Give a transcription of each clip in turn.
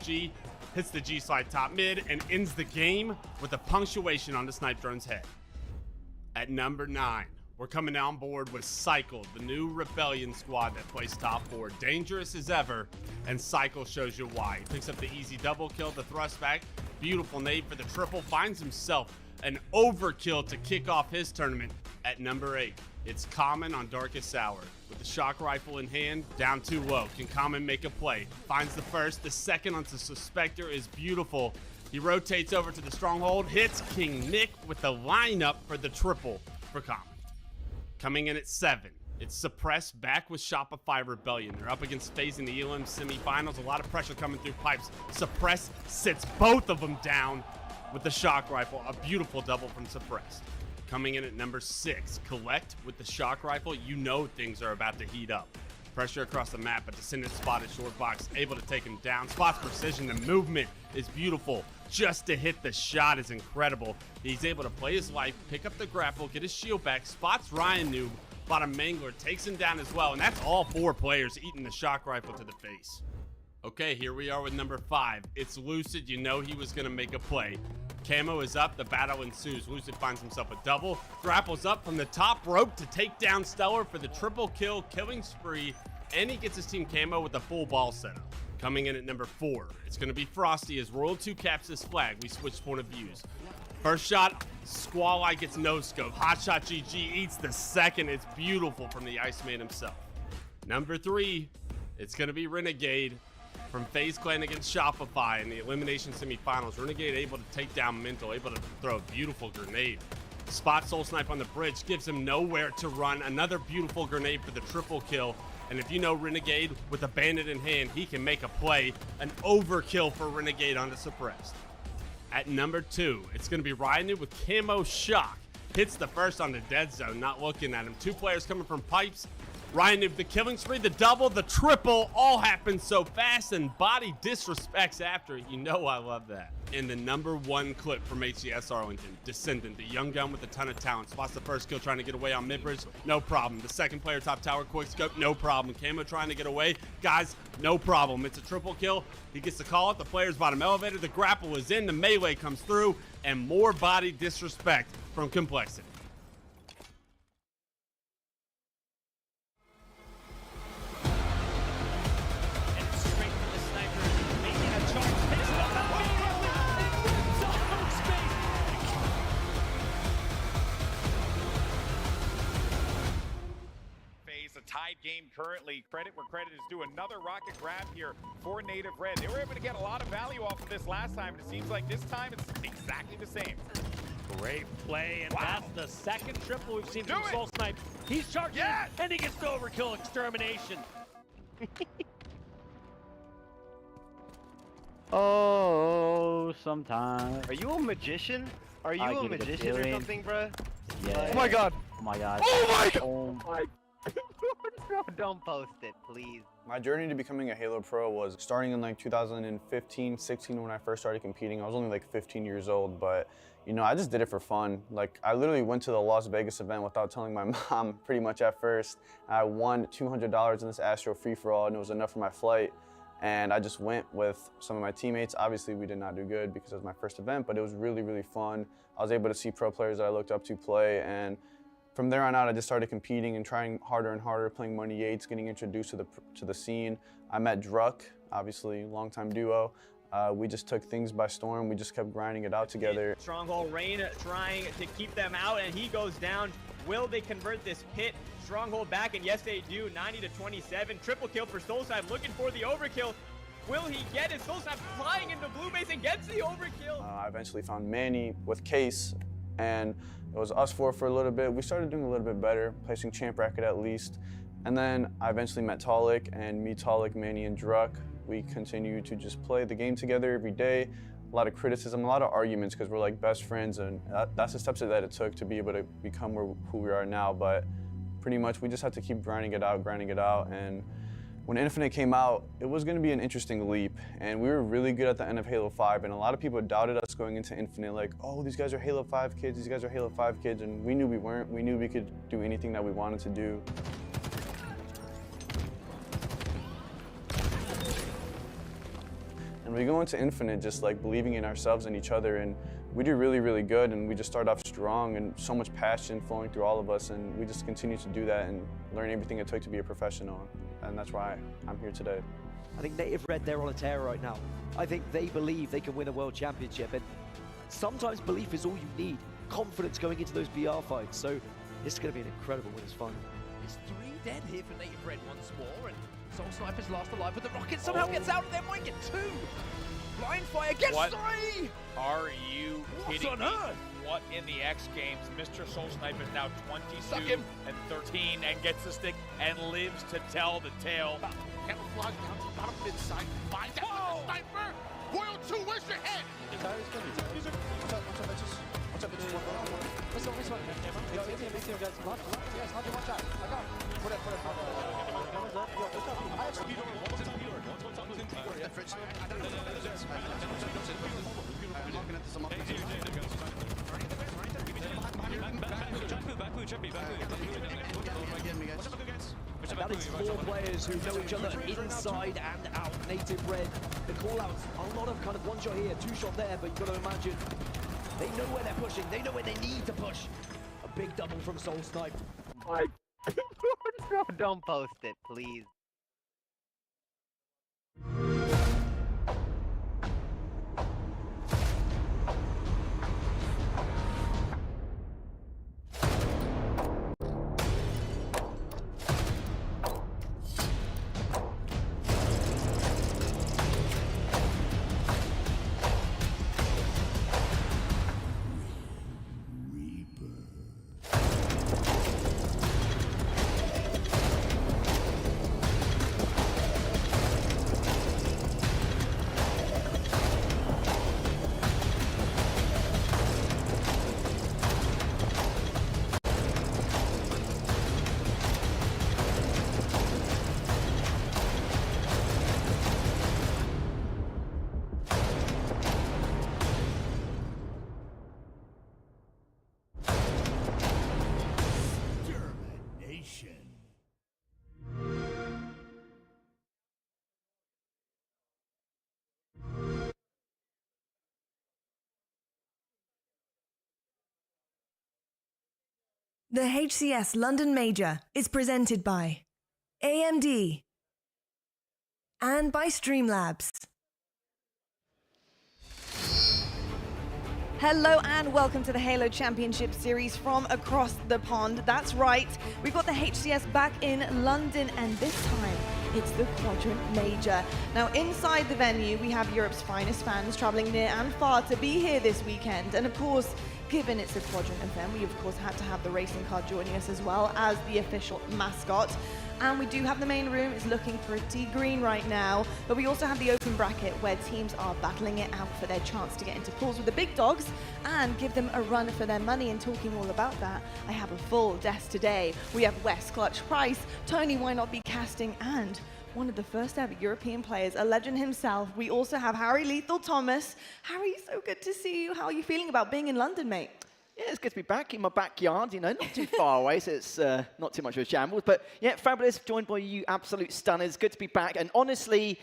G, hits the G slide top mid, and ends the game with a punctuation on the snipe drone's head. At number 9, we're coming on board with Cycle, the new Rebellion squad that plays top 4. Dangerous as ever, and Cycle shows you why. He picks up the easy double kill, the thrust back, beautiful nade for the triple, finds himself an overkill to kick off his tournament. At number 8, it's Common on Darkest Hour. With the shock rifle in hand, down too low. Can Common make a play? Finds the first, the second onto Suspector is beautiful. He rotates over to the stronghold, hits King Nick with the lineup for the triple for Common. Coming in at 7, it's Suppress back with Shopify Rebellion. They're up against FaZe in the ELM semifinals. A lot of pressure coming through pipes. Suppress sits both of them down with the shock rifle. A beautiful double from Suppress. Coming in at number 6, Collect with the shock rifle. You know things are about to heat up. Pressure across the map, but Descendant spotted short box, able to take him down. Spot's precision, the movement is beautiful. Just to hit the shot is incredible. He's able to play his life, pick up the grapple, get his shield back, spots Ryan Noob, bottom Mangler, takes him down as well, and that's all 4 players eating the shock rifle to the face. Okay, here we are with number 5. It's Lucid. You know he was going to make a play. Camo is up, the battle ensues. Lucid finds himself a double, grapples up from the top rope to take down Stellar for the triple kill, killing spree, and he gets his team Camo with a full ball setup. Coming in at number 4, it's going to be Frosty as Royal 2 caps his flag. We switch point of views. First shot, Squall Eye gets no scope. Hotshot GG eats the second. It's beautiful from the Iceman himself. Number 3, it's going to be Renegade from FaZe Clan against Shopify in the elimination semifinals. Renegade able to take down Mental, able to throw a beautiful grenade. Spot Soul Snipe on the bridge, gives him nowhere to run. Another beautiful grenade for the triple kill. And if you know Renegade with a bandit in hand, he can make a play. An overkill for Renegade on the Suppressed. At number 2, it's going to be Ryan with Camo Shock. Hits the first on the dead zone, not looking at him. 2 players coming from pipes. Ryan Noob, the killing spree, the double, the triple, all happens so fast, and Body disrespects after it. You know I love that. And the number 1 clip from HCS Arlington, Descendant, the young gun with a ton of talent. Spots the first kill trying to get away on mid-bridge, no problem. The second player top tower, quick scope, no problem. Camo trying to get away, guys, no problem. It's a triple kill. He gets the call up, the player's bottom elevator, the grapple is in, the melee comes through, and more Body disrespect from Complexity. A tied game currently. Credit where credit is due. Another rocket grab here for Native Red. They were able to get a lot of value off of this last time, and it seems like this time it's exactly the same. Great play, and that's the second triple we've seen from Do it. Soul Snipe. He's charging, Yes. and he gets the overkill extermination. Oh, sometimes. Are you a magician? Are you I a get a magician or feeling. something, bruh? Yeah. Oh my god! Oh my god. Oh my god! Oh my. Don't post it, please. My journey to becoming a Halo Pro was starting in like 2015, 16 when I first started competing. I was only like 15 years old, but you know, I just did it for fun. Like I literally went to the Las Vegas event without telling my mom pretty much at first. I won $200 in this Astro free-for-all and it was enough for my flight. And I just went with some of my teammates. Obviously we did not do good because it was my first event, but it was really, really fun. I was able to see pro players that I looked up to play, and from there on out, I just started competing and trying harder and harder, playing Money Yates, getting introduced to the scene. I met Druck, obviously, longtime duo. We just took things by storm. We just kept grinding it out together. Stronghold Rain trying to keep them out, and he goes down. Will they convert this pit? Stronghold back, and yes, they do. 90-27. Triple kill for Soulside, looking for the overkill. Will he get it? Soulside flying into blue base and gets the overkill. I eventually found Manny with Case, and it was us four for a little bit. We started doing a little bit better, placing champ bracket at least. And then I eventually met Talik, and me, Talik, Manny, and Druck. We continued to just play the game together every day. A lot of criticism, a lot of arguments, because we're like best friends, and that's the steps that it took to be able to become who we are now. But pretty much we just had to keep grinding it out, and when Infinite came out, it was going to be an interesting leap, and we were really good at the end of Halo 5, and a lot of people doubted us going into Infinite, like, oh, these guys are Halo 5 kids, these guys are Halo 5 kids, and we knew we weren't. We knew we could do anything that we wanted to do. And And we go into Infinite just like believing in ourselves and each other, and we do really, really good, and we just start off strong and so much passion flowing through all of us, and we just continue to do that and learn everything it took to be a professional, and that's why I'm here today. I think Native Red, they're on a tear right now. I think they believe they can win a world championship, and sometimes belief is all you need. Confidence going into those BR fights, so this is going to be an incredible winners final. It's 3 dead here for Native Red once more, and Soul Sniper's last alive, but the rocket somehow gets out of there, might get 2! Blind fire gets 3! Are you kidding on me? earth? What in the X Games? Mr. Soul Sniper is now 22 him. and 13 and gets the stick and lives to tell the tale. Camouflage down to the bottom mid side, finds out with the sniper! Royal 2, where's your head? That is 4 players who know each other inside and out. Native Red, the call-outs, a lot of kind of 1 shot here, 2 shot there, but you've got to imagine they know where they're pushing, they know where they need to push. A big double from Soul Snipe. Bro, don't post it, please. The HCS London Major is presented by AMD and by Streamlabs. Hello and welcome to the Halo Championship Series from across the pond. That's right, we've got the HCS back in London, and this time it's the Quadrant Major. Now inside the venue we have Europe's finest fans traveling near and far to be here this weekend, and of course, given it's a Quadrant event, we of course had to have the racing car joining us as well as the official mascot. And we do have the main room, it's looking pretty green right now, but we also have the open bracket where teams are battling it out for their chance to get into pools with the big dogs and give them a run for their money. And talking all about that, I have a full desk today. We have Wes Clutch Price, Tony Why Not Be Casting, and one of the first ever European players, a legend himself. We also have Harry Lethal Thomas. Harry, so good to see you. How are you feeling about being in London, mate? Yeah, it's good to be back in my backyard, you know, not too far away, so it's not too much of a shambles. But yeah, fabulous, joined by you absolute stunners. Good to be back, and honestly,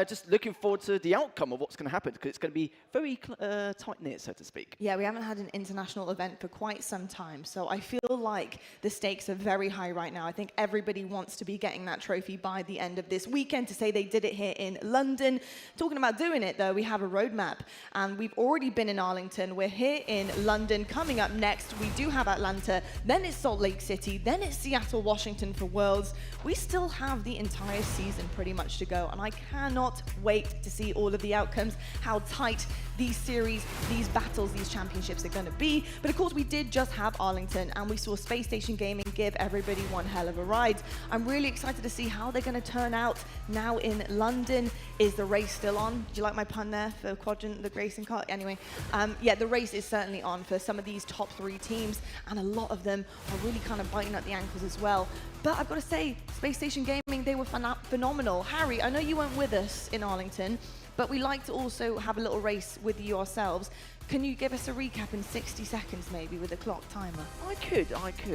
just looking forward to the outcome of what's going to happen, because it's going to be very tight-knit, so to speak. Yeah, we haven't had an international event for quite some time, so I feel like the stakes are very high right now. I think everybody wants to be getting that trophy by the end of this weekend to say they did it here in London. Talking about doing it, though, we have a roadmap, and we've already been in Arlington. We're here in London. Coming up next, we do have Atlanta, then it's Salt Lake City, then it's Seattle, Washington for Worlds. We still have the entire season pretty much to go, and I cannot wait to see all of the outcomes, how tight these series, these battles, these championships are going to be. But of course, we did just have Arlington, and we saw Space Station Gaming give everybody one hell of a ride. I'm really excited to see how they're going to turn out now in London. Is the race still on? Do you like my pun there for Quadrant, the racing car? Anyway, yeah, the race is certainly on for some of these top 3 teams, and a lot of them are really kind of biting at the ankles as well. But I've got to say, Space Station Gaming, they were phenomenal. Harry, I know you weren't with us in Arlington, but we like to also have a little race with you ourselves. Can you give us a recap in 60 seconds maybe with a clock timer? I could.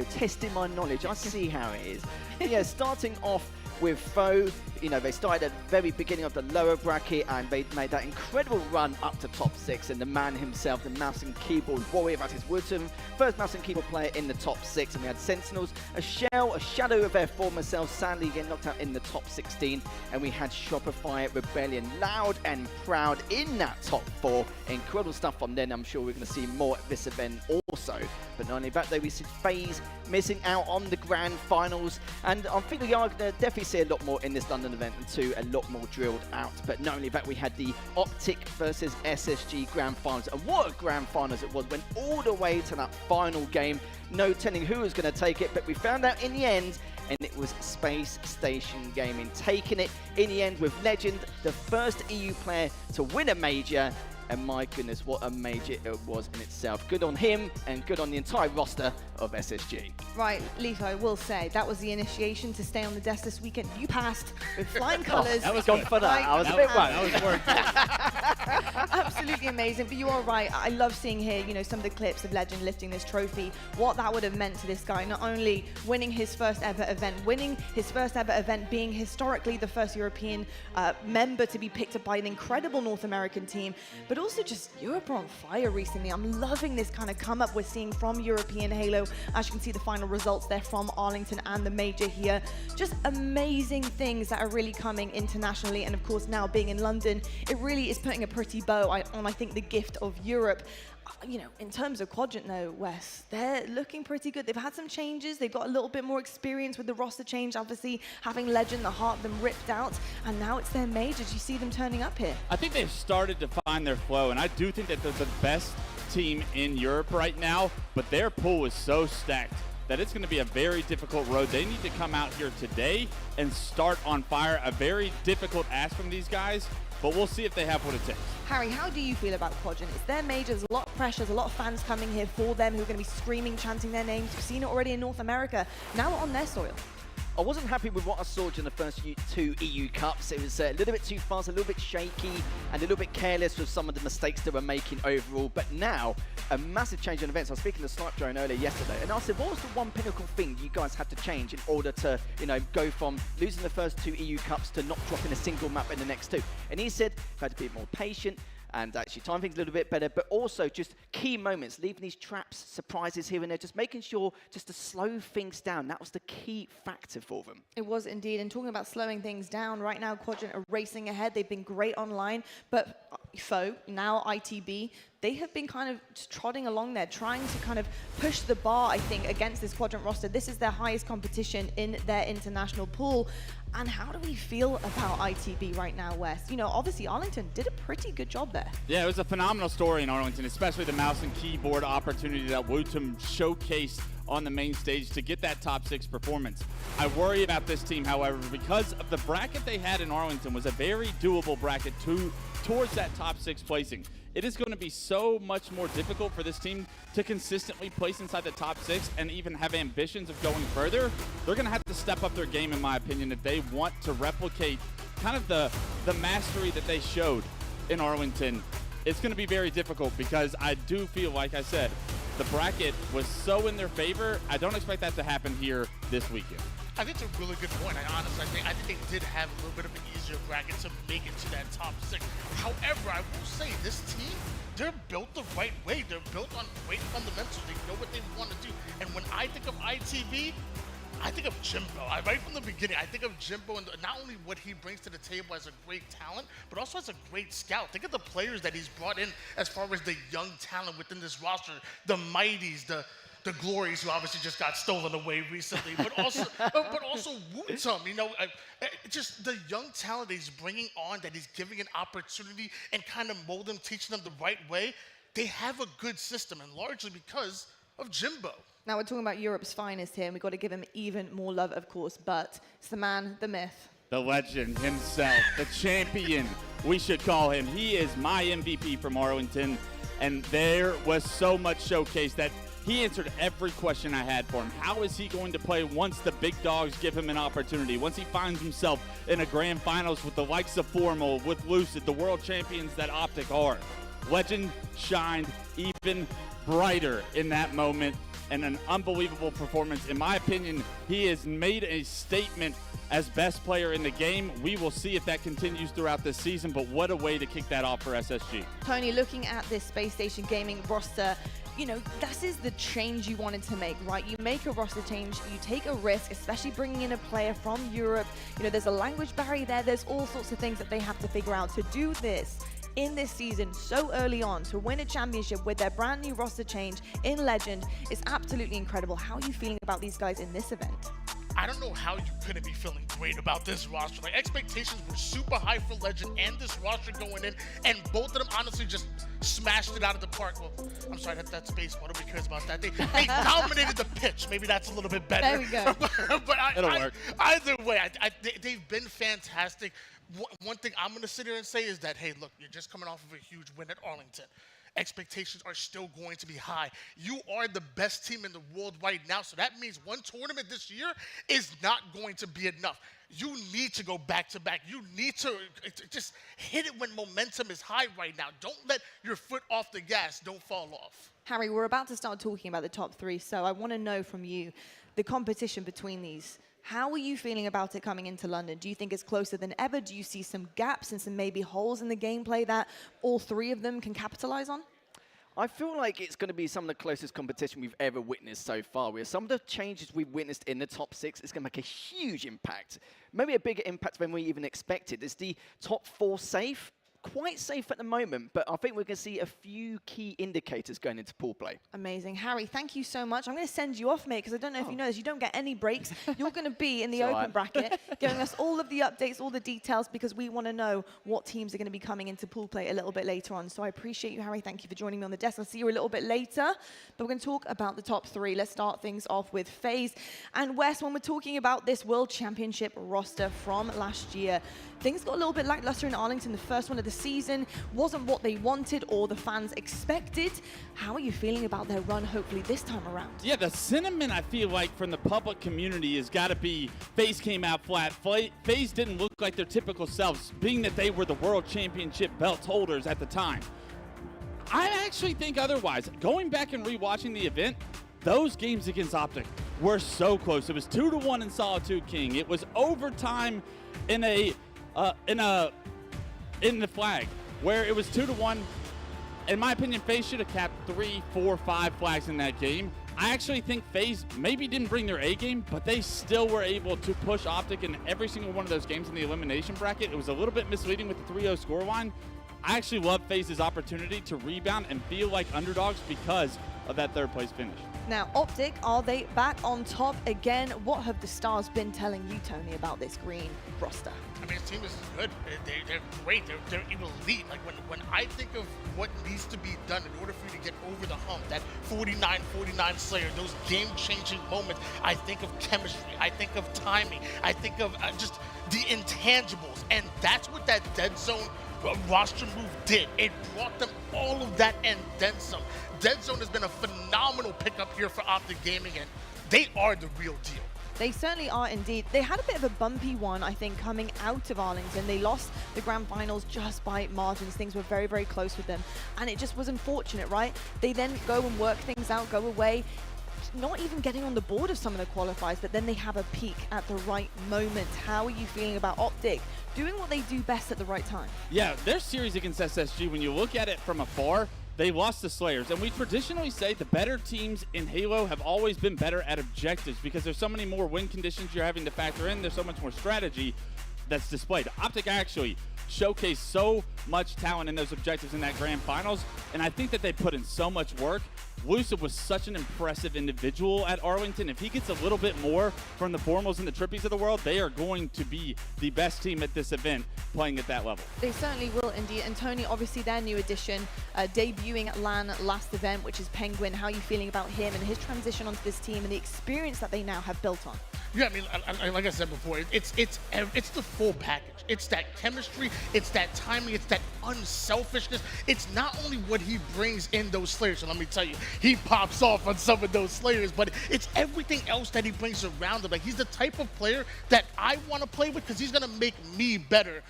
Testing my knowledge. I see how it is. Yeah, starting off with Foe, you know, they started at the very beginning of the lower bracket and they made that incredible run up to top 6. And the man himself, the mouse and keyboard warrior, that is Wootton, first mouse and keyboard player in the top 6. And we had Sentinels, a shadow of their former selves, sadly getting knocked out in the top 16. And we had Shopify Rebellion, loud and proud in that top 4. Incredible stuff from them. I'm sure we're going to see more at this event also. But not only that, though, we see FaZe missing out on the grand finals. And I think we are going to definitely see a lot more in this London event and too, a lot more drilled out. But not only that, we had the Optic versus SSG grand finals. And what a grand finals it was. Went all the way to that final game. No telling who was going to take it, but we found out in the end. And it was Space Station Gaming taking it in the end with Legend, the first EU player to win a major. And my goodness, what a major it was in itself. Good on him and good on the entire roster of SSG. Right, Leaf, I will say, that was the initiation to stay on the desk this weekend. You passed with flying colours. That was gone for that. I was a bit worried. That was Absolutely amazing, but you are right. I love seeing here, you know, some of the clips of Legend lifting this trophy. What that would have meant to this guy, not only winning his first ever event, being historically the first European member to be picked up by an incredible North American team, but also just Europe are on fire recently. I'm loving this kind of come up we're seeing from European Halo. As you can see, the final results there from Arlington and the Major here. Just amazing things that are really coming internationally. And of course, now being in London, it really is putting a pretty bow on, I think, the gift of Europe. You know, in terms of Quadrant though, Wes, they're looking pretty good. They've had some changes. They've got a little bit more experience with the roster change, obviously having Legend, the heart of them ripped out, and now it's their majors. You see them turning up here. I think they've started to find their flow, and I do think that they're the best team in Europe right now, but their pool is so stacked that it's going to be a very difficult road. They need to come out here today and start on fire. A very difficult ask from these guys, but we'll see if they have what it takes. Harry, how do you feel about Quadrant? It's their majors, a lot of pressure, there's a lot of fans coming here for them who are going to be screaming, chanting their names. We've seen it already in North America, now on their soil. I wasn't happy with what I saw during the first 2 EU Cups. It was a little bit too fast, a little bit shaky, and a little bit careless with some of the mistakes they were making overall. But now, a massive change in events. I was speaking to Snipe Drone earlier yesterday, and I said, what was the one pinnacle thing you guys had to change in order to, you know, go from losing the first 2 EU Cups to not dropping a single map in the next 2? And he said, we had to be more patient, and actually time things a little bit better, but also just key moments, leaving these traps, surprises here and there, just making sure just to slow things down. That was the key factor for them. It was indeed, and talking about slowing things down, right now Quadrant are racing ahead. They've been great online, but Foe, now ITB, they have been kind of just trotting along there, trying to kind of push the bar, I think, against this Quadrant roster. This is their highest competition in their international pool. And how do we feel about ITB right now, Wes? You know, obviously Arlington did a pretty good job there. Yeah, it was a phenomenal story in Arlington, especially the mouse and keyboard opportunity that Wootton showcased on the main stage to get that top 6 performance. I worry about this team, however, because of the bracket they had in Arlington was a very doable bracket towards that top 6 placing. It is going to be so much more difficult for this team to consistently place inside the top 6 and even have ambitions of going further. They're going to have to step up their game, in my opinion, if they want to replicate kind of the mastery that they showed in Arlington. It's going to be very difficult because I do feel, like I said, the bracket was so in their favor. I don't expect that to happen here this weekend. I think it's a really good point. I think they did have a little bit of an easier bracket to make it to that top 6. However, I will say this team, they're built the right way. They're built on great fundamentals. They know what they want to do. And when I think of ITV, I think of Jimbo. Right from the beginning, I think of Jimbo and not only what he brings to the table as a great talent, but also as a great scout. Think of the players that he's brought in as far as the young talent within this roster, the Mighties, the Glories, who obviously just got stolen away recently, but also Wootton, you know, just the young talent that he's bringing on, that he's giving an opportunity and kind of mold them, teaching them the right way. They have a good system, and largely because of Jimbo. Now we're talking about Europe's finest here, and we've got to give him even more love, of course, but it's the man, the myth. The legend himself, the champion, we should call him. He is my MVP from Arlington, and there was so much showcase that he answered every question I had for him. How is he going to play once the big dogs give him an opportunity? Once he finds himself in a grand finals with the likes of Formal, with Lucid, the world champions that Optic are. Legend shined even brighter in that moment. and an unbelievable performance. In my opinion, he has made a statement as best player in the game. We will see if that continues throughout this season, but what a way to kick that off for SSG. Tony, looking at this Space Station Gaming roster, you know, this is the change you wanted to make, right? You make a roster change, you take a risk, especially bringing in a player from Europe. You know, there's a language barrier there. There's all sorts of things that they have to figure out. To do this in this season so early on, to win a championship with their brand new roster change in Legend is absolutely incredible. How are you feeling about these guys in this event? I don't know how you couldn't be feeling great about this roster. Like, expectations were super high for Legend and this roster going in, and both of them honestly just smashed it out of the park. Well, I'm sorry, that's baseball. Nobody cares about that. They dominated the pitch. Maybe that's a little bit better. There we go. But It'll work. Either way, they've been fantastic. One thing I'm going to sit here and say is that, hey, look, you're just coming off of a huge win at Arlington. Expectations are still going to be high. You are the best team in the world right now, so that means one tournament this year is not going to be enough. You need to go back-to-back. You need to just hit it when momentum is high right now. Don't let your foot off the gas. Don't fall off. Harry, we're about to start talking about the top three, so I want to know from you the competition between these. How are you feeling about it coming into London? Do you think it's closer than ever? Do you see some gaps and some maybe holes in the gameplay that all three of them can capitalize on? I feel like it's going to be some of the closest competition we've ever witnessed so far. With some of the changes we've witnessed in the top 6, it's going to make a huge impact. Maybe a bigger impact than we even expected. Is the top 4 safe? Quite safe at the moment, but I think we're going to see a few key indicators going into pool play. Amazing. Harry, thank you so much. I'm going to send you off, mate, because I don't know if you know this. You don't get any breaks. You're going to be in the open bracket, giving us all of the updates, all the details, because we want to know what teams are going to be coming into pool play a little bit later on. So I appreciate you, Harry. Thank you for joining me on the desk. I'll see you a little bit later, but we're going to talk about the top 3. Let's start things off with FaZe and Wes. When we're talking about this World Championship roster from last year, things got a little bit lackluster in Arlington. The first one of the season wasn't what they wanted or the fans expected. How are you feeling about their run, hopefully, this time around? Yeah, the sentiment I feel like from the public community has got to be FaZe came out flat. FaZe didn't look like their typical selves, being that they were the World Championship belt holders at the time. I actually think otherwise. Going back and rewatching the event, those games against Optic were so close. It was 2-1 in Solitude King. It was overtime in the flag, where it was 2-1. In my opinion, FaZe should have capped 3, 4, 5 flags in that game. I actually think FaZe maybe didn't bring their A game, but they still were able to push Optic in every single one of those games in the elimination bracket. It was a little bit misleading with the 3-0 scoreline. I actually love FaZe's opportunity to rebound and feel like underdogs because of that third place finish. Now, Optic, are they back on top again? What have the stars been telling you, Tony, about this green roster? I mean, this team is good. They're great. They're elite. Like, when I think of what needs to be done in order for you to get over the hump, that 49-49 Slayer, those game-changing moments, I think of chemistry. I think of timing. I think of just the intangibles. And that's what that Dead Zone roster move did. It brought them all of that and then some. Dead Zone has been a phenomenal pickup here for Optic Gaming, and they are the real deal. They certainly are indeed. They had a bit of a bumpy one, I think, coming out of Arlington. They lost the grand finals just by margins. Things were very, very close with them. And it just was unfortunate, right? They then go and work things out, go away, not even getting on the board of some of the qualifiers, but then they have a peak at the right moment. How are you feeling about Optic doing what they do best at the right time? Yeah, their series against SSG, when you look at it from afar, they lost the Slayers. And we traditionally say the better teams in Halo have always been better at objectives because there's so many more win conditions you're having to factor in. There's so much more strategy that's displayed. Optic actually showcased so much talent in those objectives in that grand finals, and I think that they put in so much work. Lucid was such an impressive individual at Arlington. If he gets a little bit more from the Formals and the Trippies of the world, they are going to be the best team at this event playing at that level. They certainly will indeed. And Tony, obviously their new addition, debuting at LAN last event, which is Penguin. How are you feeling about him and his transition onto this team and the experience that they now have built on? Yeah, I mean, like I said before, it's the full package. It's that chemistry, it's that timing, it's that unselfishness. It's not only what he brings in those Slayers, and let me tell you, he pops off on some of those Slayers, but it's everything else that he brings around him. Like, he's the type of player that I want to play with because he's going to make me better.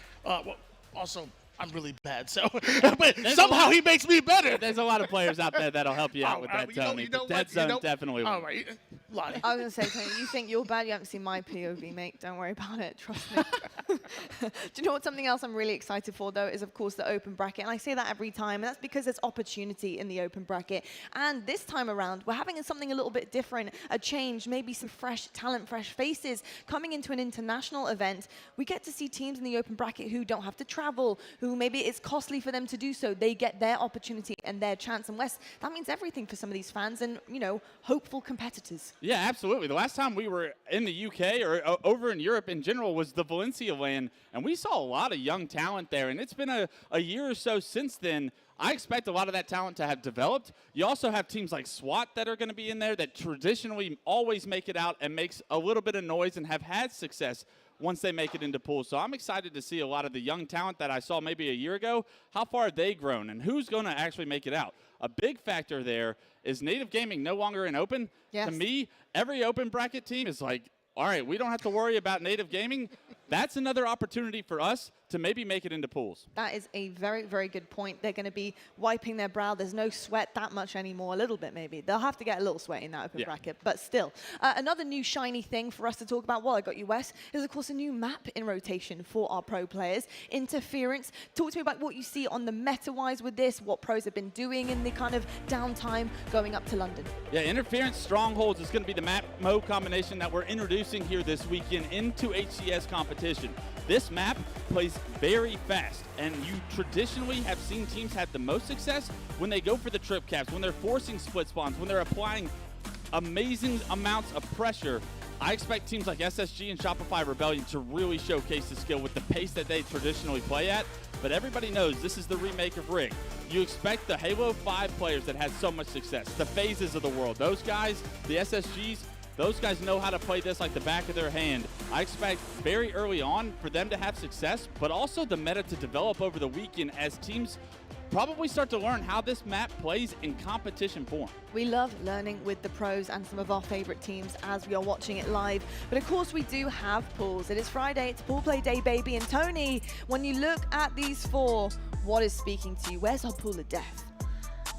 Also, I'm really bad, so but somehow he makes me better. There's a lot of players out there that'll help you out with that, Tony. Dead Zone definitely will. All right, Lonnie. I was going to say, Tony, you think you're bad? You haven't seen my POV, mate. Don't worry about it. Trust me. Do you know what? Something else I'm really excited for, though, is, of course, the open bracket. And I say that every time, and that's because there's opportunity in the open bracket. And this time around, we're having something a little bit different, a change, maybe some fresh talent, fresh faces coming into an international event. We get to see teams in the open bracket who don't have to travel, who maybe it's costly for them to do so. They get their opportunity and their chance. And Wes, that means everything for some of these fans and, you know, hopeful competitors. Yeah, absolutely. The last time we were in the UK or over in Europe in general was the Valencia LAN, and we saw a lot of young talent there. And it's been a year or so since then. I expect a lot of that talent to have developed. You also have teams like SWAT that are going to be in there that traditionally always make it out and makes a little bit of noise and have had success once they make it into pools. So I'm excited to see a lot of the young talent that I saw maybe a year ago. How far have they grown and who's going to actually make it out? A big factor there is Native Gaming no longer in open. Yes. To me, every open bracket team is like, all right, we don't have to worry about Native Gaming. That's another opportunity for us to maybe make it into pools. That is a very, very good point. They're going to be wiping their brow. There's no sweat that much anymore. A little bit, maybe. They'll have to get a little sweat in that open bracket, but still. Another new shiny thing for us to talk about while I got you, Wes, is, of course, a new map in rotation for our pro players. Interference. Talk to me about what you see on the meta-wise with this, what pros have been doing in the kind of downtime going up to London. Yeah, Interference Strongholds is going to be the map mode combination that we're introducing here this weekend into HCS competition. This map plays very fast, and you traditionally have seen teams have the most success when they go for the trip caps, when they're forcing split spawns, when they're applying amazing amounts of pressure. I expect teams like SSG and Shopify Rebellion to really showcase the skill with the pace that they traditionally play at. But everybody knows this is the remake of Rig. You expect the Halo 5 players that had so much success, the phases of the world, those guys, the SSGs, those guys know how to play this like the back of their hand. I expect very early on for them to have success, but also the meta to develop over the weekend as teams probably start to learn how this map plays in competition form. We love learning with the pros and some of our favorite teams as we are watching it live. But of course we do have pools. It is Friday, it's pool play day, baby. And Tony, when you look at these four, what is speaking to you? Where's our pool of death?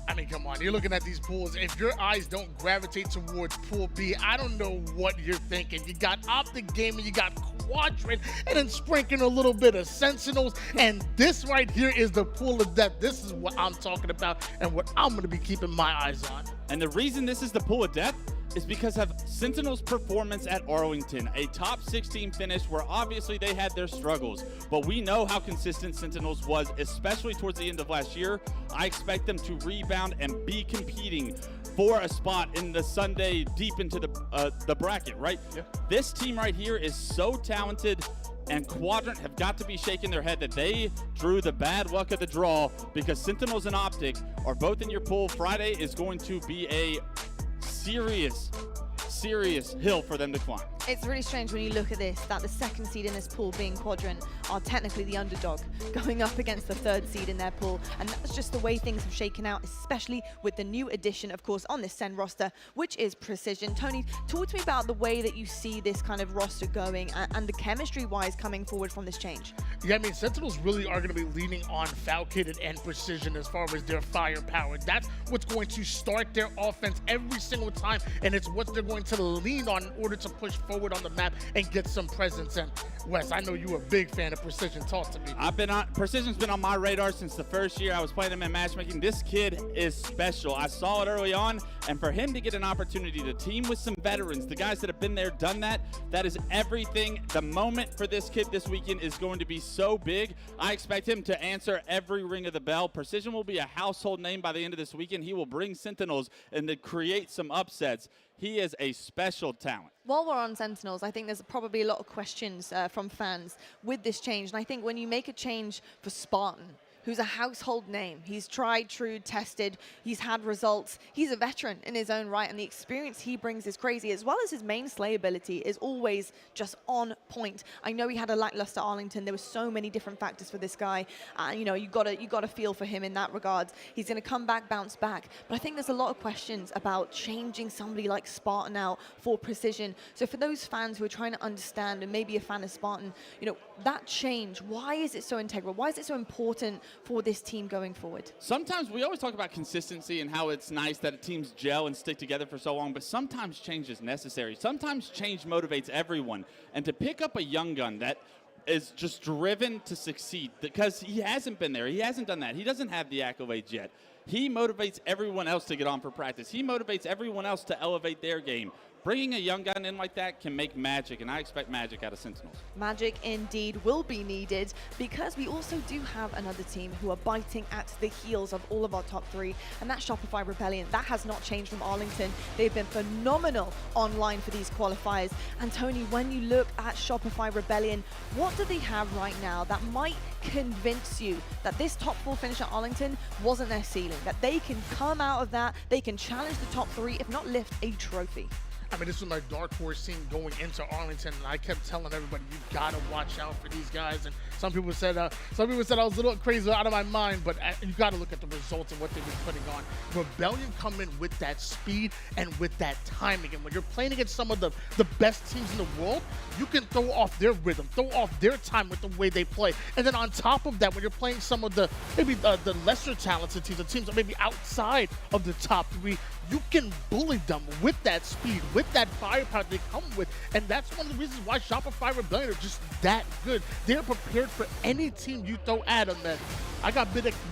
I mean, come on, you're looking at these pools. If your eyes don't gravitate towards Pool B, I don't know what you're thinking. You got Optic Gaming, you got Quadrant, and then sprinkling a little bit of Sentinels. And this right here is the pool of death. This is what I'm talking about and what I'm going to be keeping my eyes on. And the reason this is the pool of death is because of Sentinel's performance at Arlington, a top 16 finish where obviously they had their struggles, but we know how consistent Sentinels was, especially towards the end of last year. I expect them to rebound and be competing for a spot in the Sunday deep into the bracket, right? Yeah. This team right here is so talented, and Quadrant have got to be shaking their head that they drew the bad luck of the draw, because Sentinels and Optic are both in your pool. Friday is going to be a serious hill for them to climb. It's really strange when you look at this, that the second seed in this pool, being Quadrant, are technically the underdog going up against the third seed in their pool. And that's just the way things have shaken out, especially with the new addition, of course, on this Sen roster, which is Precision. Tony, talk to me about the way that you see this kind of roster going and the chemistry-wise coming forward from this change. Yeah, I mean, Sentinels really are going to be leaning on Falcated and Precision as far as their firepower. That's what's going to start their offense every single time, and it's what they're going to lean on in order to push forward on the map and get some presence. And Wes, I know you're a big fan of Precision. Talk to me. Precision's been on my radar since the first year I was playing him in matchmaking. This kid is special. I saw it early on, and for him to get an opportunity to team with some veterans, the guys that have been there, done that, that is everything. The moment for this kid this weekend is going to be so big. I expect him to answer every ring of the bell. Precision will be a household name by the end of this weekend. He will bring Sentinels and to create some upsets. He is a special talent. While we're on Sentinels, I think there's probably a lot of questions from fans with this change. And I think when you make a change for Spartan, who's a household name. He's tried, true, tested, he's had results. He's a veteran in his own right, and the experience he brings is crazy, as well as his main slay ability is always just on point. I know he had a lackluster Arlington. There were so many different factors for this guy. You know, you gotta feel for him in that regard. He's gonna come back, bounce back. But I think there's a lot of questions about changing somebody like Spartan out for precision. So for those fans who are trying to understand, and maybe a fan of Spartan, you know, that change, why is it so integral? Why is it so important for this team going forward? Sometimes we always talk about consistency and how it's nice that teams gel and stick together for so long, but sometimes change is necessary. Sometimes change motivates everyone. And to pick up a young gun that is just driven to succeed, because he hasn't been there, he hasn't done that, he doesn't have the accolades yet. He motivates everyone else to get on for practice. He motivates everyone else to elevate their game. Bringing a young gun in like that can make magic, and I expect magic out of Sentinels. Magic indeed will be needed, because we also do have another team who are biting at the heels of all of our top three, and that's Shopify Rebellion. That has not changed from Arlington. They've been phenomenal online for these qualifiers. And Tony, when you look at Shopify Rebellion, what do they have right now that might convince you that this top 4 finish at Arlington wasn't their ceiling, that they can come out of that, they can challenge the top 3, if not lift a trophy? I mean, this was my dark horse team going into Arlington, and I kept telling everybody, you gotta watch out for these guys. And some people said I was a little crazy, out of my mind, but you gotta look at the results and what they've been putting on. Rebellion come in with that speed and with that timing, and when you're playing against some of the best teams in the world, you can throw off their rhythm, throw off their time with the way they play. And then on top of that, when you're playing some of the maybe the lesser talented teams, the teams that maybe outside of the top 3, you can bully them with that speed, with that firepower they come with. And that's one of the reasons why Shopify Rebellion are just that good. They're prepared for any team you throw at them, man. I got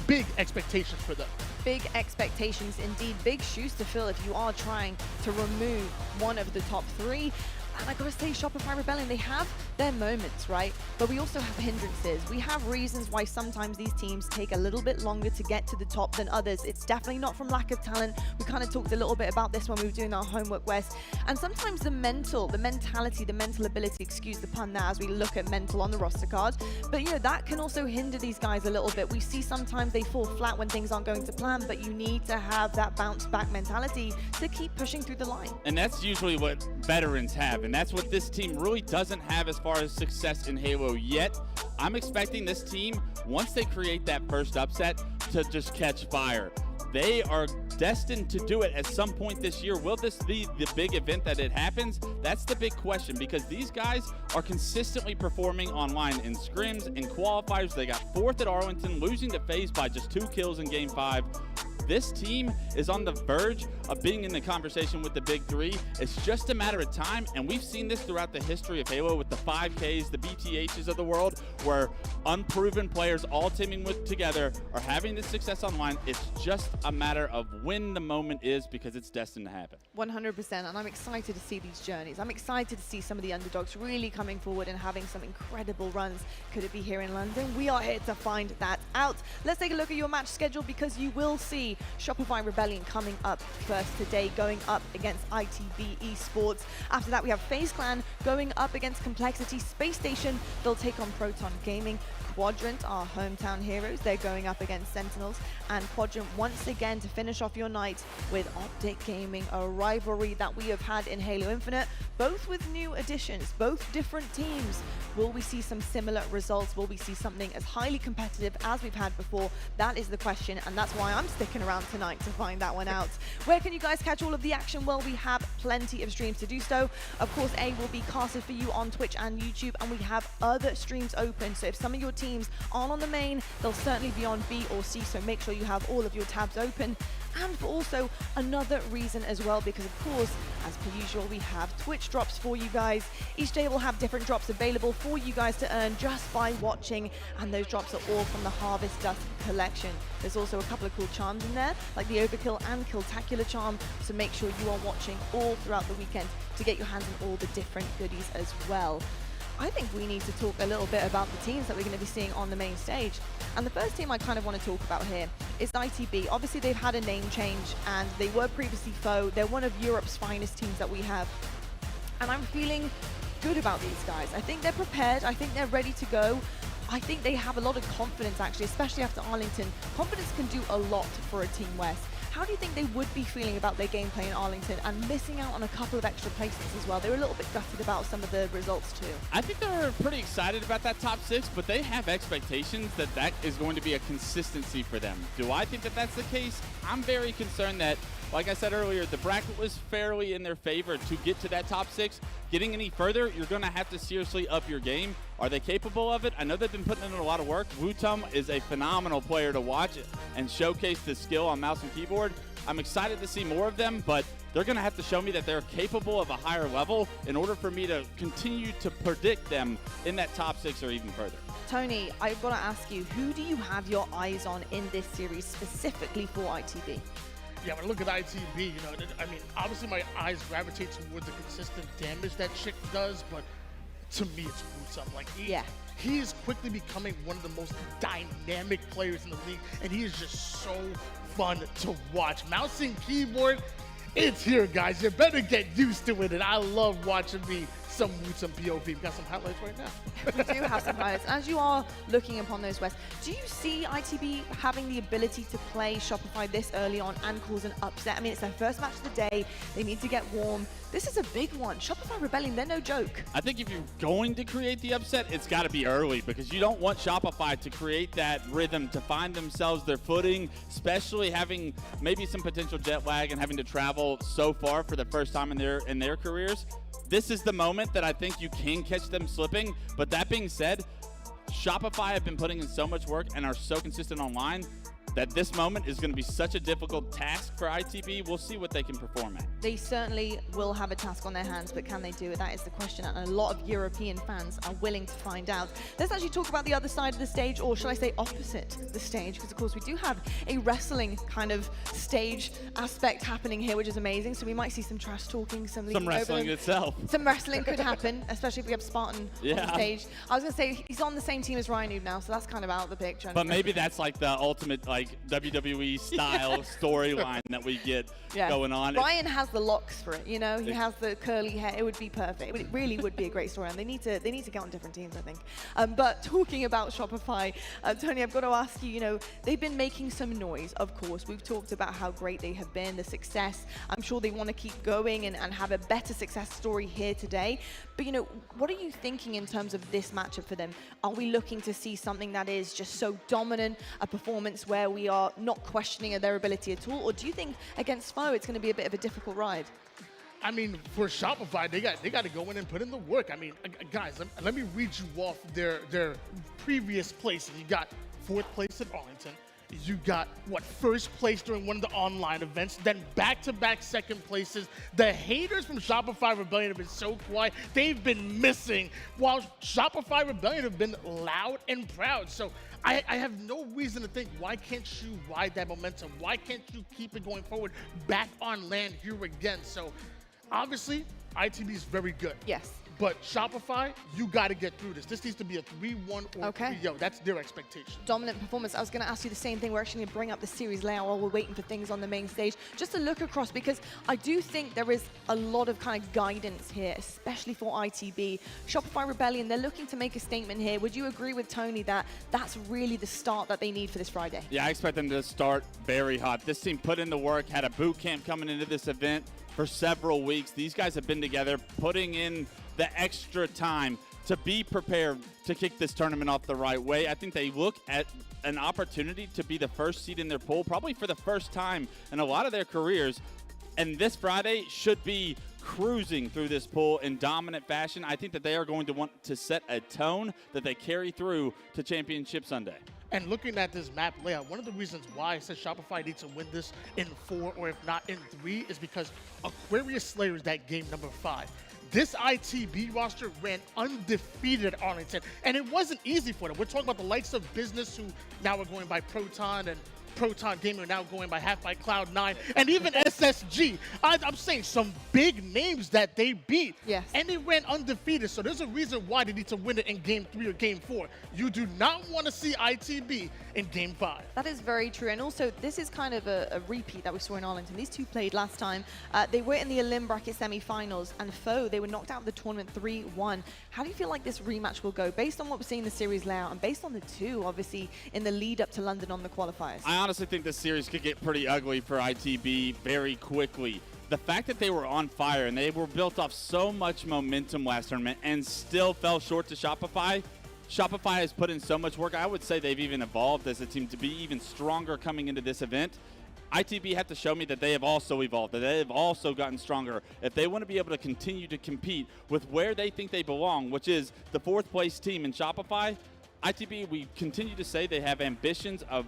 big expectations for them. Big expectations indeed, big shoes to fill if you are trying to remove one of the top 3. And I gotta say, Shopify Rebellion, they have their moments, right? But we also have hindrances. We have reasons why sometimes these teams take a little bit longer to get to the top than others. It's definitely not from lack of talent. We kind of talked a little bit about this when we were doing our homework, Wes. And sometimes the mentality, the mental ability, excuse the pun there, as we look at mental on the roster card. But, you know, that can also hinder these guys a little bit. We see sometimes they fall flat when things aren't going to plan, but you need to have that bounce back mentality to keep pushing through the line. And that's usually what veterans have. And that's what this team really doesn't have as far as success in Halo yet. I'm expecting this team, once they create that first upset, to just catch fire. They are destined to do it at some point this year. Will this be the big event that it happens? That's the big question, because these guys are consistently performing online in scrims, in qualifiers. They got 4th at Arlington, losing to FaZe by just 2 kills in Game 5. This team is on the verge of being in the conversation with the big 3. It's just a matter of time, and we've seen this throughout the history of Halo with the 5Ks, the BTHs of the world, where unproven players all teaming together are having this success online. It's just a matter of when the moment is, because it's destined to happen. 100%, and I'm excited to see these journeys. I'm excited to see some of the underdogs really coming forward and having some incredible runs. Could it be here in London? We are here to find that out. Let's take a look at your match schedule, because you will see Shopify Rebellion coming up first today, going up against ITB Esports. After that, we have FaZe Clan going up against Complexity. Space Station, they'll take on Proton Gaming. Quadrant, our hometown heroes, they're going up against Sentinels. And Quadrant once again to finish off your night with Optic Gaming, a rivalry that we have had in Halo Infinite, both with new additions, both different teams. Will we see some similar results? Will we see something as highly competitive as we've had before? That is the question, and that's why I'm sticking around tonight to find that one out. Where can you guys catch all of the action? Well, we have plenty of streams to do so. Of course, A will be casted for you on Twitch and YouTube, and we have other streams open. So if some of your teams aren't on the main, they'll certainly be on B or C, so make sure you have all of your tabs open. And for also another reason as well, because of course, as per usual, we have Twitch drops for you guys. Each day we'll have different drops available for you guys to earn just by watching, and those drops are all from the Harvest Dust collection. There's also a couple of cool charms in there, like the Overkill and Killtacular charm, so make sure you are watching all throughout the weekend to get your hands on all the different goodies as well. I think we need to talk a little bit about the teams that we're going to be seeing on the main stage. And the first team I kind of want to talk about here is ITB. Obviously, they've had a name change, and they were previously foe. They're one of Europe's finest teams that we have. And I'm feeling good about these guys. I think they're prepared. I think they're ready to go. I think they have a lot of confidence, actually, especially after Arlington. Confidence can do a lot for a Team West. How do you think they would be feeling about their gameplay in Arlington and missing out on a couple of extra placements as well? They were a little bit gutted about some of the results too. I think they're pretty excited about that top 6, but they have expectations that that is going to be a consistency for them. Do I think that that's the case? I'm very concerned that, like I said earlier, the bracket was fairly in their favor to get to that top 6. Getting any further, you're going to have to seriously up your game. Are they capable of it? I know they've been putting in a lot of work. Wutum is a phenomenal player to watch and showcase the skill on mouse and keyboard. I'm excited to see more of them, but they're going to have to show me that they're capable of a higher level in order for me to continue to predict them in that top 6 or even further. Tony, I've got to ask you, who do you have your eyes on in this series specifically for ITB? Yeah, when I look at ITB, you know, I mean, obviously my eyes gravitate towards the consistent damage that chick does, but to me, it's Wutum. Like, he is quickly becoming one of the most dynamic players in the league, and he is just so fun to watch. Mouse and keyboard, it's here, guys. You better get used to it, and I love watching me some Wutum POV. We've got some highlights right now. We do have some highlights. As you are looking upon those West, do you see ITB having the ability to play Shopify this early on and cause an upset? I mean, it's their first match of the day. They need to get warm. This is a big one. Shopify Rebellion, they're no joke. I think if you're going to create the upset, it's got to be early because you don't want Shopify to create that rhythm, to find themselves their footing, especially having maybe some potential jet lag and having to travel so far for the first time in their careers. This is the moment that I think you can catch them slipping. But that being said, Shopify have been putting in so much work and are so consistent online that this moment is going to be such a difficult task for ITB. We'll see what they can perform at. They certainly will have a task on their hands, but can they do it? That is the question, and a lot of European fans are willing to find out. Let's actually talk about the other side of the stage, or shall I say opposite the stage, because of course we do have a wrestling kind of stage aspect happening here, which is amazing. So we might see some trash talking, some wrestling itself. Some wrestling could happen, especially if we have Spartan on the stage. I was going to say, he's on the same team as Ryan Noob now, so that's kind of out of the picture. But maybe that's like the ultimate like WWE style storyline that we get going on. Ryan has the locks for it, you know. He has the curly hair. It would be perfect. It really would be a great story, and they need to get on different teams, I think. But talking about Shopify, Tony, I've got to ask you. You know, they've been making some noise. Of course, we've talked about how great they have been, the success. I'm sure they want to keep going and have a better success story here today. But you know, what are you thinking in terms of this matchup for them? Are we looking to see something that is just so dominant, a performance where we are not questioning their ability at all, or do you think against Foe it's going to be a bit of a difficult ride? I mean, for Shopify, they got to go in and put in the work. I mean, guys, let me read you off their previous places. You got 4th place at Arlington. You got, first place during one of the online events, then back-to-back 2nd places. The haters from Shopify Rebellion have been so quiet. They've been missing, while Shopify Rebellion have been loud and proud. So I have no reason to think, why can't you ride that momentum? Why can't you keep it going forward back on land here again? So obviously, ITB is very good. Yes. But Shopify, you got to get through this. This needs to be a 3-1 or 3-0. That's their expectation. Dominant performance. I was going to ask you the same thing. We're actually going to bring up the series layout while we're waiting for things on the main stage. Just to look across, because I do think there is a lot of kind of guidance here, especially for ITB. Shopify Rebellion, they're looking to make a statement here. Would you agree with Tony that that's really the start that they need for this Friday? Yeah, I expect them to start very hot. This team put in the work, had a boot camp coming into this event for several weeks. These guys have been together, putting in the extra time to be prepared to kick this tournament off the right way. I think they look at an opportunity to be the first seed in their pool, probably for the first time in a lot of their careers. And this Friday should be cruising through this pool in dominant fashion. I think that they are going to want to set a tone that they carry through to Championship Sunday. And looking at this map layout, one of the reasons why I said Shopify needs to win this in 4 or if not in 3 is because Aquarius Slayer is that game number 5. This ITB roster ran undefeated at Arlington, and it wasn't easy for them. We're talking about the likes of Business, who now are going by Proton, and Proton Gaming now going by half by Cloud9, and even SSG. I'm saying some big names that they beat. Yes. And they ran undefeated, so there's a reason why they need to win it in Game 3 or Game 4. You do not want to see ITB in Game 5. That is very true, and also this is kind of a repeat that we saw in Arlington. These two played last time. They were in the Elim bracket semi-finals, and Foe, they were knocked out of the tournament 3-1. How do you feel like this rematch will go, based on what we're seeing in the series layout, and based on the two, obviously, in the lead up to London on the qualifiers? I honestly think this series could get pretty ugly for ITB very quickly. The fact that they were on fire and they were built off so much momentum last tournament and still fell short to Shopify. Shopify has put in so much work. I would say they've even evolved as a team to be even stronger coming into this event. ITB have to show me that they have also evolved, that they have also gotten stronger. If they want to be able to continue to compete with where they think they belong, which is the 4th place team in Shopify, ITB, we continue to say they have ambitions of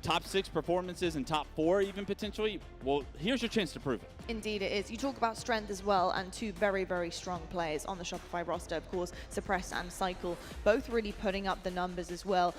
top 6 performances and top 4 even potentially. Well, here's your chance to prove it. Indeed it is. You talk about strength as well, and two very, very strong players on the Shopify roster, of course, Suppress and Cycle, both really putting up the numbers as well.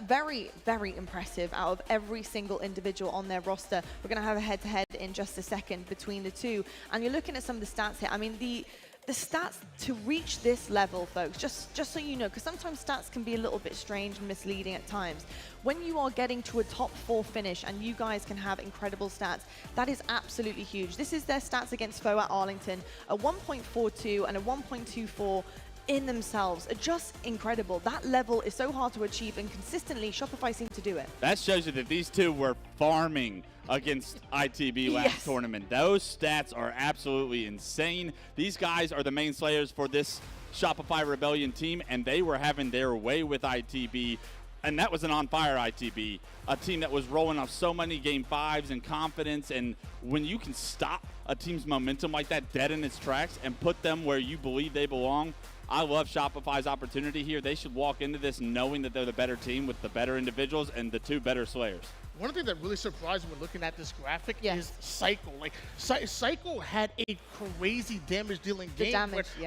Very, very impressive out of every single individual on their roster. We're going to have a head-to-head in just a second between the two, and you're looking at some of the stats here. I mean, the stats to reach this level, folks, just so you know, because sometimes stats can be a little bit strange and misleading at times. When you are getting to a top 4 finish and you guys can have incredible stats, that is absolutely huge. This is their stats against Foe at Arlington, a 1.42 and a 1.24 in themselves are just incredible. That level is so hard to achieve, and consistently Shopify seem to do it. That shows you that these two were farming against ITB last tournament. Those stats are absolutely insane. These guys are the main slayers for this Shopify Rebellion team, and they were having their way with ITB. And that was an on-fire ITB, a team that was rolling off so many Game 5s and confidence. And when you can stop a team's momentum like that dead in its tracks and put them where you believe they belong, I love Shopify's opportunity here. They should walk into this knowing that they're the better team with the better individuals and the 2 better slayers. One thing that really surprised me when looking at this graphic is Cycle. Like, Cycle had a crazy damage-dealing game.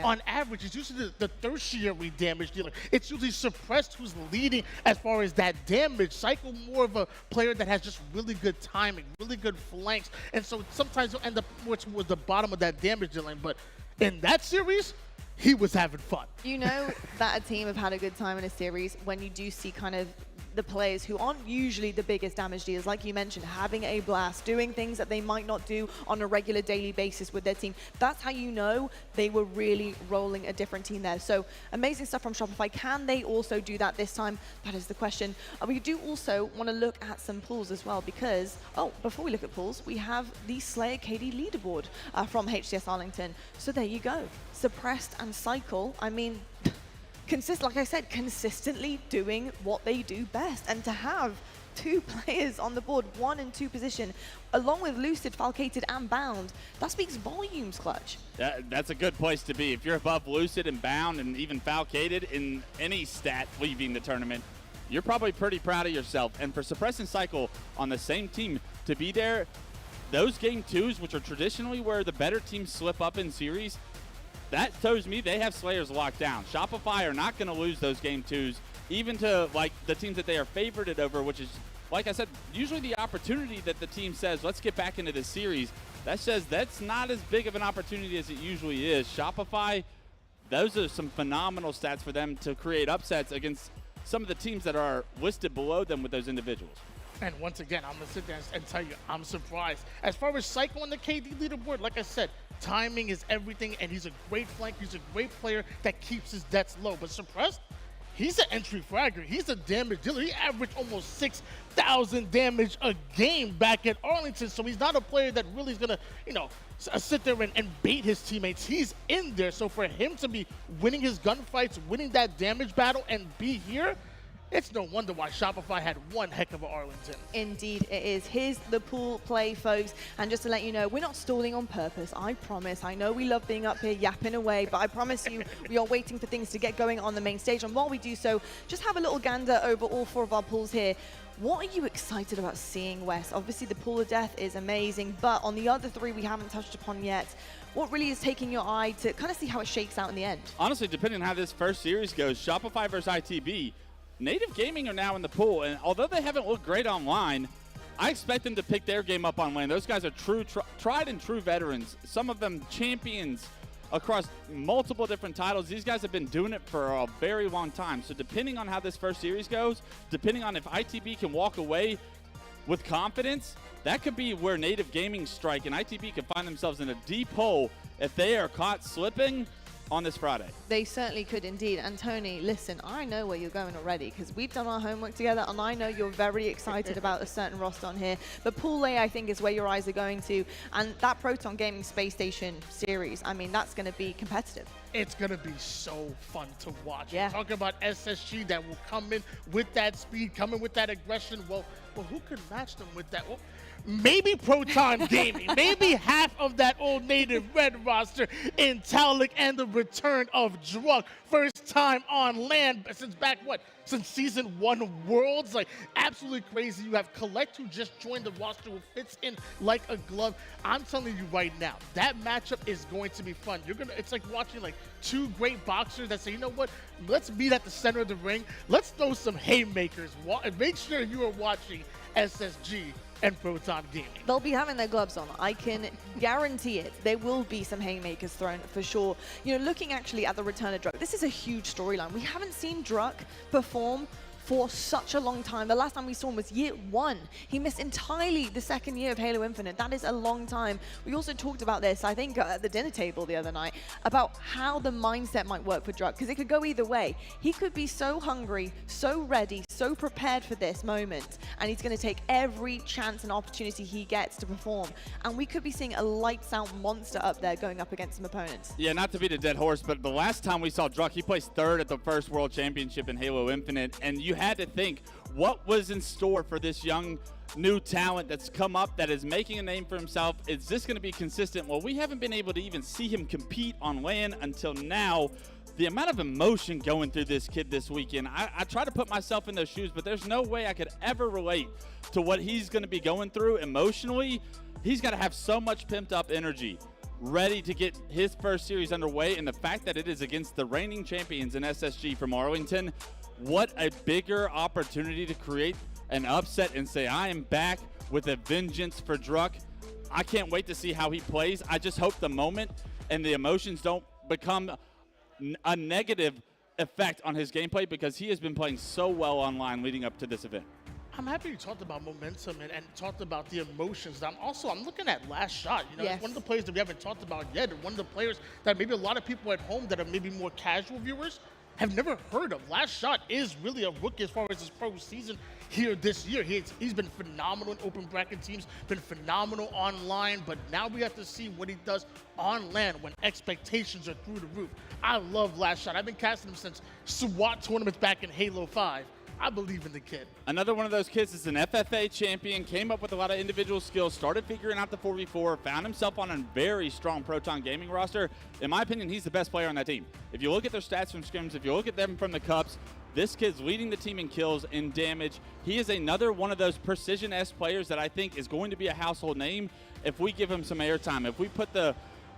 On average, it's usually the tertiary damage dealer. It's usually Suppressed who's leading as far as that damage. Cycle more of a player that has just really good timing, really good flanks, and so sometimes you'll end up more towards the bottom of that damage dealing. But in that series, he was having fun. You know that a team have had a good time in a series when you do see kind of the players who aren't usually the biggest damage dealers, like you mentioned, having a blast, doing things that they might not do on a regular daily basis with their team. That's how you know they were really rolling a different team there. So amazing stuff from Shopify. Can they also do that this time? That is the question. We do also want to look at some pools as well, because, before we look at pools, we have the Slayer KD leaderboard from HCS Arlington. So there you go. Suppressed and Cycle, I mean, like I said, consistently doing what they do best. And to have 2 players on the board, 1 and 2 position, along with Lucid, Falcated, and Bound, that speaks volumes, Clutch. That's a good place to be. If you're above Lucid and Bound and even Falcated in any stat leaving the tournament, you're probably pretty proud of yourself. And for Suppress and Cycle on the same team to be there, those game 2s, which are traditionally where the better teams slip up in series, that shows me they have Slayers locked down. Shopify are not going to lose those game 2s, even to like the teams that they are favorited over, which is, like I said, usually the opportunity that the team says, let's get back into this series. That says that's not as big of an opportunity as it usually is. Shopify, those are some phenomenal stats for them to create upsets against some of the teams that are listed below them with those individuals. And once again, I'm going to sit there and tell you, I'm surprised. As far as Cycle on the KD leaderboard, like I said, timing is everything, and he's a great flank. He's a great player that keeps his deaths low. But Suppressed, he's an entry fragger. He's a damage dealer. He averaged almost 6,000 damage a game back at Arlington. So he's not a player that really is going to, sit there and bait his teammates. He's in there. So for him to be winning his gunfights, winning that damage battle, and be here, it's no wonder why Shopify had one heck of an Arlington. Indeed it is. Here's the pool play, folks. And just to let you know, we're not stalling on purpose, I promise. I know we love being up here yapping away, but I promise you we are waiting for things to get going on the main stage. And while we do so, just have a little gander over all 4 of our pools here. What are you excited about seeing, Wes? Obviously, the Pool of Death is amazing, but on the other 3 we haven't touched upon yet. What really is taking your eye to kind of see how it shakes out in the end? Honestly, depending on how this first series goes, Shopify versus ITB, Native Gaming are now in the pool, and although they haven't looked great online, I expect them to pick their game up on lane. Those guys are tried and true veterans. Some of them champions across multiple different titles. These guys have been doing it for a very long time. So depending on how this first series goes, depending on if ITB can walk away with confidence, that could be where Native Gaming strike, and ITB could find themselves in a deep hole if they are caught slipping on this Friday. They certainly could indeed. And Tony, listen, I know where you're going already because we've done our homework together, and I know you're very excited about a certain roster on here. But Pool A, I think, is where your eyes are going to. And that Proton Gaming Space Station series, I mean, that's going to be competitive. It's going to be so fun to watch. Yeah. Talk about SSG that will come in with that speed, come in with that aggression. Well, who could match them with that? Well, maybe Proton Gaming, maybe half of that old Native Red roster in Taulik, and the return of Druk. First time on land since back, since season 1 Worlds. Like, absolutely crazy. You have Collect, who just joined the roster, who fits in like a glove. I'm telling you right now, that matchup is going to be fun. It's like watching like two great boxers that say, you know what, let's meet at the center of the ring. Let's throw some haymakers. Make sure you are watching SSG and Proton Gaming. They'll be having their gloves on. I can guarantee it. There will be some haymakers thrown for sure. You know, looking actually at the return of Druk, this is a huge storyline. We haven't seen Druk perform for such a long time. The last time we saw him was year 1. He missed entirely the second year of Halo Infinite. That is a long time. We also talked about this, I think, at the dinner table the other night, about how the mindset might work for Druk, because it could go either way. He could be so hungry, so ready, so prepared for this moment, and he's going to take every chance and opportunity he gets to perform. And we could be seeing a lights out monster up there going up against some opponents. Yeah, not to beat a dead horse, but the last time we saw Druk, he placed 3rd at the first World Championship in Halo Infinite, and you had to think what was in store for this young new talent that's come up, that is making a name for himself. Is this going to be consistent? Well, we haven't been able to even see him compete on LAN until now. The amount of emotion going through this kid this weekend, I try to put myself in those shoes, but there's no way I could ever relate to what he's going to be going through emotionally. He's got to have so much pimped up energy, ready to get his first series underway, and the fact that it is against the reigning champions in SSG from Arlington, what a bigger opportunity to create an upset and say, I am back with a vengeance for Druk. I can't wait to see how he plays. I just hope the moment and the emotions don't become a negative effect on his gameplay, because he has been playing so well online leading up to this event. I'm happy you talked about momentum and talked about the emotions. I'm looking at Last Shot. You know, Yes. It's one of the players that we haven't talked about yet, and one of the players that maybe a lot of people at home that are maybe more casual viewers have never heard of. Last Shot is really a rookie as far as his pro season here this year. He's been phenomenal in open bracket teams, been phenomenal online, but now we have to see what he does on LAN when expectations are through the roof. I love Last Shot. I've been casting him since SWAT tournaments back in Halo 5. I believe in the kid. Another one of those kids is an FFA champion, came up with a lot of individual skills, started figuring out the 4v4, found himself on a very strong Proton Gaming roster. In my opinion, he's the best player on that team. If you look at their stats from scrims, if you look at them from the cups, this kid's leading the team in kills and damage. He is another one of those precision-S players that I think is going to be a household name if we give him some airtime. If we put the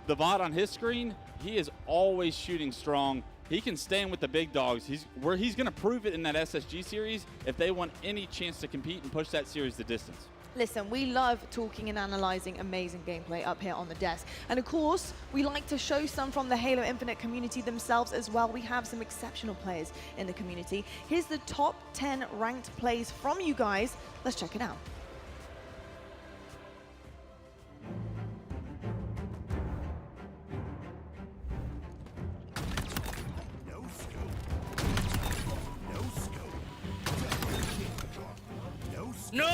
VOD on his screen, he is always shooting strong. He can stand with the big dogs. He's going to prove it in that SSG series if they want any chance to compete and push that series the distance. Listen, we love talking and analyzing amazing gameplay up here on the desk. And of course, we like to show some from the Halo Infinite community themselves as well. We have some exceptional players in the community. Here's the top 10 ranked plays from you guys. Let's check it out. No!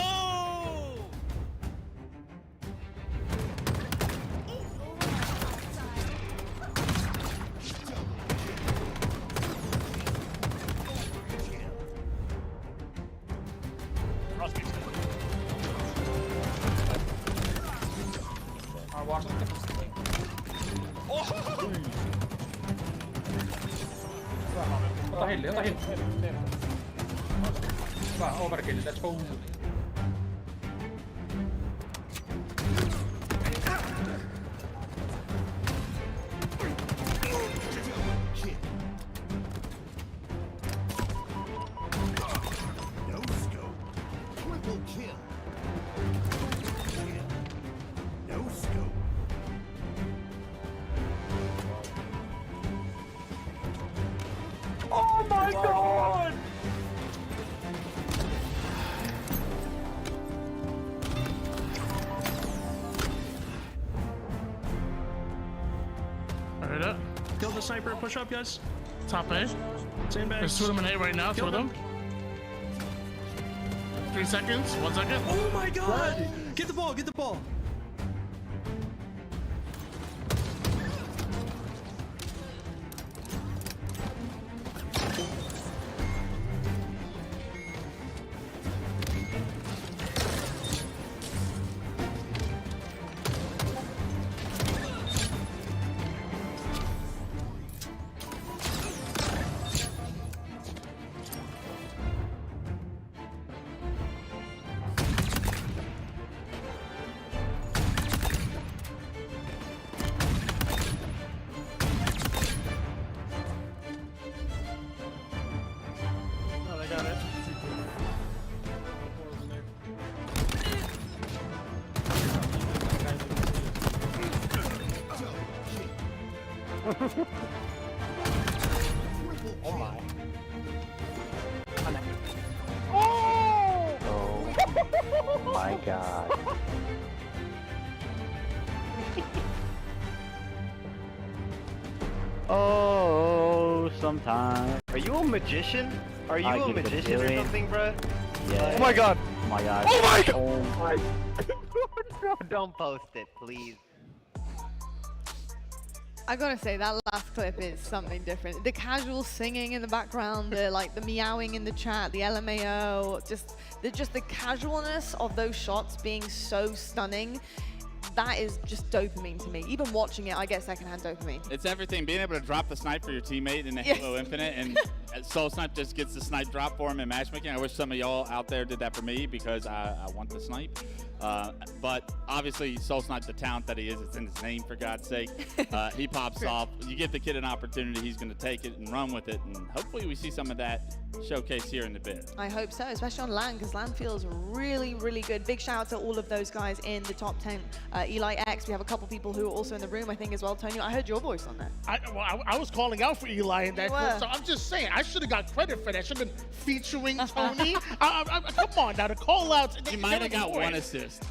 Kill the sniper. Push up, guys. Top A. Sandbags. There's 2 of them in A right now. 2 of them. 3 seconds. 1 second. Oh my god! Get the ball, get the ball. Oh my. Oh my god. Oh, sometimes. Are you a magician? Are you a magician or something, bro? Yeah. Oh my god. Oh my god. Oh my god. Oh my. Don't post it, please. I gotta say, that last clip is something different. The casual singing in the background, the meowing in the chat, the LMAO, just the casualness of those shots being so stunning. That is just dopamine to me. Even watching it, I get secondhand dopamine. It's everything. Being able to drop the snipe for your teammate in the Halo Infinite, and Soul Snipe just gets the snipe drop for him in matchmaking. I wish some of y'all out there did that for me because I want the snipe. But obviously, Soul Snipe, the talent that he is, it's in his name, for God's sake. He pops off. You give the kid an opportunity, he's going to take it and run with it. And hopefully we see some of that showcase here in a bit. I hope so, especially on LAN, because LAN feels really, really good. Big shout out to all of those guys in the top 10. Eli X, we have a couple people who are also in the room, I think, as well. Tony, I heard your voice on that. I was calling out for Eli in that clip, so I'm just saying, I should have got credit for that. Should have been featuring Tony. Come on, now, the call-outs. You might have got 1 assist.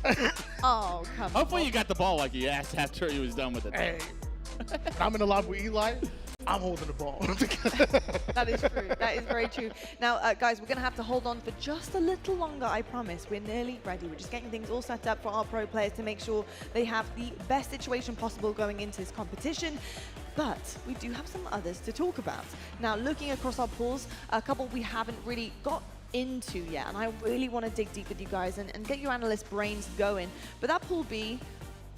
Oh, come on. Hopefully you got the ball like he asked after he was done with it. Hey, I'm in the lobby with Eli. I'm holding the ball. That is true. That is very true. Now, guys, we're going to have to hold on for just a little longer, I promise. We're nearly ready. We're just getting things all set up for our pro players to make sure they have the best situation possible going into this competition. But we do have some others to talk about. Now, looking across our pools, a couple we haven't really got into yet, and I really want to dig deep with you guys and get your analyst brains going. But that pool B,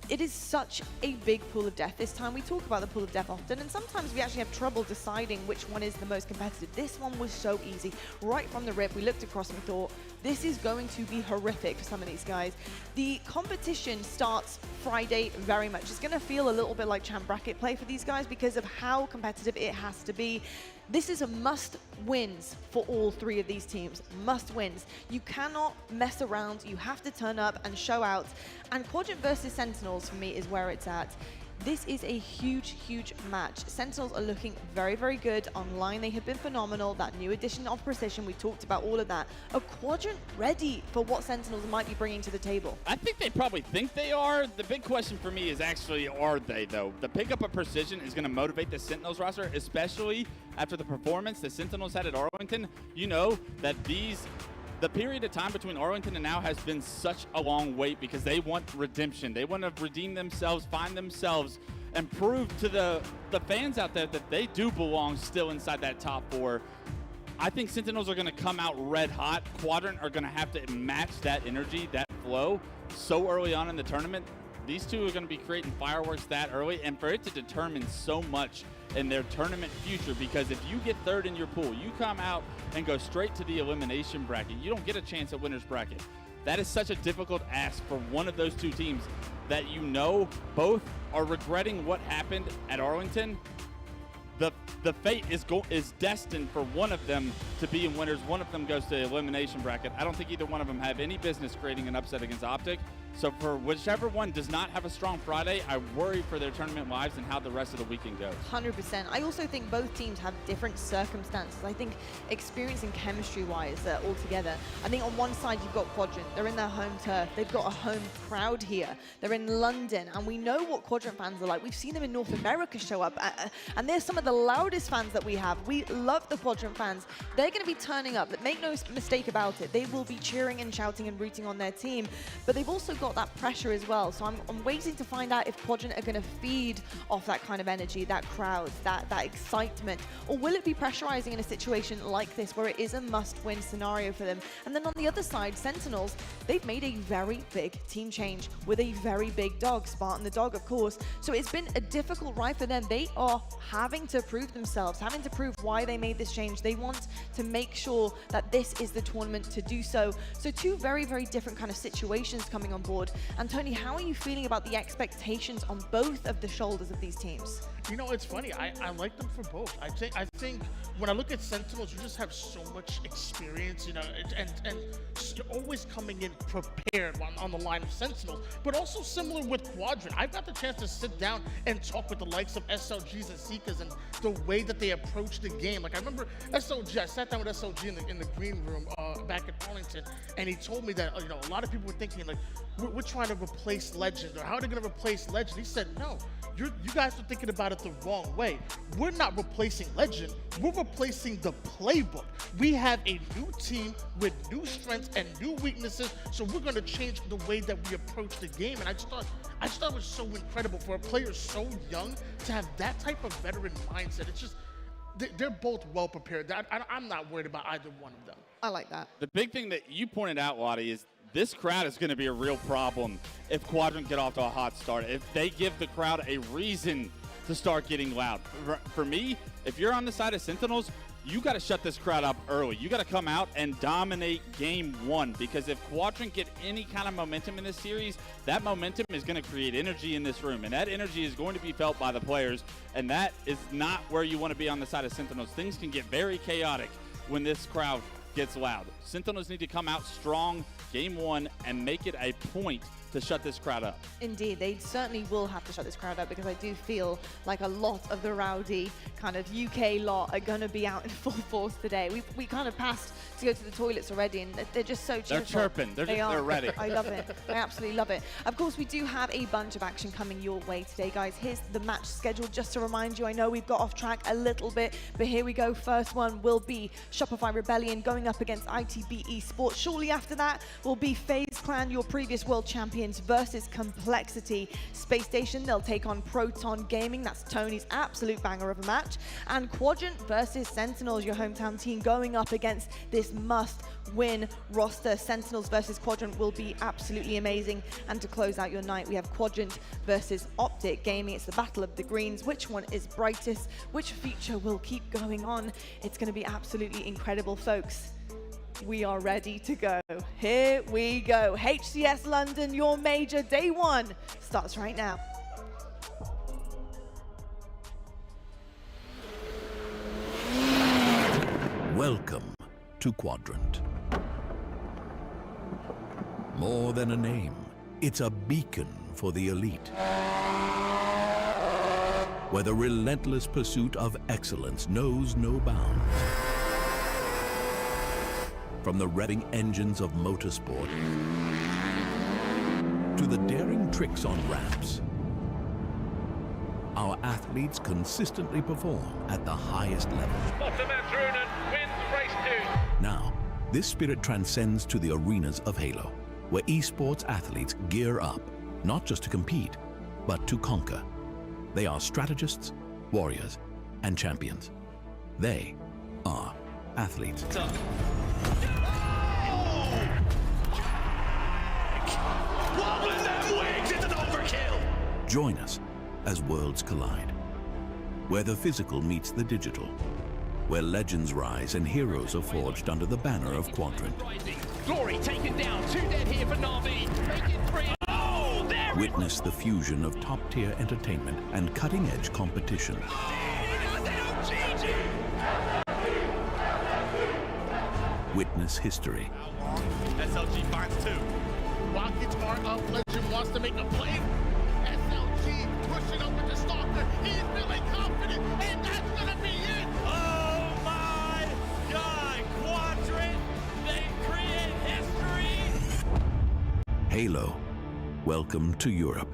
it is such a big pool of death this time. We talk about the pool of death often, and sometimes we actually have trouble deciding which one is the most competitive. This one was so easy. Right from the rip, we looked across and we thought, this is going to be horrific for some of these guys. The competition starts Friday very much. It's going to feel a little bit like champ bracket play for these guys because of how competitive it has to be. This is a must-wins for all 3 of these teams. Must-wins. You cannot mess around. You have to turn up and show out. And Quadrant versus Sentinels, for me, is where it's at. This is a huge, huge match. Sentinels are looking very, very good. Online, they have been phenomenal. That new addition of precision, we talked about all of that. A Quadrant ready for what Sentinels might be bringing to the table? I think they probably think they are. The big question for me is actually, are they, though? The pickup of precision is going to motivate the Sentinels roster, especially after the performance the Sentinels had at Arlington. You know that the period of time between Arlington and now has been such a long wait because they want redemption. They want to redeem themselves, find themselves, and prove to the fans out there that they do belong still inside that top 4. I think Sentinels are going to come out red hot. Quadrant are going to have to match that energy, that flow, so early on in the tournament. These two are going to be creating fireworks that early, and for it to determine so much in their tournament future, because if you get 3rd in your pool, you come out and go straight to the elimination bracket. You don't get a chance at winner's bracket. That is such a difficult ask for one of those 2 teams that you know both are regretting what happened at Arlington. The fate is destined for one of them to be in winners. One of them goes to the elimination bracket. I don't think either one of them have any business creating an upset against Optic. So for whichever one does not have a strong Friday, I worry for their tournament lives and how the rest of the weekend goes. 100%. I also think both teams have different circumstances. I think experience and chemistry-wise all together. I think on one side you've got Quadrant. They're in their home turf. They've got a home crowd here. They're in London, and we know what Quadrant fans are like. We've seen them in North America show up, and they're some of the loudest fans that we have. We love the Quadrant fans. They're going to be turning up. Make no mistake about it. They will be cheering and shouting and rooting on their team, but they've also got that pressure as well. So I'm waiting to find out if Quadrant are going to feed off that kind of energy, that crowd, that excitement, or will it be pressurizing in a situation like this where it is a must-win scenario for them? And then on the other side, Sentinels, they've made a very big team change with a very big dog, Spartan the dog, of course. So it's been a difficult ride for them. They are having to prove themselves, having to prove why they made this change. They want to make sure that this is the tournament to do so. So two very, very different kind of situations coming on board. And Tony, how are you feeling about the expectations on both of the shoulders of these teams? You know, it's funny. I like them for both. I think when I look at Sentinels, you just have so much experience, you know, and you're always coming in prepared on the line of Sentinels, but also similar with Quadrant. I've got the chance to sit down and talk with the likes of SLGs and Seekers and the way that they approach the game. Like I remember SLG, I sat down with SLG in the green room back in Arlington, and he told me that, you know, a lot of people were thinking like, we're trying to replace Legend, or how are they going to replace Legend? He said, no, you guys are thinking about it the wrong way. We're not replacing Legend, we're replacing the playbook. We have a new team with new strengths and new weaknesses, so we're going to change the way that we approach the game. And I just thought it was so incredible for a player so young to have that type of veteran mindset. It's just, they're both well prepared. I'm not worried about either one of them. I like that. The big thing that you pointed out, Lottie, is this crowd is going to be a real problem if Quadrant get off to a hot start. If they give the crowd a reason to start getting loud. For me, if you're on the side of Sentinels, you got to shut this crowd up early. You got to come out and dominate game one, because if Quadrant get any kind of momentum in this series, that momentum is going to create energy in this room, and that energy is going to be felt by the players, and that is not where you want to be on the side of Sentinels. Things can get very chaotic when this crowd gets loud. Sentinels need to come out strong game one and make it a point to shut this crowd up. Indeed, they certainly will have to shut this crowd up, because I do feel like a lot of the rowdy kind of UK lot are going to be out in full force today. We kind of passed to go to the toilets already, and they're just so cheerful. They're chirping. They're ready. I love it. I absolutely love it. Of course, we do have a bunch of action coming your way today, guys. Here's the match schedule just to remind you. I know we've got off track a little bit, but here we go. First one will be Shopify Rebellion going up against ITB Esports. Shortly after that will be FaZe Clan, your previous world champions, versus Complexity. Space Station, they'll take on Proton Gaming. That's Tony's absolute banger of a match. And Quadrant versus Sentinels, your hometown team, going up against this must-win roster. Sentinels versus Quadrant will be absolutely amazing. And to close out your night, we have Quadrant versus Optic Gaming. It's the battle of the greens. Which one is brightest? Which feature will keep going on? It's going to be absolutely incredible, folks. We are ready to go. Here we go. HCS London, your major, day one, starts right now. Welcome to Quadrant. More than a name, it's a beacon for the elite, where the relentless pursuit of excellence knows no bounds. From the revving engines of motorsport to the daring tricks on ramps, our athletes consistently perform at the highest level. Now, this spirit transcends to the arenas of Halo, where esports athletes gear up, not just to compete, but to conquer. They are strategists, warriors, and champions. They are athletes. Join us as worlds collide, where the physical meets the digital, where legends rise and heroes are forged under the banner of Quadrant. Glory taken down, 2 dead here for Na'Vi, make it 3. Oh, there! Witness the fusion of top-tier entertainment and cutting-edge competition. Witness history. SLG finds 2. Rockets are up. Legend wants to make a play. SLG pushing up with the stalker. He's feeling confident, and that's gonna be it. Oh my God, Quadrant, they create history. Halo, welcome to Europe.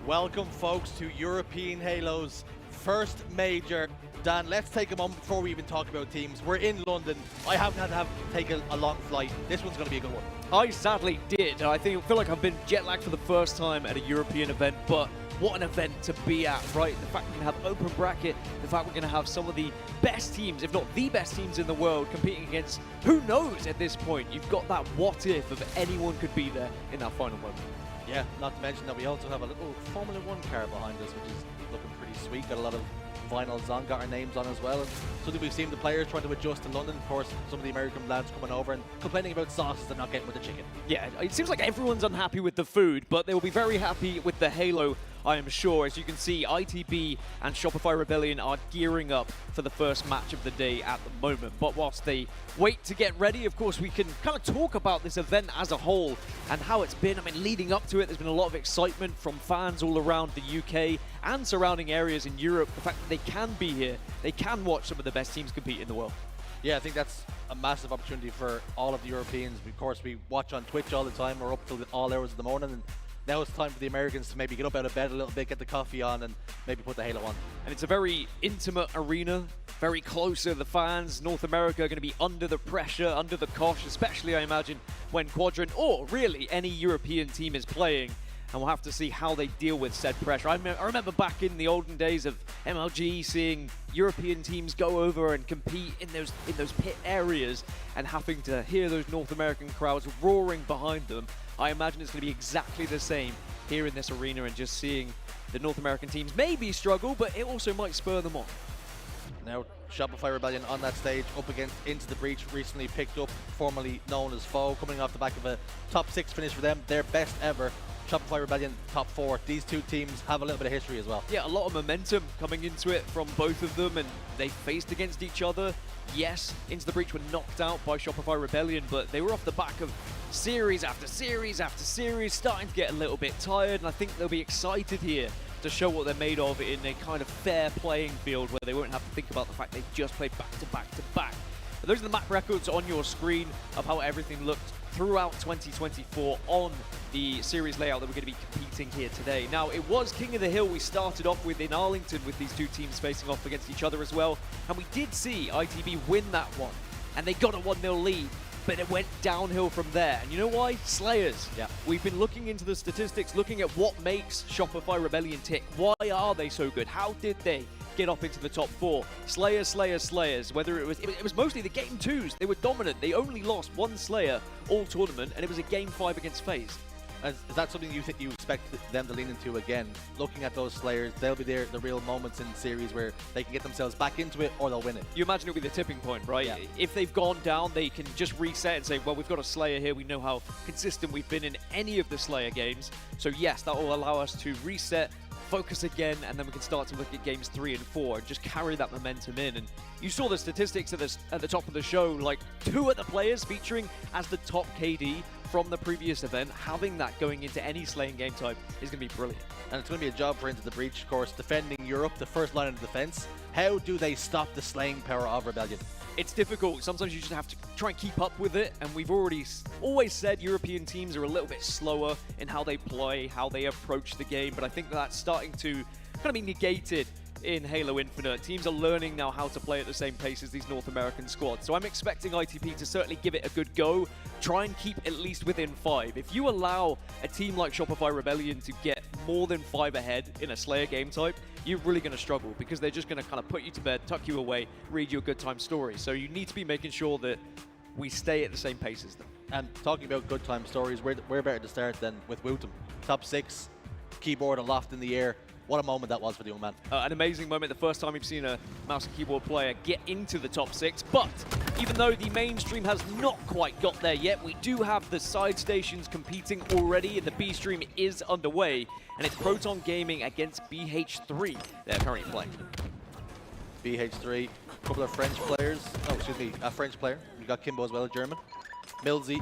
Welcome, folks, to European Halo's first major. Dan, let's take a moment before we even talk about teams. We're in London. I haven't had to take a long flight. This one's going to be a good one. I sadly did. I feel like I've been jet lagged for the first time at a European event, but what an event to be at, right? The fact we're going to have open bracket, the fact we're going to have some of the best teams, if not the best teams in the world, competing against who knows at this point. You've got that what if of anyone could be there in that final moment. Yeah, not to mention that we also have a little Formula 1 car behind us, which is looking pretty sweet. Got a lot of vinyls on, got our names on as well. And something we've seen the players trying to adjust to London. Of course, some of the American lads coming over and complaining about sauces and not getting with the chicken. Yeah, it seems like everyone's unhappy with the food, but they will be very happy with the Halo, I am sure. As you can see, ITB and Shopify Rebellion are gearing up for the first match of the day at the moment. But whilst they wait to get ready, of course, we can kind of talk about this event as a whole and how it's been. I mean, leading up to it, there's been a lot of excitement from fans all around the UK and surrounding areas in Europe. The fact that they can be here, they can watch some of the best teams compete in the world. Yeah, I think that's a massive opportunity for all of the Europeans. Of course, we watch on Twitch all the time. We're up till all hours of the morning. And now it's time for the Americans to maybe get up out of bed a little bit, get the coffee on, and maybe put the Halo on. And it's a very intimate arena, very close to the fans. North America are going to be under the pressure, under the cosh, especially, I imagine, when Quadrant, or really any European team is playing. And we'll have to see how they deal with said pressure. I remember back in the olden days of MLG, seeing European teams go over and compete in those pit areas and having to hear those North American crowds roaring behind them. I imagine it's going to be exactly the same here in this arena, and just seeing the North American teams maybe struggle, but it also might spur them on. Now, Shopify Rebellion on that stage, up against Into the Breach, recently picked up, formerly known as Foe, coming off the back of a top 6 finish for them, their best ever. Shopify Rebellion top 4. These two teams have a little bit of history as well. Yeah, a lot of momentum coming into it from both of them, and they faced against each other. Yes, Into the Breach were knocked out by Shopify Rebellion, but they were off the back of series after series after series, starting to get a little bit tired, and I think they'll be excited here to show what they're made of in a kind of fair playing field where they won't have to think about the fact they've just played back to back to back. But those are the map records on your screen of how everything looked throughout 2024 on the series layout that we're going to be competing here today. Now, it was King of the Hill we started off with in Arlington, with these two teams facing off against each other as well, and we did see ITB win that one, and they got a 1-0 lead, but it went downhill from there. And you know why? Slayers. Yeah. We've been looking into the statistics, looking at what makes Shopify Rebellion tick. Why are they so good? How did they get up into the top 4? Slayers, Slayers, Slayers. Whether it was mostly the game 2s. They were dominant. They only lost one Slayer all tournament, and it was a game 5 against FaZe. Is that something you think you expect them to lean into again? Looking at those Slayers, they'll be there, the real moments in the series where they can get themselves back into it, or they'll win it. You imagine it'll be the tipping point, right? Yeah. If they've gone down, they can just reset and say, well, we've got a Slayer here. We know how consistent we've been in any of the Slayer games. So yes, that will allow us to reset, focus again, and then we can start to look at games 3 and 4 and just carry that momentum in. And you saw the statistics at the top of the show, like 2 of the players featuring as the top KD from the previous event. Having that going into any slaying game type is going to be brilliant. And it's going to be a job for Into the Breach, of course, defending Europe, the first line of defense. How do they stop the slaying power of Rebellion? It's difficult. Sometimes you just have to try and keep up with it, and we've always said European teams are a little bit slower in how they play, how they approach the game, but I think that's starting to kind of be negated in Halo Infinite. Teams are learning now how to play at the same pace as these North American squads. So I'm expecting ITP to certainly give it a good go, try and keep at least within 5. If you allow a team like Shopify Rebellion to get more than 5 ahead in a Slayer game type, you're really going to struggle, because they're just going to kind of put you to bed, tuck you away, read you a good time story. So you need to be making sure that we stay at the same pace as them. And talking about good time stories, we're better to start than with Wootum. Top 6, keyboard aloft in the air. what a moment that was for the young man. An amazing moment, the first time we've seen a mouse and keyboard player get into the top 6. But even though the mainstream has not quite got there yet, we do have the side stations competing already, and the B stream is underway. And it's Proton Gaming against BH3 they're currently playing. BH3, a couple of French players. Oh, excuse me, a French player. You got Kimbo as well, a German. Milzy,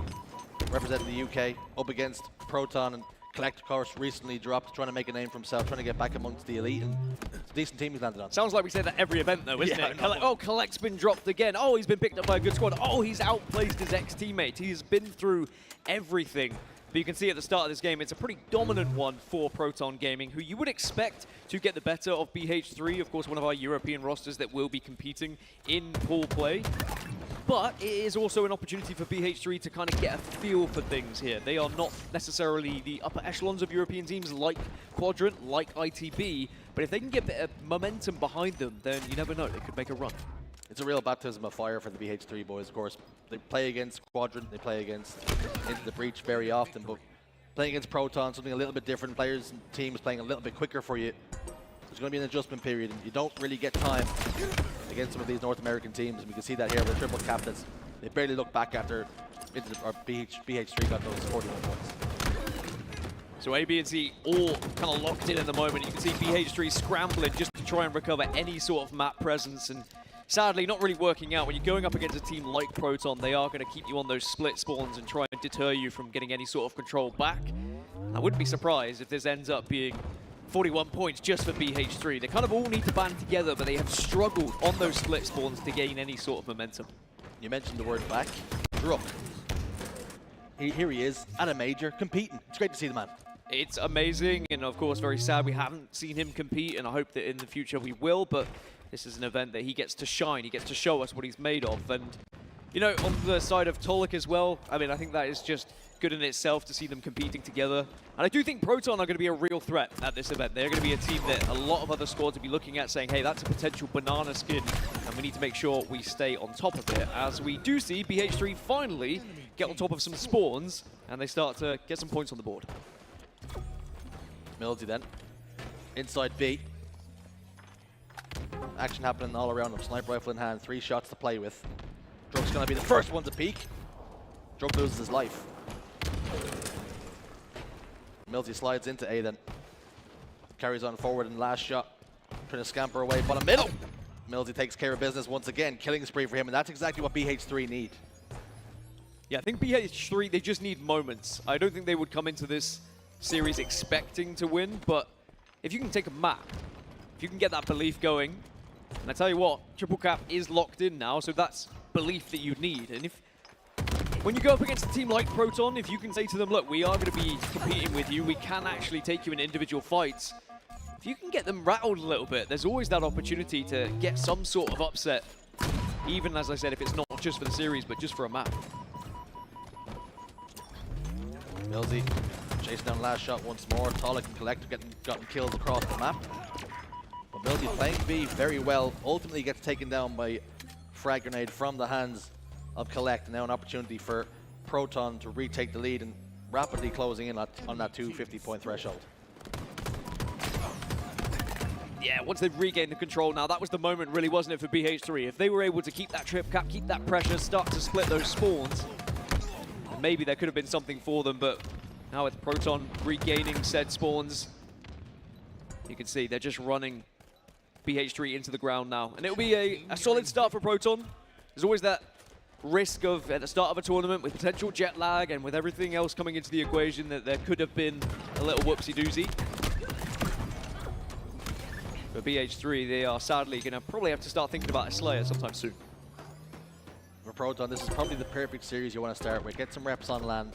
representing the UK, up against Proton, and Collect, of course, recently dropped, trying to make a name for himself, trying to get back amongst the elite, and it's a decent team he's landed on. Sounds like we say that every event, though, isn't it? Oh, Collect's been dropped again. Oh, he's been picked up by a good squad. Oh, he's outplaced his ex-teammate. He's been through everything. But you can see at the start of this game, it's a pretty dominant one for Proton Gaming, who you would expect to get the better of BH3, of course, one of our European rosters that will be competing in pool play. But it is also an opportunity for BH3 to kind of get a feel for things here. They are not necessarily the upper echelons of European teams like Quadrant, like ITB, but if they can get a bit of momentum behind them, then you never know, they could make a run. It's a real baptism of fire for the BH3 boys, of course. They play against Quadrant, they play against Into the Breach very often, but playing against Proton, something a little bit different, players and teams playing a little bit quicker for you. There's going to be an adjustment period, and you don't really get time against some of these North American teams, and we can see that here with the triple captains. They barely look back after BH3 got those 41 points. So A, B, and C all kind of locked in at the moment. You can see BH3 scrambling just to try and recover any sort of map presence, and sadly not really working out. When you're going up against a team like Proton, they are going to keep you on those split spawns and try and deter you from getting any sort of control back. I wouldn't be surprised if this ends up being 41 points just for BH3. They kind of all need to band together, but they have struggled on those split spawns to gain any sort of momentum. You mentioned the word back. Druck. Here he is at a major competing. It's great to see the man. It's amazing, and of course very sad we haven't seen him compete, and I hope that in the future we will, but this is an event that he gets to shine, he gets to show us what he's made of. And you know, on the side of Tolik as well, I mean, I think that is just good in itself to see them competing together. And I do think Proton are going to be a real threat at this event. They're going to be a team that a lot of other squads will be looking at saying, hey, that's a potential banana skin, and we need to make sure we stay on top of it. As we do see BH3 finally get on top of some spawns, and they start to get some points on the board. Milzy then, inside B. Action happening all around him, sniper rifle in hand, 3 shots to play with. Druck's going to be the first one to peek. Druck loses his life. Milzy slides into A then. Carries on forward in the last shot. Trying to scamper away, bottom middle. Milzy takes care of business once again. Killing spree for him, and that's exactly what BH3 need. Yeah, I think BH3, they just need moments. I don't think they would come into this series expecting to win, but if you can take a map, if you can get that belief going, and I tell you what, Triple Cap is locked in now, so that's belief that you need. And if when you go up against a team like Proton, if you can say to them, look, we are going to be competing with you, we can actually take you in individual fights. If you can get them rattled a little bit, there's always that opportunity to get some sort of upset, even, as I said, if it's not just for the series, but just for a map. Milzy chasing down last shot once more. Tolik and Collect gotten kills across the map. But Milzy playing B very well. Ultimately gets taken down by frag grenade from the hands of Collect. Now an opportunity for Proton to retake the lead and rapidly closing in on that 250-point threshold. Yeah, once they've regained the control now, that was the moment really, wasn't it, for BH3? If they were able to keep that trip cap, keep that pressure, start to split those spawns, maybe there could have been something for them, but now with Proton regaining said spawns, you can see they're just running BH3 into the ground now. And it'll be a solid start for Proton. There's always that risk of, at the start of a tournament, with potential jet lag and with everything else coming into the equation, that there could have been a little whoopsie-doozy. For BH3, they are sadly going to probably have to start thinking about a Slayer sometime soon. For Proton, this is probably the perfect series you want to start with. Get some reps on land.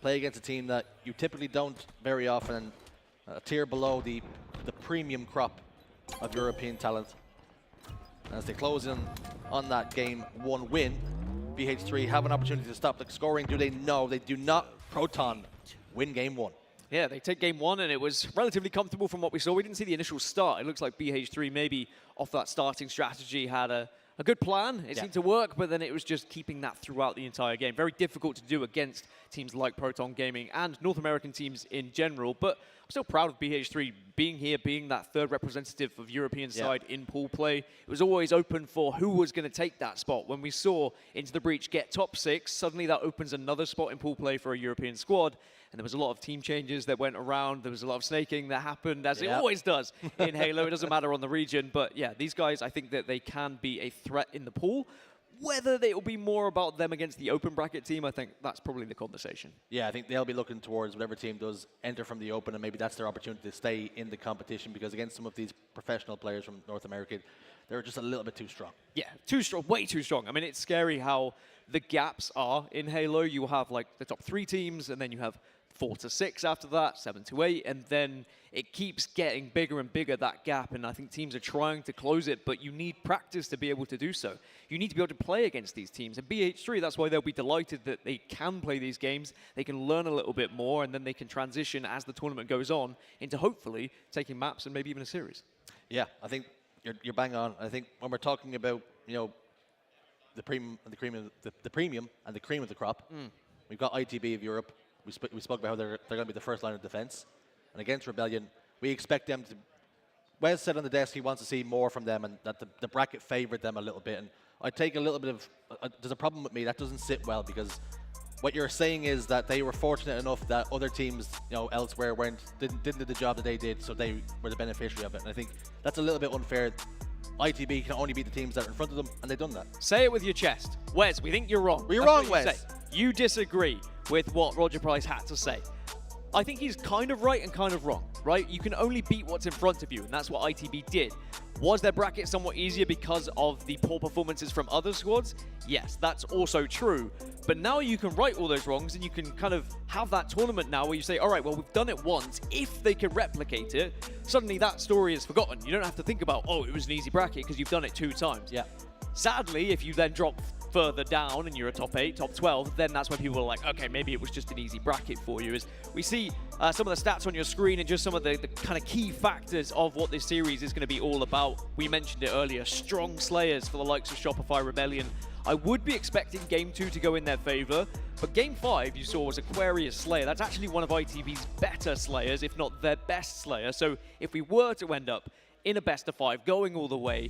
Play against a team that you typically don't very often, a tier below the premium crop of European talent. As they close in on that game 1 win, BH3 have an opportunity to stop the scoring. Do they? No, they do not. Proton win game 1. Yeah, they take game 1, and it was relatively comfortable from what we saw. We didn't see the initial start. It looks like BH3 maybe off that starting strategy had a good plan. It seemed to work, but then it was just keeping that throughout the entire game. Very difficult to do against teams like Proton Gaming and North American teams in general, but I'm still proud of BH3 being here, being that third representative of European side in pool play, it was always open for who was going to take that spot. When we saw Into the Breach get top 6, suddenly that opens another spot in pool play for a European squad. And there was a lot of team changes that went around. There was a lot of snaking that happened, as it always does in Halo. It doesn't matter on the region. But yeah, these guys, I think that they can be a threat in the pool. Whether it will be more about them against the open bracket team, I think that's probably the conversation. Yeah, I think they'll be looking towards whatever team does enter from the open, and maybe that's their opportunity to stay in the competition, because against some of these professional players from North America, they're just a little bit too strong. Yeah, too strong, way too strong. I mean, it's scary how the gaps are in Halo. You have like the top 3 teams, and then you have 4 to 6 after that, 7 to 8, and then it keeps getting bigger and bigger, that gap, and I think teams are trying to close it, but you need practice to be able to do so. You need to be able to play against these teams, and BH3, that's why they'll be delighted that they can play these games, they can learn a little bit more, and then they can transition as the tournament goes on into hopefully taking maps and maybe even a series. Yeah, I think you're bang on. I think when we're talking about, you know, the premium and the cream of the crop, we've got ITB of Europe. We spoke about how they're going to be the first line of defense. And against Rebellion, we expect them to... Wes said on the desk he wants to see more from them, and that the bracket favored them a little bit. And I take a little bit of... there's a problem with me. That doesn't sit well, because what you're saying is that they were fortunate enough that other teams, you know, elsewhere didn't do the job that they did, so they were the beneficiary of it. And I think that's a little bit unfair. ITB can only beat the teams that are in front of them, and they've done that. Say it with your chest. Wes, we think you're wrong. We're wrong, Wes. You disagree with what Roger Price had to say. I think he's kind of right and kind of wrong, right? You can only beat what's in front of you, and that's what ITB did. Was their bracket somewhat easier because of the poor performances from other squads? Yes, that's also true. But now you can right all those wrongs, and you can kind of have that tournament now where you say, all right, well, we've done it once. If they can replicate it, suddenly that story is forgotten. You don't have to think about, oh, it was an easy bracket, because you've done it 2 times. Yeah. Sadly, if you then drop further down and you're a top 8, top 12, then that's when people are like, okay, maybe it was just an easy bracket for you. As we see some of the stats on your screen and just some of the kind of key factors of what this series is going to be all about. We mentioned it earlier, strong slayers for the likes of Shopify Rebellion. I would be expecting Game 2 to go in their favor, but Game 5 you saw was Aquarius Slayer. That's actually one of ITV's better slayers, if not their best slayer. So if we were to end up in a best of 5, going all the way,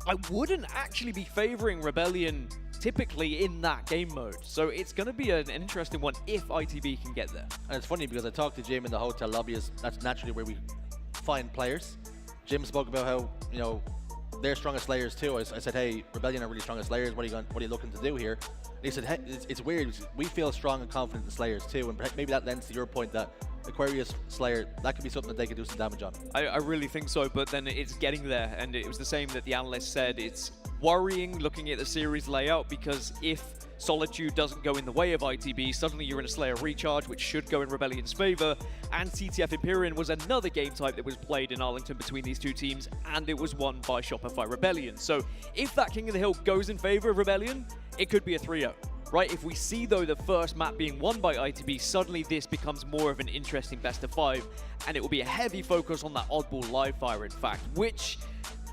I wouldn't actually be favoring Rebellion typically in that game mode. So it's going to be an interesting one if ITV can get there. And it's funny because I talked to Jim in the hotel lobby, as that's naturally where we find players. Jim spoke about how, you know, they're strong as slayers too. I said, hey, Rebellion are really strong as slayers. What are you looking to do here? And he said, hey, it's weird. We feel strong and confident in slayers too. And maybe that lends to your point that Aquarius Slayer, that could be something that they could do some damage on. I really think so, but then it's getting there, and it was the same that the analyst said. It's worrying looking at the series layout, because if Solitude doesn't go in the way of ITB, suddenly you're in a Slayer recharge, which should go in Rebellion's favor, and TTF Empyrean was another game type that was played in Arlington between these two teams, and it was won by Shopify Rebellion. So if that King of the Hill goes in favor of Rebellion, it could be a 3-0. Right, if we see, though, the first map being won by ITB, suddenly this becomes more of an interesting best of 5, and it will be a heavy focus on that oddball live fire, in fact, which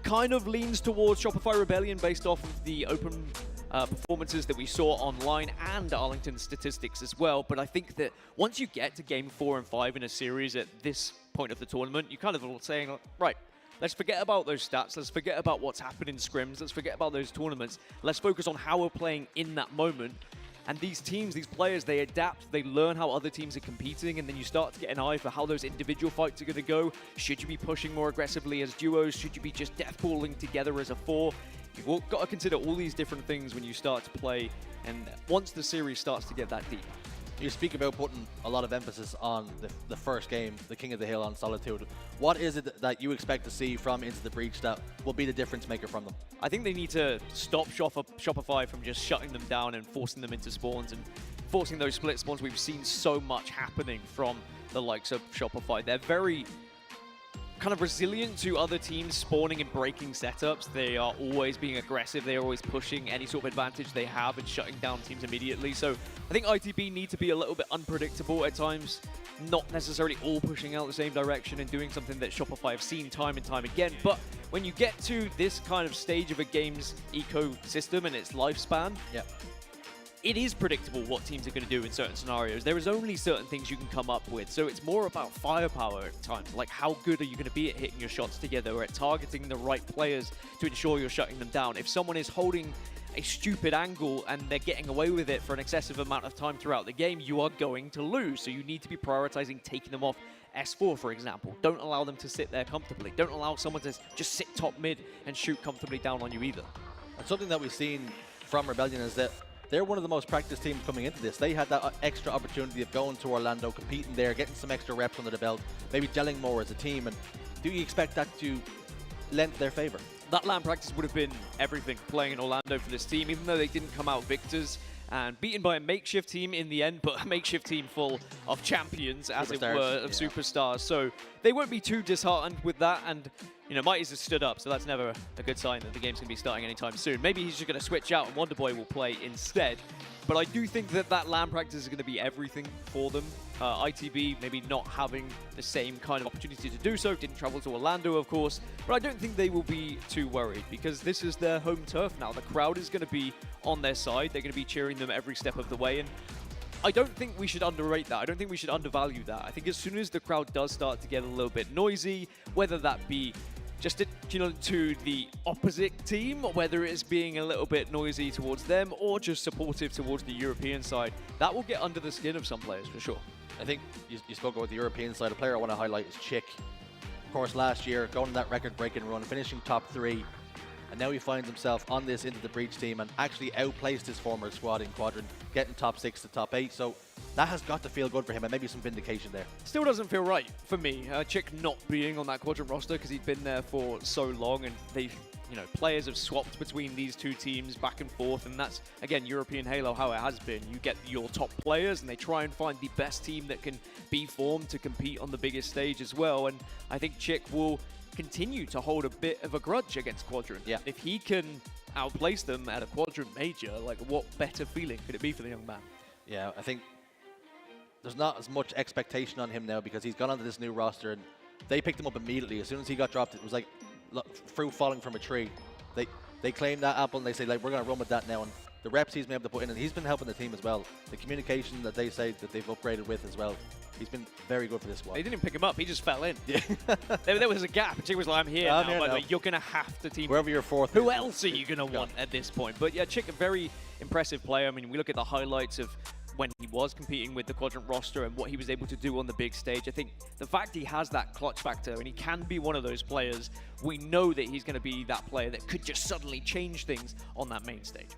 kind of leans towards Shopify Rebellion based off of the open performances that we saw online and Arlington statistics as well. But I think that once you get to game 4 and 5 in a series at this point of the tournament, you kind of are saying, right, let's forget about those stats. Let's forget about what's happened in scrims. Let's forget about those tournaments. Let's focus on how we're playing in that moment. And these teams, these players, they adapt. They learn how other teams are competing. And then you start to get an eye for how those individual fights are going to go. Should you be pushing more aggressively as duos? Should you be just deathballing together as a 4? You've got to consider all these different things when you start to play. And once the series starts to get that deep. You speak about putting a lot of emphasis on the first game, the King of the Hill on Solitude. What is it that you expect to see from Into the Breach that will be the difference maker from them? I think they need to stop Shopify from just shutting them down and forcing them into spawns and forcing those split spawns. We've seen so much happening from the likes of Shopify. They're very kind of resilient to other teams spawning and breaking setups. They are always being aggressive. They are always pushing any sort of advantage they have and shutting down teams immediately. So I think ITB need to be a little bit unpredictable at times, not necessarily all pushing out the same direction and doing something that Shopify have seen time and time again. But when you get to this kind of stage of a game's ecosystem and its lifespan, it is predictable what teams are going to do in certain scenarios. There is only certain things you can come up with, so it's more about firepower at times. Like, how good are you going to be at hitting your shots together, or at targeting the right players to ensure you're shutting them down? If someone is holding a stupid angle and they're getting away with it for an excessive amount of time throughout the game, you are going to lose. So you need to be prioritizing taking them off S4, for example. Don't allow them to sit there comfortably. Don't allow someone to just sit top mid and shoot comfortably down on you either. And something that we've seen from Rebellion is that they're one of the most practiced teams coming into this. They had that extra opportunity of going to Orlando, competing there, getting some extra reps under the belt, maybe gelling more as a team. And do you expect that to lend their favor? That LAN practice would have been everything playing in Orlando for this team, even though they didn't come out victors and beaten by a makeshift team in the end, but a makeshift team full of champions, as it were, of superstars. So they won't be too disheartened with that. And, you know, Mighty's has stood up, so that's never a good sign that the game's going to be starting anytime soon. Maybe he's just going to switch out and Wonderboy will play instead. But I do think that that LAN practice is going to be everything for them. ITB maybe not having the same kind of opportunity to do so. Didn't travel to Orlando, of course. But I don't think they will be too worried because this is their home turf now. The crowd is going to be on their side. They're going to be cheering them every step of the way. And I don't think we should underrate that. I don't think we should undervalue that. I think as soon as the crowd does start to get a little bit noisy, whether that be just to the opposite team, whether it's being a little bit noisy towards them or just supportive towards the European side, that will get under the skin of some players for sure. I think you spoke about the European side. A player I want to highlight is Chick. Of course, last year, going on that record-breaking run, finishing top 3, and now he finds himself on this Into the Breach team and actually outplaced his former squad in Quadrant, getting top 6 to top 8. So that has got to feel good for him, and maybe some vindication there. Still doesn't feel right for me. Chick not being on that Quadrant roster because he'd been there for so long, and they've, you know, players have swapped between these two teams back and forth, and that's, again, European Halo, how it has been. You get your top players, and they try and find the best team that can be formed to compete on the biggest stage as well, and I think Chick will continue to hold a bit of a grudge against Quadrant. Yeah. If he can outplace them at a Quadrant Major, like, what better feeling could it be for the young man? Yeah, I think there's not as much expectation on him now because he's gone onto this new roster, and they picked him up immediately. As soon as he got dropped, it was like fruit falling from a tree. They claim that apple and they say, like, we're going to run with that now. And the reps he's been able to put in, and he's been helping the team as well. The communication that they say that they've upgraded with as well. He's been very good for this squad. They didn't pick him up, he just fell in. Yeah. there was a gap, and Chick was like, I'm here now, by the way. You're going to have to team. Wherever you're fourth. Who else are you going to want at this point? But yeah, Chick, a very impressive player. I mean, we look at the highlights of when he was competing with the Quadrant roster and what he was able to do on the big stage. I think the fact he has that clutch factor and he can be one of those players, we know that he's going to be that player that could just suddenly change things on that main stage.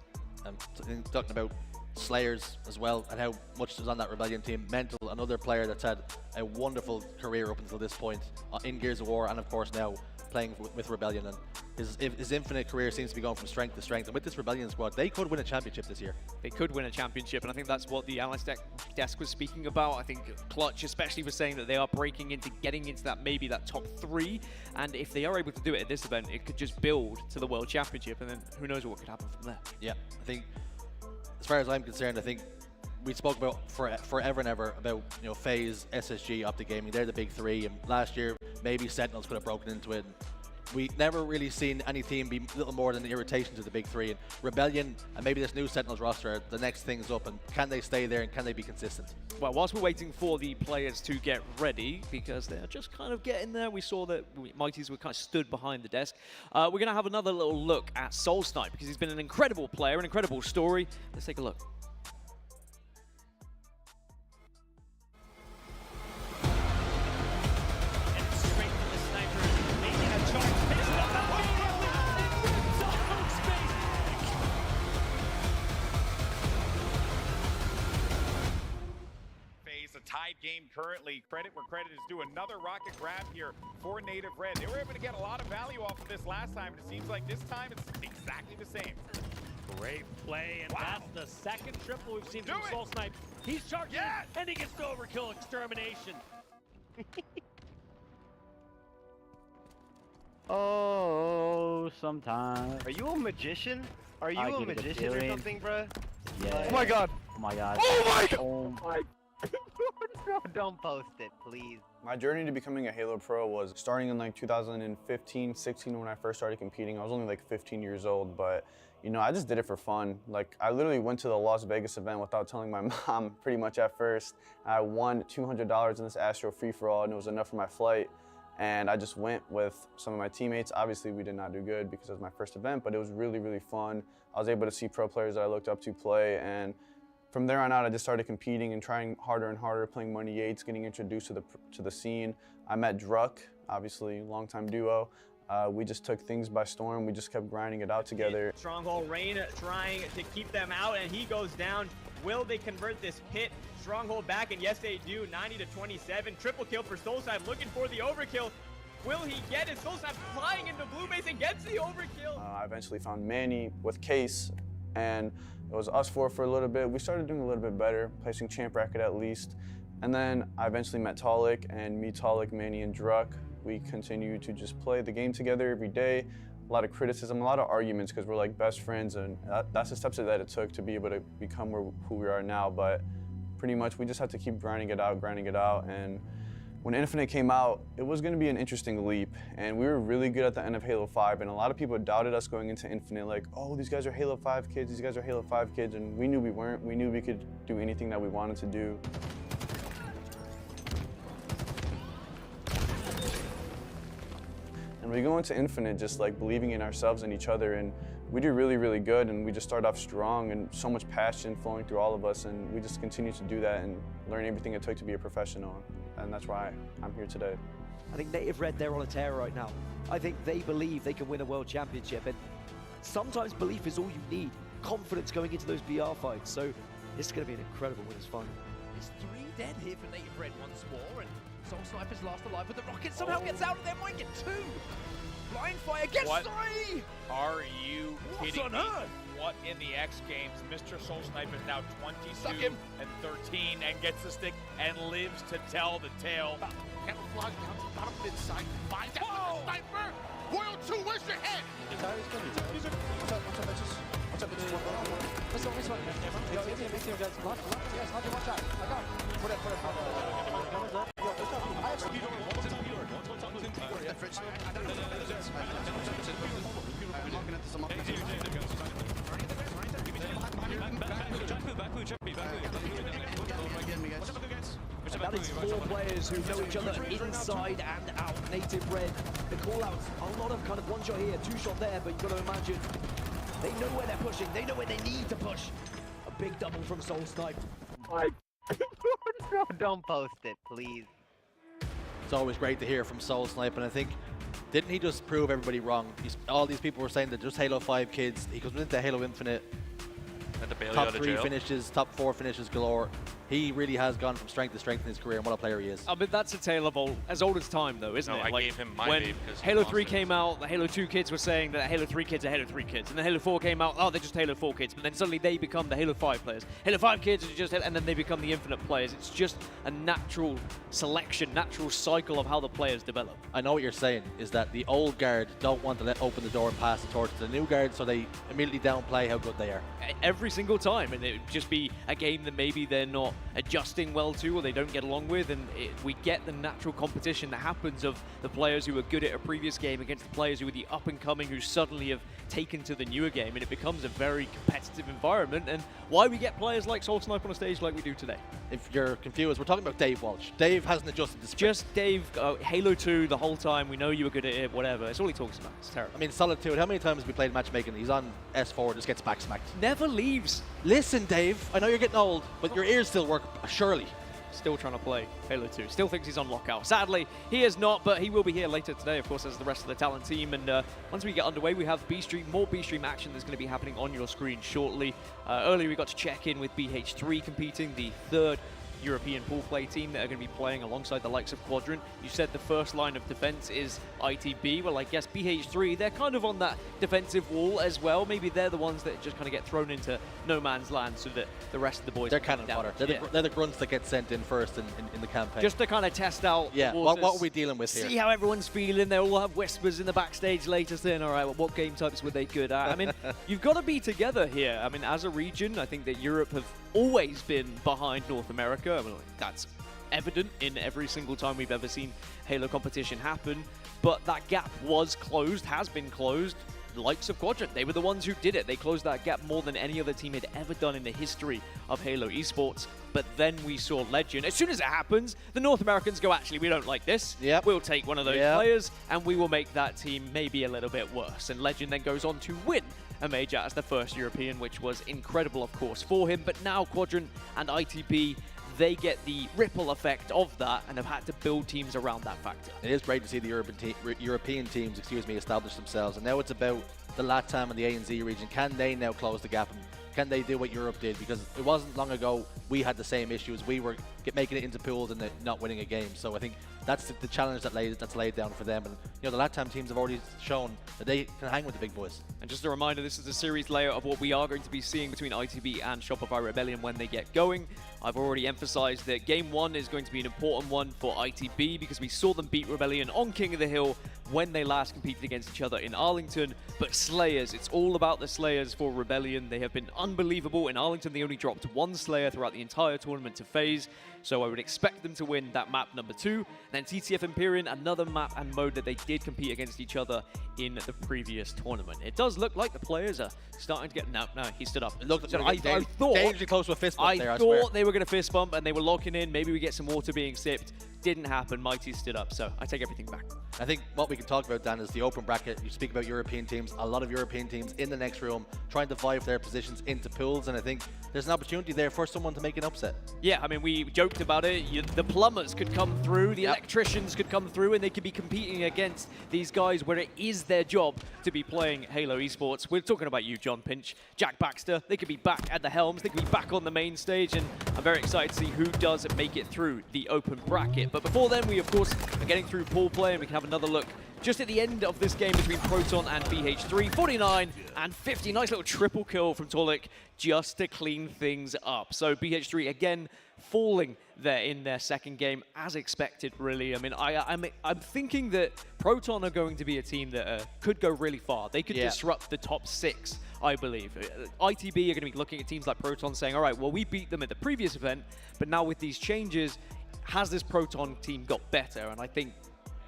Talking about Slayers as well and how much is on that Rebellion team. Mental, another player that's had a wonderful career up until this point in Gears of War, and of course now playing with Rebellion, and his infinite career seems to be going from strength to strength. And with this Rebellion squad, they could win a championship this year. They could win a championship, and I think that's what the analyst desk was speaking about. I think Clutch especially was saying that they are breaking into getting into that maybe that top 3, and if they are able to do it at this event, it could just build to the World Championship, and then who knows what could happen from there. Yeah, I think as far as I'm concerned, I think we spoke about forever and ever about, you know, FaZe, SSG, Optic Gaming. They're the big 3, and last year maybe Sentinels could have broken into it. We never really seen any team be little more than an irritation to the big 3. And Rebellion and maybe this new Sentinels roster, the next thing's up, and can they stay there and can they be consistent? Well, whilst we're waiting for the players to get ready, because they're just kind of getting there, we saw that Mighties were kind of stood behind the desk. We're going to have another little look at SoulSnipe because he's been an incredible player, an incredible story. Let's take a look. Tied game currently. Credit where credit is due. Another rocket grab here for Native Red. They were able to get a lot of value off of this last time, and it seems like this time it's exactly the same. Great play, and that's the second triple we've seen from SoulSnipe. He's charging, and he gets the overkill extermination. Oh, sometimes. Are you a magician? Are you a magician or something, bruh? Yeah. Oh my god. Oh my god. Oh my god. Oh my Don't post it, please. My journey to becoming a Halo Pro was starting in like 2015, 16 when I first started competing. I was only like 15 years old, but you know, I just did it for fun. Like, I literally went to the Las Vegas event without telling my mom pretty much at first. I won $200 in this Astro free-for-all, and it was enough for my flight. And I just went with some of my teammates. Obviously, we did not do good because it was my first event, but it was really, really fun. I was able to see pro players that I looked up to play, and from there on out, I just started competing and trying harder and harder, playing Money Yates, getting introduced to the scene. I met Druck, obviously, longtime duo. We just took things by storm. We just kept grinding it out together. Stronghold Rain trying to keep them out, and he goes down. Will they convert this pit? Stronghold back, and yes, they do. 90-27. Triple kill for Soulside, looking for the overkill. Will he get it? Soulside flying into blue base and gets the overkill. I eventually found Manny with Case, and it was us four for a little bit. We started doing a little bit better, placing champ bracket at least. And then I eventually met Talik, and me, Talik, Manny, and Druck. We continued to just play the game together every day. A lot of criticism, a lot of arguments because we're like best friends, and that's the steps that it took to be able to become who we are now. But pretty much we just had to keep grinding it out. And when Infinite came out, it was going to be an interesting leap, and we were really good at the end of Halo 5, and a lot of people doubted us going into Infinite, like, oh, these guys are Halo 5 kids, these guys are Halo 5 kids, and we knew we weren't. We knew we could do anything that we wanted to do. And we go into Infinite just like believing in ourselves and each other, and we do really, really good, and we just start off strong and so much passion flowing through all of us, and we just continue to do that and learn everything it took to be a professional, and that's why I'm here today. I think Native Red, they're on a tear right now. I think they believe they can win a world championship, and sometimes belief is all you need. Confidence going into those BR fights, so this is going to be an incredible winners final. It's 3 dead here for Native Red once more, and Soul Sniper's last alive, but the rocket somehow gets out, and they might get 2. Blind fire gets 3! Are you kidding on me? earth? What in the X Games? Mr. Soul Sniper is now 22 and 13 and gets the stick and lives to tell the tale. Camouflage down to the bottom mid side. Finds that with the sniper. Royal 2, where's your head? That is 4 players who know each other inside and out. Native Red, the call-outs, a lot of kind of 1 shot here, 2 shot there, but you've got to imagine they know where they're pushing, they know where they need to push. A big double from Soul Snipe. Don't post it, please. It's always great to hear from Soul Snipe, and I think, didn't he just prove everybody wrong? All these people were saying that just Halo 5 kids. He comes into Halo Infinite, top 3 finishes, top 4 finishes galore. He really has gone from strength to strength in his career, and what a player he is. I mean, that's a tale of as old as time, though, isn't it? I gave him my when babe because Halo 3 came out, the Halo 2 kids were saying that Halo 3 kids are Halo 3 kids, and then Halo 4 came out, oh, they're just Halo 4 kids, but then suddenly they become the Halo 5 players. Halo 5 kids are just, and then they become the Infinite players. It's just a natural selection, natural cycle of how the players develop. I know what you're saying, is that the old guard don't want to open the door and pass the torch to the new guard, so they immediately downplay how good they are. Every single time, and it would just be a game that maybe they're not adjusting well to, or they don't get along with, and we get the natural competition that happens of the players who were good at a previous game against the players who are the up-and-coming who suddenly have taken to the newer game, and it becomes a very competitive environment, and why we get players like Soul Snipe on a stage like we do today. If you're confused, we're talking about Dave Walsh. Dave hasn't adjusted the script. Just Dave, Halo 2 the whole time, we know you were good at it, whatever. It's all he talks about. It's terrible. I mean, Solitude, how many times have we played matchmaking? He's on S4, just gets back smacked. Never leaves. Listen, Dave, I know you're getting old, but your ears still work, surely. Still trying to play Halo 2. Still thinks he's on lockout. Sadly, he is not, but he will be here later today, of course, as the rest of the talent team. And once we get underway, we have B-Stream, more B-Stream action that's going to be happening on your screen shortly. Earlier, we got to check in with BH3 competing, the 3rd European pool play team that are going to be playing alongside the likes of Quadrant. You said the first line of defense is ITB. Well, I guess BH3, they're kind of on that defensive wall as well. Maybe they're the ones that just kind of get thrown into no man's land so that the rest of the boys... They're cannon fodder. They're the grunts that get sent in first in the campaign. Just to kind of test out the waters, what are we dealing with here? See how everyone's feeling. They all have whispers in the backstage later saying, all right, well, what game types were they good at? I mean, you've got to be together here. I mean, as a region, I think that Europe have always been behind North America. I mean, that's evident in every single time we've ever seen Halo competition happen, but that gap was closed, has been closed. The likes of Quadrant, they were the ones who did it. They closed that gap more than any other team had ever done in the history of Halo Esports. But then we saw Legend. As soon as it happens, the North Americans go, actually, we don't like this. We'll take one of those players, and we will make that team maybe a little bit worse. And Legend then goes on to win a major as the first European, which was incredible, of course, for him. But now Quadrant and ITB, they get the ripple effect of that and have had to build teams around that factor. It is great to see the European teams, establish themselves. And now it's about the LATAM and the ANZ region. Can they now close the gap? And can they do what Europe did? Because it wasn't long ago we had the same issues. We were making it into pools and not winning a game. So I think that's the challenge that's laid down for them. And you know, the LATAM teams have already shown that they can hang with the big boys. And just a reminder, this is a series layout of what we are going to be seeing between ITB and Shopify Rebellion when they get going. I've already emphasized that Game 1 is going to be an important one for ITB because we saw them beat Rebellion on King of the Hill when they last competed against each other in Arlington. But Slayers, it's all about the Slayers for Rebellion. They have been unbelievable. In Arlington, they only dropped one Slayer throughout the entire tournament to FaZe. So I would expect them to win that map number 2. Then TTF Empyrean, another map and mode that they did compete against each other in the previous tournament. It does look like the players are starting to get... No, he stood up. It looked, I thought... dangerously close to a fist bump there, I thought they were going to fist bump and they were locking in. Maybe we get some water being sipped. Didn't happen. Mighty stood up, so I take everything back. I think what we can talk about, Dan, is the open bracket. You speak about European teams, a lot of European teams in the next room trying to vie for their positions into pools, and I think there's an opportunity there for someone to make an upset. Yeah, I mean, we joked about it. The plumbers could come through, the electricians could come through, and they could be competing against these guys where it is their job to be playing Halo Esports. We're talking about you, John Pinch, Jack Baxter. They could be back at the helms. They could be back on the main stage, and I'm very excited to see who does make it through the open bracket. But before then, we, of course, are getting through pool play, and we can have another look just at the end of this game between Proton and BH3. 49 and 50. Nice little triple kill from Tolik just to clean things up. So BH3, again, falling there in their second game, as expected, really. I mean, I'm thinking that Proton are going to be a team that could go really far. They could disrupt the top 6, I believe. ITB are going to be looking at teams like Proton saying, all right, well, we beat them at the previous event, but now with these changes, has this Proton team got better? And I think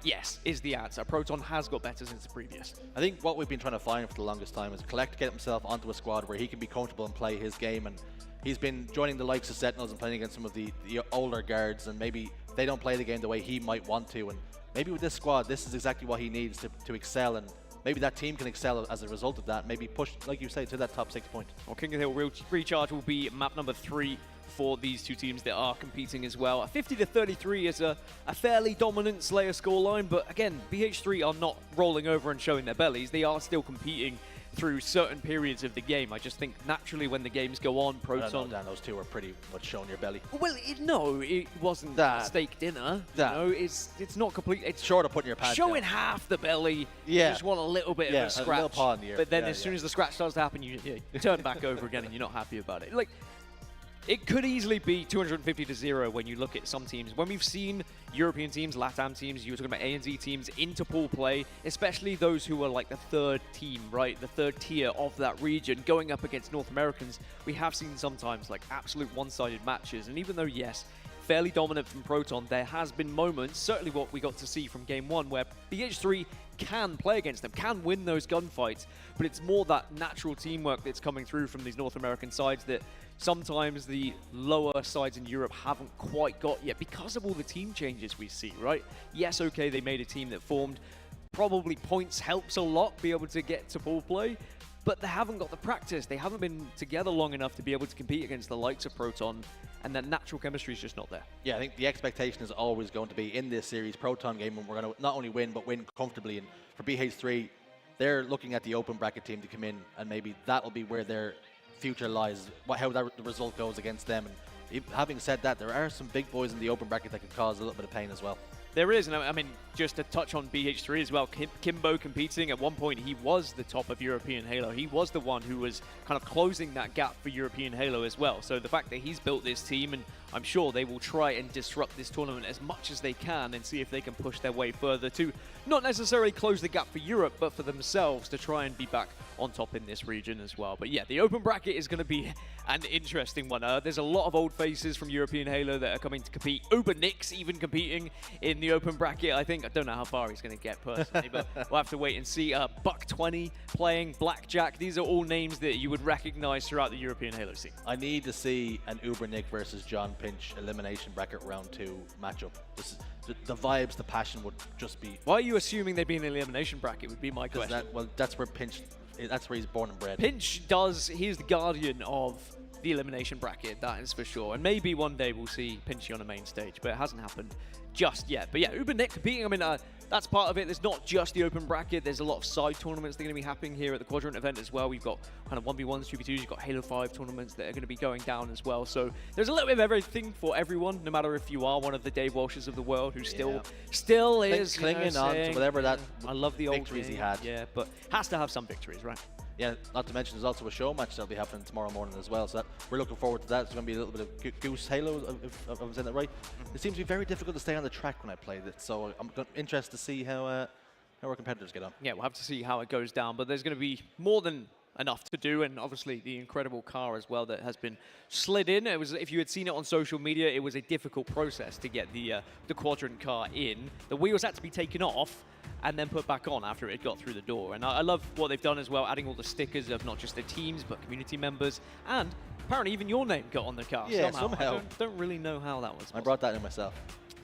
yes is the answer. Proton has got better since the previous. I think what we've been trying to find for the longest time is Collect get himself onto a squad where he can be comfortable and play his game, and he's been joining the likes of Sentinels and playing against some of the older guards, and maybe they don't play the game the way he might want to, and maybe with this squad this is exactly what he needs to excel, and maybe that team can excel as a result of that, maybe push, like you say, to that top 6 point. Well, King of the Hill Recharge will be map number 3 for these two teams that are competing as well. 50-33 is a fairly dominant Slayer scoreline, but again, BH3 are not rolling over and showing their bellies. They are still competing through certain periods of the game. I just think naturally when the games go on, Proton... Dan, those two were pretty much showing your belly. Well, no, it wasn't steak dinner. You know, it's not complete. It's short of putting your pants showing down. half the belly. Yeah. You just want a little bit of a scratch. A little paw in the ear. But then as soon as the scratch starts to happen, you turn back over again and you're not happy about it. Like, it could easily be 250-0 when you look at some teams. When we've seen European teams, LATAM teams, you were talking about ANZ teams into pool play, especially those who are like the third team, right? The third tier of that region going up against North Americans. We have seen sometimes like absolute one-sided matches. And even though, yes, fairly dominant from Proton, there has been moments, certainly what we got to see from Game 1, where BH3 can play against them, can win those gunfights, but it's more that natural teamwork that's coming through from these North American sides that sometimes the lower sides in Europe haven't quite got yet because of all the team changes we see, right? Yes, okay, they made a team that formed. Probably points helps a lot, be able to get to pool play, but they haven't got the practice. They haven't been together long enough to be able to compete against the likes of Proton, and that natural chemistry is just not there. Yeah, I think the expectation is always going to be in this series, Proton game, when we're going to not only win, but win comfortably. And for BH3, they're looking at the open bracket team to come in, and maybe that'll be where their future lies, how the result goes against them. And having said that, there are some big boys in the open bracket that can cause a little bit of pain as well. There is, and I mean, just to touch on BH3 as well, Kimbo competing, at one point he was the top of European Halo. He was the one who was kind of closing that gap for European Halo as well. So the fact that he's built this team, and I'm sure they will try and disrupt this tournament as much as they can and see if they can push their way further to not necessarily close the gap for Europe, but for themselves to try and be back on top in this region as well. But yeah, the open bracket is going to be an interesting one. There's a lot of old faces from European Halo that are coming to compete. Nick's even competing in the open bracket. I don't know how far he's going to get personally, but we'll have to wait and see. Buck20 playing Blackjack. These are all names that you would recognize throughout the European Halo scene. I need to see an Nick versus John Pinch elimination bracket round 2 matchup. The vibes, the passion would just be... Why are you assuming they'd be in the elimination bracket would be my question. That's where Pinch, that's where he's born and bred. Pinch he's the guardian of the elimination bracket, that is for sure. And maybe one day we'll see Pinchy on a main stage, but it hasn't happened just yet. But yeah, Nick competing, I mean, that's part of it. There's not just the open bracket. There's a lot of side tournaments that are going to be happening here at the Quadrant event as well. We've got kind of 1v1s, 2v2s. You've got Halo 5 tournaments that are going to be going down as well. So there's a little bit of everything for everyone, no matter if you are one of the Dave Walshes of the world who still is clinging on to whatever that I love the victories old he had. Yeah, but has to have some victories, right? Yeah, not to mention there's also a show match that'll be happening tomorrow morning as well. So we're looking forward to that. It's going to be a little bit of Goose Halo, if I'm saying that right. It seems to be very difficult to stay on the track when I played it. So I'm interested to see how our competitors get on. Yeah, we'll have to see how it goes down. But there's going to be more than enough to do, and obviously the incredible car as well that has been slid in. It was, if you had seen it on social media, it was a difficult process to get the Quadrant car in. The wheels had to be taken off and then put back on after it got through the door. And I love what they've done as well, adding all the stickers of not just the teams, but community members. And apparently even your name got on the car somehow. I don't really know how that was possible. I brought that in myself.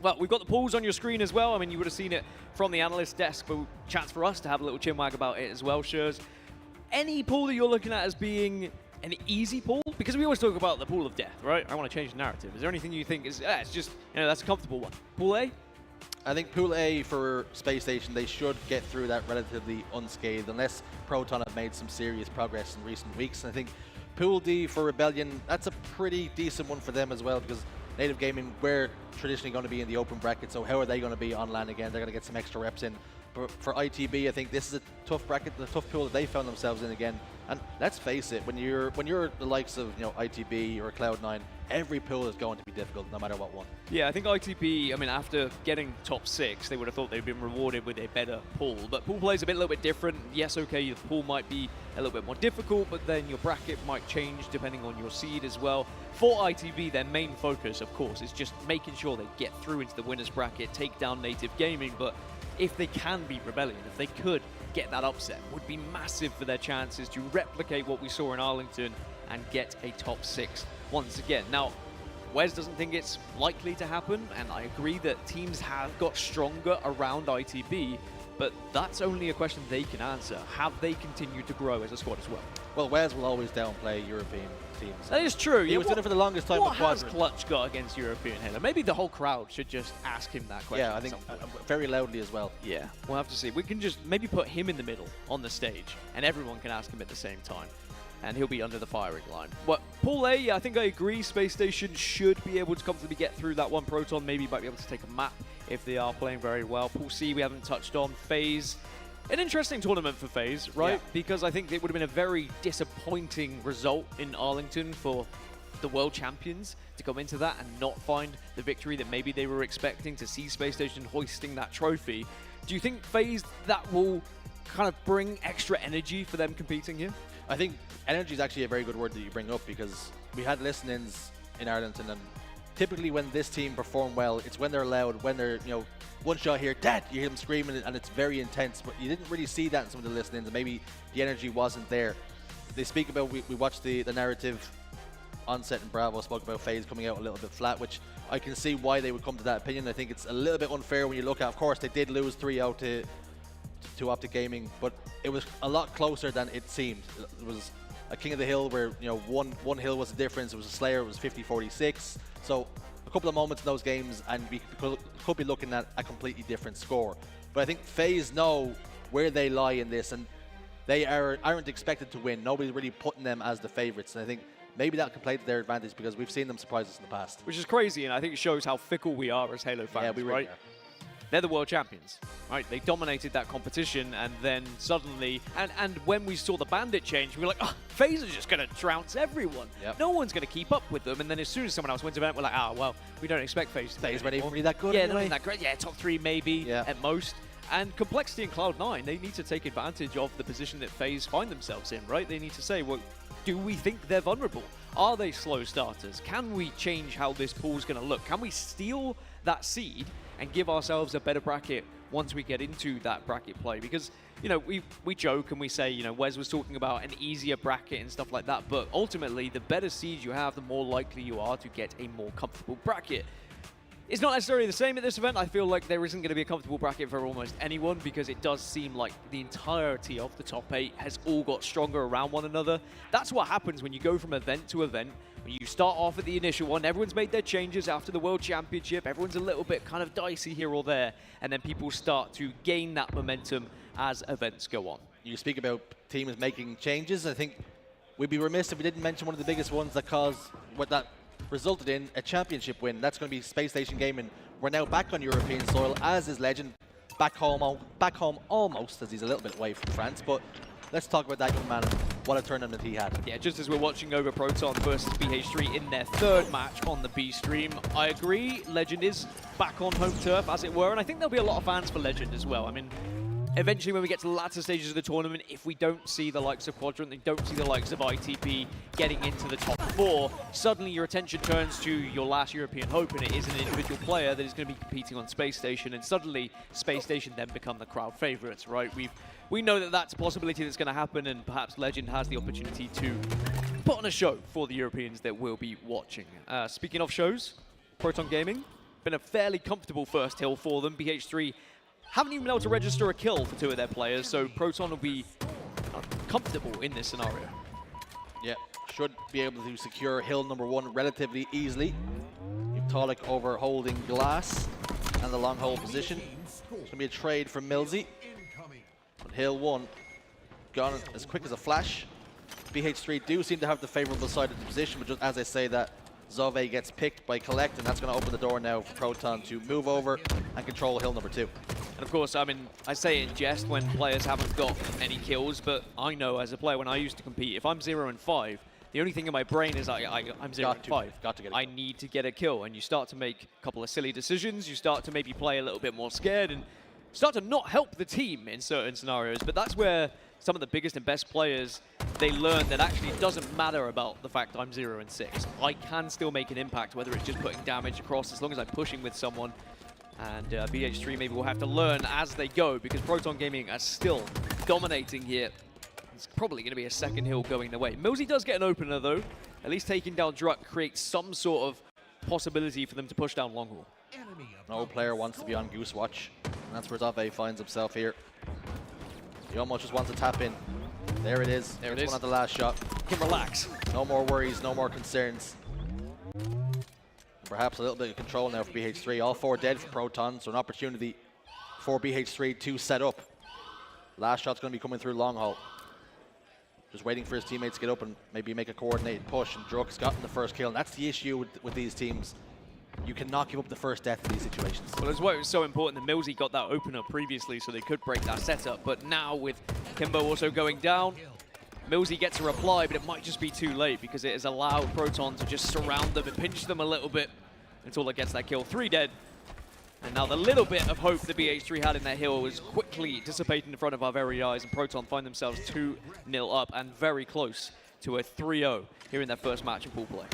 Well, we've got the pools on your screen as well. I mean, you would have seen it from the analyst desk, but chance for us to have a little chinwag about it as well, Shurs. Any pool that you're looking at as being an easy pool? Because we always talk about the pool of death, right? I want to change the narrative. Is there anything you think is, it's just, that's a comfortable one? Pool A? I think Pool A for Space Station, they should get through that relatively unscathed, unless Proton have made some serious progress in recent weeks. And I think Pool D for Rebellion, that's a pretty decent one for them as well, because Native Gaming, we're traditionally going to be in the open bracket, so how are they going to be on LAN again? They're going to get some extra reps in. But for ITB, I think this is a tough bracket, the tough pool that they found themselves in again. And let's face it, when you're the likes of ITB or Cloud9, every pool is going to be difficult, no matter what one. Yeah, I think ITB, I mean, after getting top 6, they would have thought they'd been rewarded with a better pool. But pool play is a little bit different. Yes, okay, the pool might be a little bit more difficult, but then your bracket might change depending on your seed as well. For ITB, their main focus, of course, is just making sure they get through into the winners bracket, take down Native Gaming. But if they can beat Rebellion, if they could get that upset, would be massive for their chances to replicate what we saw in Arlington and get a top 6 once again. Now, Wes doesn't think it's likely to happen, and I agree that teams have got stronger around ITB, but that's only a question they can answer. Have they continued to grow as a squad as well? Well, Wes will always downplay European teams. That is true. He was doing it for the longest time with Quadrant. What has Clutch got against European Halo? Maybe the whole crowd should just ask him that question. Yeah, I think very loudly as well. Yeah, we'll have to see. We can just maybe put him in the middle on the stage, and everyone can ask him at the same time, and he'll be under the firing line. But Pool A, I think I agree. Space Station should be able to comfortably get through that one. Proton maybe might be able to take a map if they are playing very well. Pool C, we haven't touched on. FaZe. An interesting tournament for FaZe, right? Yeah. Because I think it would have been a very disappointing result in Arlington for the world champions to come into that and not find the victory that maybe they were expecting, to see Space Station hoisting that trophy. Do you think FaZe, that will kind of bring extra energy for them competing here? I think energy is actually a very good word that you bring up, because we had listen-ins in Arlington, and typically when this team perform well, it's when they're loud, when they're, one shot here, Dad, you hear them screaming, and it's very intense. But you didn't really see that in some of the listen-ins, and maybe the energy wasn't there. They speak about, we watched the narrative Onset and Bravo spoke about FaZe coming out a little bit flat, which I can see why they would come to that opinion. I think it's a little bit unfair when you look at, of course, they did lose 3 out to Optic Gaming, but it was a lot closer than it seemed. It was a King of the Hill where, one hill was the difference. It was a Slayer, it was 50-46. So a couple of moments in those games, and we could be looking at a completely different score. But I think FaZe know where they lie in this, and they aren't expected to win. Nobody's really putting them as the favorites, and I think maybe that can play to their advantage, because we've seen them surprise us in the past. Which is crazy, and I think it shows how fickle we are as Halo fans, yeah, we really right? are. they're the world champions, right? They dominated that competition, and then suddenly, and when we saw the Bandit change, we were like, oh, FaZe is just going to trounce everyone. Yep. No one's going to keep up with them, and then as soon as someone else wins the event, we're like, ah, well, we don't expect FaZe to FaZe weren't even really that good. Yeah, anyway. they're not even that great. Yeah, top 3 maybe at most. And Complexity and Cloud9, they need to take advantage of the position that FaZe find themselves in, right? They need to say, well, do we think they're vulnerable? Are they slow starters? Can we change how this pool's going to look? Can we steal that seed and give ourselves a better bracket once we get into that bracket play? Because, you know, we joke and we say, you know, Wes was talking about an easier bracket and stuff like that, but ultimately, the better seed you have, the more likely you are to get a more comfortable bracket. It's not necessarily the same at this event. I feel like there isn't going to be a comfortable bracket for almost anyone, because it does seem like the entirety of the top 8 has all got stronger around one another. That's what happens when you go from event to event. When you start off at the initial one, everyone's made their changes after the World Championship. Everyone's a little bit kind of dicey here or there, and then people start to gain that momentum as events go on. You speak about teams making changes. I think we'd be remiss if we didn't mention one of the biggest ones that caused what that resulted in a championship win. That's going to be Space Station Gaming. We're now back on European soil, as is Legend. Back home almost, as he's a little bit away from France. But let's talk about that young man and what a tournament he had. Yeah, just as we're watching over Proton versus BH3 in their 3rd match on the B stream, I agree, Legend is back on home turf, as it were, and I think there'll be a lot of fans for Legend as well. I mean, eventually when we get to the latter stages of the tournament, if we don't see the likes of Quadrant, we don't see the likes of ITP getting into the top 4, suddenly your attention turns to your last European hope, and it is an individual player that is going to be competing on Space Station, and suddenly Space Station then become the crowd favorites, right? We know that that's a possibility that's going to happen, and perhaps Legend has the opportunity to put on a show for the Europeans that will be watching. Speaking of shows, Proton Gaming, been a fairly comfortable first hill for them. BH3 haven't even been able to register a kill for 2 of their players, so Proton will be comfortable in this scenario. Yeah, should be able to secure hill number 1 relatively easily. Tolic over holding glass and the long hold position. It's going to be a trade from Millsy. But hill 1 gone as quick as a flash. BH3 do seem to have the favorable side of the position, but just as I say that, Zove gets picked by Collect, and that's going to open the door now for Proton to move over and control hill number 2. And of course, I mean, I say it in jest when players haven't got any kills, but I know as a player when I used to compete, if I'm 0 and 5, the only thing in my brain is I'm 0 and 5. Got to get a kill. I need to get a kill, and you start to make a couple of silly decisions. You start to maybe play a little bit more scared and start to not help the team in certain scenarios. But that's where some of the biggest and best players, they learn that actually it doesn't matter about the fact I'm 0 and 6. I can still make an impact, whether it's just putting damage across, as long as I'm pushing with someone. And BH3 maybe will have to learn as they go, because Proton Gaming are still dominating here. It's probably going to be a second hill going their way. Millsy does get an opener, though. At least taking down Druck creates some sort of possibility for them to push down long haul. No player wants to be on Goose Watch, and that's where Zave finds himself here. He almost just wants to tap in. There it is. There it is. One at the last shot. Can relax. No more worries, no more concerns. Perhaps a little bit of control now for BH3. All 4 dead for Proton, so an opportunity for BH3 to set up. Last shot's going to be coming through long haul. Just waiting for his teammates to get up and maybe make a coordinated push, and Druck's gotten the first kill, and that's the issue with these teams. You cannot give up the first death in these situations. Well, that's why it was so important that Millsy got that opener previously so they could break that setup, but now with Kimbo also going down, Millsy gets a reply, but it might just be too late because it has allowed Proton to just surround them and pinch them a little bit until it gets that kill. 3 dead. And now the little bit of hope the BH3 had in their hill was quickly dissipating in front of our very eyes, and Proton find themselves 2-0 up and very close to a 3-0 here in their first match of pool play.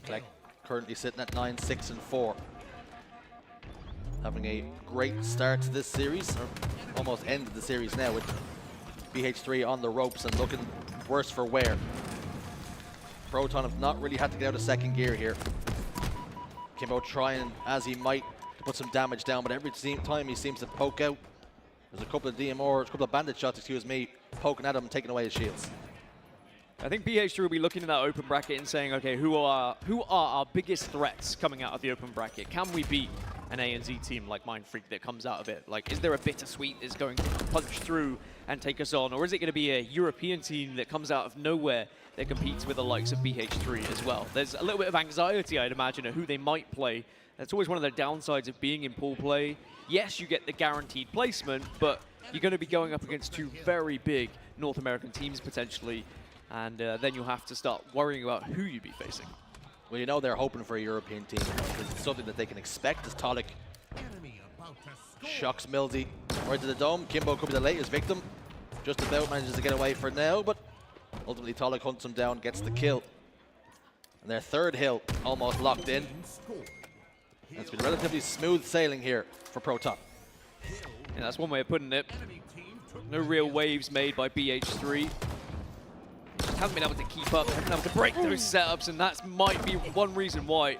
Collect currently sitting at 9-6-4. Having a great start to this series, or almost ended the series now with BH3 on the ropes and looking worse for wear. Proton have not really had to get out of second gear here. Kimbo trying as he might to put some damage down, but every time he seems to poke out, there's a couple of DMRs, a couple of bandit shots, excuse me, poking at him and taking away his shields. I think BH3 will be looking at that open bracket and saying, okay, who are our biggest threats coming out of the open bracket? Can we beat an ANZ team like Mindfreak that comes out of it? Like, is there a bittersweet that's going to punch through and take us on? Or is it going to be a European team that comes out of nowhere that competes with the likes of BH3 as well? There's a little bit of anxiety, I'd imagine, at who they might play. That's always one of the downsides of being in pool play. Yes, you get the guaranteed placement, but you're going to be going up against two very big North American teams potentially, and then you'll have to start worrying about who you'd be facing. Well, you know they're hoping for a European team. It's something that they can expect as Tolic shocks Millsy right to the dome. Kimbo could be the latest victim. Just about manages to get away for now, but ultimately Tolic hunts him down, gets the kill. And their third hill almost locked in. And it's been relatively smooth sailing here for Proton. Yeah, that's one way of putting it. No real waves made by BH3. Just haven't been able to keep up, haven't been able to break those setups, and that might be one reason why.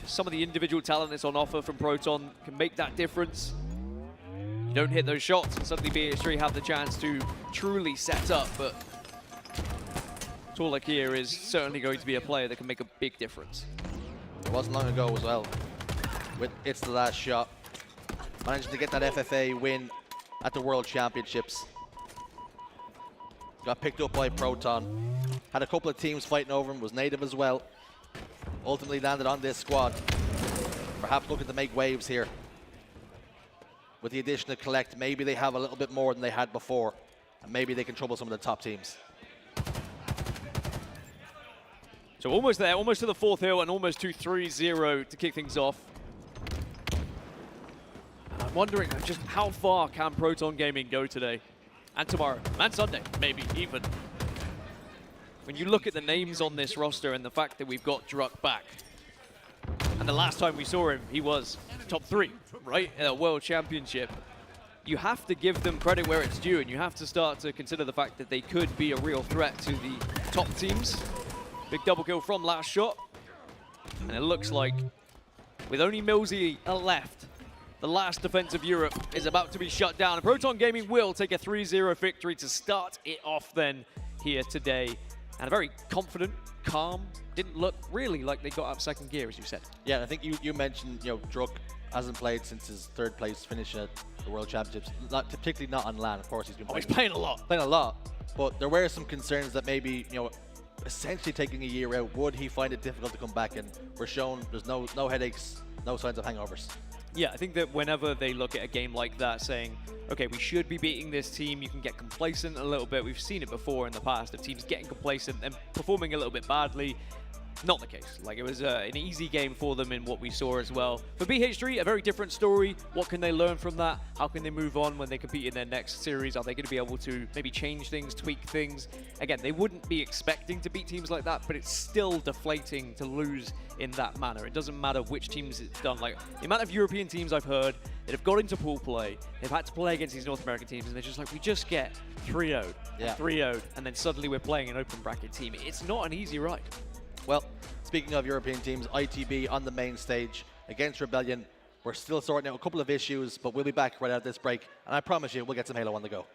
Just some of the individual talent that's on offer from Proton can make that difference. You don't hit those shots, and suddenly BH3 have the chance to truly set up, but Tolic here is certainly going to be a player that can make a big difference. It wasn't long ago as well, with It's the Last Shot, managing to get that FFA win at the World Championships. Got picked up by Proton. Had a couple of teams fighting over him, was native as well. Ultimately landed on this squad. Perhaps looking to make waves here. With the addition of Collect, maybe they have a little bit more than they had before. And maybe they can trouble some of the top teams. So almost there, almost to the fourth hill, and almost to 3-0 to kick things off. I'm wondering just how far can Proton Gaming go today? And tomorrow, and Sunday, maybe even. When you look at the names on this roster and the fact that we've got Druck back, and the last time we saw him, he was top 3, right, in a World Championship. You have to give them credit where it's due, and you have to start to consider the fact that they could be a real threat to the top teams. Big double kill from Last Shot. And it looks like, with only Millsy left, the last defense of Europe is about to be shut down. And Proton Gaming will take a 3-0 victory to start it off then here today. And a very confident, calm, didn't look really like they got up second gear, as you said. Yeah, I think you mentioned, Druck hasn't played since his third place finish at the World Championships. Particularly not on LAN, of course. He's been playing a lot. Playing a lot. But there were some concerns that maybe, essentially taking a year out, would he find it difficult to come back? And we're shown there's no headaches, no signs of hangovers. Yeah, I think that whenever they look at a game like that saying, okay, we should be beating this team, you can get complacent a little bit. We've seen it before in the past of teams getting complacent and performing a little bit badly. Not the case. Like, it was an easy game for them in what we saw as well. For BH3, a very different story. What can they learn from that? How can they move on when they compete in their next series? Are they going to be able to maybe change things, tweak things? Again, they wouldn't be expecting to beat teams like that, but it's still deflating to lose in that manner. It doesn't matter which teams it's done. Like, the amount of European teams I've heard that have got into pool play, they've had to play against these North American teams, and they're just like, we just get 3-0'd, 3-0'd, and then suddenly we're playing an open bracket team. It's not an easy ride. Well, speaking of European teams, ITB on the main stage against Rebellion. We're still sorting out a couple of issues, but we'll be back right after this break. And I promise you, we'll get some Halo on the go.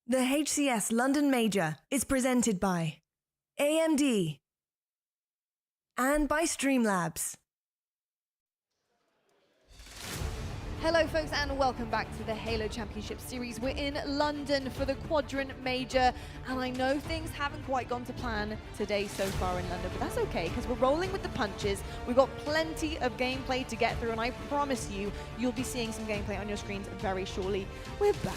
The HCS London Major is presented by AMD and by Streamlabs. Hello folks and welcome back to the Halo Championship Series. We're in London for the Quadrant Major, and I know things haven't quite gone to plan today so far in London, but that's okay because we're rolling with the punches. We've got plenty of gameplay to get through, and I promise you'll be seeing some gameplay on your screens very shortly. We're back.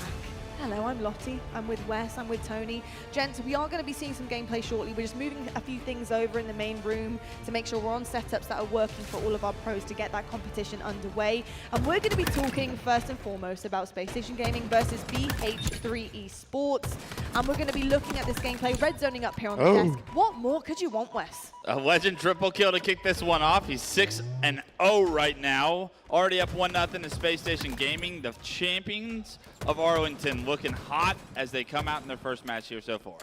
Hello, I'm Lottie, I'm with Wes, I'm with Tony. Gents, we are going to be seeing some gameplay shortly. We're just moving a few things over in the main room to make sure we're on setups that are working for all of our pros to get that competition underway. And we're going to be talking first and foremost about Space Station Gaming versus BH3 Esports. And we're going to be looking at this gameplay, red zoning up here on the desk. What more could you want, Wes? A Legend triple kill to kick this one off. He's 6-0 right now. Already up 1-0 in Space Station Gaming. The champions of Arlington looking hot as they come out in their first match here so far.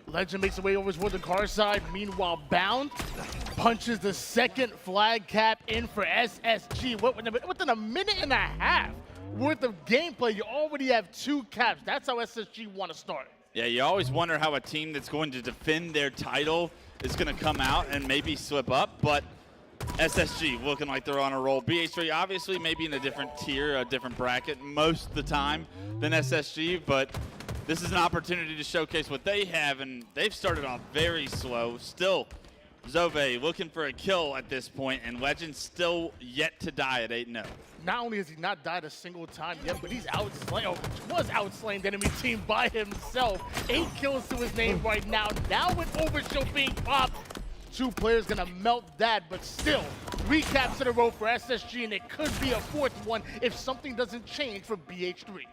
Legend makes the way over toward the car side. Meanwhile, Bound punches the second flag cap in for SSG. Within a minute and a half worth of gameplay, you already have 2 caps. That's how SSG want to start. Yeah, you always wonder how a team that's going to defend their title is going to come out and maybe slip up, but SSG looking like they're on a roll. BH3 obviously maybe in a different tier, a different bracket most of the time than SSG, but this is an opportunity to showcase what they have, and they've started off very slow. Still, Zove looking for a kill at this point, and Legend still yet to die at 8-0. Not only has he not died a single time yet, but he's outslain the enemy team by himself. 8 kills to his name right now. Now with Overshield being popped, 2 players gonna melt that, but still, 3 caps in a row for SSG, and it could be a 4th one if something doesn't change for BH3.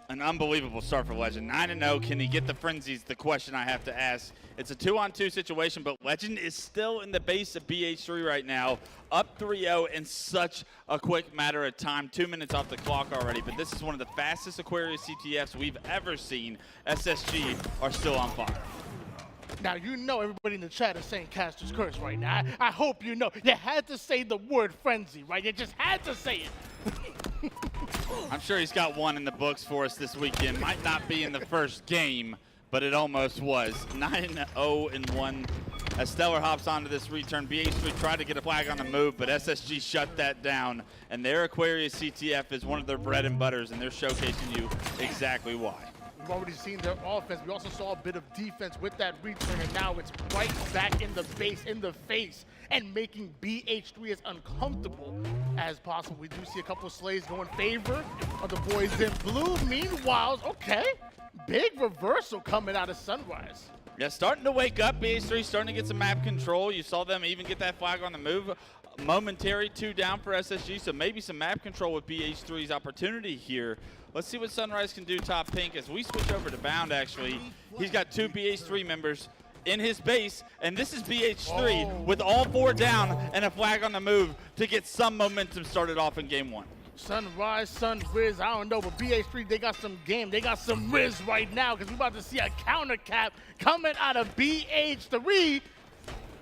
An unbelievable start for Legend. 9-0, can he get the frenzies? The question I have to ask. It's a 2-on-2 situation, but Legend is still in the base of BH3 right now, up 3-0 in such a quick matter of time. 2 minutes off the clock already, but this is one of the fastest Aquarius CTFs we've ever seen. SSG are still on fire. Now, you know everybody in the chat is saying Caster's Curse right now. I hope you know. You had to say the word frenzy, right? You just had to say it. I'm sure he's got one in the books for us this weekend. Might not be in the first game, but it almost was. 9-0-1 as Stellar hops onto this return. BH3 tried to get a flag on the move, but SSG shut that down. And their Aquarius CTF is one of their bread and butters, and they're showcasing you exactly why. We've already seen their offense. We also saw a bit of defense with that return, and now it's right back in the base, in the face, and making BH3 as uncomfortable as possible. We do see a couple of slays go in favor of the boys in blue. Meanwhile, okay, big reversal coming out of Sunrise. Yeah, starting to wake up. BH3 starting to get some map control. You saw them even get that flag on the move. Momentary 2 down for SSG, so maybe some map control with BH3's opportunity here. Let's see what Sunrise can do top pink as we switch over to Bound, actually. He's got 2 BH3 members in his base, and this is BH3 with all 4 down and a flag on the move to get some momentum started off in game 1. Sunrise, Sunriz, I don't know, but BH3, they got some game. They got some Riz right now because we're about to see a counter cap coming out of BH3.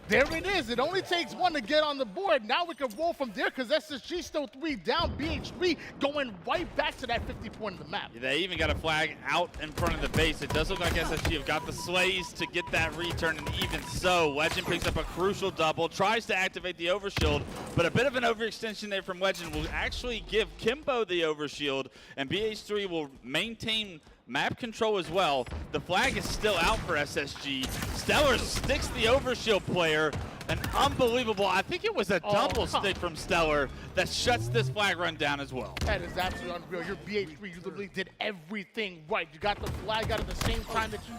There it is. It only takes 1 to get on the board. Now we can roll from there because SSG still 3 down. BH3 going right back to that 50 point of the map. They even got a flag out in front of the base. It does look like SSG have got the slays to get that return, and even so, Legend picks up a crucial double, tries to activate the overshield, but a bit of an overextension there from Legend will actually give Kimbo the overshield, and BH3 will maintain map control as well. The flag is still out for SSG. Stellar sticks the overshield player. An unbelievable, I think it was a double stick from Stellar that shuts this flag run down as well. That is absolutely unreal. Your BH3, you literally did everything right. You got the flag out at the same time that you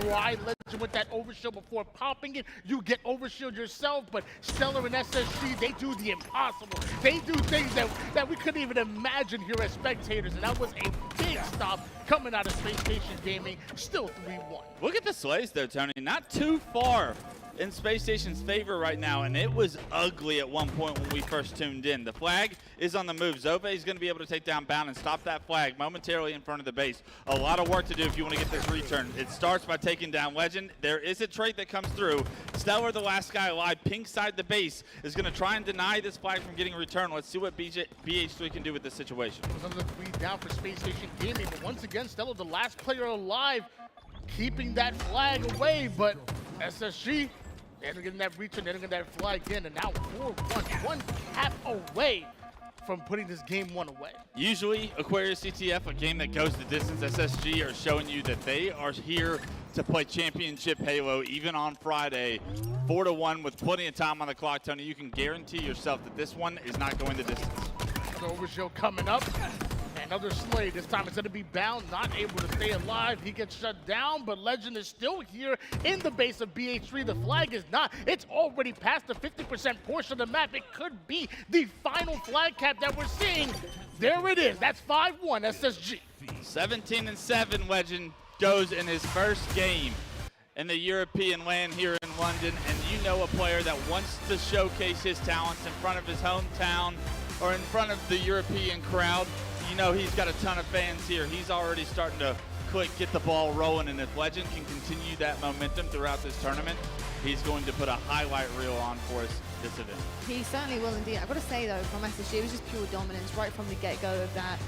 fried Legend with that overshield before popping it. You get overshield yourself, but Stellar and SSG, they do the impossible. They do things that we couldn't even imagine here as spectators, and that was a big stop coming out of Space Station Gaming. Still 3-1. Look at the slays though, Tony. Not too far in Space Station's favor right now, and it was ugly at one point when we first tuned in. The flag is on the move. Zove is going to be able to take down Bound and stop that flag momentarily in front of the base. A lot of work to do if you want to get this return. It starts by taking down Legend. There is a trait that comes through. Stellar, the last guy alive, pink side the base, is going to try and deny this flag from getting returned. Let's see what BH3 can do with this situation. Another 3 down for Space Station Gaming, but once again, Stellar, the last player alive, keeping that flag away, but SSG, they're getting that return, they're getting that flag in, and now 4-1, 1 cap away from putting this game 1 away. Usually, Aquarius CTF, a game that goes the distance, SSG are showing you that they are here to play championship Halo, even on Friday. 4-1 with plenty of time on the clock, Tony. You can guarantee yourself that this one is not going the distance. Another overshield coming up. Another Slay. This time it's going to be Bound, not able to stay alive. He gets shut down, but Legend is still here in the base of BH3. The flag is not. It's already past the 50% portion of the map. It could be the final flag cap that we're seeing. There it is. That's 5-1 SSG. 17-7 Legend goes in his first game in the European land here in London, and you know a player that wants to showcase his talents in front of his hometown or in front of the European crowd. You know he's got a ton of fans here. He's already starting to get the ball rolling, and if Legend can continue that momentum throughout this tournament, he's going to put a highlight reel on for us this event. He certainly will indeed. I've got to say though, from SSG, it was just pure dominance right from the get-go of that.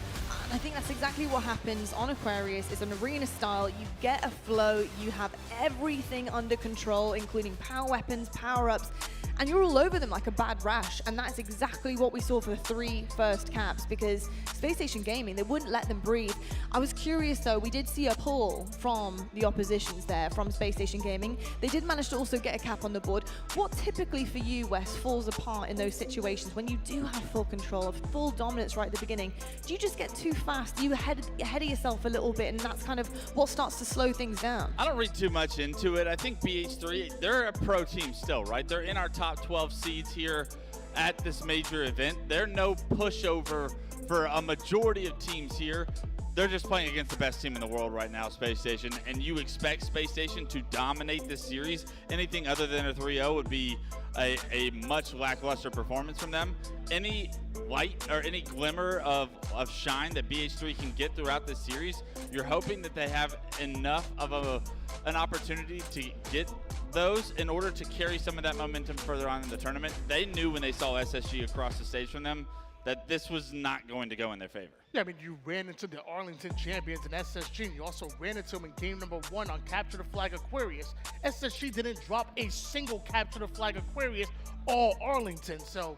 And I think that's exactly what happens on Aquarius. It's an arena style. You get a flow, you have everything under control, including power weapons, power-ups, and you're all over them like a bad rash. And that's exactly what we saw for the 3 first caps, because Space Station Gaming, they wouldn't let them breathe. I was curious though, we did see a pull from the oppositions there, from Space Station Gaming. They did manage to also get a cap on the board. What typically for you, Wes, falls apart in those situations when you do have full control, full dominance right at the beginning? Do you just get too fast? Do you ahead of yourself a little bit, and that's kind of what starts to slow things down? I don't read too much into it. I think BH3, they're a pro team still, right? They're in our top 12 seeds here at this major event. They're no pushover for a majority of teams here. They're just playing against the best team in the world right now, Space Station, and you expect Space Station to dominate this series. Anything other than a 3-0 would be a much lackluster performance from them. Any light or any glimmer of shine that BH3 can get throughout this series, you're hoping that they have enough of an opportunity to get those in order to carry some of that momentum further on in the tournament. They knew when they saw SSG across the stage from them that this was not going to go in their favor. Yeah, I mean, you ran into the Arlington champions in SSG, and you also ran into them in game number 1 on Capture the Flag Aquarius. SSG didn't drop a single Capture the Flag Aquarius, all Arlington. So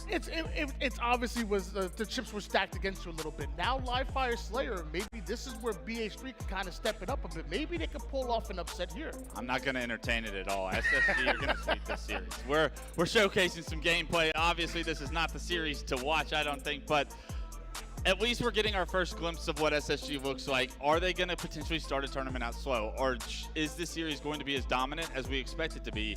it's obviously was the chips were stacked against you a little bit. Now Live Fire Slayer, maybe this is where BH3 can kind of step it up a bit. Maybe they could pull off an upset here. I'm not going to entertain it at all. SSG are going to sweep this series. We're showcasing some gameplay. Obviously, this is not the series to watch, I don't think, but at least we're getting our first glimpse of what SSG looks like. Are they going to potentially start a tournament out slow, or is this series going to be as dominant as we expect it to be?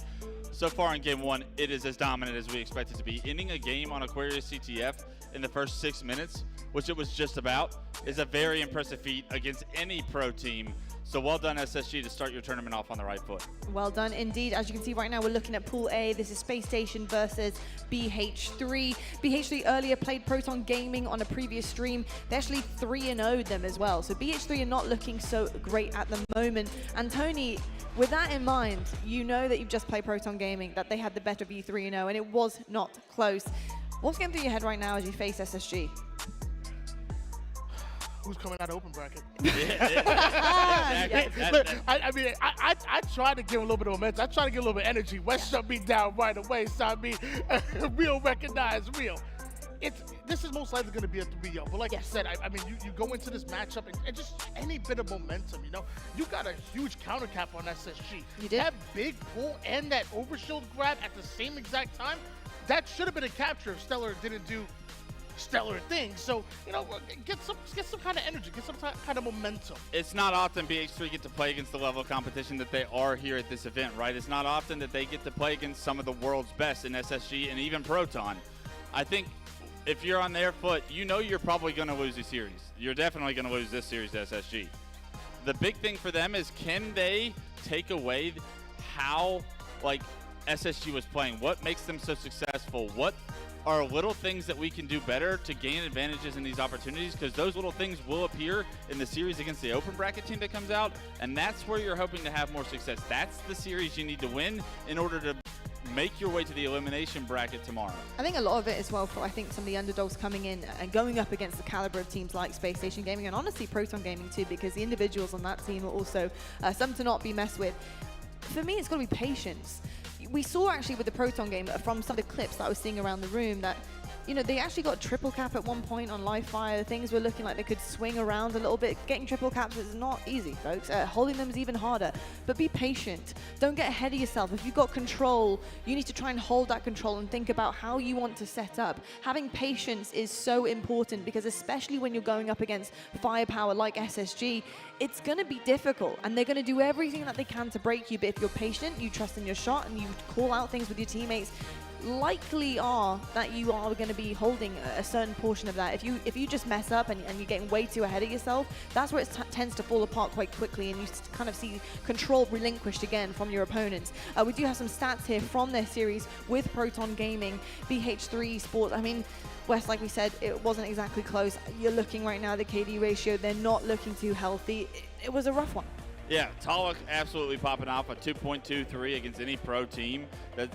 So far in game 1, it is as dominant as we expect it to be. Ending a game on Aquarius CTF in the first 6 minutes, which it was just about, is a very impressive feat against any pro team. So well done, SSG, to start your tournament off on the right foot. Well done indeed. As you can see right now, we're looking at Pool A. This is Space Station versus BH3. BH3 earlier played Proton Gaming on a previous stream. They actually 3-0'd them as well. So BH3 are not looking so great at the moment. And Tony, with that in mind, you know that you've just played Proton Gaming, that they had the better of you 3-0, and it was not close. What's going through your head right now as you face SSG? Who's coming out of open bracket? Exactly. Look, I mean, I tried to give a little bit of momentum. I tried to give a little bit of energy. West shut me down right away. So I mean, real recognize real. This is most likely going to be a 3-0. But like you said, I mean, you go into this matchup and just any bit of momentum, you know? You got a huge counter cap on SSG. You did. That big pull and that overshield grab at the same exact time, that should have been a capture if Stellar didn't do stellar things. So, you know, get some kind of energy, get some kind of momentum. It's not often BH3 get to play against the level of competition that they are here at this event, right? It's not often that they get to play against some of the world's best in SSG and even Proton. I think if you're on their foot, you know you're probably going to lose a series. You're definitely going to lose this series to SSG. The big thing for them is, can they take away how like SSG was playing. What makes them so successful? What are little things that we can do better to gain advantages in these opportunities? Because those little things will appear in the series against the open bracket team that comes out, and that's where you're hoping to have more success. That's the series you need to win in order to make your way to the elimination bracket tomorrow. I think a lot of it as well for, I think, some of the underdogs coming in and going up against the caliber of teams like Space Station Gaming and honestly Proton Gaming too, because the individuals on that team are also some to not be messed with. For me, it's got to be patience. We saw actually with the Proton game from some of the clips that I was seeing around the room that, you know, they actually got triple cap at one point on live fire. Things were looking like they could swing around a little bit. Getting triple caps is not easy, folks. Holding them is even harder. But be patient. Don't get ahead of yourself. If you've got control, you need to try and hold that control and think about how you want to set up. Having patience is so important because especially when you're going up against firepower like SSG, it's going to be difficult and they're going to do everything that they can to break you. But if you're patient, you trust in your shot and you call out things with your teammates, likely are that you are going to be holding a certain portion of that. If you just mess up and you're getting way too ahead of yourself, that's where it tends to fall apart quite quickly and you kind of see control relinquished again from your opponents. We do have some stats here from their series with Proton Gaming, BH3 Esports. I mean, Wes, like we said, it wasn't exactly close. You're looking right now, the KD ratio, they're not looking too healthy. It was a rough one. Yeah, Taluk absolutely popping off a 2.23 against any pro team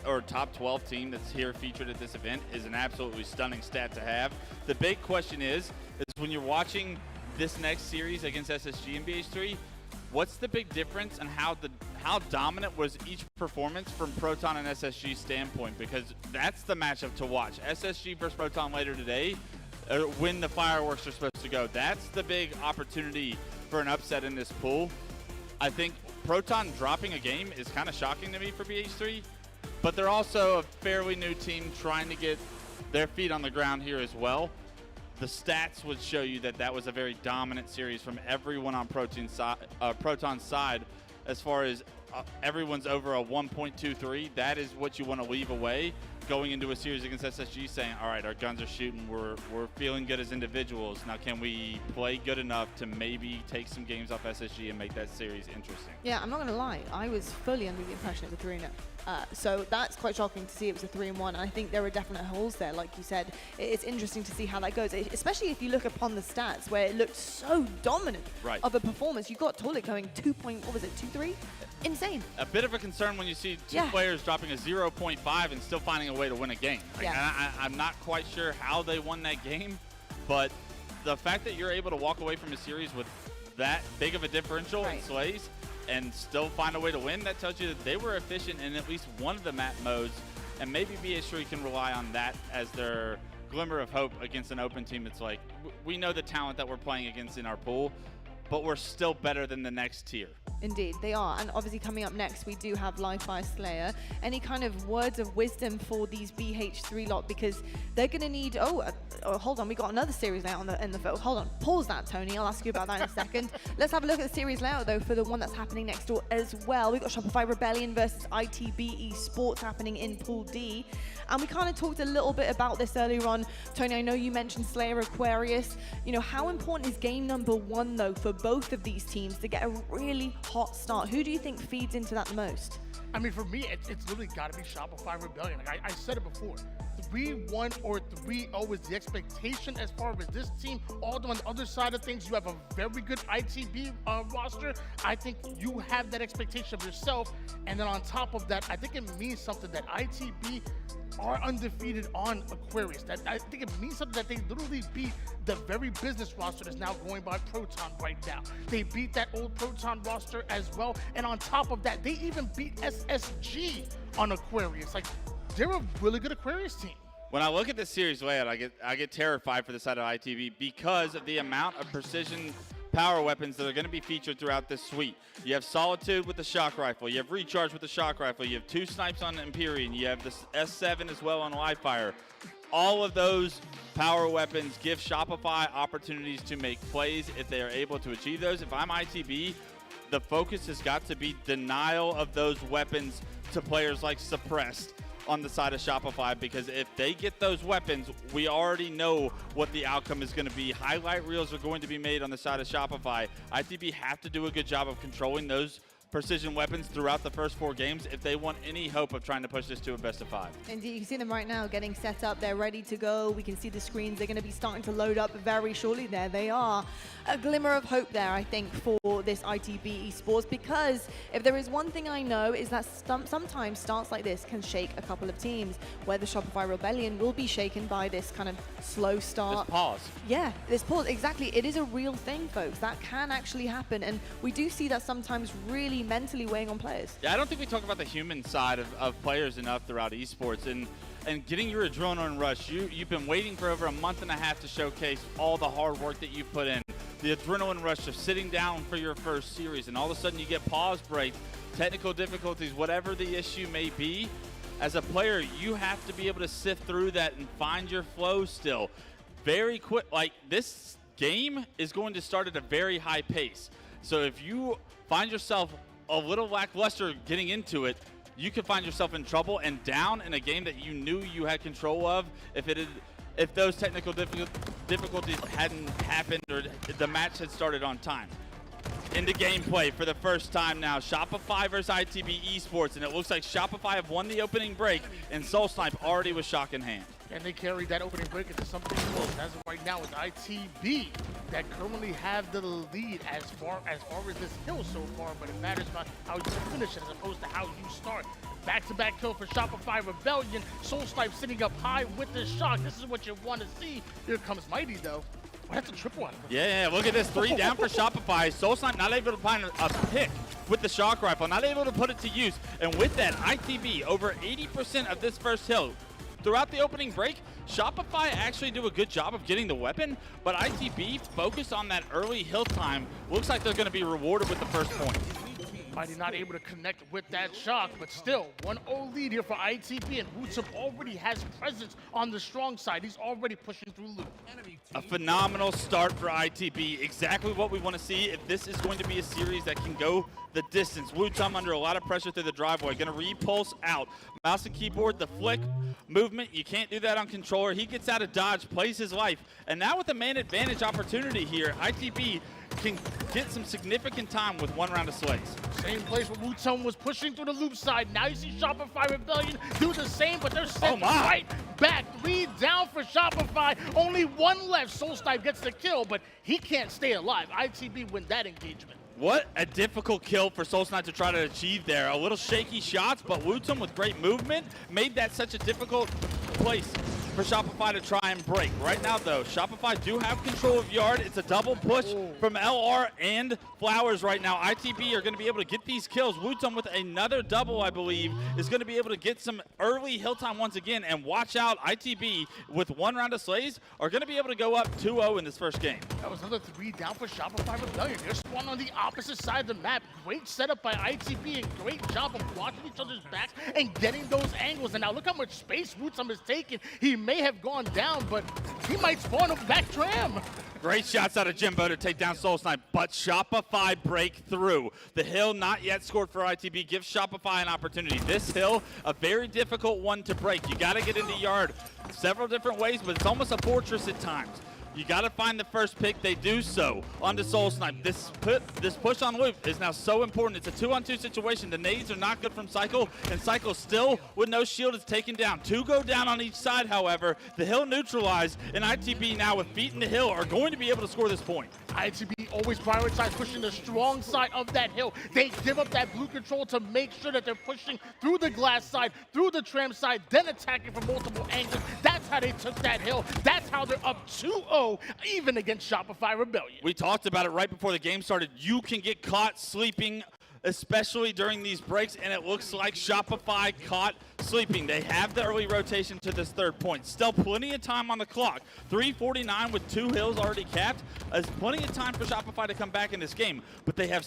or top 12 team that's here featured at this event is an absolutely stunning stat to have. The big question is when you're watching this next series against SSG and BH3, what's the big difference and how dominant was each performance from Proton and SSG standpoint? Because that's the matchup to watch. SSG versus Proton later today, when the fireworks are supposed to go. That's the big opportunity for an upset in this pool. I think Proton dropping a game is kind of shocking to me for BH3, but they're also a fairly new team trying to get their feet on the ground here as well. The stats would show you that that was a very dominant series from everyone on Proton's side as far as everyone's over a 1.23. That is what you want to leave away going into a series against SSG saying, all right, our guns are shooting, we're feeling good as individuals. Now can we play good enough to maybe take some games off SSG and make that series interesting? Yeah, I'm not going to lie. I was fully under the impression it was a 3-0. So that's quite shocking to see it was a 3-1. And I think there are definite holes there, like you said. It's interesting to see how that goes, especially if you look upon the stats where it looked so dominant of a performance. You got Taluk going 2.23? Insane. A bit of a concern when you see two players dropping a 0.5 and still finding a way to win a game. Like, I'm not quite sure how they won that game, but the fact that you're able to walk away from a series with that big of a differential in Slays and still find a way to win, that tells you that they were efficient in at least one of the map modes, and maybe BH3 can rely on that as their glimmer of hope against an open team. It's like, we know the talent that we're playing against in our pool, but we're still better than the next tier. Indeed, they are. And obviously coming up next, we do have Live Fire Slayer. Any kind of words of wisdom for these BH3 lot? Because they're going to need... hold on. We got another series layout in the field. Hold on. Pause that, Tony. I'll ask you about that in a second. Let's have a look at the series layout, though, for the one that's happening next door as well. We've got Shopify Rebellion versus ITB Esports happening in Pool D. And we kind of talked a little bit about this earlier on. Tony, I know you mentioned Slayer Aquarius. You know, how important is game number 1, though, for both of these teams to get a really hot start? Who do you think feeds into that the most? I mean, for me, it's literally got to be Shopify Rebellion. Like I said it before, 3-1 or 3-0 is the expectation as far as this team. Although on the other side of things, you have a very good ITB roster. I think you have that expectation of yourself. And then on top of that, I think it means something that ITB are undefeated on Aquarius. That I think it means something that they literally beat the very business roster that's now going by Proton right now. They beat that old Proton roster as well. And on top of that, they even beat SSG on Aquarius. Like, they're a really good Aquarius team. When I look at this series layout, I get terrified for the side of ITV because of the amount of precision power weapons that are going to be featured throughout this suite. You have Solitude with the shock rifle, you have Recharge with the shock rifle, you have 2 snipes on Empyrean, you have the S7 as well on Live Fire. All of those power weapons give Shopify opportunities to make plays if they are able to achieve those. If I'm ITB, the focus has got to be denial of those weapons to players like Suppressed on the side of Shopify, because if they get those weapons, we already know what the outcome is going to be. Highlight reels are going to be made on the side of Shopify. ITB have to do a good job of controlling those precision weapons throughout the first 4 games if they want any hope of trying to push this to a best of 5. Indeed, you can see them right now getting set up. They're ready to go. We can see the screens. They're going to be starting to load up very shortly. There they are. A glimmer of hope there, I think, for this ITB Esports, because if there is one thing I know is that sometimes starts like this can shake a couple of teams, where the Shopify Rebellion will be shaken by this kind of slow start. This pause. Yeah, this pause, exactly. It is a real thing, folks. That can actually happen, and we do see that sometimes really mentally weighing on players. Yeah, I don't think we talk about the human side of players enough throughout esports, and getting your adrenaline rush. You've been waiting for over a month and a half to showcase all the hard work that you've put in. The adrenaline rush of sitting down for your first series, and all of a sudden you get pause breaks, technical difficulties, whatever the issue may be. As a player, you have to be able to sift through that and find your flow still. Very quick, like this game is going to start at a very high pace. So if you find yourself a little lackluster getting into it, you could find yourself in trouble and down in a game that you knew you had control of if those technical difficulties hadn't happened or the match had started on time. Into gameplay for the first time now. Shopify versus ITB Esports, and it looks like Shopify have won the opening break, and Soul Snipe already with shock in hand. And they carried that opening break into something close. As of right now, it's ITB that currently have the lead as far as this hill so far, but it matters about how you finish it as opposed to how you start. Back-to-back kill for Shopify Rebellion. Soul Snipe sitting up high with the shock. This is what you want to see. Here comes Mighty, though. Oh, that's a triple out of him. Yeah, look at this. 3 down for Shopify. Soul Snipe not able to find a pick with the shock rifle, not able to put it to use. And with that, ITB over 80% of this first hill. Throughout the opening break, Shopify actually do a good job of getting the weapon, but ITB focused on that early hill time. Looks like they're going to be rewarded with the first point. Mighty not able to connect with that shock, but still 1-0 lead here for ITB, and Wootsum already has presence on the strong side. He's already pushing through loop. A phenomenal start for ITB. Exactly what we want to see if this is going to be a series that can go the distance. Wootsum under a lot of pressure through the driveway. Going to repulse out. Mouse and keyboard, the flick movement. You can't do that on controller. He gets out of dodge, plays his life. And now with the man advantage opportunity here, ITB can get some significant time with 1 round of slays. Same place where Wootsum was pushing through the loop side. Now you see Shopify Rebellion do the same, but they're sent right back. 3 down for Shopify. Only 1 left. Soul Snipe gets the kill, but he can't stay alive. ITB win that engagement. What a difficult kill for Soul Snipe to try to achieve there. A little shaky shots, but Wootsum with great movement made that such a difficult place for Shopify to try and break. Right now, though, Shopify do have control of Yard. It's a double push from LR and Flowers right now. ITB are going to be able to get these kills. Wootsum with another double, I believe, is going to be able to get some early hill time once again. And watch out, ITB with 1 round of slays are going to be able to go up 2-0 in this first game. That was another 3 down for Shopify Rebellion. They're spawned on the opposite side of the map. Great setup by ITB and great job of watching each other's backs and getting those angles. And now look how much space Wootsum is taking. He may have gone down, but he might spawn a back tram. Great shots out of Jimbo to take down Soul Snipe, but Shopify break through. The hill not yet scored for ITB gives Shopify an opportunity. This hill, a very difficult one to break. You got to get into Yard several different ways, but it's almost a fortress at times. You got to find the first pick. They do so onto Soul Snipe. This push on loop is now so important. It's a 2-on-2 situation. The nades are not good from Cycle, and Cycle still with no shield is taken down. 2 go down on each side, however. The hill neutralized, and ITB now with feet in the hill are going to be able to score this point. ITB always prioritize pushing the strong side of that hill. They give up that blue control to make sure that they're pushing through the glass side, through the tram side, then attacking from multiple angles. That's how they took that hill. That's how they're up 2-0. Even against Shopify Rebellion. We talked about it right before the game started. You can get caught sleeping, especially during these breaks, and it looks like Shopify caught sleeping. They have the early rotation to this 3rd point. Still plenty of time on the clock. 3:49 with 2 hills already capped. There's plenty of time for Shopify to come back in this game, but they have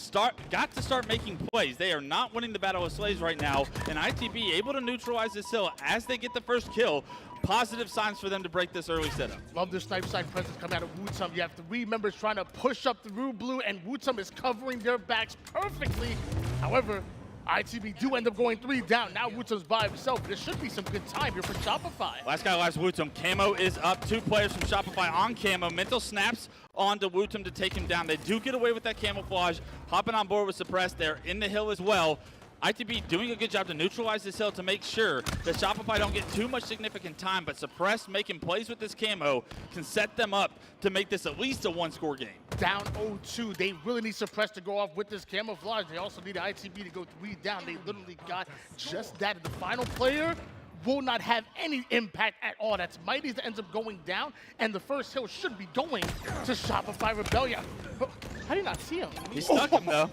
got to start making plays. They are not winning the Battle of Slays right now, and ITB able to neutralize this hill as they get the first kill. Positive signs for them to break this early setup. Love the snipe side presence coming out of Wootsum. You have 3 members trying to push up through blue, and Wootsum is covering their backs perfectly. However, ITB do end up going 3 down. Now Wutum's by himself. There should be some good time here for Shopify. Last guy alive's Wutum. Camo is up. 2 players from Shopify on Camo. Mental snaps onto Wutum to take him down. They do get away with that camouflage. Hopping on board with Suppress. They're in the hill as well. ITB doing a good job to neutralize this hill to make sure that Shopify don't get too much significant time, but Suppress making plays with this camo can set them up to make this at least a 1-score game. Down 0-2. They really need Suppress to go off with this camouflage. They also need ITB to go 3 down. They literally got just that. The final player will not have any impact at all. That's Mighty's that ends up going down, and the first hill should be going to Shopify Rebellion. How do you not see him? He stuck him though.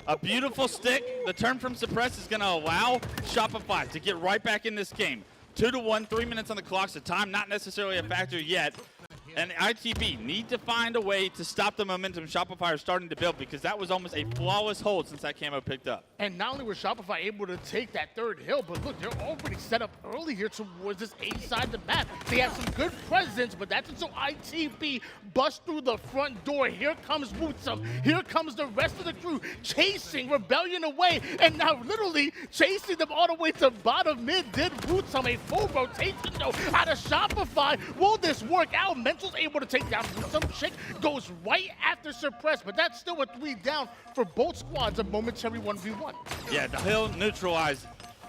A beautiful stick. The turn from Suppress is going to allow Shopify to get right back in this game. 2-1, 3 minutes on the clock, so time not necessarily a factor yet. And ITB need to find a way to stop the momentum Shopify are starting to build, because that was almost a flawless hold since that camo picked up. And not only was Shopify able to take that 3rd hill, but look, they're already set up early here towards this A side of the map. They have some good presence, but that's until ITB busts through the front door. Here comes Wutum. Here comes the rest of the crew chasing Rebellion away, and now literally chasing them all the way to bottom mid. Did Wutum a full rotation though out of Shopify? Will this work out? Mental's able to take down Wutum. Chick goes right after Suppress, but that's still a 3 down for both squads, a momentary 1v1. Yeah, the hill neutralized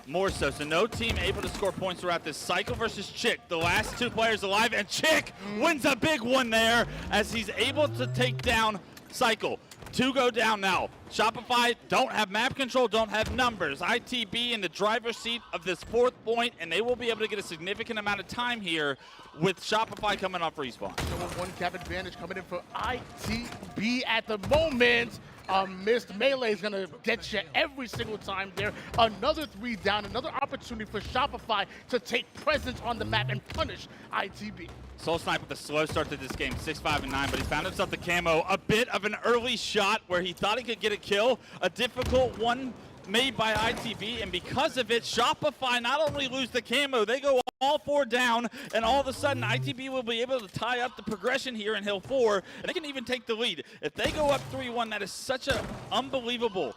more so no team able to score points throughout this. Cycle versus Chick, the last 2 players alive, and Chick wins a big one there as he's able to take down Cycle. 2 go down now. Shopify don't have map control, don't have numbers. ITB in the driver's seat of this 4th point, and they will be able to get a significant amount of time here with Shopify coming off respawn. So a 1 cap advantage coming in for ITB at the moment. A missed melee is going to get you every single time there. Another 3 down, another opportunity for Shopify to take presence on the map and punish ITB. Soul Snipe with a slow start to this game, 6-5 and 9, but he found himself the camo. A bit of an early shot where he thought he could get a kill. A difficult one made by ITB, and because of it, Shopify not only lose the camo, they go all 4 down, and all of a sudden ITB will be able to tie up the progression here in Hill 4, and they can even take the lead. If they go up 3-1, that is such an unbelievable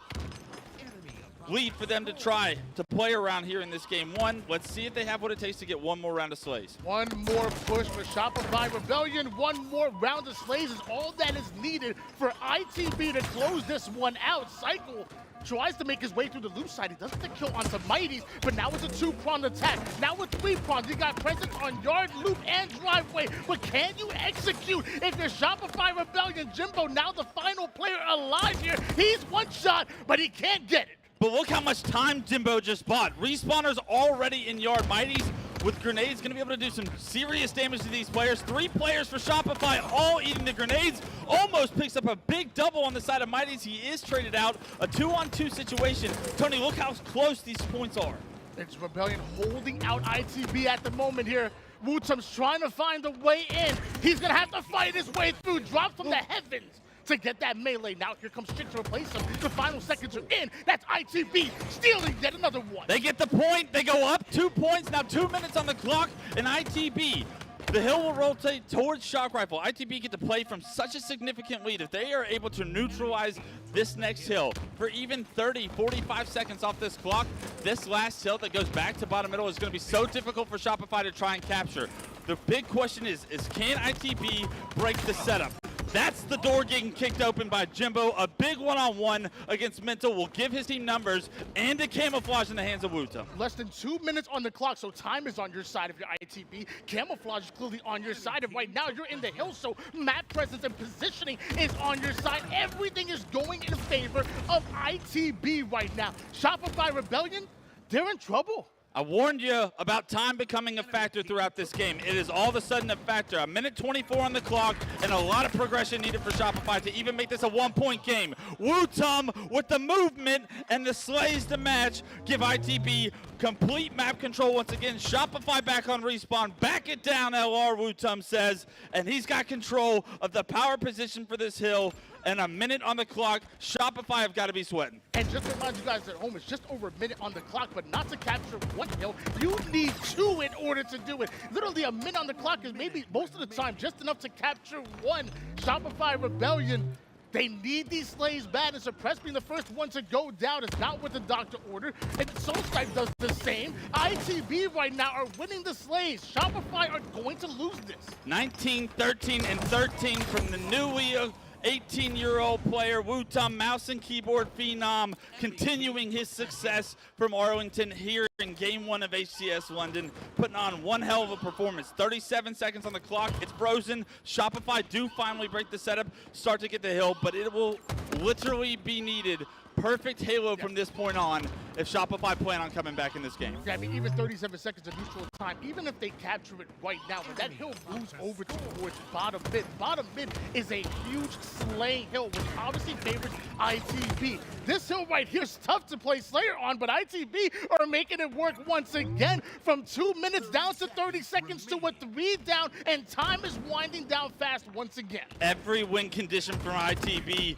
lead for them to try to play around here in this game 1. Let's see if they have what it takes to get 1 more round of slays. 1 more push for Shopify Rebellion. 1 more round of slays is all that is needed for ITB to close this one out. Cycle tries to make his way through the loop side. He doesn't get the kill onto Mighty's, but now it's a 2-pronged attack. Now with 3-pronged, you got presence on yard, loop, and driveway. But can you execute if you're Shopify Rebellion? Jimbo, now the final player alive here. He's 1 shot, but he can't get it. But look how much time Jimbo just bought. Respawner's already in yard. Mighty's with grenades going to be able to do some serious damage to these players. 3 players for Shopify, all eating the grenades. Almost picks up a big double on the side of Mighty's. He is traded out. A 2-on-2 situation. Tony, look how close these points are. It's Rebellion holding out ITB at the moment here. Wutum's trying to find a way in. He's going to have to fight his way through. Drop from the heavens to get that melee. Now here comes Chick to replace him. The final seconds are in. That's ITB stealing yet another one. They get the point. They go up 2 points. Now 2 minutes on the clock. And ITB, the hill will rotate towards Shock Rifle. ITB get to play from such a significant lead. If they are able to neutralize this next hill for even 30, 45 seconds off this clock, this last hill that goes back to bottom middle is going to be so difficult for Shopify to try and capture. The big question is can ITB break the setup? That's the door getting kicked open by Jimbo. A big 1-on-1 against Mental will give his team numbers and a camouflage in the hands of Wutum. Less than 2 minutes on the clock, so time is on your side if you're ITB. Camouflage is clearly on your side, and right now you're in the hill, so map presence and positioning is on your side. Everything is going in favor of ITB right now. Shopify Rebellion, they're in trouble. I warned you about time becoming a factor throughout this game. It is all of a sudden a factor. A minute 24 on the clock and a lot of progression needed for Shopify to even make this a 1-point game. Wutum with the movement and the slays to match give ITB complete map control once again. Shopify back on respawn. Back it down, LR, Wutum says. And he's got control of the power position for this hill. And a minute on the clock. Shopify have got to be sweating. And just to remind you guys at home, it's just over a minute on the clock, but not to capture 1 hill. You need 2 in order to do it. Literally a minute on the clock is maybe most of the time just enough to capture 1. Shopify Rebellion, They need these slays bad, and Suppress being the first one to go down is not what the doctor ordered, and Soulsnipe does the same. ITB right now are winning the slays. Shopify are going to lose this. 19, 13, and 13 from the newly 18-year-old player, Wutum, mouse and keyboard phenom, continuing his success from Arlington here in Game 1 of HCS London, putting on one hell of a performance. 37 seconds on the clock. It's frozen. Shopify do finally break the setup, start to get the hill, but it will literally be needed. Perfect Halo from this point on if Shopify plan on coming back in this game. Yeah, I mean, even 37 seconds of neutral time, even if they capture it right now, when that hill moves over towards bottom mid is a huge slaying hill, which obviously favors ITB. This hill right here is tough to play Slayer on, but ITB are making it work once again. From 2 minutes down to 30 seconds to a 3 down, and time is winding down fast once again. Every win condition from ITB,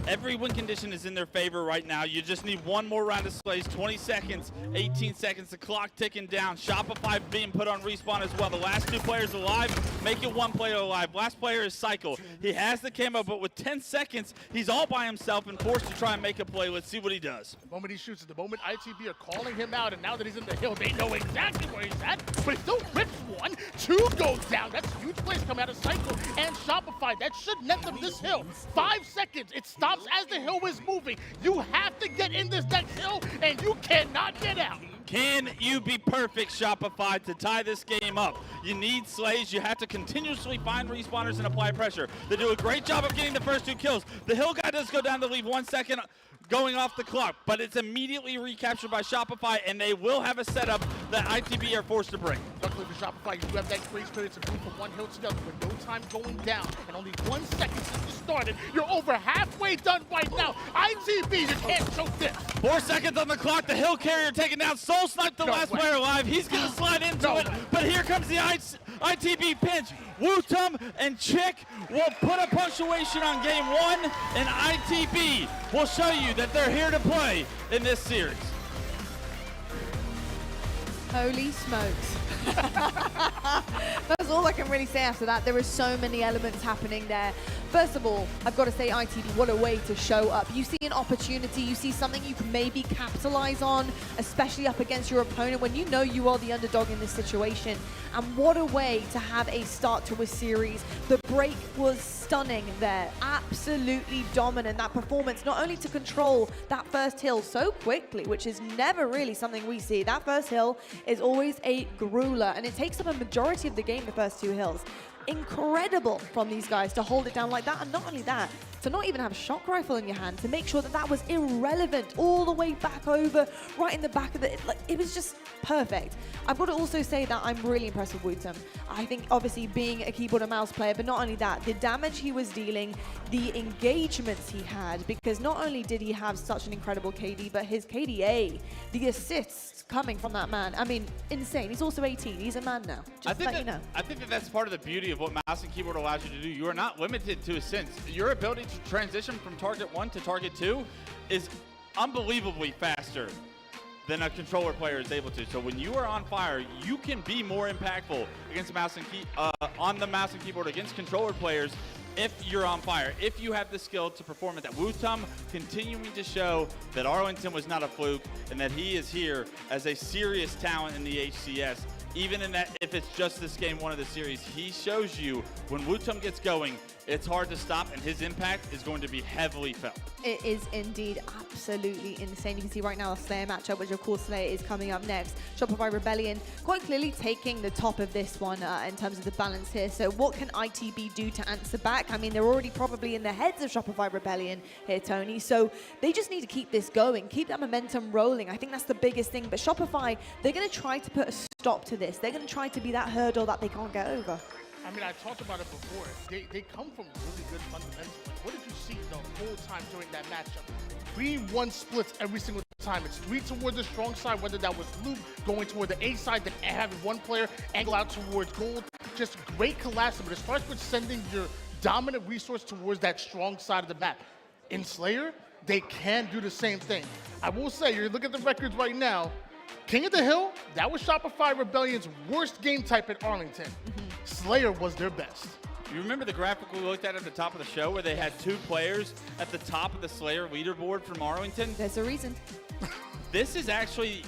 every win condition is in their favor right now. You just need one more round of slays. 20 seconds, 18 seconds, the clock ticking down. Shopify being put on respawn as well. The last 2 players alive, make it 1 player alive. Last player is Cycle. He has the camo, but with 10 seconds, he's all by himself and forced to try and make a play. Let's see what he does. The moment he shoots, the moment ITB are calling him out, and now that he's in the hill, they know exactly where he's at, but he still rips one. 2 goes down. That's huge plays coming out of Cycle and Shopify. That should net them this hill. 5 seconds. It stops as the hill is moving. You have to get in this next hill, and you cannot get out. Can you be perfect, Shopify, to tie this game up? You need slays. You have to continuously find respawners and apply pressure. They do a great job of getting the first 2 kills. The hill guy does go down to leave 1 second going off the clock, but it's immediately recaptured by Shopify, and they will have a setup that ITB are forced to break. Luckily for Shopify, you do have that grace period to move from one hill to the other with no time going down, and only 1 second since you started. You're over halfway done right now. ITB, you can't choke this. 4 seconds on the clock. The hill carrier taken down. Soulsnipe, the last player alive. He's going to slide into it, but here comes the ITB pinch. Wutum and Chick will put a punctuation on game 1, and ITB will show you that they're here to play in this series. Holy smokes. That's all I can really say after that. There are so many elements happening there. First of all, I've got to say ITB, what a way to show up. You see an opportunity, you see something you can maybe capitalize on, especially up against your opponent when you know you are the underdog in this situation. And what a way to have a start to a series. The break was stunning there, absolutely dominant. That performance, not only to control that first hill so quickly, which is never really something we see. That first hill is always a grueler, and it takes up a majority of the game, the first 2 hills. Incredible from these guys to hold it down like that, and not only that, to not even have a shock rifle in your hand, to make sure that that was irrelevant all the way back over, right in the back of it. Like, it was just perfect. I've got to also say that I'm really impressed with Wutum. I think obviously being a keyboard and mouse player, but not only that, the damage he was dealing, the engagements he had, because not only did he have such an incredible KD, but his KDA, the assists coming from that man, I mean, insane. He's also 18. He's a man now. Just to let you know. I think that that's part of the beauty of what mouse and keyboard allows you to do. You are not limited to a sense. Your ability to transition from target 1 to target 2 is unbelievably faster than a controller player is able to. So when you are on fire, you can be more impactful against mouse and on the mouse and keyboard against controller players if you're on fire, if you have the skill to perform at that. Wutum continuing to show that Arlington was not a fluke and that he is here as a serious talent in the HCS. Even in that, if it's just this game 1 of the series, he shows you when Wutum gets going, it's hard to stop, and his impact is going to be heavily felt. It is indeed absolutely insane. You can see right now a Slayer matchup, which of course Slayer is coming up next. Shopify Rebellion quite clearly taking the top of this one in terms of the balance here. So what can ITB do to answer back? I mean, they're already probably in the heads of Shopify Rebellion here, Tony. So they just need to keep this going, keep that momentum rolling. I think that's the biggest thing. But Shopify, they're going to try to put a stop to this. They're going to try to be that hurdle that they can't get over. I mean, I talked about it before. They come from really good fundamentals. Like, what did you see the whole time during that matchup? 3-1 splits every single time. It's 3 towards the strong side, whether that was Luke going toward the A side, then having one player angle out towards gold. Just great collapse, but it starts with sending your dominant resource towards that strong side of the map. In Slayer, they can do the same thing. I will say, you look at the records right now, King of the Hill, that was Shopify Rebellion's worst game type at Arlington. Slayer was their best. You remember the graphic we looked at the top of the show where they had 2 players at the top of the Slayer leaderboard from Arlington? There's a reason. This is actually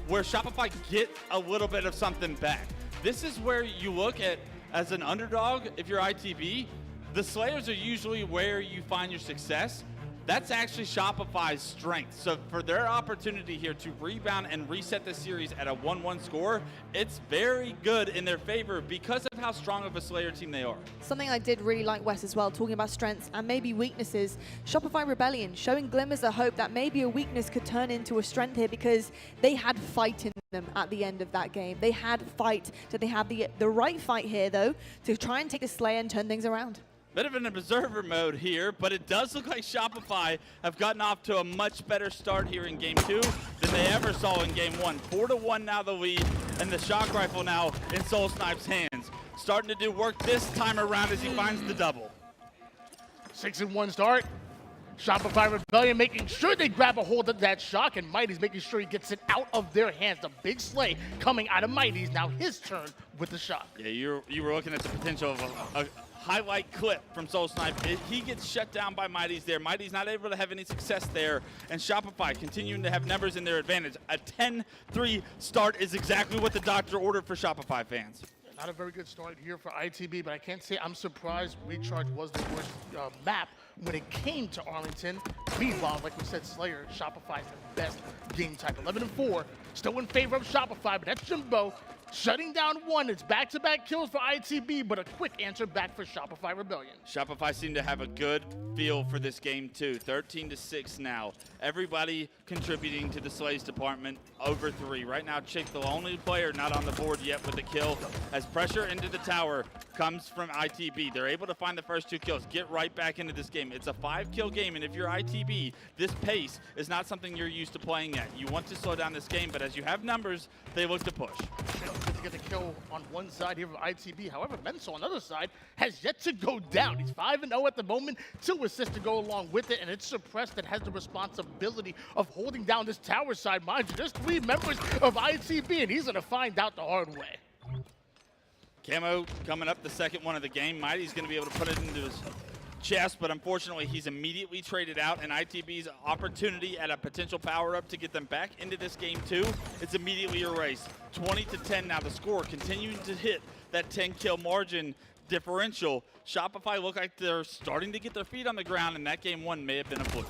where Shopify get a little bit of something back. This is where you look at, as an underdog, if you're ITB, the Slayers are usually where you find your success. That's actually Shopify's strength. So for their opportunity here to rebound and reset the series at a 1-1 score, it's very good in their favor because of how strong of a Slayer team they are. Something I did really like, Wes, as well, talking about strengths and maybe weaknesses. Shopify Rebellion showing glimmers of hope that maybe a weakness could turn into a strength here because they had fight in them at the end of that game. They had fight. Did they have the right fight here, though, to try and take the Slayer and turn things around? Bit of an observer mode here, but it does look like Shopify have gotten off to a much better start here in Game 2 than they ever saw in Game 1. 4-1 now the lead, and the shock rifle now in Soul Snipe's hands. Starting to do work this time around as he finds the double. 6-1 start. Shopify Rebellion making sure they grab a hold of that shock, and Mighty's making sure he gets it out of their hands. The big slay coming out of Mighty's. Now his turn with the shock. Yeah, you were looking at the potential of a highlight clip from Soul Snipe. He gets shut down by Mighty's there. Mighty's not able to have any success there, and Shopify continuing to have numbers in their advantage. A 10-3 start is exactly what the doctor ordered for Shopify fans. Not a very good start here for ITB, but I can't say I'm surprised Recharge was the worst map when it came to Arlington. Meanwhile, like we said, Slayer, Shopify's the best game type. 11-4, still in favor of Shopify, but that's Jimbo shutting down one. It's back-to-back kills for ITB, but a quick answer back for Shopify Rebellion. Shopify seemed to have a good feel for this game too. 13-6 now. Everybody contributing to the Slays department over 3. Right now, Chick, the only player not on the board yet with a kill. As pressure into the tower comes from ITB. They're able to find the first 2 kills, get right back into this game. It's a 5-kill game, and if you're ITB, this pace is not something you're used to playing at. You want to slow down this game, but as you have numbers, they look to push. To get the kill on one side here for ITB. However, Menso on the other side has yet to go down. He's 5-0 at the moment, 2 assists to go along with it, and it's Suppressed that has the responsibility of holding down this tower side. Mind you, there's 3 members of ITB, and he's going to find out the hard way. Camo coming up, the second one of the game. Mighty's going to be able to put it into his chest, but unfortunately he's immediately traded out, and ITB's opportunity at a potential power-up to get them back into this game too, it's immediately erased. 20-10 now the score, continuing to hit that 10-kill margin differential. Shopify look like they're starting to get their feet on the ground, and that game 1 may have been a fluke.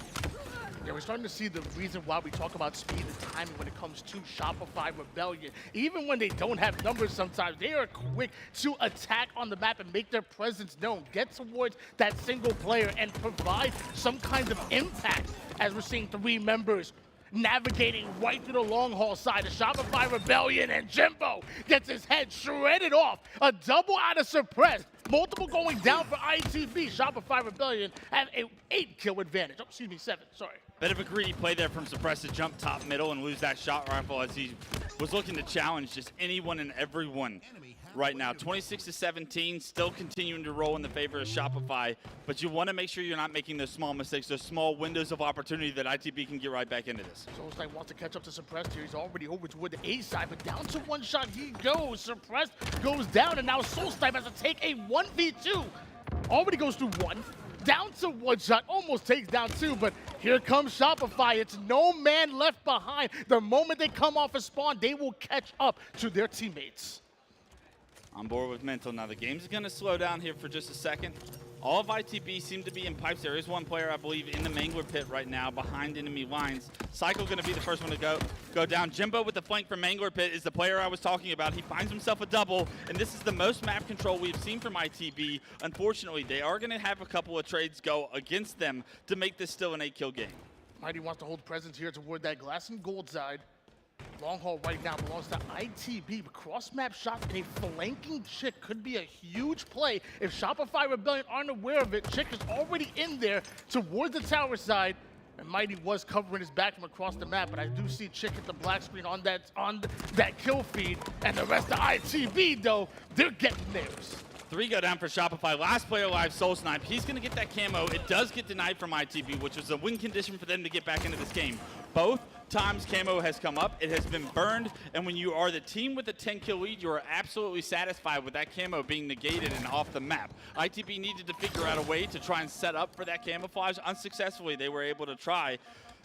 Yeah, we're starting to see the reason why we talk about speed and timing when it comes to Shopify Rebellion. Even when they don't have numbers sometimes, they are quick to attack on the map and make their presence known. Get towards that single player and provide some kind of impact, as we're seeing 3 members navigating right through the long haul side of Shopify Rebellion, and Jimbo gets his head shredded off. A double out of Suppressed. Multiple going down for ITB. Shopify Rebellion have a 8-kill advantage. Oh, excuse me, 7, sorry. Bit of a greedy play there from Suppressed to jump top middle and lose that shot rifle as he was looking to challenge just anyone and everyone right now. 26-17, still continuing to roll in the favor of Shopify, but you want to make sure you're not making those small mistakes, those small windows of opportunity that ITB can get right back into this. Soulsnipe wants to catch up to Suppressed here. He's already over toward the A side, but down to 1 shot he goes. Suppressed goes down, and now Soulsnipe has to take a 1v2. Already goes through 1. Down to 1 shot, almost takes down 2, but here comes Shopify. It's no man left behind. The moment they come off a spawn, they will catch up to their teammates. On board with Mental. Now the game's going to slow down here for just a second. All of ITB seem to be in pipes. There is 1 player, I believe, in the Mangler pit right now behind enemy lines. Cycle going to be the first one to go down. Jimbo with the flank from Mangler pit is the player I was talking about. He finds himself a double, and this is the most map control we've seen from ITB. Unfortunately, they are going to have a couple of trades go against them to make this still an 8-kill game. Mighty wants to hold presence here toward that glass and gold side. Long haul right now belongs to ITB, but cross-map shots and a flanking Chick could be a huge play. If Shopify Rebellion aren't aware of it, Chick is already in there toward the tower side, and Mighty was covering his back from across the map, but I do see Chick hit the black screen on that kill feed, and the rest of ITB, though, they're getting theirs. 3 go down for Shopify. Last player alive, Soul Snipe. He's going to get that camo. It does get denied from ITB, which was a win condition for them to get back into this game. Both times Camo has come up, it has been burned, and when you are the team with a 10-kill lead, you are absolutely satisfied with that Camo being negated and off the map. ITB needed to figure out a way to try and set up for that camouflage. Unsuccessfully, they were able to try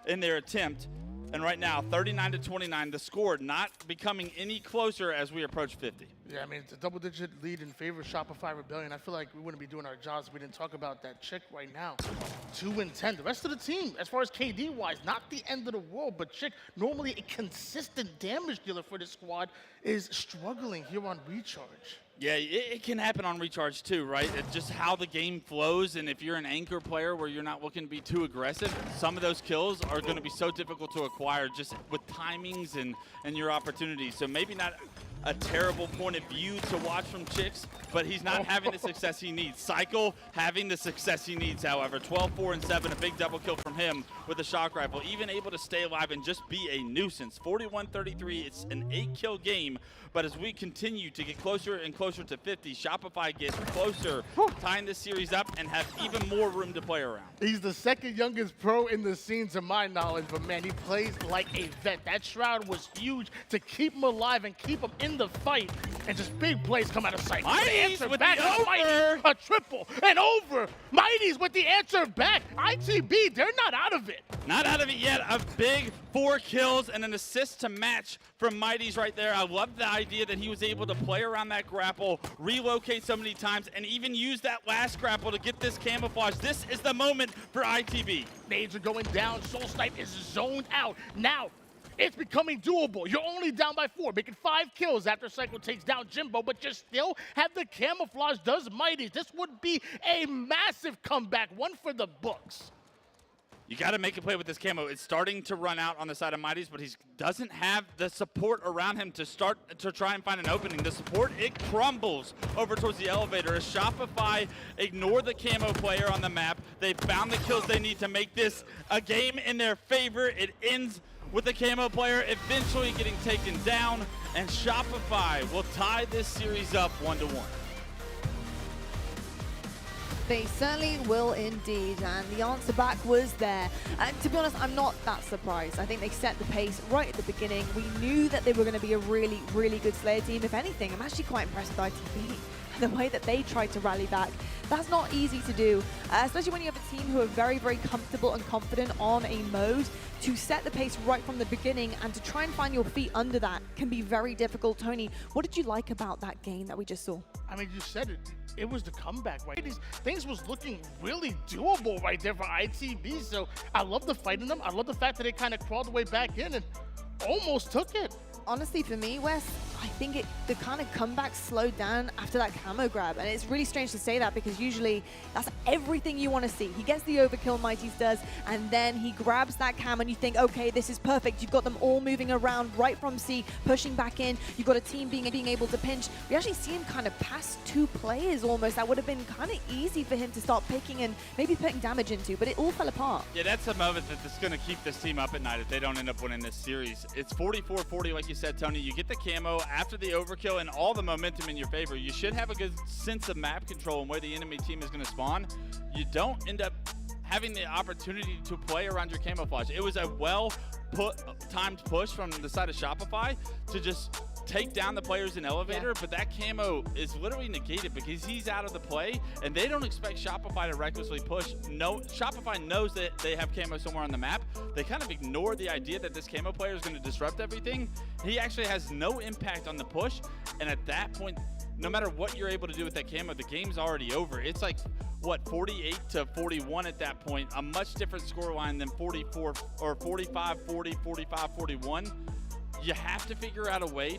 in their attempt. And right now, 39-29, the score not becoming any closer as we approach 50. Yeah, I mean, it's a double-digit lead in favor of Shopify Rebellion. I feel like we wouldn't be doing our jobs if we didn't talk about that Chick right now. 2-10. The rest of the team, as far as KD-wise, not the end of the world, but Chick, normally a consistent damage dealer for this squad, is struggling here on Recharge. Yeah, it can happen on Recharge too, right? It's just how the game flows, and if you're an anchor player where you're not looking to be too aggressive, some of those kills are going to be so difficult to acquire just with timings and your opportunities. So maybe not a terrible point of view to watch from Chicks, but he's not having the success he needs. Cycle having the success he needs, however. 12, 4, and 7, a big double kill from him with a shock rifle, even able to stay alive and just be a nuisance. 41-33, it's an 8-kill game, but as we continue to get closer and closer to 50, Shopify gets closer, tying this series up and have even more room to play around. He's the second youngest pro in the scene to my knowledge, but man, he plays like a vet. That shroud was huge to keep him alive and keep him in the fight, and just big plays come out of sight. Mighty's with the over! Mighty, a triple, and over! Mighty's with the answer back. ITB, they're not out of it. Not out of it yet. A big 4 kills and an assist to match from Mighty's right there. I love the idea that he was able to play around that grapple, relocate so many times, and even use that last grapple to get this camouflage. This is the moment for ITB. Nades are going down. Soul Snipe is zoned out. Now, it's becoming doable. You're only down by 4, making 5 kills after Cycle takes down Jimbo, but you still have the camouflage does Mighty. This would be a massive comeback, one for the books. You got to make a play with this camo. It's starting to run out on the side of Mighty's, but he doesn't have the support around him to start to try and find an opening. The support, it crumbles over towards the elevator as Shopify ignore the camo player on the map. They found the kills they need to make this a game in their favor. It ends with the camo player eventually getting taken down, and Shopify will tie this series up 1-1. They certainly will indeed, and the answer back was there. And to be honest, I'm not that surprised. I think they set the pace right at the beginning. We knew that they were going to be a really, really good Slayer team. If anything, I'm actually quite impressed with ITB. The way that they tried to rally back, that's not easy to do, especially when you have a team who are very, very comfortable and confident on a mode. To set the pace right from the beginning and to try and find your feet under that can be very difficult. Tony, what did you like about that game that we just saw? I mean, you said it. It was the comeback, right? These things was looking really doable right there for ITB, so I love the fight in them. I love the fact that they kind of crawled their way back in and almost took it. Honestly, for me, Wes, I think the kind of comeback slowed down after that camo grab. And it's really strange to say that because usually that's everything you want to see. He gets the overkill, Mighty's does, and then he grabs that cam and you think, okay, this is perfect. You've got them all moving around right from C, pushing back in. You've got a team being able to pinch. We actually see him kind of pass 2 players almost. That would have been kind of easy for him to start picking and maybe putting damage into, but it all fell apart. Yeah, that's the moment that's going to keep this team up at night if they don't end up winning this series. It's 44-40, like you said, Tony. You get the camo after the overkill and all the momentum in your favor. You should have a good sense of map control and where the enemy team is going to spawn. You don't end up having the opportunity to play around your camouflage. It was a timed push from the side of Shopify to just take down the players in elevator, but that camo is literally negated because he's out of the play, and they don't expect Shopify to recklessly push. No, Shopify knows that they have camo somewhere on the map. They kind of ignore the idea that this camo player is going to disrupt everything. He actually has no impact on the push, and at that point, no matter what you're able to do with that camo, the game's already over. It's like, what, 48-41 at that point, a much different scoreline than 44 or 45-40, 45-41. You have to figure out a way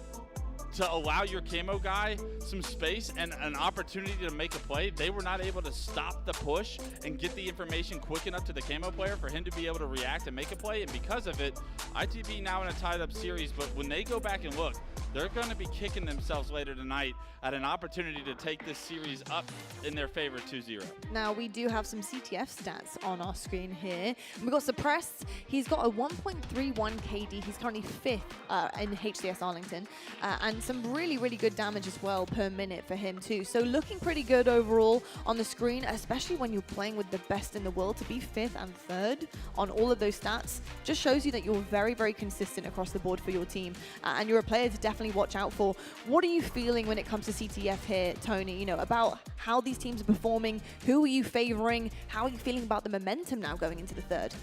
to allow your camo guy some space and an opportunity to make a play. They were not able to stop the push and get the information quick enough to the camo player for him to be able to react and make a play. And because of it, ITB now in a tied up series, but when they go back and look, they're going to be kicking themselves later tonight at an opportunity to take this series up in their favor 2-0. Now, we do have some CTF stats on our screen here. We've got Suppressed. He's got a 1.31 KD. He's currently 5th in HCS Arlington. And some really, really good damage as well per minute for him too. So looking pretty good overall on the screen, especially when you're playing with the best in the world. To be 5th and 3rd on all of those stats just shows you that you're very, very consistent across the board for your team, and you're a player to definitely watch out for. What are you feeling when it comes to CTF here, Tony? You know, about how these teams are performing, who are you favoring, how are you feeling about the momentum now going into the 3rd?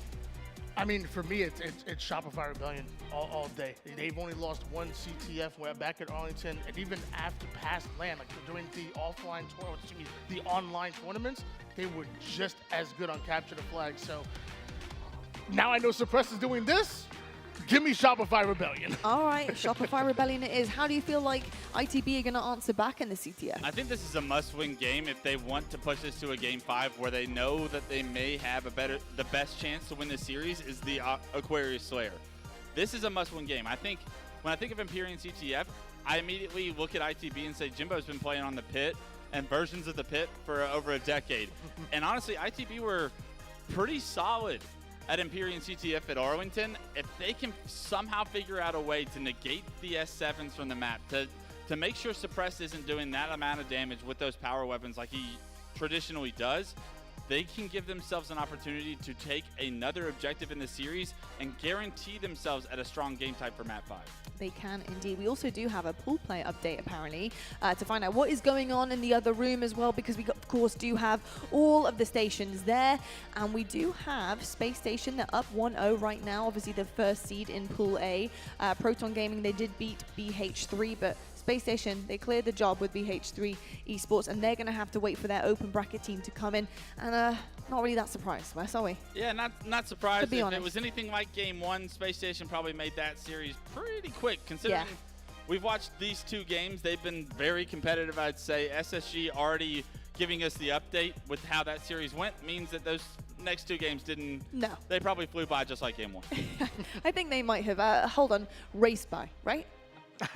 I mean, for me, it's Shopify Rebellion all day. They've only lost one CTF back at Arlington, and even after past LAN, like during the offline the online tournaments, they were just as good on Capture the Flag. So now I know Suppress is doing this. Give me Shopify Rebellion. All right, Shopify Rebellion it is. How do you feel like ITB are going to answer back in the CTF? I think this is a must-win game if they want to push this to a Game 5 where they know that they may have the best chance to win the series is the Aquarius Slayer. This is a must-win game. I think when I think of Empyrean CTF, I immediately look at ITB and say Jimbo's been playing on the pit and versions of the pit for over a decade. And honestly, ITB were pretty solid at Empyrean CTF at Arlington. If they can somehow figure out a way to negate the S7s from the map, to make sure Suppress isn't doing that amount of damage with those power weapons like he traditionally does, they can give themselves an opportunity to take another objective in the series and guarantee themselves at a strong game type for map 5. They can indeed. We also do have a pool play update apparently to find out what is going on in the other room as well, because we of course do have all of the stations there, and we do have Space Station. They're up 1-0 right now, obviously the first seed in Pool A. Proton Gaming, they did beat BH3, but Space Station, they cleared the job with BH3 Esports, and they're going to have to wait for their open bracket team to come in. And not really that surprised, Wes, are we? Yeah, not surprised. To be honest. If it was anything like Game 1, Space Station probably made that series pretty quick, considering we've watched these 2 games. They've been very competitive, I'd say. SSG already giving us the update with how that series went means that those next 2 games didn't. No. They probably flew by just like Game 1. I think they might have, hold on, raced by, right?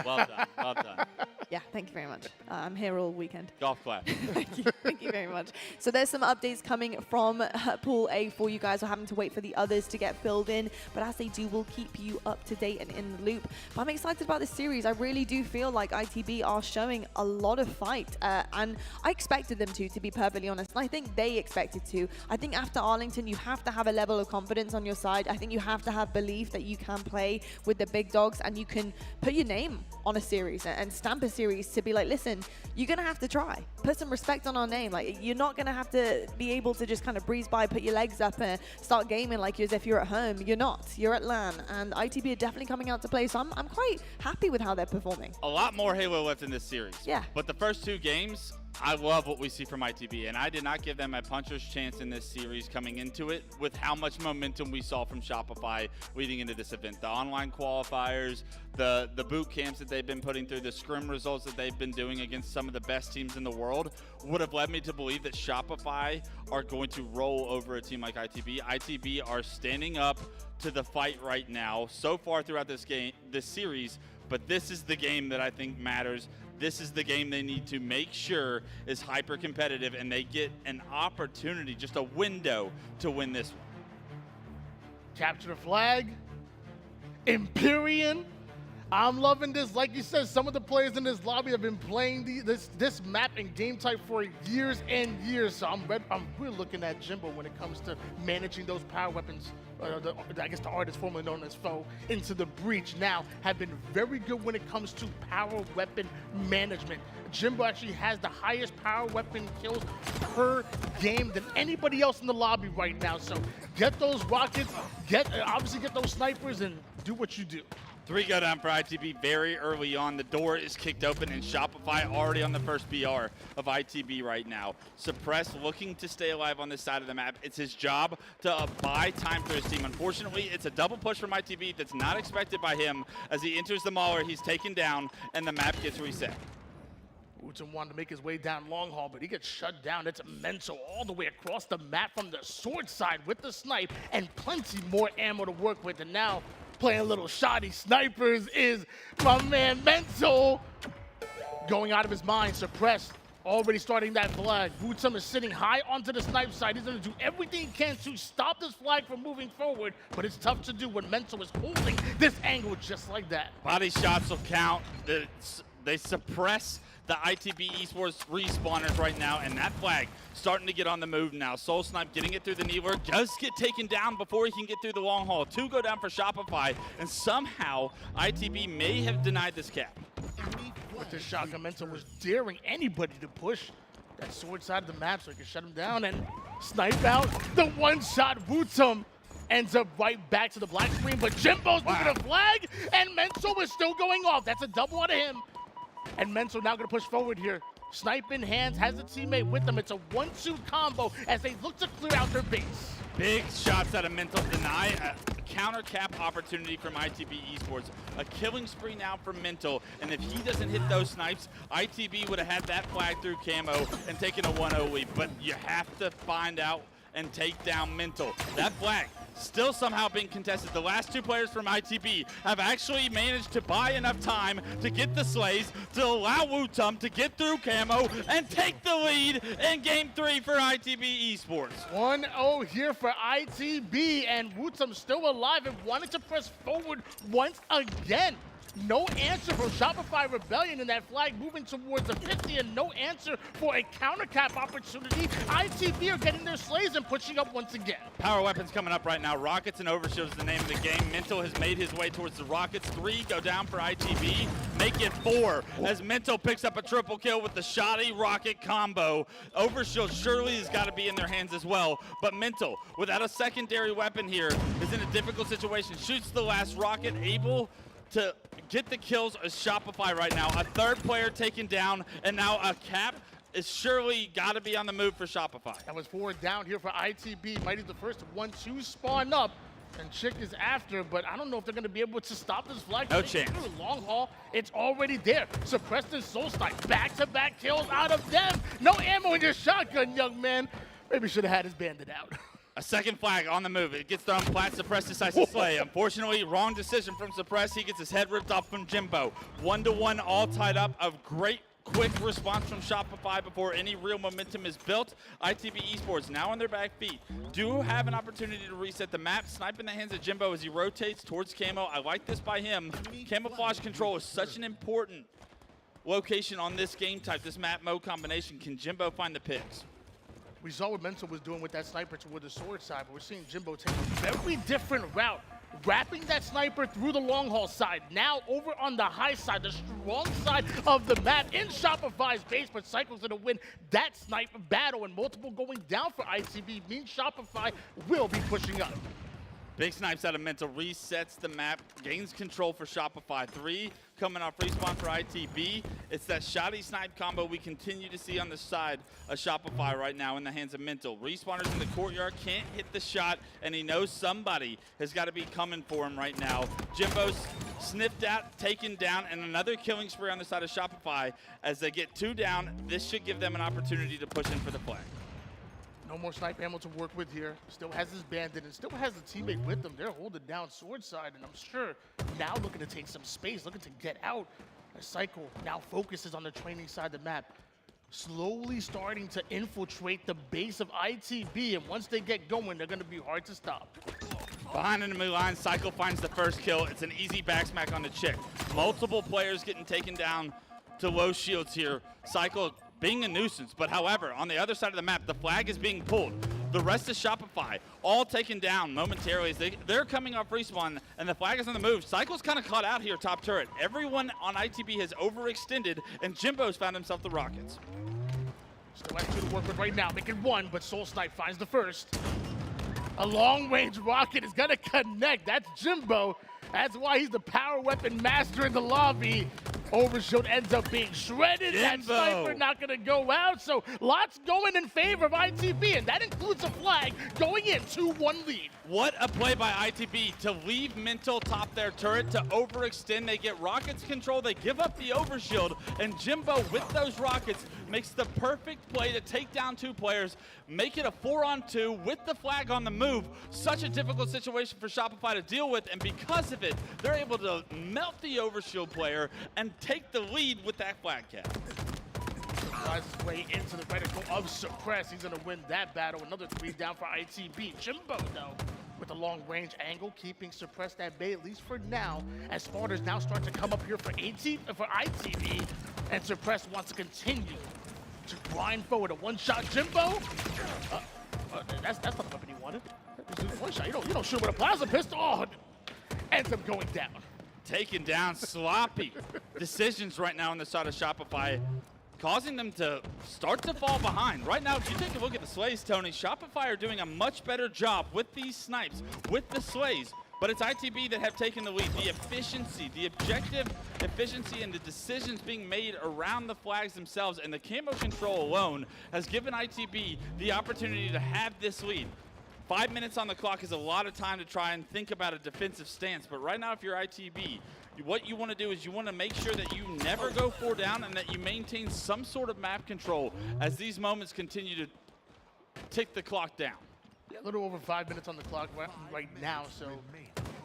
Well done, well done. Yeah, thank you very much. I'm here all weekend. Golf clap. Thank you very much. So there's some updates coming from Pool A for you guys. We're having to wait for the others to get filled in, but as they do, we'll keep you up to date and in the loop. But I'm excited about this series. I really do feel like ITB are showing a lot of fight, and I expected them to be perfectly honest, and I think they expected to. I think after Arlington, you have to have a level of confidence on your side. I think you have to have belief that you can play with the big dogs and you can put your name on a series and stamp a series to be like, listen, you're gonna have to try, put some respect on our name. Like, you're not gonna have to be able to just kind of breeze by, put your legs up and start gaming like as if you're at home. You're not. You're at LAN, and ITB are definitely coming out to play, so I'm quite happy with how they're performing. A lot more Halo left in this series. Yeah. But the first 2 games, I love what we see from ITB, and I did not give them a puncher's chance in this series coming into it with how much momentum we saw from Shopify leading into this event. The online qualifiers, the boot camps that they've been putting through, the scrim results that they've been doing against some of the best teams in the world would have led me to believe that Shopify are going to roll over a team like ITB. ITB are standing up to the fight right now so far throughout this series, but this is the game that I think matters. This is the game they need to make sure is hyper competitive, and they get an opportunity, just a window to win this one. Capture the Flag, Empyrean. I'm loving this. Like you said, some of the players in this lobby have been playing this map and game type for years and years. So I'm really looking at Jimbo when it comes to managing those power weapons. I guess the artist formerly known as Foe into the breach now have been very good when it comes to power weapon management. Jimbo actually has the highest power weapon kills per game than anybody else in the lobby right now. So get those rockets, obviously get those snipers, and do what you do. 3 go down for ITB very early on. The door is kicked open, and Shopify already on the first BR of ITB right now. Suppress looking to stay alive on this side of the map. It's his job to buy time for his team. Unfortunately, it's a double push from ITB that's not expected by him. As he enters the Mauler, he's taken down, and the map gets reset. Wooten wanted to make his way down long haul, but he gets shut down. It's Mental all the way across the map from the sword side with the snipe, and plenty more ammo to work with. And now playing little shoddy snipers is my man Mental. Going out of his mind, Suppressed already starting that flag. Wooten is sitting high onto the snipe side. He's going to do everything he can to stop this flag from moving forward, but it's tough to do when Mental is holding this angle just like that. Body shots will count. They suppress the ITB Esports respawners right now, and that flag starting to get on the move now. Soul Snipe getting it through the Needler, does get taken down before he can get through the long haul. 2 go down for Shopify, and somehow ITB may have denied this cap. With the shotgun, Mental was daring anybody to push that sword side of the map so he could shut him down and snipe out. The one-shot Wutum ends up right back to the black screen, but Jimbo's moving a flag, and Mental is still going off. That's a double out of him. And Mental now going to push forward here. Snipe in hands, has a teammate with them. It's a 1-2 combo as they look to clear out their base. Big shots out of Mental, deny a counter cap opportunity from ITB Esports. A killing spree now from Mental, and if he doesn't hit those snipes, ITB would have had that flag through camo and taken a 1-0 lead. But you have to find out and take down Mental. That flag still somehow being contested. The last 2 players from ITB have actually managed to buy enough time to get the slays to allow Wutum to get through camo and take the lead in game 3 for ITB Esports. 1-0 here for ITB, and Wutum still alive and wanted to press forward once again. No answer from Shopify Rebellion, and that flag moving towards the 50, and no answer for a counter cap opportunity. ITB are getting their slays and pushing up once again. Power weapons coming up right now. Rockets and Overshield is the name of the game. Mental has made his way towards the Rockets. 3 go down for ITB. Make it 4 as Mental picks up a triple kill with the shoddy Rocket combo. Overshield surely has got to be in their hands as well. But Mental, without a secondary weapon here, is in a difficult situation. Shoots the last Rocket, able to get the kills as Shopify right now. A 3rd player taken down, and now a cap is surely got to be on the move for Shopify. That was 4 down here for ITB. Mighty's the first 1-2 spawn up, and Chick is after, but I don't know if they're going to be able to stop this flag. No chance. Long haul, it's already there. Suppressed and Soul Snipe, back-to-back kills out of them. No ammo in your shotgun, young man. Maybe should have had his bandit out. A 2nd flag on the move. It gets thrown. Plat Suppress decisive slay. Unfortunately, wrong decision from Suppress. He gets his head ripped off from Jimbo. 1-1, all tied up. A great quick response from Shopify before any real momentum is built. ITB Esports now on their back feet. Do have an opportunity to reset the map. Snipe in the hands of Jimbo as he rotates towards camo. I like this by him. Camouflage control is such an important location on this game type, this map mode combination. Can Jimbo find the picks? We saw what Mental was doing with that sniper toward the sword side, but we're seeing Jimbo take a very different route, wrapping that sniper through the long haul side. Now over on the high side, the strong side of the map in Shopify's base, but Cycle's gonna win that sniper battle, and multiple going down for ITB means Shopify will be pushing up. Big snipes out of Mental, resets the map, gains control for Shopify. 3 coming off respawn for ITB. It's that shoddy snipe combo we continue to see on the side of Shopify right now in the hands of Mental. Respawners in the courtyard, can't hit the shot, and he knows somebody has got to be coming for him right now. Jimbo's sniffed out, taken down, and another killing spree on the side of Shopify. As they get 2 down, this should give them an opportunity to push in for the flag. No more snipe ammo to work with here. Still has his bandit and still has a teammate with them. They're holding down sword side, and I'm sure now looking to take some space, looking to get out. A Cycle now focuses on the training side of the map, slowly starting to infiltrate the base of ITB, and once they get going, they're going to be hard to stop. Behind enemy line, Cycle finds the first kill. It's an easy back smack on the Chick. Multiple players getting taken down to low shields here. Cycle being a nuisance, but however, on the other side of the map, the flag is being pulled. The rest is Shopify, all taken down momentarily as they're coming off respawn, and the flag is on the move. Cycle's kind of caught out here, top turret. Everyone on ITB has overextended, and Jimbo's found himself the Rockets. Still has 2 to work with right now, making 1, but Soul Snipe finds the first. A long-range rocket is gonna connect. That's Jimbo. That's why he's the power weapon master in the lobby. Overshield ends up being shredded. That sniper not going to go out. So lots going in favor of ITB, and that includes a flag going in 2-1 lead. What a play by ITB to leave Mental top their turret, to overextend. They get Rockets control. They give up the Overshield, and Jimbo with those Rockets makes the perfect play to take down 2 players, make it a 4-on-2 with the flag on the move. Such a difficult situation for Shopify to deal with, and because of it, they're able to melt the Overshield player and take the lead with that flag cap. Flies his way into the reticle of Suppress. He's going to win that battle. Another 3 down for ITB. Jimbo, though, with a long-range angle, keeping Suppressed at bay, at least for now, as Spartans now start to come up here for ITB, and Suppressed wants to continue to grind forward. A one-shot Jimbo. That's not the weapon he wanted. This is one shot. You don't shoot with a plasma pistol. Oh, ends up going down. Taken down, sloppy decisions right now on the side of Shopify, causing them to start to fall behind. Right now, if you take a look at the Slays, Tony, Shopify are doing a much better job with these snipes, with the Slays, but it's ITB that have taken the lead. The efficiency, the objective efficiency, and the decisions being made around the flags themselves and the camo control alone has given ITB the opportunity to have this lead. 5 minutes on the clock is a lot of time to try and think about a defensive stance, but right now if you're ITB, what you want to do is you want to make sure that you never go 4 down and that you maintain some sort of map control as these moments continue to tick the clock down. Yeah, a little over 5 minutes on the clock right now, so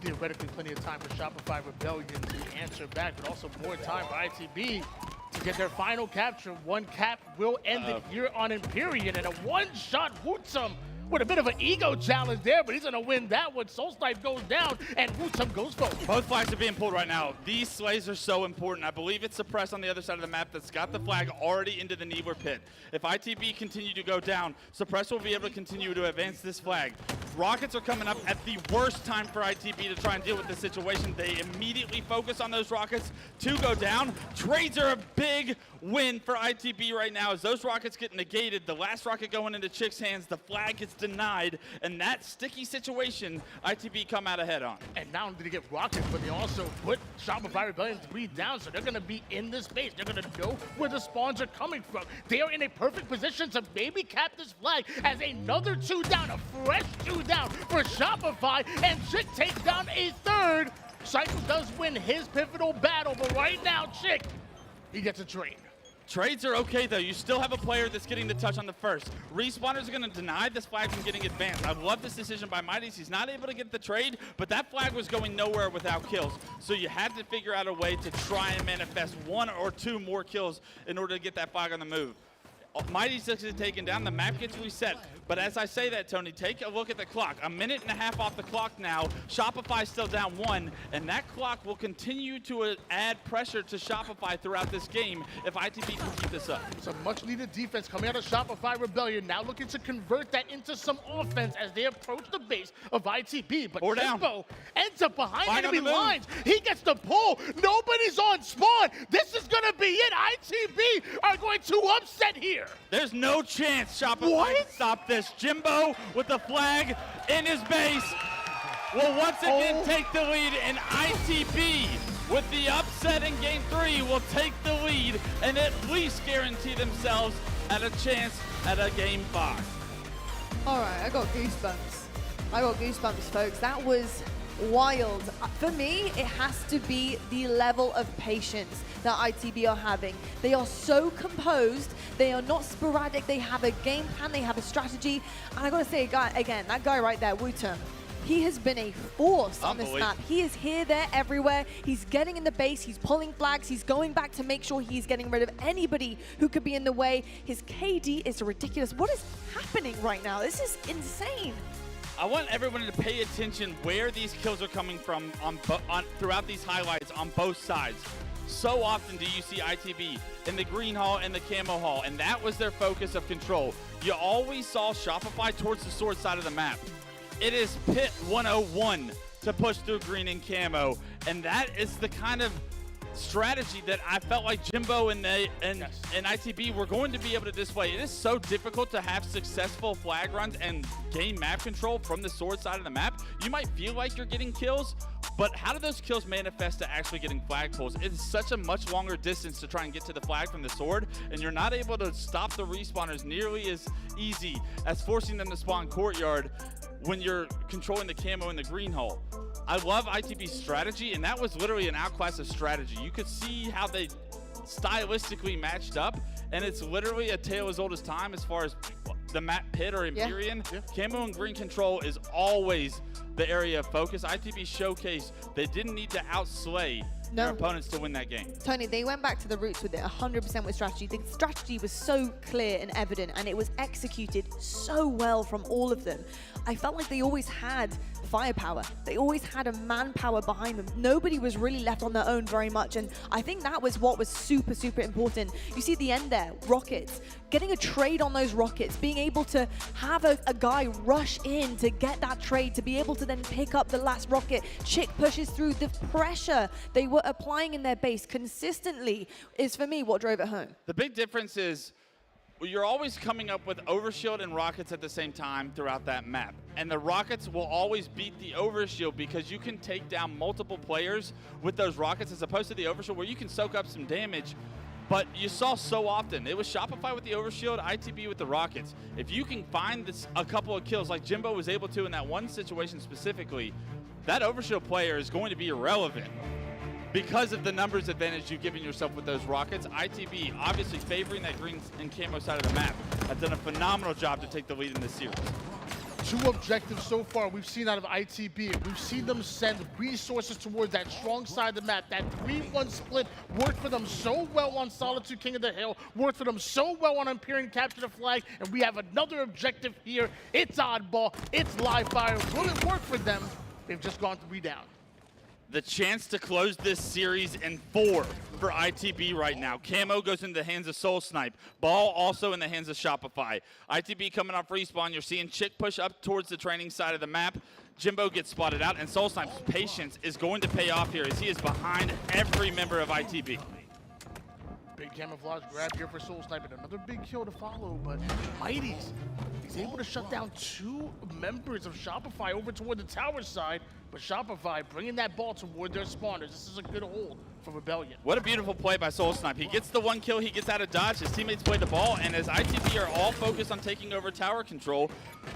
theoretically plenty of time for Shopify Rebellion to answer back, but also more time for ITB to get their final capture. One cap will end it here on Empyrean, and a one-shot Wootsum with a bit of an ego challenge there, but he's going to win that one. Soul Snipe goes down, and Wootsum goes forward. Both flags are being pulled right now. These Slays are so important. I believe it's Suppressed on the other side of the map that's got the flag already into the Needler pit. If ITB continue to go down, Suppressed will be able to continue to advance this flag. Rockets are coming up at the worst time for ITB to try and deal with the situation. They immediately focus on those rockets to go down. Trades are a big win for ITB right now as those rockets get negated. The last rocket going into Chick's hands, the flag gets denied, and that sticky situation, ITB come out ahead on. And not only did they get rockets, but they also put Shopify Rebellion 3 down, so they're going to be in this space. They're going to know where the spawns are coming from. They are in a perfect position to maybe cap this flag as another 2 down, a fresh 2 down for Shopify, and Chick takes down a third. Cycle does win his pivotal battle, but right now, Chick, he gets a trade. Trades are okay, though. You still have a player that's getting the touch on the first. Respawners are going to deny this flag from getting advanced. I love this decision by Mighty's. He's not able to get the trade, but that flag was going nowhere without kills. So you had to figure out a way to try and manifest 1 or 2 more kills in order to get that flag on the move. Mighty's is taken down, the map gets reset. But as I say that, Tony, take a look at the clock. 1.5 minutes off the clock now. Shopify still down 1, and that clock will continue to add pressure to Shopify throughout this game if ITB can keep this up. Some much needed defense coming out of Shopify Rebellion, now looking to convert that into some offense as they approach the base of ITB. But Jimbo ends up behind enemy lines. He gets the pull. Nobody's on spawn. This is going to be it. ITB are going to upset here. There's no chance Shopify can stop this. Jimbo with the flag in his base will once again take the lead, and ITB with the upset in game 3 will take the lead and at least guarantee themselves at a chance at a game 5. All right, I got goosebumps, folks. That was wild. For me, it has to be the level of patience that ITB are having. They are so composed. They are not sporadic. They have a game plan. They have a strategy. And I gotta say, that guy right there, Wootsum, he has been a force on this map. He is here, there, everywhere. He's getting in the base. He's pulling flags. He's going back to make sure he's getting rid of anybody who could be in the way. His KD is ridiculous. What is happening right now? This is insane. I want everyone to pay attention where these kills are coming from throughout these highlights on both sides. So often do you see ITB in the green hall and the camo hall, and that was their focus of control. You always saw Shopify towards the sword side of the map. It is Pit 101 to push through green and camo, and that is the kind of strategy that I felt like Jimbo and ITB were going to be able to display. It is so difficult to have successful flag runs and gain map control from the sword side of the map. You might feel like you're getting kills, but how do those kills manifest to actually getting flag pulls? It's such a much longer distance to try and get to the flag from the sword, and you're not able to stop the respawners nearly as easy as forcing them to spawn courtyard when you're controlling the camo in the green hole. I love ITB's strategy, and that was literally an outclass of strategy. You could see how they stylistically matched up, and it's literally a tale as old as time as far as the map pit or Empyrean. Camo and green control is always the area of focus. ITB showcased they didn't need to outslay No. your opponents to win that game. Tony, they went back to the roots with it 100% with strategy. The strategy was so clear and evident, and it was executed so well from all of them. I felt like they always had firepower. They always had a manpower behind them. Nobody was really left on their own very much, and I think that was what was super, super important. You see at the end there, rockets. Getting a trade on those rockets, being able to have a guy rush in to get that trade, to be able to then pick up the last rocket. Chick pushes through. The pressure they were applying in their base consistently is, for me, what drove it home. The big difference is you're always coming up with overshield and rockets at the same time throughout that map. And the rockets will always beat the overshield because you can take down multiple players with those rockets as opposed to the overshield where you can soak up some damage. But you saw so often, it was Shopify with the overshield, ITB with the rockets. If you can find a couple of kills like Jimbo was able to in that one situation specifically, that overshield player is going to be irrelevant because of the numbers advantage you've given yourself with those rockets. ITB obviously favoring that green and camo side of the map. Have done a phenomenal job to take the lead in this series. 2 objectives so far we've seen out of ITB. We've seen them send resources towards that strong side of the map. That 3-1 split worked for them so well on Solitude King of the Hill, worked for them so well on Empyrean Capture the Flag, and we have another objective here. It's oddball, it's live fire. Will it work for them? They've just gone 3 down. The chance to close this series in 4 for ITB right now. Camo goes into the hands of Soul Snipe. Ball also in the hands of Shopify. ITB coming off respawn. You're seeing Chick push up towards the training side of the map. Jimbo gets spotted out, and Soul Snipe's patience is going to pay off here as he is behind every member of ITB. Big camouflage grab here for Soul Snipe, and another big kill to follow, but Mighty's, he's able to shut down 2 members of Shopify over toward the tower side, but Shopify bringing that ball toward their spawners. This is a good hold for Rebellion. What a beautiful play by Soul Snipe. He gets the 1 kill, he gets out of dodge, his teammates play the ball, and as ITB are all focused on taking over tower control,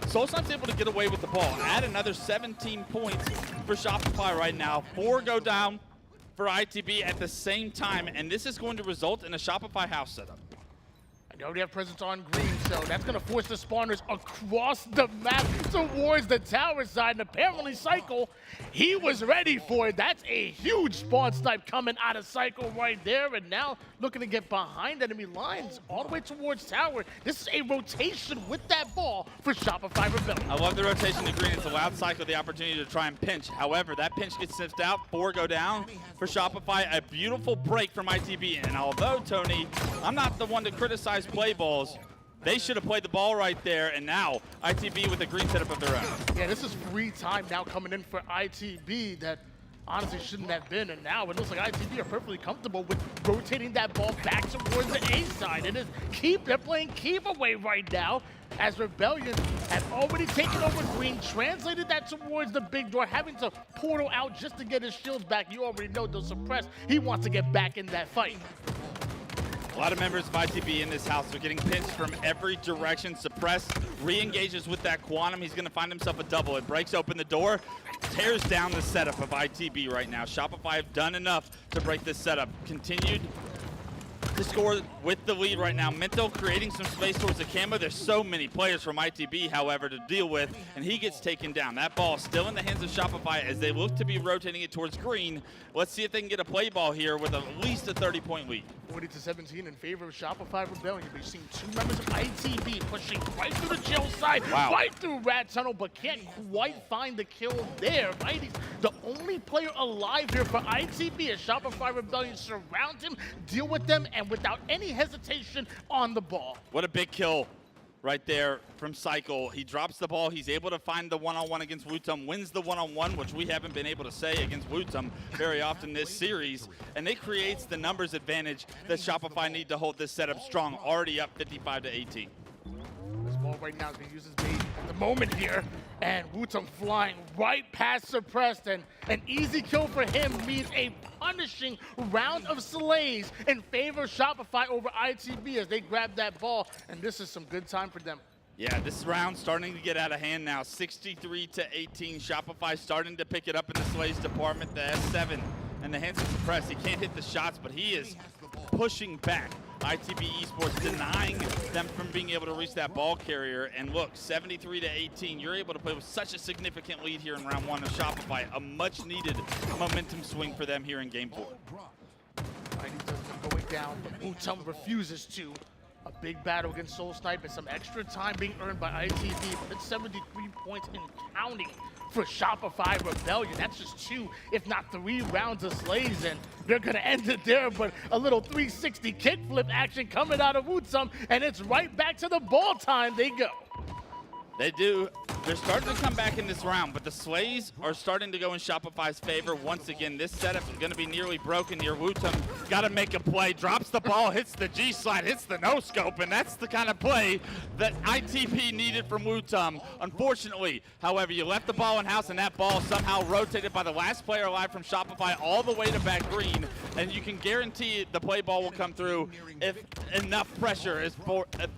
Soul Snipe's able to get away with the ball. Add another 17 points for Shopify right now. 4 go down for ITB at the same time, and this is going to result in a Shopify house setup. They already have presence on green, so that's going to force the spawners across the map towards the tower side. And apparently Cycle, he was ready for it. That's a huge spawn snipe coming out of Cycle right there. And now looking to get behind enemy lines all the way towards tower. This is a rotation with that ball for Shopify Rebellion. I love the rotation to green. It's allowed Cycle the opportunity to try and pinch. However, that pinch gets sniffed out. 4 go down for Shopify. A beautiful break from ITB. And although, Tony, I'm not the one to criticize play balls, they should have played the ball right there, and now ITB with a green setup of their own. Yeah, this is free time now coming in for ITB that honestly shouldn't have been, and now it looks like ITB are perfectly comfortable with rotating that ball back towards the A side. It is they're playing keep away right now, as Rebellion had already taken over green, translated that towards the big door, having to portal out just to get his shields back. You already know they'll suppress. He wants to get back in that fight. A lot of members of ITB in this house are getting pinched from every direction. Suppress re-engages with that Quantum. He's going to find himself a double. It breaks open the door, tears down the setup of ITB right now. Shopify have done enough to break this setup. Continued to score with the lead right now. Mental creating some space towards the camo. There's so many players from ITB, however, to deal with, and he gets taken down. That ball still in the hands of Shopify as they look to be rotating it towards green. Let's see if they can get a play ball here with at least a 30-point lead. 40-17 in favor of Shopify Rebellion. We've seen 2 members of ITB pushing right through the jail side, right through Rat Tunnel, but can't quite find the kill there. Mighty's the only player alive here for ITB as Shopify Rebellion surround him, deal with them, and without any hesitation on the ball. What a big kill right there from Cycle. He drops the ball. He's able to find the one-on-one against Wutum, wins the one-on-one, which we haven't been able to say against Wutum very often this series. And it creates the numbers advantage that Shopify need to hold this setup strong, already up 55-18. This ball right now is being used as bait at the moment here. And Wutum flying right past Suppressed, and an easy kill for him means a punishing round of slays in favor of Shopify over ITB as they grab that ball, and this is some good time for them. Yeah, this round starting to get out of hand now. 63-18. Shopify starting to pick it up in the slays department. The S7 and the hands of Suppressed. He can't hit the shots, but he is pushing back ITB Esports denying them from being able to reach that ball carrier. And look, 73 to 18, you're able to play with such a significant lead here in round 1 of Shopify. A much needed momentum swing for them here in game 4. Mighty does them going down, but Wutum refuses to. A big battle against Soul Snipe and some extra time being earned by ITB, but it's 73 points and counting for Shopify Rebellion. That's just 2, if not 3 rounds of Slays, and they're gonna end it there, but a little 360 kickflip action coming out of Wutum, and it's right back to the ball time they go. They do. They're starting to come back in this round, but the Slays are starting to go in Shopify's favor. Once again, this setup is going to be nearly broken here. Wutum got to make a play, drops the ball, hits the G-slide, hits the no-scope, and that's the kind of play that ITB needed from Wutum. Unfortunately, however, you left the ball in house, and that ball somehow rotated by the last player alive from Shopify all the way to back green, and you can guarantee the play ball will come through if enough pressure is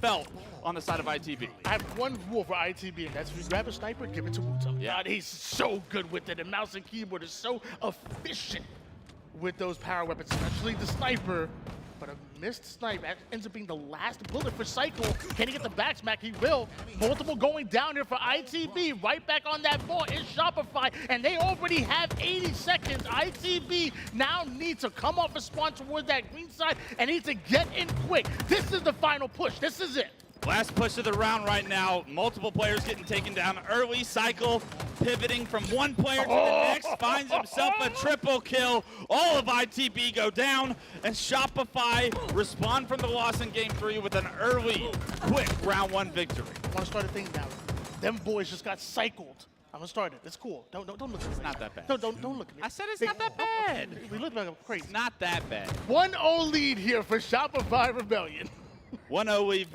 felt on the side of ITB. I have one rule for ITB, and that's if you grab a sniper, give it to Wutum. Yeah. God, he's so good with it, and mouse and keyboard is so efficient with those power weapons, especially the sniper. But a missed snipe ends up being the last bullet for Cycle. Can he get the back smack? He will. Multiple going down here for ITB. Right back on that ball is Shopify, and they already have 80 seconds. ITB now needs to come off a spawn towards that green side and needs to get in quick. This is the final push. This is it. Last push of the round right now. Multiple players getting taken down early. Cycle pivoting from one player to the next. Finds himself a triple kill. All of ITB go down. And Shopify respond from the loss in game 3 with an early, quick round 1 victory. I want to start a thing now. Them boys just got cycled. I'm gonna start it. It's cool. Don't look at me. It's not that bad. Don't look at me. I said it's not that bad. We look like I'm crazy. It's not that bad. 1-0 lead here for Shopify Rebellion. 1-0 lead.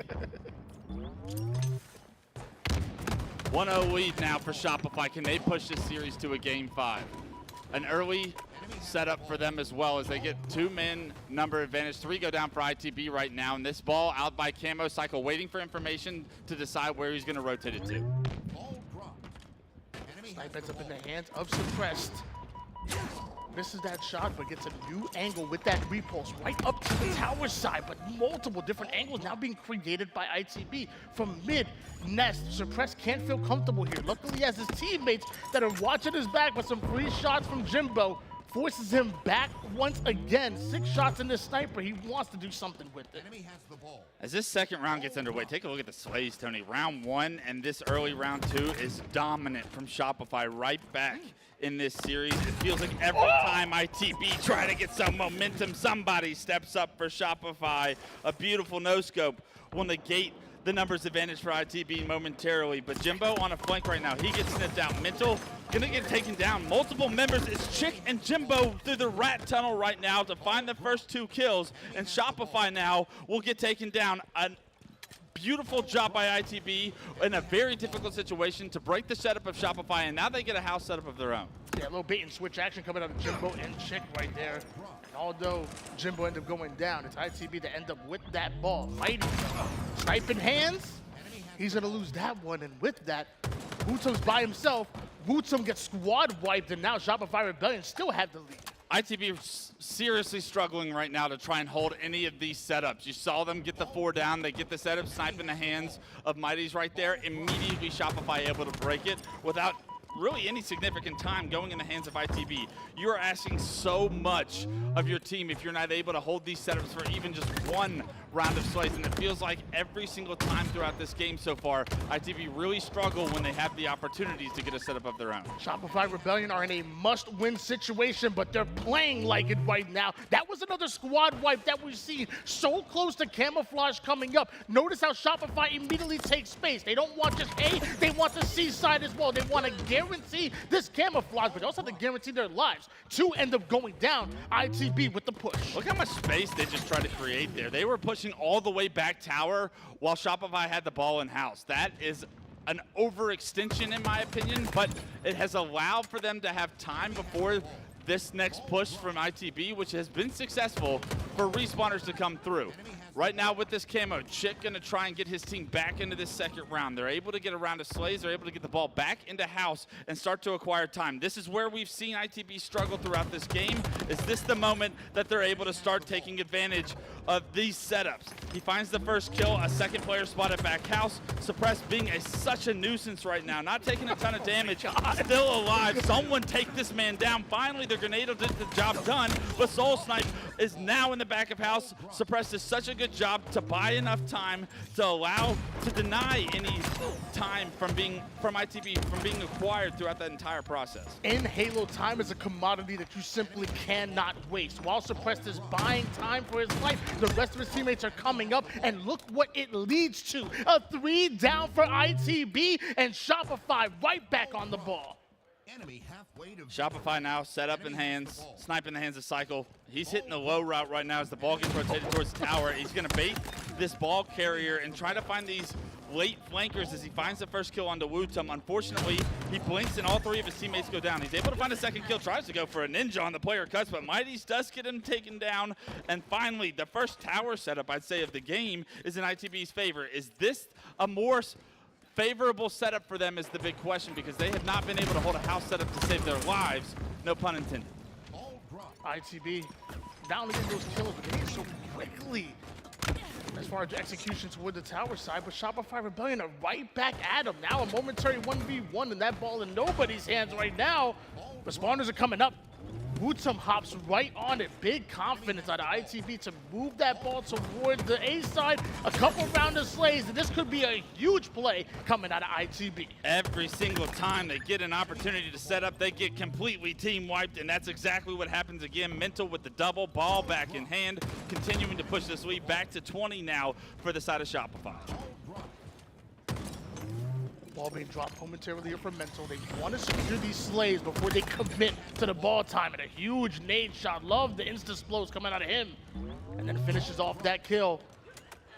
1-0 lead now for Shopify. Can they push this series to a game 5? An early setup for them as well as they get 2-man number advantage. 3 go down for ITB right now. And this ball out by Camo. Cycle waiting for information to decide where he's going to rotate it to. Snipe ends up in the hands of Suppressed. Misses that shot, but gets a new angle with that repulse right up to the tower side, but multiple different angles now being created by ITB from mid. Nest, Suppressed can't feel comfortable here. Luckily, he has his teammates that are watching his back, but some free shots from Jimbo forces him back once again. 6 shots in this sniper. He wants to do something with it. As this second round gets underway, take a look at the Slays, Tony. Round 1 and this early round 2 is dominant from Shopify right back in this series. It feels like every time ITB try to get some momentum, somebody steps up for Shopify. A beautiful no-scope will negate the numbers advantage for ITB momentarily, but Jimbo on a flank right now. He gets snipped out. Mental gonna get taken down. Multiple members. It's Chick and Jimbo through the rat tunnel right now to find the first 2 kills, and Shopify now will get taken down. A beautiful job by ITB in a very difficult situation to break the setup of Shopify, and now they get a house setup of their own. Yeah, a little bait and switch action coming out of Jimbo and Chick right there. And although Jimbo ended up going down, it's ITB to end up with that ball. Fighting. Snipe in hands. He's going to lose that one, and with that, Wutum's by himself. Wutum gets squad wiped, and now Shopify Rebellion still have the lead. ITB seriously struggling right now to try and hold any of these setups. You saw them get the 4 down. They get the setup, snipe in the hands of Mighty's right there. Immediately Shopify able to break it without really any significant time going in the hands of ITB. You're asking so much of your team if you're not able to hold these setups for even just 1 round of Slays, and it feels like every single time throughout this game so far, ITB really struggle when they have the opportunities to get a setup of their own. Shopify Rebellion are in a must-win situation, but they're playing like it right now. That was another squad wipe that we've seen so close to camouflage coming up. Notice how Shopify immediately takes space. They don't want just A, they want the C side as well. They want to guarantee this camouflage, but they also have to guarantee their lives. 2 end up going down. ITB with the push. Look how much space they just tried to create there. They were pushing all the way back tower while Shopify had the ball in house. That is an overextension in my opinion, but it has allowed for them to have time before this next push from ITB, which has been successful, for respawners to come through. Right now with this camo, Chick gonna try and get his team back into this second round. They're able to get a round of Slays, they're able to get the ball back into house and start to acquire time. This is where we've seen ITB struggle throughout this game. Is this the moment that they're able to start taking advantage of these setups. He finds the first kill, a second player spotted back house. Suppressed being such a nuisance right now, not taking a ton of damage, still alive. Someone take this man down. Finally, the grenade did the job done, but Soul Snipe is now in the back of house. Suppressed does such a good job to buy enough time to deny any time from ITB from being acquired throughout that entire process. In Halo, time is a commodity that you simply cannot waste. While Suppressed is buying time for his life, the rest of his teammates are coming up, and look what it leads to. A 3 down for ITB, and Shopify right back on the ball. Shopify now set up in hands, snipe in the hands of Cycle. He's hitting the low route right now as the ball gets rotated towards the tower. He's going to bait this ball carrier and try to find these late flankers as he finds the first kill onto Wootum. Unfortunately, he blinks and all 3 of his teammates go down. He's able to find a second kill, tries to go for a ninja on the player cuts, but Mighty's does get him taken down. And finally, the first tower setup, I'd say, of the game is in ITB's favor. Is this a more favorable setup for them is the big question, because they have not been able to hold a house setup to save their lives, no pun intended. ITB down to get those kills, but they need so quickly as far as execution toward the tower side, but Shopify Rebellion are right back at him. Now a momentary 1v1 and that ball in nobody's hands right now. The spawners are coming up. Wootum hops right on it. Big confidence out of ITB to move that ball towards the A side. A couple round of slays, and this could be a huge play coming out of ITB. Every single time they get an opportunity to set up, they get completely team wiped, and that's exactly what happens again. Mental with the double, ball back in hand, continuing to push this lead back to 20 now for the side of Shopify. Ball being dropped momentarily here from Mental. They want to secure these slays before they commit to the ball time. And a huge nade shot. Love the insta-splodes coming out of him. And then finishes off that kill.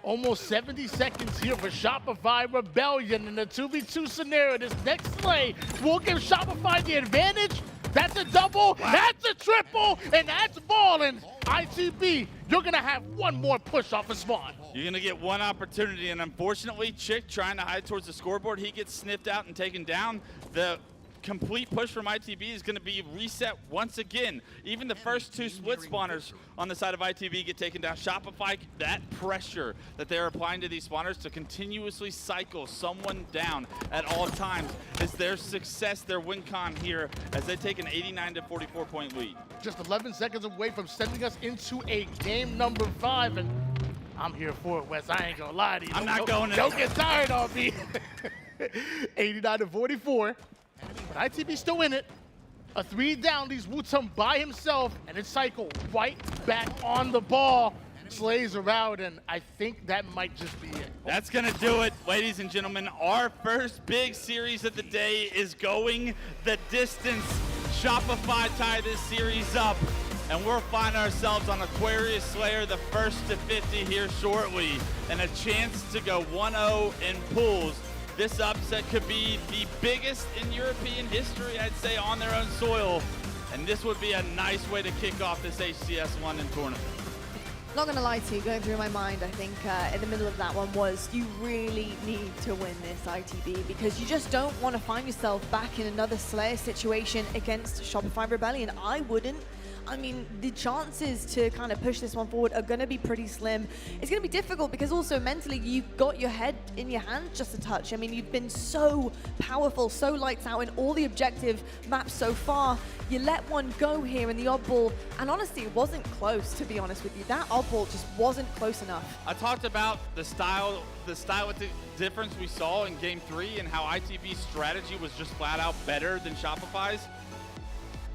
Almost 70 seconds here for Shopify Rebellion in the 2v2 scenario. This next slay will give Shopify the advantage. That's a double, that's a triple, and that's ballin'. ITB, you're going to have one more push off a spawn. You're going to get one opportunity, and unfortunately, Chick trying to hide towards the scoreboard, he gets sniffed out and taken down. The complete push from ITB is going to be reset once again. Even the first 2 split spawners on the side of ITB get taken down. Shopify, that pressure that they're applying to these spawners to continuously cycle someone down at all times is their success, their win con here as they take an 89 to 44 point lead. Just 11 seconds away from sending us into a game number 5, and I'm here for it, Wes. I ain't gonna lie to you. Don't get tired on me. 89 to 44. But ITB still in it. A 3 down leaves Wootum by himself, and it's Cycle right back on the ball. Slays are out, and I think that might just be it. That's going to do it, ladies and gentlemen. Our first big series of the day is going the distance. Shopify tie this series up, and we'll find ourselves on Aquarius Slayer, the first to 50 here shortly, and a chance to go 1-0 in pools. This upset could be the biggest in European history, I'd say, on their own soil. And this would be a nice way to kick off this HCS London tournament. Not going to lie to you, going through my mind, I think in the middle of that one was you really need to win this ITB, because you just don't want to find yourself back in another Slayer situation against Shopify Rebellion. I wouldn't. I mean, the chances to kind of push this one forward are going to be pretty slim. It's going to be difficult because also mentally you've got your head in your hand just a touch. I mean, you've been so powerful, so lights out in all the objective maps so far. You let one go here in the oddball, and honestly, it wasn't close, to be honest with you. That oddball just wasn't close enough. I talked about the style difference we saw in Game 3 and how ITB's strategy was just flat out better than Shopify's.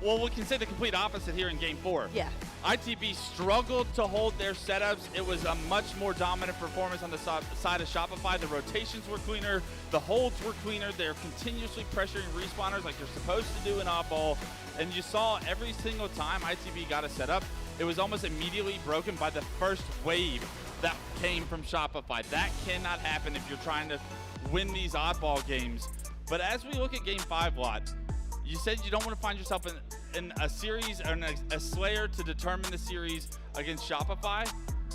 Well, we can say the complete opposite here in Game 4. Yeah. ITB struggled to hold their setups. It was a much more dominant performance on the side of Shopify. The rotations were cleaner. The holds were cleaner. They're continuously pressuring respawners like they're supposed to do in oddball. And you saw every single time ITB got a setup, it was almost immediately broken by the first wave that came from Shopify. That cannot happen if you're trying to win these oddball games. But as we look at Game 5, Lot, you said you don't want to find yourself in a series or a Slayer to determine the series against Shopify.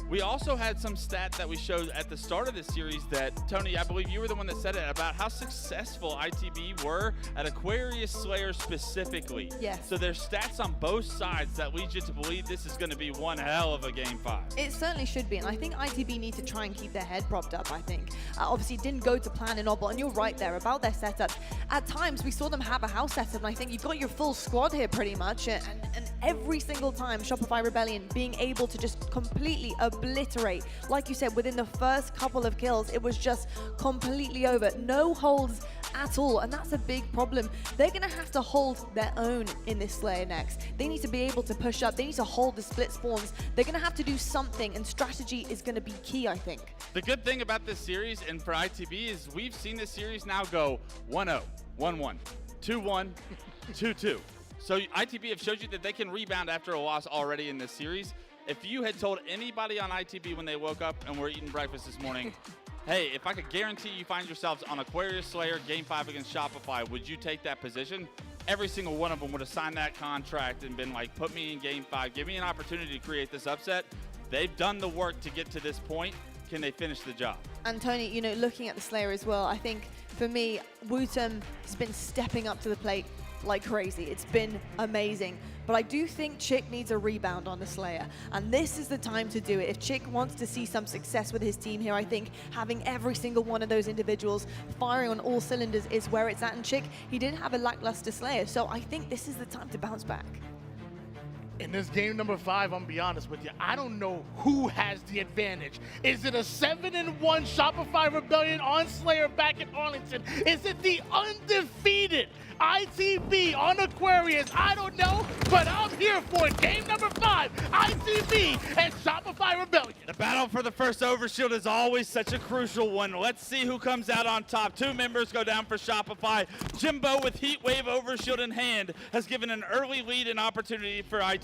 We also had some stat that we showed at the start of this series that, Tony, I believe you were the one that said it, about how successful ITB were at Aquarius Slayer specifically. Yes. So there's stats on both sides that lead you to believe this is going to be one hell of a Game 5. It certainly should be, and I think ITB need to try and keep their head propped up, I think. Obviously, it didn't go to plan in Obel, and you're right there about their setup. At times, we saw them have a house setup, and I think you've got your full squad here pretty much, and every single time, Shopify Rebellion being able to just completely obliterate, like you said, within the first couple of kills, it was just completely over. No holds at all, and that's a big problem. They're going to have to hold their own in this Slayer next. They need to be able to push up. They need to hold the split spawns. They're going to have to do something, and strategy is going to be key, I think. The good thing about this series, and for ITB, is we've seen this series now go 1-0, 1-1, 2-1, 2-2. So ITB have showed you that they can rebound after a loss already in this series. If you had told anybody on ITB when they woke up and were eating breakfast this morning, hey, if I could guarantee you find yourselves on Aquarius Slayer Game 5 against Shopify, would you take that position? Every single one of them would have signed that contract and been like, put me in Game 5, give me an opportunity to create this upset. They've done the work to get to this point. Can they finish the job? And Tony, you know, looking at the Slayer as well, I think for me, Wootum has been stepping up to the plate like crazy. It's been amazing. But I do think Chick needs a rebound on the Slayer, and this is the time to do it. If Chick wants to see some success with his team here, I think having every single one of those individuals firing on all cylinders is where it's at. And Chick, he did have a lackluster Slayer, so I think this is the time to bounce back. In this game number 5, I'm be honest with you, I don't know who has the advantage. Is it a 7-1 Shopify Rebellion on Slayer back in Arlington? Is it the undefeated ITB on Aquarius? I don't know, but I'm here for it. Game number 5, ITB and Shopify Rebellion. The battle for the first overshield is always such a crucial one. Let's see who comes out on top. 2 members go down for Shopify. Jimbo with Heatwave overshield in hand has given an early lead and opportunity for ITB.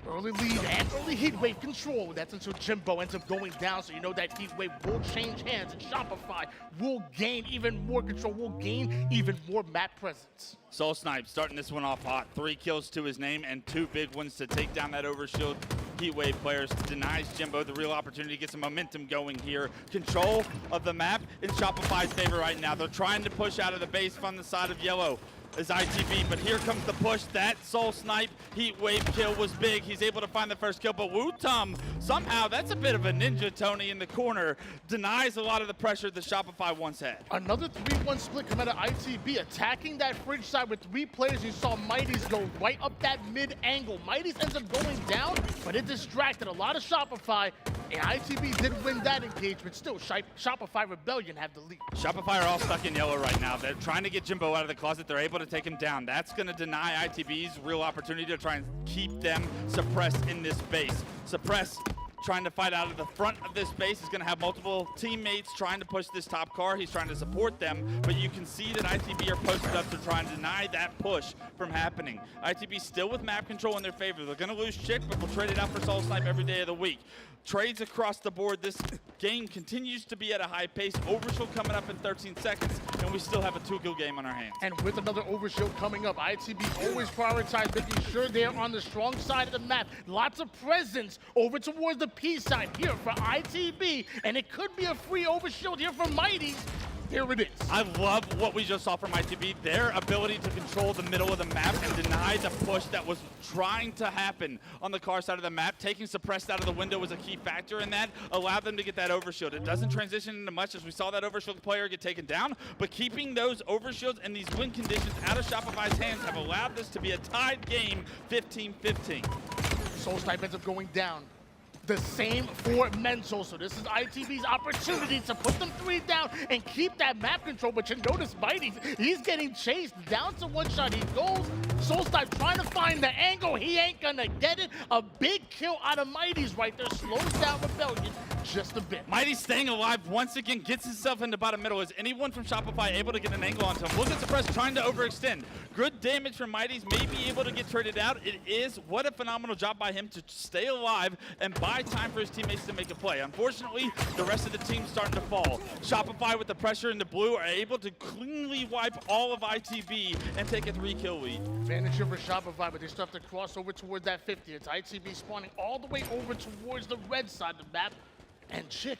Early lead and early heat wave control. That's until Jimbo ends up going down, so you know that heat wave will change hands, and Shopify will gain even more control, will gain even more map presence. Soul Snipe starting this one off hot. 3 kills to his name and 2 big ones to take down that overshield. Heatwave players denies Jimbo the real opportunity to get some momentum going here. Control of the map in Shopify's favor right now. They're trying to push out of the base from the side of yellow as ITB, but here comes the push. That Soul Snipe Heatwave kill was big. He's able to find the first kill, but Wootum, somehow, that's a bit of a ninja, Tony, in the corner. Denies a lot of the pressure that Shopify once had. Another 3-1 split coming out of ITB, attacking that fridge side with 3 players. You saw Mighty's go right up that mid angle. Mighty's ends up going down, but it distracted a lot of Shopify, and ITB did win that engagement. Still, Shopify Rebellion have the lead. Shopify are all stuck in yellow right now. They're trying to get Jimbo out of the closet. They're able to take him down. That's going to deny ITB's real opportunity to try and keep them suppressed in this base. Suppress trying to fight out of the front of this base. He's going to have multiple teammates trying to push this top car. He's trying to support them, but you can see that ITB are posted up to try and deny that push from happening. ITB still with map control in their favor. They're going to lose Chick, but we'll trade it out for Soul Snipe every day of the week. Trades across the board. This game continues to be at a high pace. Overshield coming up in 13 seconds, and we still have a 2-kill game on our hands. And with another overshield coming up, ITB always prioritize making sure they're on the strong side of the map. Lots of presence over towards the P side here for ITB, and it could be a free overshield here for Mighty's. Here it is. I love what we just saw from ITB. Their ability to control the middle of the map and deny the push that was trying to happen on the car side of the map. Taking Suppressed out of the window was a key factor in that. Allowed them to get that overshield. It doesn't transition into much as we saw that overshield player get taken down, but keeping those overshields and these win conditions out of Shopify's hands have allowed this to be a tied game, 15-15. Soul Snipe ends up going down. The same for Mental, so this is ITB's opportunity to put them 3 down and keep that map control, but you notice Mighty, he's getting chased down to 1 shot. He goes, Soul Snipe trying to find the angle, he ain't gonna get it. A big kill out of Mighty's right there, slows down Rebellion. just a bit. Mighty staying alive once again, gets himself into bottom middle. Is anyone from Shopify able to get an angle onto him? Look at Suppress trying to overextend. Good damage from Mighty's, may be able to get traded out. It is. What a phenomenal job by him to stay alive and buy time for his teammates to make a play. Unfortunately, the rest of the team's starting to fall. Shopify with the pressure into blue are able to cleanly wipe all of ITB and take a 3-kill lead. Advantage over Shopify, but they still have to cross over towards that 50. It's ITB spawning all the way over towards the red side of the map. And Chick,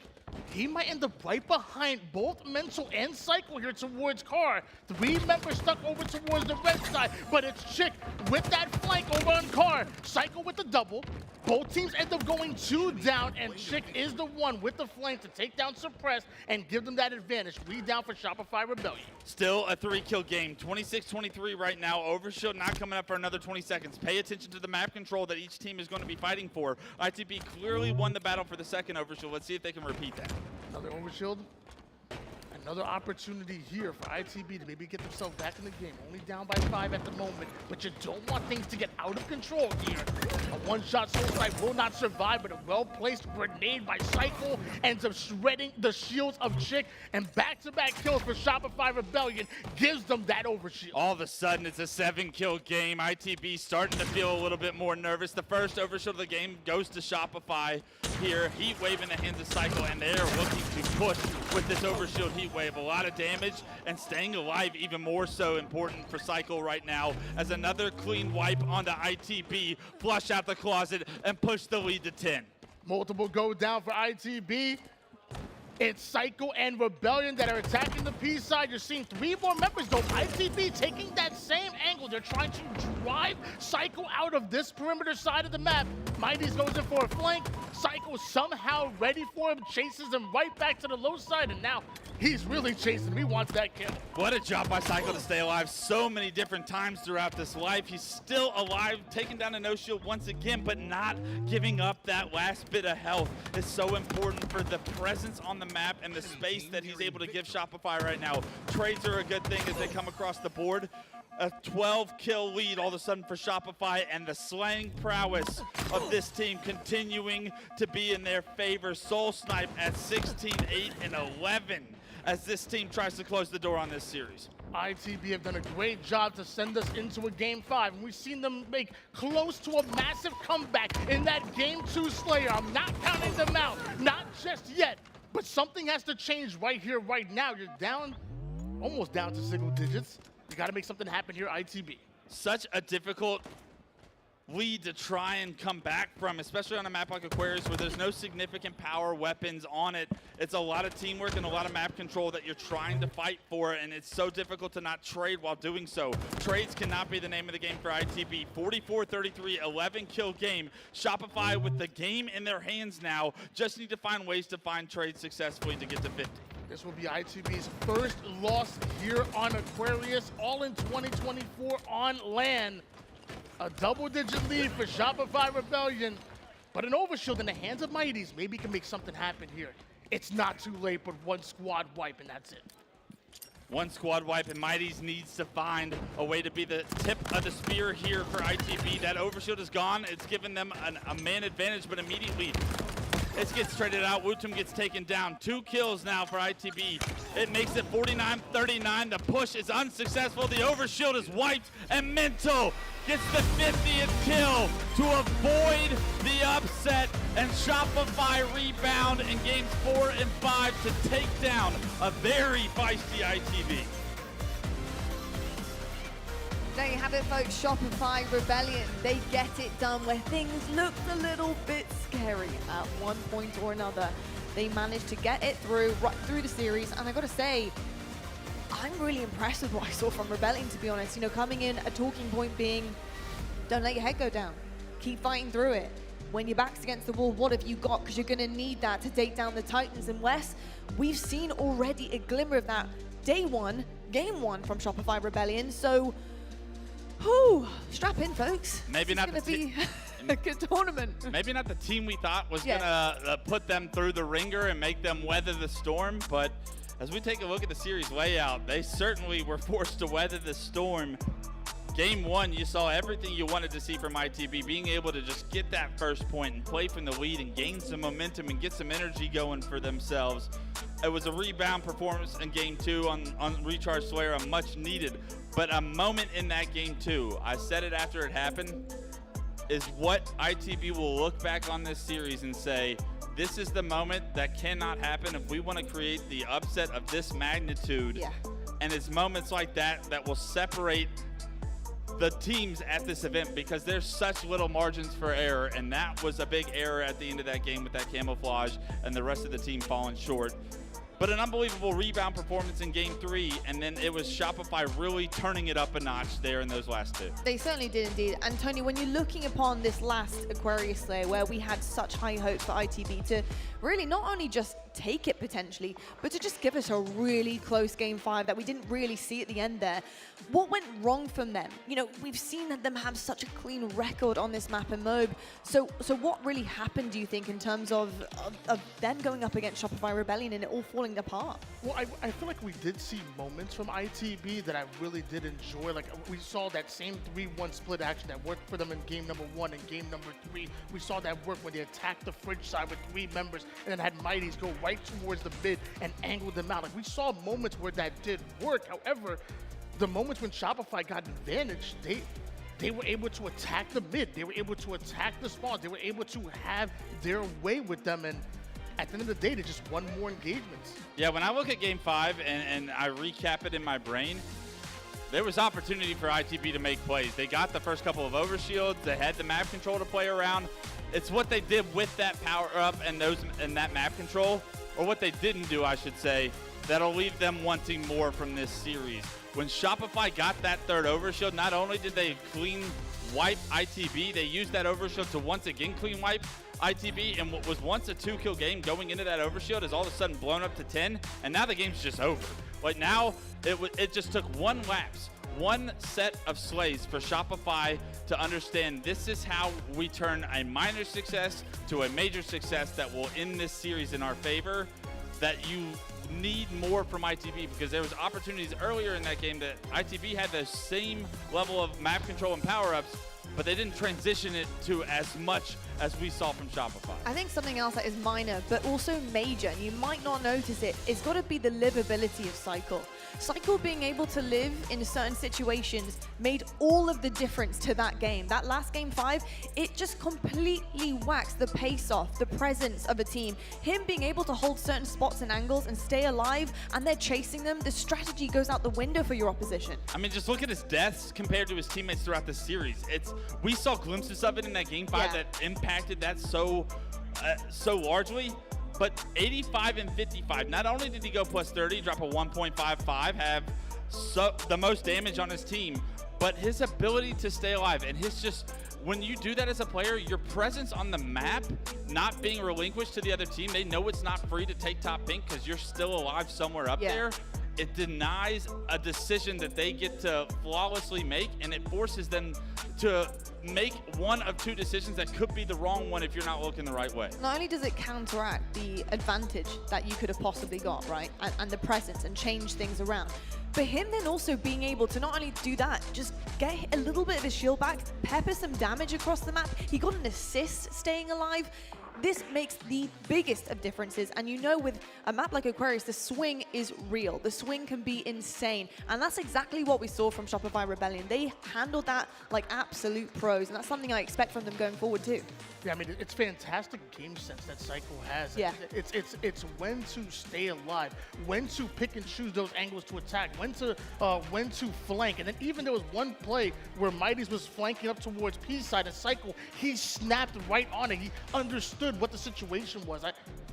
he might end up right behind both Mental and Cycle here towards Car. 3 members stuck over towards the red side, but it's Chick with that flank over on Car. Cycle with the double. Both teams end up going 2 down, and Chick is the one with the flank to take down Suppress and give them that advantage. 3 down for Shopify Rebellion. Still a 3-kill game. 26-23 right now. Overshield not coming up for another 20 seconds. Pay attention to the map control that each team is going to be fighting for. ITB clearly won the battle for the second Overshield. Let's see if they can repeat that. Another Overshield. Another opportunity here for ITB to maybe get themselves back in the game. Only down by 5 at the moment, but you don't want things to get out of control here. A one-shot Soul Snipe will not survive, but a well-placed grenade by Cycle ends up shredding the shields of Chick, and back-to-back kills for Shopify Rebellion gives them that overshield. All of a sudden, it's a 7-kill game. ITB starting to feel a little bit more nervous. The first overshield of the game goes to Shopify here. Heat Wave in the hands of Cycle, and they're looking to push with this overshield Heat Wave. A lot of damage, and staying alive even more so important for Cycle right now, as another clean wipe onto ITB, flush out the closet, and push the lead to 10. Multiple go down for ITB. It's Cycle and Rebellion that are attacking the P side. You're seeing 3 more members though. ITB taking that same angle. They're trying to drive Cycle out of this perimeter side of the map. Mighty's goes in for a flank. Cycle somehow ready for him, chases him right back to the low side, and now he's really chasing him. He wants that kill. What a job by Cycle to stay alive so many different times throughout this life. He's still alive, taking down a no-shield once again, but not giving up that last bit of health is so important for the presence on the map and the space that he's able to give Shopify right now. Trades are a good thing as they come across the board. A 12-kill lead all of a sudden for Shopify, and the slaying prowess of this team continuing to be in their favor. Soul Snipe at 16, 8, and 11 as this team tries to close the door on this series. ITB have done a great job to send us into a Game 5, and we've seen them make close to a massive comeback in that Game 2 Slayer. I'm not counting them out, not just yet, but something has to change right here, right now. You're down, almost down to single digits. You got to make something happen here, ITB. Such a difficult lead to try and come back from, especially on a map like Aquarius where there's no significant power weapons on it. It's a lot of teamwork and a lot of map control that you're trying to fight for, and it's so difficult to not trade while doing so. Trades cannot be the name of the game for ITB. 44-33, 11-kill game. Shopify with the game in their hands now, just need to find ways to find trades successfully to get to 50. This will be ITB's first loss here on Aquarius, all in 2024 on LAN. A double-digit lead for Shopify Rebellion, but an overshield in the hands of Mighties maybe can make something happen here. It's not too late, but one squad wipe and that's it. One squad wipe, and Mighties needs to find a way to be the tip of the spear here for ITB. That overshield is gone. It's given them a man advantage, but immediately it gets traded out. Wootum gets taken down. 2 kills now for ITB. It makes it 49-39. The push is unsuccessful. The overshield is wiped, and Mental gets the 50th kill to avoid the upset, and Shopify rebound in games 4 and 5 to take down a very feisty ITB. There you have it, folks. Shopify Rebellion. They get it done where things looked a little bit scary at one point or another. They managed to get it through, right through the series, and I gotta say, I'm really impressed with what I saw from Rebellion, to be honest. You know, coming in, a talking point being, don't let your head go down. Keep fighting through it. When your back's against the wall, what have you got? Because you're gonna need that to take down the Titans. And Wes, we've seen already a glimmer of that day 1, game 1 from Shopify Rebellion. So, whew, strap in, folks. Maybe not going to be a good tournament. Maybe not the team we thought was gonna put them through the ringer and make them weather the storm, but as we take a look at the series layout, they certainly were forced to weather the storm Game 1, you saw everything you wanted to see from ITB, being able to just get that first point and play from the lead and gain some momentum and get some energy going for themselves. It was a rebound performance in Game 2 on Recharge Slayer, a much needed, but a moment in that Game 2, I said it after it happened, is what ITB will look back on this series and say, this is the moment that cannot happen if we want to create the upset of this magnitude. Yeah. And it's moments like that that will separate the teams at this event, because there's such little margins for error, and that was a big error at the end of that game with that camouflage and the rest of the team falling short. But an unbelievable rebound performance in Game 3, and then it was Shopify really turning it up a notch there in those last 2. They certainly did indeed. And Tony, when you're looking upon this last Aquarius Slayer, where we had such high hopes for ITB to really not only just take it potentially, but to just give us a really close Game 5 that we didn't really see at the end there. What went wrong from them? You know, we've seen them have such a clean record on this map and MOB. So what really happened, do you think, in terms of them going up against Shopify Rebellion and it all falling apart? Well, I feel like we did see moments from ITB that I really did enjoy. Like, we saw that same 3-1 split action that worked for them in Game number 1 and Game number 3. We saw that work when they attacked the fridge side with 3 members and then had Mighties go right towards the mid and angle them out. Like, we saw moments where that did work. However, the moments when Shopify got advantage, they were able to attack the mid. They were able to attack the spawn. They were able to have their way with them. And at the end of the day, they just won more engagements. Yeah, when I look at Game 5 and I recap it in my brain, there was opportunity for ITB to make plays. They got the first couple of overshields. They had the map control to play around. It's what they did with that power up and that map control, or what they didn't do, I should say, that'll leave them wanting more from this series. When Shopify got that third overshield, not only did they clean wipe ITB, they used that overshield to once again clean wipe ITB, and what was once a 2-kill game going into that overshield is all of a sudden blown up to 10, and now the game's just over. Like, now it just took one lapse, one set of slays for Shopify to understand this is how we turn a minor success to a major success that will end this series in our favor. That you need more from ITB, because there was opportunities earlier in that game that ITB had the same level of map control and power-ups, but they didn't transition it to as much as we saw from Shopify. I think something else that is minor, but also major, and you might not notice it, is got to be the livability of Cycle. Cycle being able to live in certain situations made all of the difference to that game. That last Game 5, it just completely waxed the pace off, the presence of a team. Him being able to hold certain spots and angles and stay alive, and they're chasing them, the strategy goes out the window for your opposition. I mean, just look at his deaths compared to his teammates throughout the series. We saw glimpses of it in that Game 5 that impacted that so largely. But 85 and 55, not only did he go plus 30, drop a 1.55, have the most damage on his team, but his ability to stay alive, and when you do that as a player, your presence on the map not being relinquished to the other team, they know it's not free to take top pink because you're still alive somewhere up there. It denies a decision that they get to flawlessly make, and it forces them to make one of 2 decisions that could be the wrong one if you're not looking the right way. Not only does it counteract the advantage that you could have possibly got, right, and the presence and change things around, but him then also being able to not only do that, just get a little bit of his shield back, pepper some damage across the map. He got an assist staying alive. This makes the biggest of differences, and you know, with a map like Aquarius, the swing is real. The swing can be insane, and that's exactly what we saw from Shopify Rebellion. They handled that like absolute pros, and that's something I expect from them going forward too. Yeah, I mean, it's fantastic game sense that Cycle has. Yeah. It's when to stay alive, when to pick and choose those angles to attack, when to flank. And then even there was one play where Mighties was flanking up towards P side and Cycle, he snapped right on it. He understood what the situation was.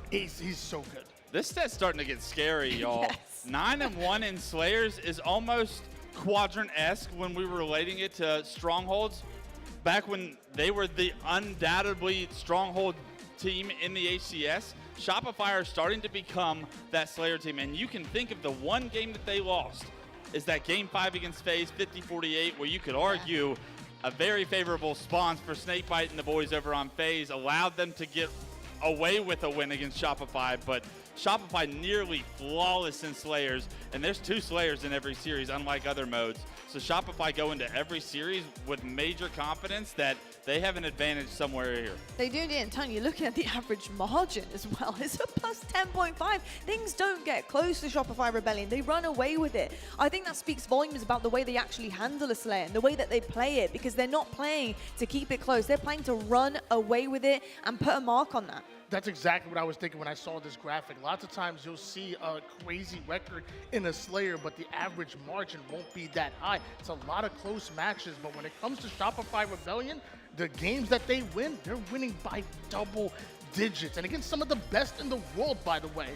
He's so good. This set's starting to get scary, y'all. Yes. 9-1 in Slayers is almost Quadrant-esque when we were relating it to Strongholds. Back when they were the undoubtedly Stronghold team in the HCS, Shopify are starting to become that Slayer team. And you can think of the one game that they lost is that Game 5 against FaZe 50-48, where you could argue a very favorable spawns for Snakebite and the boys over on FaZe allowed them to get away with a win against Shopify, but Shopify nearly flawless in Slayers, and there's 2 Slayers in every series, unlike other modes. So Shopify go into every series with major confidence that they have an advantage somewhere here. They do indeed, and Tony, you're looking at the average margin as well. It's a plus 10.5. Things don't get close to Shopify Rebellion. They run away with it. I think that speaks volumes about the way they actually handle a Slayer and the way that they play it, because they're not playing to keep it close. They're playing to run away with it and put a mark on that. That's exactly what I was thinking when I saw this graphic. Lots of times you'll see a crazy record in a Slayer, but the average margin won't be that high. It's a lot of close matches, but when it comes to Shopify Rebellion, the games that they win, they're winning by double digits. And against some of the best in the world, by the way.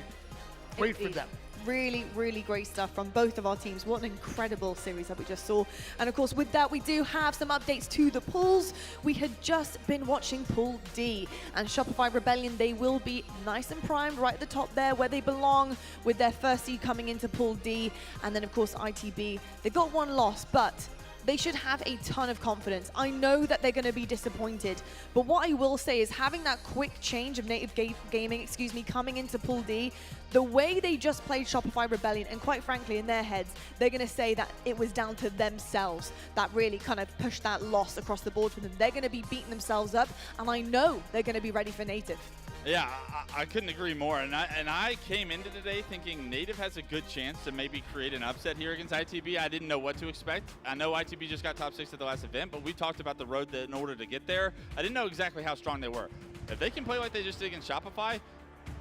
Great for them. Really, really great stuff from both of our teams. What an incredible series that we just saw. And of course, with that, we do have some updates to the pools. We had just been watching Pool D, and Shopify Rebellion, they will be nice and primed right at the top there where they belong, with their first seed coming into Pool D. And then of course, ITB, they've got 1 loss, but they should have a ton of confidence. I know that they're going to be disappointed, but what I will say is having that quick change of Native Gaming, coming into Pool D, the way they just played Shopify Rebellion, and quite frankly, in their heads, they're going to say that it was down to themselves that really kind of pushed that loss across the board for them. They're going to be beating themselves up, and I know they're going to be ready for Native. Yeah, I couldn't agree more. And I came into today thinking Native has a good chance to maybe create an upset here against ITB. I didn't know what to expect. I know ITB just got top 6 at the last event, but we talked about the road that in order to get there. I didn't know exactly how strong they were. If they can play like they just did against Shopify,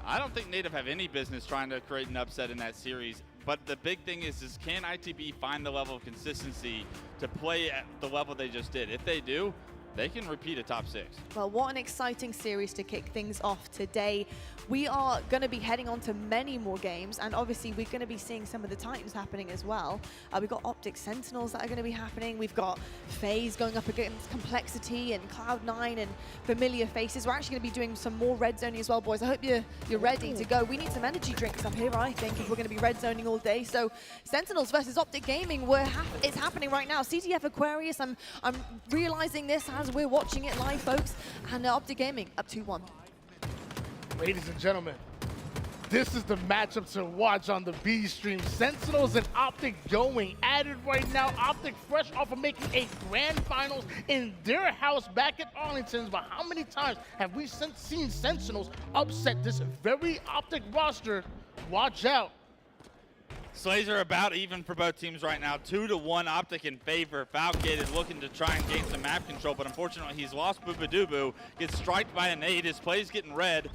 I don't think Native have any business trying to create an upset in that series. But the big thing is can ITB find the level of consistency to play at the level they just did? If they do, they can repeat a top 6. Well, what an exciting series to kick things off today. We are going to be heading on to many more games, and obviously we're going to be seeing some of the Titans happening as well. We've got Optic Sentinels that are going to be happening. We've got FaZe going up against Complexity and Cloud9 and Familiar Faces. We're actually going to be doing some more red zoning as well, boys. I hope you're ready to go. We need some energy drinks up here, I think, if we're going to be red zoning all day. So Sentinels versus Optic Gaming, it's happening right now. CTF Aquarius, I'm realizing this as we're watching it live, folks, and Optic Gaming up 2-1. Ladies and gentlemen, this is the matchup to watch on the B stream. Sentinels and Optic going at it right now. Optic fresh off of making a grand finals in their house back at Arlington. But how many times have we seen Sentinels upset this very Optic roster? Watch out. Slays are about even for both teams right now. 2-1 Optic in favor. Falcated looking to try and gain some map control, but unfortunately he's lost Boobadooboo. Gets striked by a nade. His play's getting red,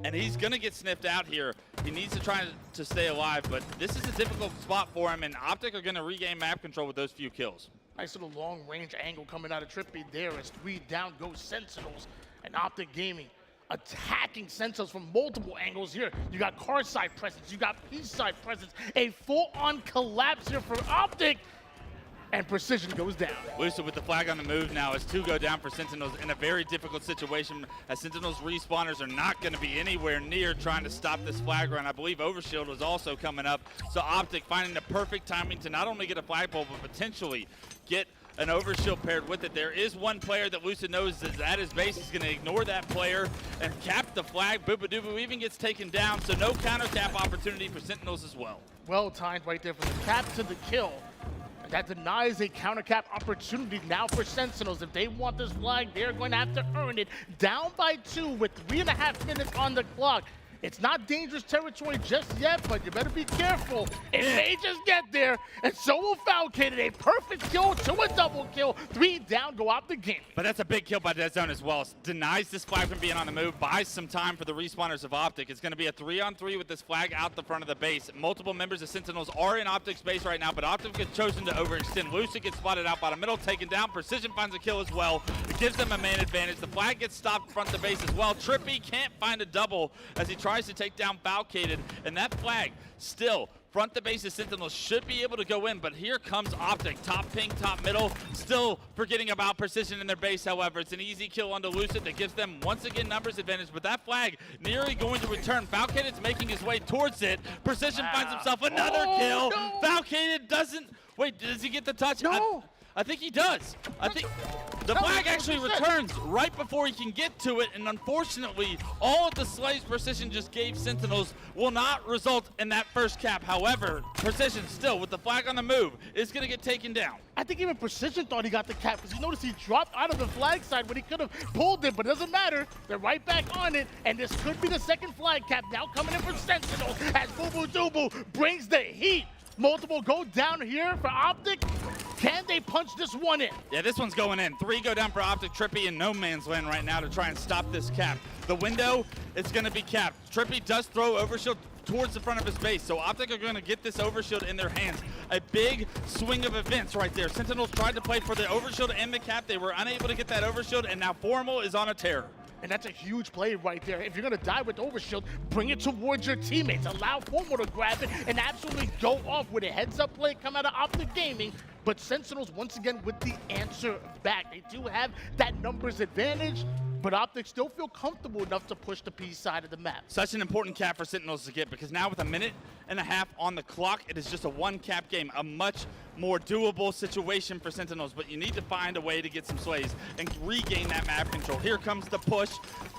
and he's gonna get sniffed out here. He needs to try to stay alive, but this is a difficult spot for him, and Optic are gonna regain map control with those few kills. Nice little long range angle coming out of Trippy there as 3 down goes Sentinels, and Optic Gaming attacking Sentinels from multiple angles here. You got car side presence, you got P side presence, a full-on collapse here for Optic, and Precision goes down. Lucid with the flag on the move now as 2 go down for Sentinels in a very difficult situation, as Sentinels respawners are not going to be anywhere near trying to stop this flag run. I believe Overshield was also coming up, so Optic finding the perfect timing to not only get a flagpole, but potentially get an Overshield paired with it. There is one player that Lucid knows is at his base. He's going to ignore that player and cap the flag. Boobadooboo even gets taken down, so no counter cap opportunity for Sentinels as well. Well timed right there from the cap to the kill. And that denies a counter cap opportunity now for Sentinels. If they want this flag, they're going to have to earn it. Down by 2 with 3.5 minutes on the clock. It's not dangerous territory just yet, but you better be careful. It may just get there, and so will Falcated. A perfect kill to a double kill. 3 down, go out the game. But that's a big kill by Dead Zone as well. Denies this flag from being on the move, buys some time for the respawners of Optic. It's going to be a 3-on-3 with this flag out the front of the base. Multiple members of Sentinels are in Optic's base right now, but Optic has chosen to overextend. Lucid gets spotted out by the middle, taken down. Precision finds a kill as well. It gives them a man advantage. The flag gets stopped front of the base as well. Trippy can't find a double as he tries to take down Falcated, and that flag still front the base of Sentinels should be able to go in, but here comes Optic. Top ping, top middle, still forgetting about Precision in their base. However, it's an easy kill onto Lucid that gives them once again numbers advantage, but that flag nearly going to return. Falcated's making his way towards it. Precision finds himself another kill. No. Falcated doesn't, wait, does he get the touch? No. I think he does. I think the flag actually returns right before he can get to it, and unfortunately, all of the Slay's Precision just gave Sentinels will not result in that first cap. However, Precision still, with the flag on the move, is going to get taken down. I think even Precision thought he got the cap because you notice he dropped out of the flag side when he could have pulled it, but it doesn't matter. They're right back on it, and this could be the second flag cap now coming in for Sentinels as Boo Boo Doo brings the heat. Multiple go down here for Optic. Can they punch this one in? Yeah, this one's going in. 3 go down for Optic. Trippy in no man's land right now to try and stop this cap. The window is going to be capped. Trippy does throw overshield towards the front of his base, so Optic are going to get this overshield in their hands. A big swing of events right there. Sentinels tried to play for the overshield and the cap. They were unable to get that overshield, and now Formal is on a tear. And that's a huge play right there. If you're going to die with overshield, bring it towards your teammates. Allow Formal to grab it and absolutely go off with a heads-up play come out of Optic Gaming. But Sentinels, once again, with the answer back. They do have that numbers advantage, but Optic still feel comfortable enough to push the P side of the map. Such an important cap for Sentinels to get, because now with 1.5 minutes on the clock, it is just a 1-cap game, a much more doable situation for Sentinels, but you need to find a way to get some slays and regain that map control. Here comes the push.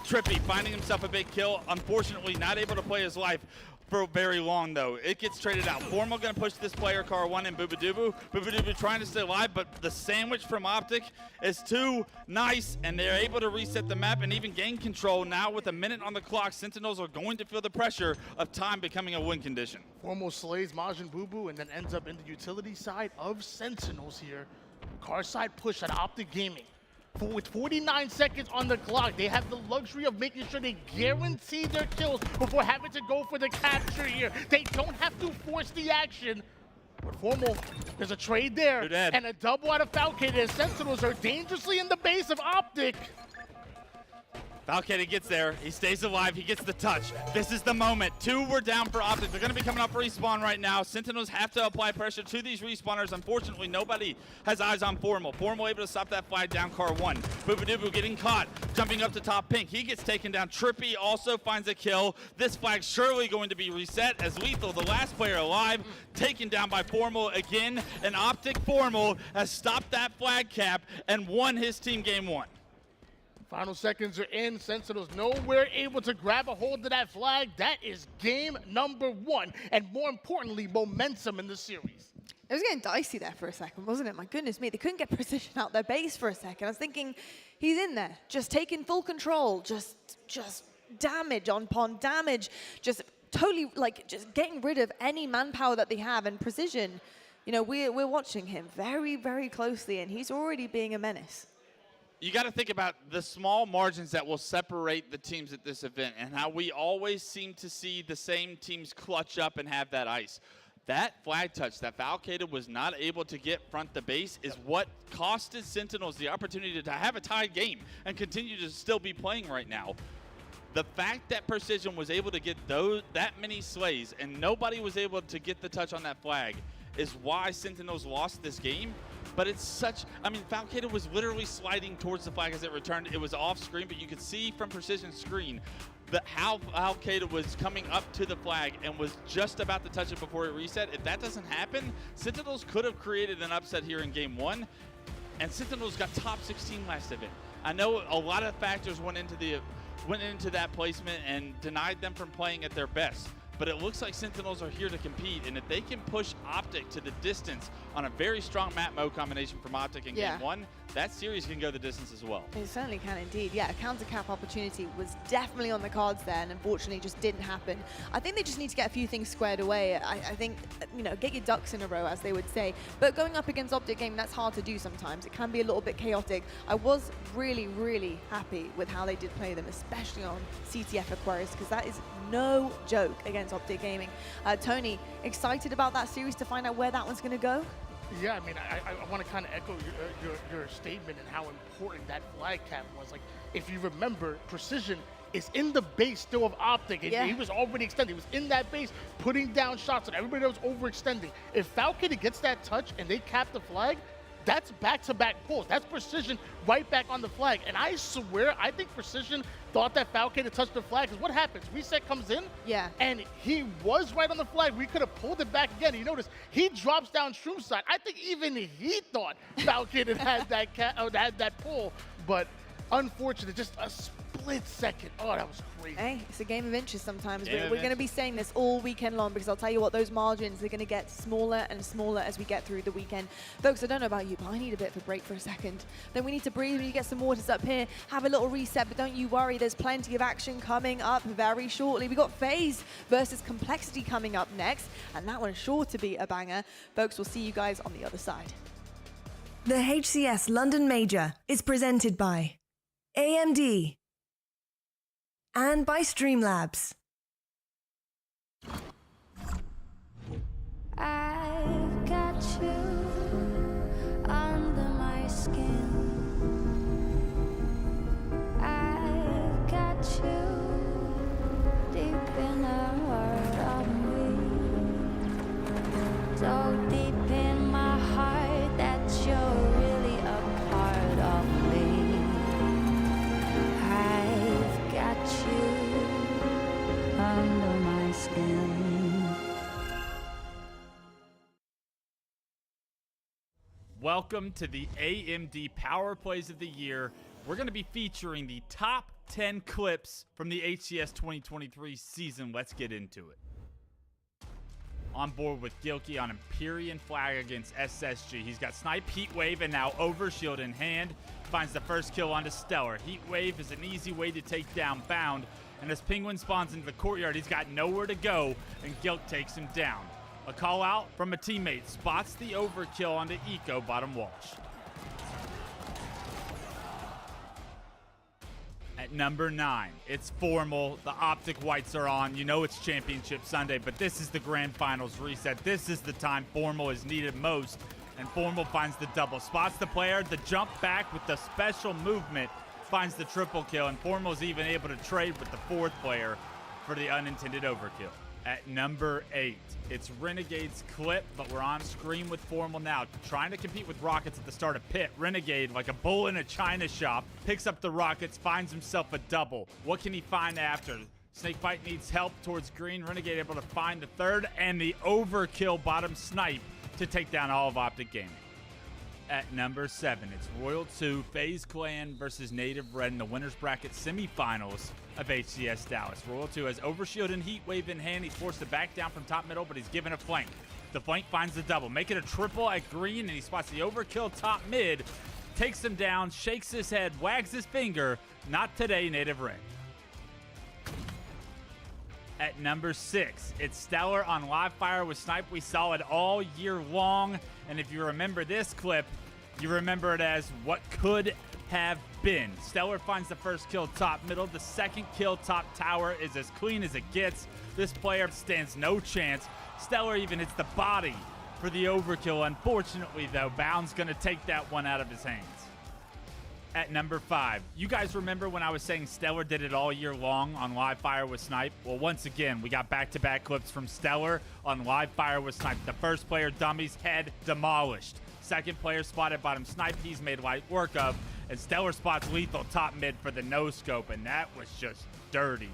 Trippy finding himself a big kill, unfortunately not able to play his life for very long, though. It gets traded out. Formal going to push this player, Car 1 and Boobadooboo. Boobadooboo trying to stay alive, but the sandwich from Optic is too nice, and they're able to reset the map and even gain control. Now with 1 minute on the clock, Sentinels are going to feel the pressure of time becoming a win condition. Formal slays Majin Boo Boo and then ends up in the utility side of Sentinels here. Car side push at Optic Gaming. With 49 seconds on the clock, they have the luxury of making sure they guarantee their kills before having to go for the capture here. They don't have to force the action. But Formal, there's a trade there, and a double out of Falcated. Sentinels are dangerously in the base of Optic. Falcated gets there. He stays alive. He gets the touch. This is the moment. 2 were down for Optic. They're going to be coming up respawn right now. Sentinels have to apply pressure to these respawners. Unfortunately, nobody has eyes on Formal. Formal able to stop that flag down, Car 1. Boobadooboo getting caught, jumping up to top pink. He gets taken down. Trippy also finds a kill. This flag's surely going to be reset as Lethal, the last player alive, taken down by Formal again. And Optic Formal has stopped that flag cap and won his team game 1. Final seconds are in. Sentinels nowhere able to grab a hold of that flag. That is game number 1. And more importantly, momentum in the series. It was getting dicey there for a second, wasn't it? My goodness me, they couldn't get Precision out their base for a second. I was thinking, he's in there, just taking full control, just damage on pawn damage, just totally, like, just getting rid of any manpower that they have. And Precision, you know, we're watching him very, very closely, and he's already being a menace. You got to think about the small margins that will separate the teams at this event and how we always seem to see the same teams clutch up and have that ice. That flag touch that Falcated was not able to get front the base is what costed Sentinels the opportunity to have a tied game and continue to still be playing right now. The fact that Precision was able to get that many slays and nobody was able to get the touch on that flag is why Sentinels lost this game. But it's such, I mean, Falcated was literally sliding towards the flag as it returned. It was off screen, but you could see from Precision's screen how Falcated was coming up to the flag and was just about to touch it before it reset. If that doesn't happen, Sentinels could have created an upset here in game 1, and Sentinels got top 16 last event. I know a lot of factors went into that placement and denied them from playing at their best. But it looks like Sentinels are here to compete, and if they can push Optic to the distance on a very strong map mode combination from Optic in game 1, that series can go the distance as well. It certainly can indeed. Yeah, a counter cap opportunity was definitely on the cards there, and unfortunately just didn't happen. I think they just need to get a few things squared away. I think, you know, get your ducks in a row, as they would say. But going up against Optic Gaming, that's hard to do sometimes. It can be a little bit chaotic. I was really, really happy with how they did play them, especially on CTF Aquarius, because that is no joke against Optic Gaming. Tony, excited about that series to find out where that one's going to go? Yeah, I mean, I want to kind of echo your statement and how important that flag cap was. Like, if you remember, Precision is in the base still of Optic. He was already extended. He was in that base, putting down shots, and everybody else overextending. If Falcated gets that touch and they cap the flag, That's back-to-back pulls. That's Precision right back on the flag. And I swear, I think Precision thought that Falcon had touched the flag. Because what happens? Reset comes in, and he was right on the flag. We could have pulled it back again. You notice he drops down Shroom's side. I think even he thought Falcon had that pull, but unfortunate, just a split second. Oh, that was crazy. Hey, it's a game of inches sometimes. We're going to be saying this all weekend long, because I'll tell you what, those margins are going to get smaller and smaller as we get through the weekend. Folks, I don't know about you, but I need a bit of a break for a second. Then we need to breathe. We need to get some waters up here, have a little reset, but don't you worry, there's plenty of action coming up very shortly. We've got FaZe versus Complexity coming up next, and that one's sure to be a banger. Folks, we'll see you guys on the other side. The HCS London Major is presented by AMD and by Streamlabs. I've got you under my skin. I've got you deep in the heart of me. So deep in my heart that you're really a part of me. I've got you under my skin. Welcome to the AMD Power Plays of the Year. We're going to be featuring the top 10 clips from the HCS 2023 season. Let's get into it. On board with Gilkey on Empyrean flag against SSG. He's got Snipe, Heatwave, and now Overshield in hand. Finds the first kill onto Stellar. Heatwave is an easy way to take down Bound. And as Penguin spawns into the courtyard, he's got nowhere to go, and Gilk takes him down. A call out from a teammate spots the overkill onto Eco bottom Walsh. At number 9, it's Formal. The Optic Whites are on. You know it's Championship Sunday, but this is the Grand Finals reset. This is the time Formal is needed most, and Formal finds the double. Spots the player, the jump back with the special movement, finds the triple kill, and Formal's even able to trade with the 4th player for the unintended overkill. At number 8, it's Renegade's clip, but we're on screen with Formal now. Trying to compete with Rockets at the start of Pit. Renegade, like a bull in a china shop, picks up the Rockets, finds himself a double. What can he find after? Snakebite needs help towards green. Renegade able to find the 3rd and the overkill bottom Snipe to take down all of Optic Gaming. At number 7, it's Royal 2, FaZe Clan versus Native Red in the winners bracket semifinals of HCS Dallas. Royal 2 has Overshield and Heatwave in hand. He's forced to back down from top middle, but he's given a flank. The flank finds the double, make it a triple at green, and he spots the overkill top mid, takes him down, shakes his head, wags his finger. Not today, Native Red. At number 6, it's Stellar on live fire with Snipe. We saw it all year long, and if you remember this clip, you remember it as what could have been. Stellar finds the first kill top middle. The second kill top tower is as clean as it gets. This player stands no chance. Stellar even hits the body for the overkill. Unfortunately, though, Bound's going to take that one out of his hands. At number 5, you guys remember when I was saying Stellar did it all year long on live fire with Snipe? Well, once again, we got back-to-back clips from Stellar on live fire with Snipe. The first player, Dummy's head demolished. Second player spotted bottom Snipe, he's made light work of. And Stellar spots Lethal top mid for the no-scope, and that was just dirty.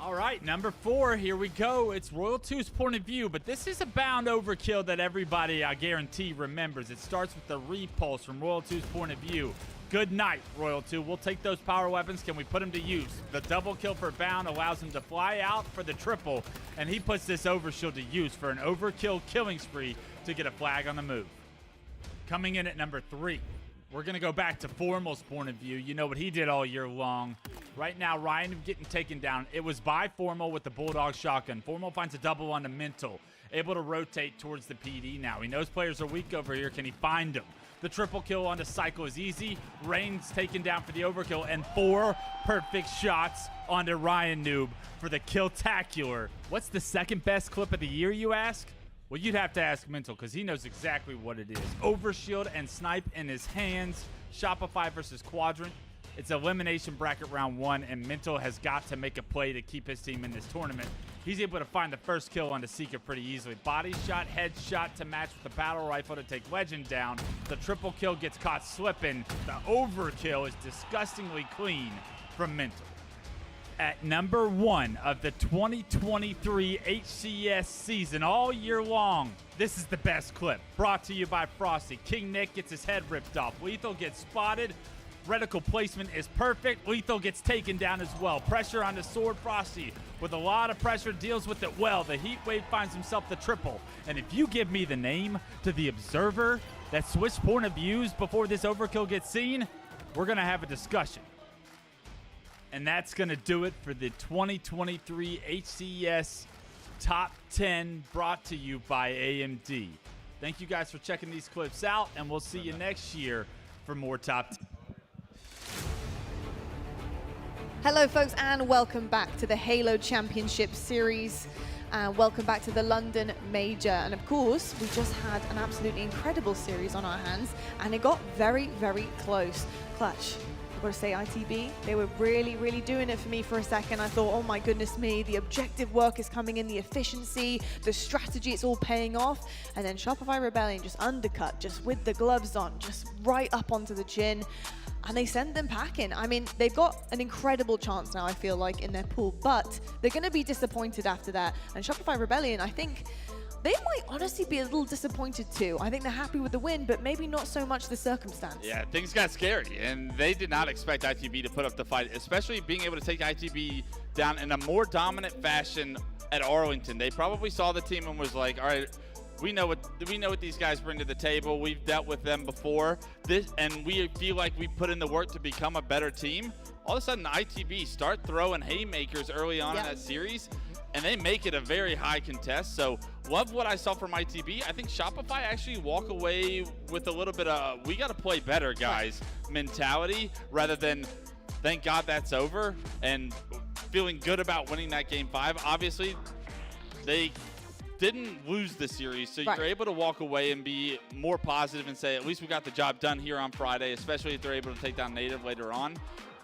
All right, number 4, here we go. It's Royal 2's point of view, but this is a Bound overkill that everybody, I guarantee, remembers. It starts with the repulse from Royal 2's point of view. Good night, Royal 2. We'll take those power weapons. Can we put them to use? The double kill for Bound allows him to fly out for the triple, and he puts this overshield to use for an overkill killing spree to get a flag on the move. Coming in at number 3, we're going to go back to Formal's point of view. You know what he did all year long. Right now, Ryan getting taken down. It was by Formal with the Bulldog shotgun. Formal finds a double on the Mental. Able to rotate towards the PD now. He knows players are weak over here. Can he find them? The triple kill on the Cycle is easy. Rain's taken down for the overkill, and 4 perfect shots onto Ryan Noob for the kill-tacular. What's the second best clip of the year, you ask? Well, you'd have to ask Mental, because he knows exactly what it is. Overshield and Snipe in his hands. Shopify versus Quadrant. It's elimination bracket round 1, and Mental has got to make a play to keep his team in this tournament. he's able to find the first kill on the Seeker pretty easily. Body shot, head shot to match with the battle rifle to take Legend down. The triple kill gets caught slipping. The overkill is disgustingly clean from Mental. At number 1 of the 2023 HCS season all year long, this is the best clip. Brought to you by Frosty. King Nick gets his head ripped off. Lethal gets spotted. Reticle placement is perfect. Lethal gets taken down as well. Pressure on the sword. Frosty, with a lot of pressure, deals with it well. The Heat Wave finds himself the triple. And if you give me the name to the observer that switched point of views before this overkill gets seen, we're going to have a discussion. And that's going to do it for the 2023 HCS Top 10 brought to you by AMD. Thank you guys for checking these clips out, and we'll see you next year for more Top 10. Hello, folks, and welcome back to the Halo Championship Series. Welcome back to the London Major. And of course, we just had an absolutely incredible series on our hands, and it got very, very close. Clutch. I've got to say, ITB, they were really, really doing it for me for a second. I thought, oh my goodness me, the objective work is coming in, the efficiency, the strategy, it's all paying off. And then Shopify Rebellion just undercut, just with the gloves on, just right up onto the chin. And they send them packing. I mean, they've got an incredible chance now, I feel like, in their pool, but they're going to be disappointed after that. And Shopify Rebellion, I think, they might honestly be a little disappointed too. I think they're happy with the win, but maybe not so much the circumstance. Yeah, things got scary, and they did not expect ITB to put up the fight, especially being able to take ITB down in a more dominant fashion at Arlington. They probably saw the team and was like, all right, we know what these guys bring to the table. We've dealt with them before, and we feel like we put in the work to become a better team. All of a sudden, ITB start throwing haymakers early on in that series, and they make it a very high contest. So love what I saw from ITB. I think Shopify actually walk away with a little bit of we got to play better, guys, mentality, rather than thank God that's over and feeling good about winning that Game 5. Obviously, they didn't lose the series, so you're able to walk away and be more positive and say, at least we got the job done here on Friday, especially if they're able to take down Native later on.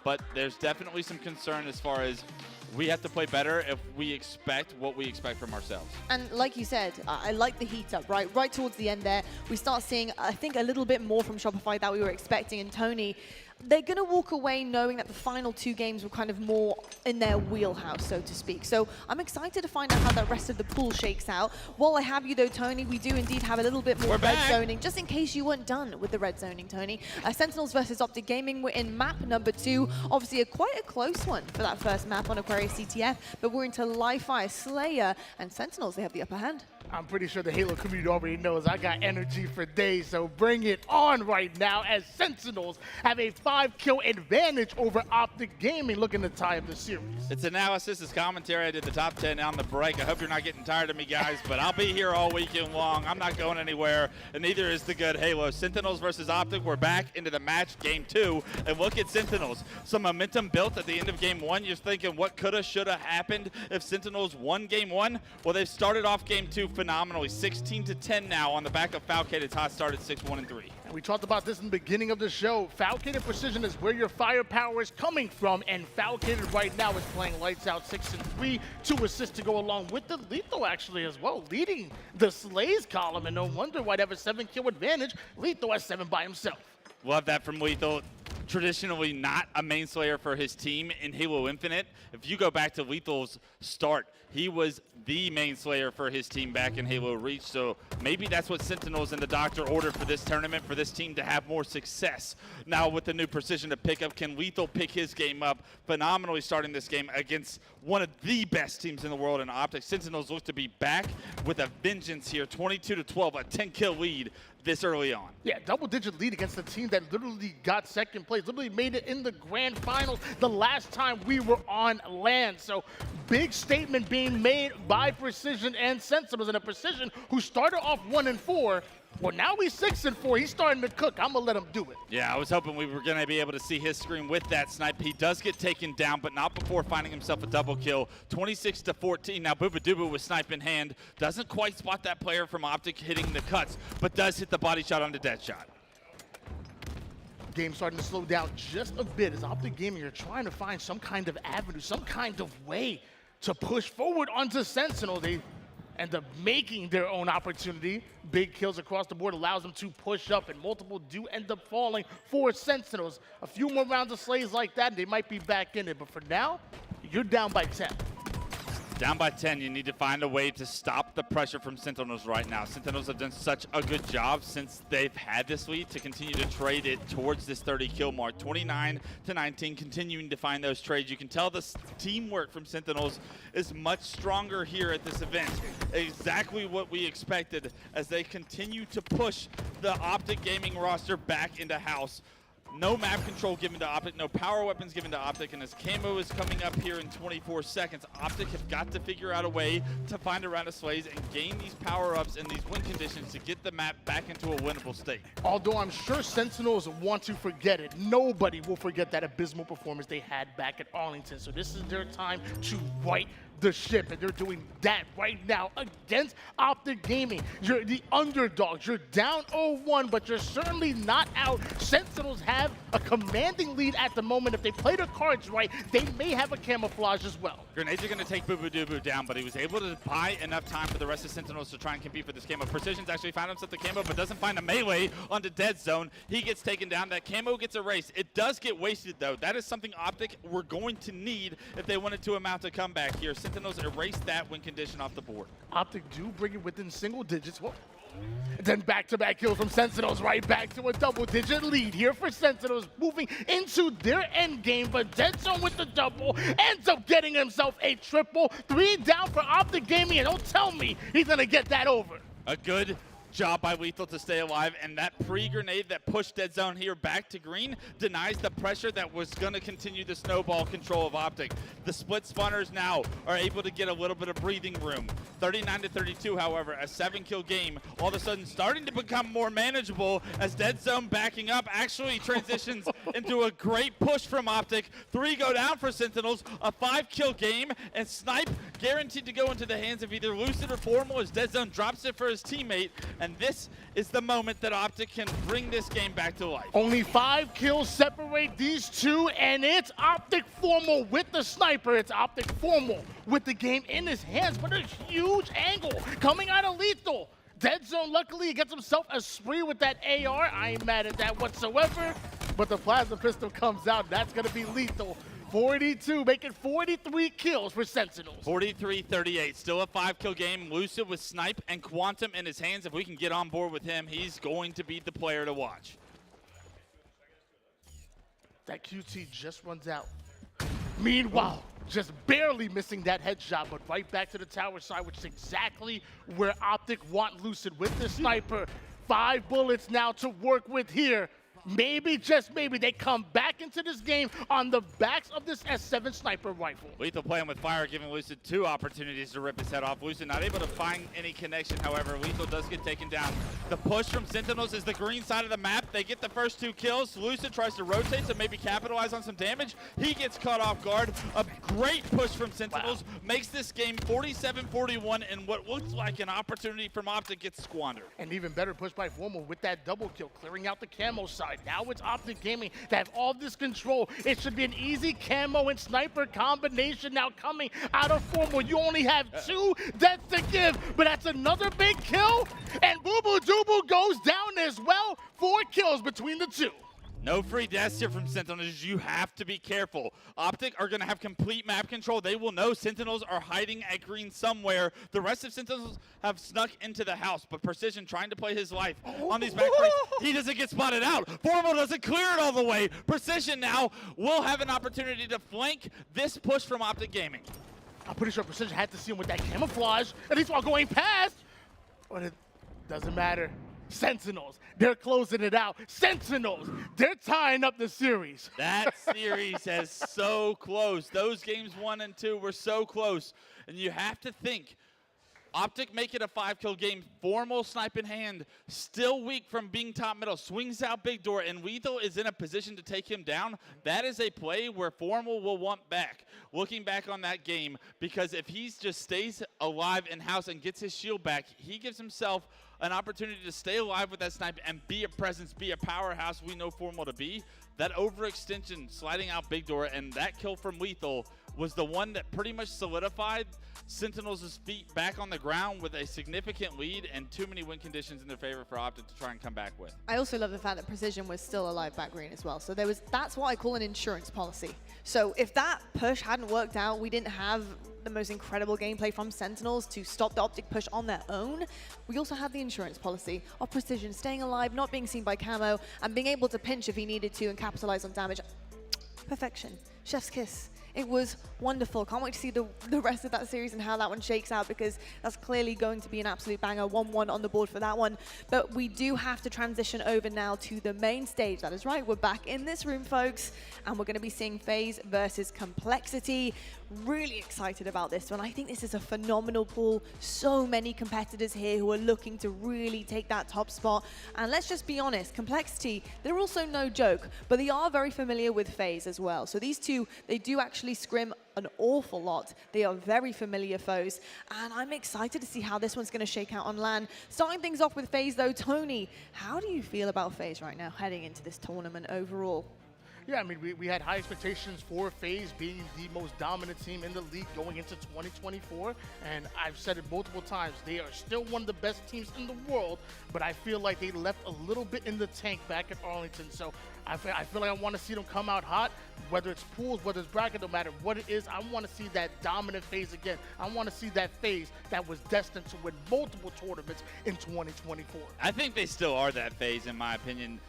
But there's definitely some concern as far as we have to play better if we expect what we expect from ourselves. And like you said, I like the heat up, right? Right towards the end there, we start seeing, I think, a little bit more from Shopify that we were expecting. And Tony, they're going to walk away knowing that the final 2 games were kind of more in their wheelhouse, so to speak. So I'm excited to find out how the rest of the pool shakes out. While I have you, though, Tony, we do indeed have a little bit more red zoning, just in case you weren't done with the red zoning, Tony. Sentinels versus Optic Gaming, we're in map number 2. Obviously, quite a close one for that first map on Aquarius CTF, but we're into Live Fire, Slayer, and Sentinels, they have the upper hand. I'm pretty sure the Halo community already knows I got energy for days, so bring it on right now as Sentinels have a 5-kill advantage over Optic Gaming, looking to tie up the series. It's analysis, it's commentary. I did the top 10 on the break. I hope you're not getting tired of me, guys, but I'll be here all weekend long. I'm not going anywhere, and neither is the good Halo. Sentinels versus Optic. We're back into the match, Game 2, and look at Sentinels. Some momentum built at the end of Game 1. You're thinking, what coulda, shoulda happened if Sentinels won Game 1? Well, they've started off Game 2 phenomenally, 16-10 now on the back of Falcated's hot start at 6-1-3. And we talked about this in the beginning of the show. Falcated Precision is where your firepower is coming from, and Falcated right now is playing lights out 6-3, 2 assists to go along with the Lethal actually as well, leading the Slays column, and no wonder why they have a 7-kill advantage. Lethal has 7 by himself. Love that from Lethal. Traditionally not a main slayer for his team in Halo Infinite. If you go back to Lethal's start, he was the main slayer for his team back in Halo Reach. So maybe that's what Sentinels and the Doctor ordered for this tournament, for this team to have more success. Now with the new precision to pick up, can Lethal pick his game up phenomenally starting this game against one of the best teams in the world in Optic? Sentinels look to be back with a vengeance here, 22-12, a 10-kill lead this early on. Yeah, double-digit lead against a team that literally got second place, literally made it in the grand finals the last time we were on land. So big statement being made by Precision and Sentinels, and a Precision who started off 1-4. Well, now he's 6-4. He's starting to cook. I'm going to let him do it. Yeah, I was hoping we were going to be able to see his screen with that snipe. He does get taken down, but not before finding himself a double kill. 26-14. Now, Booba with snipe in hand. Doesn't quite spot that player from Optic hitting the cuts, but does hit the body shot on the dead shot. Game starting to slow down just a bit as Optic Gaming are trying to find some kind of avenue, some kind of way to push forward onto Sentinel. They end up making their own opportunity. Big kills across the board allows them to push up, and multiple do end up falling for Sentinels. A few more rounds of slays like that, they might be back in it. But for now, you're down by 10. Down by 10, you need to find a way to stop the pressure from Sentinels right now. Sentinels have done such a good job since they've had this lead to continue to trade it towards this 30 kill mark. 29-19, continuing to find those trades. You can tell the teamwork from Sentinels is much stronger here at this event. Exactly what we expected as they continue to push the Optic Gaming roster back into house. No map control given to Optic, no power weapons given to Optic, and as Camo is coming up here in 24 seconds, Optic have got to figure out a way to find a round of slays and gain these power-ups and these win conditions to get the map back into a winnable state. Although I'm sure Sentinels want to forget it, nobody will forget that abysmal performance they had back at Arlington. So this is their time to right the ship, and they're doing that right now against Optic Gaming. You're the underdogs. You're down 0-1, but you're certainly not out. Sentinels have a commanding lead at the moment. If they play their cards right, they may have a camouflage as well. Grenades are going to take Boo Boo Doo Boo down, but he was able to buy enough time for the rest of Sentinels to try and compete for this camo. Precision's actually found himself the camo, but doesn't find a melee onto Dead Zone. He gets taken down. That camo gets erased. It does get wasted, though. That is something Optic were going to need if they wanted to amount a comeback here. Sentinels erase that win condition off the board. Optic do bring it within single digits. Whoa. Then back-to-back kills from Sentinels, right back to a double-digit lead here for Sentinels, moving into their end game, but Dead Zone with the double ends up getting himself a triple. 3 down for Optic Gaming, and don't tell me he's gonna get that over. A good job by Lethal to stay alive, and that pre-grenade that pushed Dead Zone here back to green denies the pressure that was going to continue the snowball control of Optic. The split spawners now are able to get a little bit of breathing room. 39-32, however, a 7-kill game, all of a sudden starting to become more manageable as Dead Zone backing up actually transitions into a great push from Optic. 3 go down for Sentinels, a 5-kill game, and Snipe guaranteed to go into the hands of either Lucid or Formal as Dead Zone drops it for his teammate. And this is the moment that Optic can bring this game back to life. Only 5 kills separate these two, and it's Optic Formal with the sniper. It's Optic Formal with the game in his hands, but a huge angle coming out of Lethal. Dead Zone, luckily, he gets himself a spree with that AR. I ain't mad at that whatsoever, but the plasma pistol comes out. That's going to be Lethal. 42, making 43 kills for Sentinels. 43-38, still a 5-kill game. Lucid with Snipe and Quantum in his hands. If we can get on board with him, he's going to be the player to watch. That QT just runs out. Meanwhile, just barely missing that headshot, but right back to the tower side, which is exactly where Optic want Lucid with the sniper. 5 bullets now to work with here. Maybe, just maybe, they come back into this game on the backs of this S7 sniper rifle. Lethal playing with fire, giving Lucid 2 opportunities to rip his head off. Lucid not able to find any connection, however. Lethal does get taken down. The push from Sentinels is the green side of the map. They get the first 2 kills. Lucid tries to rotate to maybe capitalize on some damage. He gets caught off guard. A great push from Sentinels makes this game 47-41, and what looks like an opportunity from Optic gets squandered. And even better push by Formal with that double kill, clearing out the camo side. Now it's Optic Gaming that have all this control. It should be an easy camo and sniper combination now coming out of Formal. You only have 2 deaths to give, but that's another big kill. And Boo Boo Doo Boo goes down as well. 4 kills between the 2. No free deaths here from Sentinels. You have to be careful. Optic are going to have complete map control. They will know Sentinels are hiding at green somewhere. The rest of Sentinels have snuck into the house, but Precision trying to play his life on these back breaks. He doesn't get spotted out. Formal doesn't clear it all the way. Precision now will have an opportunity to flank this push from Optic Gaming. I'm pretty sure Precision had to see him with that camouflage, at least while going past. But it doesn't matter. Sentinels, they're closing it out. Sentinels, they're tying up the series. That series has so close. Those games 1 and 2 were so close. And you have to think, Optic make it a 5-kill game. Formal snipe in hand, still weak from being top middle. Swings out big door, and Lethal is in a position to take him down. That is a play where Formal will want back. Looking back on that game, because if he just stays alive in house and gets his shield back, he gives himself an opportunity to stay alive with that snipe and be a presence, be a powerhouse we know Formal to be. That overextension, sliding out big door, and that kill from Lethal was the one that pretty much solidified Sentinels' feet back on the ground with a significant lead and too many win conditions in their favor for Optic to try and come back with. I also love the fact that Precision was still alive back green as well. So that's what I call an insurance policy. So if that push hadn't worked out, we didn't have the most incredible gameplay from Sentinels to stop the Optic push on their own, we also had the insurance policy of Precision staying alive, not being seen by Camo, and being able to pinch if he needed to and capitalize on damage. Perfection. Chef's kiss. It was wonderful. Can't wait to see the rest of that series and how that one shakes out, because that's clearly going to be an absolute banger. 1-1 on the board for that one. But we do have to transition over now to the main stage. That is right. We're back in this room, folks, and we're going to be seeing FaZe versus Complexity. Really excited about this one. I think this is a phenomenal pool. So many competitors here who are looking to really take that top spot. And let's just be honest, Complexity, they're also no joke, but they are very familiar with FaZe as well. So these two, they do actually scrim an awful lot. They are very familiar foes, and I'm excited to see how this one's going to shake out on LAN. Starting things off with FaZe though, Tony, how do you feel about FaZe right now heading into this tournament overall? Yeah, I mean, we had high expectations for FaZe being the most dominant team in the league going into 2024, and I've said it multiple times, they are still one of the best teams in the world, but I feel like they left a little bit in the tank back at Arlington, so I feel like I want to see them come out hot, whether it's pools, whether it's bracket, no matter what it is. I want to see that dominant FaZe again. I want to see that FaZe that was destined to win multiple tournaments in 2024. I think they still are that FaZe, in my opinion.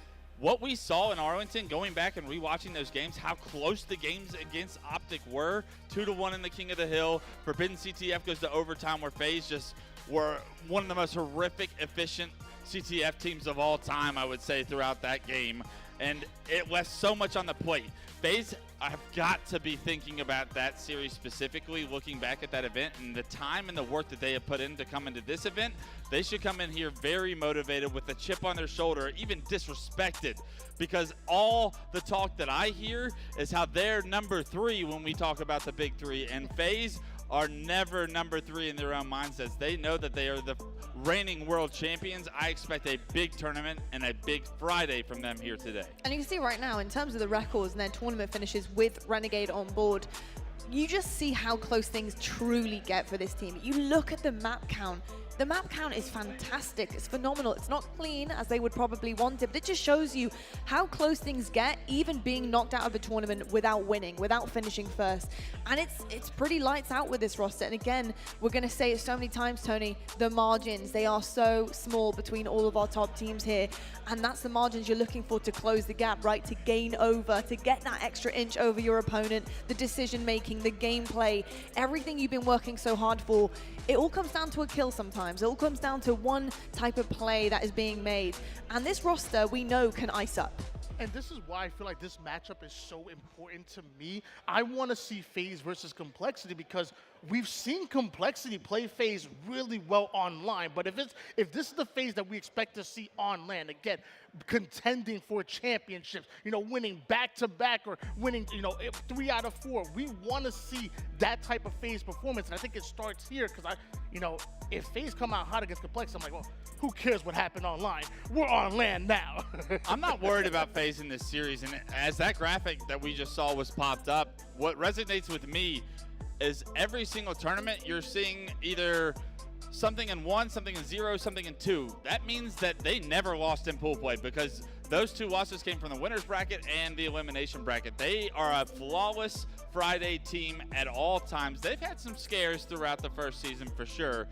What we saw in Arlington, going back and rewatching those games, how close the games against Optic were, 2-1 in the King of the Hill. Forbidden CTF goes to overtime, where FaZe just were one of the most horrific, efficient CTF teams of all time, I would say, throughout that game. And it left so much on the plate. FaZe have got to be thinking about that series specifically, looking back at that event and the time and the work that they have put in to come into this event. They should come in here very motivated with a chip on their shoulder, even disrespected, because all the talk that I hear is how they're number 3 when we talk about the big 3, and FaZe are never number 3 in their own mindsets. They know that they are the reigning world champions. I expect a big tournament and a big Friday from them here today. And you can see right now, in terms of the records and their tournament finishes with Renegade on board, you just see how close things truly get for this team. You look at the map count. The map count is fantastic. It's phenomenal. It's not clean as they would probably want it, but it just shows you how close things get, even being knocked out of a tournament without winning, without finishing first. And it's pretty lights out with this roster. And again, we're going to say it so many times, Tony, the margins, they are so small between all of our top teams here. And that's the margins you're looking for to close the gap, right? To gain over, to get that extra inch over your opponent, the decision making, the gameplay, everything you've been working so hard for. It all comes down to a kill sometimes. It all comes down to one type of play that is being made. And this roster, we know, can ice up. And this is why I feel like this matchup is so important to me. I want to see FaZe versus Complexity, because we've seen Complexity play FaZe really well online. But if this is the FaZe that we expect to see on LAN, again, contending for championships, you know, winning back-to-back or winning, you know, 3 out of 4, we want to see that type of FaZe performance. And I think it starts here, because if FaZe come out hot against Complexity, I'm like, well, who cares what happened online? We're on LAN now. I'm not worried about FaZe in this series, and as that graphic that we just saw was popped up, what resonates with me is every single tournament you're seeing either something in 1, something in 0, something in 2. That means that they never lost in pool play, because those 2 losses came from the winner's bracket and the elimination bracket. They are a flawless Friday team at all times. They've had some scares throughout the first season for sure,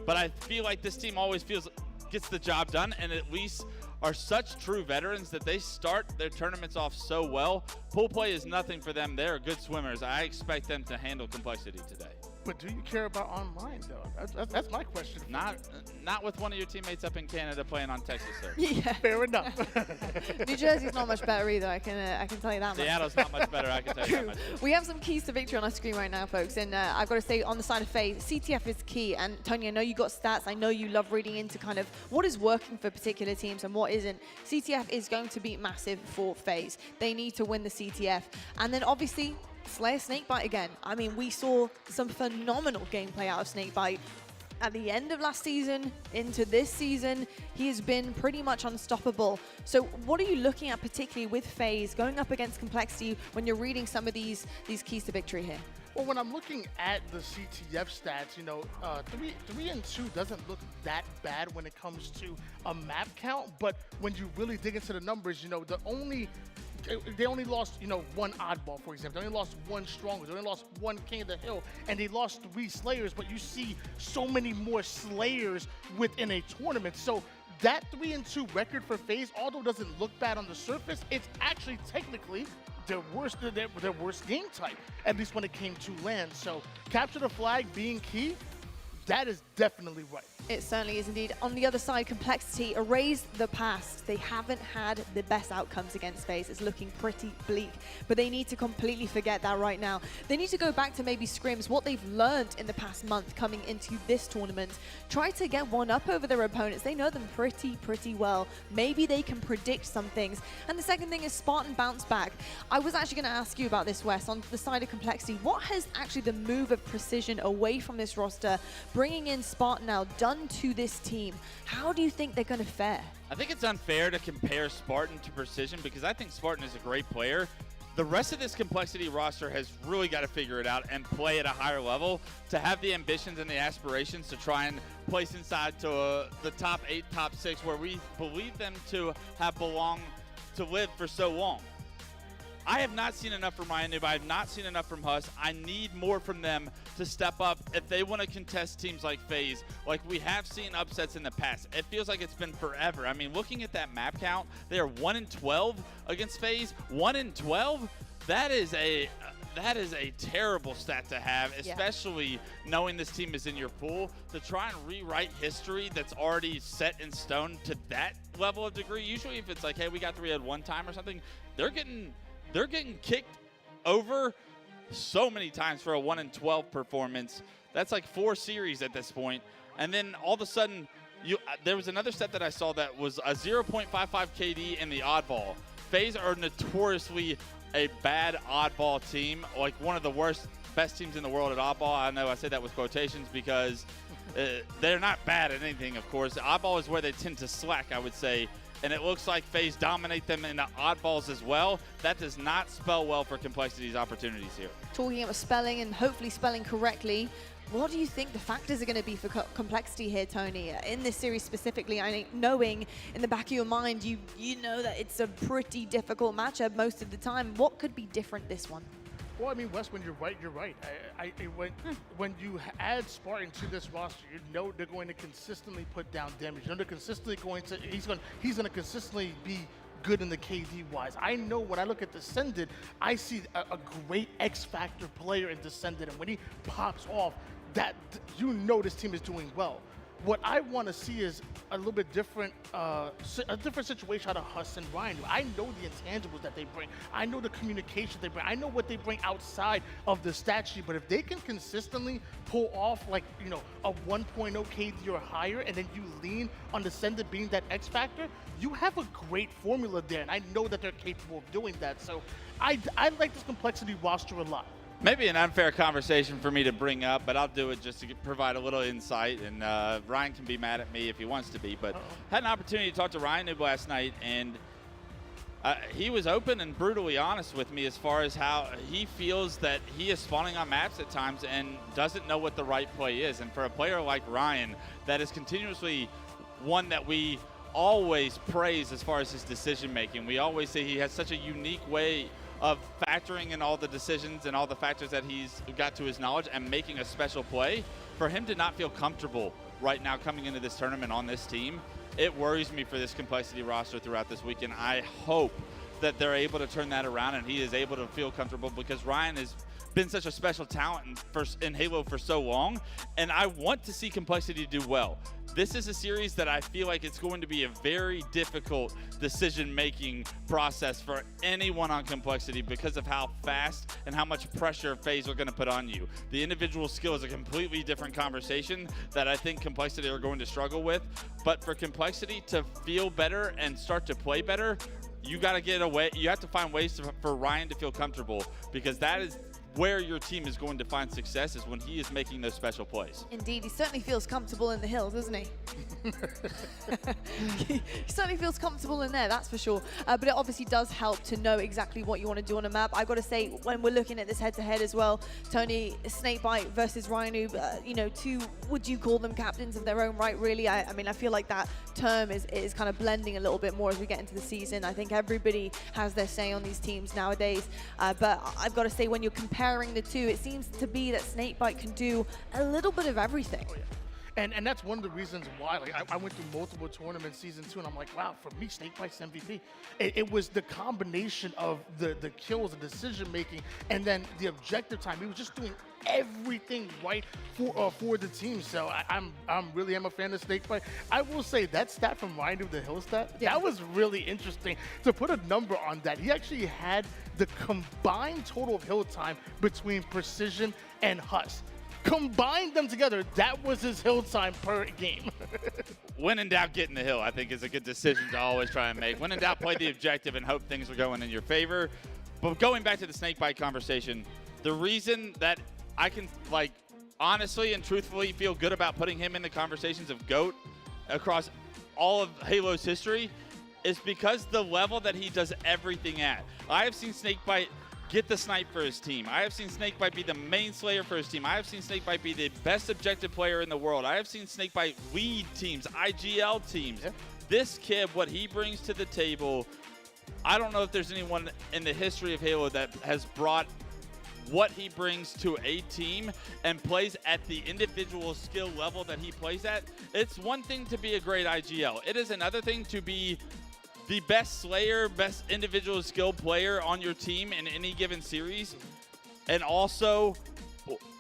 but I feel like this team always gets the job done, and at least are such true veterans that they start their tournaments off so well. Pool play is nothing for them. They're good swimmers. I expect them to handle Complexity today. But do you care about online, though? That's my question. Not with one of your teammates up in Canada playing on Texas server. Yeah. Fair enough. New Jersey's not much better either, I can tell you that much. Seattle's not much better, I can tell you that much. We have some keys to victory on our screen right now, folks, and I've got to say, on the side of FaZe, CTF is key. And Tony, I know you got stats. I know you love reading into kind of what is working for particular teams and what isn't. CTF is going to be massive for FaZe. They need to win the CTF. And then obviously, Slayer Snakebite again. I mean, we saw some phenomenal gameplay out of Snakebite at the end of last season into this season. He has been pretty much unstoppable. So what are you looking at particularly with FaZe going up against Complexity when you're reading some of these keys to victory here? Well, when I'm looking at the CTF stats, you know, 3-2 doesn't look that bad when it comes to a map count, but when you really dig into the numbers, you know, they only lost, you know, one oddball, for example. They only lost one stronghold. They only lost one King of the Hill, and they lost 3 Slayers, but you see so many more Slayers within a tournament. So that 3-2 record for FaZe, although it doesn't look bad on the surface, it's actually technically their worst game type, at least when it came to land. So capture the flag being key, that is definitely right. It certainly is indeed. On the other side, Complexity erased the past. They haven't had the best outcomes against FaZe. It's looking pretty bleak, but they need to completely forget that right now. They need to go back to maybe scrims, what they've learned in the past month coming into this tournament. Try to get one up over their opponents. They know them pretty well. Maybe they can predict some things. And the second thing is Spartan bounce back. I was actually going to ask you about this, Wes, on the side of Complexity. What has actually the move of precision away from this roster, bringing in Spartan now, done to this team? How do you think they're going to fare? I think it's unfair to compare Spartan to Precision because I think Spartan is a great player. The rest of this Complexity roster has really got to figure it out and play at a higher level to have the ambitions and the aspirations to try and place inside to the top 8, top 6, where we believe them to have belonged to live for so long. I have not seen enough from Ryan Noob. I have not seen enough from Huss. I need more from them to step up if they want to contest teams like FaZe, like we have seen upsets in the past. It feels like it's been forever. I mean, looking at that map count, they are 1-12 against FaZe. 1-12? That is a terrible stat to have, especially knowing this team is in your pool. To try and rewrite history that's already set in stone to that level of degree. Usually if it's like, hey, we got 3 at one time or something, they're getting kicked over so many times for a 1-12 performance. That's like 4 series at this point. And then all of a sudden, there was another set that I saw that was a 0.55 KD in the oddball. FaZe are notoriously a bad oddball team, like one of the best teams in the world at oddball. I know I say that with quotations because they're not bad at anything, of course. Oddball is where they tend to slack, I would say. And it looks like FaZe dominate them in the oddballs as well. That does not spell well for Complexity's opportunities here. Talking about spelling and hopefully spelling correctly, what do you think the factors are going to be for Complexity here, Tony? In this series specifically, I think knowing in the back of your mind, you know that it's a pretty difficult matchup most of the time. What could be different this one? Well, I mean, Wes, when you're right, you're right. When you add Spartan to this roster, you know they're going to consistently put down damage. You know they're consistently he's going to consistently be good in the KD wise. I know when I look at Descended, I see a great X Factor player in Descended, and when he pops off, that you know this team is doing well. What I want to see is a little bit different, a different situation out of Huss and Ryan. I know the intangibles that they bring. I know the communication they bring. I know what they bring outside of the stat sheet. But if they can consistently pull off, like, you know, a 1.0 KD or higher, and then you lean on Descendant being that X factor, you have a great formula there. And I know that they're capable of doing that. So I like this Complexity roster a lot. Maybe an unfair conversation for me to bring up, but I'll do it just to provide a little insight. And Ryan can be mad at me if he wants to be, but had an opportunity to talk to Ryan Noob last night, and he was open and brutally honest with me as far as how he feels that he is spawning on maps at times and doesn't know what the right play is. And for a player like Ryan, that is continuously one that we always praise as far as his decision making. We always say he has such a unique way of factoring in all the decisions and all the factors that he's got to his knowledge and making a special play. For him to not feel comfortable right now coming into this tournament on this team, it worries me for this Complexity roster throughout this weekend. I hope that they're able to turn that around and he is able to feel comfortable, because Ryan has been such a special talent in Halo for so long, and I want to see Complexity do well. This is a series that I feel like it's going to be a very difficult decision-making process for anyone on Complexity because of how fast and how much pressure FaZe are going to put on you. The individual skill is a completely different conversation that I think Complexity are going to struggle with. But for Complexity to feel better and start to play better, you got to get away. You have to find ways for Ryan to feel comfortable, because that is where your team is going to find success, is when he is making those special plays. Indeed, he certainly feels comfortable in the hills, doesn't he? He certainly feels comfortable in there, that's for sure. But it obviously does help to know exactly what you want to do on a map. I've got to say, when we're looking at this head-to-head as well, Tony, Snakebite versus Rhino, you know, two, would you call them captains of their own right, really? I mean, I feel like that term is kind of blending a little bit more as we get into the season. I think everybody has their say on these teams nowadays. But I've got to say, when you're comparing the two, it seems to be that Snakebite can do a little bit of everything. Oh, yeah. And that's one of the reasons why, like, I went through multiple tournaments season 2, and I'm like, wow, for me, Snakebite's MVP. It was the combination of the kills, the decision making, and then the objective time. He was just doing everything right for the team. So I'm really am a fan of Snakebite. I will say that stat from Rhino, the hill stat, that was really interesting to put a number on that. He actually had the combined total of hill time between Precision and Huss. Combine them together, that was his hill time per game. When in doubt, get in the hill, I think, is a good decision to always try and make. When in doubt, play the objective and hope things are going in your favor. But going back to the Snakebite conversation, the reason that I can, like, honestly and truthfully feel good about putting him in the conversations of GOAT across all of Halo's history is because the level that he does everything at. I have seen Snakebite get the snipe for his team. I have seen Snakebite be the main slayer for his team. I have seen Snakebite be the best objective player in the world. I have seen Snakebite lead teams, IGL teams. Yeah. This kid, what he brings to the table, I don't know if there's anyone in the history of Halo that has brought what he brings to a team and plays at the individual skill level that he plays at. It's one thing to be a great IGL. It is another thing to be the best slayer, best individual skill player on your team in any given series, and also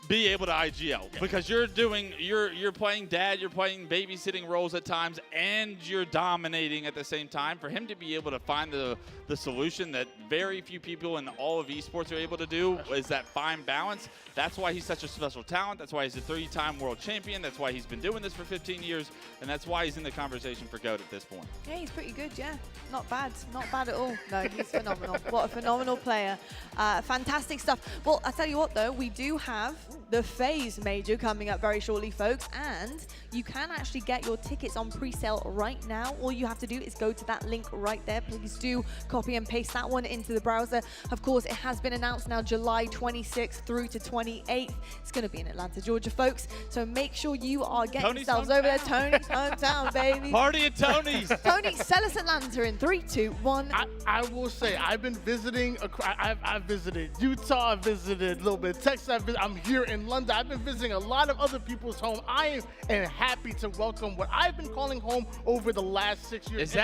be able to IGL, because you're playing dad, you're playing babysitting roles at times, and you're dominating at the same time. For him to be able to find the solution that very few people in all of esports are able to do is that fine balance. That's why he's such a special talent. That's why he's a 3-time world champion. That's why he's been doing this for 15 years, and that's why he's in the conversation for GOAT at this point. Yeah, he's pretty good, yeah. Not bad at all. No, he's phenomenal. What a phenomenal player. Fantastic stuff. Well, I tell you what, though, we do have the FaZe Major coming up very shortly, folks, and you can actually get your tickets on pre-sale right now. All you have to do is go to that link right there. Please do copy and paste that one into the browser. Of course, it has been announced now, July 26th through to 28th. It's going to be in Atlanta, Georgia, folks. So make sure you are getting yourselves over there. Tony's hometown, baby. Party at Tony's. Tony, sell us Atlanta in 3, 2, 1. I will say, I've been visiting, I've visited Utah, I've visited a little bit of Texas, I'm here in London. I've been visiting a lot of other people's home. I am happy to welcome what I've been calling home over the last 6 years.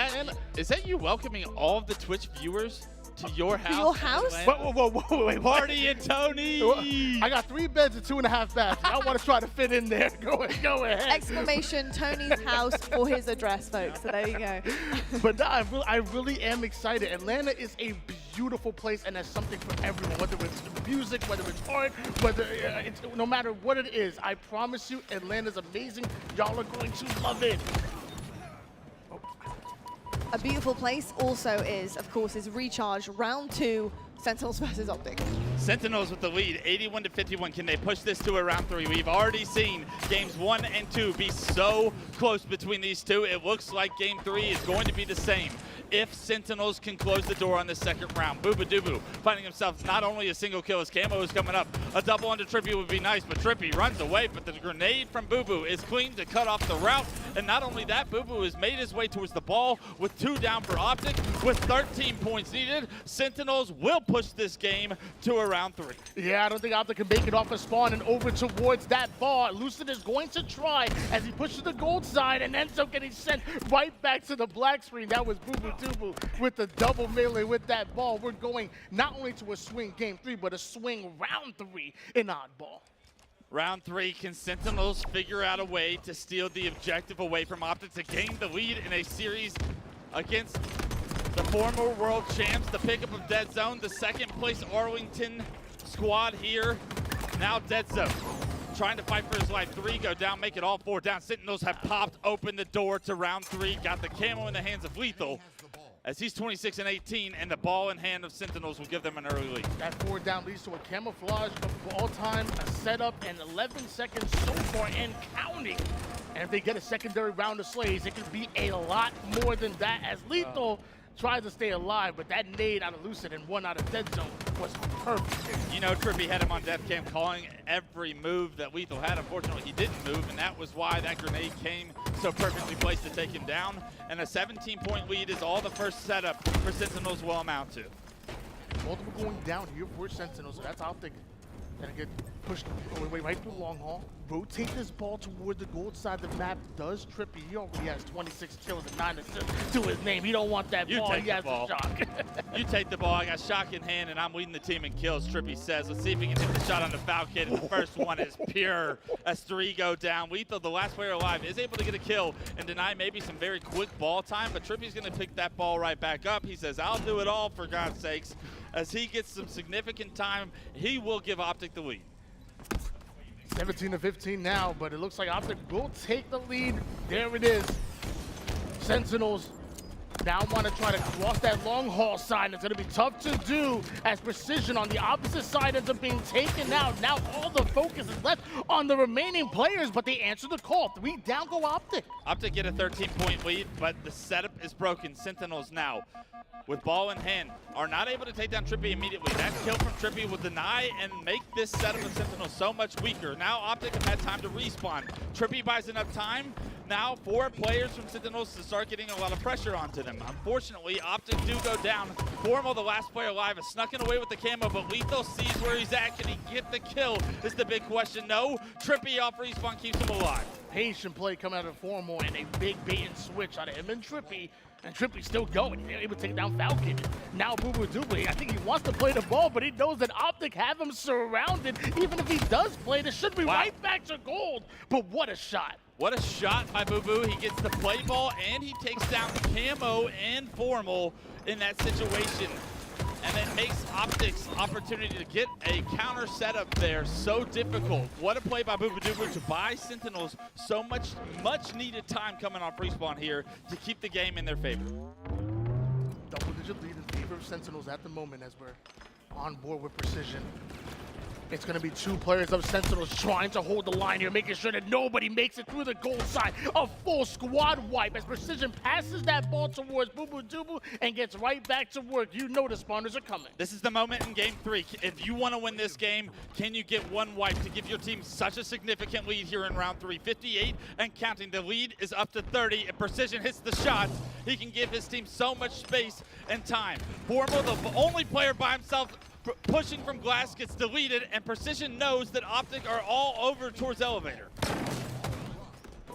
Is that you welcoming all of the Twitch viewers to your house? Your house? Whoa, wait. Party at Tony! I got 3 beds and 2.5 baths. I want to try to fit in there. Go ahead. Exclamation Tony's house for his address, folks. So there you go. But no, I really am excited. Atlanta is a beautiful place, and there's something for everyone, whether it's music, whether it's art, whether it's, no matter what it is. I promise you, Atlanta's amazing. Y'all are going to love it. A beautiful place also is, of course, is Recharge Round 2, Sentinels versus Optic. Sentinels with the lead, 81-51. Can they push this to a round 3? We've already seen games 1 and 2 be so close between these two. It looks like game 3 is going to be the same if Sentinels can close the door on the second round. Booba Doobu finding himself not only a single kill, his camo is coming up. A double onto Trippy would be nice, but Trippy runs away, but the grenade from Boo Boo is clean to cut off the route. And not only that, Boo Boo has made his way towards the ball with 2 down for Optic. With 13 points needed, Sentinels will push this game to a round 3. Yeah, I don't think Optic can make it off a spawn and over towards that ball. Lucid is going to try as he pushes the gold side and ends up getting sent right back to the black screen. That was Boo Boo Doobu with the double melee with that ball. We're going not only to a swing game 3, but a swing round 3 in oddball. Round 3, can Sentinels figure out a way to steal the objective away from Optic to gain the lead in a series against the former world champs? The pickup of Dead Zone, the second place Arlington squad here. Now Dead Zone trying to fight for his life. 3 go down, make it all 4 down. Sentinels have popped open the door to round 3. Got the camo in the hands of Lethal, as he's 26-18, and the ball in hand of Sentinels will give them an early lead. That 4 down leads to a camouflage of all time, a setup, and 11 seconds so far and counting And if they get a secondary round of Slays, it could be a lot more than that as Lethal tries to stay alive, but that nade out of Lucid and one out of Dead Zone was perfect. You know, Trippy had him on death cam calling every move that Lethal had. Unfortunately, he didn't move, and that was why that grenade came so perfectly placed to take him down. And a 17-point lead is all the first setup for Sentinels will amount to. Multiple going down here for Sentinels, so that's Optic. Gonna get pushed away right through long haul. Rotate this ball toward the gold side of the map. Does Trippy. He already has 26 kills and 9 assists to his name. He don't want that ball. He has the shock. You take the ball. I got shock in hand, and I'm leading the team in kills, Trippy says. Let's see if he can hit the shot on the Falcon. And the first one is pure as 3 go down. Lethal, the last player alive, is able to get a kill and deny maybe some very quick ball time, but Trippy's going to pick that ball right back up. He says, I'll do it all for God's sakes. As he gets some significant time, he will give Optic the lead. 17-15 now, but it looks like Optic will take the lead. There it is. Sentinels now want to try to cross that long haul side. It's going to be tough to do as Precision on the opposite side ends up being taken out. Now all the focus is left on the remaining players, but they answer the call. 3 down go Optic. Optic get a 13-point lead, but the setup is broken. Sentinels now, with ball in hand, are not able to take down Trippy immediately. That kill from Trippy will deny and make this setup of Sentinels so much weaker. Now Optic have had time to respawn. Trippy buys enough time. Now 4 players from Sentinels to start getting a lot of pressure onto them. Unfortunately, Optic do go down. Formal, the last player alive, is snuck away with the camo, but Lethal sees where he's at. Can he get the kill? This is the big question. No, Trippy off respawn keeps him alive. Patient play coming out of Formal and a big bait and switch out of him and Trippy Trippy's still going. They're able to take down Falcon. Now Boo Boo I think he wants to play the ball, but he knows that Optic have him surrounded. Even if he does play, this should be right back to gold. But what a shot. What a shot by Boo Boo. He gets the play ball and he takes down Camo and Formal in that situation. And it makes Optic's opportunity to get a counter setup there so difficult. What a play by Boo Boo to buy Sentinels so much needed time coming off respawn here to keep the game in their favor. Double-digit lead in favor of Sentinels at the moment as we're on board with Precision. It's going to be 2 players of Sentinels trying to hold the line here, making sure that nobody makes it through the gold side. A full squad wipe as Precision passes that ball towards Boo Boo and gets right back to work. You know the spawners are coming. This is the moment in Game 3. If you want to win this game, can you get 1 wipe to give your team such a significant lead here in round 3? 58 and counting. The lead is up to 30. If Precision hits the shots, he can give his team so much space and time. Formal, the only player by himself pushing from glass, gets deleted, and Precision knows that Optic are all over towards Elevator.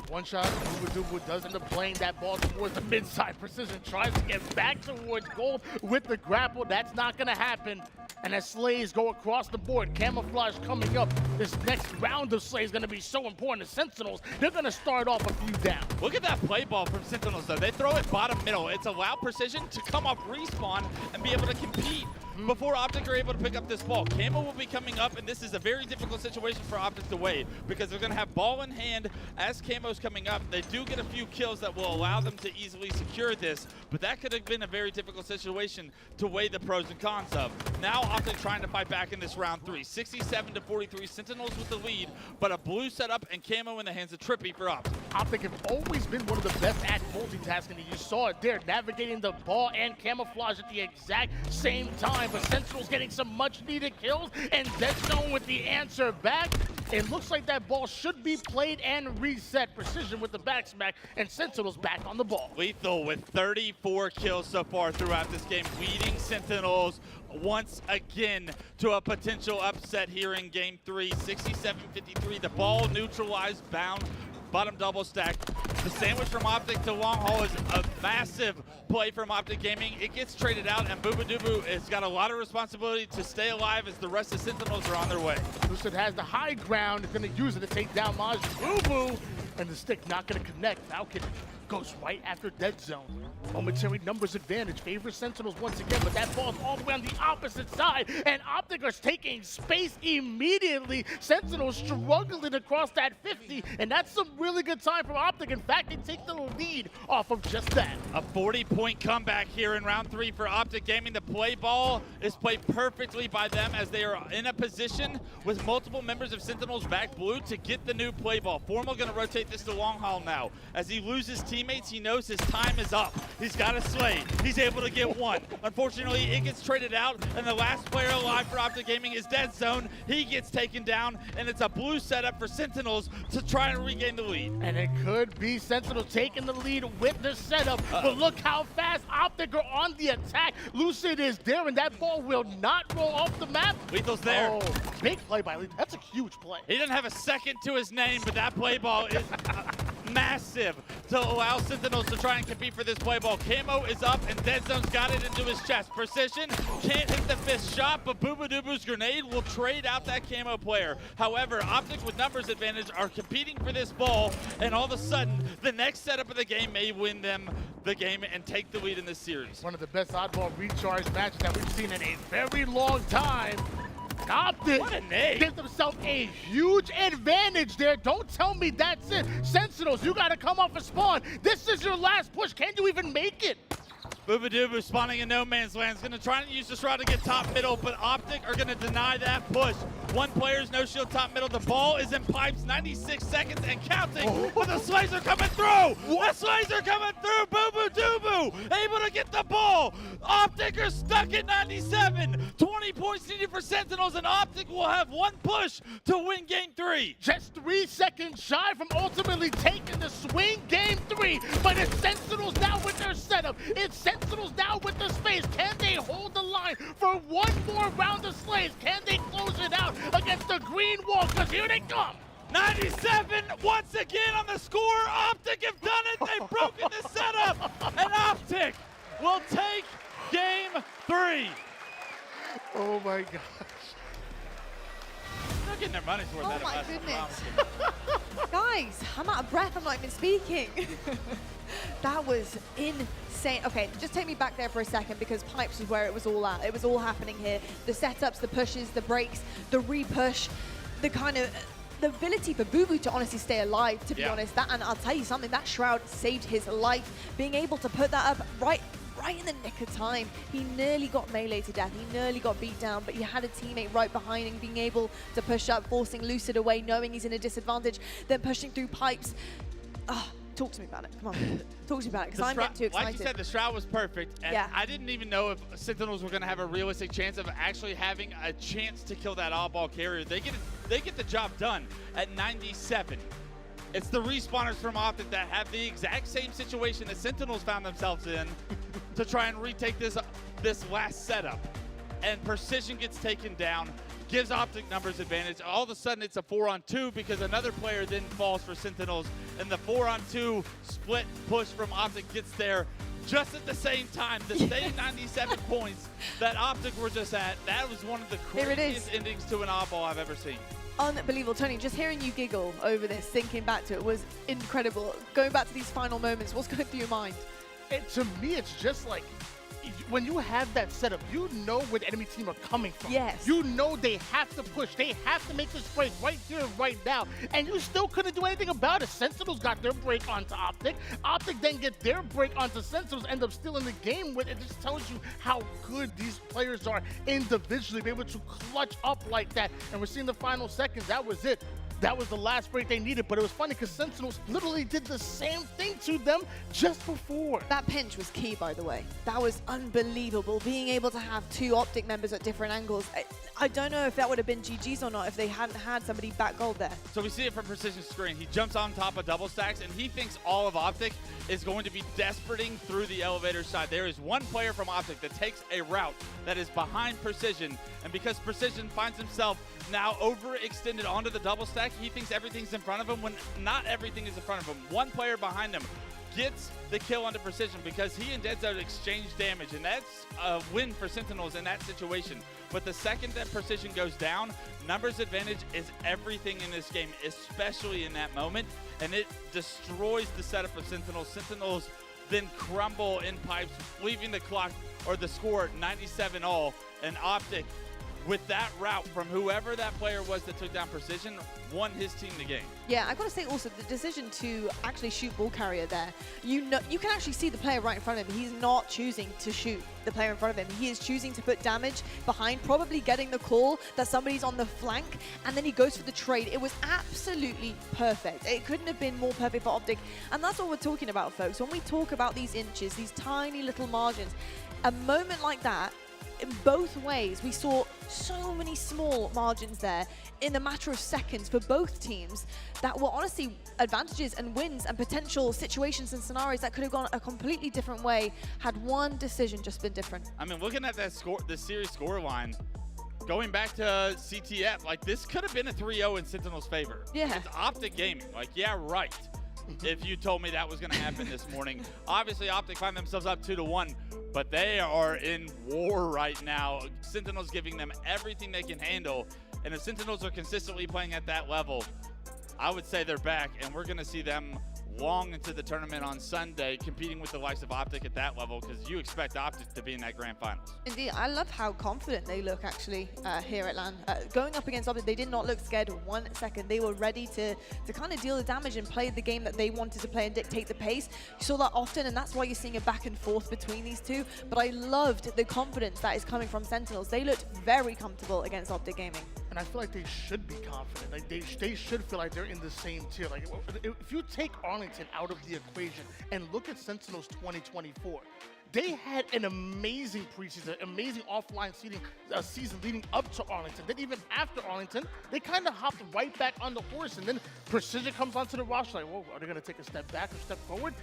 One shot, Boo Boo does end up playing that ball towards the mid side. Precision tries to get back towards gold with the grapple. That's not going to happen. And as Slays go across the board, Camouflage coming up. This next round of Slays is going to be so important. The Sentinels, they're going to start off a few down. Look at that play ball from Sentinels, though. They throw it bottom middle. It's allowed Precision to come off respawn and be able to compete before Optic are able to pick up this ball. Camo will be coming up, and this is a very difficult situation for Optic to wade because they're going to have ball in hand as Camo's coming up. They do get a few kills that will allow them to easily secure this, but that could have been a very difficult situation to weigh the pros and cons of. Now Optic trying to fight back in this round 3. 67-43, Sentinels with the lead, but a blue setup and Camo in the hands of Trippy for Optic. Optic have always been one of the best at multitasking. You saw it there, navigating the ball and Camouflage at the exact same time. But Sentinels getting some much-needed kills, and Dead Zone with the answer back. It looks like that ball should be played and reset. Precision with the back smack, and Sentinels back on the ball. Lethal with 34 kills so far throughout this game, leading Sentinels once again to a potential upset here in Game 3. 67-53, the ball neutralized, bound, bottom double stack. The sandwich from Optic to long haul is a massive play from Optic Gaming. It gets traded out, and Boo Boo has got a lot of responsibility to stay alive as the rest of Sentinels are on their way. Lucid has the high ground, is going to use it to take down Maj Boo Boo, and the stick not going to connect. Falcon goes right after dead zone. Momentary numbers advantage favors Sentinels once again, but that ball's all the way on the opposite side, and Optic are taking space immediately. Sentinels struggling across that 50, and that's some really good time from Optic. In fact, they take the lead off of just that. A 40-point comeback here in round 3 for Optic Gaming. The play ball is played perfectly by them as they are in a position with multiple members of Sentinels back blue to get the new play ball. Formal going to rotate this to long haul now. As he loses teammates, he knows his time is up. He's got a slay. He's able to get one. Unfortunately, it gets traded out, and the last player alive for Optic Gaming is Dead Zone. He gets taken down, and it's a blue setup for Sentinels to try and regain the lead. And it could be Sentinels taking the lead with the setup, but look how fast Optic are on the attack. Lucid is there, and that ball will not roll off the map. Lethal's there. Oh, big play by Lethal. That's a huge play. He didn't have a second to his name, but that play ball is massive to allow Sentinels to try and compete for this play ball. Camo is up, and Dead Zone's got it into his chest. Precision can't hit the fifth shot, but Boobadooboo's grenade will trade out that Camo player. However, Optic with numbers advantage are competing for this ball, and all of a sudden, the next setup of the game may win them the game and take the lead in this series. One of the best oddball recharge matches that we've seen in a very long time. Optic gives themselves a huge advantage there. Don't tell me that's it. Sentinels, you got to come off a spawn. This is your last push. Can you even make it? Boobadooboo spawning in no man's land is going to try and use this route to get top middle, but Optic are going to deny that push. One player's no shield top middle. The ball is in pipes, 96 seconds and counting, but the slays are coming through. The slays are coming through. Boobadooboo able to get the ball. Optic are stuck at 97. 20 points needed for Sentinels, and Optic will have one push to win game 3. Just 3 seconds shy from ultimately taking the swing game 3, but it's Sentinels now with their setup. It's Sentinels now with the space. Can they hold the line for one more round of slays? Can they close it out against the green wall? Because here they come. 97 once again on the score. Optic have done it. They've broken the setup, and Optic will take game 3. Oh my gosh. They're getting their money's worth out of us. Oh my goodness. Guys, I'm out of breath. I'm not even speaking. That was insane. Okay, just take me back there for a second, because pipes is where it was all at. It was all happening here. The setups, the pushes, the breaks, the re-push, the kind of the ability for Boo to honestly stay alive, to be honest. That, and I'll tell you something, that shroud saved his life. Being able to put that up right in the nick of time. He nearly got melee to death. He nearly got beat down, but he had a teammate right behind him, being able to push up, forcing Lucid away, knowing he's in a disadvantage, then pushing through pipes. Talk to me about it. Come on. Talk to me about it, because I'm getting too excited. Like you said, the shroud was perfect, and I didn't even know if Sentinels were going to have a realistic chance of actually having a chance to kill that oddball carrier. They get the job done at 97. It's the respawners from Optic that have the exact same situation that Sentinels found themselves in to try and retake this last setup. And Precision gets taken down, gives Optic numbers advantage. All of a sudden, it's a 4-on-2 because another player then falls for Sentinels, and the 4-on-2 split push from Optic gets there just at the same time. The same 97 points that Optic were just at. That was one of the craziest endings to an oddball I've ever seen. Unbelievable. Tony, just hearing you giggle over this, thinking back to it, was incredible. Going back to these final moments, what's going through your mind? To me, it's just like, when you have that setup, you know where the enemy team are coming from. Yes. You know they have to push. They have to make this break right here, right now. And you still couldn't do anything about it. Sentinels got their break onto Optic. Optic then get their break onto Sentinels, end up still in the game with it. Just tells you how good these players are individually, be able to clutch up like that. And we're seeing the final seconds. That was it. That was the last break they needed, but it was funny because Sentinels literally did the same thing to them just before. That pinch was key, by the way. That was unbelievable. Being able to have 2 Optic members at different angles. I don't know if that would have been GG's or not if they hadn't had somebody back gold there. So we see it from Precision's screen. He jumps on top of double stacks, and he thinks all of Optic is going to be desperating through the elevator side. There is one player from Optic that takes a route that is behind Precision, and because Precision finds himself now overextended onto the double stack, he thinks everything's in front of him when not everything is in front of him. One player behind him gets the kill onto Precision because he and Denzo exchange damage, and that's a win for Sentinels in that situation. But the second that Precision goes down, numbers advantage is everything in this game, especially in that moment, and it destroys the setup for Sentinels. Sentinels then crumble in pipes, leaving the clock or the score 97-all, and Optic, with that route from whoever that player was that took down Precision, won his team the game. Yeah, I've got to say also the decision to actually shoot ball carrier there. You can actually see the player right in front of him. He's not choosing to shoot the player in front of him. He is choosing to put damage behind, probably getting the call that somebody's on the flank, and then he goes for the trade. It was absolutely perfect. It couldn't have been more perfect for Optic, and that's what we're talking about, folks. When we talk about these inches, these tiny little margins, a moment like that, in both ways, we saw so many small margins there in a matter of seconds for both teams that were honestly advantages and wins and potential situations and scenarios that could have gone a completely different way had one decision just been different. I mean, looking at that score, the series scoreline, going back to CTF, like this could have been a 3-0 in Sentinel's favor. Yeah. It's Optic Gaming. Like, yeah, right. If you told me that was going to happen this morning. Obviously, Optic find themselves up 2-1, but they are in war right now. Sentinels giving them everything they can handle, and if Sentinels are consistently playing at that level, I would say they're back, and we're going to see them long into the tournament on Sunday, competing with the likes of Optic at that level, because you expect Optic to be in that grand finals. Indeed, I love how confident they look actually here at LAN. Going up against Optic, they did not look scared 1 second. They were ready to kind of deal the damage and play the game that they wanted to play and dictate the pace. You saw that often, and that's why you're seeing a back and forth between these two. But I loved the confidence that is coming from Sentinels. They looked very comfortable against Optic Gaming. And I feel like they should be confident. Like they should feel like they're in the same tier. Like if you take Arlington out of the equation and look at Sentinels 2024, they had an amazing preseason, amazing offline season leading up to Arlington. Then even after Arlington, they kind of hopped right back on the horse, and then Precision comes onto the roster. Like, whoa, are they going to take a step back or step forward?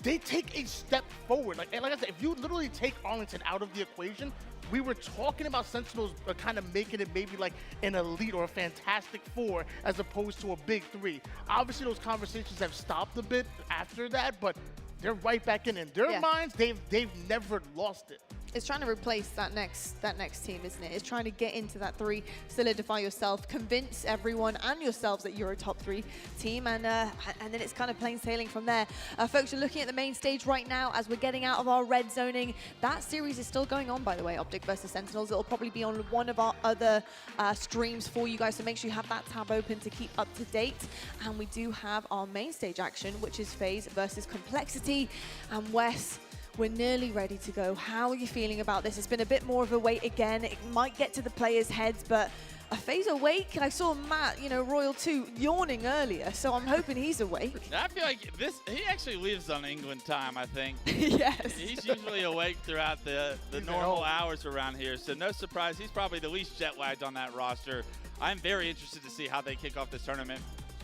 They take a step forward. Like I said, if you literally take Arlington out of the equation, we were talking about Sentinels kind of making it maybe like an elite or a fantastic four as opposed to a big three. Obviously, those conversations have stopped a bit after that, but they're right back in their minds. They've never lost it. It's trying to replace that next team, isn't it? It's trying to get into that 3, solidify yourself, convince everyone and yourselves that you're a top 3 team, and then it's kind of plain sailing from there. Folks, you're looking at the main stage right now as we're getting out of our red zoning. That series is still going on, by the way, Optic versus Sentinels. It'll probably be on one of our other streams for you guys, so make sure you have that tab open to keep up to date. And we do have our main stage action, which is FaZe versus Complexity. And Wes, we're nearly ready to go. How are you feeling about this? It's been a bit more of a wait again. It might get to the players' heads, but a FaZe awake? I saw Matt, Royal 2 yawning earlier, so I'm hoping he's awake. I feel like he actually lives on England time, I think. Yes. He's usually awake throughout the normal hours around here, so no surprise, he's probably the least jet-lagged on that roster. I'm very interested to see how they kick off this tournament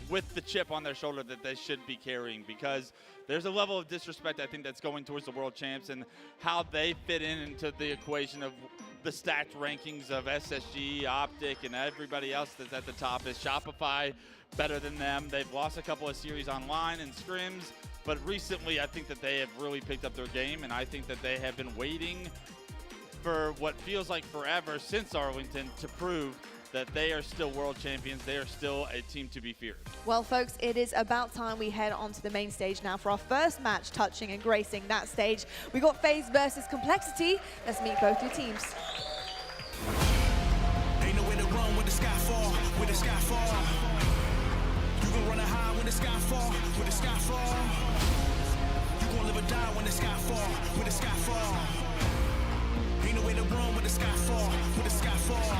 with the chip on their shoulder that they should be carrying, because there's a level of disrespect I think that's going towards the world champs and how they fit into the equation of the stacked rankings of SSG, Optic, and everybody else that's at the top. Is Shopify better than them? They've lost a couple of series online and scrims, but recently I think that they have really picked up their game, and I think that they have been waiting for what feels like forever since Arlington to prove that they are still world champions. They are still a team to be feared. Well, folks, it is about time we head onto the main stage now for our first match touching and gracing that stage. We got FaZe versus Complexity. Let's meet both your teams. Ain't no way to run when the sky fall, when the sky fall. You gon' run high when the sky fall, when the sky fall. You gon' live or die when the sky fall, when the sky fall. Ain't no way to run when the sky fall, when the sky fall.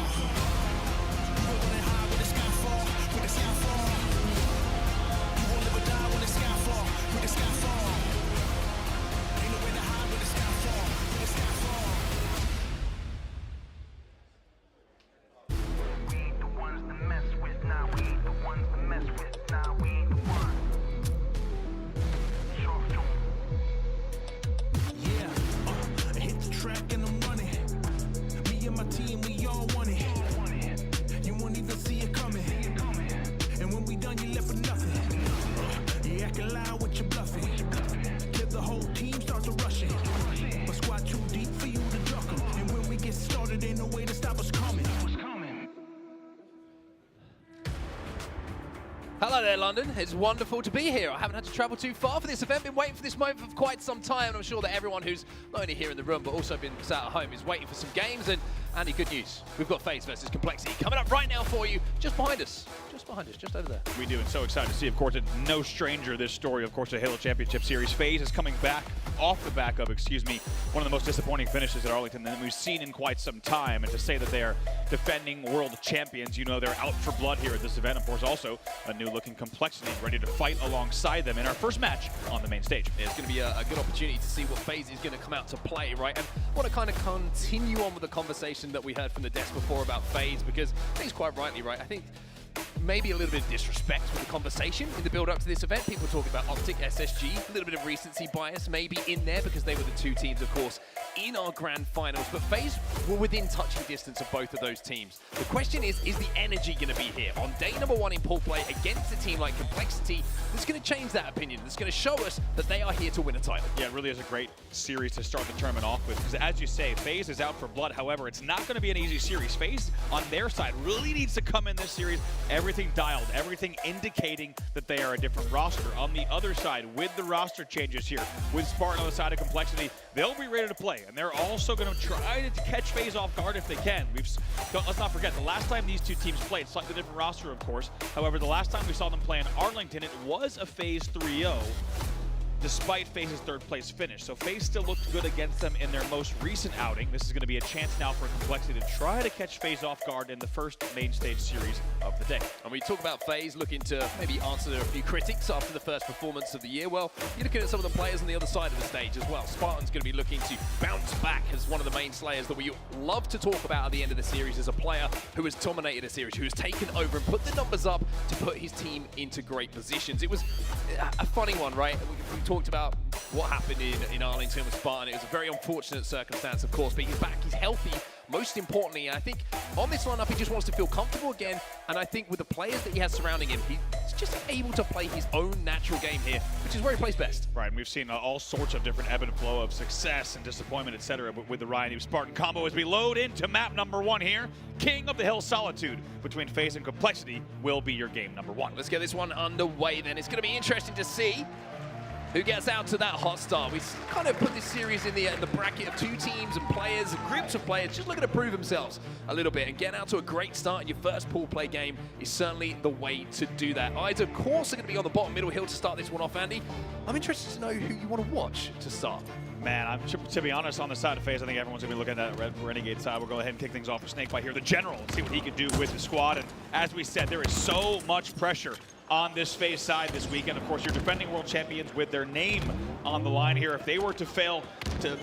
Lie with your bluffing. Hello there, London. It's wonderful to be here. I haven't had to travel too far for this event. Been waiting for this moment for quite some time. I'm sure that everyone who's not only here in the room, but also been sat at home is waiting for some games. And Andy, good news. We've got FaZe versus Complexity coming up right now for you, just behind us. Just over there. We do, and so excited to see, of course, it's no stranger, this story, of course, the Halo Championship Series. FaZe is coming back off the back of, one of the most disappointing finishes at Arlington that we've seen in quite some time. And to say that they are defending world champions, you know they're out for blood here at this event. Of course, also a new-looking Complexity ready to fight alongside them in our first match on the main stage. Yeah, it's going to be a good opportunity to see what FaZe is going to come out to play, right? And I want to kind of continue on with the conversation that we heard from the desk before about FaZe, because I think it's quite rightly right. I think maybe a little bit of disrespect with the conversation in the build-up to this event. People talking about Optic, SSG, a little bit of recency bias maybe in there because they were the two teams, of course, in our grand finals. But FaZe were within touching distance of both of those teams. The question is the energy going to be here? On day number 1 in pool play against a team like Complexity, that's going to change that opinion. That's going to show us that they are here to win a title. Yeah, it really is a great series to start the tournament off with because, as you say, FaZe is out for blood. However, it's not going to be an easy series. FaZe, on their side, really needs to come in this series everything dialed, everything indicating that they are a different roster. On the other side, with the roster changes here, with Spartan on the side of Complexity, they'll be ready to play, and they're also going to try to catch FaZe off guard if they can. Let's not forget, the last time these two teams played, slightly different roster, of course. However, the last time we saw them play in Arlington, it was a FaZe 3-0. Despite FaZe's third place finish. So FaZe still looked good against them in their most recent outing. This is going to be a chance now for Complexity to try to catch FaZe off guard in the first main stage series of the day. And we talk about FaZe looking to maybe answer a few critics after the first performance of the year. Well, you're looking at some of the players on the other side of the stage as well. Spartan's going to be looking to bounce back as one of the main slayers that we love to talk about at the end of the series as a player who has dominated a series, who has taken over and put the numbers up to put his team into great positions. It was a funny one, right? We talked about what happened in Arlington with Spartan. It was a very unfortunate circumstance, of course, but he's back, he's healthy, most importantly, and I think on this lineup, he just wants to feel comfortable again, and I think with the players that he has surrounding him, he's just able to play his own natural game here, which is where he plays best. Right, and we've seen all sorts of different ebb and flow of success and disappointment, etc. with the Ryan Eve Spartan combo as we load into map number 1 here. King of the Hill Solitude between FaZe and Complexity will be your game number 1. Let's get this one underway then. It's going to be interesting to see who gets out to that hot start. We kind of put this series in the bracket of two teams and players, and groups of players, just looking to prove themselves a little bit. And getting out to a great start in your first pool play game is certainly the way to do that. Eyes, of course, are going to be on the bottom middle hill to start this one off, Andy. I'm interested to know who you want to watch to start. Man, to be honest, on the side of FaZe, I think everyone's going to be looking at that Renegade side. We'll go ahead and kick things off with Snakebite here, the General, and see what he can do with the squad. And as we said, there is so much pressure on this FaZe side this weekend. Of course, you're defending world champions with their name on the line here. If they were to fail to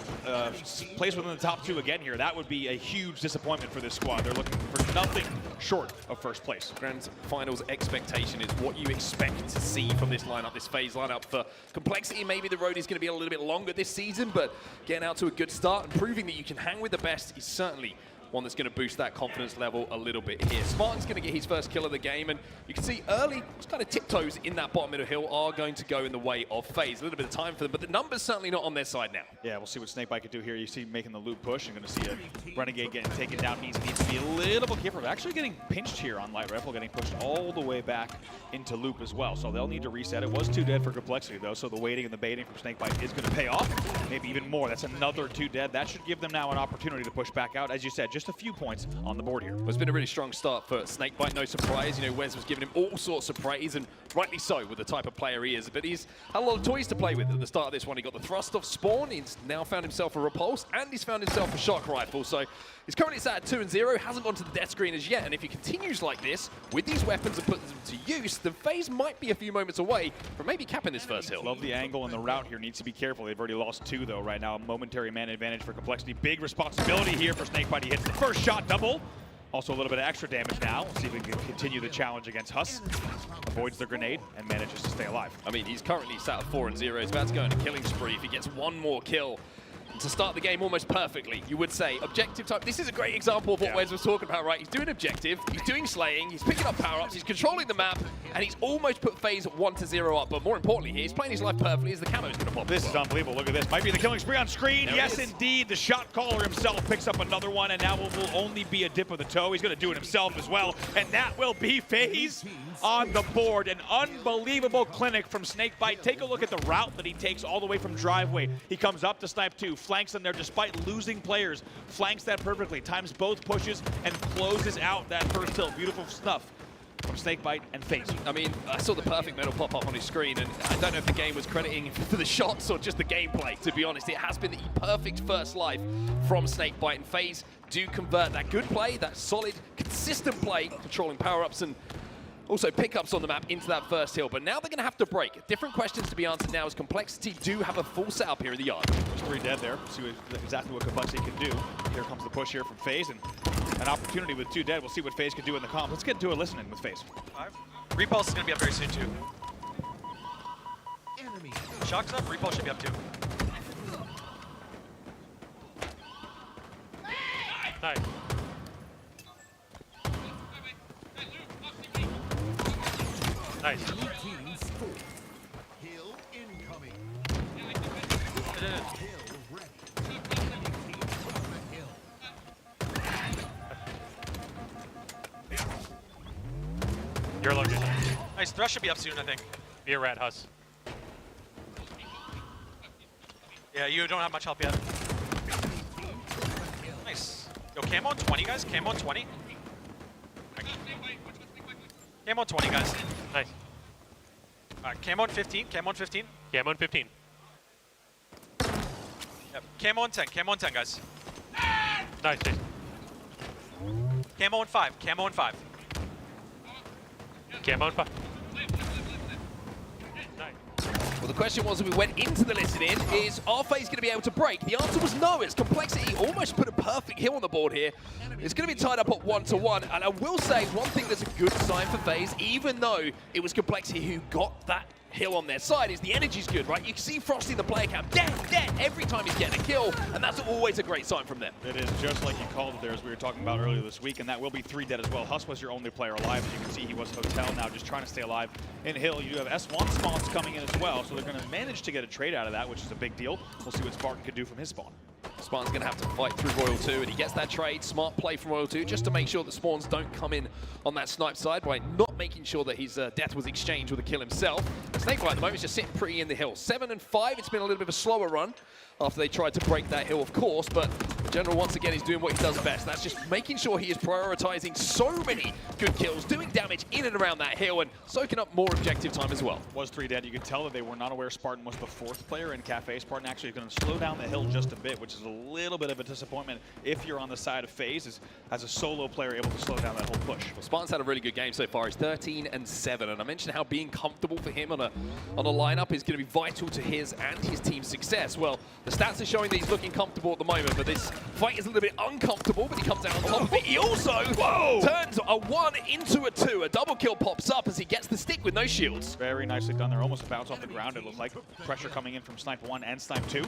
place within the top 2 again here, that would be a huge disappointment for this squad. They're looking for nothing short of first place. Grand Finals expectation is what you expect to see from this lineup, this FaZe lineup. For Complexity, maybe the road is going to be a little bit longer this season, but getting out to a good start and proving that you can hang with the best is certainly one that's going to boost that confidence level a little bit here. Spartan's going to get his first kill of the game, and you can see early, just kind of tiptoes in that bottom middle hill are going to go in the way of FaZe. A little bit of time for them, but the numbers certainly not on their side now. Yeah, we'll see what Snakebite can do here. You see making the loop push. You're going to see a Renegade getting taken down. Needs to be a little bit careful. Actually getting pinched here on Light Rifle, getting pushed all the way back into loop as well. So they'll need to reset. It was 2 dead for Complexity, though, so the waiting and the baiting from Snakebite is going to pay off. Maybe even more. That's another 2 dead. That should give them now an opportunity to push back out. As you said, just a few points on the board here. Well, it's been a really strong start for Snakebite, no surprise. You know, Wes was giving him all sorts of praise, and rightly so with the type of player he is. But he's had a lot of toys to play with at the start of this one. He got the thrust off Spawn, he's now found himself a Repulse, and he's found himself a Shock Rifle. So he's currently sat at 2-0, hasn't gone to the death screen as yet, and if he continues like this, with these weapons and puts them to use, then FaZe might be a few moments away from maybe capping this first hill. Love the angle and the route here. Needs to be careful. They've already lost 2, though, right now. A momentary man advantage for Complexity. Big responsibility here for Snakebite. He hits the first shot double. Also a little bit of extra damage now. Let's see if we can continue the challenge against Huss. Avoids the grenade and manages to stay alive. I mean, he's currently sat at 4-0. He's about to go on a killing spree. If he gets one more kill, to start the game almost perfectly, you would say. Objective time. This is a great example of what Wes was talking about, right? He's doing objective, he's doing slaying, he's picking up power-ups, he's controlling the map, and he's almost put FaZe 1-0 up. But more importantly here, he's playing his life perfectly as the camo is going to pop. This is unbelievable. Look at this. Might be the killing spree on screen. Yes, indeed. The shot caller himself picks up another one, and now it will only be a dip of the toe. He's going to do it himself as well, and that will be FaZe on the board. An unbelievable clinic from Snakebite. Take a look at the route that he takes all the way from driveway. He comes up to snipe 2, flanks in there despite losing players, flanks that perfectly, times both pushes, and closes out that first hill. Beautiful stuff from Snakebite and FaZe. I mean, I saw the perfect medal pop up on his screen, and I don't know if the game was crediting for the shots or just the gameplay, to be honest. It has been the perfect first life from Snakebite, and FaZe do convert that good play, that solid, consistent play, controlling power-ups and also pickups on the map into that first hill. But now they're going to have to break. Different questions to be answered now as Complexity do have a full setup here in the yard. There's 3 dead there. See exactly what Complexity can do. Here comes the push here from FaZe, and an opportunity with 2 dead. We'll see what FaZe can do in the comp. Let's get into a listening with FaZe. Repulse is going to be up very soon too. Shock's up, Repulse should be up too. Nice. Nice. Hill incoming. You're loaded. Nice, Thrush should be up soon, I think. Be a rat, Huss. Yeah, you don't have much help yet. Nice. Yo, cam on 20, guys. Cam on 20. Cam on 20, guys. Nice. Cam on 15. Cam on 15. Cam on 15. Yep. Cam on 10. Cam on 10, guys. Nice. Cam on 5. Cam on 5. Cam on 5. Well, the question was, as we went into the listening, is are FaZe going to be able to break? The answer was no, as Complexity almost put a perfect hill on the board here. It's going to be tied up at 1-1, and I will say one thing that's a good sign for FaZe, even though it was Complexity who got that hill on their side, is the energy's good, right? You can see Frosty in the player cam, dead, every time he's getting a kill, and that's always a great sign from them. It is just like you called it there, as we were talking about earlier this week, and that will be 3 dead as well. Huss was your only player alive. As you can see, he was Hotel now, just trying to stay alive. In Hill, you do have S1 spawns coming in as well, so they're going to manage to get a trade out of that, which is a big deal. We'll see what Spartan can do from his spawn. Spawn's going to have to fight through Royal 2, and he gets that trade. Smart play from Royal 2, just to make sure that spawns don't come in on that snipe side by not making sure that his death was exchanged with a kill himself. Snakebite at the moment is just sitting pretty in the hill. 7 and 5, it's been a little bit of a slower run after they tried to break that hill, of course, but General once again is doing what he does best. That's just making sure he is prioritizing so many good kills, doing damage in and around that hill, and soaking up more objective time as well. Was 3 dead. You could tell that they were not aware Spartan was the 4th player in Cafe. Spartan actually is going to slow down the hill just a bit, which is a little bit of a disappointment if you're on the side of FaZe as a solo player able to slow down that whole push. Well, Spartan's had a really good game so far. He's 13 and 7, and I mentioned how being comfortable for him on a lineup is going to be vital to his and his team's success. Well, the stats are showing that he's looking comfortable at the moment, but this fight is a little bit uncomfortable, but he comes out on top of it. He also turns a 1 into a 2. A double kill pops up as he gets the stick with no shields. Very nicely done there. Almost a bounce off the ground, it looked like. Pressure coming in from Snipe 1 and Snipe 2.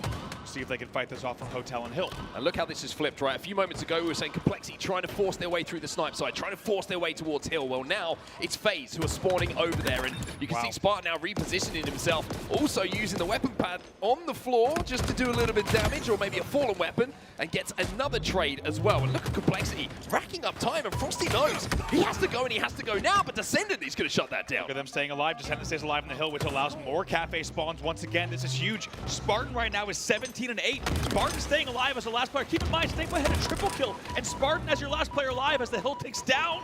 See if they can fight this off from Hotel and Hill. And look how this is flipped, right? A few moments ago, we were saying Complexity trying to force their way through the snipe side, trying to force their way towards Hill. Well, now it's FaZe who are spawning over there, and you can see Spartan now repositioning himself, also using the weapon pad on the floor just to do a little bit of damage, or maybe a fallen weapon, and gets another trade as well. And look at Complexity racking up time, and Frosty knows he has to go, and he has to go now, but Descendant is going to shut that down. Look at them staying alive. Descendant stays alive in the hill, which allows more Cafe spawns once again. This is huge. Spartan right now is 17 and 8. Spartan staying alive as the last player. Keep in mind, Snakebite had a triple kill, and Spartan as your last player alive as the hill takes down.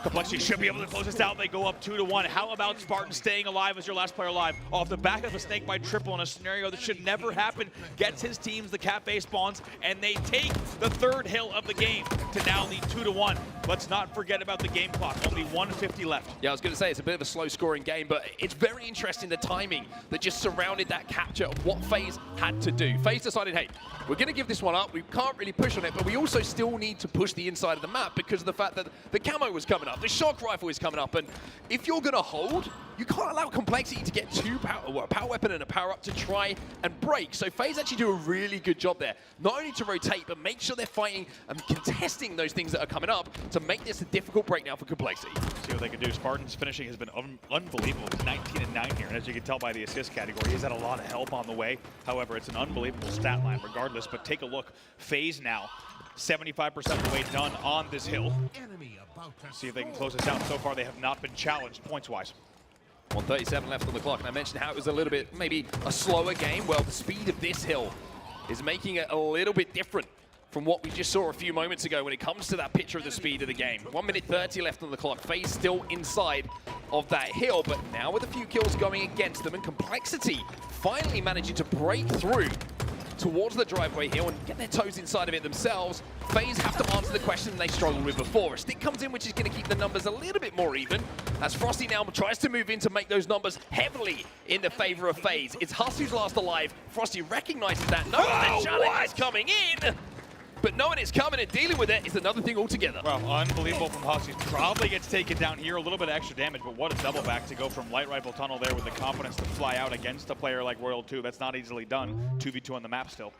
Complexity should be able to close this out. They go up 2-1. How about Spartan staying alive as your last player alive? Off the back of a Snakebite triple in a scenario that should never happen. Gets his teams the Cafe spawns, and they take the 3rd hill of the game to now lead 2-1. Let's not forget about the game clock. Only 150 left. Yeah, I was going to say, it's a bit of a slow-scoring game, but it's very interesting, the timing that just surrounded that capture of what FaZe had to do. FaZe decided, hey, we're going to give this one up. We can't really push on it, but we also still need to push the inside of the map because of the fact that the camo was coming up, the shock rifle is coming up, and if you're going to hold, you can't allow Complexity to get two a power weapon and a power up to try and break. So FaZe actually do a really good job there. Not only to rotate, but make sure they're fighting and contesting those things that are coming up to make this a difficult break now for Complexity. See what they can do. Spartan's finishing has been unbelievable. 19-9 here, and as you can tell by the assist category, he's had a lot of help on the way. However, it's an unbelievable stat line regardless, but take a look. FaZe now 75% of the way done on this hill. See if they can close this out. So far, they have not been challenged points-wise. 1:37 left on the clock, and I mentioned how it was a little bit, maybe a slower game. Well, the speed of this hill is making it a little bit different from what we just saw a few moments ago when it comes to that picture of the speed of the game. 1:30 left on the clock. FaZe still inside of that hill, but now with a few kills going against them and Complexity finally managing to break through towards the driveway hill and get their toes inside of it themselves. FaZe have to answer the question they struggled with before. A stick comes in, which is going to keep the numbers a little bit more even, as Frosty now tries to move in to make those numbers heavily in the favor of FaZe. It's Huss who's last alive. Frosty recognizes that. No, the challenge is coming in, but knowing it's coming and dealing with it is another thing altogether. Well, unbelievable from Huss. He probably gets taken down here. A little bit of extra damage, but what a double back to go from light rifle tunnel there with the confidence to fly out against a player like Royal 2. That's not easily done. 2v2 on the map still.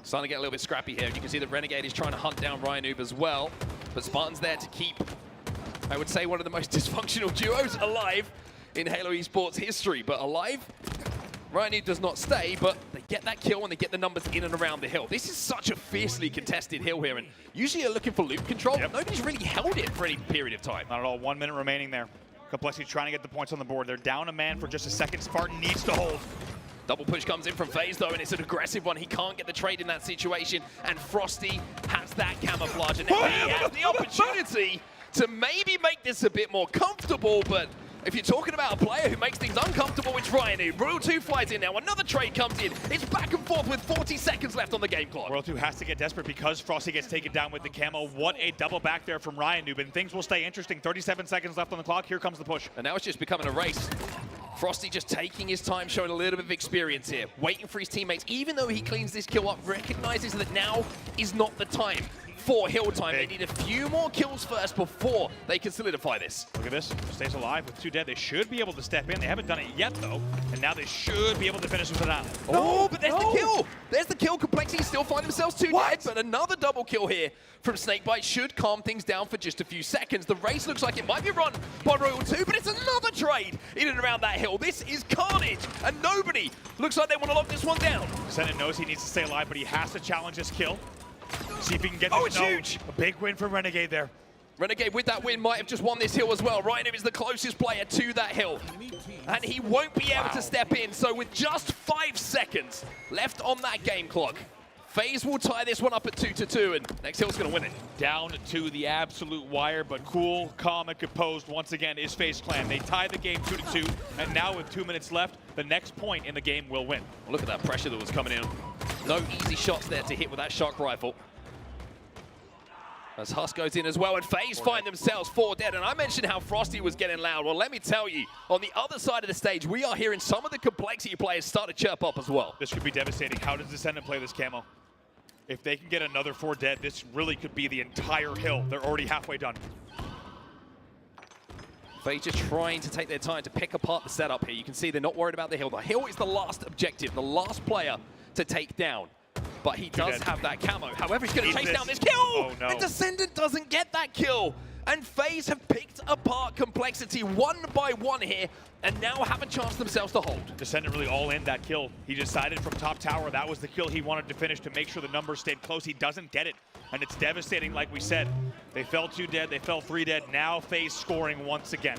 Starting to get a little bit scrappy here. You can see that Renegade is trying to hunt down Ryanoob as well, but Spartan's there to keep, I would say, one of the most dysfunctional duos alive in Halo Esports history. But alive, Ryanoob does not stay, but they get that kill and they get the numbers in and around the hill. This is such a fiercely contested hill here, and usually you're looking for loop control. Yep. Nobody's really held it for any period of time. Not at all. 1 minute remaining there. Complexity trying to get the points on the board. They're down a man for just a second. Spartan needs to hold. Double push comes in from FaZe though, and it's an aggressive one. He can't get the trade in that situation, and Frosty has that camouflage, and now he has the opportunity to maybe make this a bit more comfortable, but if you're talking about a player who makes things uncomfortable, it's Ryanoob. Royal 2 flies in now. Another trade comes in. It's back and forth with 40 seconds left on the game clock. Royal 2 has to get desperate because Frosty gets taken down with the camo. What a double back there from Ryanoob, and things will stay interesting. 37 seconds left on the clock. Here comes the push. And now it's just becoming a race. Frosty just taking his time, showing a little bit of experience here. Waiting for his teammates, even though he cleans this kill up, recognizes that now is not the time for hill time. They need a few more kills first before they can solidify this. Look at this. Stays alive with 2 dead. They should be able to step in. They haven't done it yet, though. And now they should be able to finish with it out. Oh, but there's the kill. There's the kill. Complexity still find themselves 2 dead, but another double kill here from Snakebite should calm things down for just a few seconds. The race looks like it might be run by Royal 2, but it's another trade in and around that hill. This is carnage, and nobody looks like they want to lock this one down. Senate knows he needs to stay alive, but he has to challenge this kill. See if he can get this. It's huge. A big win for Renegade there. Renegade with that win might have just won this hill as well. Ryanoob is the closest player to that hill, and he won't be able to step in. So with just 5 seconds left on that game clock, FaZe will tie this one up at 2-2, and next hill's going to win it. Down to the absolute wire, but cool, calm, and composed once again is FaZe Clan. They tie the game 2-2, and now with 2 minutes left, the next point in the game will win. Well, look at that pressure that was coming in. No easy shots there to hit with that shock rifle. As Huss goes in as well, and FaZe find themselves 4 dead. And I mentioned how Frosty was getting loud. Well, let me tell you, on the other side of the stage, we are hearing some of the Complexity players start to chirp up as well. This could be devastating. How does Descendant play this camo? If they can get another 4 dead, this really could be the entire hill. They're already halfway done. FaZe just trying to take their time to pick apart the setup here. You can see they're not worried about the hill. The hill is the last objective, the last player to take down. But he does have that camo. However, he's going to chase down this kill. Oh, no. The Descendant doesn't get that kill. And FaZe have picked apart Complexity one by one here, and now have a chance themselves to hold. Descendant really all in that kill. He decided from top tower that was the kill he wanted to finish to make sure the numbers stayed close. He doesn't get it, and it's devastating like we said. They fell 2 dead, they fell 3 dead. Now FaZe scoring once again.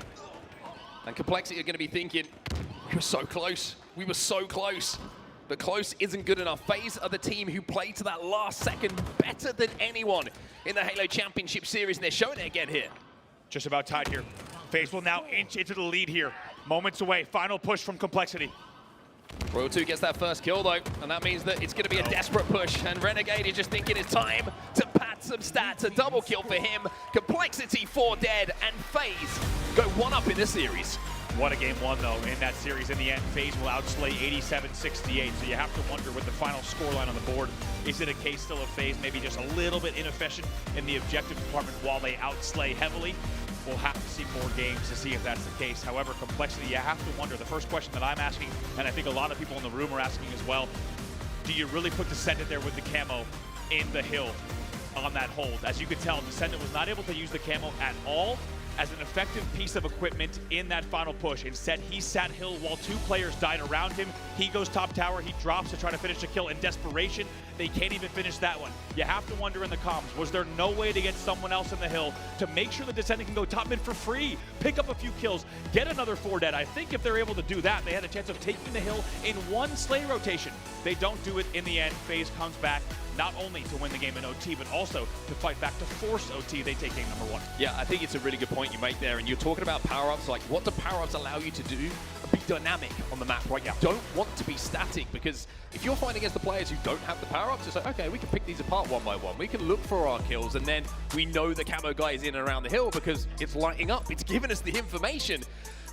And Complexity are going to be thinking, we were so close. We were so close. But close isn't good enough. FaZe are the team who play to that last second better than anyone in the Halo Championship Series, and they're showing it again here. Just about tied here. FaZe will now inch into the lead here. Moments away, final push from Complexity. Royal 2 gets that first kill though, and that means that it's going to be a desperate push, and Renegade is just thinking it's time to pad some stats. A double kill for him. Complexity 4 dead, and FaZe go 1-up in this series. What a game one, though, in that series. In the end, FaZe will outslay 87-68. So you have to wonder with the final scoreline on the board, is it a case still of FaZe maybe just a little bit inefficient in the objective department while they outslay heavily? we'll have to see more games to see if that's the case. However, complexity, you have to wonder. The first question that I'm asking, and I think a lot of people in the room are asking as well, do you really put Descendant there with the camo in the hill on that hold? As you could tell, Descendant was not able to use the camo at all as an effective piece of equipment in that final push. Instead, he sat hill while 2 players died around him. He goes top tower, he drops to try to finish the kill. In desperation, they can't even finish that one. You have to wonder in the comms, was there no way to get someone else in the hill to make sure the Descendant can go top mid for free, pick up a few kills, get another 4 dead? I think if they're able to do that, they had a chance of taking the hill in 1 Slay rotation. They don't do it in the end. FaZe comes back not only to win the game in OT, but also to fight back to force OT. They take game number 1. Yeah, I think it's a really good point you make there. And you're talking about power-ups. Like, what do power-ups allow you to do? Be dynamic on the map, right? You don't want to be static, because if you're fighting against the players who don't have the power-ups, it's like, okay, we can pick these apart one by one. We can look for our kills, and then we know the camo guy is in and around the hill because it's lighting up. It's giving us the information.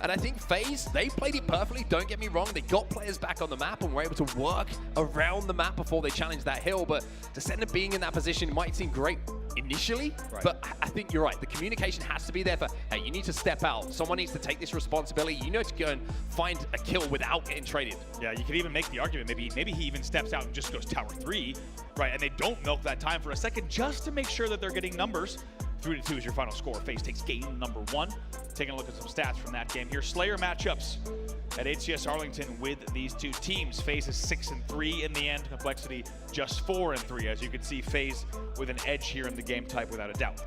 And I think FaZe, they played it perfectly, don't get me wrong. They got players back on the map and were able to work around the map before they challenged that hill. But Descendant being in that position might seem great initially, but I think you're right. The communication has to be there for, hey, you need to step out. Someone needs to take this responsibility. You know, to go and find a kill without getting traded. Yeah, you could even make the argument, maybe he even steps out and just goes tower 3, right? And they don't milk that time for a second just to make sure that they're getting numbers. 3-2 is your final score. FaZe takes game number 1. Taking a look at some stats from that game here. Slayer matchups at HCS Arlington with these 2 teams. FaZe is 6-3 in the end. Complexity just 4-3. As you can see, FaZe with an edge here in the game type without a doubt.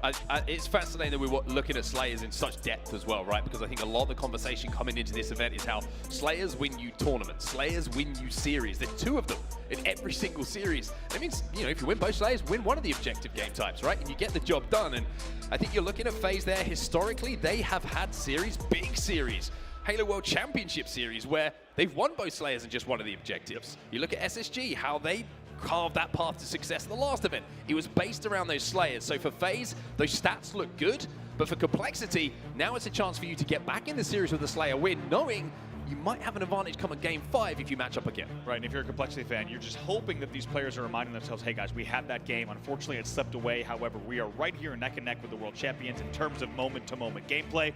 It's fascinating that we're looking at Slayers in such depth as well, right? Because I think a lot of the conversation coming into this event is how Slayers win you tournaments. Slayers win you series. There's 2 of them in every single series. That means, you know, if you win both Slayers, win one of the objective game types, right? And you get the job done. And I think you're looking at FaZe there. Historically, they have had series, big series, Halo World Championship series, where they've won both Slayers and just one of the objectives. You look at SSG, how they carved that path to success in the last event. It was based around those Slayers. So for FaZe, those stats look good, but for Complexity, now it's a chance for you to get back in the series with a Slayer win, knowing you might have an advantage come at game 5 if you match up again. Right, and if you're a Complexity fan, you're just hoping that these players are reminding themselves, hey guys, we had that game. Unfortunately, it slipped away. However, we are right here neck and neck with the world champions in terms of moment-to-moment gameplay.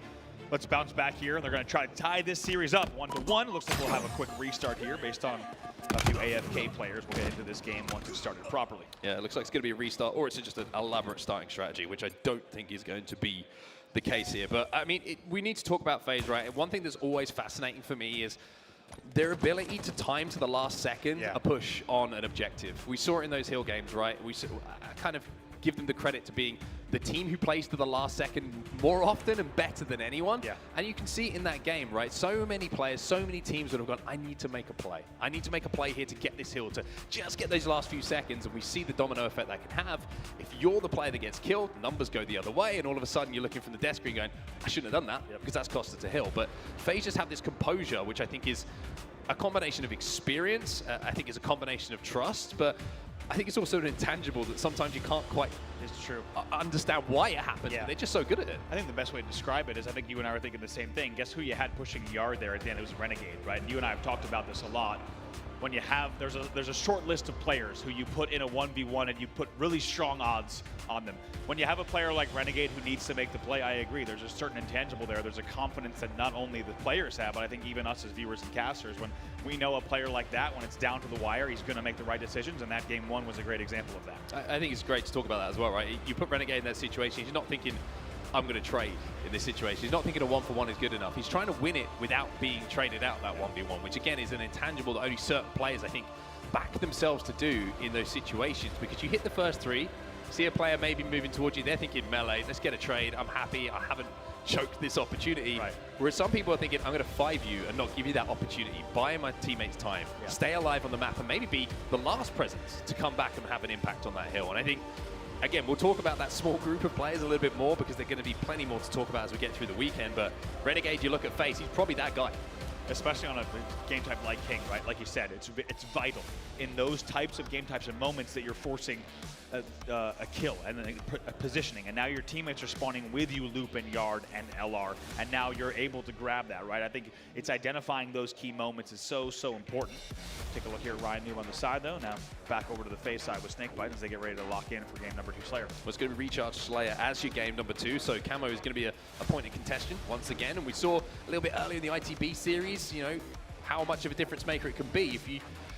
Let's bounce back here, and they're going to try to tie this series up 1-1. Looks like we'll have a quick restart here based on a few AFK players. We'll get into this game once it's started properly. Yeah, it looks like it's going to be a restart, or it's just an elaborate starting strategy, which I don't think is going to be the case here. But, I mean, we need to talk about FaZe, right? One thing that's always fascinating for me is their ability to time to the last second a push on an objective. We saw it in those Hill games, right? I kind of give them the credit to being the team who plays to the last second more often and better than anyone. Yeah. And you can see it in that game, right? So many players, so many teams that have gone, I need to make a play. I need to make a play here to get this hill, to just get those last few seconds. And we see the domino effect that can have. If you're the player that gets killed, numbers go the other way, and all of a sudden you're looking from the death screen going, I shouldn't have done that because that's cost us a hill. But FaZe just have this composure, which I think is a combination of experience. I think it's a combination of trust, but I think it's also an intangible that sometimes you can't quite understand why it happens, but they're just so good at it. I think the best way to describe it is, I think you and I were thinking the same thing. Guess who you had pushing yard there at the end? It was Renegade, right? And you and I have talked about this a lot. When you have, there's a short list of players who you put in a 1v1 and you put really strong odds on them. When you have a player like Renegade who needs to make the play, I agree. There's a certain intangible there. There's a confidence that not only the players have, but I think even us as viewers and casters, when we know a player like that, when it's down to the wire, he's going to make the right decisions, and that game 1 was a great example of that. I think it's great to talk about that as well, right? You put Renegade in that situation, he's not thinking, I'm going to trade in this situation. He's not thinking a 1-for-1 is good enough. He's trying to win it without being traded out that 1v1, which again is an intangible that only certain players, I think, back themselves to do in those situations. Because you hit the first 3, see a player maybe moving towards you, they're thinking melee, let's get a trade, I'm happy, I haven't choked this opportunity. Right. Whereas some people are thinking, I'm going to 5 you and not give you that opportunity, buy my teammates time, stay alive on the map, and maybe be the last presence to come back and have an impact on that hill. And I think, again, we'll talk about that small group of players a little bit more because there's going to be plenty more to talk about as we get through the weekend. But Renegade, you look at FaZe, he's probably that guy. Especially on a game type like King, right? Like you said, it's vital in those types of game types and moments that you're forcing a kill and a positioning, and now your teammates are spawning with you, Loop and Yard and LR, and now you're able to grab that, right? I think it's identifying those key moments is so important. Take a look here at Ryan Noob on the side, though. Now back over to the face side with Snakebite as they get ready to lock in for game number 2 Slayer. Well, it's going to be Recharge Slayer as your game number 2, so Camo is going to be a point of contention once again, and we saw a little bit earlier in the ITB series, you know, how much of a difference maker it can be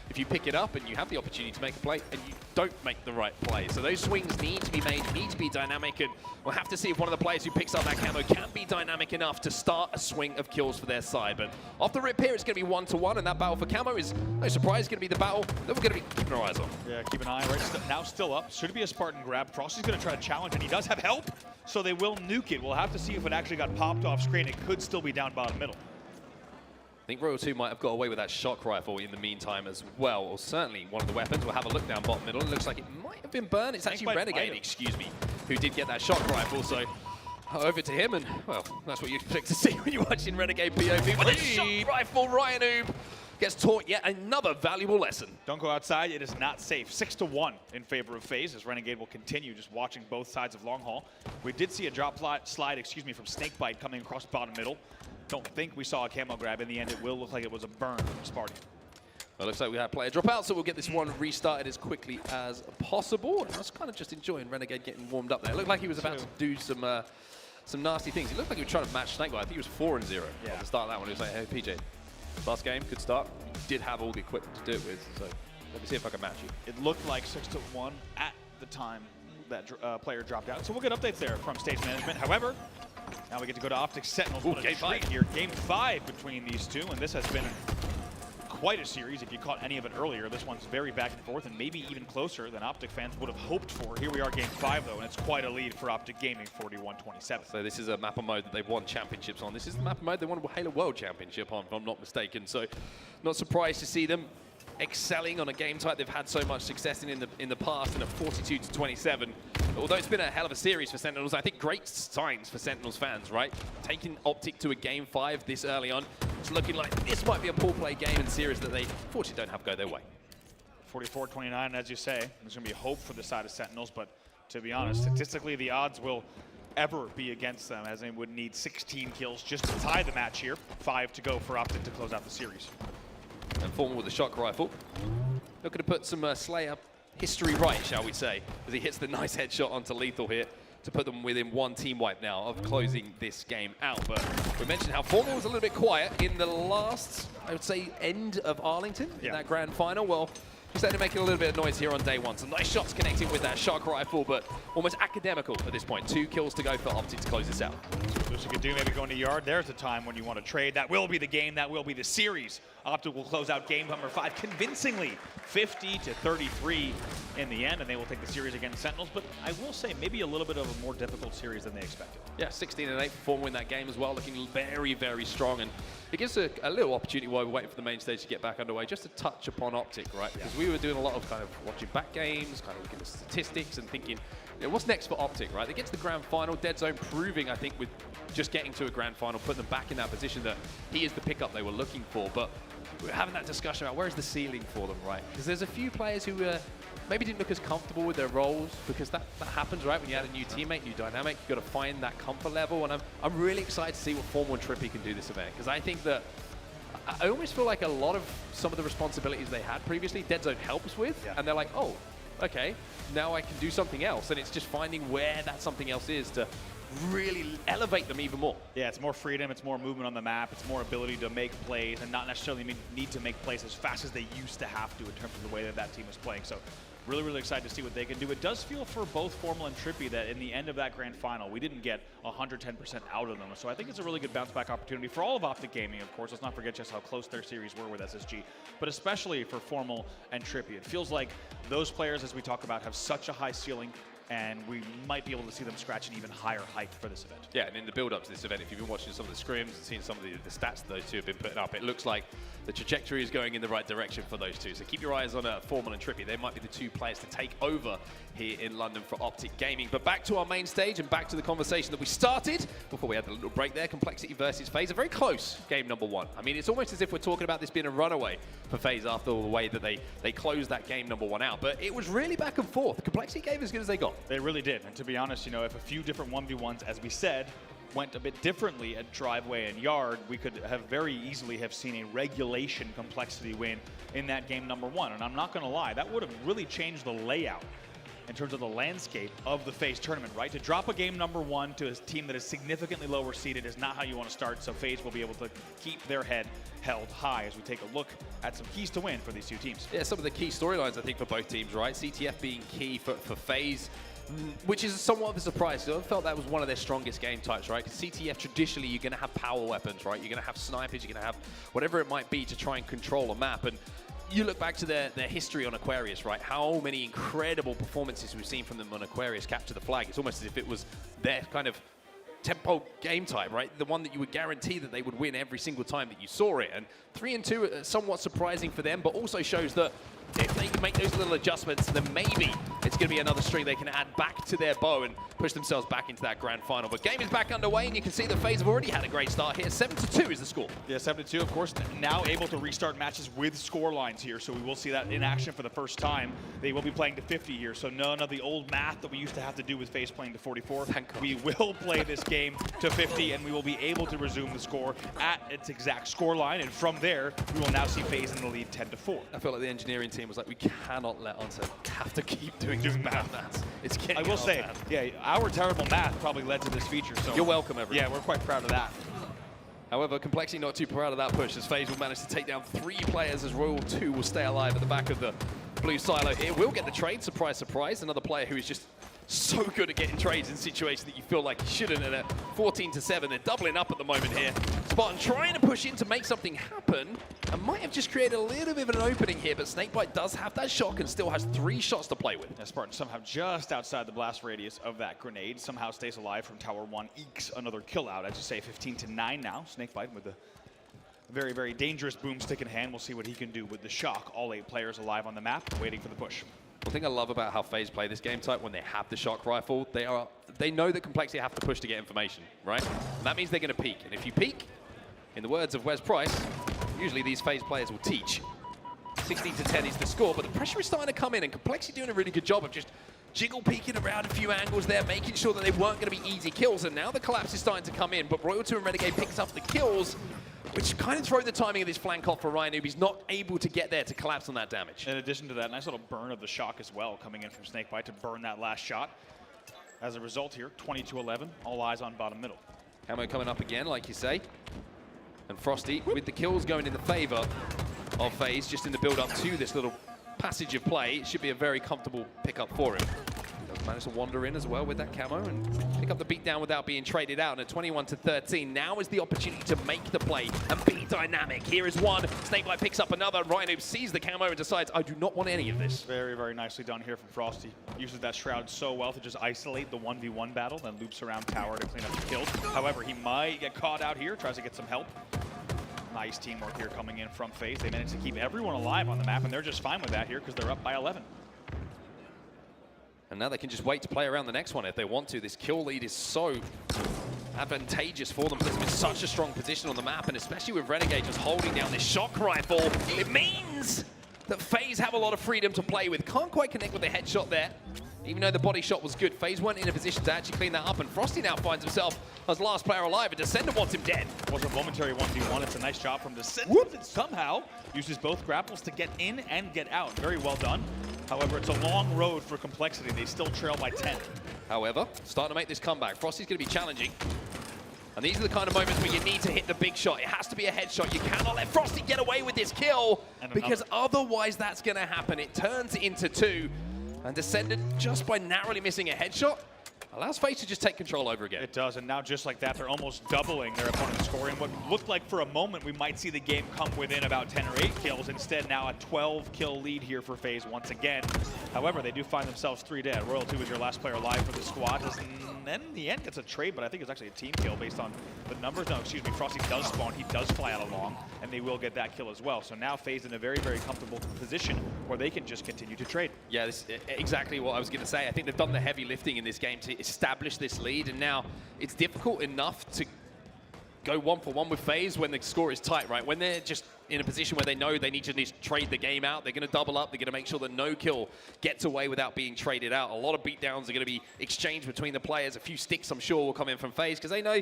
if you pick it up and you have the opportunity to make a play and you don't make the right play. So those swings need to be made, need to be dynamic, and we'll have to see if one of the players who picks up that camo can be dynamic enough to start a swing of kills for their side. But off the rip here, it's going to be 1-1, and that battle for camo is, no surprise, going to be the battle that we're going to be keeping our eyes on. Yeah, keep an eye, right? Now still up. Should be a Spartan grab. Frosty's going to try to challenge, and he does have help, so they will nuke it. We'll have to see if it actually got popped off screen. It could still be down bottom middle. I think Royal 2 might have got away with that shock rifle in the meantime as well, or certainly one of the weapons. We'll have a look down bottom middle. It looks like it might have been burned. It's actually Renegade, excuse me, who did get that shock rifle. So over to him, and well, that's what you'd expect to see when you're watching Renegade POV. With a shock rifle, Ryan Oob gets taught yet another valuable lesson. Don't go outside, it is not safe. 6-1 in favor of FaZe as Renegade will continue just watching both sides of long haul. We did see a drop slide, excuse me, from Snakebite coming across bottom middle. Don't think we saw a camo grab. In the end, it will look like it was a burn from Spartan. Well, looks like we had player drop out, so we'll get this one restarted as quickly as possible. And I was kind of just enjoying Renegade getting warmed up there. It looked like he was about to do some nasty things. He looked like he was trying to match Snakebite. I think he was 4-0 at the start of that one. He was like, hey, PJ, last game, good start. You did have all the equipment to do it with, so let me see if I can match you. It looked like 6-1 at the time that player dropped out. So we'll get updates there from stage management. However, now we get to go to Optic Sentinels. Ooh, game 5 here. Game 5 between these two, and this has been quite a series. If you caught any of it earlier, this one's very back and forth, and maybe even closer than Optic fans would have hoped for. Here we are, game 5, though, and it's quite a lead for Optic Gaming, 41-27. So this is a map mode that they've won championships on. This is the map mode they won a Halo World Championship on, if I'm not mistaken. So not surprised to see them excelling on a game type they've had so much success in the past, and a 42-27. Although it's been a hell of a series for Sentinels, I think great signs for Sentinels fans, right? Taking Optic to a game 5 this early on, it's looking like this might be a poor play game and series that they unfortunately don't have go their way. 44-29, as you say, there's going to be hope for the side of Sentinels, but to be honest, statistically the odds will ever be against them, as they would need 16 kills just to tie the match here. 5 to go for Optic to close out the series. And Formal with a shock rifle. Looking to put some Slayer history right, shall we say, as he hits the nice headshot onto Lethal here to put them within one team wipe now of closing this game out. But we mentioned how Formal was a little bit quiet in the last, I would say, end of Arlington in that grand final. Well, he's starting to make a little bit of noise here on day 1. Some nice shots connecting with that shock rifle, but almost academical at this point. 2 kills to go for Optic to close this out. So Lucy could do maybe going to Yard. There's a time when you want to trade. That will be the game. That will be the series. Optic will close out game number 5 convincingly, 50-33 in the end, and they will take the series against Sentinels. But I will say maybe a little bit of a more difficult series than they expected. Yeah, 16-8 for Formal in that game as well, looking very, very strong. And it gives a little opportunity while we're waiting for the main stage to get back underway, just to touch upon Optic, right? Because we were doing a lot of kind of watching back games, kind of looking at statistics and thinking, you know, what's next for Optic, right? They get to the grand final, Dead Zone proving, I think, with just getting to a grand final, putting them back in that position that he is the pickup they were looking for. But we're having that discussion about where is the ceiling for them, right? Because there's a few players who maybe didn't look as comfortable with their roles, because that happens, right? When you add a new teammate, new dynamic, you've got to find that comfort level. And I'm really excited to see what Formal and Trippy can do this event, because I think that I almost feel like a lot of some of the responsibilities they had previously, Dead Zone helps with, and they're like, oh, okay, now I can do something else. And it's just finding where that something else is to really elevate them even more. Yeah, it's more freedom, it's more movement on the map, it's more ability to make plays and not necessarily need to make plays as fast as they used to have to in terms of the way that that team is playing. So really, really excited to see what they can do. It does feel for both Formal and Trippy that in the end of that grand final, we didn't get 110% out of them. So I think it's a really good bounce back opportunity for all of Optic Gaming, of course. Let's not forget just how close their series were with SSG, but especially for Formal and Trippy. It feels like those players, as we talk about, have such a high ceiling, and we might be able to see them scratch an even higher height for this event. Yeah, and in the build-up to this event, if you've been watching some of the scrims and seen some of the stats that those two have been putting up, it looks like the trajectory is going in the right direction for those two. So keep your eyes on Formal and Trippy. They might be the two players to take over here in London for Optic Gaming. But back to our main stage and back to the conversation that we started before we had the little break there. Complexity versus FaZe, a very close game number one. I mean, it's almost as if we're talking about this being a runaway for FaZe after the way that they closed that game number one out. But it was really back and forth. Complexity gave as good as they got. They really did. And to be honest, you know, if a few different 1v1s, as we said, went a bit differently at driveway and yard, we could have very easily have seen a regulation Complexity win in that game number one. And I'm not going to lie, that would have really changed the layout in terms of the landscape of the FaZe tournament, right? To drop a game number one to a team that is significantly lower seeded is not how you want to start, so FaZe will be able to keep their head held high as we take a look at some keys to win for these two teams. Yeah, some of the key storylines, I think, for both teams, right? CTF being key for FaZe, which is somewhat of a surprise. So I felt that was one of their strongest game types, right? Because CTF, traditionally, you're going to have power weapons, right? You're going to have snipers, you're going to have whatever it might be to try and control a map. And you look back to their history on Aquarius, right? How many incredible performances we've seen from them on Aquarius capture the flag. It's almost as if it was their kind of tempo game type, right? The one that you would guarantee that they would win every single time that you saw it. And 3-2 are somewhat surprising for them, but also shows that if they can make those little adjustments, then maybe it's going to be another string they can add back to their bow and push themselves back into that grand final. But game is back underway, and you can see the FaZe have already had a great start here. 7-2 is the score. Yeah, 7-2, of course, now able to restart matches with score lines here, so we will see that in action for the first time. They will be playing to 50 here, so none of the old math that we used to have to do with FaZe playing to 44. We will play this game to 50, and we will be able to resume the score at its exact score line, and from there, we will now see FaZe in the lead 10-4. I feel like the engineering team was like, we cannot let Onset have to keep doing math. It's getting I will say, yeah, our terrible math probably led to this feature. So you're welcome, everyone. Yeah, we're quite proud of that. However, Complexity not too proud of that push, as FaZe will manage to take down 3 players, as Royal 2 will stay alive at the back of the blue silo here. Will get the trade, surprise, surprise. Another player who is just so good at getting trades in situations that you feel like you shouldn't. And at 14-7, they're doubling up at the moment here. Spartan trying to push in to make something happen, and might have just created a little bit of an opening here, but Snakebite does have that shock and still has 3 shots to play with. Yeah, Spartan somehow just outside the blast radius of that grenade, somehow stays alive from Tower 1, ekes another kill out. As you say, 15-9 now. Snakebite with a very, very dangerous boomstick in hand. We'll see what he can do with the shock. All 8 players alive on the map, waiting for the push. One thing I love about how FaZe play this game type, when they have the shock rifle, they know that Complexity have to push to get information, right? And that means they're going to peek. And if you peek, in the words of Wes Price, usually these FaZe players will teach. 16-10 is the score, but the pressure is starting to come in, and Complexity doing a really good job of just jiggle peeking around a few angles there, making sure that they weren't going to be easy kills. And now the collapse is starting to come in, but Royal 2 and Renegade picks up the kills, which kind of throw the timing of this flank off for Ryan Noob. He's not able to get there to collapse on that damage. In addition to that, nice little burn of the shock as well, coming in from Snakebite to burn that last shot. As a result here, 22-11, all eyes on bottom middle. Camo coming up again, like you say. And Frosty, with the kills going in the favor of FaZe, just in the build-up to this little passage of play, it should be a very comfortable pickup for him. Does manage to wander in as well with that camo and pick up the beatdown without being traded out. And at 21-13, now is the opportunity to make the play and be dynamic. Here is one. Snakebite picks up another. Rhino sees the camo and decides, I do not want any of this. Very, very nicely done here from Frosty. Uses that shroud so well to just isolate the 1v1 battle, then loops around tower to clean up the kills. However, he might get caught out here, tries to get some help. Nice teamwork here coming in from FaZe. They managed to keep everyone alive on the map, and they're just fine with that here because they're up by 11. And now they can just wait to play around the next one if they want to. This kill lead is so advantageous for them. It's been such a strong position on the map, and especially with Renegade just holding down this shock rifle, it means that FaZe have a lot of freedom to play with. Can't quite connect with the headshot there, even though the body shot was good. FaZe weren't in a position to actually clean that up, and Frosty now finds himself as last player alive, and Descender wants him dead. Was a momentary 1v1. It's a nice job from Descender. It somehow uses both grapples to get in and get out. Very well done. However, it's a long road for Complexity. They still trail by 10. However, starting to make this comeback. Frosty's going to be challenging. And these are the kind of moments where you need to hit the big shot. It has to be a headshot. You cannot let Frosty get away with this kill, because otherwise that's going to happen. It turns into 2. And Descendant, just by narrowly missing a headshot, allows FaZe to just take control over again. It does, and now just like that, they're almost doubling their opponent's score. And what looked like for a moment we might see the game come within about 10 or 8 kills. Instead, now a 12-kill lead here for FaZe once again. However, they do find themselves 3 dead. Royal 2 is your last player alive for the squad. And then in the end gets a trade, but I think it's actually a team kill based on the numbers. No, excuse me, Frosty does spawn. He does fly out along, and they will get that kill as well. So now FaZe in a very, very comfortable position where they can just continue to trade. Yeah, this is exactly what I was going to say. I think they've done the heavy lifting in this game to establish this lead, and now it's difficult enough to go 1-for-1 with FaZe when the score is tight, right? When they're just in a position where they know they need to trade the game out, they're going to double up, they're going to make sure that no kill gets away without being traded out. A lot of beatdowns are going to be exchanged between the players. A few sticks, I'm sure, will come in from FaZe because they know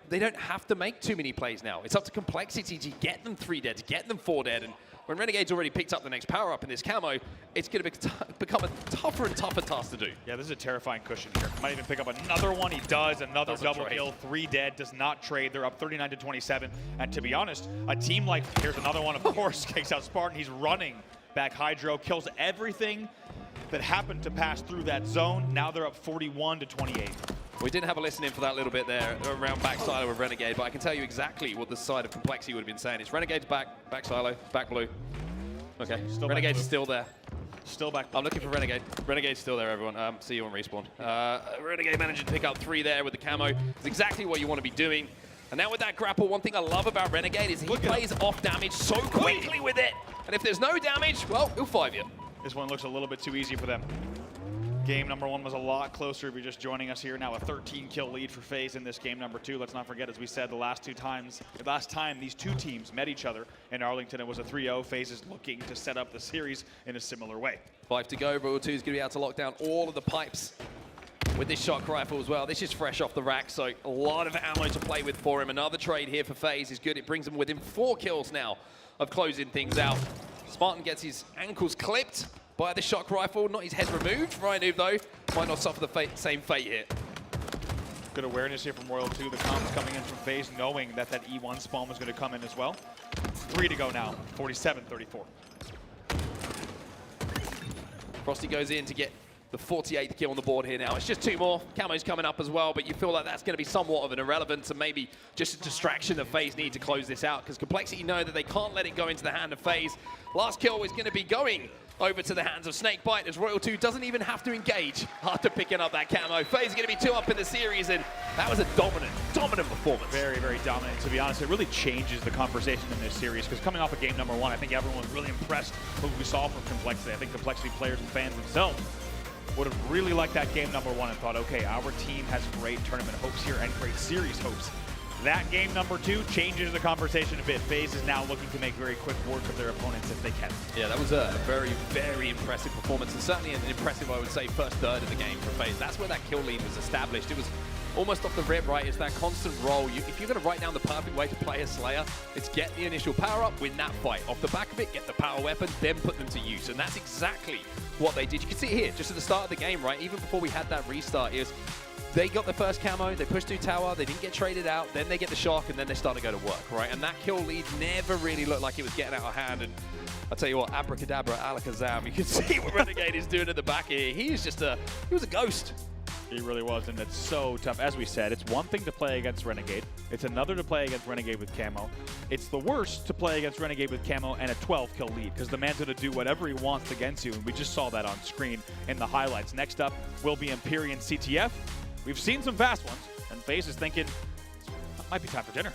they don't have to make too many plays now. It's up to Complexity to get them 3 dead, to get them 4 dead, and when Renegade's already picked up the next power-up in this camo, it's going to become a tougher and tougher task to do. Yeah, this is a terrifying cushion here. Might even pick up another one. He does. Another double kill. 3 dead. Does not trade. They're up 39 to 27. And to be honest, a team like, here's another one, of course, takes out Spartan. He's running back Hydro, kills everything that happened to pass through that zone. Now they're up 41 to 28. We didn't have a listen in for that little bit there around back silo with Renegade, but I can tell you exactly what the side of Complexity would have been saying. It's Renegade's back silo, back blue. Okay, Renegade's still there. Still back. I'm looking for Renegade. Renegade's still there, everyone. See you on respawn. Renegade managed to pick up 3 there with the camo. It's exactly what you want to be doing. And now with that grapple, one thing I love about Renegade is he plays off damage so quickly with it. And if there's no damage, well, he'll 5 you. This one looks a little bit too easy for them. Game number 1 was a lot closer. If you're just joining us here, now a 13-kill lead for FaZe in this game number 2. Let's not forget, as we said, the last time these two teams met each other in Arlington, it was a 3-0. FaZe is looking to set up the series in a similar way. 5 to go. Royal 2 is going to be able to lock down all of the pipes with this shock rifle as well. This is fresh off the rack, so a lot of ammo to play with for him. Another trade here for FaZe is good. It brings him within 4 kills now of closing things out. Spartan gets his ankles clipped by the shock rifle, not his head removed. Ryan though, might not suffer the same fate here. Good awareness here from Royal 2. The comms coming in from FaZe, knowing that that E1 spawn was going to come in as well. 3 to go now, 47-34. Frosty goes in to get the 48th kill on the board here now. It's just 2 more. Camo's coming up as well, but you feel like that's going to be somewhat of an irrelevance and maybe just a distraction that FaZe need to close this out, because Complexity know that they can't let it go into the hand of FaZe. Last kill is going to be going over to the hands of Snakebite, as Royal 2 doesn't even have to engage after picking up that camo. FaZe is going to be 2 up in the series, and that was a dominant performance. Very, very dominant. To be honest, it really changes the conversation in this series, because coming off of game number 1, I think everyone was really impressed with what we saw from Complexity. I think Complexity players and fans themselves would have really liked that game number 1 and thought, okay, our team has great tournament hopes here and great series hopes. That game number 2 changes the conversation a bit. FaZe is now looking to make very quick work of their opponents if they can. Yeah, that was a very, very impressive performance, and certainly an impressive, I would say, first third of the game for FaZe. That's where that kill lead was established. It was almost off the rip, right? It's that constant roll. If you're going to write down the perfect way to play a Slayer, it's get the initial power-up, win that fight. Off the back of it, get the power weapon, then put them to use. And that's exactly what they did. You can see it here, just at the start of the game, right? Even before we had that restart, they got the first camo, they pushed through tower, they didn't get traded out, then they get the shock, and then they start to go to work, right? And that kill lead never really looked like it was getting out of hand. And I'll tell you what, abracadabra, alakazam, you can see what Renegade is doing at the back here. He was a ghost. He really was, and it's so tough. As we said, it's one thing to play against Renegade. It's another to play against Renegade with camo. It's the worst to play against Renegade with camo and a 12-kill lead, because the man's going to do whatever he wants against you, and we just saw that on screen in the highlights. Next up will be Empyrean CTF. We've seen some fast ones, and FaZe is thinking, it might be time for dinner.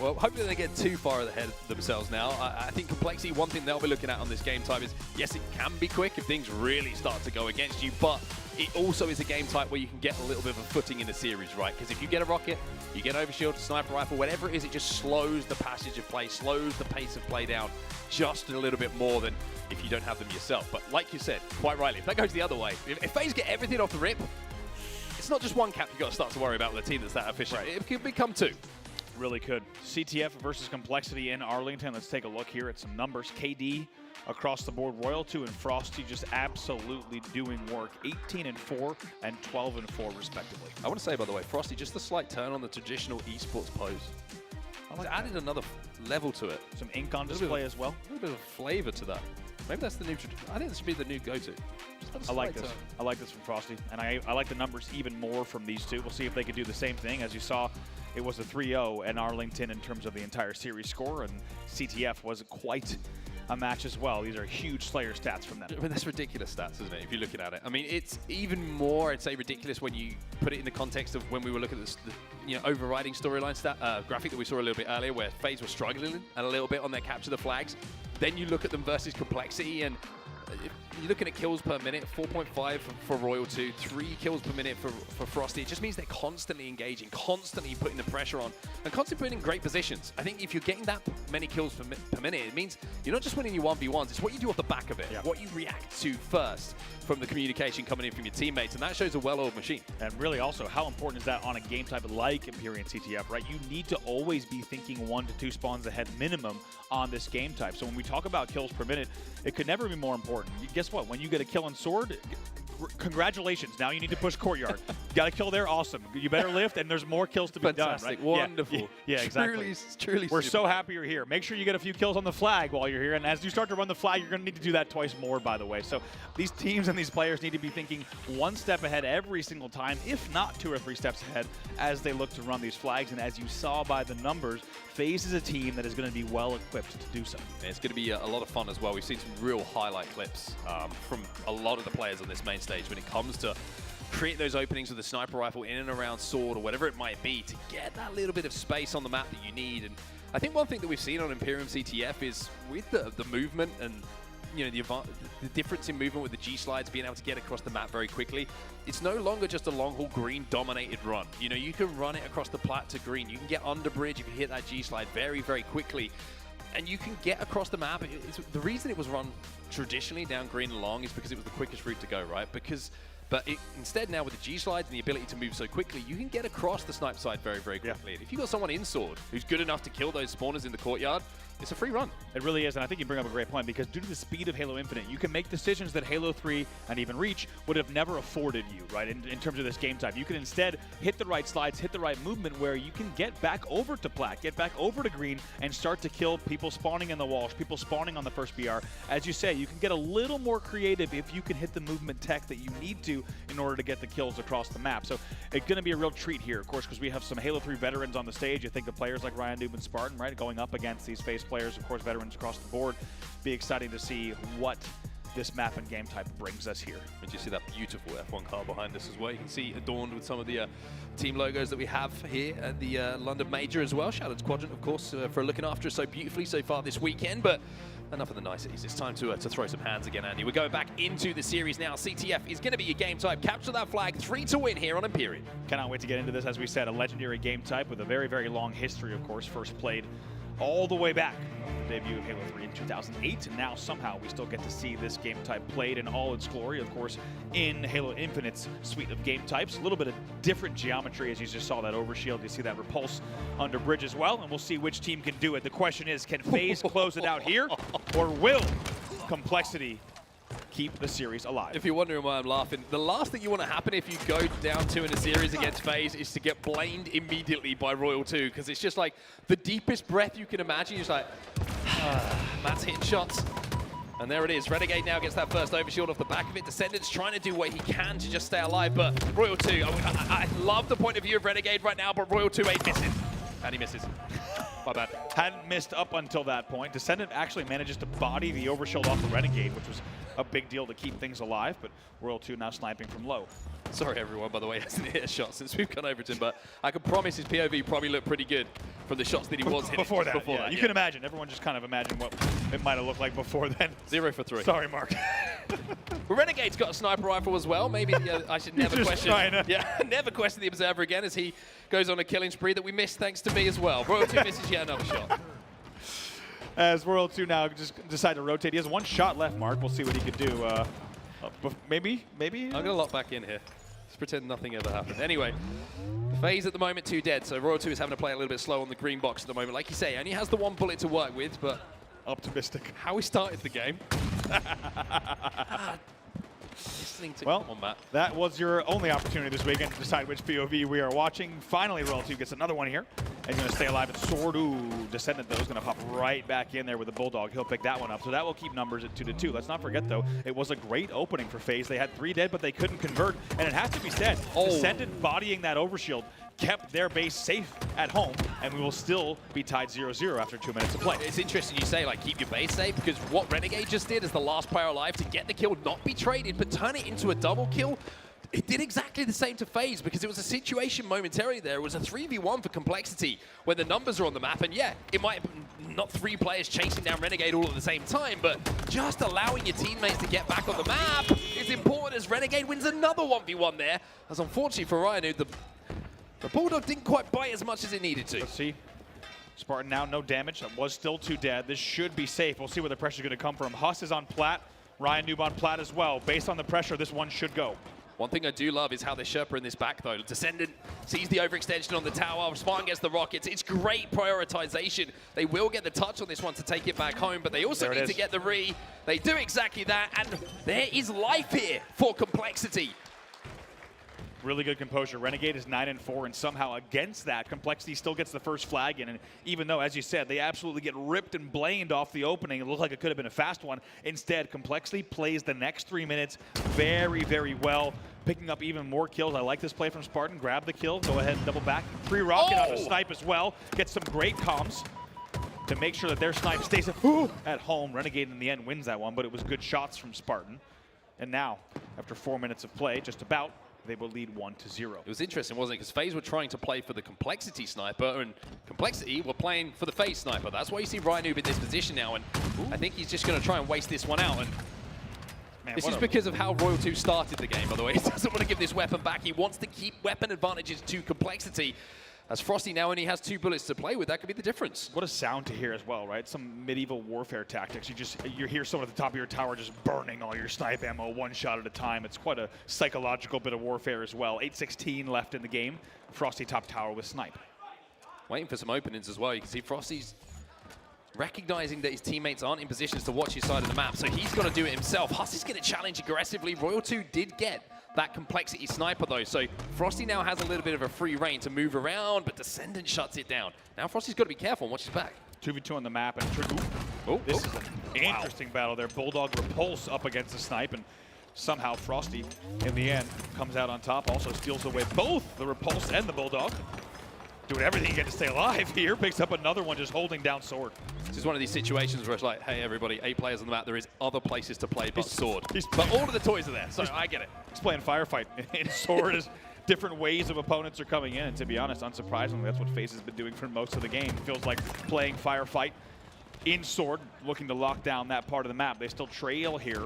Well, hopefully they get too far ahead of themselves now. I think Complexity, one thing they'll be looking at on this game type is, yes, it can be quick if things really start to go against you, but it also is a game type where you can get a little bit of a footing in the series, right? Because if you get a rocket, you get overshield, sniper rifle, whatever it is, it just slows the passage of play, slows the pace of play down just a little bit more than if you don't have them yourself. But like you said, quite rightly, if that goes the other way, if FaZe get everything off the rip, it's not just one cap you've got to start to worry about with a team that's that efficient. Right. It could become 2. Really could. CTF versus Complexity in Arlington. Let's take a look here at some numbers. KD across the board. Royal 2 and Frosty just absolutely doing work. 18-4 and 12-4 respectively. I want to say, by the way, Frosty, just a slight turn on the traditional esports pose. I like added another level to it. Some ink on display as well. A little bit of flavor to that. Maybe that's the new. I think this should be the new go-to. I like this. I like this from Frosty, and I like the numbers even more from these two. We'll see if they can do the same thing. As you saw, it was a 3-0 in Arlington in terms of the entire series score, and CTF was quite a match as well. These are huge Slayer stats from them. But that's ridiculous stats, isn't it, if you're looking at it? I mean, it's even more, I'd say, ridiculous when you put it in the context of when we were looking at the overriding storyline graphic that we saw a little bit earlier, where FaZe was struggling a little bit on their capture the flags. Then you look at them versus complexity, and you're looking at kills per minute, 4.5 for Royal 2, 3 kills per minute for Frosty. It just means they're constantly engaging, constantly putting the pressure on, and constantly putting in great positions. I think if you're getting that many kills per minute, it means you're not just winning your 1v1s, it's what you do off the back of it, what you react to first from the communication coming in from your teammates, and that shows a well-oiled machine. And really also, how important is that on a game type like Empyrean CTF, right? You need to always be thinking 1 to 2 spawns ahead minimum on this game type. So when we talk about kills per minute, it could never be more important. Guess what? When you get a kill on Sword, congratulations. Now you need to push Courtyard. Got a kill there? Awesome. You better lift, and there's more kills to be done, right? Wonderful. Yeah, exactly. Truly We're so happy you're here. Make sure you get a few kills on the flag while you're here, and as you start to run the flag, you're going to need to do that twice more, by the way. So these teams and these players need to be thinking 1 step ahead every single time, if not 2 or 3 steps ahead, as they look to run these flags. And as you saw by the numbers, FaZe is a team that is going to be well equipped to do so. And it's going to be a lot of fun as well. We've seen some real highlight clips from a lot of the players on this main stage when it comes to create those openings with the sniper rifle in and around Sword or whatever it might be to get that little bit of space on the map that you need. And I think one thing that we've seen on Empyrean CTF is with the movement and the difference in movement with the G-slides, being able to get across the map very quickly. It's no longer just a long-haul green-dominated run. You can run it across the plat to green. You can get under bridge if you hit that G-slide very, very quickly. And you can get across the map. The reason it was run traditionally down green and long is because it was the quickest route to go, right? But instead now with the G-slides and the ability to move so quickly, you can get across the snipe side very, very quickly. Yeah. And if you've got someone in Sword who's good enough to kill those spawners in the courtyard, it's a free run. It really is, and I think you bring up a great point, because due to the speed of Halo Infinite, you can make decisions that Halo 3 and even Reach would have never afforded you, right, in terms of this game type. You can instead hit the right slides, hit the right movement, where you can get back over to plat, get back over to green, and start to kill people spawning in the walls, people spawning on the first BR. As you say, you can get a little more creative if you can hit the movement tech that you need to in order to get the kills across the map. So it's going to be a real treat here, of course, because we have some Halo 3 veterans on the stage. You think of players like Ryan Noob and Spartan, right, going up against these FaZe players, of course, veterans across the board. Be exciting to see what this map and game type brings us here. And you see that beautiful F1 car behind us as well. You can see adorned with some of the team logos that we have here at the London Major as well. Shout out to Quadrant, of course, for looking after us so beautifully so far this weekend. But enough of the niceties. It's time to throw some hands again, Andy. We're going back into the series now. CTF is going to be your game type. Capture that flag, 3 to win here on Empyrean. Cannot wait to get into this. As we said, a legendary game type with a very, very long history, of course. First played all the way back the debut of Halo 3 in 2008, and now somehow we still get to see this game type played in all its glory, of course, in Halo Infinite's suite of game types. A little bit of different geometry, as you just saw that overshield. You see that repulse under bridge as well, and we'll see which team can do it. The question is, can FaZe close it out here, or will Complexity keep the series alive? If you're wondering why I'm laughing, the last thing you want to happen if you go down 2 in a series against FaZe is to get blamed immediately by Royal 2, because it's just like the deepest breath you can imagine. You're just like, Matt's hitting shots. And there it is. Renegade now gets that first overshield off the back of it. Descendant's trying to do what he can to just stay alive, but Royal 2, I love the point of view of Renegade right now, but Royal 2 ain't missing. And he misses. My bad. Hadn't missed up until that point. Descendant actually manages to body the overshield off the Renegade, which was a big deal to keep things alive, but Royal 2 now sniping from low. Sorry everyone, by the way, he hasn't hit a shot since we've gone over to him, but I can promise his POV probably looked pretty good from the shots that he was hitting. Before that, you can imagine. Everyone just kind of imagine what it might have looked like before then. 0 for 3. Sorry, Mark. Renegade's got a sniper rifle as well. Maybe I should never question. Never question the Observer again as he goes on a killing spree that we missed thanks to me as well. Royal 2 misses yet another shot. As Royal 2 now just decide to rotate. He has 1 shot left, Mark. We'll see what he could do. Maybe? I'm going to lock back in here. Let's pretend nothing ever happened. Anyway, FaZe at the moment 2 dead, so Royal 2 is having to play a little bit slow on the green box at the moment. Like you say, only has the 1 bullet to work with, but optimistic. How he started the game. Well, that was your only opportunity this weekend to decide which POV we are watching. Finally, Royal 2 gets another one here. And going to stay alive. And Sword, Descendant, though, is going to pop right back in there with the Bulldog. He'll pick that one up. So that will keep numbers at 2-2. Let's not forget, though, it was a great opening for FaZe. They had 3 dead, but they couldn't convert. And it has to be said, Descendant bodying that overshield kept their base safe at home, and we will still be tied 0-0 after 2 minutes of play. It's interesting you say, like, keep your base safe, because what Renegade just did as the last player alive to get the kill, not be traded, but turn it into a double kill. It did exactly the same to FaZe, because it was a situation momentarily there. It was a 3v1 for Complexity when the numbers are on the map. And yeah, it might have been not 3 players chasing down Renegade all at the same time, but just allowing your teammates to get back on the map is important as Renegade wins another 1v1 there. As unfortunately for Ryan, the Bulldog didn't quite bite as much as it needed to. Let's see. Spartan now no damage. That was still 2 dead. This should be safe. We'll see where the pressure is going to come from. Huss is on plat. Ryan Noob on plat as well. Based on the pressure, this one should go. One thing I do love is how they Sherpa in this back, though. Descendant sees the overextension on the tower. Spartan gets the rockets. It's great prioritization. They will get the touch on this one to take it back home, but they also need to get the re. They do exactly that, and there is life here for Complexity. Really good composure. Renegade is 9-4, and somehow against that, Complexity still gets the first flag in. And even though, as you said, they absolutely get ripped and blamed off the opening, it looked like it could have been a fast one. Instead, Complexity plays the next 3 minutes very, very well, picking up even more kills. I like this play from Spartan. Grab the kill, go ahead and double back. Pre-rocket on the snipe as well. Get some great comms to make sure that their snipe stays at home. Renegade in the end wins that one, but it was good shots from Spartan. And now, after 4 minutes of play, just about, they will lead 1-0. It was interesting, wasn't it? Because FaZe were trying to play for the Complexity sniper, and Complexity were playing for the FaZe sniper. That's why you see Ryan Noob in this position now, and I think he's just going to try and waste this one out. And man, this is because of how Royal 2 started the game, by the way. He doesn't want to give this weapon back. He wants to keep weapon advantages to Complexity. As Frosty now only has 2 bullets to play with, that could be the difference. What a sound to hear as well, right? Some medieval warfare tactics. You hear someone at the top of your tower just burning all your snipe ammo 1 shot at a time. It's quite a psychological bit of warfare as well. 8:16 left in the game. Frosty top tower with snipe. Waiting for some openings as well. You can see Frosty's recognizing that his teammates aren't in positions to watch his side of the map, so he's got to do it himself. Huss is going to challenge aggressively. Royal 2 did get that Complexity sniper, though, so Frosty now has a little bit of a free reign to move around, but Descendant shuts it down. Now Frosty's got to be careful and watch his back. 2v2 on the map, and this is an interesting battle there. Bulldog repulse up against the snipe, and somehow Frosty, in the end, comes out on top. Also steals away both the repulse and the Bulldog. Doing everything he can to stay alive here. Picks up another one, just holding down Sword. This is one of these situations where it's like, hey, everybody, 8 players on the map. There is other places to play but Sword. But all of the toys are there, so I get it. He's playing Firefight. And Sword is different ways of opponents are coming in. And to be honest, unsurprisingly, that's what FaZe has been doing for most of the game. It feels like playing Firefight in Sword, looking to lock down that part of the map. They still trail here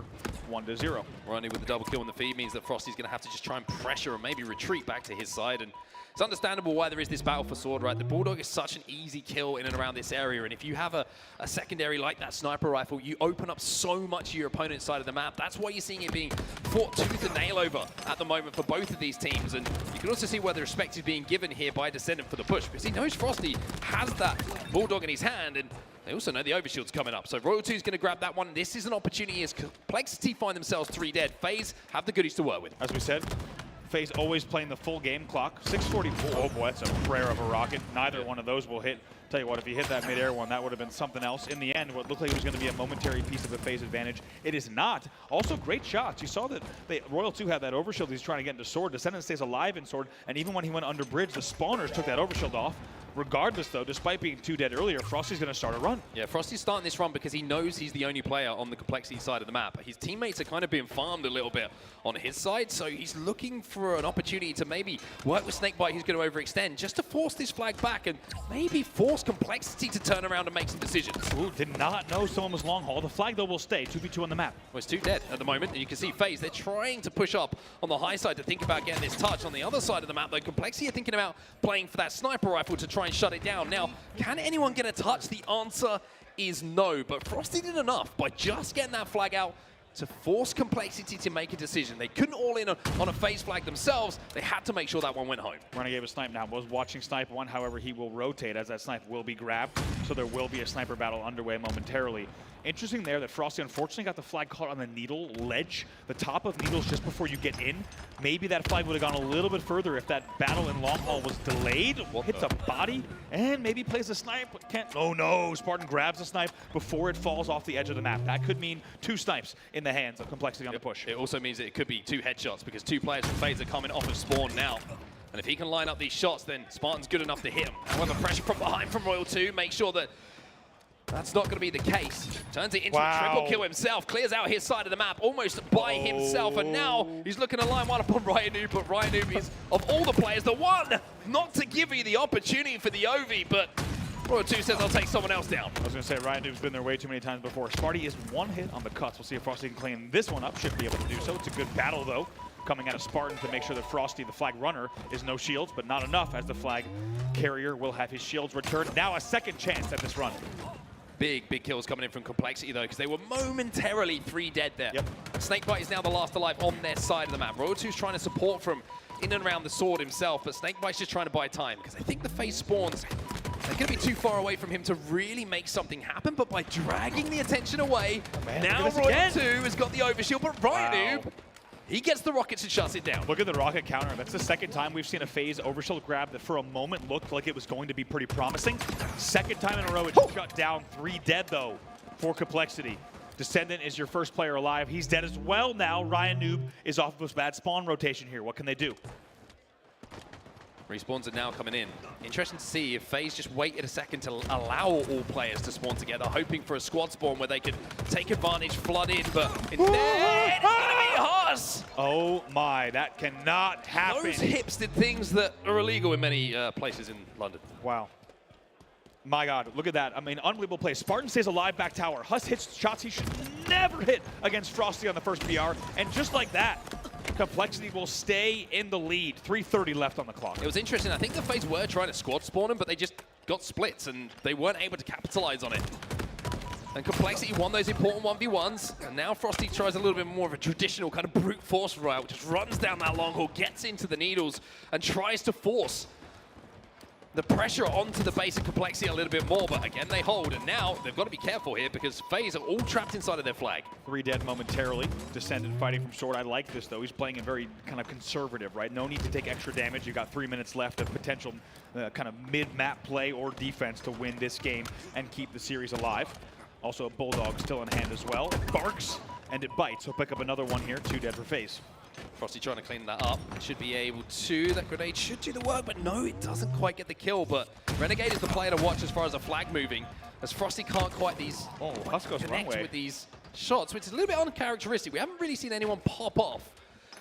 1-0. Ronnie with the double kill in the feed means that Frosty's going to have to just try and pressure and maybe retreat back to his side. And it's understandable why there is this battle for Sword, right? The Bulldog is such an easy kill in and around this area, and if you have a secondary like that sniper rifle, you open up so much of your opponent's side of the map. That's why you're seeing it being fought tooth and nail over at the moment for both of these teams, and you can also see where the respect is being given here by Descendant for the push, because he knows Frosty has that Bulldog in his hand, and they also know the overshield's coming up. So Royal 2 is going to grab that one. This is an opportunity as Complexity find themselves 3 dead. FaZe have the goodies to work with. As we said, FaZe always playing the full game clock. 6:44. Oh boy, that's a prayer of a rocket. Neither one of those will hit. Tell you what, if he hit that mid-air one, that would have been something else. In the end, what looked like it was going to be a momentary piece of a FaZe advantage, it is not. Also, great shots. You saw that Royal 2 had that overshield he's trying to get into Sword. Descendant stays alive in Sword, and even when he went under bridge, the spawners took that overshield off. Regardless, though, despite being 2 dead earlier, Frosty's going to start a run. Yeah, Frosty's starting this run because he knows he's the only player on the Complexity side of the map. His teammates are kind of being farmed a little bit on his side, so he's looking for an opportunity to maybe work with Snakebite, who's going to overextend, just to force this flag back and maybe force Complexity to turn around and make some decisions. Ooh, did not know someone was long haul. The flag, though, will stay. 2v2 on the map. Well, it's 2 dead at the moment, and you can see FaZe, they're trying to push up on the high side to think about getting this touch. On the other side of the map, though, Complexity are thinking about playing for that sniper rifle to try and shut it down. Now, can anyone get a touch? The answer is no, but Frosty did enough by just getting that flag out to force Complexity to make a decision. They couldn't all in on a FaZe flag themselves. They had to make sure that one went home. Renegade with snipe now. Was watching snipe one, however, he will rotate as that snipe will be grabbed, so there will be a sniper battle underway momentarily. Interesting there that Frosty unfortunately got the flag caught on the needle ledge, the top of needles just before you get in. Maybe that flag would have gone a little bit further if that battle in long haul was delayed. Hits a body and maybe plays a snipe. Can't. Oh no, Spartan grabs a snipe before it falls off the edge of the map. That could mean 2 snipes in the hands of Complexity on the push. It also means that it could be 2 headshots because 2 players from FaZe are coming off of spawn now. And if he can line up these shots, then Spartan's good enough to hit him. However, pressure from behind from Royal 2 makes sure that that's not going to be the case. Turns it into a triple kill himself. Clears out his side of the map almost by himself. And now he's looking to line one up on Ryanoob. But Ryanoob is, of all the players, the one not to give you the opportunity for the OV. But Royal 2 says, I'll take someone else down. I was going to say, Ryanoob's been there way too many times before. Sparty is 1 hit on the cuts. We'll see if Frosty can claim this one up. Should be able to do so. It's a good battle, though, coming out of Spartan to make sure that Frosty, the flag runner, is no shields, but not enough, as the flag carrier will have his shields returned. Now a second chance at this run. Big kills coming in from Complexity, though, because they were momentarily 3 dead there. Snakebite is now the last alive on their side of the map. Royal 2's trying to support from in and around the sword himself, but Snakebite's just trying to buy time, because I think the FaZe spawns, they're going to be too far away from him to really make something happen, but by dragging the attention away, now Royal 2 has got the overshield, but Ryanoob, he gets the rockets and shuts it down. Look at the rocket counter. That's the second time we've seen a FaZe overshield grab that for a moment looked like it was going to be pretty promising. Second time in a row it's shut down. 3 dead, though, for Complexity. Descendant is your first player alive. He's dead as well now. Ryanoob is off of his bad spawn rotation here. What can they do? Respawns are now coming in. Interesting to see if FaZe just waited a second to allow all players to spawn together, hoping for a squad spawn where they could take advantage, flood in, but instead it's going to be Huss! Oh my, that cannot happen. Those hips did things that are illegal in many places in London. Wow. My God, look at that. I mean, unbelievable play. Spartan stays alive back tower. Huss hits shots he should never hit against Frosty on the first PR, and just like that, Complexity will stay in the lead. 3:30 left on the clock. It was interesting. I think the FaZe were trying to squad spawn him, but they just got splits and they weren't able to capitalize on it. And Complexity won those important 1v1s, and now Frosty tries a little bit more of a traditional kind of brute force route, just runs down that long haul, gets into the needles, and tries to force the pressure onto the base of Complexity a little bit more, but again they hold, and now they've got to be careful here because FaZe are all trapped inside of their flag. 3 dead momentarily. Descendant fighting from sword. I like this, though. He's playing it very kind of conservative, right? No need to take extra damage. You got 3 minutes left of potential kind of mid-map play or defense to win this game and keep the series alive. Also a Bulldog still in hand as well. It barks and it bites. He'll pick up another one here. 2 dead for FaZe. Frosty trying to clean that up. Should be able to. That grenade should do the work, but no, it doesn't quite get the kill. But Renegade is the player to watch as far as a flag moving, as Frosty can't quite Huss goes connect runway with these shots, which is a little bit uncharacteristic. We haven't really seen anyone pop off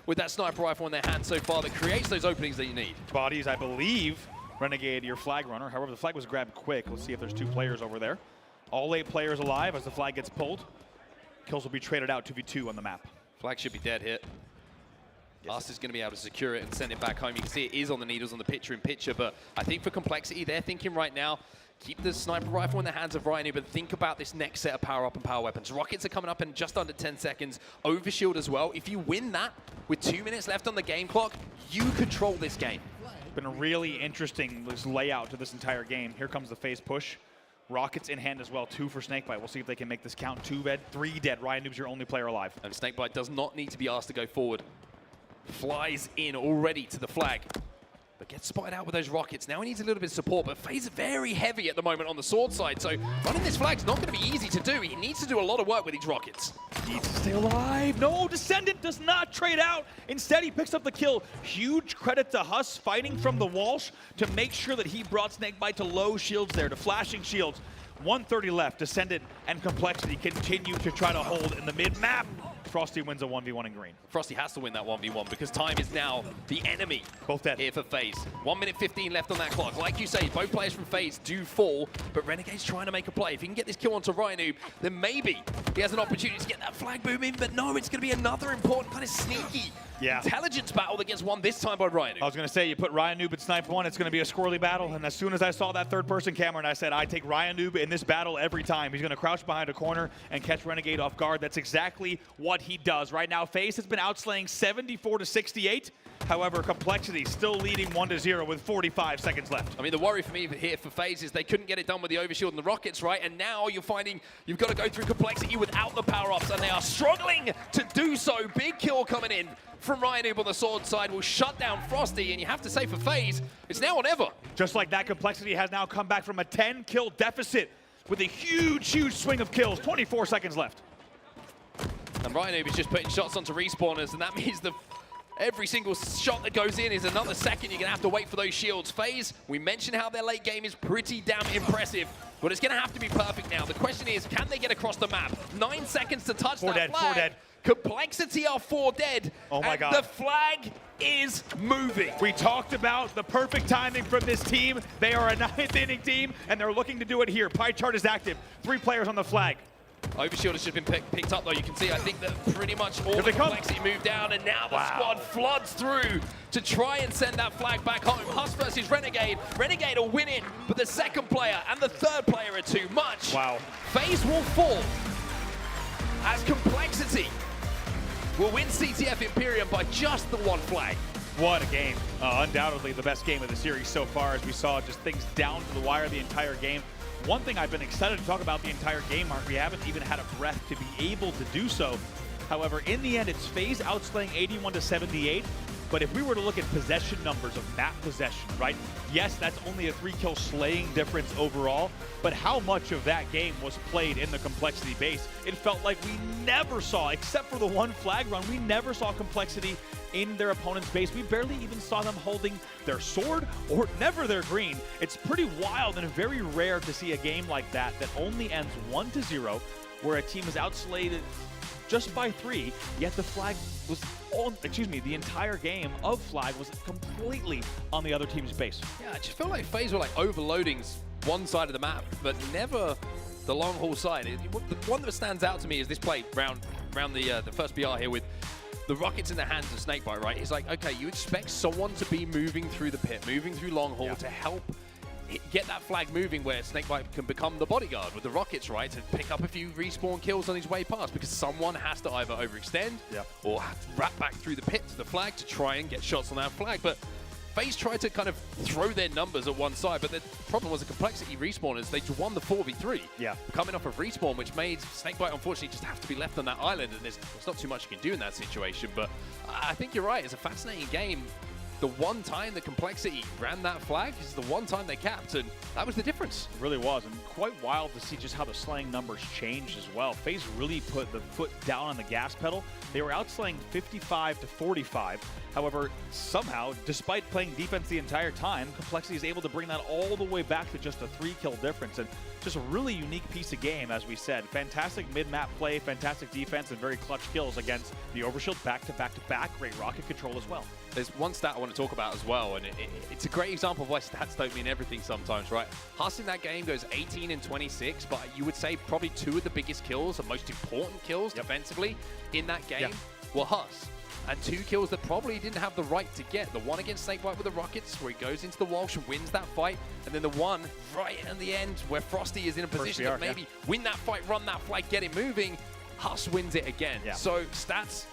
with that sniper rifle in their hand so far that creates those openings that you need. Bodies, I believe, Renegade, your flag runner. However, the flag was grabbed quick. Let's see if there's 2 players over there. All 8 players alive as the flag gets pulled. Kills will be traded out 2v2 on the map. Flag should be dead hit. Us is going to be able to secure it and send it back home. You can see it is on the needles on the picture-in-picture, but I think for Complexity, they're thinking right now, keep the sniper rifle in the hands of Ryanoob, but think about this next set of power-up and power weapons. Rockets are coming up in just under 10 seconds. Overshield as well. If you win that with 2 minutes left on the game clock, you control this game. Been a really interesting layout to this entire game. Here comes the FaZe push. Rockets in hand as well, 2 for Snakebite. We'll see if they can make this count. 2 dead, 3 dead. Ryanoob's your only player alive. And Snakebite does not need to be asked to go forward. Flies in already to the flag, but gets spotted out with those rockets. Now he needs a little bit of support, but FaZe is very heavy at the moment on the sword side, so running this flag's not going to be easy to do. He needs to do a lot of work with these rockets. Needs to stay alive. No, Descendant does not trade out. Instead, he picks up the kill. Huge credit to Huss fighting from the Walsh to make sure that he brought Snakebite to low shields there, to flashing shields. 1:30 left. Descendant and Complexity continue to try to hold in the mid-map. Frosty wins a 1v1 in green. Frosty has to win that 1v1 because time is now the enemy. Both dead. Here for FaZe. 1 minute 15 left on that clock. Like you say, both players from FaZe do fall, but Renegade's trying to make a play. If he can get this kill onto Ryanoob, then maybe he has an opportunity to get that flag boom in, but no, it's going to be another important kind of sneaky intelligence battle that gets won this time by Ryan. I was going to say, you put Ryan Noob at Snipe 1, it's going to be a squirrely battle. And as soon as I saw that third-person camera, and I said, I take Ryan Noob in this battle every time. He's going to crouch behind a corner and catch Renegade off guard. That's exactly what he does. Right now, FaZe has been outslaying 74-68. However, Complexity still leading 1-0 with 45 seconds left. I mean, the worry for me here for FaZe is they couldn't get it done with the overshield and the rockets, right? And now you're finding you've got to go through Complexity without the power-ups, and they are struggling to do so. Big kill coming in from Ryan Noob on the sword side will shut down Frosty, and you have to say for FaZe, it's now or never. Just like that, Complexity has now come back from a 10-kill deficit with a huge swing of kills. 24 seconds left. And Ryan Noob is just putting shots onto respawners, and that means every single shot that goes in is another second. You're going to have to wait for those shields. FaZe, we mentioned how their late game is pretty damn impressive, but it's going to have to be perfect now. The question is, can they get across the map? 9 seconds to touch that flag. 4 dead. Complexity are 4 dead. Oh my God. The flag is moving. We talked about the perfect timing from this team. They are a 9th inning team, and they're looking to do it here. Pie chart is active. 3 players on the flag. Overshield has just been picked up, though. You can see, I think that pretty much all the Complexity moved down, and now the squad floods through to try and send that flag back home. Huss versus Renegade. Renegade will win it, but the second player and the third player are too much. Wow. FaZe will fall as Complexity will win CTF Imperium by just the 1 flag. What a game. Undoubtedly the best game of the series so far, as we saw just things down to the wire the entire game. One thing I've been excited to talk about the entire game, Mark, we haven't even had a breath to be able to do so. However, in the end, it's FaZe outslaying 81-78. But if we were to look at possession numbers of map possession, right? Yes, that's only a 3-kill slaying difference overall, but how much of that game was played in the Complexity base? It felt like we never saw, except for the 1 flag run, we never saw Complexity in their opponent's base. We barely even saw them holding their sword or never their green. It's pretty wild and very rare to see a game like that only ends 1-0, where a team is outslayed just by 3, yet the flag was the entire game of flag was completely on the other team's base. Yeah, I just feel like FaZe were like overloading one side of the map, but never the long haul side. The one that stands out to me is this play round the first BR here with the rockets in the hands of Snakebite, right? It's like, okay, you expect someone to be moving through the pit, moving through long haul to help get that flag moving where Snakebite can become the bodyguard with the rockets, right? To pick up a few respawn kills on his way past, because someone has to either overextend or have to wrap back through the pit to the flag to try and get shots on that flag. But FaZe tried to kind of throw their numbers at one side, but the problem was the Complexity respawners. They won the 4v3. Coming off of respawn, which made Snakebite unfortunately just have to be left on that island, and there's not too much you can do in that situation. But I think you're right. It's a fascinating game. The one time the Complexity ran that flag is the one time they capped, and that was the difference. It really was, and quite wild to see just how the slaying numbers changed as well. FaZe really put the foot down on the gas pedal. They were outslaying 55-45. However, somehow, despite playing defense the entire time, Complexity is able to bring that all the way back to just a 3-kill difference. And just a really unique piece of game, as we said. Fantastic mid-map play, fantastic defense, and very clutch kills against the Overshield back-to-back-to-back. Great rocket control as well. There's one stat I want to talk about as well, and it's a great example of why stats don't mean everything sometimes, right? Huss in that game goes 18-26, but you would say probably 2 of the biggest kills, the most important kills defensively in that game were Huss. And 2 kills that probably didn't have the right to get. The one against Snakebite with the rockets, where he goes into the Walsh and wins that fight, and then the one right in the end where Frosty is in a position to maybe win that fight, run that flag, get it moving. Huss wins it again. So stats,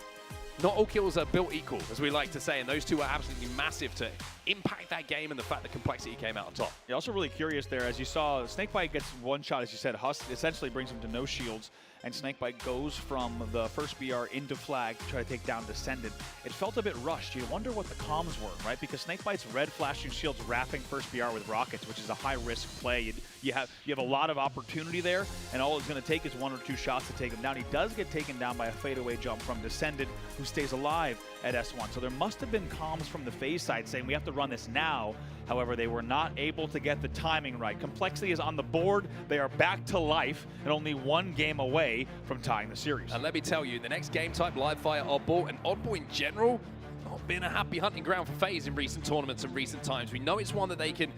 not all kills are built equal, as we like to say, and those 2 are absolutely massive to impact that game and the fact that Complexity came out on top. You're also really curious there, as you saw, Snakebite gets 1 shot, as you said. Huss essentially brings him to no shields, and Snakebite goes from the first BR into flag to try to take down Descendant. It felt a bit rushed. You wonder what the comms were, right? Because Snakebite's red flashing shields wrapping first BR with rockets, which is a high-risk play. You have a lot of opportunity there, and all it's going to take is 1 or 2 shots to take him down. He does get taken down by a fadeaway jump from Descendant, who stays alive at S1. So there must have been comms from the FaZe side saying, we have to run this now. However, they were not able to get the timing right. Complexity is on the board. They are back to life and only 1 game away from tying the series. And let me tell you, the next game type, live fire oddball, and oddball in general, not been a happy hunting ground for FaZe in recent tournaments and recent times. We know it's one that they can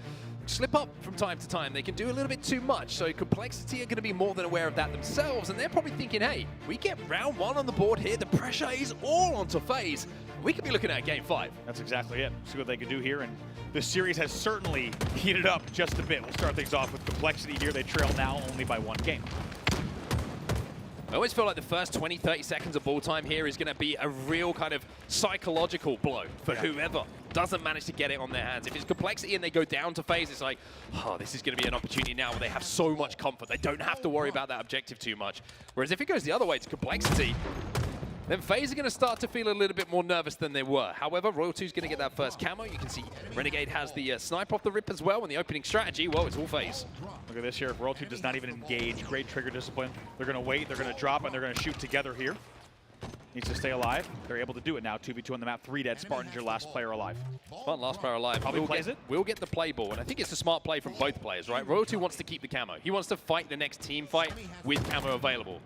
slip up from time to time. They can do a little bit too much. So Complexity are going to be more than aware of that themselves. And they're probably thinking, hey, we get round 1 on the board here. The pressure is all onto FaZe. We could be looking at Game 5. That's exactly it. See what they can do here. And this series has certainly heated up just a bit. We'll start things off with Complexity here. They trail now only by 1 game. I always feel like the first 20, 30 seconds of ball time here is going to be a real kind of psychological blow for whoever doesn't manage to get it on their hands. If it's Complexity and they go down to FaZe, it's like, oh, this is going to be an opportunity now where they have so much comfort. They don't have to worry about that objective too much. Whereas if it goes the other way to Complexity, then FaZe are going to start to feel a little bit more nervous than they were. However, Royal 2 is going to get that first camo. You can see Renegade has the snipe off the rip as well. And the opening strategy, well, it's all FaZe. Look at this here. If Royal 2 does not even engage, great trigger discipline. They're going to wait, they're going to drop, and they're going to shoot together here. Needs to stay alive. They're able to do it now. 2v2 on the map. 3 dead. Spartan's your last player alive. Spartan, last player alive. Probably plays it. We'll get the play ball, and I think it's a smart play from both players, right? Royal 2 wants to keep the camo. He wants to fight the next team fight with camo available.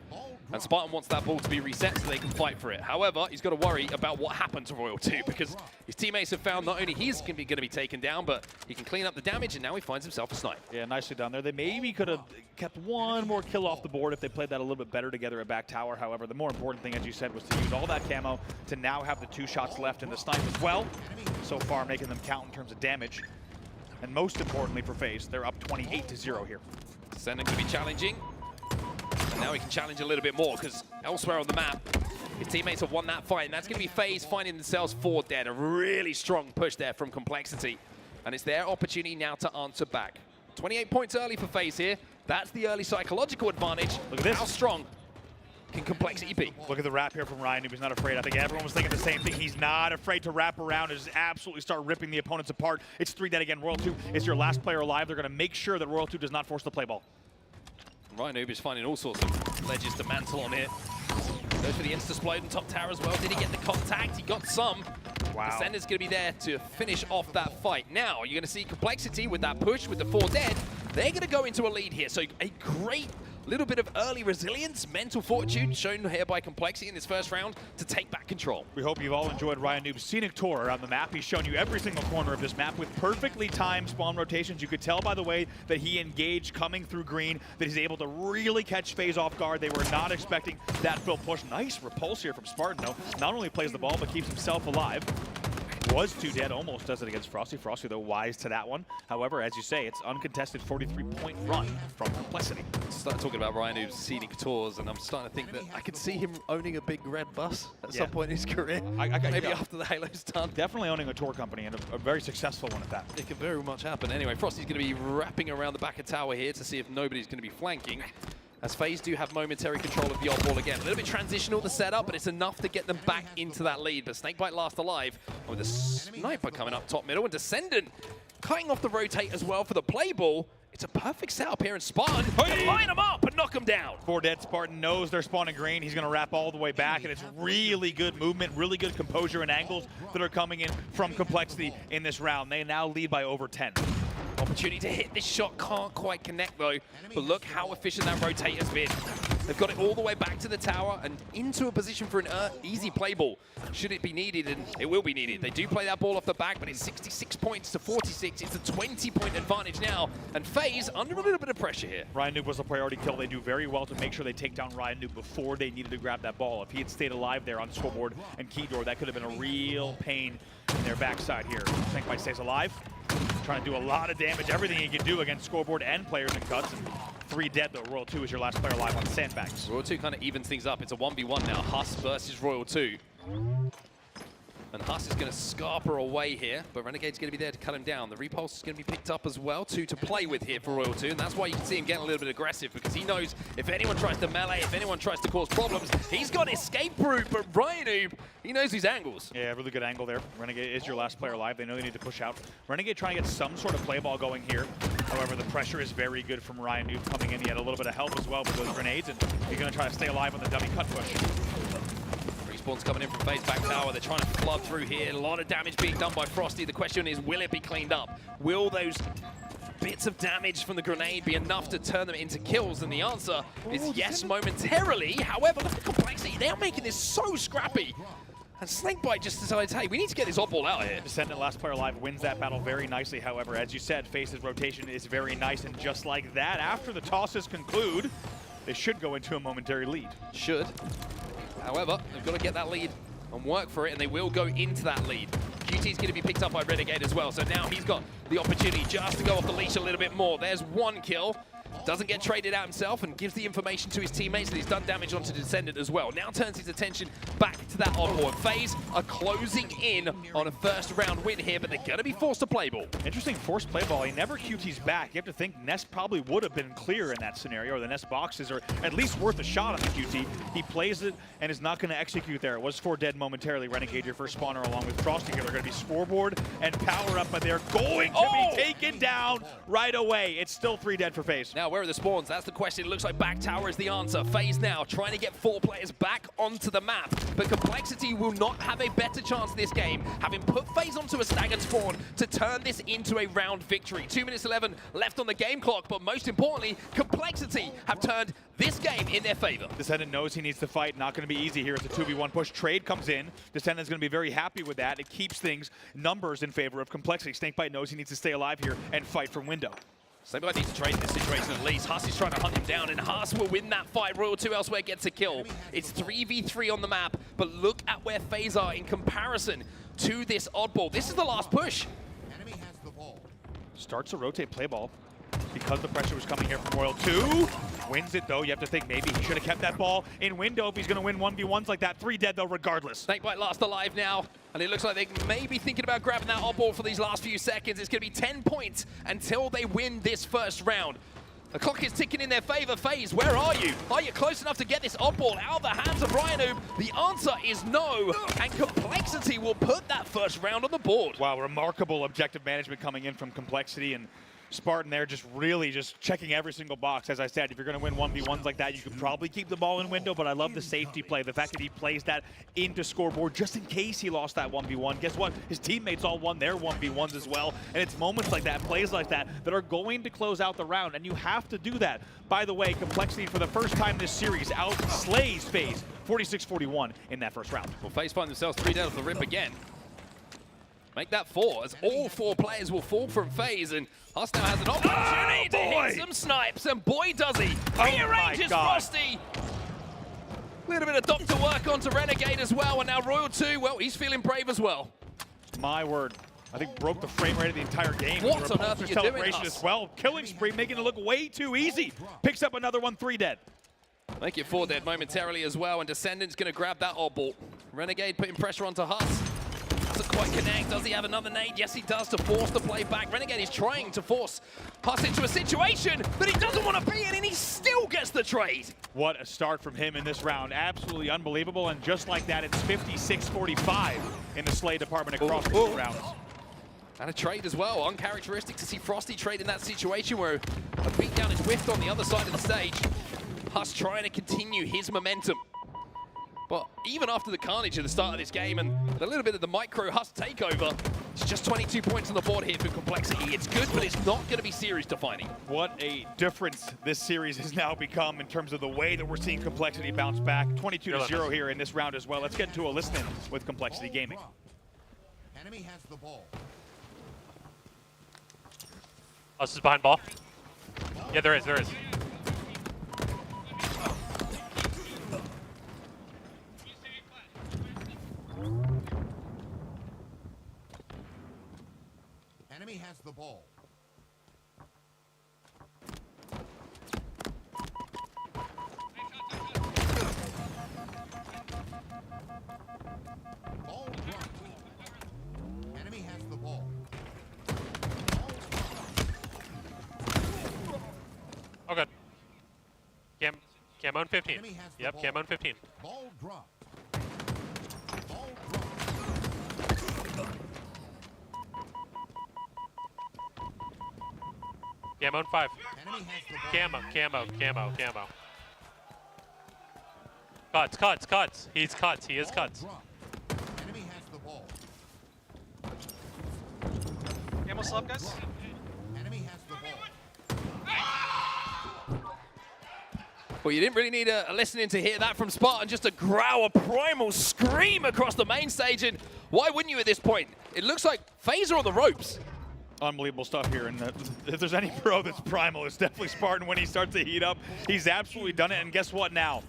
And Spartan wants that ball to be reset so they can fight for it. However, he's got to worry about what happened to Royal 2 because his teammates have found not only he's going to be taken down, but he can clean up the damage, and now he finds himself a snipe. Yeah, nicely done there. They maybe could have kept 1 more kill off the board if they played that a little bit better together at back tower. However, the more important thing, as you said, was to use all that camo to now have the 2 shots left in the snipe as well. So far, making them count in terms of damage. And most importantly for FaZe, they're up 28-0 here. Senden can be challenging. And now he can challenge a little bit more because elsewhere on the map, his teammates have won that fight. And that's going to be FaZe finding themselves 4 dead. A really strong push there from Complexity. And it's their opportunity now to answer back. 28 points early for FaZe here. That's the early psychological advantage. Look at this. How strong can Complexity be? Look at the wrap here from Ryan. He was not afraid. I think everyone was thinking the same thing. He's not afraid to wrap around and just absolutely start ripping the opponents apart. It's 3 dead again. Royal 2 is your last player alive. They're going to make sure that Royal 2 does not force the play ball. Ryan Noob is finding all sorts of ledges to mantle on here. Goes for the insta-splode and top tower as well. Did he get the contact? He got some. Wow. Descender's going to be there to finish off that fight. Now, you're going to see Complexity with that push with the 4 dead. They're going to go into a lead here. So a great little bit of early resilience, mental fortitude shown here by Complexity in this first round to take back control. We hope you've all enjoyed Ryan Noob's scenic tour around the map. He's shown you every single corner of this map with perfectly timed spawn rotations. You could tell by the way that he engaged coming through green that he's able to really catch FaZe off guard. They were not expecting that full push. Nice repulse here from Spartan though. Not only plays the ball but keeps himself alive. Was 2 dead, almost does it against Frosty. Frosty, though, wise to that one. However, as you say, it's uncontested 43-point run from Complexity. Start talking about Ryan Noob's scenic tours, and I'm starting to think that I could see him owning a big red bus at some point in his career. Maybe after the Halo's done. Definitely owning a tour company, and a very successful one at that. It could very much happen. Anyway, Frosty's going to be wrapping around the back of tower here to see if nobody's going to be flanking. As FaZe do have momentary control of the odd ball again. A little bit transitional, the setup, but it's enough to get them back into that lead. But Snakebite last alive with a sniper coming up top middle. And Descendant cutting off the rotate as well for the play ball. It's a perfect setup here in Spartan. Hey! Line them up and knock them down. 4 dead. Spartan knows they're spawning green. He's going to wrap all the way back, and it's really good movement, really good composure and angles that are coming in from Complexity in this round. They now lead by over 10. Opportunity to hit this shot, can't quite connect though, but look how efficient that rotate has been. They've got it all the way back to the tower and into a position for an easy play ball, should it be needed, and it will be needed. They do play that ball off the back, but it's 66 points to 46. It's a 20-point advantage now, and FaZe under a little bit of pressure here. Ryan Noob was a priority kill. They do very well to make sure they take down Ryan Noob before they needed to grab that ball. If he had stayed alive there on scoreboard and key door, that could have been a real pain in their backside here. Snakebite stays alive. Trying to do a lot of damage, everything he can do against scoreboard and players in cuts. And 3 dead though. Royal 2 is your last player alive on sandbags. Royal 2 kind of evens things up. It's a 1v1 now. Huss versus Royal 2. And Huss is going to scarper away here, but Renegade's going to be there to cut him down. The repulse is going to be picked up as well, 2 to play with here for Royal 2, and that's why you can see him getting a little bit aggressive, because he knows if anyone tries to melee, if anyone tries to cause problems, he's got escape route, but Ryan Noob, he knows his angles. Yeah, really good angle there. Renegade is your last player alive. They know they need to push out. Renegade trying to get some sort of play ball going here. However, the pressure is very good from Ryan Noob coming in. He had a little bit of help as well with those grenades, and he's going to try to stay alive on the dummy cut push. Respawn's coming in from FaZe back tower. They're trying to flood through here. A lot of damage being done by Frosty. The question is, will it be cleaned up? Will those bits of damage from the grenade be enough to turn them into kills? And the answer is yes, momentarily. However, look at Complexity. They are making this so scrappy. And Snakebite just decides, hey, we need to get this oddball out of here. Descendant, last player alive, wins that battle very nicely. However, as you said, FaZe's rotation is very nice. And just like that, after the tosses conclude, they should go into a momentary lead. Should. However, they've got to get that lead and work for it, and they will go into that lead. QT's going to be picked up by Renegade as well, so now he's got the opportunity just to go off the leash a little bit more. There's one kill. Doesn't get traded out himself and gives the information to his teammates that he's done damage onto Descendant as well. Now turns his attention back to that oddball. FaZe are closing in on a first round win here, but they're going to be forced to play ball. Interesting forced play ball. He never QT's back. You have to think Nest probably would have been clear in that scenario, or the Nest boxes are at least worth a shot on the QT. He plays it and is not going to execute there. It was 4 dead momentarily. Renegade, your first spawner, along with Frosty here. They're going to be scoreboard and power up, but they're going to be taken down right away. It's still 3 dead for FaZe. Now, where are the spawns? That's the question. It looks like back tower is the answer. FaZe now trying to get 4 players back onto the map, but Complexity will not have a better chance this game, having put FaZe onto a staggered spawn to turn this into a round victory. 2 minutes 11 left on the game clock, but most importantly, Complexity have turned this game in their favor. Descendant knows he needs to fight. Not going to be easy here. It's a 2v1 push. Trade comes in. Descendant's going to be very happy with that. It keeps things, numbers in favor of Complexity. Snakebite knows he needs to stay alive here and fight from window. Snakebite needs to trade in this situation at least. Huss is trying to hunt him down, and Huss will win that fight. Royal 2 elsewhere gets a kill. It's 3v3 on the map, but look at where FaZe are in comparison to this oddball. This is the last push. Starts to rotate play ball because the pressure was coming here from Royal 2. Wins it though. You have to think maybe he should have kept that ball in window if he's going to win 1v1s like that. 3 dead though regardless. Snakebite last alive now, and it looks like they may be thinking about grabbing that oddball for these last few seconds. It's going to be 10 points until they win this first round. The clock is ticking in their favor. FaZe, where are you? Are you close enough to get this oddball out of the hands of Ryanoob? The answer is no, and Complexity will put that first round on the board. Wow, remarkable objective management coming in from Complexity, and Spartan there just really just checking every single box. As I said, if you're going to win 1v1s like that, you could probably keep the ball in window, but I love the safety play. The fact that he plays that into scoreboard just in case he lost that 1v1. Guess what? His teammates all won their 1v1s as well, and it's moments like that, plays like that, that are going to close out the round, and you have to do that. By the way, Complexity for the first time this series outslays FaZe 46-41 in that first round. Well, FaZe find themselves 3 down off the rip again. Make that 4, as all 4 players will fall from FaZe, and Huss now has an opportunity to hit some snipes, and boy does he. Rearranges Frosty. A little bit of doctor work onto Renegade as well, and now Royal 2, well, he's feeling brave as well. My word. I think broke the frame rate of the entire game. What on earth are you doing, celebration as well. Killing spree, making it look way too easy. Picks up another one, 3 dead. Make it 4 dead momentarily as well, and Descendant's going to grab that oddball. Renegade putting pressure onto Huss. Doesn't quite connect. Does he have another nade? Yes, he does, to force the play back. Renegade is trying to force Huss into a situation that he doesn't want to be in, and he still gets the trade. What a start from him in this round. Absolutely unbelievable, and just like that, it's 56-45 in the Slay department across the 2 rounds. And a trade as well. Uncharacteristic to see Frosty trade in that situation where a beatdown is whiffed on the other side of the stage. Huss trying to continue his momentum. But even after the carnage at the start of this game and a little bit of the micro Huss takeover, it's just 22 points on the board here for Complexity. It's good, but it's not going to be series defining. What a difference this series has now become in terms of the way that we're seeing Complexity bounce back. 22-0 here in this round as well. Let's get into a listen with Complexity Gaming. Enemy has the ball. Us is behind ball. Yeah, there is. Enemy has the ball. Ball dropped. Enemy has the ball. Oh, good. Cam on 15. Yep, Cam on 15. Ball dropped. Cam on 5. Camo. Cuts. He's cuts. He is cuts. Enemy has the ball. Camo slap, guys. Enemy has the ball. Well, you didn't really need a listening to hear that from Spartan, just a growl, a primal scream across the main stage, and why wouldn't you at this point? It looks like FaZe are on the ropes. Unbelievable stuff here, and if there's any pro that's primal, it's definitely Spartan when he starts to heat up. He's absolutely done it, and guess what now?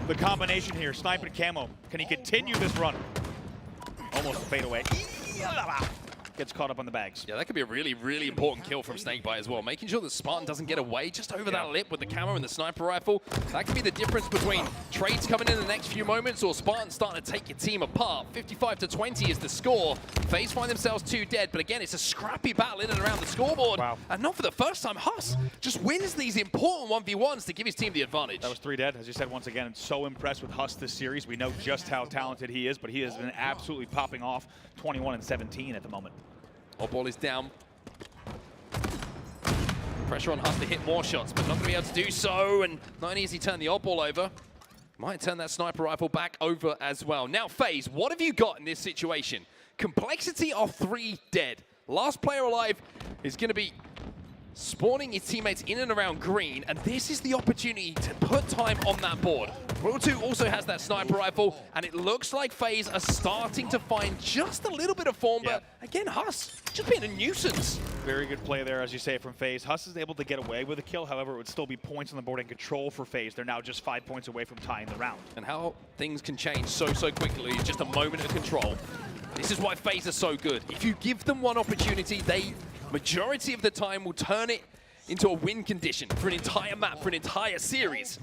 The combination here, Snipe and Camo. Can he continue this run? Almost a fade away. Gets caught up on the bags. Yeah, that could be a really, really important kill from Snakebite as well. Making sure that Spartan doesn't get away just over that lip with the camo and the sniper rifle. That could be the difference between trades coming in the next few moments or Spartan starting to take your team apart. 55-20 is the score. FaZe find themselves 2 dead, but again, it's a scrappy battle in and around the scoreboard. Wow. And not for the first time, Huss just wins these important 1v1s to give his team the advantage. That was 3 dead. As you said, once again, I'm so impressed with Huss this series. We know just how talented he is, but he has been absolutely popping off 21-17 at the moment. Ball is down. Pressure on Huss to hit more shots, but not going to be able to do so. And not only has he turned the odd ball over, might turn that sniper rifle back over as well. Now, FaZe, what have you got in this situation? Complexity of 3 dead. Last player alive is going to be spawning his teammates in and around green, and this is the opportunity to put time on that board. Royal 2 also has that sniper rifle, and it looks like FaZe are starting to find just a little bit of form, but again, Huss just being a nuisance. Very good play there, as you say, from FaZe. Huss is able to get away with a kill, however, it would still be points on the board and control for FaZe. They're now just 5 points away from tying the round. And how things can change so quickly, just a moment of control. This is why FaZe are so good. If you give them one opportunity, they majority of the time will turn it into a win condition for an entire map, for an entire series.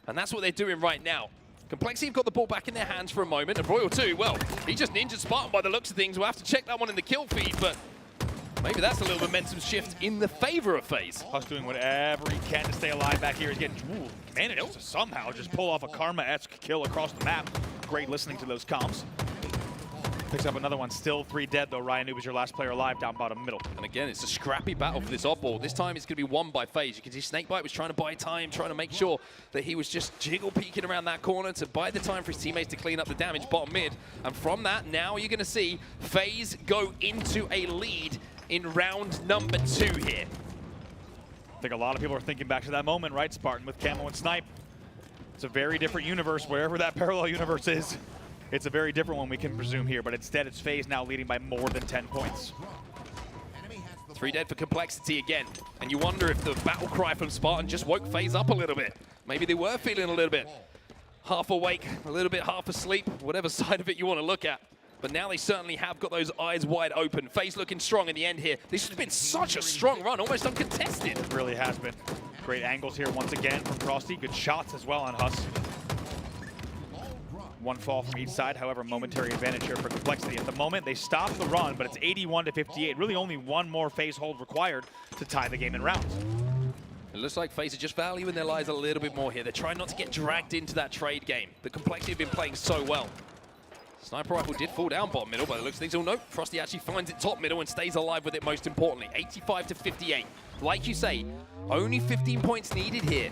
And that's what they're doing right now. Complexity have got the ball back in their hands for a moment, and Royal 2, well, he just ninja Spartan by the looks of things. We'll have to check that one in the kill feed, but maybe that's a little momentum shift in the favor of FaZe. Huss doing whatever he can to stay alive back here. He's getting, managed to somehow just pull off a Karma-esque kill across the map. Great listening to those comms. Picks up another one, still 3 dead though. Ryan Noob is your last player alive down bottom middle. And again, it's a scrappy battle for this oddball. This time it's going to be won by FaZe. You can see Snakebite was trying to buy time, trying to make sure that he was just jiggle peeking around that corner to buy the time for his teammates to clean up the damage bottom mid. And from that, now you're going to see FaZe go into a lead in round number 2 here. I think a lot of people are thinking back to that moment, right? Spartan with Camo and Snipe. It's a very different universe, wherever that parallel universe is. It's a very different one, we can presume here, but instead it's FaZe now leading by more than 10 points. 3 dead for Complexity again. And you wonder if the battle cry from Spartan just woke FaZe up a little bit. Maybe they were feeling a little bit half awake, a little bit half asleep, whatever side of it you want to look at. But now they certainly have got those eyes wide open. FaZe looking strong in the end here. This has been such a strong run, almost uncontested. It really has been. Great angles here once again from Frosty. Good shots as well on Huss. 1 fall from each side, however, momentary advantage here for Complexity. At the moment, they stop the run, but it's 81-58. Really only one more FaZe hold required to tie the game in rounds. It looks like FaZe are just valuing their lives a little bit more here. They're trying not to get dragged into that trade game. The Complexity have been playing so well. Sniper rifle did fall down bottom middle, but it looks like things all know. Frosty actually finds it top middle and stays alive with it most importantly. 85-58. Like you say, only 15 points needed here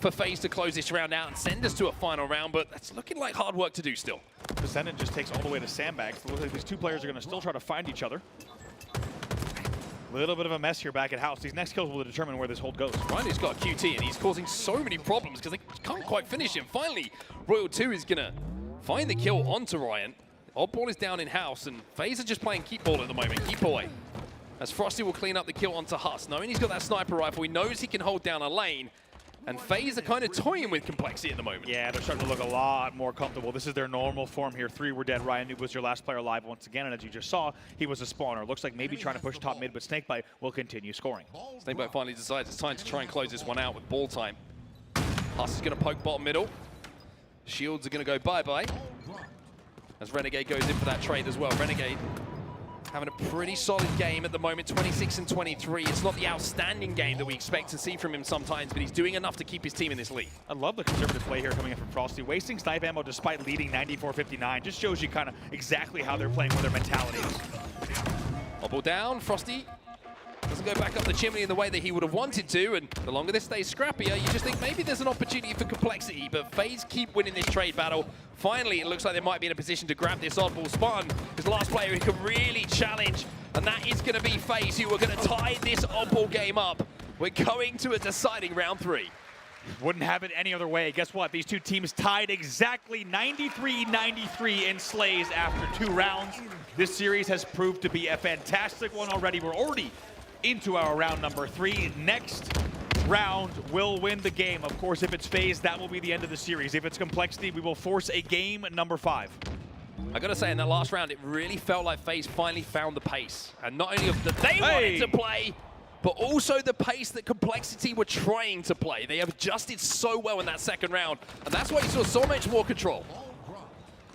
for FaZe to close this round out and send us to a final round, but that's looking like hard work to do still. Descendant just takes all the way to sandbags. It looks like these 2 players are going to still try to find each other. A little bit of a mess here back at house. These next kills will determine where this hold goes. Riley's got a QT, and he's causing so many problems because they can't quite finish him. Finally, Royal 2 is going to find the kill onto Ryan. Oddball is down in house, and FaZe are just playing keep ball at the moment, keep away. As Frosty will clean up the kill onto Huss. Knowing he's got that sniper rifle, he knows he can hold down a lane. And FaZe are kind of toying with Complexity at the moment. Yeah, they're starting to look a lot more comfortable. This is their normal form here. 3 were dead. Ryan Noob was your last player alive once again, and as you just saw, he was a spawner. Looks like maybe trying to push top mid, but Snakebite will continue scoring. Snakebite finally decides it's time to try and close this one out with ball time. Huss is going to poke bottom middle. Shields are going to go bye-bye. As Renegade goes in for that trade as well. Renegade having a pretty solid game at the moment, 26-23. It's not the outstanding game that we expect to see from him sometimes, but he's doing enough to keep his team in this league. I love the conservative play here coming in from Frosty. Wasting snipe ammo despite leading 94-59 just shows you kind of exactly how they're playing, what their mentality is. Bobble down, Frosty doesn't go back up the chimney in the way that he would have wanted to, and the longer this stays scrappier, you just think maybe there's an opportunity for Complexity, but FaZe keep winning this trade battle. Finally, it looks like they might be in a position to grab this oddball. Spartan is the last player who can really challenge, and that is going to be FaZe, who are going to tie this oddball game up. We're going to a deciding round 3. Wouldn't have it any other way. Guess what? These two teams tied exactly 93-93 in slays after 2 rounds. This series has proved to be a fantastic one already. We're already into our round number 3. Next round will win the game. Of course, if it's FaZe, that will be the end of the series. If it's Complexity, we will force a game number 5. I gotta say, in that last round, it really felt like FaZe finally found the pace. And not only of that they wanted to play, but also the pace that Complexity were trying to play. They have adjusted so well in that second round, and that's why you saw so much more control.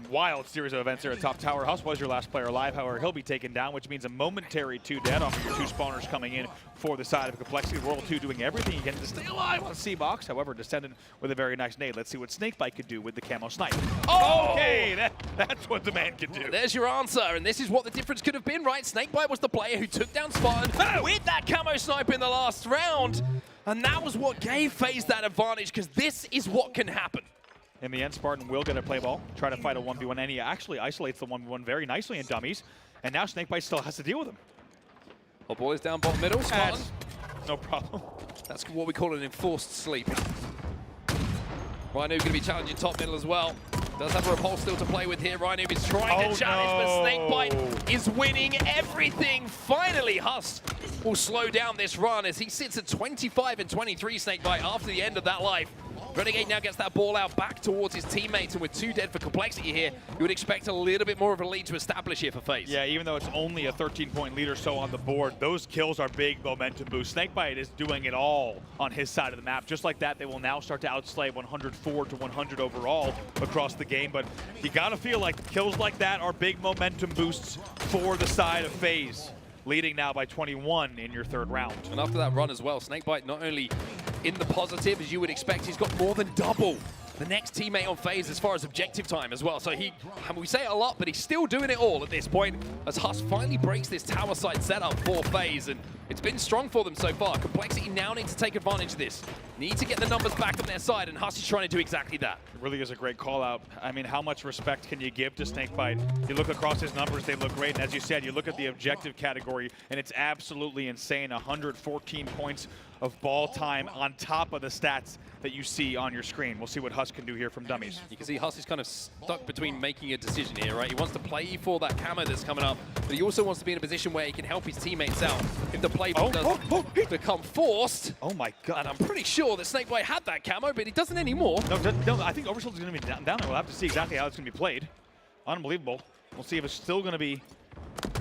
Wild series of events here at top tower. Huss was your last player alive. However, he'll be taken down, which means a momentary 2 dead off of your 2 spawners coming in for the side of Complexity. World 2 doing everything he can to stay alive on C-Box. However, Descendant with a very nice nade. Let's see what Snakebite could do with the camo snipe. Okay, that's what the man can do. There's your answer, and this is what the difference could have been, right? Snakebite was the player who took down Spartan with that camo snipe in the last round, and that was what gave FaZe that advantage, because this is what can happen. In the end, Spartan will get a play ball, try to fight a 1v1, and he actually isolates the 1v1 very nicely in dummies. And now Snakebite still has to deal with him. Well, boys down bottom middle, Spartan. No problem. That's what we call an enforced sleep. Rhino going to be challenging top middle as well. Does have a repulse still to play with here. Rhino is trying to challenge, but Snakebite is winning everything. Finally, Huss will slow down this run as he sits at 25 and 23, Snakebite, after the end of that life. Renegade now gets that ball out back towards his teammates, and with 2 dead for Complexity here, you would expect a little bit more of a lead to establish here for FaZe. Yeah, even though it's only a 13-point lead or so on the board, those kills are big momentum boost. Snakebite is doing it all on his side of the map. Just like that, they will now start to outslay 104 to 100 overall across the game, but you gotta feel like kills like that are big momentum boosts for the side of FaZe. Leading now by 21 in your 3rd round. And after that run as well, Snakebite not only in the positive, as you would expect, he's got more than double the next teammate on FaZe as far as objective time as well. So we say it a lot, but he's still doing it all at this point as Huss finally breaks this tower side setup for FaZe, and it's been strong for them so far. Complexity now need to take advantage of this. Need to get the numbers back on their side, and Huss is trying to do exactly that. It really is a great call out. I mean, how much respect can you give to Snakebite? You look across his numbers, they look great, and as you said, you look at the objective category, and it's absolutely insane. 114 points of ball time on top of the stats that you see on your screen. We'll see what Huss can do here from dummies. You can see Huss is kind of stuck between making a decision here, right? He wants to play for that camo that's coming up, but he also wants to be in a position where he can help his teammates out if the play does become forced. Oh my god. And I'm pretty sure that Snakebite had that camo, but he doesn't anymore. No, I think Oversoul is going to be down there. We'll have to see exactly how it's going to be played. Unbelievable. We'll see if it's still going to be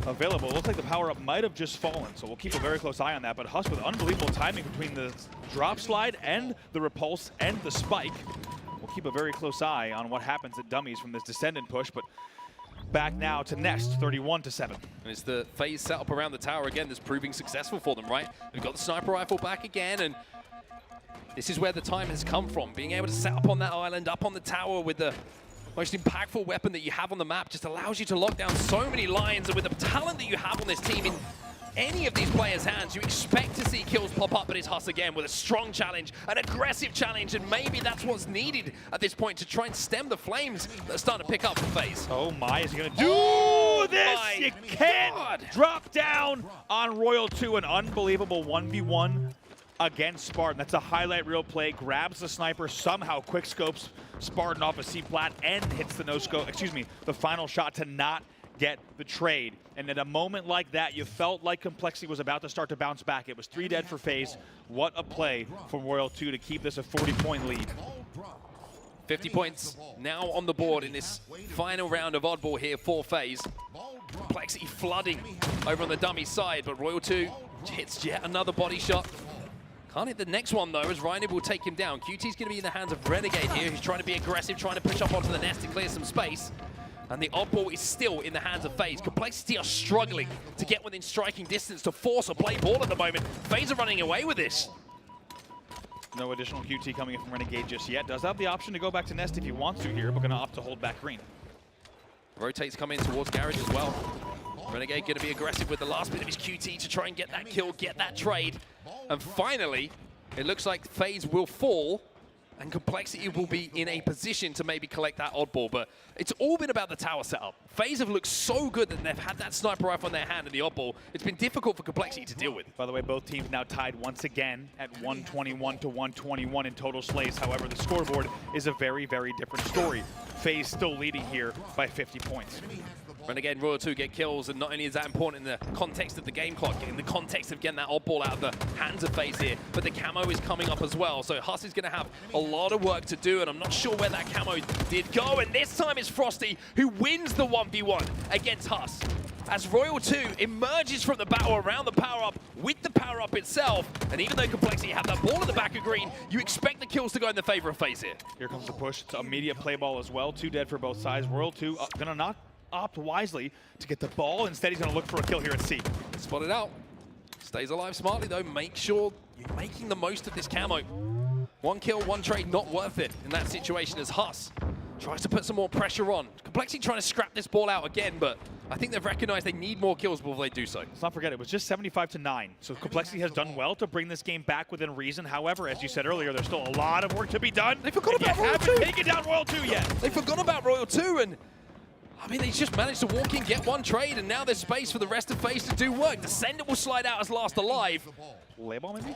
available. It looks like the power-up might have just fallen, so we'll keep a very close eye on that. But Huss with unbelievable timing between the drop slide and the repulse and the spike. We'll keep a very close eye on what happens at dummies from this Descendant push, but back now to Nest, 31-7. And it's the FaZe setup around the tower again that's proving successful for them, right? We've got the sniper rifle back again, and this is where the time has come from. Being able to set up on that island, up on the tower with the most impactful weapon that you have on the map just allows you to lock down so many lines, and with the talent that you have on this team in any of these players' hands, you expect to see kills pop up, but it's Huss again with a strong challenge, an aggressive challenge, and maybe that's what's needed at this point to try and stem the flames that are starting to pick up for FaZe. Oh my, is he gonna do this? You can't drop down on Royal 2, an unbelievable 1v1 against Spartan. That's a highlight reel play. Grabs the sniper, somehow quick scopes Spartan off a C-plat and hits the no-scope, the final shot to not get the trade. And at a moment like that, you felt like Complexity was about to start to bounce back. It was 3 dead for FaZe. What a play from Royal 2 to keep this a 40-point lead. 50 points now on the board in this final round of oddball here for FaZe. Complexity flooding over on the dummy side, but Royal 2 hits yet another body shot. Can't hit the next one, though, as Rhino will take him down. QT's going to be in the hands of Renegade here, who's trying to be aggressive, trying to push up onto the nest and clear some space. And the oddball is still in the hands of FaZe. Complexity are struggling to get within striking distance to force a play ball at the moment. FaZe are running away with this. No additional QT coming in from Renegade just yet. Does have the option to go back to Nest if he wants to here, but going to opt to hold back green. Rotates coming in towards Garage as well. Renegade going to be aggressive with the last bit of his QT to try and get that kill, get that trade. And finally, it looks like FaZe will fall and Complexity will be in a position to maybe collect that oddball, but it's all been about the tower setup. FaZe have looked so good that they've had that sniper rifle in their hand and the oddball. It's been difficult for Complexity to deal with. By the way, both teams now tied once again at 121 to 121 in total slays. However, the scoreboard is a very, very different story. FaZe still leading here by 50 points. Renegade Royal 2 get kills, and not only is that important in the context of the game clock, in the context of getting that oddball out of the hands of FaZe here, but the camo is coming up as well, so Huss is going to have a lot of work to do, and I'm not sure where that camo did go, and this time it's Frosty who wins the 1v1 against Huss. As Royal 2 emerges from the battle around the power-up with the power-up itself, and even though Complexity have that ball in the back of green, you expect the kills to go in the favor of FaZe here. Here comes the push. It's immediate play ball as well. 2 dead for both sides. Royal 2 gonna not opt wisely to get the ball. Instead, he's gonna look for a kill here at C. Spotted out. Stays alive smartly though. Make sure you're making the most of this camo. 1 kill, 1 trade, not worth it in that situation as Huss tries to put some more pressure on. Complexity trying to scrap this ball out again, but I think they've recognized they need more kills before they do so. Let's not forget, it was just 75 to 9. So Complexity has done well to bring this game back within reason. However, as you said earlier, there's still a lot of work to be done. They forgot about Royal 2. Haven't taken down Royal 2 yet. They forgot about Royal 2, and I mean, they just managed to walk in, get 1 trade, and now there's space for the rest of FaZe to do work. Descendant will slide out as last alive. Play ball maybe?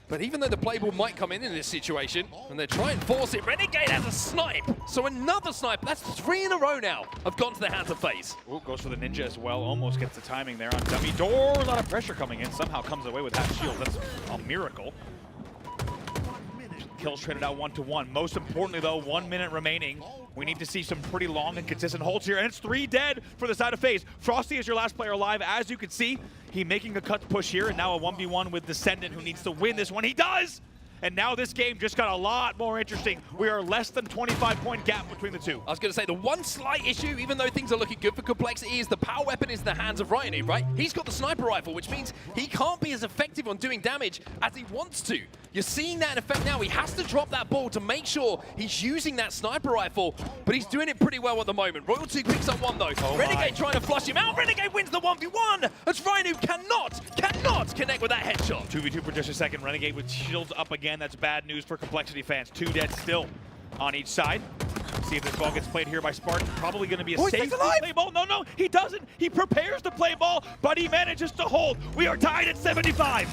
But even though the play ball might come in this situation, and they try and force it, Renegade has a snipe. So another snipe. That's 3 in a row now have gone to the hands of FaZe. Ooh, goes for the ninja as well. Almost gets the timing there on dummy door. A lot of pressure coming in. Somehow comes away with half shield. That's a miracle. Kills traded out 1-to-1. Most importantly, though, 1 minute remaining. We need to see some pretty long and consistent holds here, and it's 3 dead for the side of FaZe. Frosty is your last player alive. As you can see, he making a cut push here, and now a 1v1 with Descendant, who needs to win this one. He does! And now this game just got a lot more interesting. We are less than 25-point gap between the two. I was going to say, the one slight issue, even though things are looking good for Complexity, is the power weapon is in the hands of Ryan, right? He's got the sniper rifle, which means he can't be as effective on doing damage as he wants to. You're seeing that in effect now. He has to drop that ball to make sure he's using that sniper rifle, but he's doing it pretty well at the moment. Royal 2 picks up 1, though. Renegade trying to flush him out. Renegade wins the 1v1. As Ryan cannot connect with that headshot. 2v2 for just a second. Renegade with shields up again. That's bad news for Complexity fans. 2 dead still on each side. See if this ball gets played here by Spartan. Probably going to be a safe play ball. No, he doesn't. He prepares to play ball, but he manages to hold. We are tied at 75.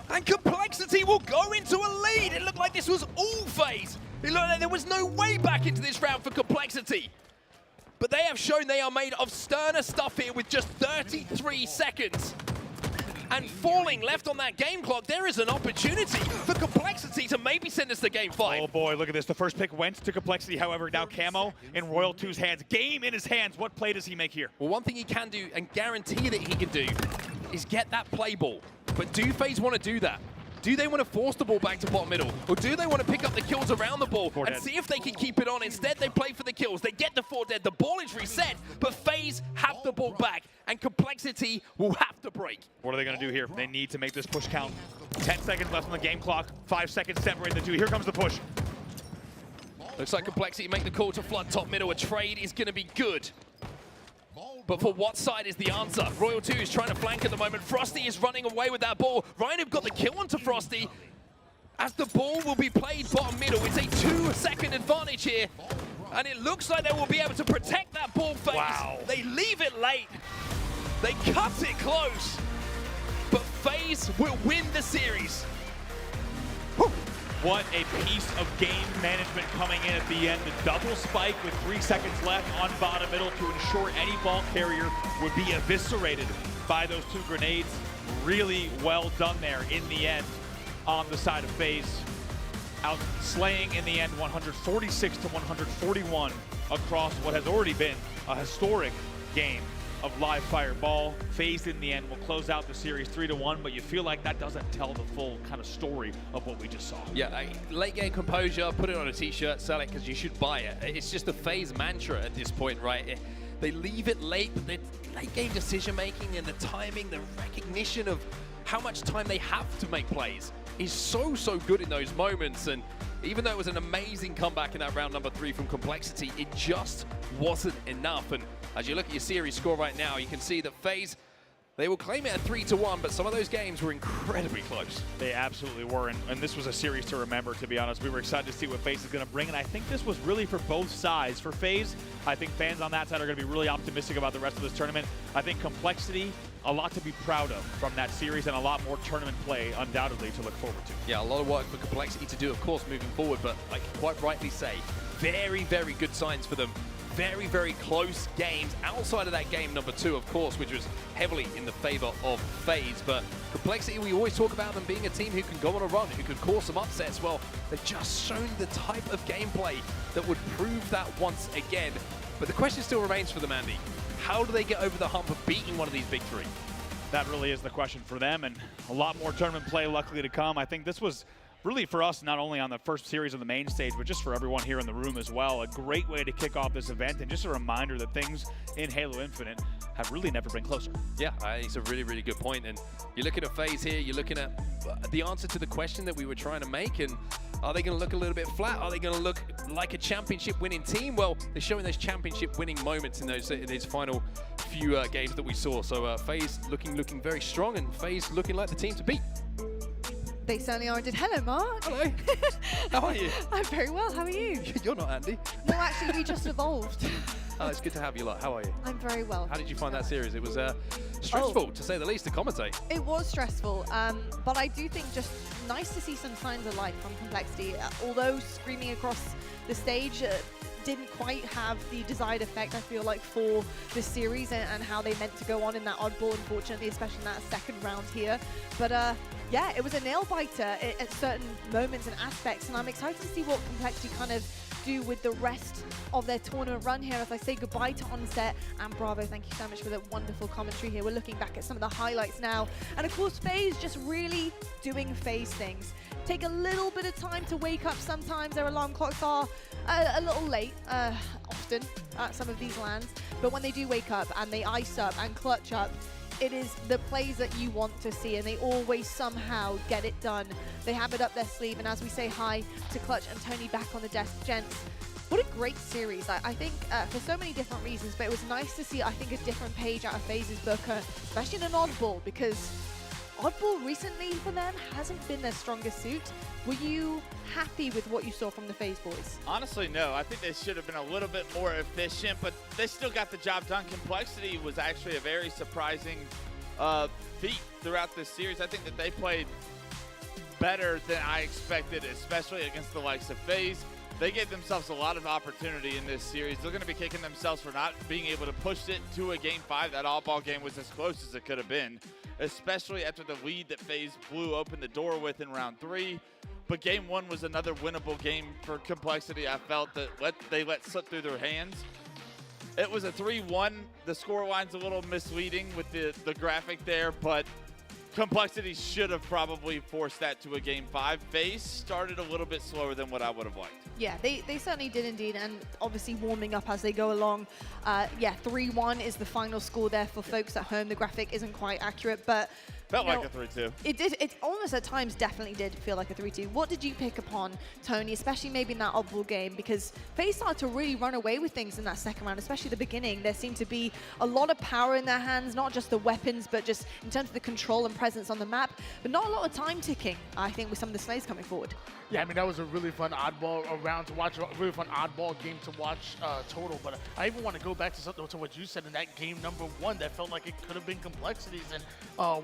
And Complexity will go into a lead. It looked like this was all FaZe. It looked like there was no way back into this round for Complexity. But they have shown they are made of sterner stuff here with just 33 seconds. And falling left on that game clock, there is an opportunity for Complexity to maybe send us to game 5. Oh boy, look at this. The first pick went to Complexity. However, now Camo in Royal 2's hands. Game in his hands. What play does he make here? Well, one thing he can do and guarantee that he can do is get that play ball. But do FaZe want to do that? Do they want to force the ball back to bottom middle? Or do they want to pick up the kills around the ball and see if they can keep it on? Instead, they play for the kills. They get the 4 dead. The ball is reset, but FaZe have the ball back, and Complexity will have to break. What are they going to do here? They need to make this push count. 10 seconds left on the game clock. 5 seconds separating the two. Here comes the push. Looks like Complexity make the call to flood top middle. A trade is going to be good. But for what side is the answer? Royal 2 is trying to flank at the moment. Frosty is running away with that ball. Ryan have got the kill onto Frosty. As the ball will be played bottom middle. It's a 2-second advantage here. And it looks like they will be able to protect that ball FaZe. Wow. They leave it late. They cut it close. But FaZe will win the series. Whew. What a piece of game management coming in at the end. The double spike with 3 seconds left on bottom middle to ensure any ball carrier would be eviscerated by those 2 grenades. Really well done there in the end on the side of FaZe. Out slaying in the end 146 to 141 across what has already been a historic game of live fire ball. FaZe in the end will close out the series 3-1, but you feel like that doesn't tell the full kind of story of what we just saw. Yeah, late game composure, put it on a t-shirt, sell it because you should buy it. It's just the FaZe mantra at this point, right? They leave it late, but the late game decision making and the timing, the recognition of how much time they have to make plays is so good in those moments. And even though it was an amazing comeback in that round number 3 from Complexity, it just wasn't enough. And as you look at your series score right now, you can see that FaZe They will claim it at 3-1, but some of those games were incredibly close. They absolutely were, and this was a series to remember, to be honest. We were excited to see what FaZe is going to bring, and I think this was really for both sides. For FaZe, I think fans on that side are going to be really optimistic about the rest of this tournament. I think Complexity, a lot to be proud of from that series, and a lot more tournament play, undoubtedly, to look forward to. Yeah, a lot of work for Complexity to do, of course, moving forward, but like you quite rightly say, very, very good signs for them. Very, very close games outside of that game number 2, of course, which was heavily in the favor of FaZe. But Complexity, we always talk about them being a team who can go on a run, who can cause some upsets. Well, they've just shown the type of gameplay that would prove that once again. But the question still remains for them, Andy. How do they get over the hump of beating one of these big three? That really is the question for them, and a lot more tournament play luckily to come. I think this was really for us, not only on the first series of the main stage, but just for everyone here in the room as well. A great way to kick off this event, and just a reminder that things in Halo Infinite have really never been closer. Yeah, it's a really, really good point. And you're looking at FaZe here, you're looking at the answer to the question that we were trying to make, and are they going to look a little bit flat? Are they going to look like a championship winning team? Well, they're showing those championship winning moments in those final few games that we saw. So FaZe looking very strong, and FaZe looking like the team to beat. They certainly are. Hello, Mark. Hello. How are you? I'm very well. How are you? You're not Andy. No, actually, we just evolved. Oh, it's good to have you lot. How are you? I'm very well. How did you find that series? It was stressful, to say the least, to commentate. It was stressful, but I do think just nice to see some signs of life from Complexity. Although screaming across the stage didn't quite have the desired effect, I feel like, for the series and how they meant to go on in that oddball, unfortunately, especially in that second round here. But yeah, it was a nail-biter at certain moments and aspects, and I'm excited to see what Complexity kind of do with the rest of their tournament run here as I say goodbye to Onset and Bravo. Thank you so much for the wonderful commentary here. We're looking back at some of the highlights now. And of course, FaZe just really doing FaZe things. Take a little bit of time to wake up sometimes. Their alarm clocks are a little late, often, at some of these lands. But when they do wake up and they ice up and clutch up, it is the plays that you want to see, and they always somehow get it done. They have it up their sleeve, and as we say hi to Clutch and Tony back on the desk, gents, what a great series. I think for so many different reasons, but it was nice to see, I think, a different page out of FaZe's book, especially in an oddball, because oddball recently for them hasn't been their strongest suit. Were you happy with what you saw from the FaZe boys? Honestly, no. I think they should have been a little bit more efficient, but they still got the job done. Complexity was actually a very surprising feat throughout this series. I think that they played better than I expected, especially against the likes of FaZe. They gave themselves a lot of opportunity in this series. They're going to be kicking themselves for not being able to push it to a Game 5. That all-ball game was as close as it could have been, especially after the lead that FaZe blew open the door with in round 3. But Game 1 was another winnable game for Complexity. I felt that they let slip through their hands. It was a 3-1. The scoreline's a little misleading with the graphic there, but Complexity should have probably forced that to a Game 5. FaZe started a little bit slower than what I would have liked. Yeah, they certainly did indeed, and obviously warming up as they go along. Yeah, 3-1 is the final score there for folks at home. The graphic isn't quite accurate, but felt like a 3-2. It did. It almost at times definitely did feel like a 3-2. What did you pick upon, Tony, especially maybe in that oddball game? Because FaZe started to really run away with things in that second round, especially the beginning. There seemed to be a lot of power in their hands, not just the weapons, but just in terms of the control and presence on the map, but not a lot of time ticking, I think, with some of the slays coming forward. Yeah, I mean, that was a really fun oddball round to watch, a really fun oddball game to watch total. But I even want to go back to what you said in that game number 1 that felt like it could have been Complexities. And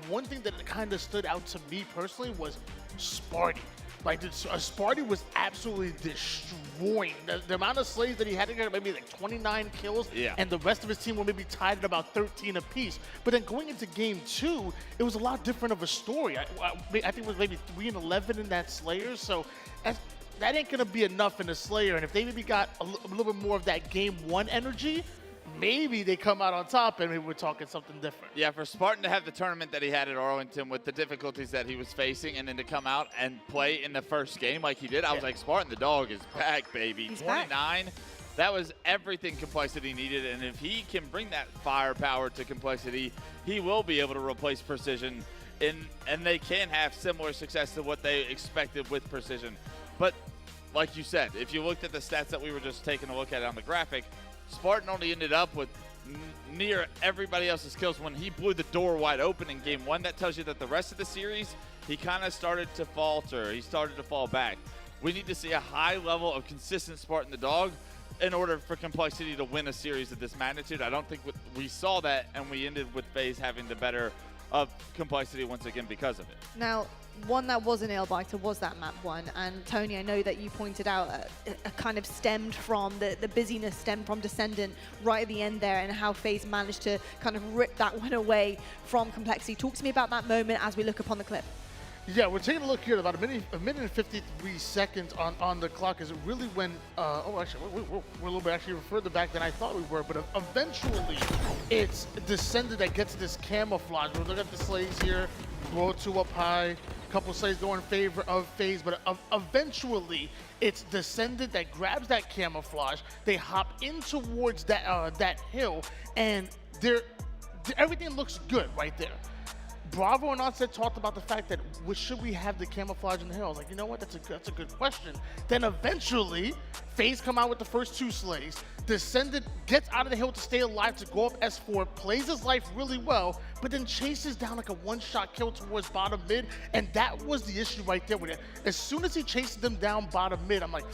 one thing that kind of stood out to me personally was Sparty. Like, Sparty was absolutely destroying. The amount of slays that he had to get, maybe like 29 kills, and the rest of his team were maybe tied at about 13 apiece. But then going into Game 2, it was a lot different of a story. I think it was maybe 3-11 in that Slayer, so that ain't going to be enough in the Slayer. And if they maybe got a little bit more of that Game 1 energy, maybe they come out on top and maybe we're talking something different. Yeah, for Spartan to have the tournament that he had at Arlington with the difficulties that he was facing, and then to come out and play in the first game like he did, I was like, Spartan the dog is back, baby. He's 29, back. That was everything Complexity needed, and if he can bring that firepower to Complexity, he will be able to replace Precision, and they can have similar success to what they expected with Precision. But like you said, if you looked at the stats that we were just taking a look at on the graphic, Spartan only ended up with near everybody else's kills. When he blew the door wide open in game 1, that tells you that the rest of the series, he kind of started to falter. He started to fall back. We need to see a high level of consistent Spartan the Dog in order for Complexity to win a series of this magnitude. I don't think we saw that, and we ended with FaZe having the better of Complexity once again because of it. Now, one that was a nail-biter was that map 1, and Tony, I know that you pointed out a kind of stemmed from, the busyness stemmed from Descendant right at the end there, and how FaZe managed to kind of rip that one away from Complexity. Talk to me about that moment as we look upon the clip. Yeah, we're taking a look here at about a minute and 53 seconds on the clock. Is it really when, actually, we're a little bit actually further back than I thought we were, but eventually it's Descendant that gets this camouflage. We're looking at the slays here, blow 2 up high, couple slays go in favor of FaZe, but eventually it's Descendant that grabs that camouflage. They hop in towards that hill, and everything looks good right there. Bravo and Onset talked about the fact that should we have the camouflage in the hill? I was like, you know what, that's a good question. Then eventually, FaZe come out with the first 2 slays. Descendant gets out of the hill to stay alive to go up S4, plays his life really well, but then chases down like a one-shot kill towards bottom mid, and that was the issue right there with it. As soon as he chases them down bottom mid, I'm like,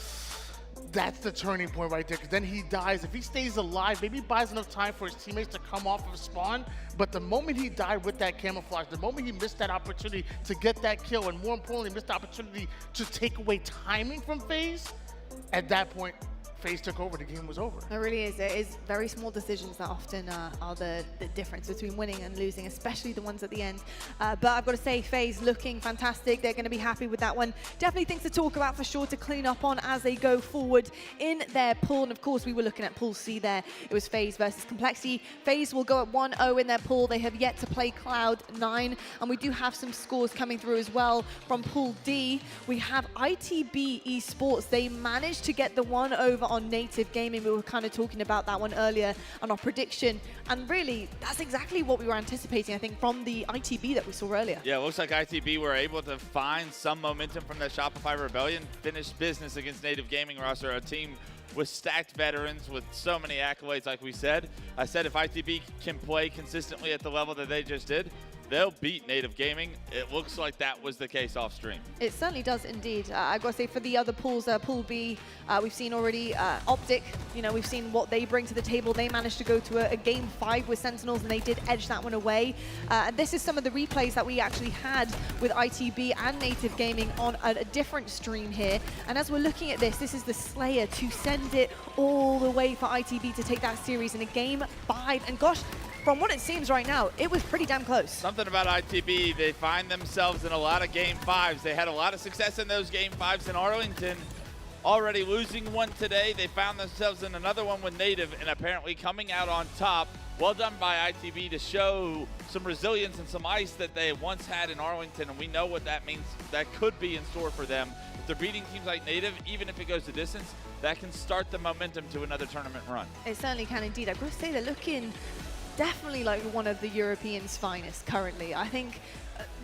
that's the turning point right there, because then he dies. If he stays alive, maybe he buys enough time for his teammates to come off of spawn, but the moment he died with that camouflage, the moment he missed that opportunity to get that kill, and more importantly, missed the opportunity to take away timing from FaZe, at that point, FaZe took over, the game was over. It really is. It is very small decisions that often are the difference between winning and losing, especially the ones at the end. But I've got to say, FaZe looking fantastic. They're going to be happy with that one. Definitely things to talk about for sure to clean up on as they go forward in their pool. And of course, we were looking at Pool C there. It was FaZe versus Complexity. FaZe will go at 1-0 in their pool. They have yet to play Cloud9. And we do have some scores coming through as well from Pool D. We have ITB Esports. They managed to get the one over on Native Gaming. We were kind of talking about that one earlier on our prediction, and really that's exactly what we were anticipating, I think, from the ITB that we saw earlier. Yeah, it looks like ITB were able to find some momentum from that Shopify Rebellion, finish business against Native Gaming roster, a team with stacked veterans with so many accolades. Like we said, I said if ITB can play consistently at the level that they just did, they'll beat Native Gaming. It looks like that was the case off stream. It certainly does indeed. I've got to say, for the other pools, Pool B, we've seen already Optic, we've seen what they bring to the table. They managed to go to a game 5 with Sentinels, and they did edge that one away. And this is some of the replays that we actually had with ITB and Native Gaming on a different stream here. And as we're looking at this is the Slayer to send it all the way for ITB to take that series in a game 5. And gosh, from what it seems right now, it was pretty damn close. Something about ITB, they find themselves in a lot of game 5s. They had a lot of success in those game 5s in Arlington. Already losing one today, they found themselves in another one with Native, and apparently coming out on top. Well done by ITB to show some resilience and some ice that they once had in Arlington, and we know what that means. That could be in store for them. If they're beating teams like Native, even if it goes the distance, that can start the momentum to another tournament run. It certainly can indeed. I've got to say, they're looking definitely like one of the Europeans' finest currently. I think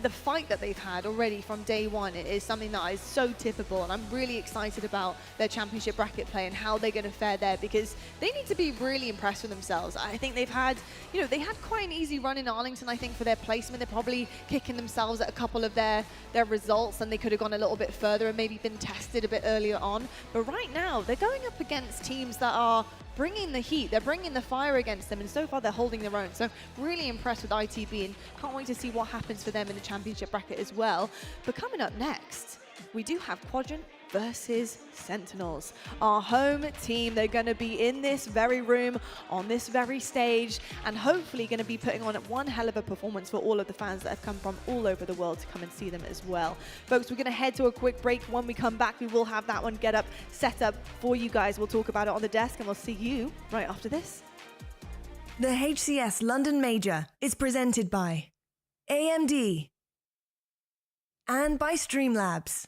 the fight that they've had already from day one is something that is so typical, and I'm really excited about their championship bracket play and how they're going to fare there, because they need to be really impressed with themselves. I think they've had, they had quite an easy run in Arlington, I think, for their placement. They're probably kicking themselves at a couple of their results, and they could have gone a little bit further and maybe been tested a bit earlier on. But right now, they're going up against teams that are bringing the heat, they're bringing the fire against them, and so far they're holding their own. So really impressed with ITB, and can't wait to see what happens for them in the championship bracket as well. But coming up next, we do have Quadrant versus Sentinels. Our home team, they're going to be in this very room, on this very stage, and hopefully going to be putting on one hell of a performance for all of the fans that have come from all over the world to come and see them as well. Folks, we're going to head to a quick break. When we come back, we will have that one set up for you guys. We'll talk about it on the desk, and we'll see you right after this. The HCS London Major is presented by AMD and by Streamlabs.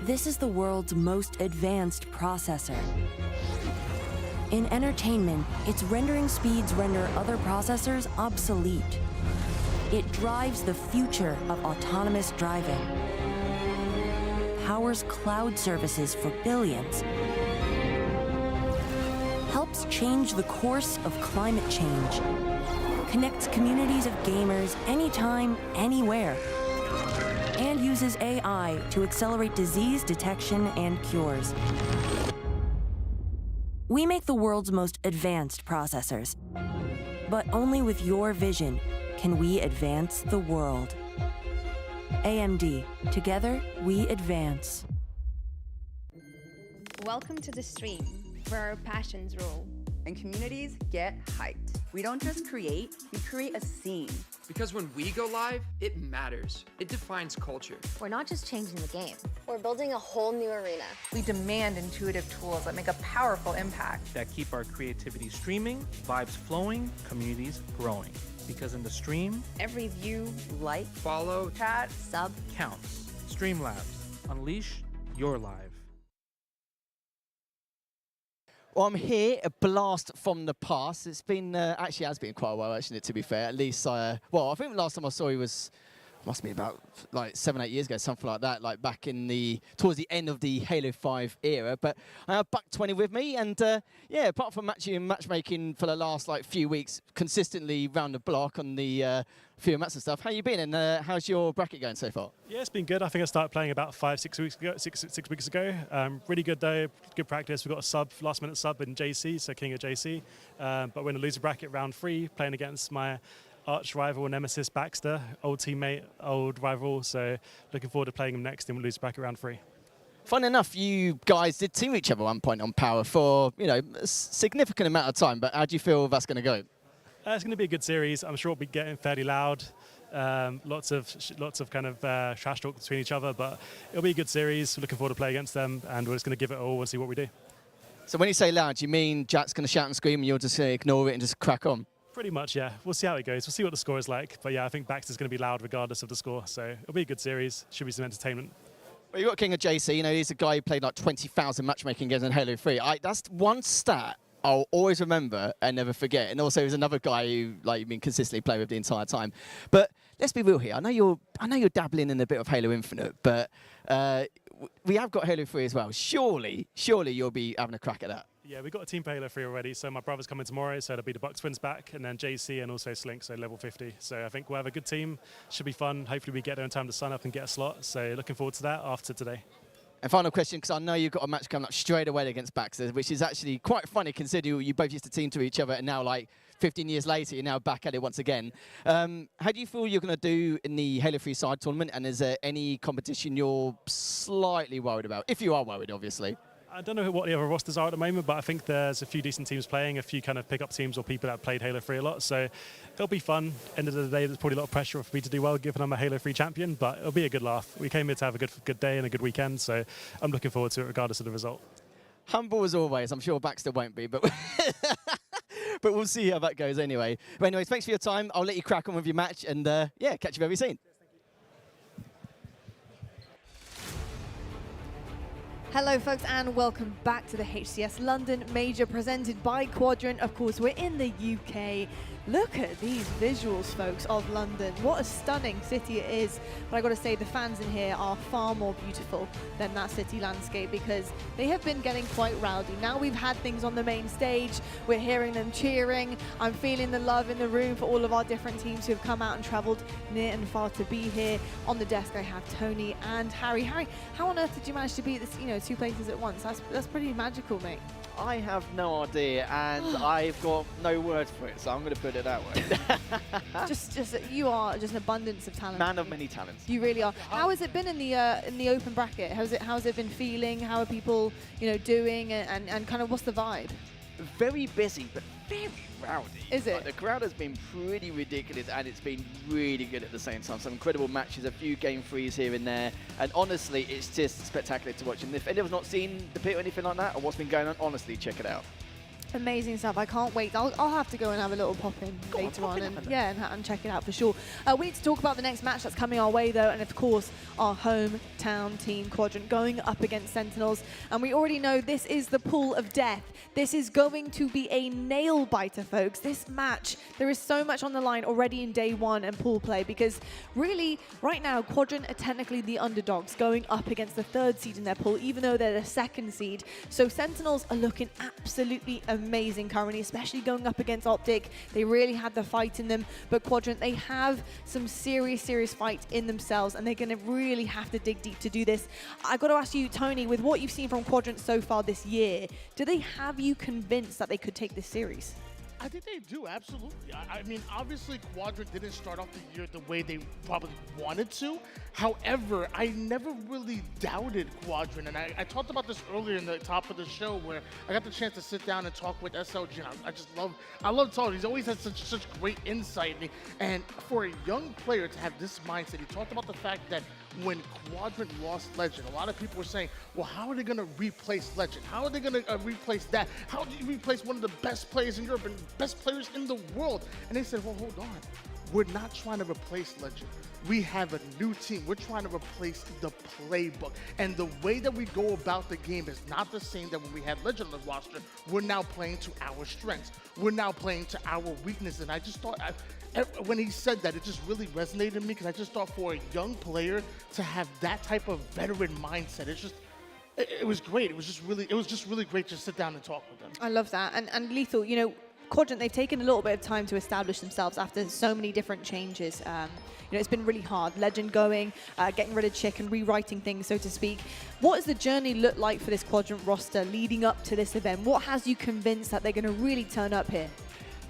This is the world's most advanced processor. In entertainment, its rendering speeds render other processors obsolete. It drives the future of autonomous driving, powers cloud services for billions, helps change the course of climate change, connects communities of gamers anytime, anywhere, and uses AI to accelerate disease detection and cures. We make the world's most advanced processors, but only with your vision can we advance the world. AMD, together we advance. Welcome to the stream, where our passions rule. And communities get hyped. We don't just create, we create a scene. Because when we go live, it matters. It defines culture. We're not just changing the game. We're building a whole new arena. We demand intuitive tools that make a powerful impact. That keep our creativity streaming, vibes flowing, communities growing. Because in the stream, every view, like, follow, chat, sub counts. Streamlabs, unleash your live. Well, I'm here, a blast from the past. It's been, actually has been quite a while, actually, to be fair. At least, well, I think the last time I saw you must be about like 7-8 years ago, something like that, like back in towards the end of the Halo 5 era. But I have Buck 20 with me, and yeah, apart from matchmaking for the last like few weeks, consistently round the block on the few mats and stuff. How you been, and how's your bracket going so far? Yeah, it's been good. I think I started playing about 5-6 weeks ago. Six weeks ago. Really good though. Good practice. We got a last-minute sub in JC, so King of JC. But we're in a loser bracket round 3, playing against my arch rival nemesis Baxter, old teammate, old rival. So looking forward to playing him next in loser bracket round 3. Fun enough, you guys did team each other at one point on Power for a significant amount of time. But how do you feel that's going to go? It's going to be a good series. I'm sure we'll be getting fairly loud. Lots of kind of trash talk between each other, but it'll be a good series. We're looking forward to play against them, and we're just going to give it all and see what we do. So when you say loud, you mean Jack's going to shout and scream and you'll just ignore it and just crack on? Pretty much, yeah. We'll see how it goes. We'll see what the score is like. But yeah, I think Baxter's going to be loud regardless of the score. So it'll be a good series. Should be some entertainment. Well, you've got King of JC. He's a guy who played like 20,000 matchmaking games in Halo 3. That's one stat I'll always remember and never forget. And also, there's another guy who you've been consistently playing with the entire time. But let's be real here. I know you're dabbling in a bit of Halo Infinite, but we have got Halo 3 as well. Surely you'll be having a crack at that. Yeah, we've got a team for Halo 3 already. So my brother's coming tomorrow, so it'll be the Buck Twins back, and then JC and also Slink, so level 50. So I think we'll have a good team. Should be fun. Hopefully we get there in time to sign up and get a slot. So looking forward to that after today. And final question, because I know you've got a match coming up straight away against Baxter, which is actually quite funny considering you both used to team to each other, and now like 15 years later, you're now back at it once again. How do you feel you're going to do in the Halo 3 side tournament, and is there any competition you're slightly worried about? If you are worried, obviously. I don't know what the other rosters are at the moment, but I think there's a few decent teams playing, a few kind of pick-up teams or people that have played Halo 3 a lot. So it'll be fun. End of the day, there's probably a lot of pressure for me to do well, given I'm a Halo 3 champion, but it'll be a good laugh. We came here to have a good day and a good weekend, so I'm looking forward to it regardless of the result. Humble as always. I'm sure Baxter won't be, but but we'll see how that goes anyway. But anyways, thanks for your time. I'll let you crack on with your match, and yeah, catch you very soon. Hello folks and welcome back to the HCS London Major presented by Quadrant. Of course, we're in the UK. Look at these visuals, folks, of London. What a stunning city it is. But I got to say, the fans in here are far more beautiful than that city landscape because they have been getting quite rowdy. Now we've had things on the main stage. We're hearing them cheering. I'm feeling the love in the room for all of our different teams who have come out and traveled near and far to be here. On the desk, I have Tony and Harry. Harry, how on earth did you manage to be at this, 2 places at once? That's pretty magical, mate. I have no idea, and I've got no words for it, so I'm going to put it that way. You are just an abundance of talent. Man of many talents. You really are. How has it been in the open bracket? How's it been feeling? How are people, doing, and kind of what's the vibe? Very busy, but very rowdy. Is it? The crowd has been pretty ridiculous, and it's been really good at the same time. Some incredible matches, a few game threes here and there, and honestly, it's just spectacular to watch. And if anyone's not seen the pit or anything like that, or what's been going on, honestly, check it out. Amazing stuff. I can't wait. I'll have to go and have a little pop in later on and check it out for sure. We need to talk about the next match that's coming our way though, and of course our hometown team Quadrant going up against Sentinels. And we already know this is the pool of death. This is going to be a nail biter, folks. This match, there is so much on the line already in day one and pool play, because really right now Quadrant are technically the underdogs going up against the 3rd seed in their pool, even though they're the 2nd seed. So Sentinels are looking absolutely amazing currently, especially going up against Optic. They really had the fight in them, but Quadrant, they have some serious fight in themselves, and they're going to really have to dig deep to do this. I got to ask you, Tony, with what you've seen from Quadrant so far this year, do they have you convinced that they could take this series? I think they do, absolutely. I mean, obviously, Quadrant didn't start off the year the way they probably wanted to. However, I never really doubted Quadrant, and I talked about this earlier in the top of the show where I got the chance to sit down and talk with SLG. I love talking. He's always had such great insight, and for a young player to have this mindset, he talked about the fact that when Quadrant lost Legend, a lot of people were saying, well, how are they going to replace Legend? How are they going to replace that? How do you replace one of the best players in Europe and best players in the world? And they said, well, hold on. We're not trying to replace Legend. We have a new team. We're trying to replace the playbook. And the way that we go about the game is not the same that when we had Legend on the roster. We're now playing to our strengths. We're now playing to our weaknesses. And I just thought, when he said that, it just really resonated with me, because I just thought for a young player to have that type of veteran mindset, it was great. It was just really great to sit down and talk with them. I love that. And Lethal, you know, Quadrant, they've taken a little bit of time to establish themselves after so many different changes. You know, it's been really hard. Legend going, getting rid of Chick and rewriting things, so to speak. What does the journey look like for this Quadrant roster leading up to this event? What has you convinced that they're going to really turn up here?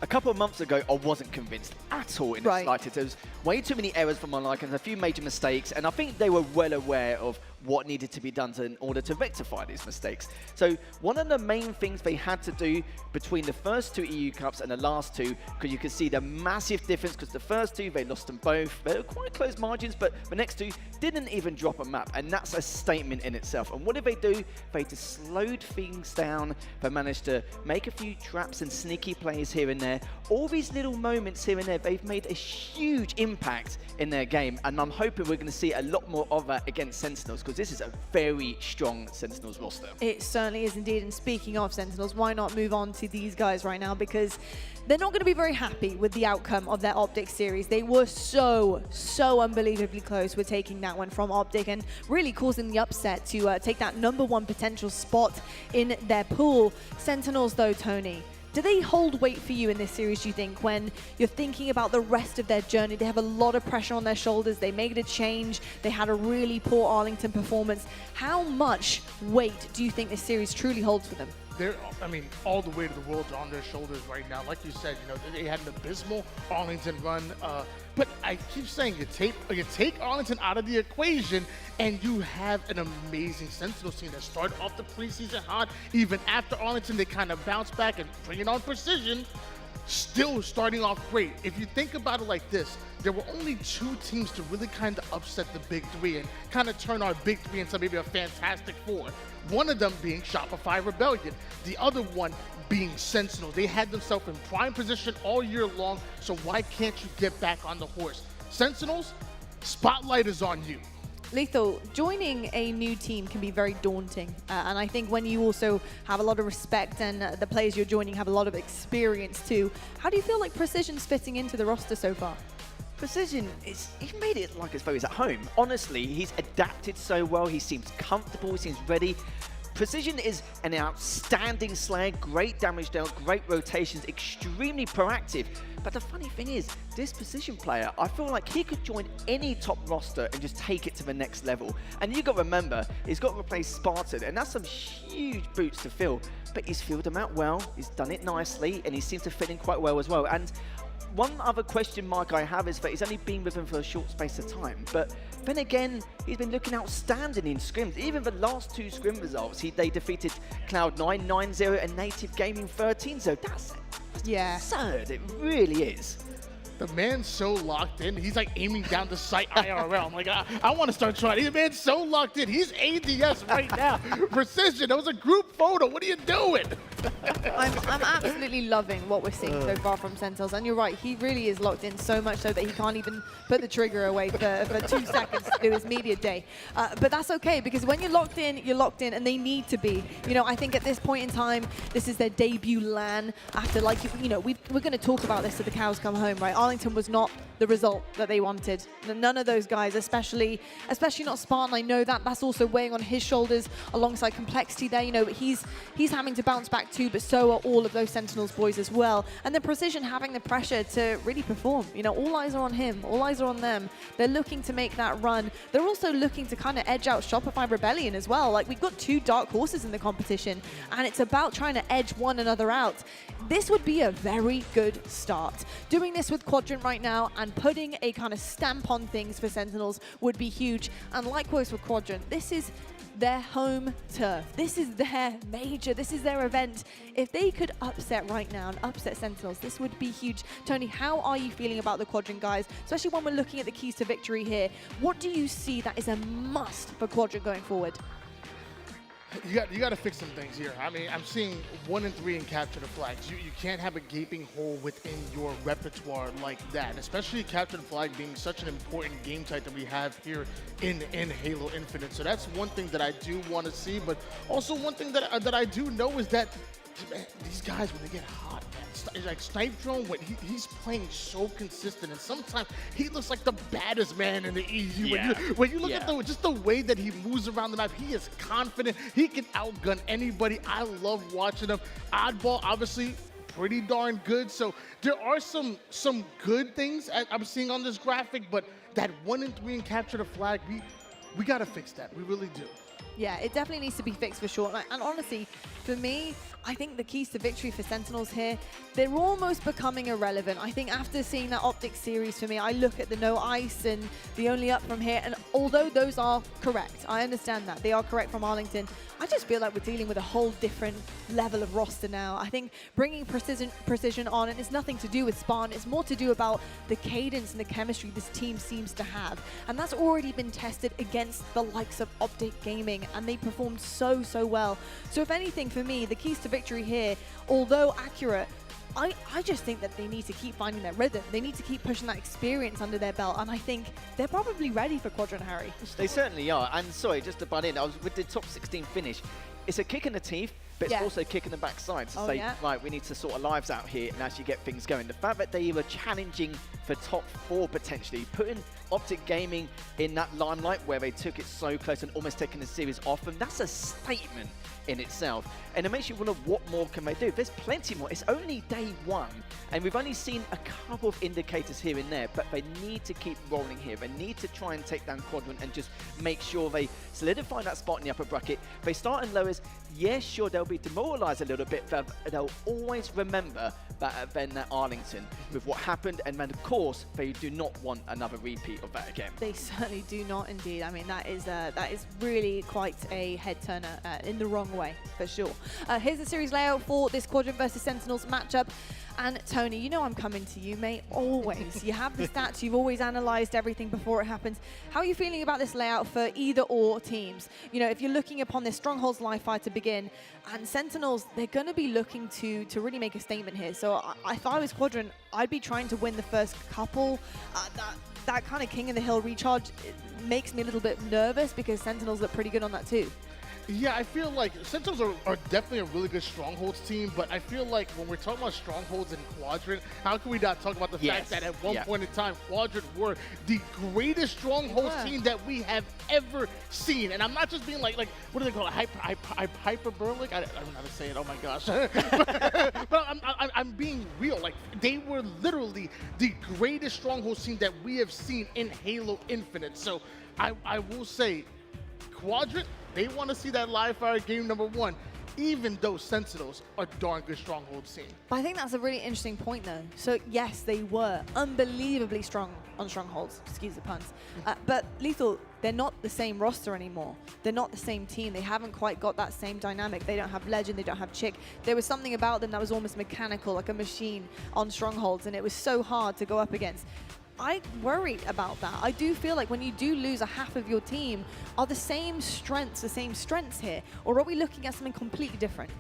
A couple of months ago, I wasn't convinced at all in the slightest. There was way too many errors from online and a few major mistakes, and I think they were well aware of what needed to be done in order to rectify these mistakes. So one of the main things they had to do between the first 2 EU Cups and the last 2, because you can see the massive difference, because the first 2, they lost them both. They were quite close margins, but the next 2 didn't even drop a map, and that's a statement in itself. And what did they do? They just slowed things down. They managed to make a few traps and sneaky plays here and there. All these little moments here and there, they've made a huge impact in their game, and I'm hoping we're going to see a lot more of that against Sentinels, because this is a very strong Sentinels roster. It certainly is indeed. And speaking of Sentinels, why not move on to these guys right now? Because they're not going to be very happy with the outcome of their Optic series. They were so unbelievably close with taking that one from Optic and really causing the upset to take that #1 potential spot in their pool. Sentinels though, Tony, do they hold weight for you in this series, do you think, when you're thinking about the rest of their journey? They have a lot of pressure on their shoulders. They made a change. They had a really poor Arlington performance. How much weight do you think this series truly holds for them? I mean, all the weight of the world's on their shoulders right now. Like you said, you know, they had an abysmal Arlington run. But I keep saying, you take Arlington out of the equation, and you have an amazing Sentinels team that started off the preseason hot. Even after Arlington, they kind of bounced back and bringing on Precision. Still starting off great. If you think about it like this, there were only 2 teams to really kind of upset the Big 3 and kind of turn our Big 3 into maybe a Fantastic 4. One of them being Shopify Rebellion, the other one being Sentinels. They had themselves in prime position all year long, so why can't you get back on the horse? Sentinels, spotlight is on you. Lethal, joining a new team can be very daunting, and I think when you also have a lot of respect and the players you're joining have a lot of experience too, how do you feel like Precision's fitting into the roster so far? Precision, he made it like as though he's at home. Honestly, he's adapted so well. He seems comfortable, he seems ready. Precision is an outstanding slayer, great damage dealt, great rotations, extremely proactive. But the funny thing is, this Precision player, I feel like he could join any top roster and just take it to the next level. And you got to remember, he's got to replace Spartan, and that's some huge boots to fill. But he's filled them out well, he's done it nicely, and he seems to fit in quite well as well. And one other question mark I have is that he's only been with him for a short space of time. But then again, he's been looking outstanding in scrims. Even the last 2 scrim results, they defeated Cloud9 9-0 and Native Gaming 13-0. That's absurd. It really is. The man's so locked in. He's like aiming down the sight IRL. I'm like, I want to start trying. The man's so locked in. He's ADS right now. Precision. That was a group photo. What are you doing? I'm absolutely loving what we're seeing so far from Sentinels. And you're right, he really is locked in so much so that he can't even put the trigger away for 2 seconds to do his media day. But that's okay, because when you're locked in, and they need to be. You know, I think at this point in time, this is their debut LAN after, like, you know, we're going to talk about this till the cows come home, right? Arlington was not the result that they wanted. None of those guys, especially not Spartan. I know that's also weighing on his shoulders alongside Complexity there. You know, he's having to bounce back too, but so are all of those Sentinels boys as well. And then Precision having the pressure to really perform. You know, all eyes are on him, all eyes are on them. They're looking to make that run. They're also looking to kind of edge out Shopify Rebellion as well. Like, we've got 2 dark horses in the competition, and it's about trying to edge one another out. This would be a very good start. Doing this with Quadrant right now and putting a kind of stamp on things for Sentinels would be huge. And likewise for Quadrant, this is their home turf. This is their major. This is their event. If they could upset right now and upset Sentinels, this would be huge. Tony, how are you feeling about the Quadrant guys, especially when we're looking at the keys to victory here? What do you see that is a must for Quadrant going forward? You got to fix some things here. I mean, I'm seeing 1 and 3 in capture the flags. You can't have a gaping hole within your repertoire like that, especially capture the flag being such an important game type that we have here in Halo Infinite. So that's one thing that I do want to see, but also one thing that I do know is that, man, these guys, when they get hot, man, like Snipe Drone, he's playing so consistent, and sometimes he looks like the baddest man in the EU. Yeah. When you look at just the way that he moves around the map, he is confident. He can outgun anybody. I love watching him. Oddball, obviously, pretty darn good. So there are some good things I'm seeing on this graphic, but that 1 and 3 in capture the flag, we got to fix that. We really do. Yeah, it definitely needs to be fixed for sure. And honestly, for me, I think the keys to victory for Sentinels here, they're almost becoming irrelevant. I think after seeing that Optics series, for me, I look at the no ice and the only up from here, and although those are correct, I understand that, they are correct from Arlington, I just feel like we're dealing with a whole different level of roster now. I think bringing precision on, and it's nothing to do with Spawn, it's more to do about the cadence and the chemistry this team seems to have. And that's already been tested against the likes of Optic Gaming, and they performed so well. So if anything, for me, the keys to victory here, although accurate, I just think that they need to keep finding their rhythm. They need to keep pushing that experience under their belt, and I think they're probably ready for Quadrant, Harry. They certainly are. And sorry, just to butt in, I was with the top 16 finish. It's a kick in the teeth, but it's also a kick in the backside to say, right, we need to sort our lives out here and actually get things going. The fact that they were challenging for top 4 potentially, putting Optic Gaming in that limelight where they took it so close and almost taking the series off them, that's a statement in itself. And it makes you wonder, what more can they do? There's plenty more. It's only day 1, and we've only seen a couple of indicators here and there, but they need to keep rolling here. They need to try and take down Quadrant and just make sure they solidify that spot in the upper bracket. They start in lowers, yes, sure, they'll be demoralized a little bit, but they'll always remember that event at Arlington with what happened, and then of course they do not want another repeat of that again. They certainly do not, indeed. I mean, that is really quite a head turner in the wrong way, for sure. Here's the series layout for this Quadrant versus Sentinels matchup. And Tony, you know I'm coming to you, mate, always. You have the stats, you've always analyzed everything before it happens. How are you feeling about this layout for either or teams? You know, if you're looking upon this Strongholds live fire to begin, and Sentinels, they're going to be looking to really make a statement here. So if I was Quadrant, I'd be trying to win the first couple. That kind of King of the Hill recharge makes me a little bit nervous because Sentinels look pretty good on that too. Yeah, I feel like Sentinels are definitely a really good Strongholds team, but I feel like when we're talking about Strongholds and Quadrant, how can we not talk about the fact that at one point in time, Quadrant were the greatest Strongholds team that we have ever seen? And I'm not just being like what do they call it? Hyperbolic? I don't know how to say it. Oh my gosh. but I'm being real. Like, they were literally the greatest Strongholds team that we have seen in Halo Infinite. So I will say, Quadrant, they want to see that live fire game number 1, even though Sentinels are darn good Strongholds team. But I think that's a really interesting point, though. So yes, they were unbelievably strong on Strongholds, excuse the puns. But Lethal, they're not the same roster anymore. They're not the same team. They haven't quite got that same dynamic. They don't have Legend, they don't have Chick. There was something about them that was almost mechanical, like a machine on Strongholds, and it was so hard to go up against. I worried about that. I do feel like when you do lose a half of your team, are the same strengths here? Or are we looking at something completely different?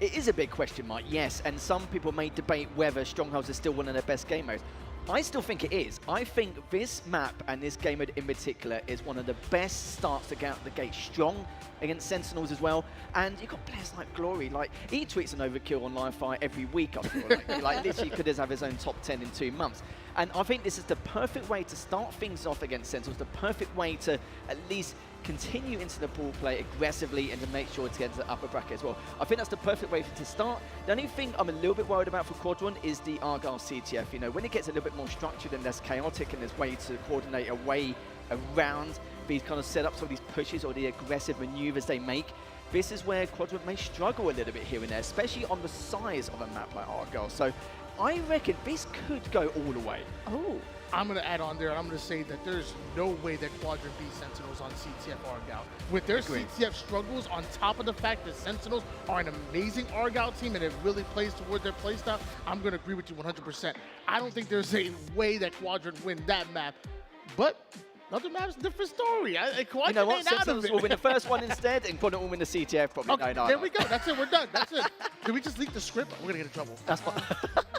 It is a big question mark, yes, and some people may debate whether Strongholds is still one of their best game modes. I still think it is. I think this map and this game mode in particular is one of the best starts to get out the gate strong against Sentinels as well. And you've got players like Glory, like he tweets an overkill on live fire every week, I feel like literally could have his own top 10 in 2 months. And I think this is the perfect way to start things off against Sentinels, the perfect way to at least continue into the ball play aggressively and to make sure to get to the upper bracket as well. I think that's the perfect way to start. The only thing I'm a little bit worried about for Quadrant is the Argyle CTF. You know, when it gets a little bit more structured and less chaotic and there's way to coordinate a way around these kind of setups or these pushes or the aggressive maneuvers they make, this is where Quadrant may struggle a little bit here and there, especially on the size of a map like Argyle. So I reckon this could go all the way. Oh. I'm going to add on there, and I'm going to say that there's no way that Quadrant beats Sentinels on CTF Argyle. With their CTF struggles, on top of the fact that Sentinels are an amazing Argyle team and it really plays toward their playstyle, I'm going to agree with you 100%. I don't think there's a way that Quadrant win that map, but other maps, different story. You know what? Sentinels will win the first one instead, and Quadrant will win the CTF probably. Okay, there we go. That's it. We're done. That's it. Did we just leak the script? We're going to get in trouble. That's fine.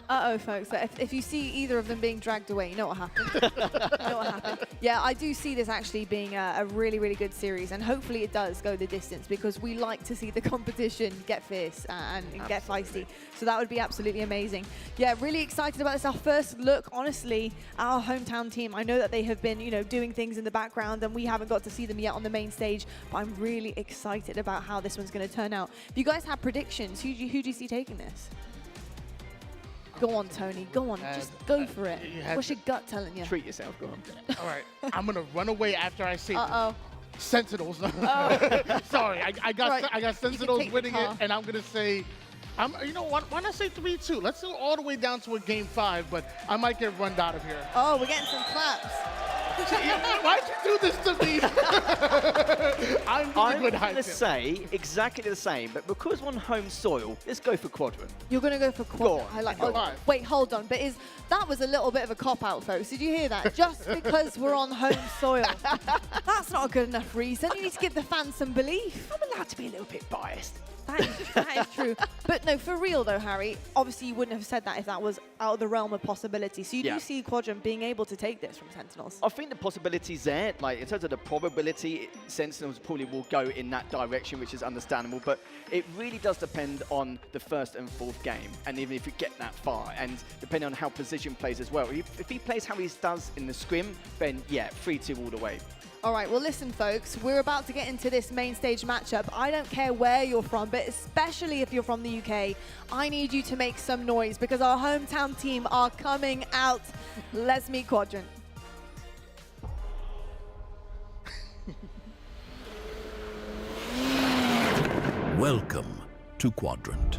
Uh-oh, folks. So if you see either of them being dragged away, you know what happened. You know what happened. Yeah, I do see this actually being a really, really good series, and hopefully it does go the distance because we like to see the competition get fierce and get feisty. So that would be absolutely amazing. Yeah, really excited about this. Our first look, honestly, at our hometown team. I know that they have been, you know, doing things in the background, and we haven't got to see them yet on the main stage, but I'm really excited about how this one's going to turn out. If you guys have predictions, who do you see taking this? Go on, Tony. Go on. Just go for it. What's your gut telling you? Treat yourself. Go on. All right. I'm going to run away after I say Sentinels. Oh. Sorry. I got Right. I got Sentinels winning it, and I'm going to say, you know what? Why not say 3-2? Let's go all the way down to a game 5, but I might get run out of here. Oh, we're getting some claps. Why'd you do this to me? I'm going to say exactly the same, but because we're on home soil, let's go for Quadrant. You're going to go for Quadrant. I like. Oh, wait, hold on. But that was a little bit of a cop-out, folks. Did you hear that? Just because we're on home soil. That's not a good enough reason. You need to give the fans some belief. I'm allowed to be a little bit biased. That is true. But no, for real though, Harry, obviously you wouldn't have said that if that was out of the realm of possibility. So you do see Quadrant being able to take this from Sentinels. I think the possibility's there. Like, in terms of the probability, Sentinels probably will go in that direction, which is understandable. But it really does depend on the first and fourth game, and even if you get that far, and depending on how position plays as well. If he plays how he does in the scrim, then yeah, 3-2 all the way. All right, well, listen, folks, we're about to get into this main stage matchup. I don't care where you're from, but especially if you're from the UK, I need you to make some noise because our hometown team are coming out. Let's meet Quadrant. Welcome to Quadrant.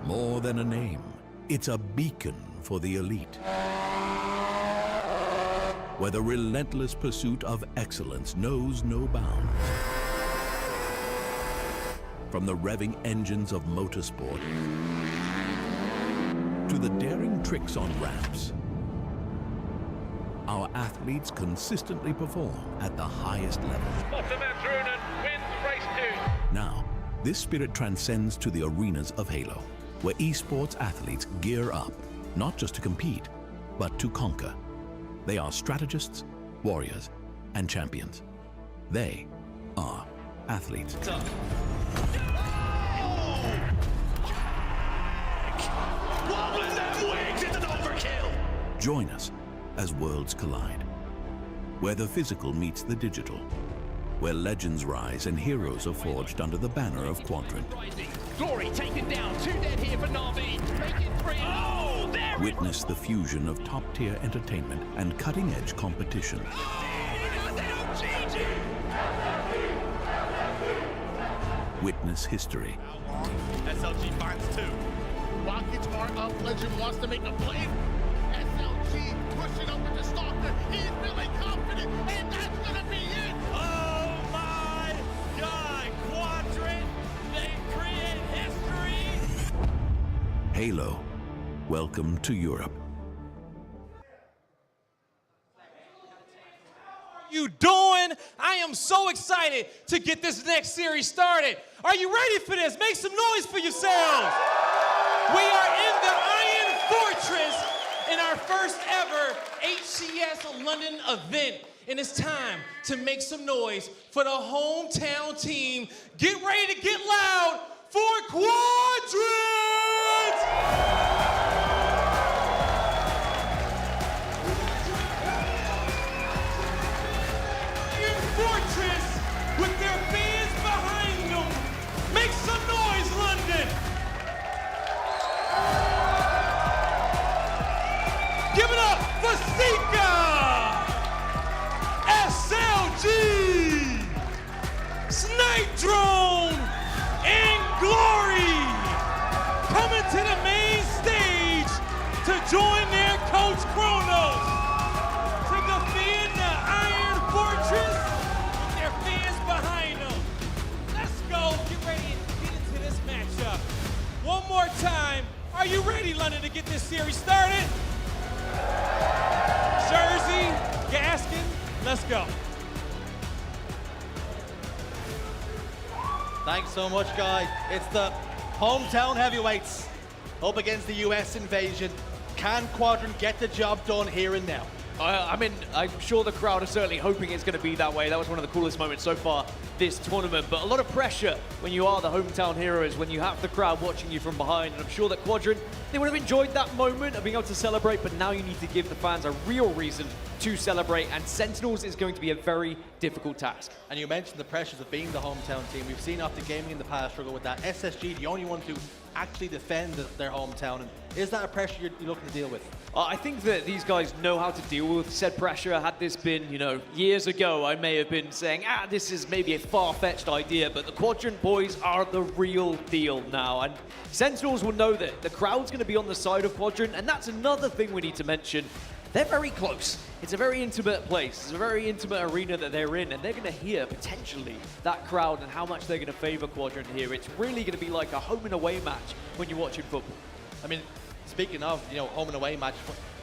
More than a name, it's a beacon for the elite, where the relentless pursuit of excellence knows no bounds. From the revving engines of motorsport to the daring tricks on ramps, our athletes consistently perform at the highest level. Now, this spirit transcends to the arenas of Halo, where esports athletes gear up, not just to compete, but to conquer. They are strategists, warriors, and champions. They are athletes. Join us as worlds collide, where the physical meets the digital, where legends rise and heroes are forged under the banner of Quadrant. Glory taken down, 2 dead here for Na'Vi, make it 3. Oh, there Witness the fusion of top-tier entertainment and cutting-edge competition. Witness history. SLG finds 2. Rockets are up. Legend wants to make a play. SLG see pushing up with the stalker. He's really confident, and that's gonna be it. Oh my God, Quadrant, they create history. Halo, welcome to Europe. You doing? I am so excited to get this next series started. Are you ready for this? Make some noise for yourselves. We are in the Iron Fortress in our first ever HCS London event. And it's time to make some noise for the hometown team. Get ready to get loud for Quadrant! Fortress with their fans behind them. Make some noise, London. Give it up for Sika, SLG, Snipe Drone, and Glory coming to the main stage to join their coach Kronos to defend the Iron Fortress. Behind them. Let's go. Get ready and get into this matchup. One more time. Are you ready, London, to get this series started? Jersey, Gaskin, let's go. Thanks so much, guys. It's the hometown heavyweights up against the US invasion. Can Quadrant get the job done here and now? I mean, I'm sure the crowd are certainly hoping it's going to be that way. That was one of the coolest moments so far this tournament. But a lot of pressure when you are the hometown heroes, when you have the crowd watching you from behind. And I'm sure that Quadrant, they would have enjoyed that moment of being able to celebrate. But now you need to give the fans a real reason to celebrate. And Sentinels is going to be a very difficult task. And you mentioned the pressures of being the hometown team. We've seen Optic Gaming in the past struggle with that. SSG, the only one to actually defend their hometown. And is that a pressure you're looking to deal with? I think that these guys know how to deal with said pressure. Had this been, years ago, I may have been saying, this is maybe a far-fetched idea, but the Quadrant boys are the real deal now. And Sentinels will know that the crowd's going to be on the side of Quadrant, and that's another thing we need to mention. They're very close. It's a very intimate place. It's a very intimate arena that they're in, and they're going to hear, potentially, that crowd and how much they're going to favor Quadrant here. It's really going to be like a home and away match when you're watching football. I mean, speaking of, home and away match,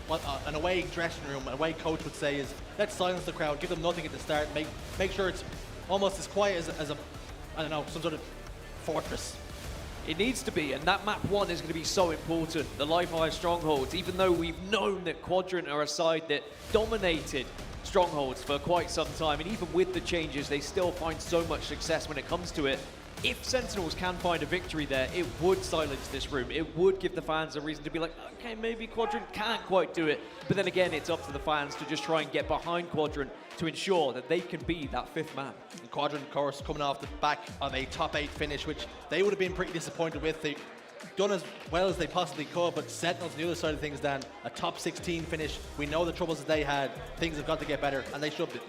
what an away dressing room, an away coach would say is, let's silence the crowd, give them nothing at the start, make sure it's almost as quiet as a, I don't know, some sort of fortress. It needs to be, and that map 1 is going to be so important. The Live-Fire strongholds, even though we've known that Quadrant are a side that dominated strongholds for quite some time, and even with the changes, they still find so much success when it comes to it. If Sentinels can find a victory there, it would silence this room. It would give the fans a reason to be like, okay, maybe Quadrant can't quite do it. But then again, it's up to the fans to just try and get behind Quadrant to ensure that they can be that 5th man. And Quadrant, of course, coming off the back of a top 8 finish, which they would have been pretty disappointed with. They've done as well as they possibly could, but Sentinels on the other side of things, Dan, a top 16 finish. We know the troubles that they had. Things have got to get better, and they should do.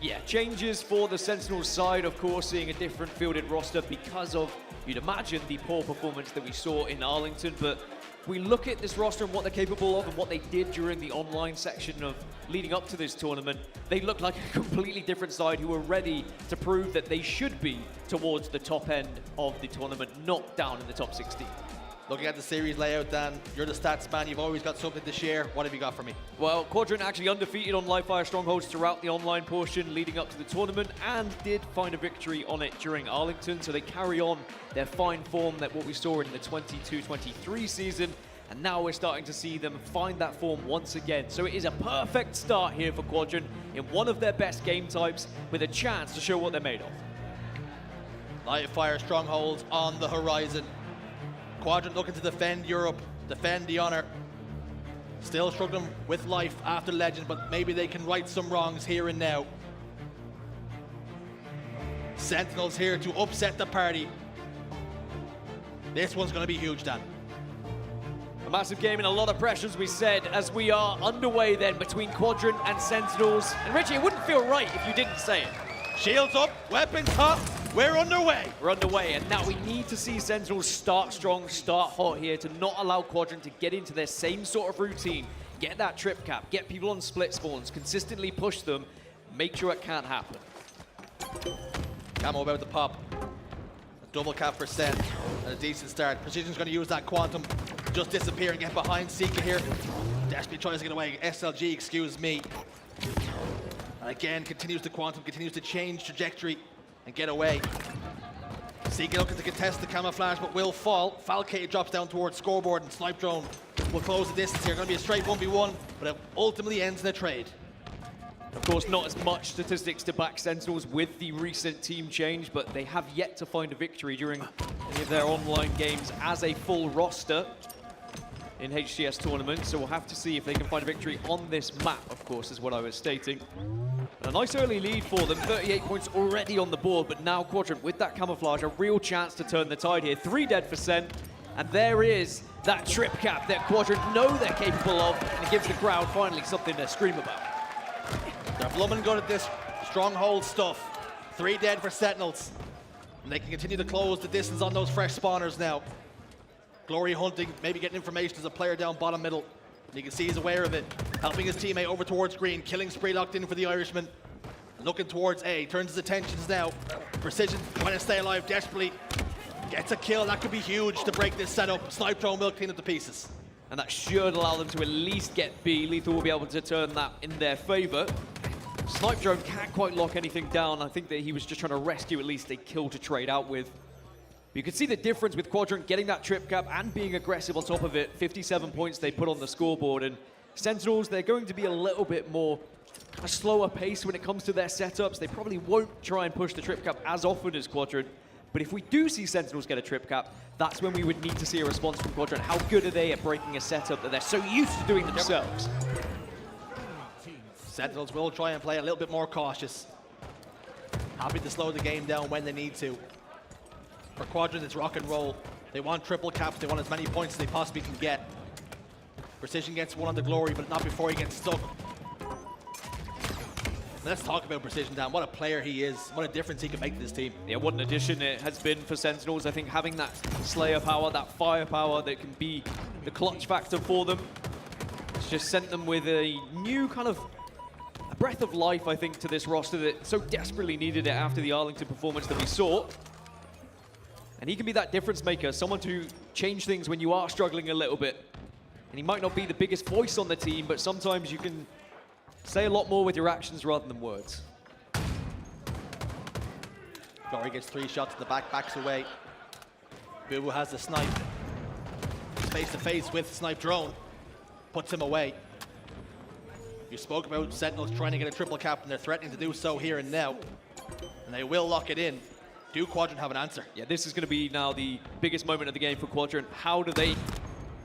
Yeah, changes for the Sentinels side, of course, seeing a different fielded roster because of, you'd imagine, the poor performance that we saw in Arlington. But we look at this roster and what they're capable of and what they did during the online section of leading up to this tournament. They look like a completely different side who are ready to prove that they should be towards the top end of the tournament, not down in the top 16. Looking at the series layout, Dan, you're the stats man. You've always got something to share. What have you got for me? Well, Quadrant actually undefeated on Live-Fire strongholds throughout the online portion leading up to the tournament, and did find a victory on it during Arlington. So they carry on their fine form that what we saw in the 22-23 season, and now we're starting to see them find that form once again. So it is a perfect start here for Quadrant in one of their best game types, with a chance to show what they're made of. Live-Fire strongholds on the horizon. Quadrant looking to defend Europe, defend the honor. Still struggling with life after Legend, but maybe they can right some wrongs here and now. Sentinels here to upset the party. This one's going to be huge, Dan. A massive game and a lot of pressure, as we said, as we are underway then between Quadrant and Sentinels. And Richie, it wouldn't feel right if you didn't say it. Shields up, weapons hot, we're underway. We're underway, and now we need to see Sentinels start strong, start hot here to not allow Quadrant to get into their same sort of routine, get that trip cap, get people on split spawns, consistently push them, make sure it can't happen. Camo about to pop. A double cap for Sen and a decent start. Precision's going to use that Quantum, just disappear and get behind Seeker here. Desperately tries to get away. SLG, excuse me. And again, continues the Quantum, continues to change trajectory and get away. Seeker looking to contest the camouflage, but will fall. Falcate drops down towards scoreboard, and Snipe Drone will close the distance here. Going to be a straight 1v1, but it ultimately ends in a trade. Of course, not as much statistics to back Sentinels with the recent team change, but they have yet to find a victory during any of their online games as a full roster in HCS tournaments. So we'll have to see if they can find a victory on this map, of course, is what I was stating. And a nice early lead for them, 38 points already on the board, but now Quadrant with that camouflage, a real chance to turn the tide here. 3 dead for Sen, and there is that trip cap that Quadrant know they're capable of, and it gives the crowd finally something to scream about. They're blooming good at this stronghold stuff. 3 dead for Sentinels. And they can continue to close the distance on those fresh spawners now. Glory hunting, maybe getting information as a player down bottom middle. And you can see he's aware of it. Helping his teammate over towards green. Killing spree locked in for the Irishman. Looking towards A. Turns his attentions now. Precision trying to stay alive desperately. Gets a kill. That could be huge to break this setup. Snipe Drone will clean up the pieces. And that should allow them to at least get B. Lethal will be able to turn that in their favor. Snipe Drone can't quite lock anything down. I think that he was just trying to rescue at least a kill to trade out with. But you can see the difference with Quadrant getting that trip cap and being aggressive on top of it. 57 points they put on the scoreboard. And Sentinels, they're going to be a little bit more a slower pace when it comes to their setups. They probably won't try and push the trip cap as often as Quadrant. But if we do see Sentinels get a trip cap, that's when we would need to see a response from Quadrant. How good are they at breaking a setup that they're so used to doing themselves? Sentinels will try and play a little bit more cautious. Happy to slow the game down when they need to. For Quadrant, it's rock and roll. They want triple caps. They want as many points as they possibly can get. Precision gets one on the Glory, but not before he gets stuck. Let's talk about Precision, Dan. What a player he is. What a difference he can make to this team. Yeah, what an addition it has been for Sentinels. I think having that Slayer power, that firepower that can be the clutch factor for them, it's just sent them with a new kind of a breath of life, I think, to this roster that so desperately needed it after the Arlington performance that we saw. And he can be that difference maker, someone to change things when you are struggling a little bit. And he might not be the biggest voice on the team, but sometimes you can say a lot more with your actions rather than words. Glory gets 3 shots in the back, backs away. Boo Boo has the snipe. Face to face with Snipe Drone. Puts him away. You spoke about Sentinels trying to get a triple cap, and they're threatening to do so here and now. And they will lock it in. Do Quadrant have an answer? Yeah, this is going to be now the biggest moment of the game for Quadrant. How do they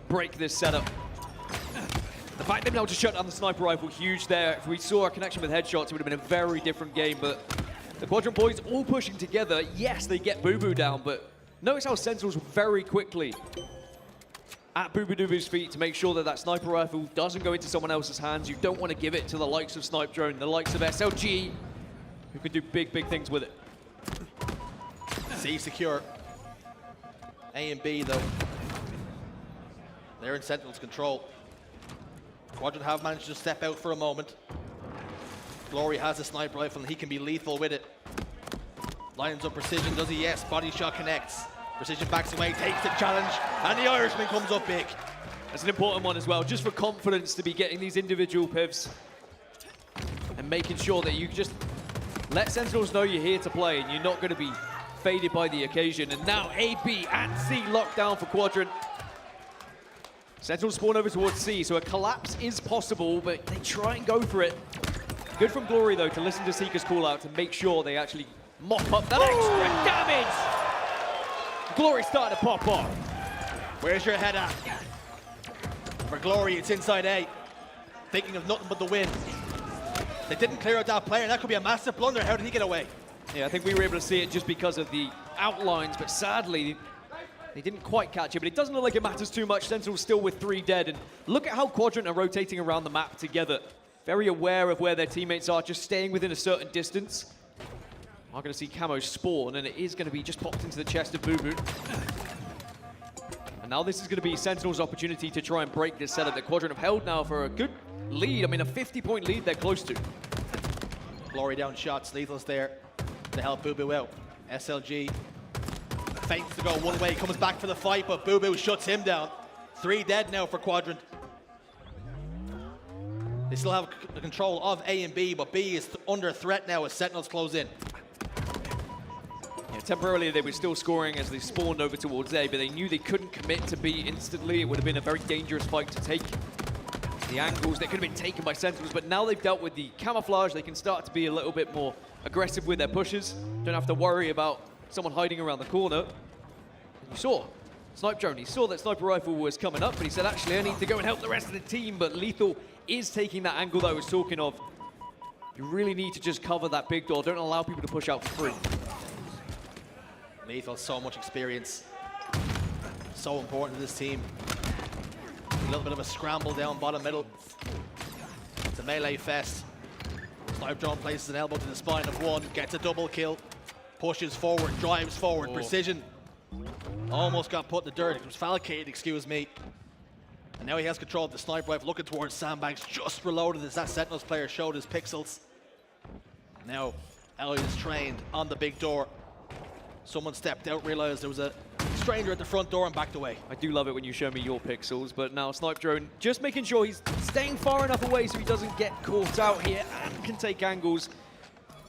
break this setup? The fact they've been able to shut down the sniper rifle, huge there. If we saw a connection with headshots, it would have been a very different game, but the Quadrant boys all pushing together. Yes, they get Boo Boo down, but notice how Sentinels very quickly at Boo Boo Doo-Boo's feet to make sure that that sniper rifle doesn't go into someone else's hands. You don't want to give it to the likes of Snipe Drone, the likes of SLG, who can do big, big things with it. C secure. A and B, though. They're in Sentinel's control. Quadrant have managed to step out for a moment. Glory has a sniper rifle and he can be lethal with it. Lines up Precision, does he? Yes, body shot connects. Precision backs away, takes the challenge, and the Irishman comes up big. That's an important one as well, just for confidence to be getting these individual pivs and making sure that you just let Sentinels know you're here to play and you're not going to be faded by the occasion. And now A, B, and C locked down for Quadrant. Sentinels spawn over towards C, so a collapse is possible, but they try and go for it. Good from Glory, though, to listen to Seeker's call out to make sure they actually mop up that extra damage. Glory starting to pop off. Where's your head at? For Glory, it's inside A. Thinking of nothing but the win. They didn't clear out that player, and that could be a massive blunder. How did he get away? Yeah, I think we were able to see it just because of the outlines, but sadly, they didn't quite catch it, but it doesn't look like it matters too much. Sentinel's still with 3 dead, and look at how Quadrant are rotating around the map together. Very aware of where their teammates are, just staying within a certain distance. Are going to see Camo spawn, and it is going to be just popped into the chest of Boo Boo. And now this is going to be Sentinel's opportunity to try and break this setup that Quadrant have held now for a good lead. I mean, a 50-point lead they're close to. Glory down shots. Lethal's there to help Boo Boo out. SLG feints to go one way, comes back for the fight, but Boo Boo shuts him down. 3 dead now for Quadrant. They still have the control of A and B, but B is under threat now as Sentinels close in. Yeah, temporarily they were still scoring as they spawned over towards A, but they knew they couldn't commit to B instantly. It would have been a very dangerous fight to take. The angles that could have been taken by Sentinels, but now they've dealt with the camouflage, they can start to be a little bit more aggressive with their pushes. Don't have to worry about someone hiding around the corner. You saw Snipe Drone, he saw that Sniper Rifle was coming up, but he said, actually, I need to go and help the rest of the team, but Lethal is taking that angle that I was talking of. You really need to just cover that big door. Don't allow people to push out for free. Lethal, so much experience. So important to this team. A little bit of a scramble down bottom middle. It's a melee fest. Snipe Drone places an elbow to the spine of one, gets a double kill, pushes forward, drives forward, precision. Almost got put in the dirt. It was falcated, excuse me. And now he has control of the sniper rifle, looking towards sandbags, just reloaded as that Sentinels player showed his pixels. Now, Elliot is trained on the big door. Someone stepped out, realized there was a stranger at the front door and backed away. I do love it when you show me your pixels, but now Snipe Drone just making sure he's staying far enough away so he doesn't get caught out here and can take angles.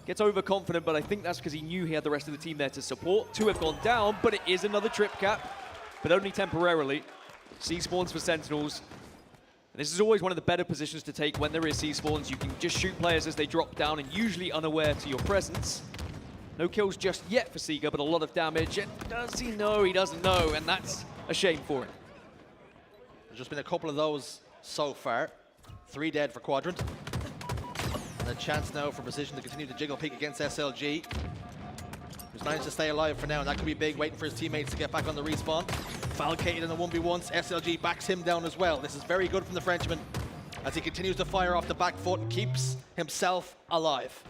Gets overconfident, but I think that's because he knew he had the rest of the team there to support. 2 have gone down, but it is another trip cap, but only temporarily. C-spawns for Sentinels. And this is always one of the better positions to take when there is C-spawns. You can just shoot players as they drop down and usually unaware to your presence. No kills just yet for Sega, but a lot of damage. And does he know? He doesn't know, and that's a shame for him. There's just been a couple of those so far. 3 dead for Quadrant. And a chance now for Precision to continue to jiggle peek against SLG. Who's managed to stay alive for now, and that could be big, waiting for his teammates to get back on the respawn. Falcated in the 1v1s, SLG backs him down as well. This is very good from the Frenchman as he continues to fire off the back foot and keeps himself alive.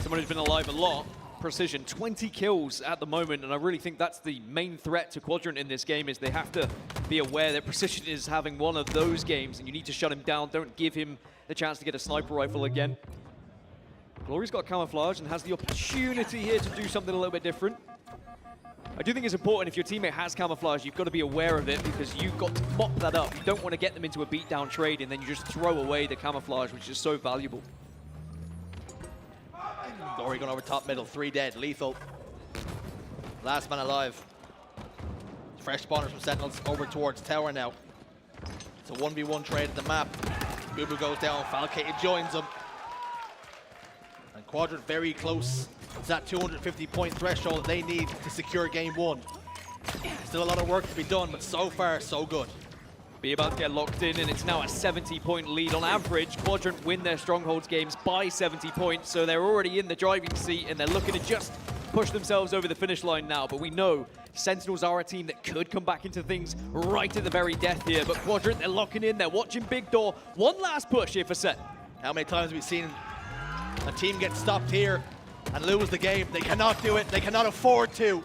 Someone who's been alive a lot, Precision, 20 kills at the moment, and I really think that's the main threat to Quadrant in this game, is they have to be aware that Precision is having one of those games, and you need to shut him down. Don't give him the chance to get a sniper rifle again. Glory's got camouflage and has the opportunity here to do something a little bit different. I do think it's important, if your teammate has camouflage, you've got to be aware of it, because you've got to mop that up. You don't want to get them into a beatdown trade and then you just throw away the camouflage, which is so valuable. Glory going over top middle, 3 dead, Lethal. Last man alive. Fresh spawners from Sentinels over towards Tower now. It's a 1v1 trade at the map. Boo Boo goes down, Falcated joins him. And Quadrant very close. It's that 250 point threshold that they need to secure game 1. Still a lot of work to be done, but so far, so good. Be about to get locked in, and it's now a 70-point lead. On average, Quadrant win their Strongholds games by 70 points, so they're already in the driving seat, and they're looking to just push themselves over the finish line now. But we know Sentinels are a team that could come back into things right at the very death here. But Quadrant, they're locking in, they're watching Big Door. One last push here for Set. How many times have we seen a team get stopped here and lose the game? They cannot do it, they cannot afford to.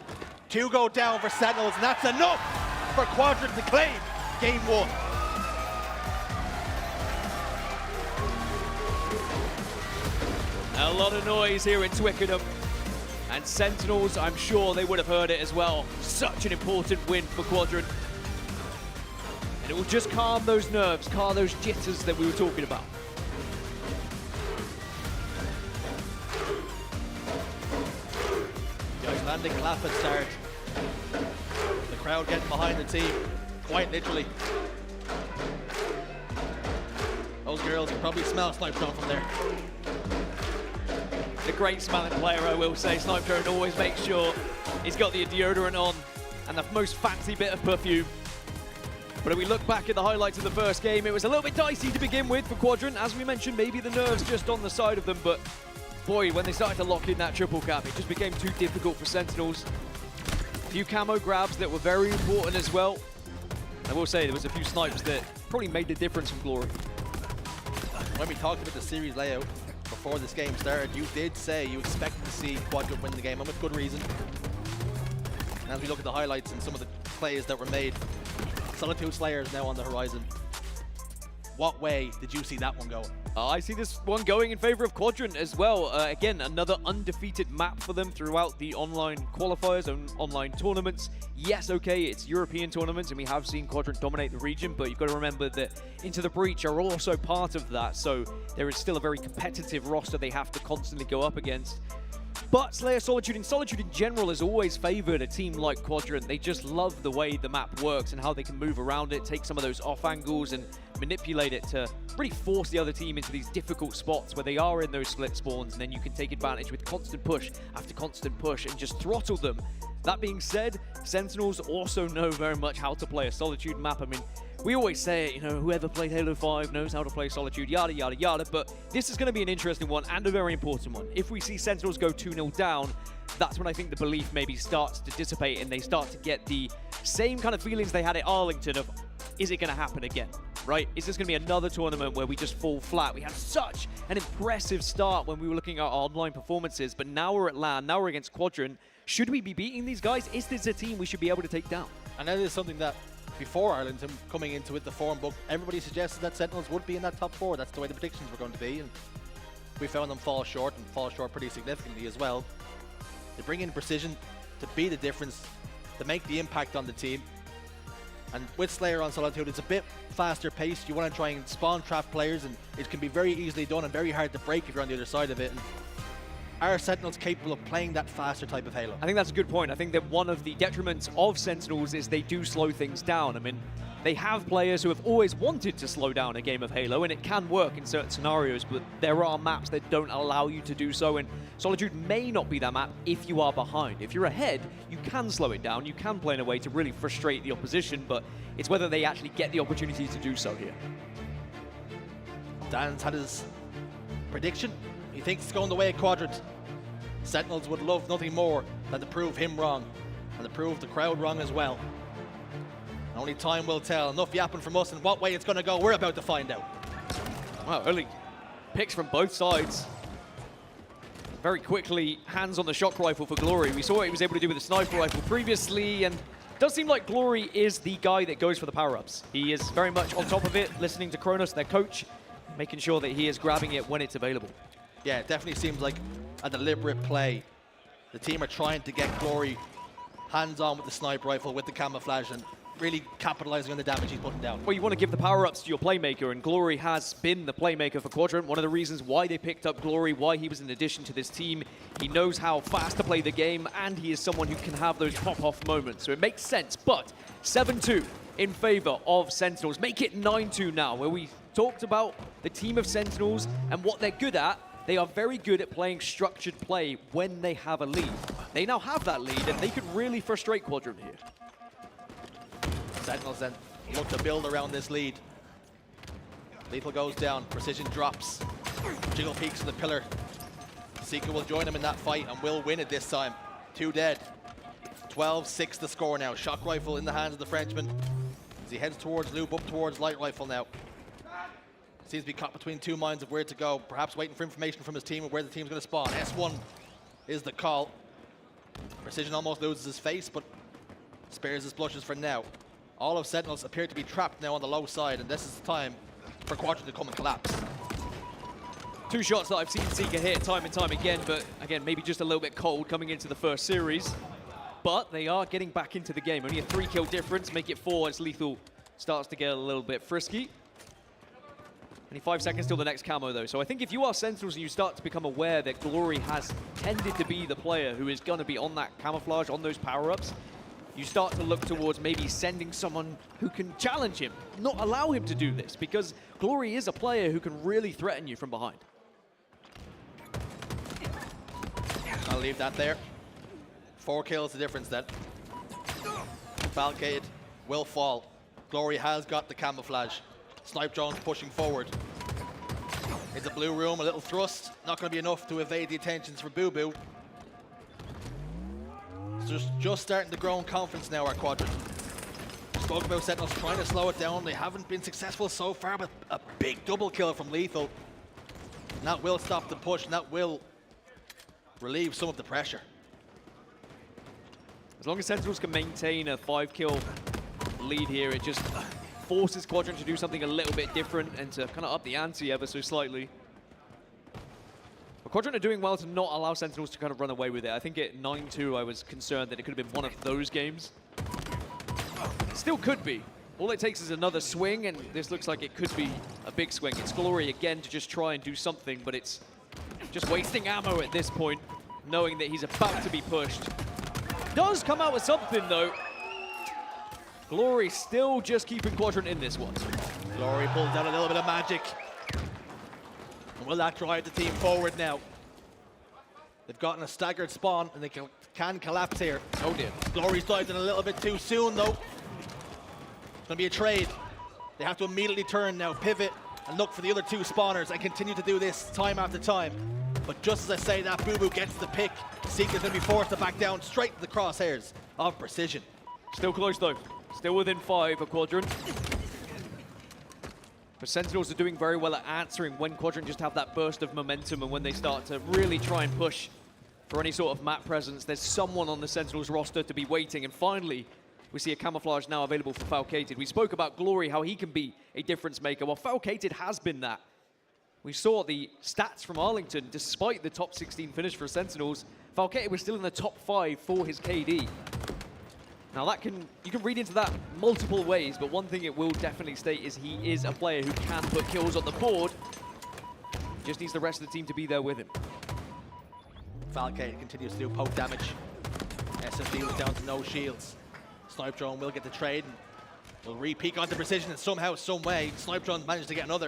2 go down for Sentinels, and that's enough for Quadrant to claim game 1. A lot of noise here in Twickenham. And Sentinels, I'm sure they would have heard it as well. Such an important win for Quadrant. And it will just calm those nerves, calm those jitters that we were talking about. The Icelandic clap at start. The crowd getting behind the team, quite literally. Those girls can probably smell Snipe Drone from there. The great smelling player, I will say. Snipe Drone always makes sure he's got the deodorant on and the most fancy bit of perfume. But if we look back at the highlights of the first game, it was a little bit dicey to begin with for Quadrant. As we mentioned, maybe the nerves just on the side of them, but boy, when they started to lock in that triple cap, it just became too difficult for Sentinels. A few camo grabs that were very important as well. I will say there was a few snipes that probably made the difference from Glory. When we talked about the series layout before this game started, you did say you expected to see Quadrant win the game, and with good reason. And as we look at the highlights and some of the plays that were made. Solitude Slayer is now on the horizon. What way did you see that one going? I see this one going in favor of Quadrant as well. Again, another undefeated map for them throughout the online qualifiers and online tournaments. Yes, okay, it's European tournaments, and we have seen Quadrant dominate the region, but you've got to remember that Into the Breach are also part of that, so there is still a very competitive roster they have to constantly go up against. But Slayer Solitude in general has always favored a team like Quadrant. They just love the way the map works and how they can move around it, take some of those off angles and manipulate it to really force the other team into these difficult spots where they are in those split spawns, and then you can take advantage with constant push after constant push and just throttle them. That being said, Sentinels also know very much how to play a Solitude map. I mean, we always say it, you know, whoever played Halo 5 knows how to play Solitude, yada, yada, yada, but this is going to be an interesting one and a very important one. If we see Sentinels go 2-0 down, that's when I think the belief maybe starts to dissipate and they start to get the same kind of feelings they had at Arlington of, is it going to happen again, right? Is this going to be another tournament where we just fall flat? We had such an impressive start when we were looking at our online performances, but now we're at LAN, now we're against Quadrant. Should we be beating these guys? Is this a team we should be able to take down? And that is something that before Arlington coming into it, the form book, everybody suggested that Sentinels would be in that top 4. That's the way the predictions were going to be, and we found them fall short, and fall short pretty significantly as well. They bring in precision to be the difference, to make the impact on the team. And with Slayer on Solitude, it's a bit faster paced. You want to try and spawn trap players, and it can be very easily done and very hard to break if you're on the other side of it. And are Sentinels capable of playing that faster type of Halo? I think that's a good point. I think that one of the detriments of Sentinels is they do slow things down. I mean, they have players who have always wanted to slow down a game of Halo, and it can work in certain scenarios, but there are maps that don't allow you to do so, and Solitude may not be that map if you are behind. If you're ahead, you can slow it down, you can play in a way to really frustrate the opposition, but it's whether they actually get the opportunity to do so here. Dan's had his prediction. He thinks it's going the way of Quadrant. Sentinels would love nothing more than to prove him wrong and to prove the crowd wrong as well. Only time will tell. Enough yapping from us, and what way it's going to go, we're about to find out. Wow, early picks from both sides. Very quickly, hands on the shock rifle for Glory. We saw what he was able to do with the sniper rifle previously, and it does seem like Glory is the guy that goes for the power-ups. He is very much on top of it, listening to Kronos, their coach, making sure that he is grabbing it when it's available. Yeah, it definitely seems like a deliberate play. The team are trying to get Glory hands-on with the sniper rifle, with the camouflage, and really capitalizing on the damage he's putting down. Well, you want to give the power-ups to your playmaker, and Glory has been the playmaker for Quadrant. One of the reasons why they picked up Glory, why he was an addition to this team. He knows how fast to play the game, and he is someone who can have those pop-off moments. So it makes sense, but 7-2 in favor of Sentinels. Make it 9-2 now, where we talked about the team of Sentinels and what they're good at. They are very good at playing structured play when they have a lead. They now have that lead, and they could really frustrate Quadrant here. Sentinels then look to build around this lead. Lethal goes down, Precision drops. Jiggle peeks to the pillar. Seeker will join him in that fight and will win it this time. 2 dead. 12-6 the score now. Shock rifle in the hands of the Frenchman as he heads towards Lube, up towards light rifle now. Seems to be caught between 2 minds of where to go, perhaps waiting for information from his team of where the team's going to spawn. S1 is the call. Precision almost loses his face, but spares his blushes for now. All of Sentinels appear to be trapped now on the low side, and this is the time for Quadrant to come and collapse. 2 shots that I've seen Seeker hit time and time again, but again, maybe just a little bit cold coming into the first series. But they are getting back into the game. Only a 3-kill difference, make it 4 as Lethal starts to get a little bit frisky. Only 5 seconds till the next camo, though. So I think if you are Sentinels and you start to become aware that Glory has tended to be the player who is going to be on that camouflage, on those power-ups, you start to look towards maybe sending someone who can challenge him, not allow him to do this, because Glory is a player who can really threaten you from behind. I'll leave that there. 4 kills the difference then. Falcade will fall. Glory has got the camouflage. Snipe drones pushing forward. In the blue room, a little thrust. Not going to be enough to evade the attentions for Boo Boo. Just starting to grow in confidence now, our Quadrant. Spoke about Sentinels trying to slow it down. They haven't been successful so far, but a big double kill from Lethal. And that will stop the push, and that will relieve some of the pressure. As long as Sentinels can maintain a 5-kill lead here, it just forces Quadrant to do something a little bit different and to kind of up the ante ever so slightly. But Quadrant are doing well to not allow Sentinels to kind of run away with it. I think at 9-2, I was concerned that it could have been one of those games. Still could be. All it takes is another swing, and this looks like it could be a big swing. It's Glory again to just try and do something, but it's just wasting ammo at this point, knowing that he's about to be pushed. Does come out with something, though. Glory still just keeping Quadrant in this one. Glory pulls out a little bit of magic. And will that drive the team forward now? They've gotten a staggered spawn, and they can collapse here. Oh dear. Glory's dived in a little bit too soon, though. It's going to be a trade. They have to immediately turn now, pivot, and look for the other two spawners, and continue to do this time after time. But just as I say that, Boo gets the pick. Seeker's going to be forced to back down straight to the crosshairs of Precision. Still close, though. Still within 5 of Quadrant. But Sentinels are doing very well at answering when Quadrant just have that burst of momentum, and when they start to really try and push for any sort of map presence, there's someone on the Sentinels roster to be waiting. And finally, we see a camouflage now available for Falcated. We spoke about Glory, how he can be a difference maker. Well, Falcated has been that. We saw the stats from Arlington. Despite the top 16 finish for Sentinels, Falcated was still in the top 5 for his KD. Now that you can read into that multiple ways, but one thing it will definitely state is he is a player who can put kills on the board. Just needs the rest of the team to be there with him. Falcated continues to do poke damage. SMG was down to no shields. Snipe Drone will get the trade and will re-peek onto Precision, and somehow, some way, Snipe Drone managed to get another.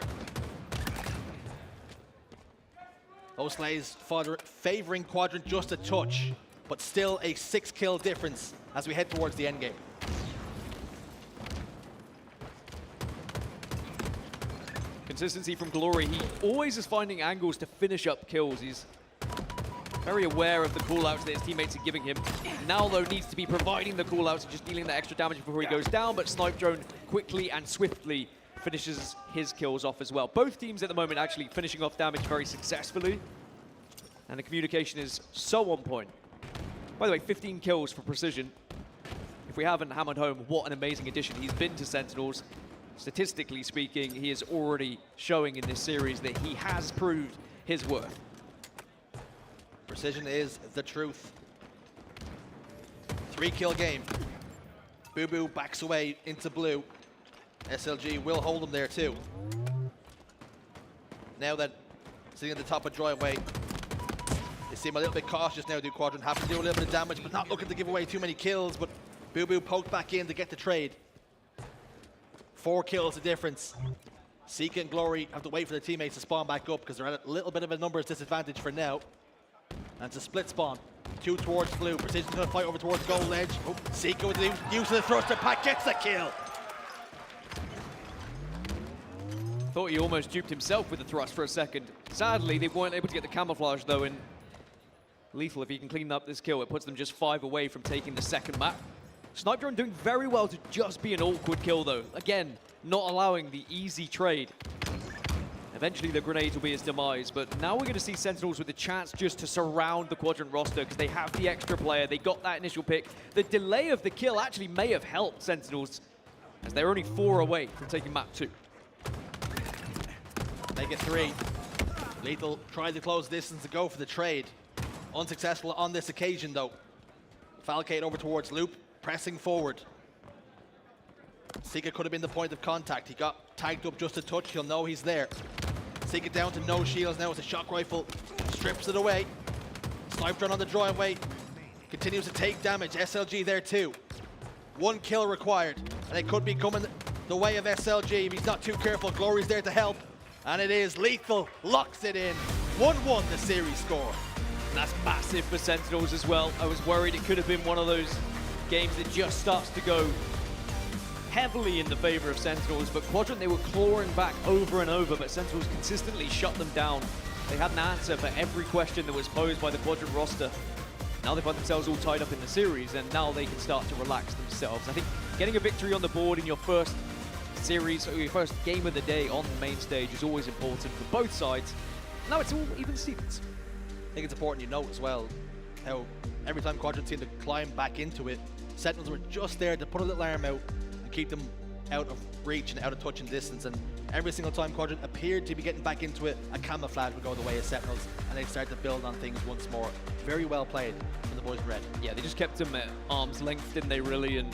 Those slays favoring Quadrant just a touch, but still a 6-kill difference as we head towards the end game. Consistency from Glory. He always is finding angles to finish up kills. He's very aware of the callouts that his teammates are giving him. Now, though, needs to be providing the callouts and just dealing that extra damage before he goes down, but Snipe Drone quickly and swiftly finishes his kills off as well. Both teams at the moment actually finishing off damage very successfully, and the communication is so on point. By the way, 15 kills for Precision. If we haven't hammered home what an amazing addition he's been to Sentinels, statistically speaking, he is already showing in this series that he has proved his worth. Precision is the truth. 3-kill game. Boo backs away into blue. SLG will hold him there too. Now that sitting at the top of driveway, they seem a little bit cautious now. Do Quadrant have to do a little bit of damage, but not looking to give away too many kills. But Boo poked back in to get the trade. 4 kills the difference. Seeker and Glory have to wait for their teammates to spawn back up because they're at a little bit of a numbers disadvantage for now. And it's a split spawn. 2 towards blue. Precision's going to fight over towards gold edge. Oh, Seeker with the use of the thruster pack gets the kill. Thought he almost duped himself with the thrust for a second. Sadly, they weren't able to get the camouflage, though, and Lethal, if he can clean up this kill, it puts them just 5 away from taking the second map. Snipe Drone doing very well to just be an awkward kill, though. Again, not allowing the easy trade. Eventually, the grenades will be his demise, but now we're going to see Sentinels with the chance just to surround the Quadrant roster because they have the extra player. They got that initial pick. The delay of the kill actually may have helped Sentinels as they're only 4 away from taking map 2. Make it 3. Lethal tried to close distance to go for the trade. Unsuccessful on this occasion, though. Falcate over towards Loop, pressing forward. Seeker could have been the point of contact. He got tagged up just a touch. He'll know he's there. Seeker down to no shields now with a shock rifle. Strips it away. Snipe Drone on the driveway. Continues to take damage. SLG there too. 1 kill required. And it could be coming the way of SLG if he's not too careful. Glory's there to help. And it is. Lethal locks it in. 1-1 the series score. And that's massive for Sentinels as well. I was worried it could have been one of those games that just starts to go heavily in the favor of Sentinels, but Quadrant, they were clawing back over and over, but Sentinels consistently shut them down. They had an answer for every question that was posed by the Quadrant roster. Now they find themselves all tied up in the series, and now they can start to relax themselves. I think getting a victory on the board in your first series, or your first game of the day on the main stage is always important for both sides. Now it's all even Stevens. I think it's important you note as well, how every time Quadrant seemed to climb back into it, Sentinels were just there to put a little arm out and keep them out of reach and out of touch and distance. And every single time Quadrant appeared to be getting back into it, a camouflage would go the way of Sentinels, and they'd start to build on things once more. Very well played from the boys in red. Yeah, they just kept them at arm's length, didn't they, really? And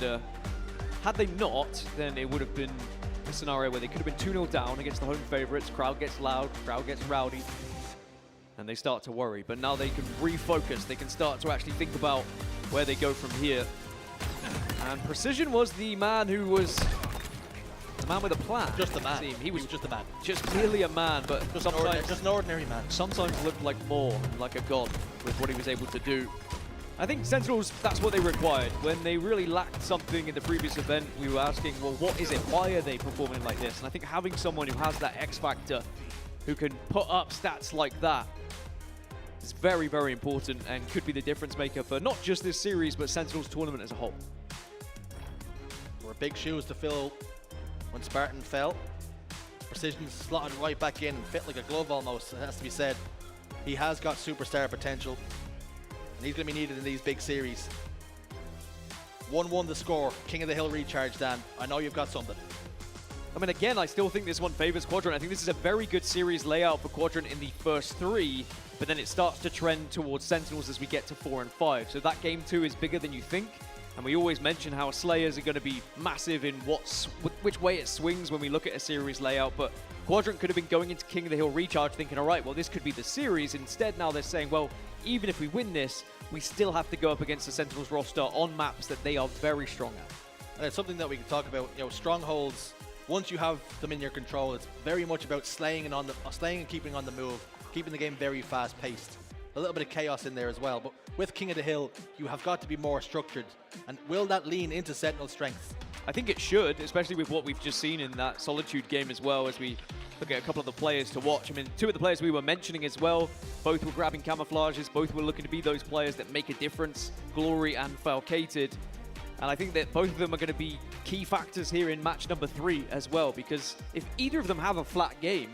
had they not, then it would have been a scenario where they could have been 2-0 down against the home favourites. Crowd gets loud, crowd gets rowdy, and they start to worry. But now they can refocus. They can start to actually think about where they go from here. And Precision was the man who was the man with a plan. Just the man. He was just a man. Just merely a man, but just an ordinary man. Sometimes looked like more, like a god with what he was able to do. I think Sentinels, that's what they required. When they really lacked something in the previous event, we were asking, well, what is it? Why are they performing like this? And I think having someone who has that X factor, who can put up stats like that, is very, very important and could be the difference maker for not just this series, but Sentinels tournament as a whole. There were big shoes to fill when Spartan fell. Precision slotted right back in and fit like a glove almost, it has to be said. He has got superstar potential, and he's going to be needed in these big series. 1-1 the score. King of the Hill recharge, Dan. I know you've got something. I mean, again, I still think this one favors Quadrant. I think this is a very good series layout for Quadrant in the first 3, but then it starts to trend towards Sentinels as we get to 4 and 5. So that game 2 is bigger than you think. And we always mention how Slayers are going to be massive in which way it swings when we look at a series layout. But Quadrant could have been going into King of the Hill recharge thinking, all right, well, this could be the series. Instead, now they're saying, well, even if we win this, we still have to go up against the Sentinels roster on maps that they are very strong at. And it's something that we can talk about. You know, strongholds, once you have them in your control, it's very much about slaying and keeping on the move, keeping the game very fast-paced. A little bit of chaos in there as well, but with King of the Hill, you have got to be more structured. And will that lean into Sentinel's strengths? I think it should, especially with what we've just seen in that Solitude game as well, as we look at a couple of the players to watch. I mean, 2 of the players we were mentioning as well, both were grabbing camouflages, both were looking to be those players that make a difference, Glory and Falcated. And I think that both of them are going to be key factors here in match number 3 as well, because if either of them have a flat game,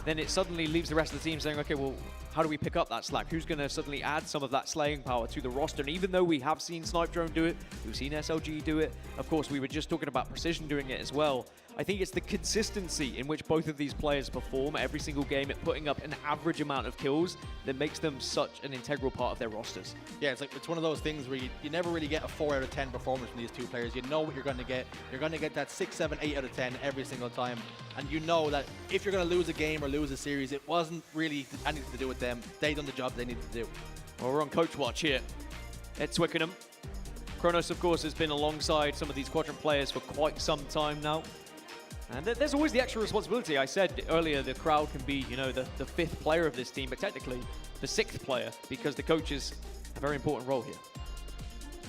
then it suddenly leaves the rest of the team saying, okay, well, how do we pick up that slack? Who's going to suddenly add some of that slaying power to the roster? And even though we have seen Snipe Drone do it, we've seen SLG do it, of course, we were just talking about Precision doing it as well. I think it's the consistency in which both of these players perform every single game at putting up an average amount of kills that makes them such an integral part of their rosters. Yeah, it's one of those things where you never really get a 4 out of 10 performance from these 2 players. You know what you're going to get. You're going to get that 6, 7, 8 out of 10 every single time. And you know that if you're going to lose a game or lose a series, it wasn't really anything to do with them. They done the job they needed to do. Well, we're on coach watch here at Twickenham. Kronos, of course, has been alongside some of these Quadrant players for quite some time now. And there's always the extra responsibility. I said earlier the crowd can be, you know, the 5th player of this team, but technically the 6th player, because the coaches have a very important role here.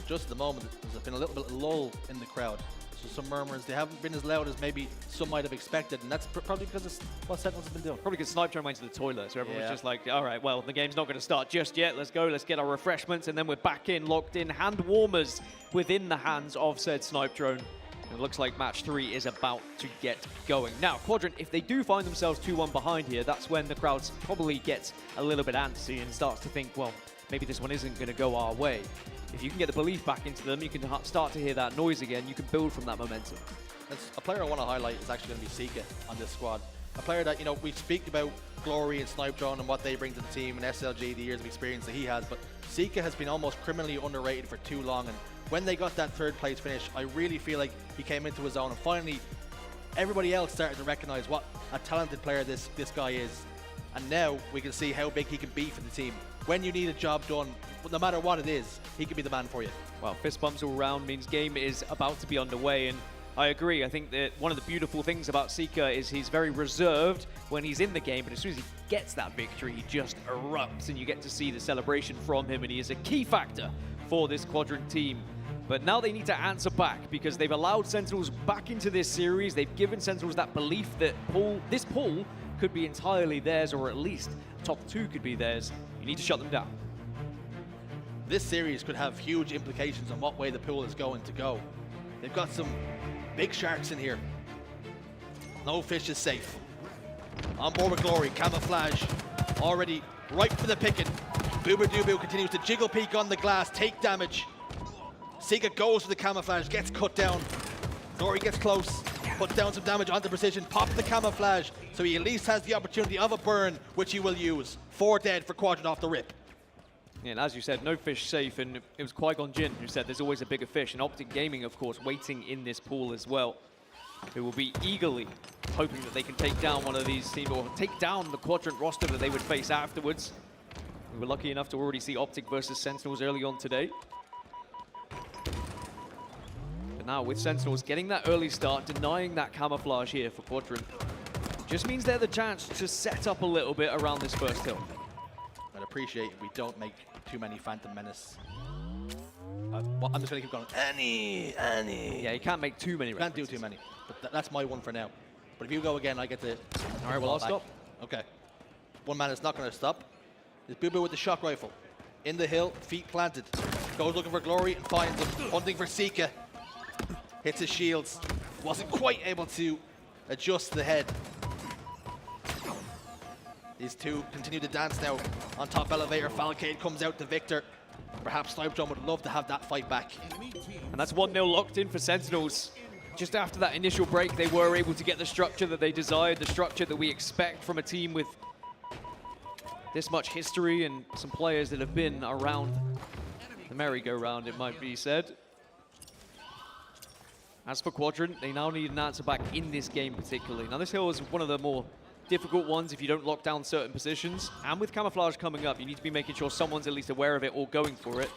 Just at the moment, there's been a little bit of lull in the crowd. So some murmurs. They haven't been as loud as maybe some might have expected, and that's probably because of what Sentinels have been doing. Probably because Snipe Drone went to the toilet, so everyone's just like, all right, well, the game's not going to start just yet. Let's go, let's get our refreshments, and then we're back in, locked in, hand warmers within the hands of said Snipe Drone. It looks like match 3 is about to get going. Now, Quadrant, if they do find themselves 2-1 behind here, that's when the crowd probably gets a little bit antsy and starts to think, well, maybe this one isn't going to go our way. If you can get the belief back into them, you can start to hear that noise again. You can build from that momentum. A player I want to highlight is actually going to be Sika on this squad. A player that, you know, we speak about Glory and Snipe Drone and what they bring to the team, and SLG, the years of experience that he has, but Sika has been almost criminally underrated for too long, and when they got that 3rd place finish, I really feel like he came into his own, and finally everybody else started to recognize what a talented player this guy is. And now we can see how big he can be for the team. When you need a job done, no matter what it is, he can be the man for you. Well, fist bumps all around means game is about to be underway, and I agree. I think that one of the beautiful things about Sika is he's very reserved when he's in the game, but as soon as he gets that victory, he just erupts, and you get to see the celebration from him, and he is a key factor for this Quadrant team. But now they need to answer back, because they've allowed Sentinels back into this series. They've given Sentinels that belief that this pool could be entirely theirs, or at least top 2 could be theirs. You need to shut them down. This series could have huge implications on what way the pool is going to go. They've got some big sharks in here. No fish is safe. On board with Glory, camouflage already ripe for the picking. Booba continues to jiggle peek on the glass, take damage. Sika goes for the camouflage, gets cut down. Glory gets close, puts down some damage onto Precision, pops the camouflage, so he at least has the opportunity of a burn, which he will use. 4 dead for Quadrant off the rip. Yeah, and as you said, no fish safe, and it was Qui-Gon Jinn who said there's always a bigger fish, and Optic Gaming, of course, waiting in this pool as well, who will be eagerly hoping that they can take down one of these teams, or take down the Quadrant roster that they would face afterwards. We were lucky enough to already see Optic versus Sentinels early on today. But now with Sentinels getting that early start, denying that camouflage here for Quadrant, just means they have the chance to set up a little bit around this first hill. I'd appreciate if we don't make too many Phantom Menace. Well, I'm just going to keep going. Annie. Yeah, you can't make too many Can't do too many. But that's my one for now. But if you go again, I get to... All right, well, I'll stop. Okay. One man is not going to stop. There's Boo Boo with the shock rifle. In the hill, feet planted. Goes looking for Glory and finds him. Hunting for Sika. Hits his shields. Wasn't quite able to adjust the head. These two continue to dance now on top elevator. Falcade comes out to Victor. Perhaps Snipedrum would love to have that fight back. And that's 1-0 locked in for Sentinels. Just after that initial break, they were able to get the structure that they desired, the structure that we expect from a team with this much history and some players that have been around the merry-go-round, it might be said. As for Quadrant, they now need an answer back in this game particularly. Now this hill is one of the more difficult ones if you don't lock down certain positions. And with camouflage coming up, you need to be making sure someone's at least aware of it or going for it.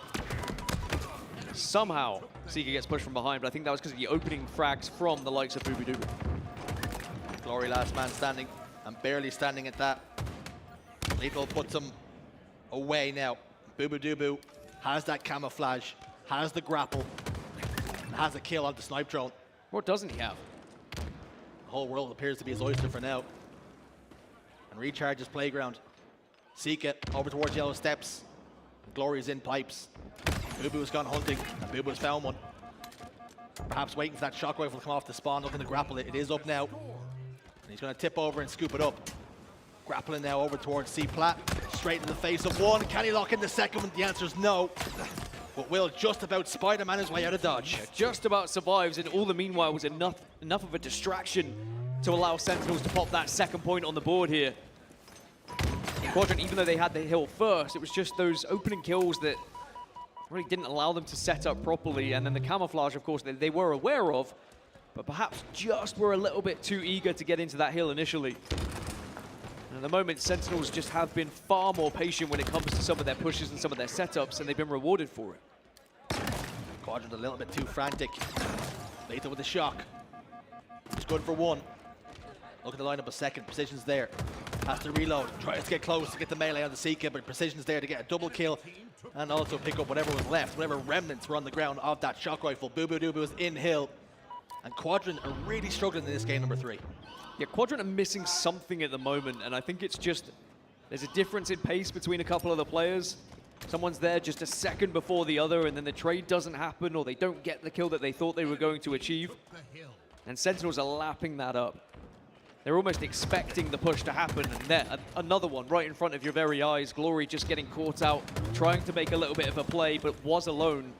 Somehow, Sika gets pushed from behind, but I think that was because of the opening frags from the likes of Booba Dooba. Glory last man standing, and barely standing at that. Lethal puts him away now. Booba Dooba has that camouflage, has the grapple, and has a kill on the snipe drone. What doesn't he have? The whole world appears to be his oyster for now. And recharges playground. Sika over towards yellow steps. Glory's in pipes. Boo Boo's gone hunting, and Boo Boo's found one. Perhaps waiting for that shock rifle to come off the spawn, looking to grapple it. It is up now. And he's going to tip over and scoop it up. Grappling now over towards C-Plat. Straight in the face of one. Can he lock in the second one? The answer is no. But will just about Spider-Man his way out of dodge. Yeah, just about survives, and all the meanwhile was enough of a distraction to allow Sentinels to pop that second point on the board here. Quadrant, even though they had the hill first, it was just those opening kills that really didn't allow them to set up properly, and then the camouflage, of course, they were aware of, but perhaps just were a little bit too eager to get into that hill initially. And at the moment, Sentinels just have been far more patient when it comes to some of their pushes and some of their setups, and they've been rewarded for it. Quadrant a little bit too frantic. Lethal with the shock. He's good for one. Look at the lineup a second. Precision's there. Has to reload. Tries to get close to get the melee on the Sika, but Precision's there to get a double kill and also pick up whatever was left, whatever remnants were on the ground of that shock rifle. Booba Dooba was in hill. And Quadrant are really struggling in this game number 3. Yeah, Quadrant are missing something at the moment, and I think it's just there's a difference in pace between a couple of the players. Someone's there just a second before the other, and then the trade doesn't happen, or they don't get the kill that they thought they were going to achieve. And Sentinels are lapping that up. They're almost expecting the push to happen, and there, another one right in front of your very eyes. Glory just getting caught out, trying to make a little bit of a play, but was alone.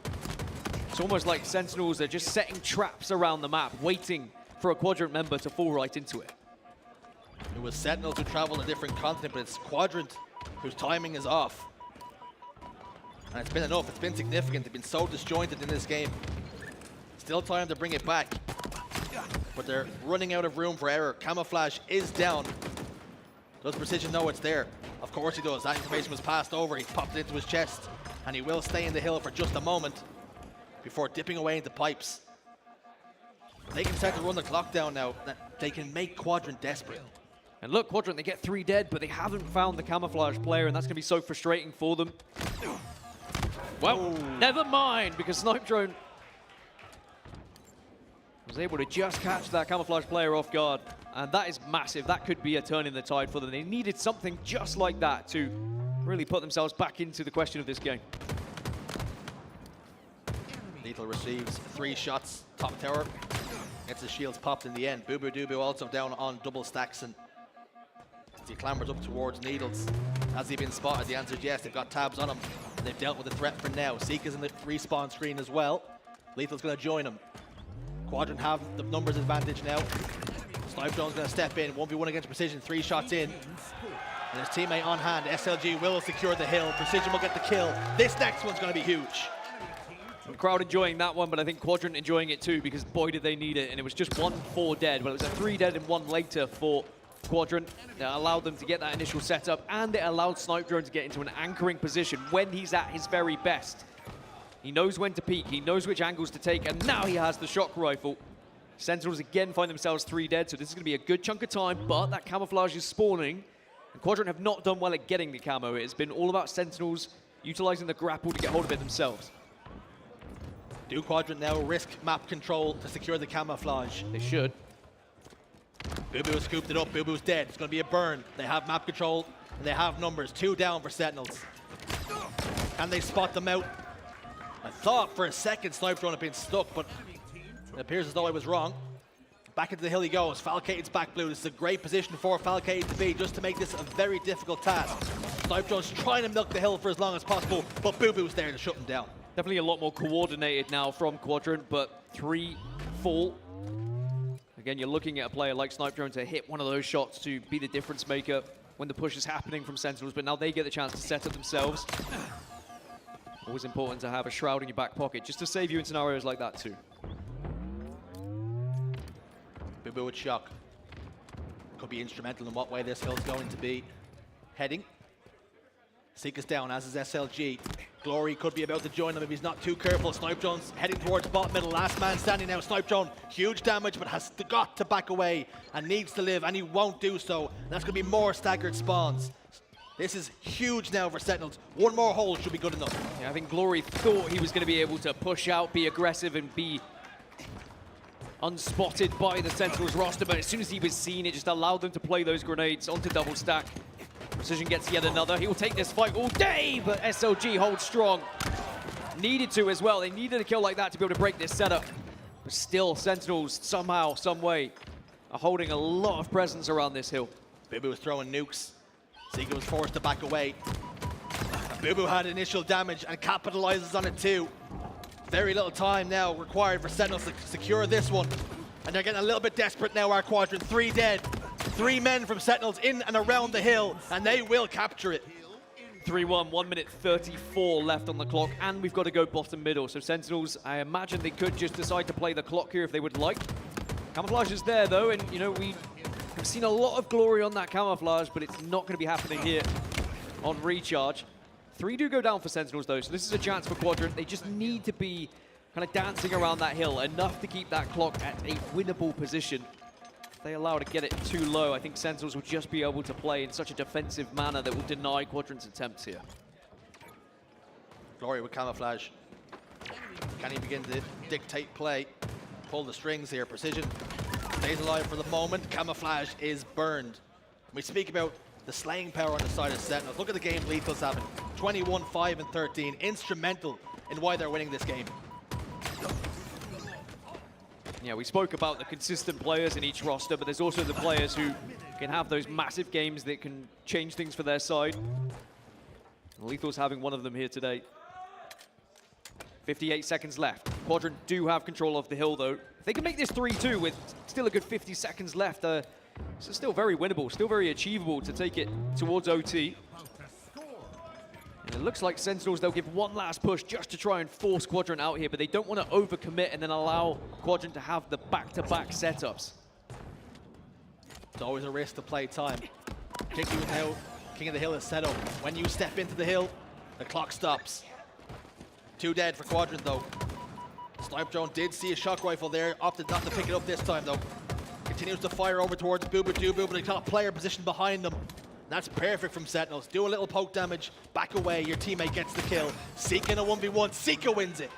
It's almost like Sentinels are just setting traps around the map, waiting for a Quadrant member to fall right into it. It was Sentinels who traveled a different continent, but it's Quadrant whose timing is off. And it's been enough, it's been significant. They've been so disjointed in this game. Still time to bring it back. But they're running out of room for error. Camouflage is down. Does Precision know it's there? Of course he does. That information was passed over. He's popped it into his chest. And he will stay in the hill for just a moment before dipping away into pipes. They can start to run the clock down now. They can make Quadrant desperate. And look, Quadrant, they get 3 dead, but they haven't found the camouflage player, and that's going to be so frustrating for them. Well, never mind, because Snipe Drone was able to just catch that camouflage player off guard. And that is massive. That could be a turn in the tide for them. They needed something just like that to really put themselves back into the question of this game. Lethal receives 3 shots, top tower. Gets his shields popped in the end. Booba Dooba also down on double stacks, and As he clambers up towards Needles. Has he been spotted? The answer is yes. They've got tabs on him. They've dealt with the threat for now. Seeka's in the respawn screen as well. Lethal's going to join him. Quadrant have the numbers advantage now. Snipedone's going to step in. 1v1 against Precision. 3 shots in. And his teammate on hand. SLG will secure the hill. Precision will get the kill. This next one's going to be huge. The crowd enjoying that one, but I think Quadrant enjoying it too, because boy did they need it. And it was just 1-4 dead, but it was a 3 dead and 1 later for Quadrant. That allowed them to get that initial setup, and it allowed Snipedrone to get into an anchoring position when he's at his very best. He knows when to peek, he knows which angles to take, and now he has the shock rifle. Sentinels again find themselves 3 dead, so this is going to be a good chunk of time, but that camouflage is spawning. And Quadrant have not done well at getting the camo. It has been all about Sentinels utilizing the grapple to get hold of it themselves. Do Quadrant now risk map control to secure the camouflage? They should. Boo has scooped it up. Boo-Boo's dead. It's going to be a burn. They have map control, and they have numbers. 2 down for Sentinels. Can they spot them out? I thought for a second Snipedrone had been stuck, but it appears as though I was wrong. Back into the hill he goes. Falcated's back blue. This is a great position for Falcated to be, just to make this a very difficult task. Snipedrone's trying to milk the hill for as long as possible, but Boo-Boo's there to shut him down. Definitely a lot more coordinated now from Quadrant, but 3 full. Again, you're looking at a player like Snipedrone to hit one of those shots to be the difference maker when the push is happening from Sentinels, but now they get the chance to set up themselves. Always important to have a shroud in your back pocket, just to save you in scenarios like that too. Boo-Boo with shock. Could be instrumental in what way this hill's going to be heading. Seeka's down, as is SLG. Glory could be about to join him if he's not too careful. Snipedrone's heading towards bottom middle. Last man standing now. Snipedrone, huge damage, but has got to back away and needs to live, and he won't do so. And that's going to be more staggered spawns. This is huge now for Sentinels. 1 more hole should be good enough. Yeah, I think Glory thought he was going to be able to push out, be aggressive, and be unspotted by the Sentinels roster, but as soon as he was seen, it just allowed them to play those grenades onto double stack. Precision gets yet another. He will take this fight all day, but SLG holds strong. Needed to as well. They needed a kill like that to be able to break this setup. But still, Sentinels somehow, some way, are holding a lot of presence around this hill. Boo-Boo was throwing nukes. Seeka was forced to back away. Boo-Boo had initial damage and capitalizes on it too. Very little time now required for Sentinels to secure this one. And they're getting a little bit desperate now, our Quadrant. 3 dead. 3 men from Sentinels in and around the hill, and they will capture it. 3-1, 1 minute 34 left on the clock, and we've got to go bottom middle. So Sentinels, I imagine they could just decide to play the clock here if they would like. Camouflage is there though, and you know, we've seen a lot of glory on that camouflage, but it's not going to be happening here on recharge. 3 do go down for Sentinels though, so this is a chance for Quadrant. They just need to be kind of dancing around that hill, enough to keep that clock at a winnable position. If they allow to get it too low, I think Sentinels will just be able to play in such a defensive manner that will deny Quadrant's attempts here. Glory with camouflage. Can he begin to dictate play? Pull the strings here. Precision stays alive for the moment. Camouflage is burned. We speak about the slaying power on the side of Sentinels. Look at the game Lethal's having. 21, 5, and 13. Instrumental in why they're winning this game. Yeah, we spoke about the consistent players in each roster, but there's also the players who can have those massive games that can change things for their side. Lethal's having one of them here today. 58 seconds left. Quadrant do have control of the hill, though. If they can make this 3-2 with still a good 50 seconds left, this is still very winnable, still very achievable to take it towards OT. And it looks like Sentinels, they'll give one last push just to try and force Quadrant out here, but they don't want to overcommit and then allow Quadrant to have the back-to-back setups. It's always a risk to play time. Particularly with how King of the Hill is set up. When you step into the hill, the clock stops. 2 dead for Quadrant though. Snipedrone did see a shock rifle there, opted not to pick it up this time though. Continues to fire over towards Boo-Boo, but they've got a player positioned behind them. That's perfect from Sentinels. Do a little poke damage, back away, your teammate gets the kill. Seeka in a 1v1, Seeka wins it.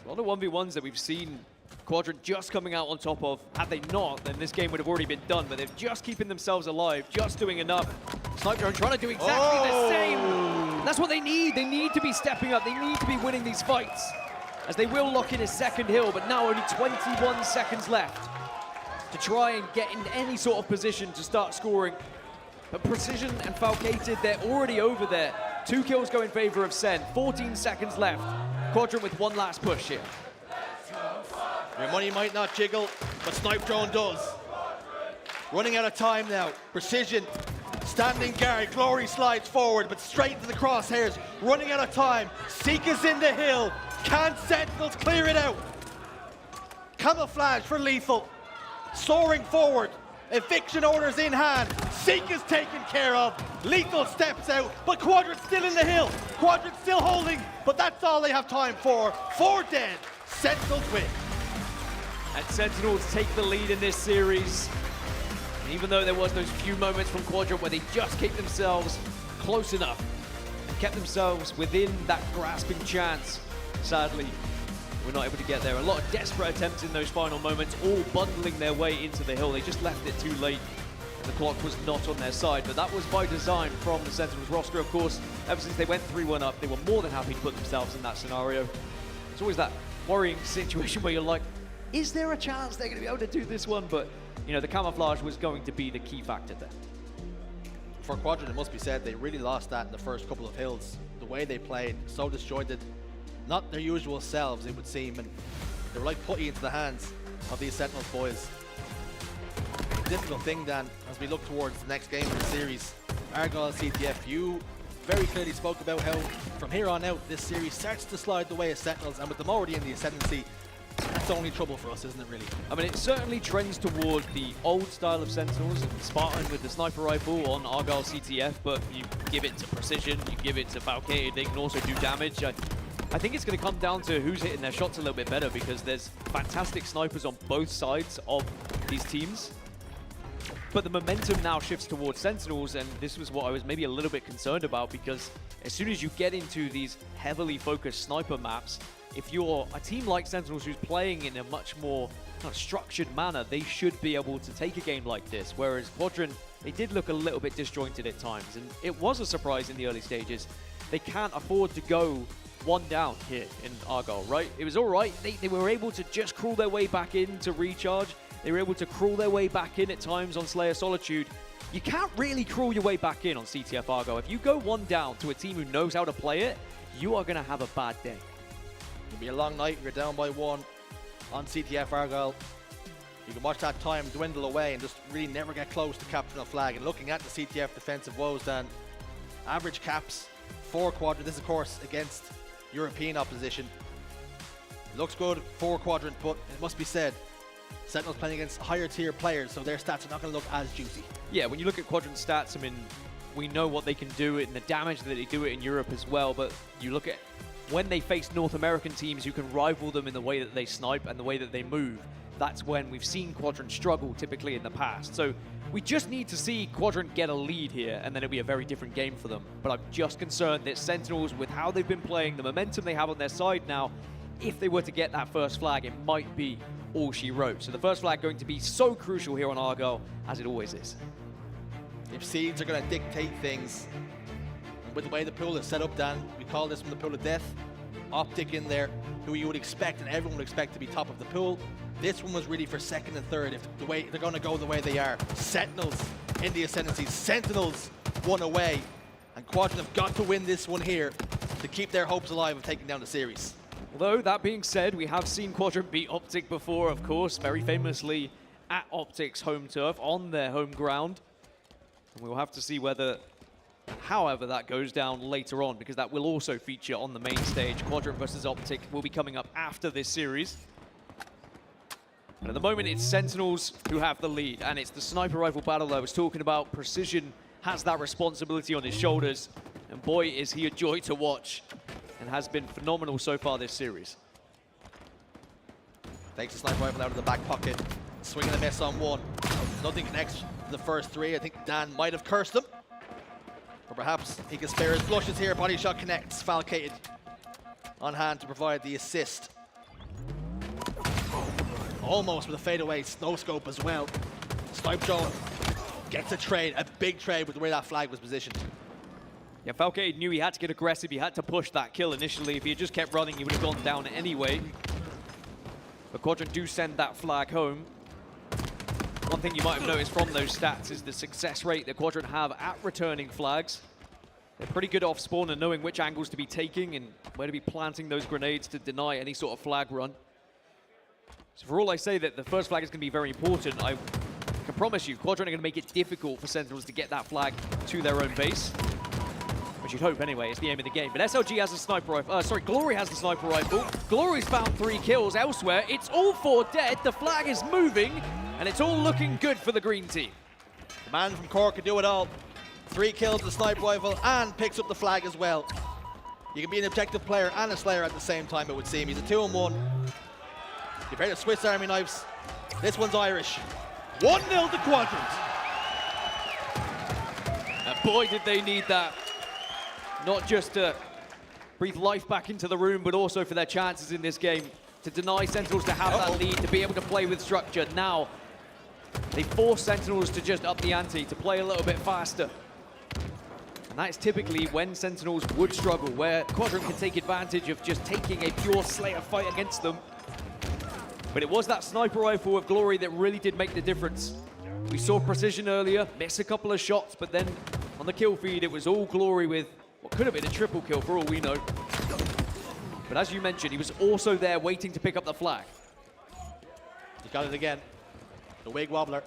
A lot of 1v1s that we've seen Quadrant just coming out on top of. Had they not, then this game would have already been done, but they're just keeping themselves alive, just doing enough. Snipedrone trying to do exactly the same. That's what they need. They need to be stepping up. They need to be winning these fights, as they will lock in a second hill, but now only 21 seconds left to try and get in any sort of position to start scoring. But Precision and Falcated, they're already over there. 2 kills go in favor of Sen. 14 seconds left. Quadrant with one last push here. Your money might not jiggle, but Snipe Drone does. Running out of time now. Precision, standing guard. Glory slides forward, but straight into the crosshairs. Running out of time. Seeka's in the hill. Can Sentinels clear it out? Camouflage for Lethal. Soaring forward. Eviction orders in hand. Seeka's taken care of. Lethal steps out, but Quadrant's still in the hill. Quadrant's still holding, but that's all they have time for. 4 dead. Sentinels win. And Sentinels take the lead in this series. And even though there was those few moments from Quadrant where they just kept themselves close enough and kept themselves within that grasping chance, sadly, we're not able to get there. A lot of desperate attempts in those final moments, all bundling their way into the hill. They just left it too late. The clock was not on their side, but that was by design from the Sentinels roster, of course. Ever since they went 3-1 up, they were more than happy to put themselves in that scenario. It's always that worrying situation where you're like, is there a chance they're going to be able to do this one? But, you know, the camouflage was going to be the key factor there. For Quadrant, it must be said, they really lost that in the first couple of hills. The way they played, so disjointed, not their usual selves, it would seem, and they were like putty into the hands of these Sentinels boys. The difficult thing, Dan, as we look towards the next game in the series, Argyle CTF, you very clearly spoke about how from here on out, this series starts to slide the way of Sentinels, and with them already in the ascendancy, that's only trouble for us, isn't it, really? I mean, it certainly trends toward the old style of Sentinels, Spartan with the sniper rifle on Argyle CTF, but you give it to Precision, you give it to Falcated, they can also do damage. I think it's going to come down to who's hitting their shots a little bit better, because there's fantastic snipers on both sides of these teams. But the momentum now shifts towards Sentinels, and this was what I was maybe a little bit concerned about, because as soon as you get into these heavily focused sniper maps, if you're a team like Sentinels who's playing in a much more kind of structured manner, they should be able to take a game like this. Whereas Quadrant, they did look a little bit disjointed at times, and it was a surprise in the early stages. They can't afford to go 1 down here in Argyle, right? It was all right. They were able to just crawl their way back in to recharge. They were able to crawl their way back in at times on Slayer Solitude. You can't really crawl your way back in on CTF Argyle. If you go 1 down to a team who knows how to play it, you are going to have a bad day. It'll be a long night. You're down by 1 on CTF Argyle. You can watch that time dwindle away and just really never get close to capturing a flag. And looking at the CTF defensive woes, Dan, average caps for Quadrant. This, of course, against European opposition. It looks good for Quadrant, but it must be said, Sentinels playing against higher tier players, so their stats are not going to look as juicy. Yeah, when you look at Quadrant stats, I mean, we know what they can do and the damage that they do it in Europe as well, but you look at when they face North American teams who can rival them in the way that they snipe and the way that they move, that's when we've seen Quadrant struggle typically in the past. So we just need to see Quadrant get a lead here, and then it'll be a very different game for them. But I'm just concerned that Sentinels, with how they've been playing, the momentum they have on their side now, if they were to get that first flag, it might be all she wrote. So the first flag going to be so crucial here on Argyle, as it always is. If seeds are going to dictate things, with the way the pool is set up, Dan, we call this from the pool of death. Optic in there, who you would expect and everyone would expect to be top of the pool. This one was really for second and third, if the way they're going to go the way they are. Sentinels in the ascendancy. Sentinels 1 away, and Quadrant have got to win this one here to keep their hopes alive of taking down the series. Although, that being said, we have seen Quadrant beat Optic before, of course, very famously at Optic's home turf, on their home ground. And we'll have to see whether, however, that goes down later on, because that will also feature on the main stage. Quadrant versus Optic will be coming up after this series. But at the moment, it's Sentinels who have the lead, and it's the sniper rifle battle I was talking about. Precision has that responsibility on his shoulders, and boy, is he a joy to watch, and has been phenomenal so far this series. Takes the sniper rifle out of the back pocket, swinging a miss on 1. Nothing connects to the first 3. I think Dan might have cursed them. Or perhaps he can spare his flushes here. Body shot connects. Falcated on hand to provide the assist. Almost with a fadeaway no scope as well. Snipe Drone gets a trade, a big trade with the way that flag was positioned. Yeah, Falcated knew he had to get aggressive. He had to push that kill initially. If he had just kept running, he would have gone down anyway. But Quadrant do send that flag home. One thing you might have noticed from those stats is the success rate that Quadrant have at returning flags. They're pretty good off spawn and knowing which angles to be taking and where to be planting those grenades to deny any sort of flag run. So for all I say that the first flag is going to be very important, I can promise you Quadrant are going to make it difficult for Sentinels to get that flag to their own base. Which you'd hope anyway, it's the aim of the game. But SLG has a sniper rifle, Glory has the sniper rifle. Glory's found 3 kills elsewhere. It's all 4 dead, the flag is moving, and it's all looking good for the green team. The man from Cork can do it all. 3 kills with the sniper rifle and picks up the flag as well. You can be an objective player and a slayer at the same time, it would seem. He's a 2-on-1. You've heard of Swiss Army knives. This one's Irish. 1-0 to Quadrant. And boy, did they need that. Not just to breathe life back into the room, but also for their chances in this game. To deny Sentinels to have that lead, to be able to play with structure. Now, they force Sentinels to just up the ante, to play a little bit faster. And that is typically when Sentinels would struggle, where Quadrant can take advantage of just taking a pure Slayer fight against them. But it was that sniper rifle of Glory that really did make the difference. We saw Precision earlier, miss a couple of shots, but then on the kill feed, it was all Glory with what could have been a triple kill for all we know. But as you mentioned, he was also there waiting to pick up the flag. He got it again. The wig wobbler.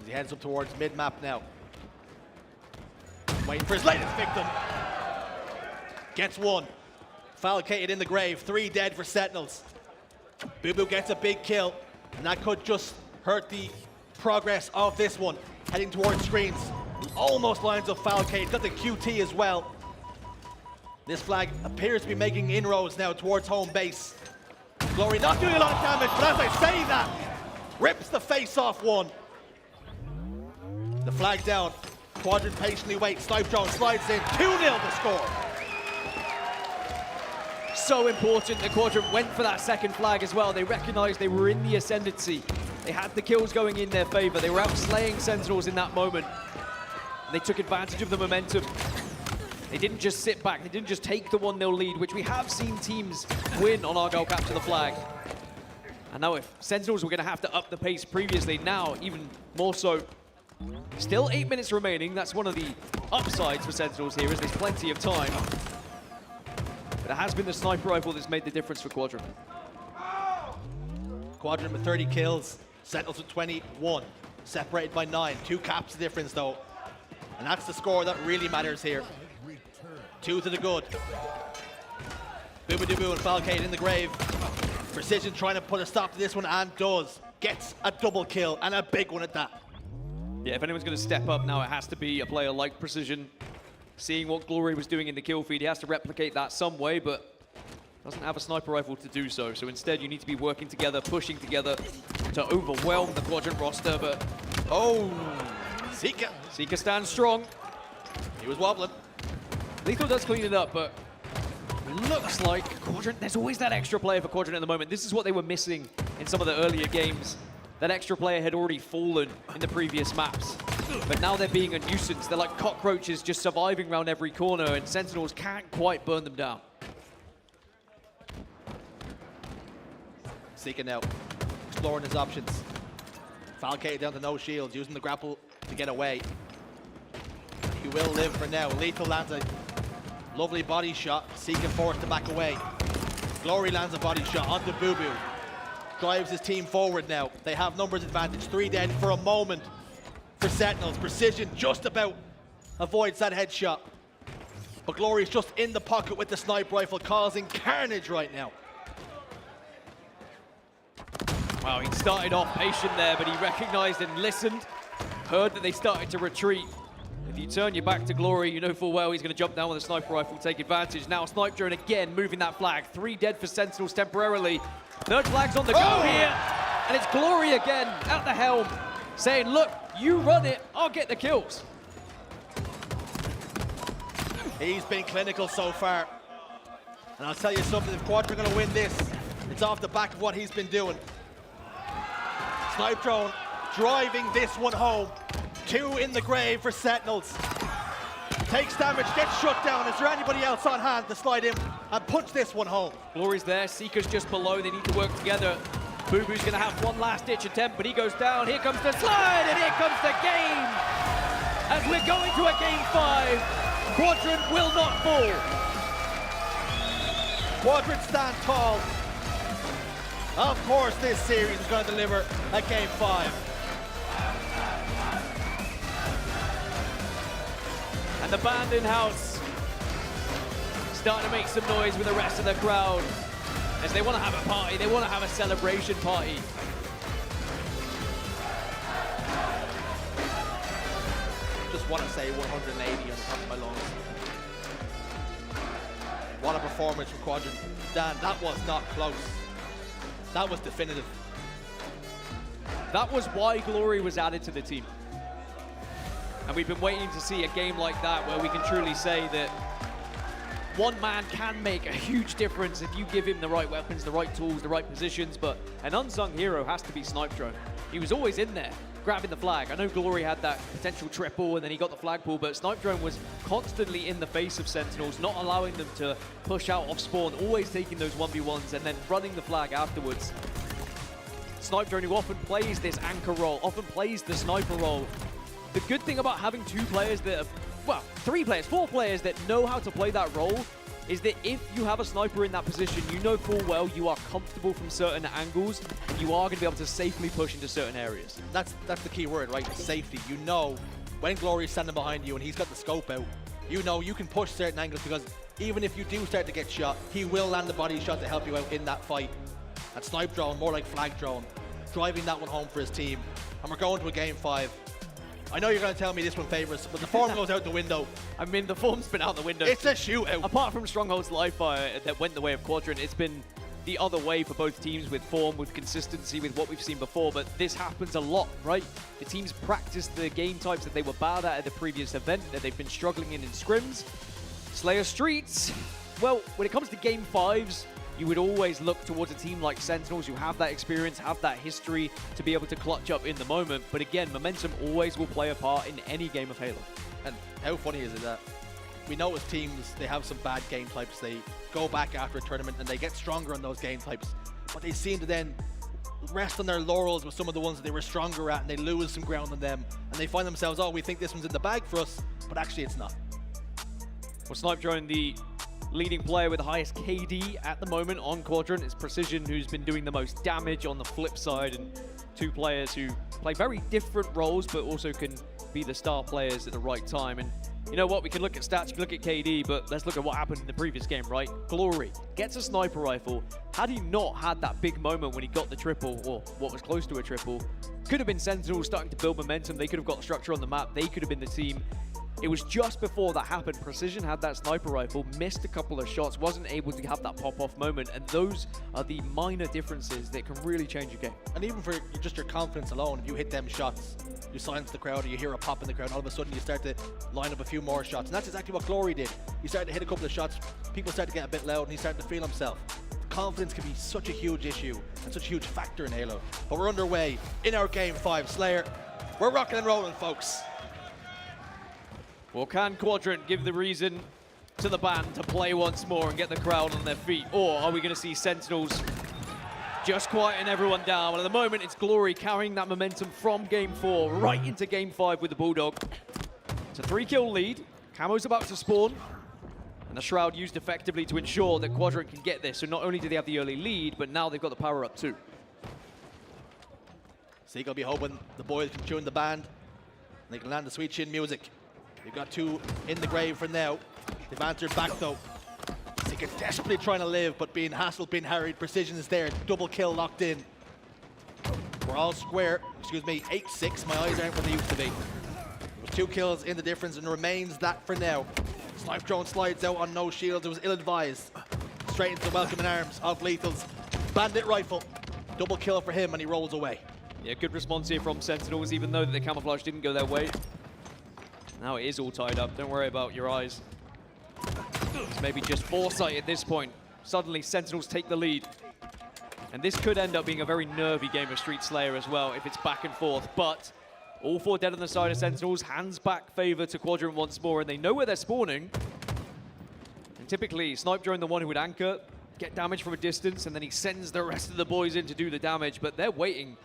He heads up towards mid-map now. Waiting for his latest victim. Gets one. Falcated in the grave. 3 dead for Sentinels. Boo Boo gets a big kill, and that could just hurt the progress of this one. Heading towards screens. Almost lines up Falcade. Got the QT as well. This flag appears to be making inroads now towards home base. Glory not doing a lot of damage, but as I say that, rips the face off one. The flag down. Quadrant patiently waits. Snipe drone slides in. 2-0 to score. So important that Quadrant went for that second flag as well. They recognized they were in the ascendancy. They had the kills going in their favor. They were out slaying Sentinels in that moment. They took advantage of the momentum. They didn't just sit back. They didn't just take the 1-0 lead, which we have seen teams win on Argyle capture the flag. And now if Sentinels were going to have to up the pace previously, now even more so. Still 8 minutes remaining. That's one of the upsides for Sentinels here, is there's plenty of time. But it has been the sniper rifle that's made the difference for Quadrant. Quadrant with 30 kills. Sentinels with 21. Separated by 9. 2 caps difference though. And that's the score that really matters here. 2 to the good. Boobadoo and Falcade in the grave. Precision trying to put a stop to this one and does. Gets a double kill and a big one at that. Yeah, if anyone's going to step up now, it has to be a player like Precision. Seeing what Glory was doing in the kill feed, he has to replicate that some way, but doesn't have a sniper rifle to do so. So instead, you need to be working together, pushing together to overwhelm the Quadrant roster, but... Oh! Seeker. Seeker stands strong. He was wobbling. Lethal does clean it up, but it looks like Quadrant, there's always that extra player for Quadrant at the moment. This is what they were missing in some of the earlier games. That extra player had already fallen in the previous maps. But now they're being a nuisance. They're like cockroaches just surviving around every corner, and Sentinels can't quite burn them down. Seeker now, exploring his options. Falcade down to no shields, using the grapple to get away. He will live for now. Lethal lands a lovely body shot. Seeker forced to back away. Glory lands a body shot onto Boo Boo. Drives his team forward now. They have numbers advantage. 3 dead for a moment for Sentinels. Precision just about avoids that headshot. But Glory's just in the pocket with the sniper rifle, causing carnage right now. Wow, he started off patient there, but he recognized and listened. Heard that they started to retreat. If you turn your back to Glory, you know full well he's going to jump down with a sniper rifle, take advantage. Now Snipe Drone again, moving that flag. 3 dead for Sentinels temporarily. 3rd flag's on the go here. And it's Glory again, at the helm, saying, look, you run it, I'll get the kills. He's been clinical so far. And I'll tell you something, if Quadrant are going to win this, it's off the back of what he's been doing. Snipe Drone driving this one home. 2 in the grave for Sentinels. Takes damage, gets shut down. Is there anybody else on hand to slide in and punch this one home? Glory's there, Seeker's just below. They need to work together. Boo Boo's going to have one last-ditch attempt, but he goes down. Here comes the slide, and here comes the game. As we're going to a game 5, Quadrant will not fall. Quadrant stand tall. Of course, this series is going to deliver a game 5. And the band in-house starting to make some noise with the rest of the crowd. As they want to have a party, they want to have a celebration party. Just want to say 180 on the top of my lungs. What a performance from Quadrant. Dan, that was not close. That was definitive. That was why Glory was added to the team. And we've been waiting to see a game like that where we can truly say that one man can make a huge difference if you give him the right weapons, the right tools, the right positions, but an unsung hero has to be Snipe Drone. He was always in there, grabbing the flag. I know Glory had that potential triple and then he got the flag pull, but Snipe Drone was constantly in the face of Sentinels, not allowing them to push out off spawn, always taking those 1v1s and then running the flag afterwards. Snipe Drone, who often plays this anchor role, often plays the sniper role. The good thing about having 2 players that have, well, 3 players, 4 players that know how to play that role is that if you have a sniper in that position, you know full well you are comfortable from certain angles and you are going to be able to safely push into certain areas. That's the key word, right? Safety. You know when Glory is standing behind you and he's got the scope out, you know you can push certain angles because even if you do start to get shot, he will land the body shot to help you out in that fight. And Snipe Drone, more like Flag Drone, driving that one home for his team. And we're going to a game 5. I know you're going to tell me this one favors, but the form goes out the window. I mean, the form's been out the window. It's a shootout. Apart from Stronghold's live fire that went the way of Quadrant, it's been the other way for both teams with form, with consistency, with what we've seen before. But this happens a lot, right? The teams practice the game types that they were bad at the previous event, that they've been struggling in scrims. Slayer Streets, well, when it comes to game 5s, you would always look towards a team like Sentinels who have that experience, have that history to be able to clutch up in the moment. But again, momentum always will play a part in any game of Halo. And how funny is it that we know as teams, they have some bad game types. They go back after a tournament and they get stronger on those game types. But they seem to then rest on their laurels with some of the ones that they were stronger at and they lose some ground on them. And they find themselves, oh, we think this one's in the bag for us, but actually it's not. Well, Snipe Drone, the leading player with the highest KD at the moment on Quadrant. It's Precision who's been doing the most damage on the flip side, and 2 players who play very different roles but also can be the star players at the right time. And you know what, we can look at stats, we can look at KD, but let's look at what happened in the previous game, right? Glory gets a sniper rifle. Had he not had that big moment when he got the triple, or what was close to a triple, could have been Sentinels starting to build momentum. They could have got structure on the map. They could have been the team. It was just before that happened. Precision had that sniper rifle, missed a couple of shots, wasn't able to have that pop-off moment, and those are the minor differences that can really change a game. And even for just your confidence alone, if you hit them shots, you silence the crowd, or you hear a pop in the crowd, all of a sudden you start to line up a few more shots. And that's exactly what Glory did. He started to hit a couple of shots, people started to get a bit loud, and he started to feel himself. Confidence can be such a huge issue and such a huge factor in Halo. But we're underway in our game 5. Slayer, we're rocking and rolling, folks. Well, can Quadrant give the reason to the band to play once more and get the crowd on their feet? Or are we going to see Sentinels just quieten everyone down? Well, at the moment, it's Glory carrying that momentum from game 4 right into game 5 with the Bulldog. It's a 3-kill lead. Camo's about to spawn. And the Shroud used effectively to ensure that Quadrant can get this. So not only do they have the early lead, but now they've got the power up too. So you're going to be hoping the boys can tune the band and they can land the sweet chin music. They've got 2 in the grave for now. They've answered back though. Seeker desperately trying to live, but being hassled, being harried. Precision is there. Double kill locked in. We're all square. Excuse me, 8-6. My eyes aren't where they used to be. There's 2 kills in the difference and remains that for now. Snipe Drone slides out on no shields. It was ill-advised. Straight into the welcoming arms of Lethals. Bandit rifle. Double kill for him and he rolls away. Yeah, good response here from Sentinels, even though the camouflage didn't go their way. Now it is all tied up. Don't worry about your eyes. It's maybe just foresight at this point. Suddenly, Sentinels take the lead. And this could end up being a very nervy game of Street Slayer as well, if it's back and forth. But all 4 dead on the side of Sentinels. Hands back favor to Quadrant once more, and they know where they're spawning. And typically, Snipe Drone, the one who would anchor, get damage from a distance, and then he sends the rest of the boys in to do the damage, but they're waiting.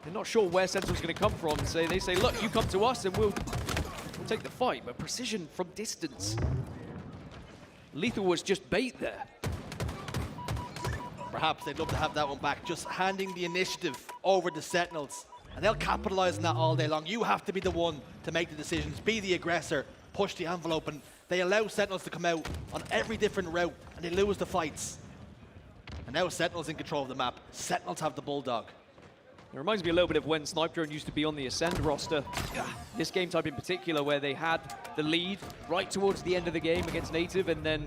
They're not sure where Sentinel's going to come from. So they say, look, you come to us and we'll take the fight. But precision from distance. Lethal was just bait there. Perhaps they'd love to have that one back. Just handing the initiative over to Sentinels. And they'll capitalize on that all day long. You have to be the one to make the decisions, be the aggressor, push the envelope, and they allow Sentinels to come out on every different route, and they lose the fights. And now Sentinels in control of the map. Sentinels have the bulldog. It reminds me a little bit of when Snipe Drone used to be on the Ascend roster. This game type in particular, where they had the lead right towards the end of the game against Native, and then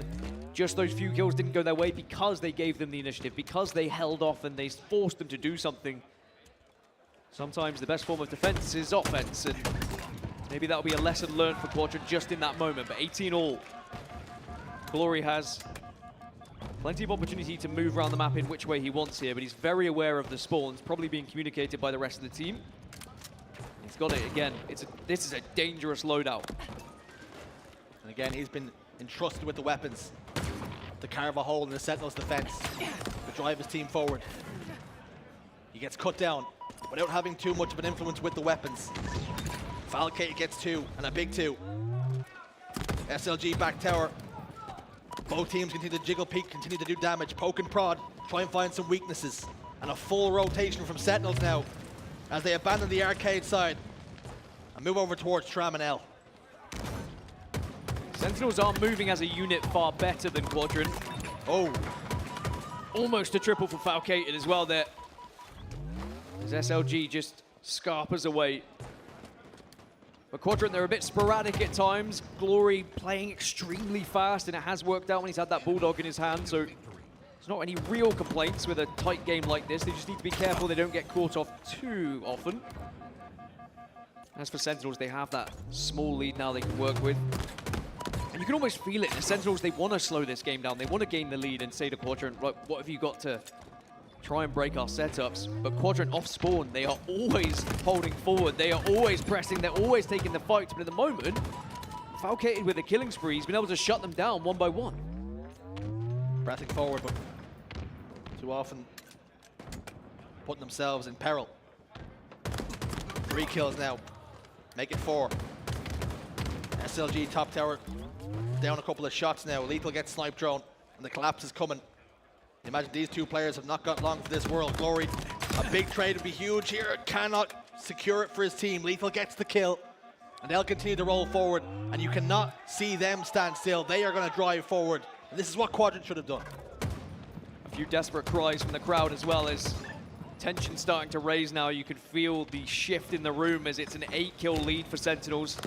just those few kills didn't go their way because they gave them the initiative, because they held off and they forced them to do something. Sometimes the best form of defense is offense, and maybe that'll be a lesson learned for Quadrant just in that moment. But 18 all. Glory has plenty of opportunity to move around the map in which way he wants here, but he's very aware of the spawns, probably being communicated by the rest of the team. He's got it again. This is a dangerous loadout. And again, he's been entrusted with the weapons to carve a hole in the Sentinel's defense, to drive his team forward. He gets cut down without having too much of an influence with the weapons. Falcate gets 2, and a big 2. SLG back tower. Both teams continue to jiggle peek, continue to do damage, poke and prod, try and find some weaknesses. And a full rotation from Sentinels now as they abandon the arcade side and move over towards Tram and L. Sentinels are moving as a unit far better than Quadrant. Oh. Almost a triple for Falcated as well there. As SLG just scarpers away. But Quadrant, they're a bit sporadic at times. Glory playing extremely fast, and it has worked out when he's had that Bulldog in his hand, so there's not any real complaints with a tight game like this. They just need to be careful they don't get caught off too often. As for Sentinels, they have that small lead now they can work with. And you can almost feel it. The Sentinels, they want to slow this game down. They want to gain the lead and say to Quadrant, right, what have you got to try and break our setups? But Quadrant off spawn, they are always holding forward. They are always pressing. They're always taking the fights. But at the moment, Falcated with a killing spree, he's been able to shut them down one by one. Pressing forward, but too often putting themselves in peril. 3 kills now. Make it 4. SLG top tower down a couple of shots now. Lethal gets Snipe Drone, and the collapse is coming. Imagine these two players have not got long for this world. Glory, a big trade would be huge here. Cannot secure it for his team. Lethal gets the kill, and they'll continue to roll forward, and you cannot see them stand still. They are going to drive forward, and this is what Quadrant should have done. A few desperate cries from the crowd as well, as tension starting to raise now. You can feel the shift in the room as it's an 8-kill lead for Sentinels.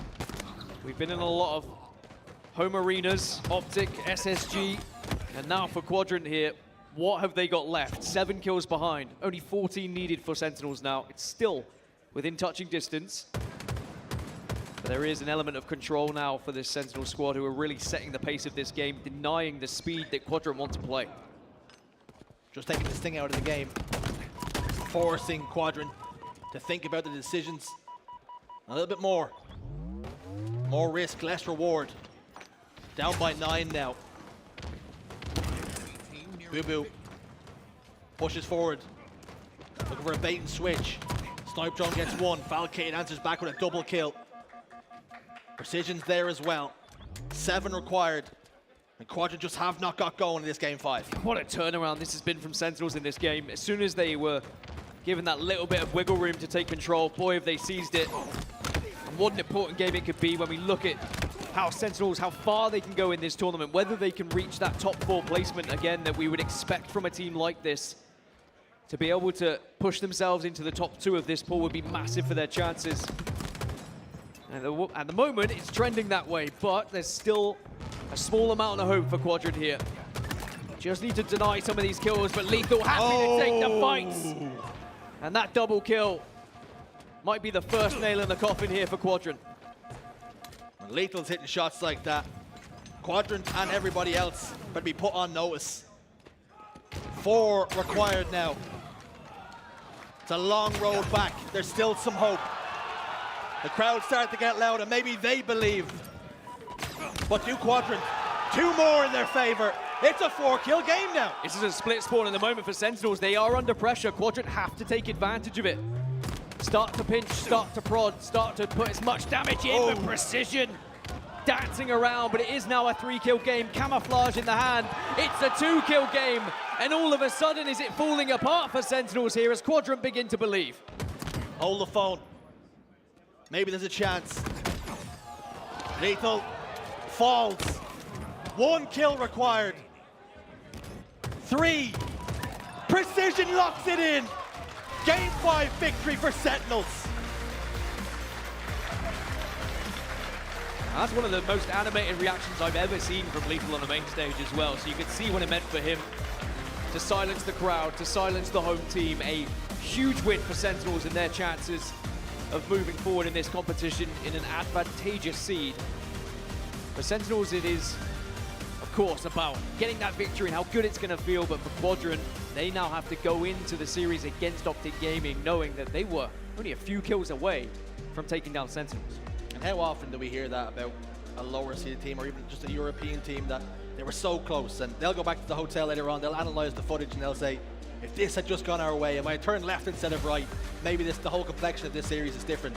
We've been in a lot of home arenas, Optic, SSG, and now for Quadrant here. What have they got left? 7 kills behind. Only 14 needed for Sentinels now. It's still within touching distance. But there is an element of control now for this Sentinel squad, who are really setting the pace of this game, denying the speed that Quadrant want to play. Just taking this thing out of the game. Forcing Quadrant to think about the decisions a little bit more. More risk, less reward. Down by 9 now. Boo Boo pushes forward, looking for a bait and switch. Snipe Drone gets 1. Falcate answers back with a double kill. Precision's there as well. 7 required, and Quadrant just have not got going in this game 5. What a turnaround this has been from Sentinels in this game. As soon as they were given that little bit of wiggle room to take control, boy, have they seized it. And what an important game it could be when we look at how Sentinels, how far they can go in this tournament, whether they can reach that top 4 placement again that we would expect from a team like this. To be able to push themselves into the top 2 of this pool would be massive for their chances. And at the moment, it's trending that way, but there's still a small amount of hope for Quadrant here. Just need to deny some of these kills, but Lethal happy to take the fights. And that double kill might be the first nail in the coffin here for Quadrant. When Lethal's hitting shots like that, Quadrant and everybody else better be put on notice. 4 required now. It's a long road back. There's still some hope. The crowd start to get louder. Maybe they believe. But do Quadrant. 2 more in their favor. It's a 4-kill game now. This is a split spawn in the moment for Sentinels. They are under pressure. Quadrant have to take advantage of it. Start to pinch, start to prod, start to put as much damage in with precision. Dancing around, but it is now a 3-kill game. Camouflage in the hand. It's a 2-kill game. And all of a sudden, is it falling apart for Sentinels here as Quadrant begin to believe? Hold the phone. Maybe there's a chance. Lethal falls. 1 kill required. 3. Precision locks it in. Game 5 victory for Sentinels. That's one of the most animated reactions I've ever seen from Lethal on the main stage as well. So you could see what it meant for him to silence the crowd, to silence the home team. A huge win for Sentinels and their chances of moving forward in this competition in an advantageous seed. For Sentinels, it is, of course, about getting that victory and how good it's going to feel. But for Quadrant, they now have to go into the series against Optic Gaming knowing that they were only a few kills away from taking down Sentinels. And how often do we hear that about a lower seeded team or even just a European team that they were so close? And they'll go back to the hotel later on, they'll analyze the footage and they'll say, if this had just gone our way, if I had turned left instead of right, maybe the whole complexion of this series is different.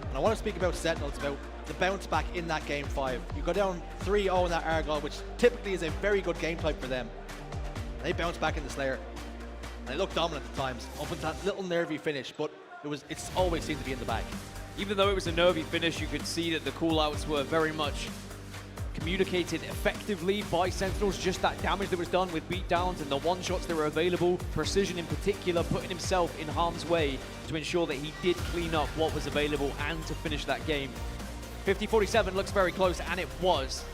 And I want to speak about Sentinels, about the bounce back in that game 5. You go down 3-0 in that Argyle, which typically is a very good game type for them. And they bounce back in the Slayer. And they look dominant at times, up until that little nervy finish, but it's always seemed to be in the bag. Even though it was a nervy finish, you could see that the call-outs were very much communicated effectively by Sentinels. Just that damage that was done with beatdowns and the one-shots that were available. Precision in particular, putting himself in harm's way to ensure that he did clean up what was available and to finish that game. 50-47 looks very close, and it was.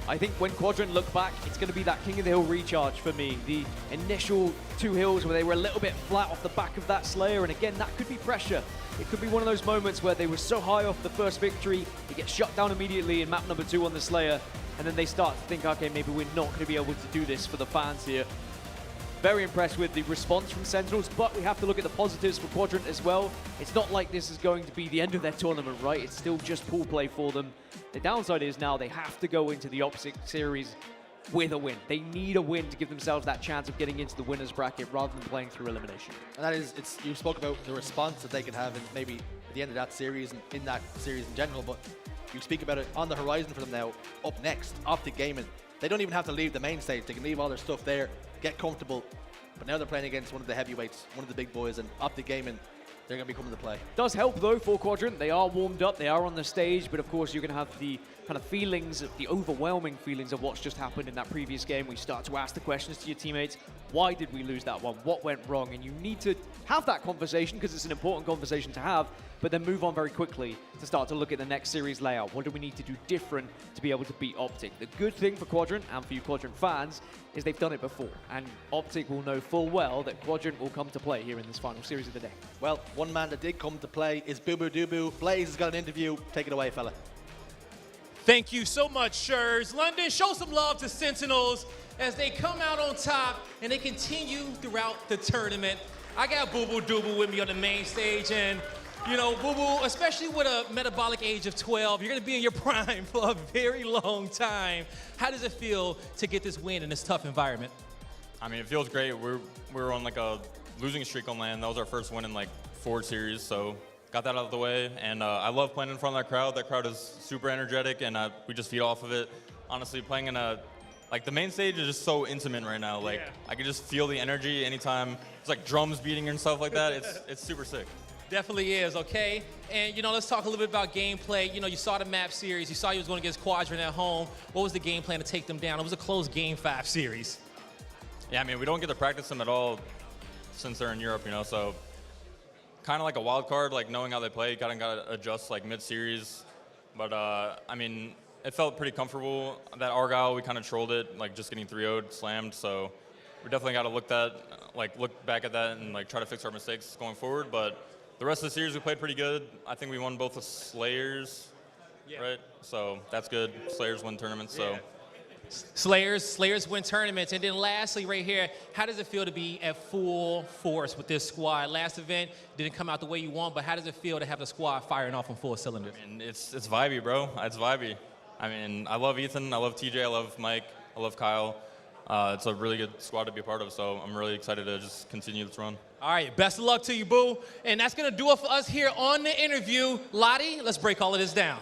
I think when Quadrant look back, it's going to be that King of the Hill recharge for me. The initial 2 hills where they were a little bit flat off the back of that Slayer, and again, that could be pressure. It could be one of those moments where they were so high off the first victory, it gets shut down immediately in map number 2 on the Slayer, and then they start to think, okay, maybe we're not going to be able to do this for the fans here. Very impressed with the response from Sentinels, but we have to look at the positives for Quadrant as well. It's not like this is going to be the end of their tournament, right? It's still just pool play for them. The downside is now they have to go into the Optic series with a win. They need a win to give themselves that chance of getting into the winner's bracket rather than playing through elimination. And that is, you spoke about the response that they can have in maybe at the end of that series and in that series in general, but you speak about it on the horizon for them now. Up next, Optic Gaming. They don't even have to leave the main stage. They can leave all their stuff there, get comfortable. But now they're playing against one of the heavyweights, one of the big boys, and Optic Gaming, they're going to be coming to play. Does help, though, for Quadrant. They are warmed up, they are on the stage, but of course you're going to have the kind of feelings, the overwhelming feelings of what's just happened in that previous game. We start to ask the questions to your teammates. Why did we lose that one? What went wrong? And you need to have that conversation because it's an important conversation to have, but then move on very quickly to start to look at the next series layout. What do we need to do different to be able to beat Optic? The good thing for Quadrant and for you Quadrant fans is they've done it before, and Optic will know full well that Quadrant will come to play here in this final series of the day. Well, one man that did come to play is Boo Boo Doo Boo. Blaze has got an interview. Take it away, fella. Thank you so much, Shurs. London, show some love to Sentinels as they come out on top and they continue throughout the tournament. I got Boo Boo Doo Boo with me on the main stage, and you know, Boo Boo, especially with a metabolic age of 12, you're going to be in your prime for a very long time. How does it feel to get this win in this tough environment? I mean, it feels great. We're on like a losing streak on LAN. That was our first win in like 4 series, so got that out of the way. And I love playing in front of that crowd. That crowd is super energetic, and we just feed off of it. Honestly, playing in like the main stage is just so intimate right now. Like I can just feel the energy anytime. It's like drums beating and stuff like that. It's super sick. Definitely is, okay? And, you know, let's talk a little bit about gameplay. You know, you saw the map series. You saw you was going against Quadrant at home. What was the game plan to take them down? It was a close Game 5 series. Yeah, I mean, we don't get to practice them at all since they're in Europe, you know, so kind of like a wild card, like knowing how they play, kind of got to adjust like mid-series. But, I mean, it felt pretty comfortable. That Argyle, we kind of trolled it, like just getting 3-0'd, slammed, so we definitely got to look back at that and like try to fix our mistakes going forward. But the rest of the series we played pretty good. I think we won both the Slayers, right? So that's good. Slayers win tournaments, so. Slayers win tournaments. And then lastly, right here, how does it feel to be at full force with this squad? Last event didn't come out the way you want, but how does it feel to have the squad firing off on full cylinders? I mean, it's vibey, bro. It's vibey. I mean, I love Ethan, I love TJ, I love Mike, I love Kyle. it's a really good squad to be a part of, so I'm really excited to just continue this run. All right, best of luck to you, Boo. And that's going to do it for us here on the interview. Lottie, let's break all of this down.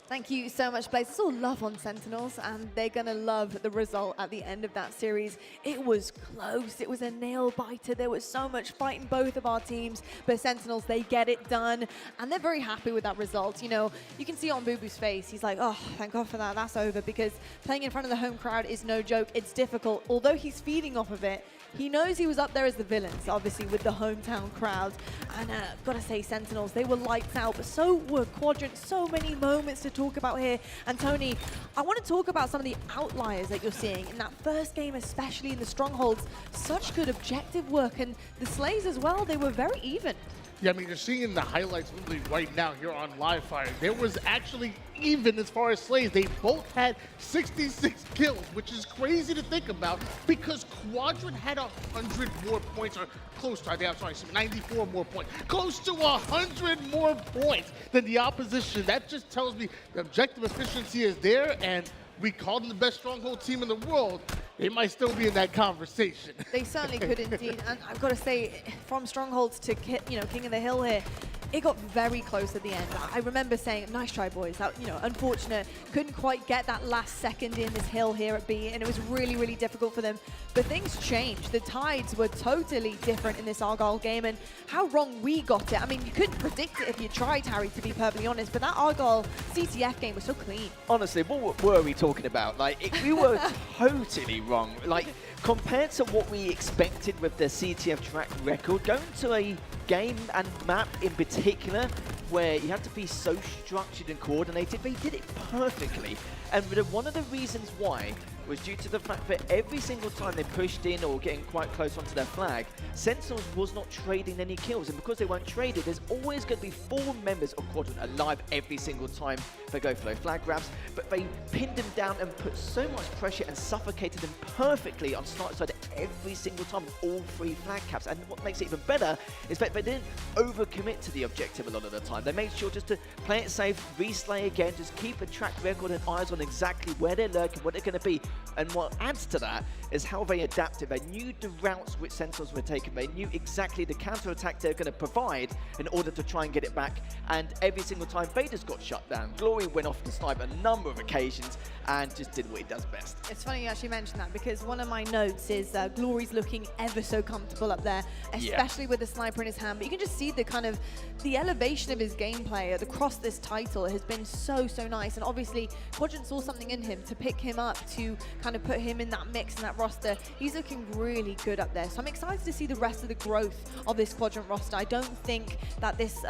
Thank you so much, Blaze. It's all love on Sentinels, and they're going to love the result at the end of that series. It was close. It was a nail-biter. There was so much fight in both of our teams, but Sentinels, they get it done, and they're very happy with that result. You know, you can see it on Boo Boo's face. He's like, oh, thank God for that. That's over, because playing in front of the home crowd is no joke. It's difficult. Although he's feeding off of it, he knows he was up there as the villains, obviously, with the hometown crowd. And gotta say, Sentinels, they were lights out, but so were Quadrant. So many moments to talk about here. And Tony, I want to talk about some of the outliers that you're seeing in that first game, especially in the strongholds. Such good objective work, and the Slays as well, they were very even. Yeah, I mean, you're seeing the highlights literally right now here on Live Fire. There was actually even as far as Slays. They both had 66 kills, which is crazy to think about because Quadrant had 100 more points, or close to, I'm sorry, 94 more points. Close to 100 more points than the opposition. That just tells me the objective efficiency is there, and we called them the best stronghold team in the world. They might still be in that conversation. They certainly could indeed. And I've got to say, from strongholds to King of the Hill here, it got very close at the end. I remember saying, nice try, boys. That, unfortunate. Couldn't quite get that last second in this hill here at B, and it was really, really difficult for them. But things changed. The tides were totally different in this Argyle game, and how wrong we got it. I mean, you couldn't predict it if you tried, Harry, to be perfectly honest, but that Argyle CTF game was so clean. Honestly, what were we talking about? Like, we were totally wrong. Like, compared to what we expected with the CTF track record, going to a game and map in particular where you have to be so structured and coordinated, they did it perfectly. And one of the reasons why was due to the fact that every single time they pushed in or getting quite close onto their flag, Sentinels was not trading any kills. And because they weren't traded, there's always going to be 4 members of Quadrant alive every single time they go for those flag grabs. But they pinned them down and put so much pressure and suffocated them perfectly on start side every single time with all 3 flag caps. And what makes it even better is that they didn't overcommit to the objective a lot of the time. They made sure just to play it safe, reslay again, just keep a track record and eyes on exactly where they're lurking, what they're going to be. And what adds to that is how they adapted. They knew the routes which Sentinels were taking. They knew exactly the counter-attack they're going to provide in order to try and get it back. And every single time, they just got shut down. Glory went off the snipe a number of occasions and just did what he does best. It's funny you actually mentioned that, because one of my notes is Glory's looking ever so comfortable up there, especially with the sniper in his hand. But you can just see the kind of the elevation of his gameplay across this title has been so, so nice. And obviously, Quadrant saw something in him to pick him up, to kind of put him in that mix and that roster. He's looking really good up there. So I'm excited to see the rest of the growth of this Quadrant roster. I don't think that this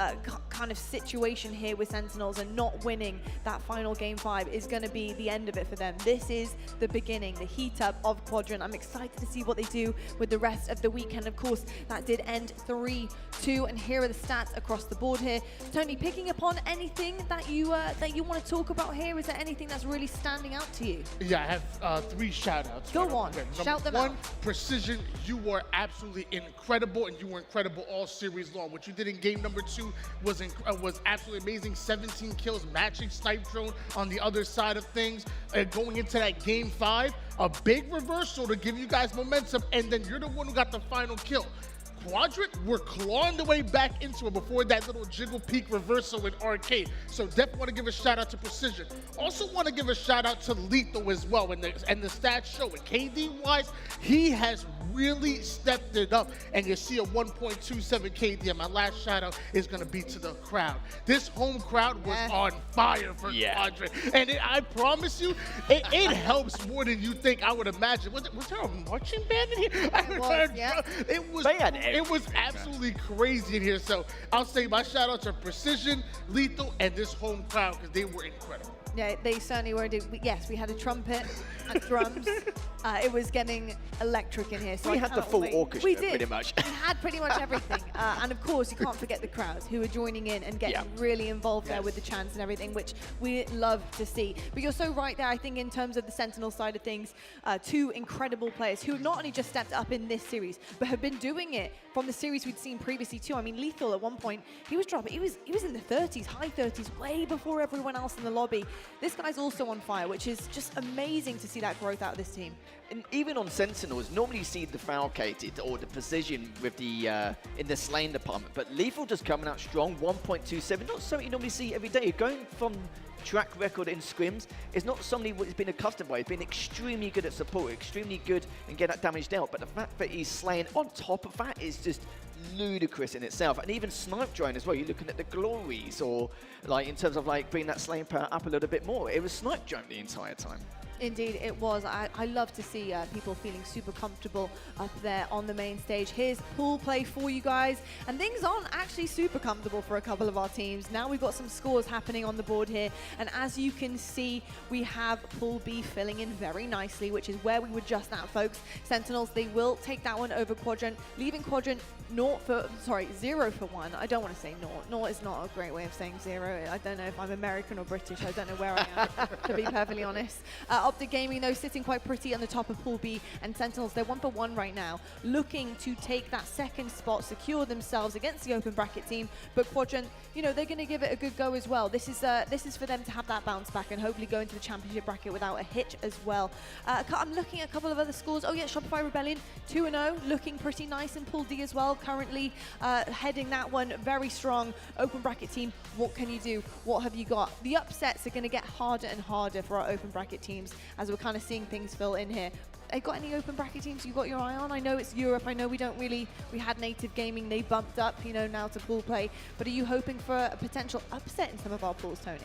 kind of situation here with Sentinels and not winning that final Game 5 is going to be the end of it for them. This is the beginning, the heat up of Quadrant. I'm excited to see what they do with the rest of the weekend. Of course, that did end 3-2, and here are the stats across the board here. Tony, picking upon anything that you want to talk about here? Is there anything that's really standing out to you? Yeah, I have 3 shout-outs. Go on, shout them out. 1, Precision, you were absolutely incredible, and you were incredible all series long. What you did in game number 2 was absolutely amazing. 17 kills, matching Snipe Drone on the other side of things. Going into that game 5, a big reversal to give you guys momentum, and then you're the one who got the final kill. Quadrant were clawing the way back into it before that little jiggle peak reversal in Arcade. So definitely want to give a shout out to Precision. Also want to give a shout out to Lethal as well. And the stats show it. KD wise, he has really stepped it up. And you see a 1.27 KD. And my last shout out is going to be to the crowd. This home crowd was on fire for Quadrant. And I promise you, it helps more than you think. I would imagine. Was there a marching band in here? It was absolutely crazy in here. So I'll say my shout outs are Precision, Lethal, and this home crowd, because they were incredible. Yeah, they certainly were. Yes, we had a trumpet and drums. It was getting electric in here. So we had the full orchestra, we did. Pretty much. We had pretty much everything. And of course, you can't forget the crowds who are joining in and getting really involved there with the chants and everything, which we love to see. But you're so right there, I think, in terms of the Sentinel side of things. 2 incredible players who not only just stepped up in this series, but have been doing it from the series we'd seen previously too. I mean, Lethal at one point, he was dropping, he was in the 30s, high 30s, way before everyone else in the lobby. this guy's also on fire, which is just amazing to see that growth out of this team. And even on Sentinels, normally you see the falcated or the precision with the in the slaying department, but Lethal just coming out strong, 1.27, not something you normally see every day. Going from track record in scrims is not somebody who's been accustomed by. He's been extremely good at support, extremely good in getting that damage dealt, but the fact that he's slaying on top of that is just ludicrous in itself. And even snipe drone as well, you're looking at the glories, or like in terms of like bringing that slaying power up a little bit more. It was snipe drone the entire time. Indeed, it was. I love to see people feeling super comfortable up there on the main stage. Here's pool play for you guys, and things aren't actually super comfortable for a couple of our teams. Now we've got some scores happening on the board here, and as you can see, we have Pool B filling in very nicely, which is where we were just at, folks. Sentinels, they will take that one over Quadrant, leaving Quadrant 0 for 1. I don't want to say 0. 0 is not a great way of saying 0. I don't know if I'm American or British. I don't know where I am, to be perfectly honest. Optic Gaming, though, sitting quite pretty on the top of Pool B, and Sentinels, they're 1 for 1 right now, looking to take that second spot, secure themselves against the open bracket team. But Quadrant, you know, they're going to give it a good go as well. This is for them to have that bounce back and hopefully go into the championship bracket without a hitch as well. I'm looking at a couple of other scores. Oh yeah, Shopify Rebellion 2-0, looking pretty nice in Pool D as well. Currently heading that one very strong. Open bracket team, what can you do? What have you got? The upsets are going to get harder and harder for our open bracket teams as we're kind of seeing things fill in here. Have you got any open bracket teams you got your eye on? I know it's Europe. I know we had Native Gaming. They bumped up, you know, now to pool play. But are you hoping for a potential upset in some of our pools, Tony?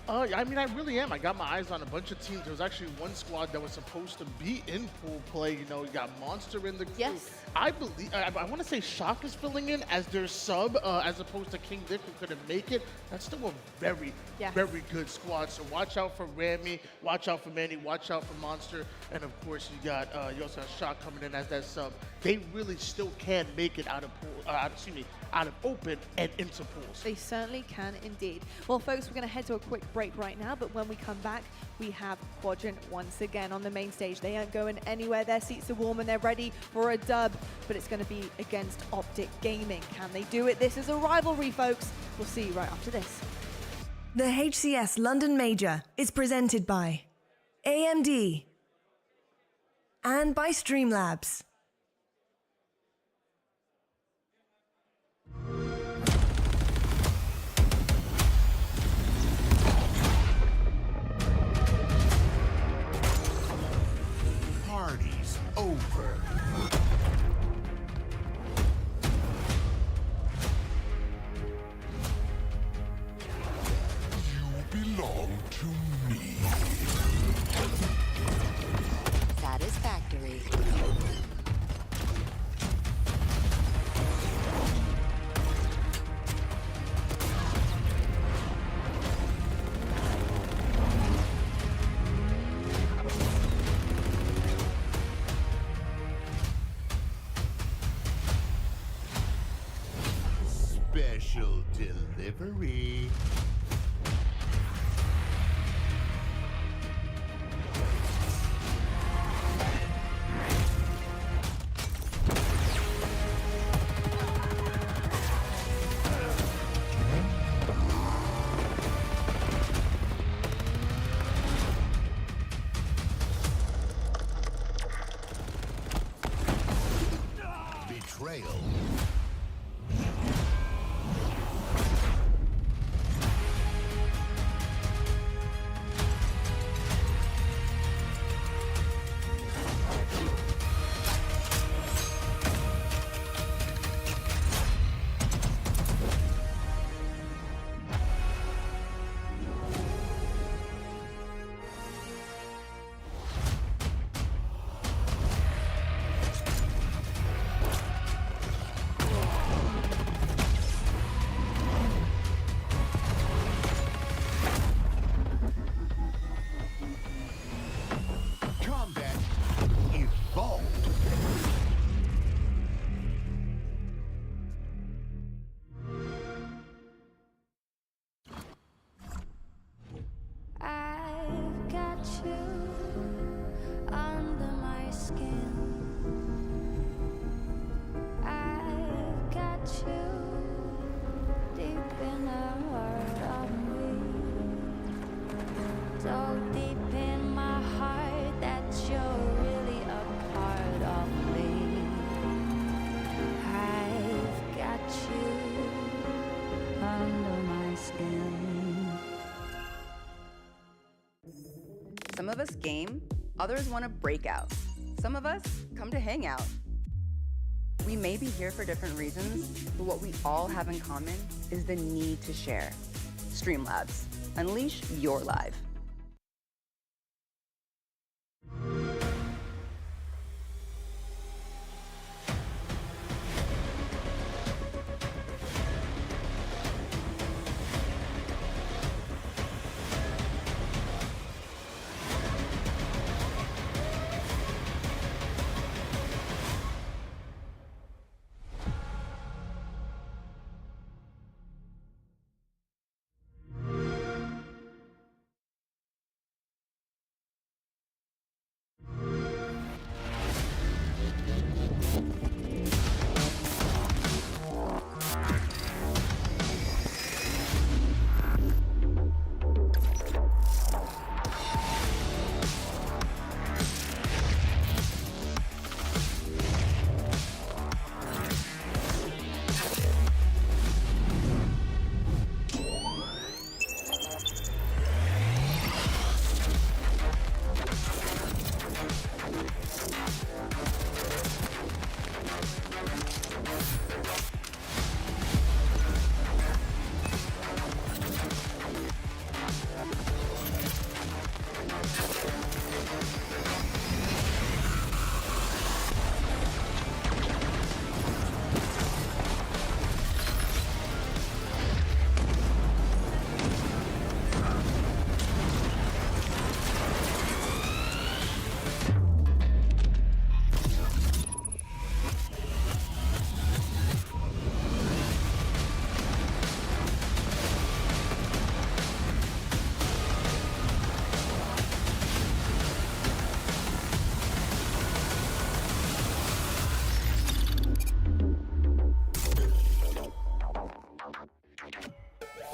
I mean, I really am. I got my eyes on a bunch of teams. There was actually one squad that was supposed to be in pool play. You know, you got Monster in the crew. Yes. I believe, I want to say Shock is filling in as their sub, as opposed to King Dick, who couldn't make it. That's still a very, very good squad. So watch out for Rami, watch out for Manny, watch out for Monster, and of course you got you also have Shock coming in as that sub. They really still can make it out of pool, out of open and into pools. They certainly can indeed. Well, folks, we're going to head to a quick break right now, but when we come back, we have Quadrant once again on the main stage. They aren't going anywhere. Their seats are warm and they're ready for a dub, but it's going to be against Optic Gaming. Can they do it? This is a rivalry, folks. We'll see you right after this. The HCS London Major is presented by AMD and by Streamlabs. Party's over. You belong to me. Satisfactory. Special delivery. Betrayal. Combat evolved. I've got you under my skin. I've got you deep in the heart of me. know deep in my heart that you're really a part of me. I've got you under my skin. Some of us game, others want to break out. Some of us come to hang out. We may be here for different reasons, but what we all have in common is the need to share. Streamlabs. Unleash your live.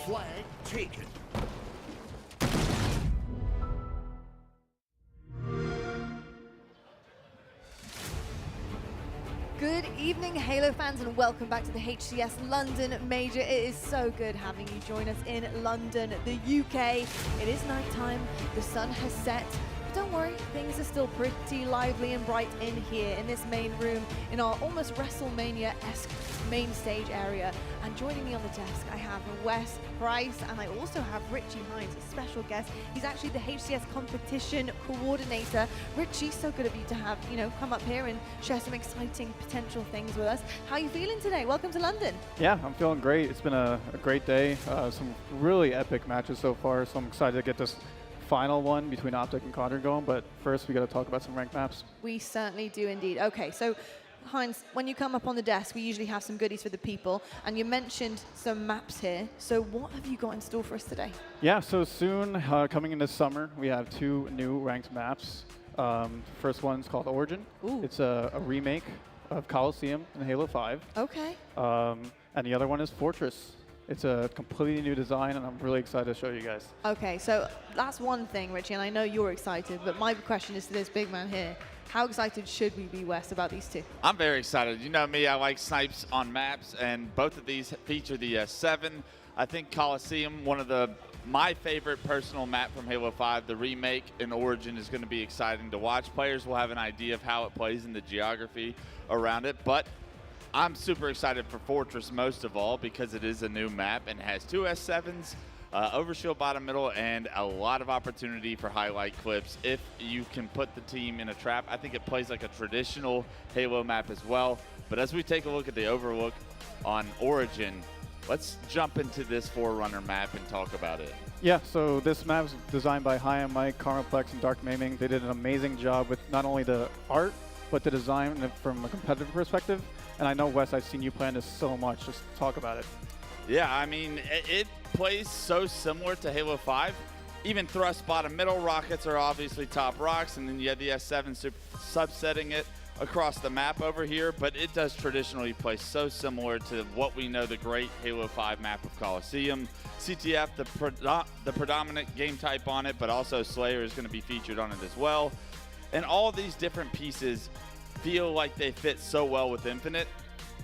Flag taken. Good evening, Halo fans, and welcome back to the HCS London Major. It is so good having you join us in London, the UK. It is nighttime, the sun has set. But don't worry, things are still pretty lively and bright in here, in this main room, in our almost WrestleMania-esque main stage area. And joining me on the desk, I have Wes Price, and I also have Richie Hines, a special guest. He's actually the HCS competition coordinator. Richie, so good of you to have, come up here and share some exciting potential things with us. How are you feeling today? Welcome to London. Yeah, I'm feeling great. It's been a great day. Some really epic matches so far, so I'm excited to get this final one between Optic and Quadrant going, but first we got to talk about some ranked maps. We certainly do indeed. Okay, so Heinz, when you come up on the desk, we usually have some goodies for the people, and you mentioned some maps here. So what have you got in store for us today? Yeah, so soon, coming into summer, we have 2 new ranked maps. First one's called Origin. Ooh. It's a remake of Coliseum in Halo 5. Okay. And the other one is Fortress. It's a completely new design, and I'm really excited to show you guys. Okay, so that's one thing, Richie, and I know you're excited, but my question is to this big man here. How excited should we be, Wes, about these 2? I'm very excited. You know me, I like snipes on maps, and both of these feature the 7. I think Coliseum, one of my favorite personal map from Halo 5, the remake in Origin is going to be exciting to watch. Players will have an idea of how it plays in the geography around it, but I'm super excited for Fortress most of all because it is a new map and has 2 S7s, overshield bottom middle, and a lot of opportunity for highlight clips if you can put the team in a trap. I think it plays like a traditional Halo map as well. But as we take a look at the overlook on Origin, let's jump into this Forerunner map and talk about it. Yeah, so this map is designed by Hi and Mike, Karmaplex, and Dark Maiming. They did an amazing job with not only the art, but the design from a competitive perspective. And I know, Wes, I've seen you play on this so much. Just talk about it. Yeah, I mean, it plays so similar to Halo 5. Even thrust bottom middle rockets are obviously top rocks, and then you have the S7 subsetting it. across the map over here, but it does traditionally play so similar to what we know the great Halo 5 map of Coliseum. CTF, the predominant game type on it, but also Slayer is going to be featured on it as well. And all these different pieces feel like they fit so well with Infinite.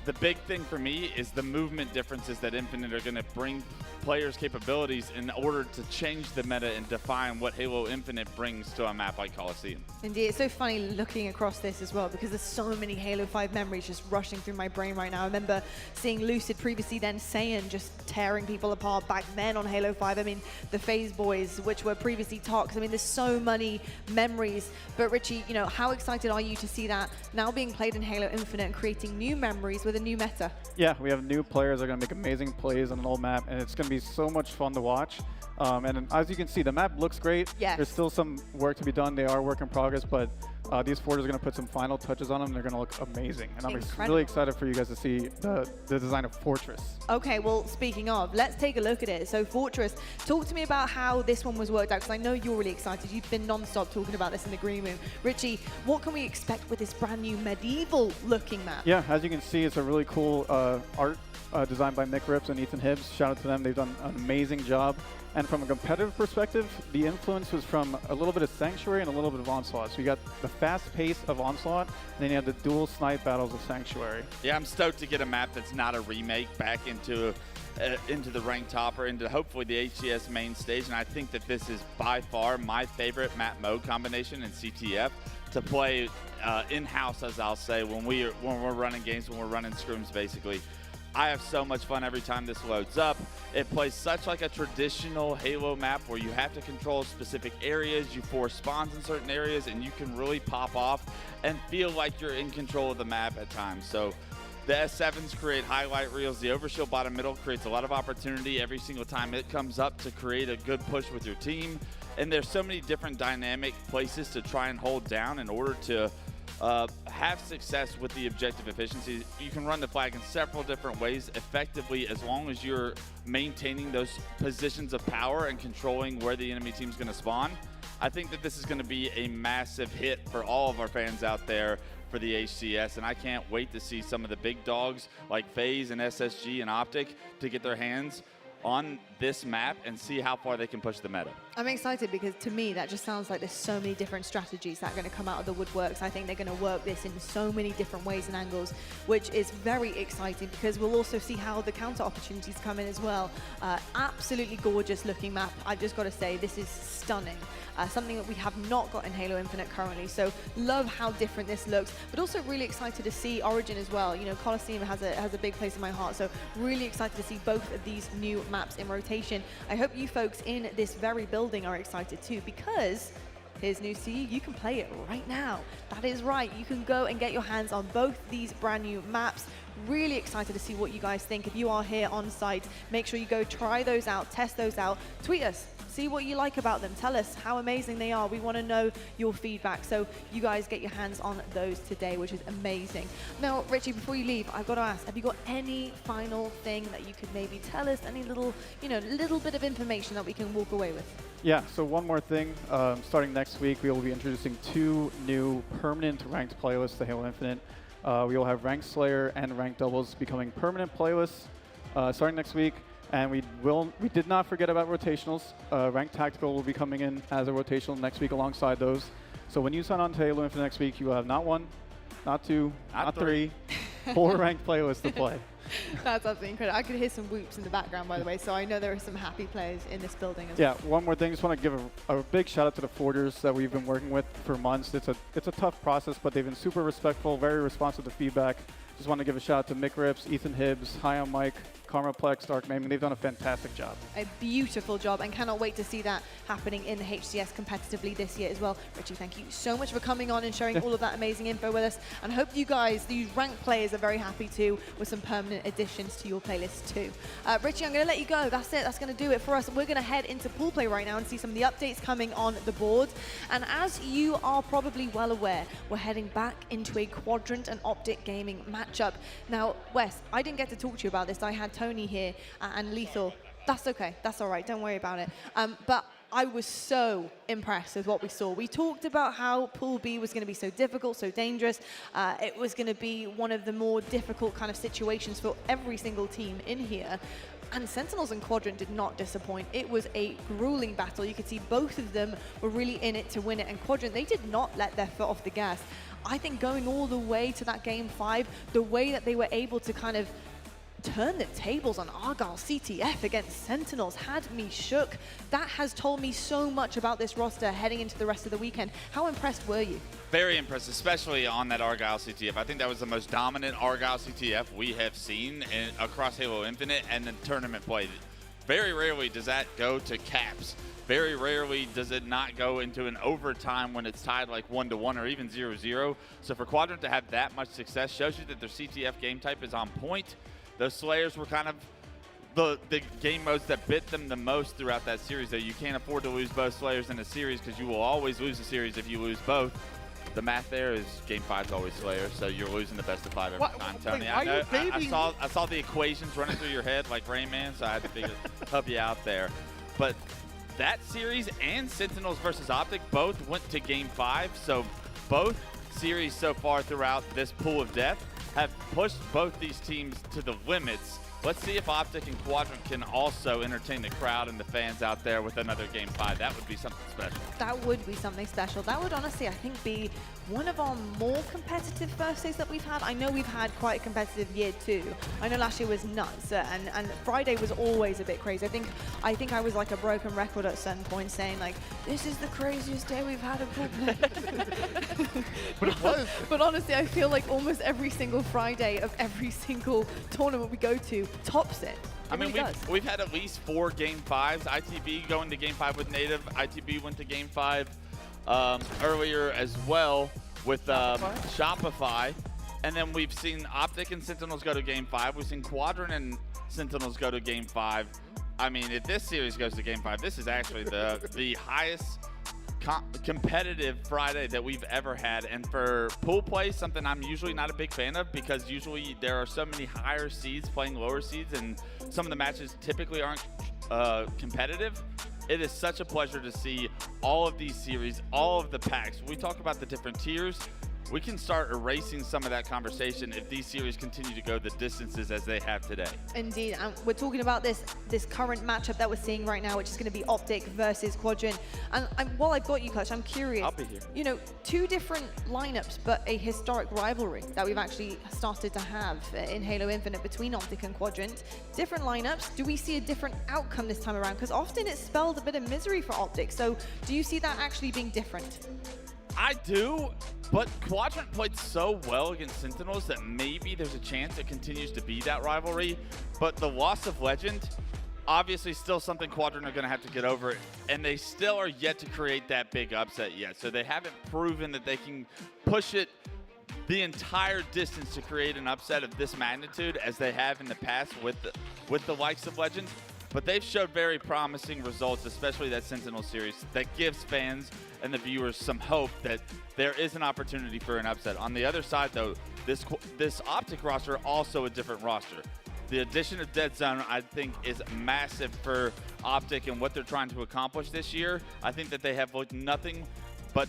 The big thing for me is the movement differences that Infinite are going to bring players' capabilities in order to change the meta and define what Halo Infinite brings to a map like Coliseum. Indeed, it's so funny looking across this as well because there's so many Halo 5 memories just rushing through my brain right now. I remember seeing Lucid previously, then Saiyan just tearing people apart back then on Halo 5. I mean, the FaZe boys, which were previously Tox. I mean, there's so many memories. But Richie, you know, how excited are you to see that now being played in Halo Infinite and creating new memories with a new meta? Yeah, we have new players that are going to make amazing plays on an old map, and it's going to be so much fun to watch. And as you can see, the map looks great. Yes. There's still some work to be done. They are work in progress, but these forgers are going to put some final touches on them. They're going to look amazing. And I'm really excited for you guys to see the design of Fortress. Okay, well, speaking of, let's take a look at it. So Fortress, talk to me about how this one was worked out, because I know you're really excited. You've been non-stop talking about this in the green room. Richie, what can we expect with this brand new medieval-looking map? Yeah, as you can see, it's a really cool art designed by Mick Rips and Ethan Hibbs. Shout out to them. They've done an amazing job. And from a competitive perspective, the influence was from a little bit of Sanctuary and a little bit of Onslaught. So you got the fast pace of Onslaught, and then you have the dual snipe battles of Sanctuary. Yeah, I'm stoked to get a map that's not a remake back into the ranked topper, into hopefully the HCS main stage. And I think that this is by far my favorite map mode combination in CTF to play in-house, as I'll say, when we're running games, when we're running scrims, basically. I have so much fun every time this loads up. It plays such like a traditional Halo map where you have to control specific areas, you force spawns in certain areas, and you can really pop off and feel like you're in control of the map at times. So the S7s create highlight reels. The overshield bottom middle creates a lot of opportunity every single time it comes up to create a good push with your team. And there's so many different dynamic places to try and hold down in order to have success with the objective efficiency. You can run the flag in several different ways effectively as long as you're maintaining those positions of power and controlling where the enemy team's going to spawn. I think that this is going to be a massive hit for all of our fans out there for the HCS, and I can't wait to see some of the big dogs like FaZe and SSG and Optic to get their hands on this map and see how far they can push the meta. I'm excited because to me that just sounds like there's so many different strategies that are going to come out of the woodworks. I think they're going to work this in so many different ways and angles, which is very exciting because we'll also see how the counter opportunities come in as well. Absolutely gorgeous looking map. I've just got to say this is stunning. Something that we have not got in Halo Infinite currently. So love how different this looks, but also really excited to see Origin as well. You know, Coliseum has a big place in my heart. So really excited to see both of these new maps in rotation. I hope you folks in this very building are excited too, because here's news to you, you can play it right now. That is right, you can go and get your hands on both these brand new maps. Really excited to see what you guys think. If you are here on site, make sure you go try those out, test those out, tweet us, see what you like about them, tell us how amazing they are. We want to know your feedback, so you guys get your hands on those today, which is amazing. Now, Richie, before you leave, I've got to ask, have you got any final thing that you could maybe tell us, any little, little bit of information that we can walk away with? Yeah, so one more thing. Starting next week, we will be introducing 2 new permanent ranked playlists to Halo Infinite. We will have Ranked Slayer and Ranked Doubles becoming permanent playlists starting next week. And we did not forget about rotationals. Ranked Tactical will be coming in as a rotational next week alongside those. So when you sign on to Halo Infinite next week, you will have not 1, not 2, not 3, 4 ranked playlists to play. That's absolutely incredible. I could hear some whoops in the background, by the way, so I know there are some happy players in this building as well. Yeah, one more thing. Just want to give a big shout out to the forgers that we've been working with for months. It's a tough process, but they've been super respectful, very responsive to feedback. Just want to give a shout out to Mick Rips, Ethan Hibbs, High on Mike, Karmaplex, Dark Maiming. They've done a fantastic job. A beautiful job, and cannot wait to see that happening in the HCS competitively this year as well. Richie, thank you so much for coming on and sharing all of that amazing info with us. And I hope you guys, these ranked players, are very happy too with some permanent additions to your playlist too. Richie, I'm going to let you go. That's it. That's going to do it for us. We're going to head into pool play right now and see some of the updates coming on the board. And as you are probably well aware, we're heading back into a Quadrant and Optic Gaming matchup. Now, Wes, I didn't get to talk to you about this. I had Tony here and Lethal. That's okay. That's all right. Don't worry about it. But I was so impressed with what we saw. We talked about how Pool B was going to be so difficult, so dangerous. It was going to be one of the more difficult kind of situations for every single team in here. And Sentinels and Quadrant did not disappoint. It was a grueling battle. You could see both of them were really in it to win it. And Quadrant, they did not let their foot off the gas. I think going all the way to that game 5, the way that they were able to kind of turn the tables on Argyle CTF against Sentinels had me shook. That has told me so much about this roster heading into the rest of the weekend. How impressed were you? Very impressed, especially on that Argyle CTF. I think that was the most dominant Argyle CTF we have seen across Halo Infinite and in tournament play. Very rarely does that go to caps. Very rarely does it not go into an overtime when it's tied like 1-1 or even 0-0. So for Quadrant to have that much success shows you that their CTF game type is on point. Those Slayers were kind of the game modes that bit them the most throughout that series, though. You can't afford to lose both Slayers in a series because you will always lose a series if you lose both. The math there is game 5 is always Slayer, so you're losing the best of 5 every time, Tony. I saw the equations running through your head like Rain Man, so I had to help you out there. But that series and Sentinels versus Optic both went to game 5, so both series so far throughout this pool of death have pushed both these teams to the limits. Let's see if Optic and Quadrant can also entertain the crowd and the fans out there with another game 5. That would be something special. That would be something special. That would honestly, I think, be one of our more competitive first days that we've had. I know we've had quite a competitive year too. I know last year was nuts, and Friday was always a bit crazy. I think I was like a broken record at certain points saying like, this is the craziest day we've had a pool play. But it was. But honestly, I feel like almost every single Friday of every single tournament we go to tops it. I mean, we've had at least 4 game 5s. ITB going to game 5 with Native. ITB went to game 5 earlier as well with Shopify. And then we've seen Optic and Sentinels go to game 5. We've seen Quadrant and Sentinels go to game 5. I mean, if this series goes to game 5, this is actually the highest competitive Friday that we've ever had. And for pool play, something I'm usually not a big fan of because usually there are so many higher seeds playing lower seeds and some of the matches typically aren't competitive. It is such a pleasure to see all of these series, all of the packs. We talk about the different tiers. We can start erasing some of that conversation if these series continue to go the distances as they have today. Indeed, and we're talking about this current matchup that we're seeing right now, which is going to be Optic versus Quadrant. And while I've got you, Clutch, I'm curious. I'll be here. You know, 2 different lineups, but a historic rivalry that we've actually started to have in Halo Infinite between Optic and Quadrant. Different lineups. Do we see a different outcome this time around? Because often it spelled a bit of misery for Optic. So do you see that actually being different? I do, but Quadrant played so well against Sentinels that maybe there's a chance it continues to be that rivalry. But the loss of Legend, obviously still something Quadrant are going to have to get over, and they still are yet to create that big upset yet. So they haven't proven that they can push it the entire distance to create an upset of this magnitude as they have in the past with the likes of Legend. But they've showed very promising results, especially that Sentinel series, that gives fans and the viewers some hope that there is an opportunity for an upset. On the other side, though, this Optic roster also a different roster. The addition of Dead Zone, I think, is massive for Optic and what they're trying to accomplish this year. I think that they have looked nothing but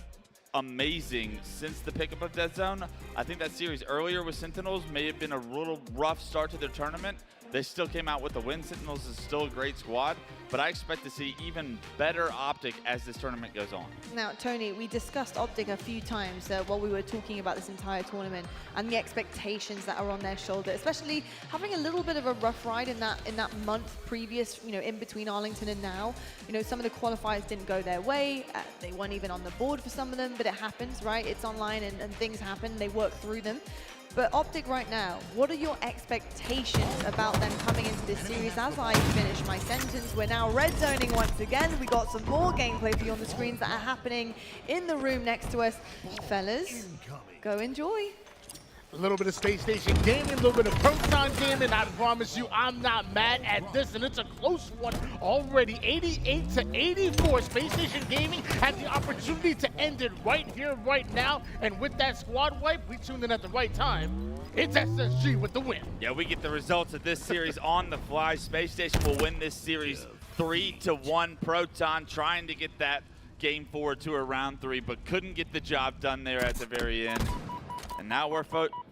amazing since the pickup of Dead Zone. I think that series earlier with Sentinels may have been a little rough start to their tournament. They still came out with the win. Sentinels is still a great squad, but I expect to see even better Optic as this tournament goes on. Now, Tony, we discussed Optic a few times while we were talking about this entire tournament and the expectations that are on their shoulder, especially having a little bit of a rough ride in that month previous, you know, in between Arlington and now. You know, some of the qualifiers didn't go their way. They weren't even on the board for some of them, but it happens, right? It's online and things happen. They work through them. But Optic right now, what are your expectations about them coming into this series? As I finish my sentence, we're now red zoning once again. We got some more gameplay for you on the screens that are happening in the room next to us. Fellas, go enjoy. A little bit of Space Station gaming, a little bit of Proton gaming. I promise you, I'm not mad at this, and it's a close one already. 88-84. Space Station Gaming had the opportunity to end it right here, right now, and with that squad wipe, we tuned in at the right time. It's SSG with the win. Yeah, we get the results of this series on the fly. Space Station will win this series 3-1 Proton, trying to get that game forward to a round 3, but couldn't get the job done there at the very end. And now we're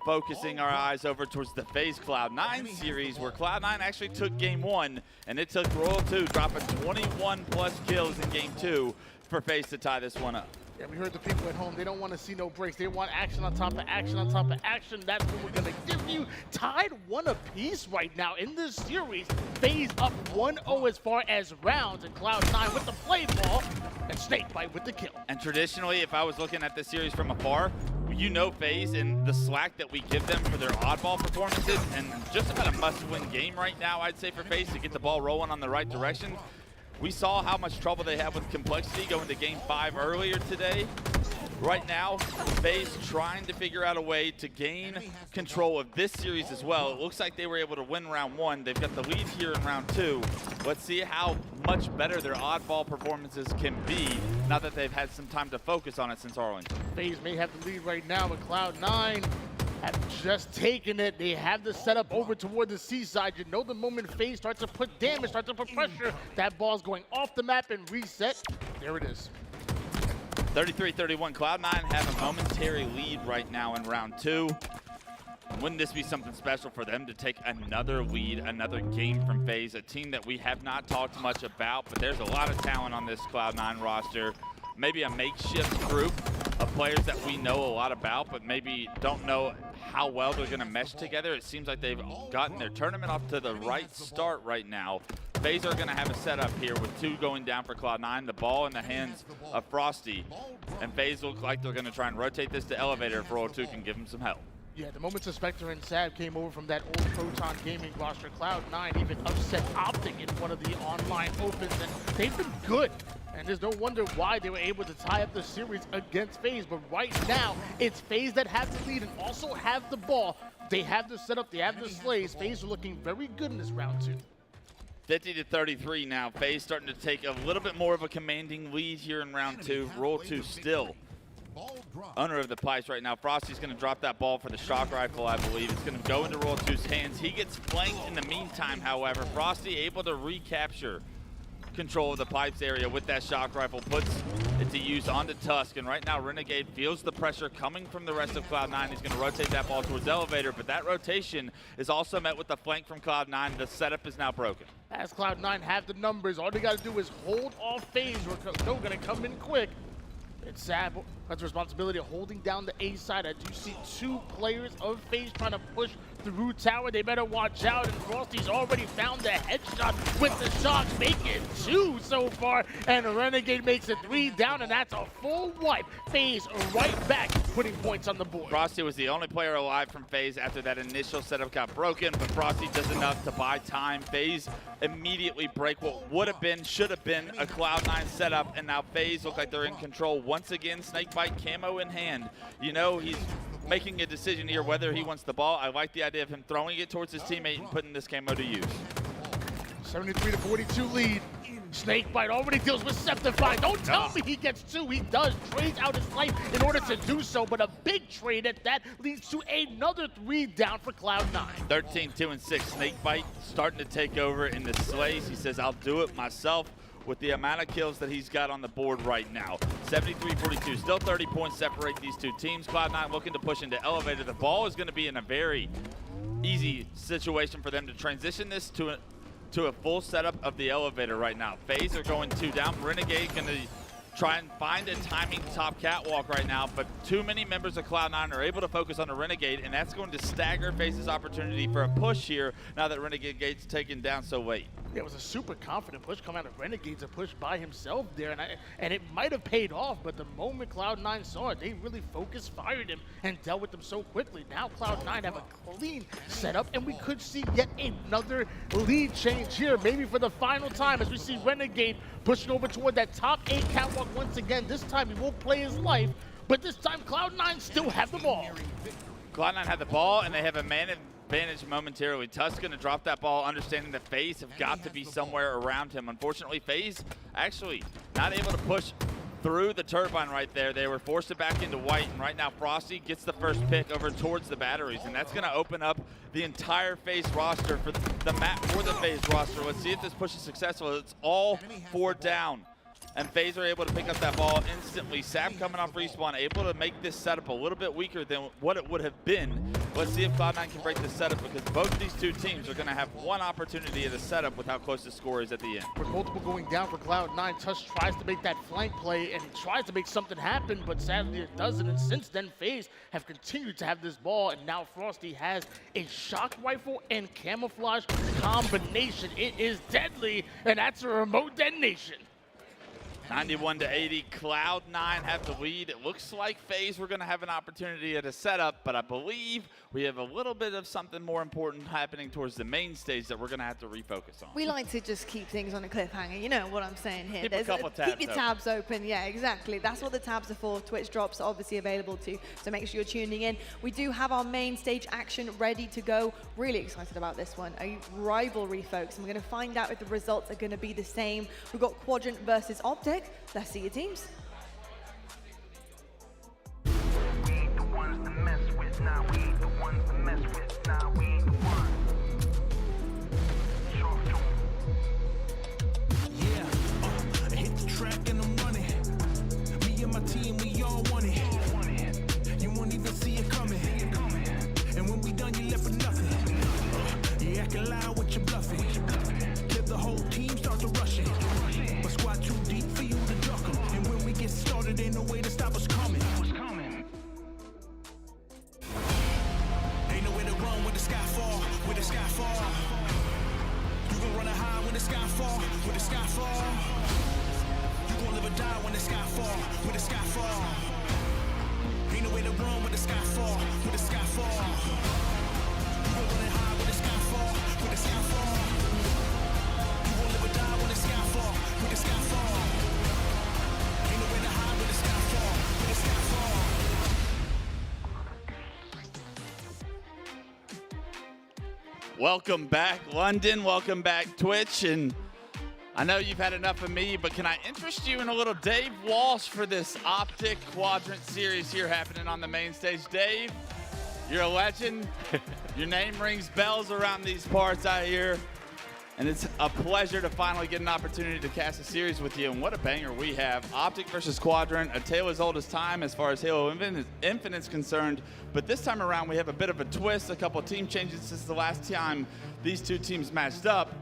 focusing our eyes over towards the FaZe Cloud9 series, where Cloud9 actually took game 1, and it took Royal 2 dropping 21 plus kills in game 2 for FaZe to tie this one up. Yeah, we heard the people at home, they don't want to see no breaks. They want action on top of action on top of action. That's what we're going to give you. Tied 1 apiece right now in this series. FaZe up 1-0 as far as rounds, and Cloud9 with the play ball, and Snakebite with the kill. And traditionally, if I was looking at this series from afar, you know FaZe and the slack that we give them for their oddball performances, and just about a must-win game right now, I'd say, for FaZe to get the ball rolling on the right direction. We saw how much trouble they had with complexity going to game 5 earlier today. Right now, FaZe trying to figure out a way to gain control of this series as well. It looks like they were able to win round 1. They've got the lead here in round 2. Let's see how much better their oddball performances can be now that they've had some time to focus on it since Arlington. FaZe may have the lead right now, but Cloud9 have just taken it. They have the setup over toward the seaside. You know the moment FaZe starts to put damage, starts to put pressure, that ball's going off the map and reset. There it is. 33-31, Cloud9 have a momentary lead right now in round 2. Wouldn't this be something special for them to take another lead, another game from FaZe, a team that we have not talked much about, but there's a lot of talent on this Cloud9 roster. Maybe a makeshift group of players that we know a lot about, but maybe don't know how well they're going to mesh together. It seems like they've gotten their tournament off to the right start right now. FaZe are going to have a setup here with 2 going down for Cloud9, the ball in the hands of Frosty. And FaZe look like they're going to try and rotate this to Elevator if Royal 2 can give them some help. Yeah, the moment Spectre and Sab came over from that old Proton Gaming roster, Cloud9 even upset Optic in one of the online opens, and they've been good. And there's no wonder why they were able to tie up the series against FaZe. But right now, it's FaZe that has the lead and also have the ball. They have the setup, they have the slays. FaZe are looking very good in this round 2. 50-33 now. FaZe starting to take a little bit more of a commanding lead here in round 2. Royal 2 still owner of the pipes right now. Frosty's going to drop that ball for the shock rifle, I believe. It's going to go into Royal 2's hands. He gets flanked in the meantime, however. Frosty able to recapture control of the pipes area with that shock rifle, puts it to use onto Tusk, and right now Renegade feels the pressure coming from the rest of Cloud9. He's going to rotate that ball towards Elevator, but that rotation is also met with the flank from Cloud9. The setup is now broken. As Cloud9 have the numbers, all they got to do is hold off FaZe. We're going to come in quick. It's Sab has the responsibility of holding down the A side. I do see 2 players of FaZe trying to push through tower. They better watch out, and Frosty's already found the headshot with the shock, making 2 so far, and Renegade makes it 3 down, and that's a full wipe. FaZe right back, putting points on the board. Frosty was the only player alive from FaZe after that initial setup got broken, but Frosty does enough to buy time. FaZe immediately break what would have been, should have been a Cloud9 setup, and now FaZe look like they're in control once again. Snakebite camo in hand. You know, he's making a decision here whether he wants the ball. I like the idea of him throwing it towards his teammate and putting this camo to use. 73-42 lead. Snakebite already deals with Septify. Don't tell me he gets 2. He does. Trades out his life in order to do so, but a big trade at that leads to another 3 down for Cloud9. 13-2-6. Snakebite starting to take over in the slays. He says, I'll do it myself with the amount of kills that he's got on the board right now. 73-42. Still 30 points separate these 2 teams. Cloud9 looking to push into Elevator. The ball is going to be in a very easy situation for them to transition this to a full setup of the Elevator right now. FaZe are going 2 down. Renegade going to try and find a timing top catwalk right now, but too many members of Cloud9 are able to focus on the Renegade, and that's going to stagger FaZe's opportunity for a push here now that Renegade gets taken down so late. Yeah, it was a super confident push coming out of Renegades, a push by himself there, and it might have paid off, but the moment Cloud9 saw it, they really focused, fired him, and dealt with them so quickly. Now Cloud9 have a clean setup, and we could see yet another lead change here, maybe for the final time, as we see Renegade pushing over toward that top 8 catwalk once again. This time he won't play his life, but this time Cloud9 still have the ball. Cloud9 had the ball, and they have a man advantage momentarily. Tusk going to drop that ball, understanding that FaZe have got to be somewhere around him. Unfortunately, FaZe actually not able to push through the turbine right there. They were forced it back into white, and right now Frosty gets the first pick over towards the batteries, and that's going to open up the entire FaZe roster for the map for the FaZe roster. Let's see if this push is successful. It's all 4 down, and FaZe are able to pick up that ball instantly. Sab coming off respawn, able to make this setup a little bit weaker than what it would have been. Let's see if Cloud9 can break this setup, because both of these two teams are going to have one opportunity at a setup with how close the score is at the end. With multiple going down for Cloud9, Tush tries to make that flank play and he tries to make something happen, but sadly it doesn't. And since then, FaZe have continued to have this ball, and now Frosty has a shock rifle and camouflage combination. It is deadly, and that's a remote detonation. 91-80, Cloud9 have the lead. It looks like FaZe we're going to have an opportunity at a setup, but I believe we have a little bit of something more important happening towards the main stage that we're going to have to refocus on. We like to just keep things on a cliffhanger. You know what I'm saying here. Keep a couple tabs keep your tabs open. Yeah, exactly. That's what the tabs are for. Twitch drops are obviously available too, so make sure you're tuning in. We do have our main stage action ready to go. Really excited about this one. A rivalry, folks. And we're going to find out if the results are going to be the same. We've got Quadrant versus Optic. Let's see your teams. Hit the track and I'm running. Me and my team, we all want it. You won't even see it coming. And when we done, you left for nothing. You acting loud with your bluffing. Till the whole team starts to rushing. My squad too deep for you to duck 'em. And when we get started, ain't no way to stop us coming. Ain't no way to run when the sky fall. When the sky fall. You gon' run high when the sky fall. When the sky fall. You gon' live or die when the sky fall. When the sky fall. Ain't no way to run when the sky fall. When the sky fall. You gon' run high when the sky fall. When the sky fall. You gon' live or die when the sky fall. When the sky fall. Ain't no way to hide when the sky fall. When the sky fall. Welcome back, London. Welcome back, Twitch. And I know you've had enough of me, but can I interest you in a little Dave Walsh for this Optic Quadrant series here happening on the main stage? Dave, you're a legend. Your name rings bells around these parts out here. And it's a pleasure to finally get an opportunity to cast a series with you. And what a banger we have. Optic versus Quadrant, a tale as old as time as far as Halo Infinite's concerned. But this time around, we have a bit of a twist, a couple team changes since the last time these two teams matched up.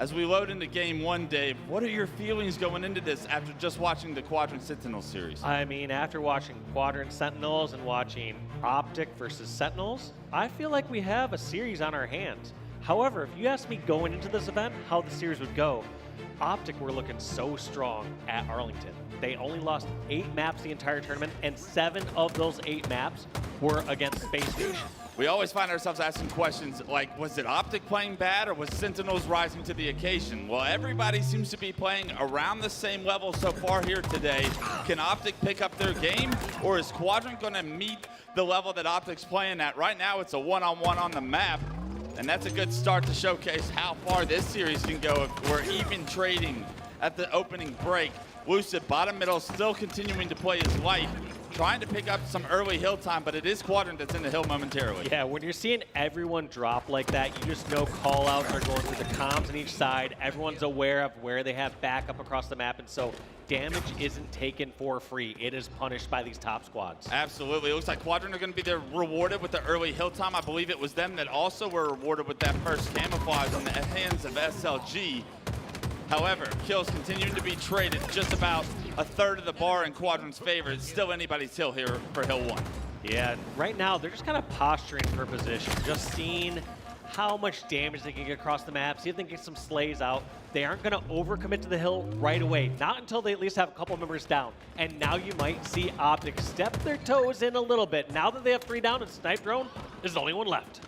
As we load into game 1, Dave, what are your feelings going into this after just watching the Quadrant Sentinels series? I mean, after watching Quadrant Sentinels and watching Optic versus Sentinels, I feel like we have a series on our hands. However, if you asked me going into this event how the series would go, Optic were looking so strong at Arlington. They only lost 8 maps the entire tournament, and 7 of those 8 maps were against Space Station. We always find ourselves asking questions like, was it Optic playing bad or was Sentinels rising to the occasion? Well, everybody seems to be playing around the same level so far here today. Can Optic pick up their game, or is Quadrant going to meet the level that Optic's playing at? Right now, it's a one-on-one on the map. And that's a good start to showcase how far this series can go if we're even trading at the opening break. Lucid, bottom middle, still continuing to play his life, trying to pick up some early hill time, but it is Quadrant that's in the hill momentarily. Yeah, when you're seeing everyone drop like that, you just know call-outs are going through the comms on each side. Everyone's aware of where they have backup across the map, and so damage isn't taken for free. It is punished by these top squads. Absolutely. It looks like Quadrant are going to be there rewarded with the early hill time. I believe it was them that also were rewarded with that first camouflage on the hands of SLG. However, kills continuing to be traded, just about a third of the bar in Quadrant's favor. It's still anybody's hill here for Hill 1. Yeah, right now they're just kind of posturing for position, just seeing how much damage they can get across the map, see if they can get some slays out. They aren't going to overcommit to the hill right away, not until they at least have a couple members down. And now you might see Optic step their toes in a little bit. Now that they have 3 down and Snipe Drone, there's only one left.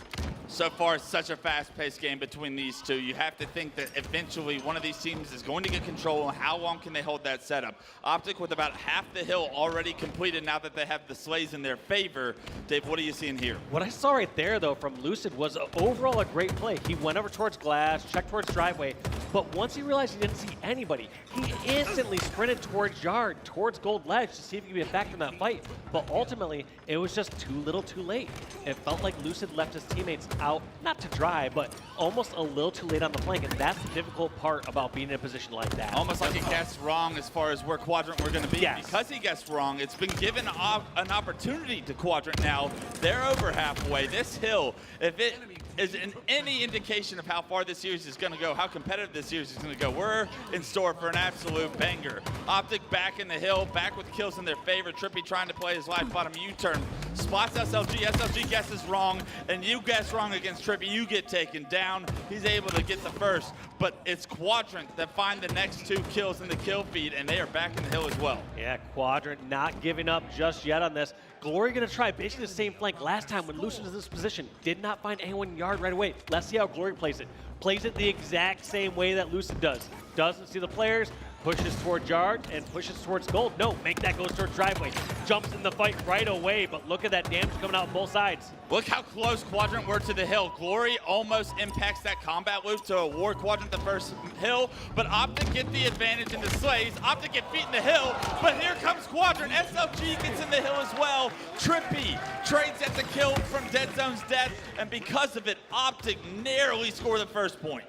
So far, it's such a fast-paced game between these two. You have to think that eventually one of these teams is going to get control. How long can they hold that setup? Optic with about half the hill already completed now that they have the slays in their favor. Dave, what are you seeing here? What I saw right there, though, from Lucid was overall a great play. He went over towards glass, checked towards driveway, but once he realized he didn't see anybody, he instantly sprinted towards yard, towards gold ledge to see if he could be a factor in that fight. But ultimately, it was just too little too late. It felt like Lucid left his teammates out, not to dry, but almost a little too late on the flank, and that's the difficult part about being in a position like that. Almost like he guessed wrong as far as where Quadrant were going to be. Yes. Because he guessed wrong, it's been given an opportunity to Quadrant now. They're over halfway. This hill, if it is any indication of how far this series is going to go, how competitive this series is going to go, we're in store for an absolute banger. Optic back in the hill, back with kills in their favor. Trippy trying to play his life bottom U-turn. Spots SLG. SLG guesses wrong, and you guess wrong against Trippy. You get taken down. He's able to get the first, but it's Quadrant that find the next 2 kills in the kill feed, and they are back in the hill as well. Yeah, Quadrant not giving up just yet on this. Glory going to try basically the same flank last time when Lucid was in this position. Did not find anyone in yard right away. Let's see how Glory plays it. Plays it the exact same way that Lucid does. Doesn't see the players, pushes towards yard, and pushes towards gold. No, make that goes towards driveway. Jumps in the fight right away, but look at that damage coming out both sides. Look how close Quadrant were to the hill. Glory almost impacts that combat loop to award Quadrant the first hill, but Optic get the advantage in the slays. Optic get feet in the hill, but here comes Quadrant. SLG gets in the hill as well. Trippy trades at the kill from Dead Zone's death, and because of it, Optic narrowly score the first point.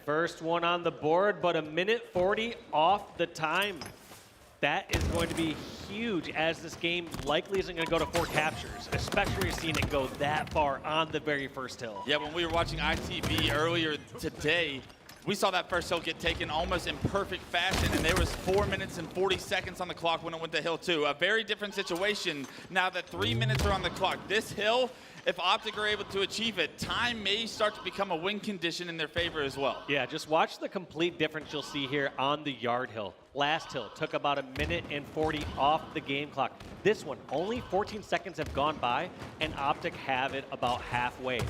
First one on the board, but 1:40 off the time. That is going to be huge, as this game likely isn't going to go to 4 captures, especially seeing it go that far on the very first hill. Yeah, when we were watching ITV earlier today, we saw that first hill get taken almost in perfect fashion, and there was 4 minutes and 40 seconds on the clock when it went to hill 2. A very different situation now that 3 minutes are on the clock. This hill, if Optic are able to achieve it, time may start to become a win condition in their favor as well. Yeah, just watch the complete difference you'll see here on the yard hill. Last hill took about 1:40 off the game clock. This one, only 14 seconds have gone by, and Optic have it about halfway.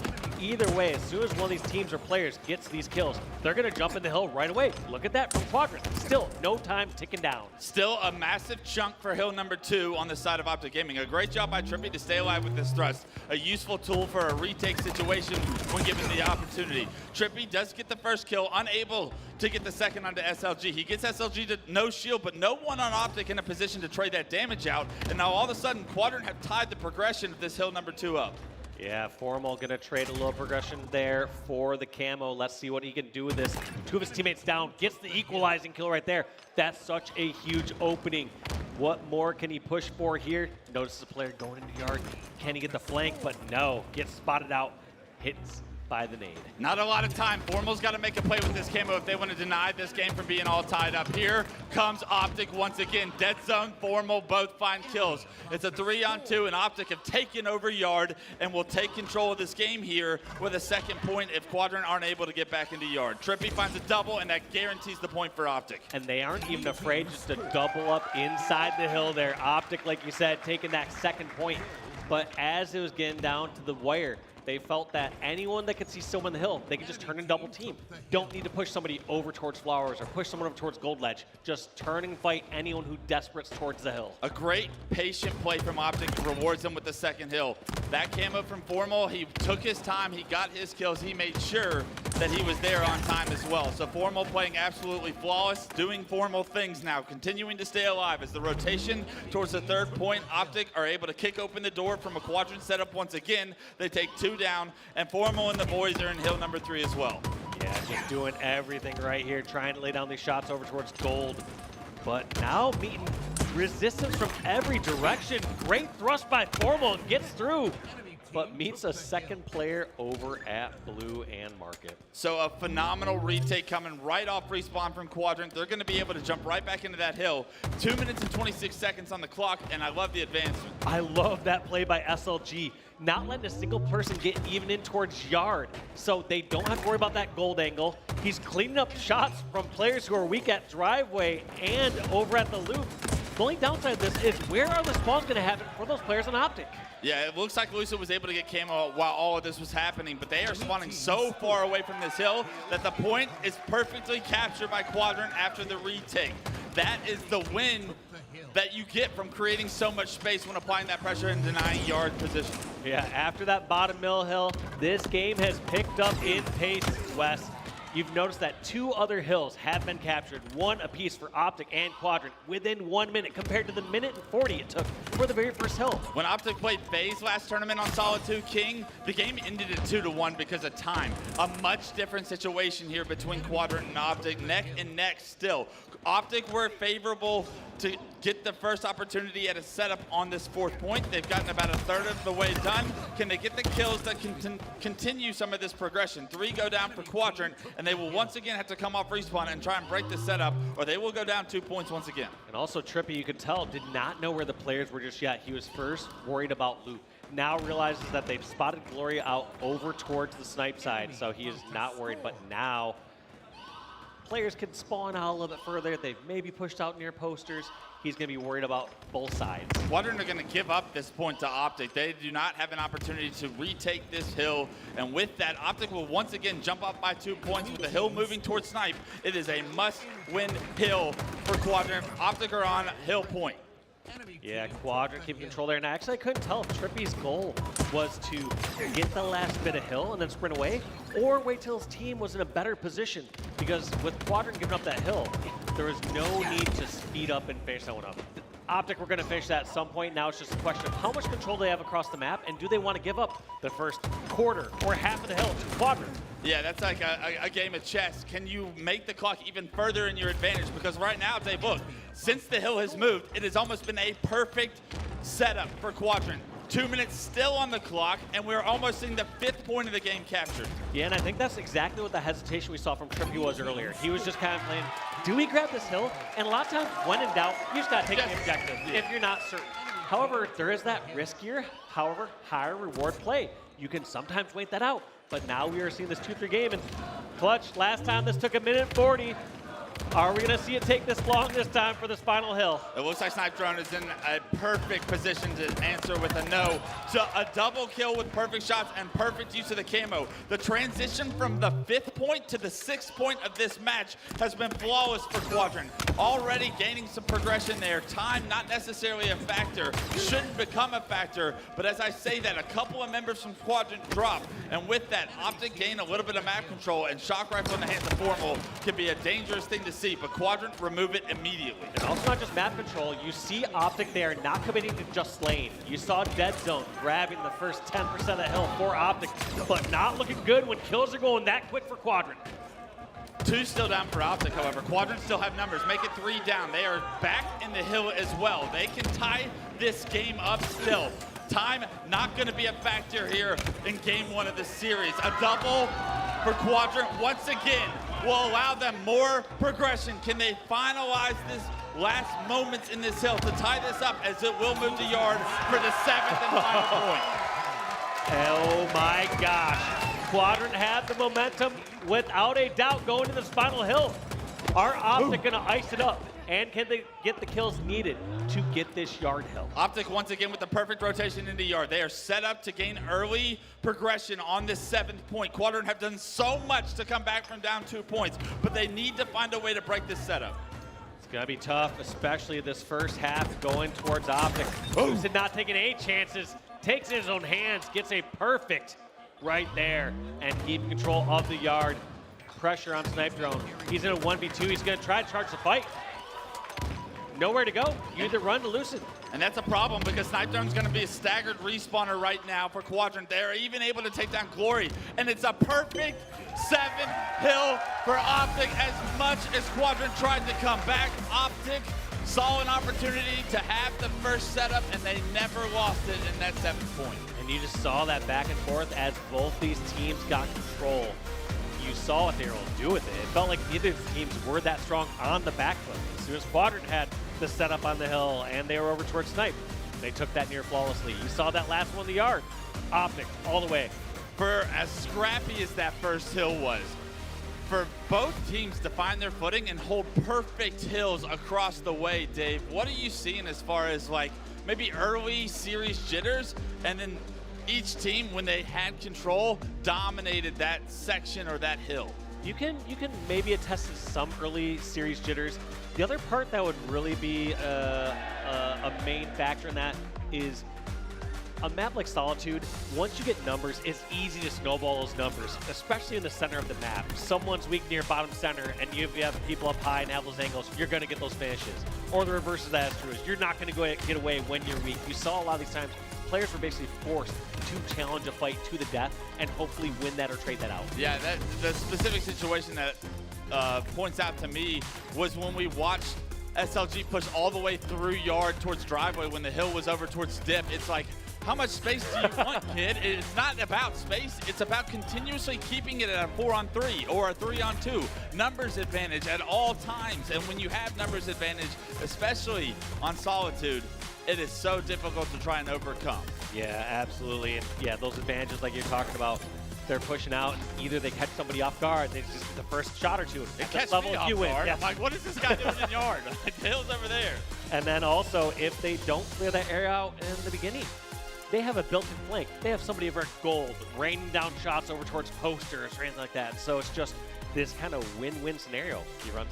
Either way, as soon as one of these teams or players gets these kills, they're going to jump in the hill right away. Look at that from Quadrant. Still, no time ticking down. Still a massive chunk for hill number 2 on the side of Optic Gaming. A great job by Trippy to stay alive with this thrust. A useful tool for a retake situation when given the opportunity. Trippy does get the first kill, unable to get the second onto SLG. He gets SLG to no shield, but no one on Optic in a position to trade that damage out. And now all of a sudden, Quadrant have tied the progression of this hill number 2 up. Yeah, Formal going to trade a little progression there for the camo. Let's see what he can do with this. 2 of his teammates down, gets the equalizing kill right there. That's such a huge opening. What more can he push for here? Notices a player going into yard. Can he get the flank? But no, gets spotted out, hits by the nade. Not a lot of time. Formal's got to make a play with this camo if they want to deny this game from being all tied up. Here comes Optic once again. Dead Zone, Formal, both find kills. It's a 3-on-2, and Optic have taken over yard and will take control of this game here with a second point if Quadrant aren't able to get back into yard. Trippy finds a double, and that guarantees the point for Optic. And they aren't even afraid just to double up inside the hill there. Optic, like you said, taking that second point. But as it was getting down to the wire, they felt that anyone that could see someone on the hill, they could just turn and double team. Don't need to push somebody over towards Flowers or push someone over towards Gold Ledge. Just turn and fight anyone who desperates towards the hill. A great patient play from Optic rewards them with the second hill. That camo from Formal, he took his time, he got his kills, he made sure that he was there on time as well. So Formal playing absolutely flawless, doing Formal things now, continuing to stay alive as the rotation towards the third point. Optic are able to kick open the door from a Quadrant setup once again. They take 2 down, and Formal and the boys are in hill number 3 as well. Yeah, just doing everything right here, trying to lay down these shots over towards gold. But now meeting resistance from every direction. Great thrust by Formal, gets through, but meets a second player over at blue and market. So a phenomenal retake coming right off respawn from Quadrant. They're going to be able to jump right back into that hill. 2 minutes and 26 seconds on the clock, and I love the advancement. I love that play by SLG. Not letting a single person get even in towards yard, so they don't have to worry about that gold angle. He's cleaning up shots from players who are weak at driveway and over at the loop. The only downside of this is where are the spawns going to happen for those players on Optic? Yeah, it looks like Lucid was able to get camo while all of this was happening, but they are spawning so far away from this hill that the point is perfectly captured by Quadrant after the retake. That is the win that you get from creating so much space when applying that pressure and denying yard position. Yeah, after that bottom mill hill, this game has picked up in pace, Wes. You've noticed that 2 other hills have been captured, one apiece for Optic and Quadrant, within 1 minute compared to the minute and 40 it took for the very first hill. When Optic played FaZe last tournament on Solid 2 King, the game ended at 2-1 because of time. A much different situation here between Quadrant and Optic, neck and neck still. Optic were favorable to get the first opportunity at a setup on this 4th point. They've gotten about a third of the way done. Can they get the kills that can continue some of this progression? 3 go down for Quadrant, and they will once again have to come off respawn and try and break the setup, or they will go down 2 points once again. And also Trippy, you could tell, did not know where the players were just yet. He was first worried about loot. Now realizes that they've spotted Glory out over towards the snipe side, so he is not worried. But now players can spawn out a little bit further. They've maybe pushed out near posters. He's going to be worried about both sides. Quadrant are going to give up this point to Optic. They do not have an opportunity to retake this hill. And with that, Optic will once again jump up by 2 points with the hill moving towards snipe. It is a must-win hill for Quadrant. Optic are on hill point. Yeah, Quadrant keeping control there. And actually, I couldn't tell if Trippy's goal was to get the last bit of hill and then sprint away, or wait till his team was in a better position. Because with Quadrant giving up that hill, there was no need to speed up and finish that one up. Optic were going to finish that at some point. Now it's just a question of how much control they have across the map, and do they want to give up the first quarter or half of the hill to Quadrant? Yeah, that's like a game of chess. Can you make the clock even further in your advantage? Because right now, Dave, look, since the hill has moved, it has almost been a perfect setup for Quadrant. 2 minutes still on the clock, and we're almost seeing the 5th point of the game captured. Yeah, and I think that's exactly what the hesitation we saw from Trippy was earlier. He was just kind of playing, do we grab this hill? And a lot of times, when in doubt, you just got to take the objective if you're not certain. However, there is that riskier, however, higher reward play. You can sometimes wait that out. But now we are seeing this 2-3 game, and Clutch, last time this took 1:40. Are we going to see it take this long this time for this final hill? It looks like Snipe Drone is in a perfect position to answer with a no. So a double kill with perfect shots and perfect use of the camo. The transition from the 5th point to the 6th point of this match has been flawless for Quadrant. Already gaining some progression there. Time not necessarily a factor, shouldn't become a factor, but as I say that, a couple of members from Quadrant drop, and with that, Optic gain a little bit of map control, and Shock Rifle in the hands of Formal can be a dangerous thing to see, but Quadrant remove it immediately. And also not just map control, you see Optic there not committing to just lane. You saw Dead Zone grabbing the first 10% of the hill for Optic, but not looking good when kills are going that quick for Quadrant. 2 still down for Optic, however. Quadrant still have numbers, make it 3 down. They are back in the hill as well. They can tie this game up still. Time not going to be a factor here in game 1 of the series. A double for Quadrant once again will allow them more progression. Can they finalize this last moments in this hill to tie this up, as it will move to yard for the 7th and final point? Oh my gosh. Quadrant had the momentum without a doubt going to this final hill. Are Optic going to ice it up? And can they get the kills needed to get this yard hill? Optic once again with the perfect rotation into yard. They are set up to gain early progression on this 7th point. Quadrant have done so much to come back from down 2 points, but they need to find a way to break this setup. It's going to be tough, especially this first half going towards Optic. Lucid not taking any chances, takes it in his own hands, gets a perfect right there, and keeping control of the yard. Pressure on Snipe Drone. He's in a 1v2. He's going to try to charge the fight. Nowhere to go. You either run to Lucid. And that's a problem, because Snipe Drone's going to be a staggered respawner right now for Quadrant. They're even able to take down Glory. And it's a perfect 7th hill for Optic. As much as Quadrant tried to come back, Optic saw an opportunity to have the first setup, and they never lost it in that 7th point. And you just saw that back and forth as both these teams got control. You saw what they were able to do with it. It felt like neither of the teams were that strong on the back foot. As soon as Quadrant had the setup on the hill and they were over towards Snipe, they took that near flawlessly. You saw that last one in the yard. Optic all the way. For as scrappy as that first hill was, for both teams to find their footing and hold perfect hills across the way, Dave. What are you seeing as far as like maybe early series jitters, and then each team, when they had control, dominated that section or that hill? You can maybe attest to some early series jitters. The other part that would really be a main factor in that is a map like Solitude. Once you get numbers, it's easy to snowball those numbers, especially in the center of the map. Someone's weak near bottom center, and if you have people up high and have those angles, you're going to get those finishes. Or the reverse of that is true. You're not going to get away when you're weak. You saw a lot of these times players were basically forced to challenge a fight to the death and hopefully win that or trade that out. Yeah, the specific situation that points out to me was when we watched SLG push all the way through yard towards driveway when the hill was over towards dip. It's like, how much space do you want, kid? It's not about space. It's about continuously keeping it at a 4-on-3 or a 3-on-2. Numbers advantage at all times. And when you have numbers advantage, especially on Solitude, it is so difficult to try and overcome. Yeah, absolutely. And yeah, those advantages like you're talking about, they're pushing out, and either they catch somebody off guard, they just get the first shot or two. It catch me off guard. Yes. I'm like, what is this guy doing in yard? The hill's over there. And then also, if they don't clear that area out in the beginning, they have a built-in flank. They have somebody over at gold, raining down shots over towards posters or anything like that. So it's just this kind of win-win scenario. He runs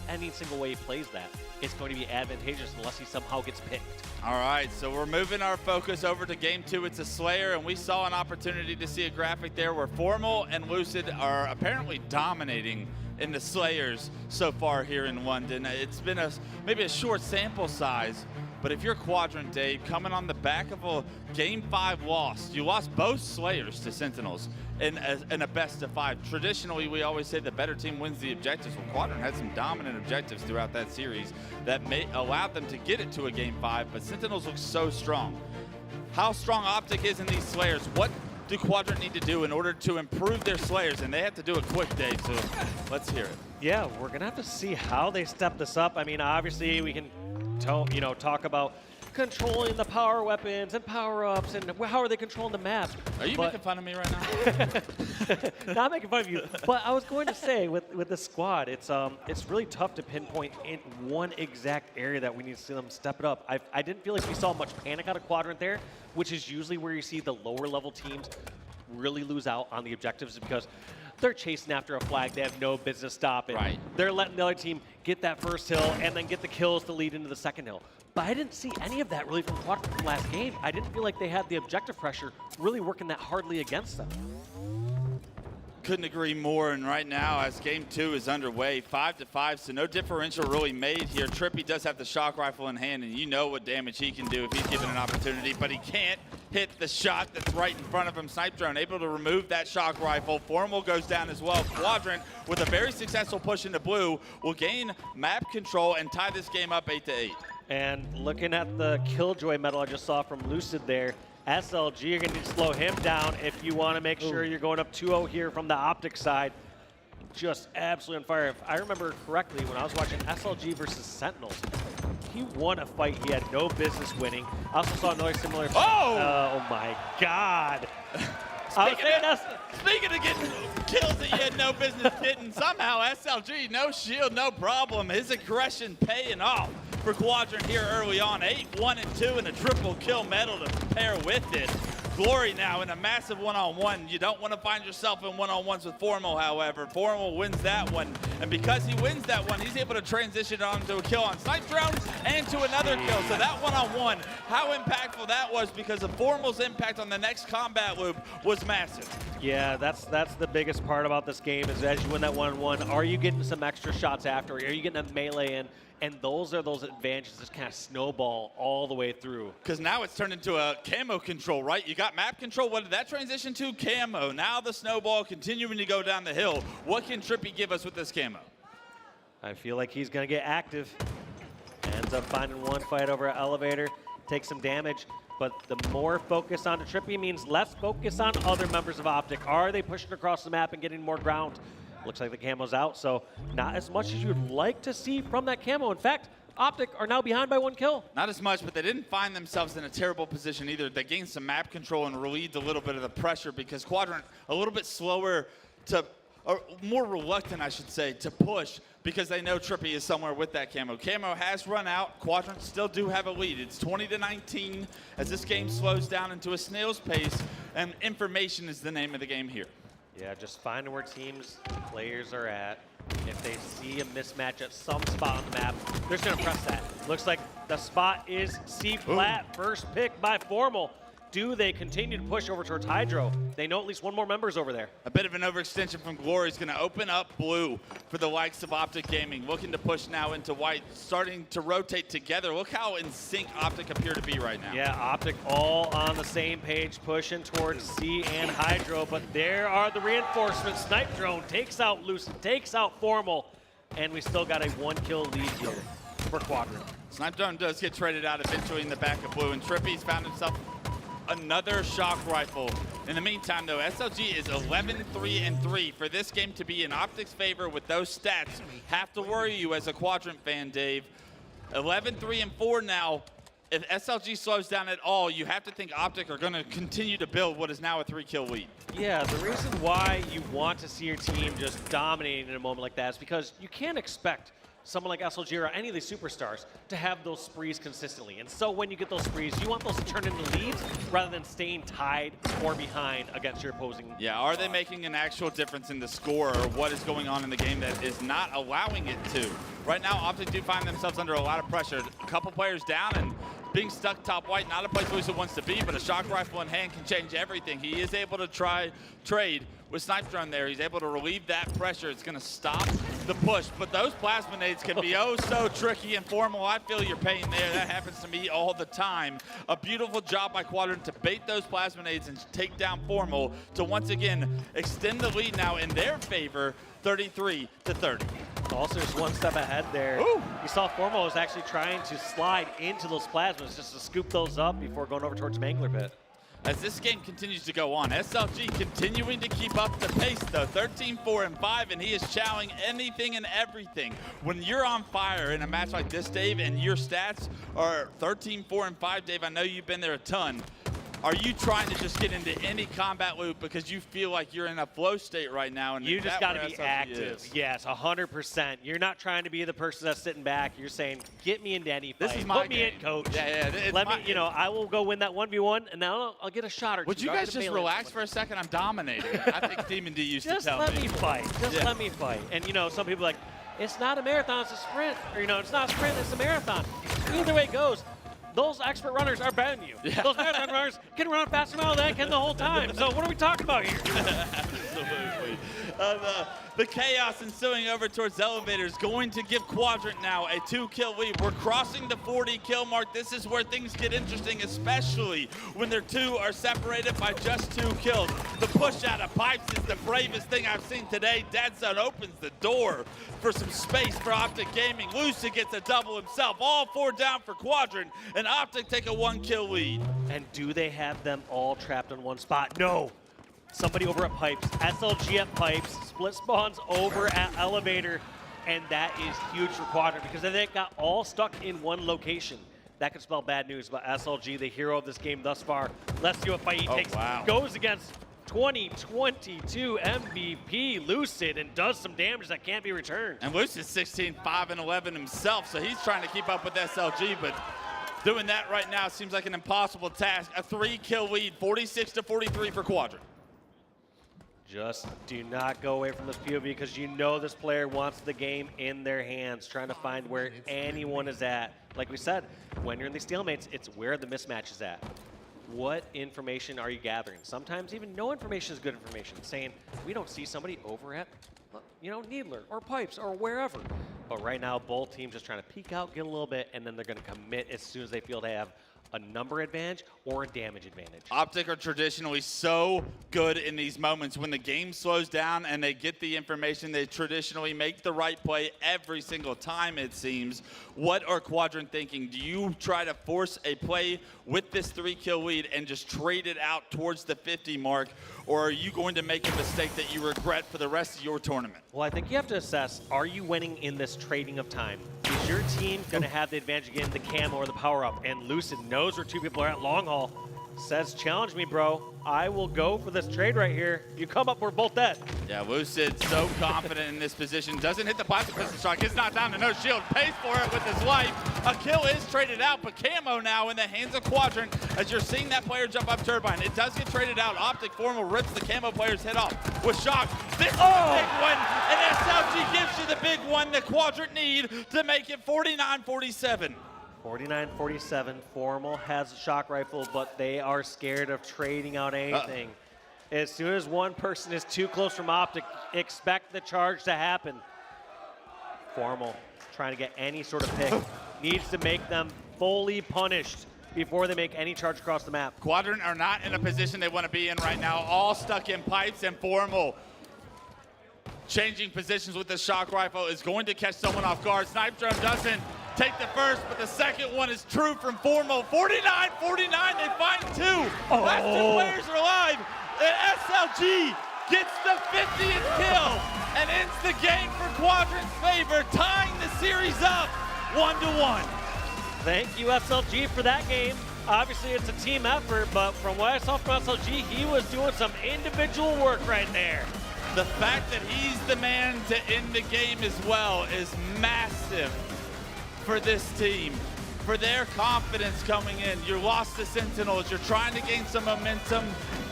any single way he plays that. It's going to be advantageous unless he somehow gets picked. All right, so we're moving our focus over to game 2. It's a Slayer, and we saw an opportunity to see a graphic there where Formal and Lucid are apparently dominating in the Slayers so far here in London. It's been maybe a short sample size, but if you're Quadrant, Dave, coming on the back of a Game 5 loss, you lost both Slayers to Sentinels in a best-of-5. Traditionally, we always say the better team wins the objectives. Well, Quadrant had some dominant objectives throughout that series that allowed them to get it to a Game 5, but Sentinels look so strong. How strong Optic is in these Slayers, what do Quadrant need to do in order to improve their Slayers? And they have to do it quick, Dave, so let's hear it. Yeah, we're going to have to see how they step this up. I mean, obviously, we can talk about controlling the power weapons and power-ups and how are they controlling the map. Are you making fun of me right now? Not making fun of you, but I was going to say with the squad, it's really tough to pinpoint in one exact area that we need to see them step it up. I didn't feel like we saw much panic out of Quadrant there, which is usually where you see the lower level teams really lose out on the objectives because they're chasing after a flag they have no business stopping. Right. They're letting the other team get that first hill and then get the kills to lead into the second hill. But I didn't see any of that really from Quadrant from last game. I didn't feel like they had the objective pressure really working that hardly against them. Couldn't agree more, and right now as game 2 is underway, 5-5, so no differential really made here. Trippy does have the shock rifle in hand, and you know what damage he can do if he's given an opportunity, but he can't hit the shot that's right in front of him. Snipe Drone able to remove that shock rifle. Formal goes down as well. Quadrant, with a very successful push into blue, will gain map control and tie this game up 8-8. And looking at the Killjoy medal I just saw from Lucid there, SLG, you're going to need to slow him down if you want to make sure you're going up 2-0 here from the Optic side. Just absolutely on fire. If I remember correctly, when I was watching SLG versus Sentinels, he won a fight he had no business winning. I also saw another similar fight. Oh my God. Speaking of getting kills that you had no business getting, somehow SLG, no shield, no problem. His aggression paying off for Quadrant here early on. 8-1-2 and a triple kill medal to pair with it. Glory now in a massive one-on-one. You don't want to find yourself in one-on-ones with Formal, however. Formal wins that one, and because he wins that one, he's able to transition on to a kill on Snipe Drone and to another kill. So that one-on-one, how impactful that was because of Formal's impact on the next combat loop was massive. Yeah, that's the biggest part about this game is as you win that one-on-one, are you getting some extra shots after? Are you getting a melee in? And those are those advantages that kind of snowball all the way through. Because now it's turned into a camo control, right? You got map control. What did that transition to? Camo. Now the snowball continuing to go down the hill. What can Trippy give us with this camo? I feel like he's going to get active. Ends up finding one fight over an elevator. Takes some damage. But the more focus on Trippy means less focus on other members of Optic. Are they pushing across the map and getting more ground? Looks like the camo's out, so not as much as you'd like to see from that camo. In fact, Optic are now behind by 1 kill. Not as much, but they didn't find themselves in a terrible position either. They gained some map control and relieved a little bit of the pressure because Quadrant a little bit slower to or more reluctant, I should say, to push because they know Trippy is somewhere with that camo. Camo has run out. Quadrant still do have a lead. It's 20-19 as this game slows down into a snail's pace, and information is the name of the game here. Yeah, just finding where teams, players are at. If they see a mismatch at some spot on the map, they're just going to press that. Looks like the spot is C-flat. First pick by Formal. Do they continue to push over towards Hydro? They know at least one more member's over there. A bit of an overextension from Glory is going to open up blue for the likes of Optic Gaming. Looking to push now into white, starting to rotate together. Look how in sync Optic appear to be right now. Yeah, Optic all on the same page, pushing towards C and Hydro, but there are the reinforcements. Snipe Drone takes out Lucid, takes out Formal, and we still got a 1-kill lead here for Quadrant. Snipe Drone does get traded out eventually in the back of blue, and Trippy's found himself another shock rifle. In the meantime, though, SLG is 11-3-3. For this game to be in Optic's favor with those stats, have to worry you as a Quadrant fan, Dave. 11-3-4 now. If SLG slows down at all, you have to think Optic are going to continue to build what is now a 3-kill lead. Yeah, the reason why you want to see your team just dominating in a moment like that is because you can't expect someone like SLG or any of these superstars to have those sprees consistently. And so when you get those sprees, you want those to turn into leads rather than staying tied or behind against your opposing. Yeah, are they making an actual difference in the score, or what is going on in the game that is not allowing it to? Right now, Optic do find themselves under a lot of pressure. A couple players down and being stuck top white, not a place Lucid wants to be, but a shock rifle in hand can change everything. He is able to trade with Snipe Drone there. He's able to relieve that pressure. It's going to stop the push, but those plasma nades can be oh so tricky and Formal. I feel your pain there. That happens to me all the time. A beautiful job by Quadrant to bait those plasma nades and take down Formal to once again extend the lead now in their favor, 33-30. Also, just one step ahead there. Ooh. You saw Formal was actually trying to slide into those plasmas just to scoop those up before going over towards Mangler Pit. As this game continues to go on, SLG continuing to keep up the pace though, 13-4-5, and he is chowing anything and everything. When you're on fire in a match like this, Dave, and your stats are 13-4-5, Dave, I know you've been there a ton. Are you trying to just get into any combat loop because you feel like you're in a flow state right now? And you just got to be SLG active. is? Yes, 100%. You're not trying to be the person that's sitting back. You're saying, get me into any fight. This is my Put me game. in, coach. Yeah. Let me, you know, I will go win that 1v1, and now I'll get a shot or two. Would you guys just relax for a second? I'm dominating. I think Demon D used just to tell let me fight. Just Yeah. let me fight. And, you know, some people are like, it's not a marathon, it's a sprint. Or, you know, it's not a sprint, it's a marathon. Either way it goes, those expert runners are better than you. Yeah. Those marathon runners can run faster than I can the whole time. So what are we talking about here? Absolutely. The chaos ensuing over towards Elevators going to give Quadrant now a 2-kill lead. We're crossing the 40-kill mark. This is where things get interesting, especially when their two are separated by just 2 kills. The push out of pipes is the bravest thing I've seen today. Dead Zone opens the door for some space for Optic Gaming. Lucid gets a double himself. All 4 down for Quadrant, and Optic take a 1-kill lead. And do they have them all trapped in one spot? No. Somebody over at Pipes, SLG at Pipes, split spawns over at Elevator, and that is huge for Quadrant because they got all stuck in one location. That could spell bad news, but SLG, the hero of this game thus far, let's see what fight he takes. Wow. Goes against 2022 MVP Lucid and does some damage that can't be returned. And Lucid's 16-5-11 himself, so he's trying to keep up with SLG, but doing that right now seems like an impossible task. A 3-kill lead, 46-43 for Quadrant. Just do not go away from this POV because you know this player wants the game in their hands, trying to find where anyone is at. Like we said, when you're in these stalemates, it's where the mismatch is at. What information are you gathering? Sometimes even no information is good information, saying we don't see somebody over at, you know, Needler or Pipes or wherever. But right now, both teams just trying to peek out, get a little bit, and then they're going to commit as soon as they feel they have a number advantage or a damage advantage. Optic are traditionally so good in these moments. When the game slows down and they get the information, they traditionally make the right play every single time, it seems. What are Quadrant thinking? Do you try to force a play with this 3-kill lead and just trade it out towards the 50 mark? Or are you going to make a mistake that you regret for the rest of your tournament? Well, I think you have to assess, are you winning in this trading of time? Is your team going to have the advantage again, the camo or the power-up? And Lucid knows where 2 people are at long haul. Says, challenge me, bro. I will go for this trade right here. You come up, we're both dead. Yeah, Lucid so confident in this position. Doesn't hit the plastic pistol shot. Gets knocked down to no shield. Pays for it with his life. A kill is traded out, but Camo now in the hands of Quadrant as you're seeing that player jump up Turbine. It does get traded out. Optic Formal rips the Camo player's head off with Shock. This is a big one, and SLG gives you the big one the Quadrant need to make it 49-47. 49-47. Formal has a shock rifle, but they are scared of trading out anything. As soon as one person is too close from Optic, expect the charge to happen. Formal trying to get any sort of pick. Needs to make them fully punished before they make any charge across the map. Quadrant are not in a position they want to be in right now. All stuck in pipes, and Formal changing positions with the shock rifle is going to catch someone off guard. Snipe Drone doesn't take the first, but the second one is true from Formal. 49-49, they find two. Last two players are alive. And SLG gets the 50th kill and ends the game for Quadrant's favor, tying the series up 1-1. Thank you, SLG, for that game. Obviously, it's a team effort, but from what I saw from SLG, he was doing some individual work right there. The fact that he's the man to end the game as well is massive for this team, for their confidence coming in. You're lost to Sentinels, you're trying to gain some momentum,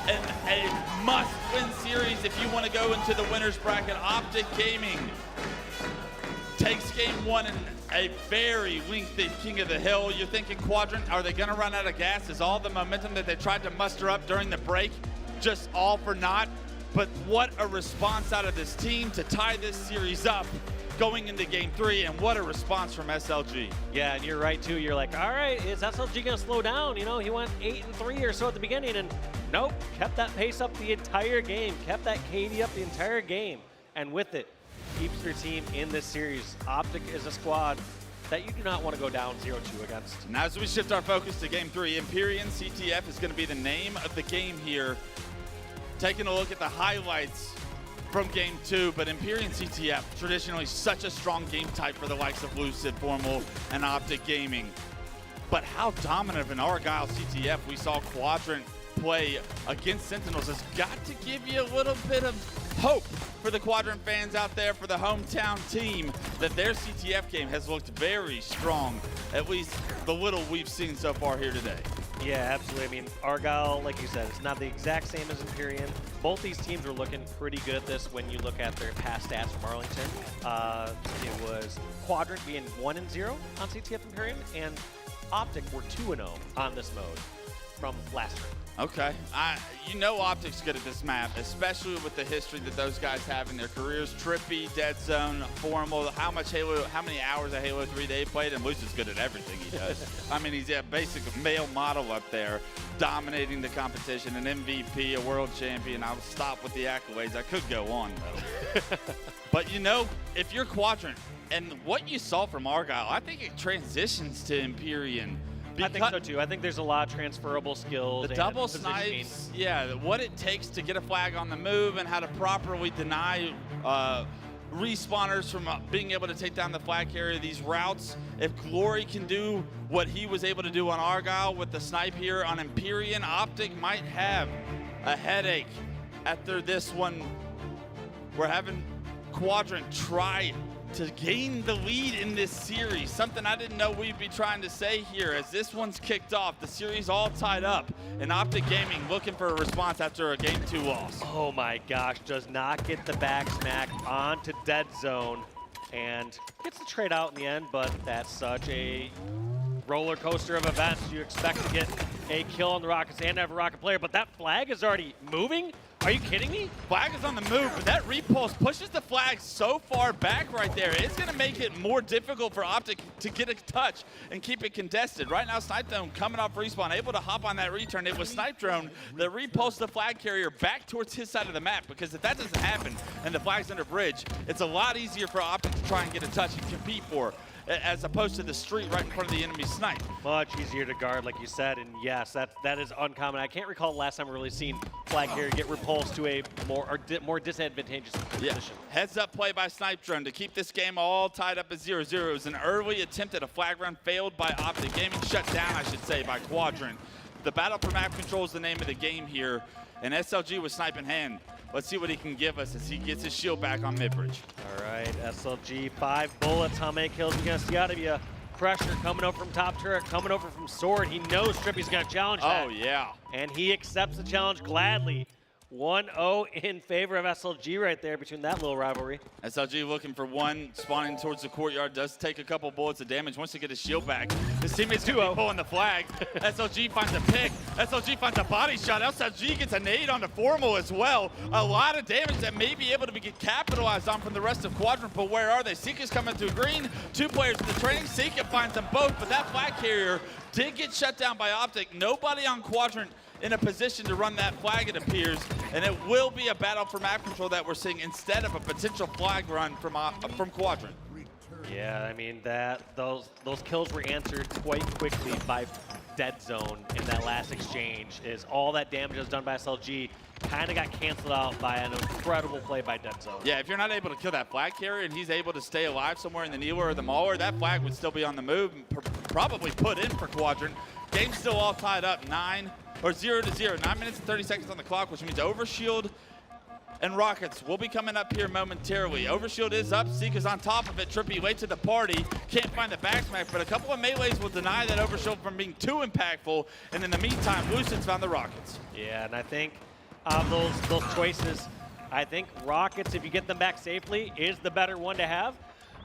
and a must-win series if you want to go into the winner's bracket. Optic Gaming takes game one in a very lengthy King of the Hill. You're thinking Quadrant, are they going to run out of gas? Is all the momentum that they tried to muster up during the break just all for naught? But what a response out of this team to tie this series up going into game three, and what a response from SLG. Yeah, and you're right too. You're like, all right, is SLG gonna slow down? You know, he went 8-3 or so at the beginning, and nope, kept that pace up the entire game, kept that KD up the entire game, and with it, keeps your team in this series. Optic is a squad that you do not want to go down 0-2 against. Now as we shift our focus to game three, Empyrean CTF is gonna be the name of the game here. Taking a look at the highlights from game two, but Empyrean CTF, traditionally such a strong game type for the likes of Lucid, Formal, and Optic Gaming. But how dominant of an Argyle CTF we saw Quadrant play against Sentinels has got to give you a little bit of hope for the Quadrant fans out there, for the hometown team, that their CTF game has looked very strong, at least the little we've seen so far here today. Yeah, absolutely. I mean, Argyle, like you said, it's not the exact same as Empyrean. Both these teams were looking pretty good at this when you look at their past stats from Arlington. It was Quadrant being 1-0 on CTF Empyrean, and Optic were 2-0 on this mode from last round. Okay, you know Optic's good at this map, especially with the history that those guys have in their careers. Trippy, Dead Zone, Formal, how many hours of Halo 3 they played, and Lucid's good at everything he does. I mean, he's a basic male model up there, dominating the competition, an MVP, a world champion. I'll stop with the accolades. I could go on, though. But you know, if you're Quadrant, and what you saw from Argyle, I think it transitions to Empyrean. I think so too. I think there's a lot of transferable skills. The double snipes, yeah, what it takes to get a flag on the move and how to properly deny respawners from being able to take down the flag carrier. These routes, if Glory can do what he was able to do on Argyle with the snipe here on Empyrean, Optic might have a headache after this one. We're having Quadrant try to gain the lead in this series, something I didn't know we'd be trying to say here. As this one's kicked off, the series all tied up, and Optic Gaming looking for a response after a game 2 loss. Oh my gosh, does not get the back smack onto Dead Zone, and gets the trade out in the end, but that's such a roller coaster of events. You expect to get a kill on the Rockets and have a Rocket player, but that flag is already moving? Are you kidding me? Flag is on the move, but that repulse pushes the flag so far back right there. It's going to make it more difficult for Optic to get a touch and keep it contested. Right now, Snipe Drone coming off respawn, able to hop on that return. It was Snipe Drone that repulsed the flag carrier back towards his side of the map, because if that doesn't happen and the flag's under bridge, it's a lot easier for Optic to try and get a touch and compete for, as opposed to the street right in front of the enemy snipe. Much easier to guard, like you said, and yes, that is uncommon. I can't recall the last time we've really seen flag carrier get repulsed to a more disadvantageous position. Yeah. Heads up play by Snipe Drone to keep this game all tied up at 0-0. It was an early attempt at a flag run, failed by Optic Gaming, shut down, I should say, by Quadrant. the battle for map control is the name of the game here, and SLG with snipe in hand. Let's see what he can give us as he gets his shield back on mid-bridge. All right, SLG, 5 bullets. How many kills are you going to see out of you? Pressure coming over from top turret, coming over from sword. He knows Trippy's going to challenge that. Oh, yeah. And he accepts the challenge gladly. 1-0 in favor of SLG right there between that little rivalry. SLG looking for one, spawning towards the courtyard, does take a couple bullets of damage. Wants to get his shield back. His teammates gonna be pulling the flag. SLG finds a pick. SLG finds a body shot. SLG gets a nade onto Formal as well. A lot of damage that may be able to get capitalized on from the rest of Quadrant, but where are they? Seeka's coming through green. 2 players in the training. Seeka finds them both, but that flag carrier did get shut down by Optic. Nobody on Quadrant in a position to run that flag, it appears, and it will be a battle for map control that we're seeing instead of a potential flag run from Quadrant. Yeah, I mean those kills were answered quite quickly by Dead Zone in that last exchange. Is all that damage that was done by SLG kind of got canceled out by an incredible play by Dead Zone. Yeah, if you're not able to kill that flag carrier and he's able to stay alive somewhere in the Needler or the Mauler, that flag would still be on the move and probably put in for Quadrant. Game's still all tied up, 0-0. 9 minutes and 30 seconds on the clock, which means Overshield and Rockets will be coming up here momentarily. Overshield is up, Seeka's on top of it. Trippy late to the party, can't find the backsmack, but a couple of melees will deny that Overshield from being too impactful, and in the meantime, Lucid's found the Rockets. Yeah, and I think those choices, I think Rockets, if you get them back safely, is the better one to have.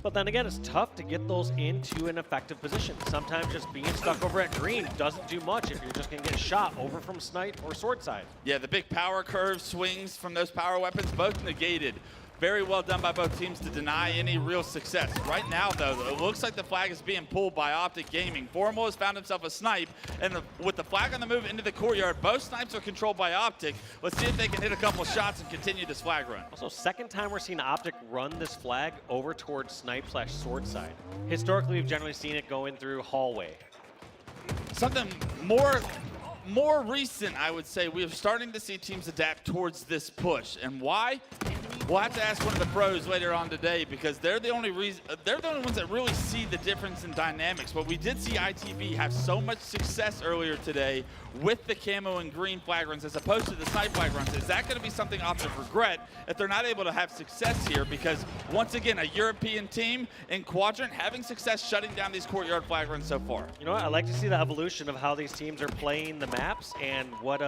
But then again, it's tough to get those into an effective position. Sometimes just being stuck over at green doesn't do much if you're just going to get shot over from snipe or sword side. Yeah, the big power curve swings from those power weapons, both negated. Very well done by both teams to deny any real success. Right now, though, it looks like the flag is being pulled by Optic Gaming. Formal has found himself a snipe, and with the flag on the move into the courtyard, both snipes are controlled by Optic. Let's see if they can hit a couple shots and continue this flag run. Also, second time we're seeing Optic run this flag over towards snipe/sword side. Historically, we've generally seen it going through hallway. Something more recent, I would say, we're starting to see teams adapt towards this push. And why? We'll have to ask one of the pros later on today, because they're the only ones that really see the difference in dynamics. But we did see ITV have so much success earlier today with the camo and green flag runs as opposed to the snipe flag runs. Is that going to be something Optic regret if they're not able to have success here? Because once again, a European team in Quadrant having success shutting down these courtyard flag runs so far. You know what? I like to see the evolution of how these teams are playing the maps and what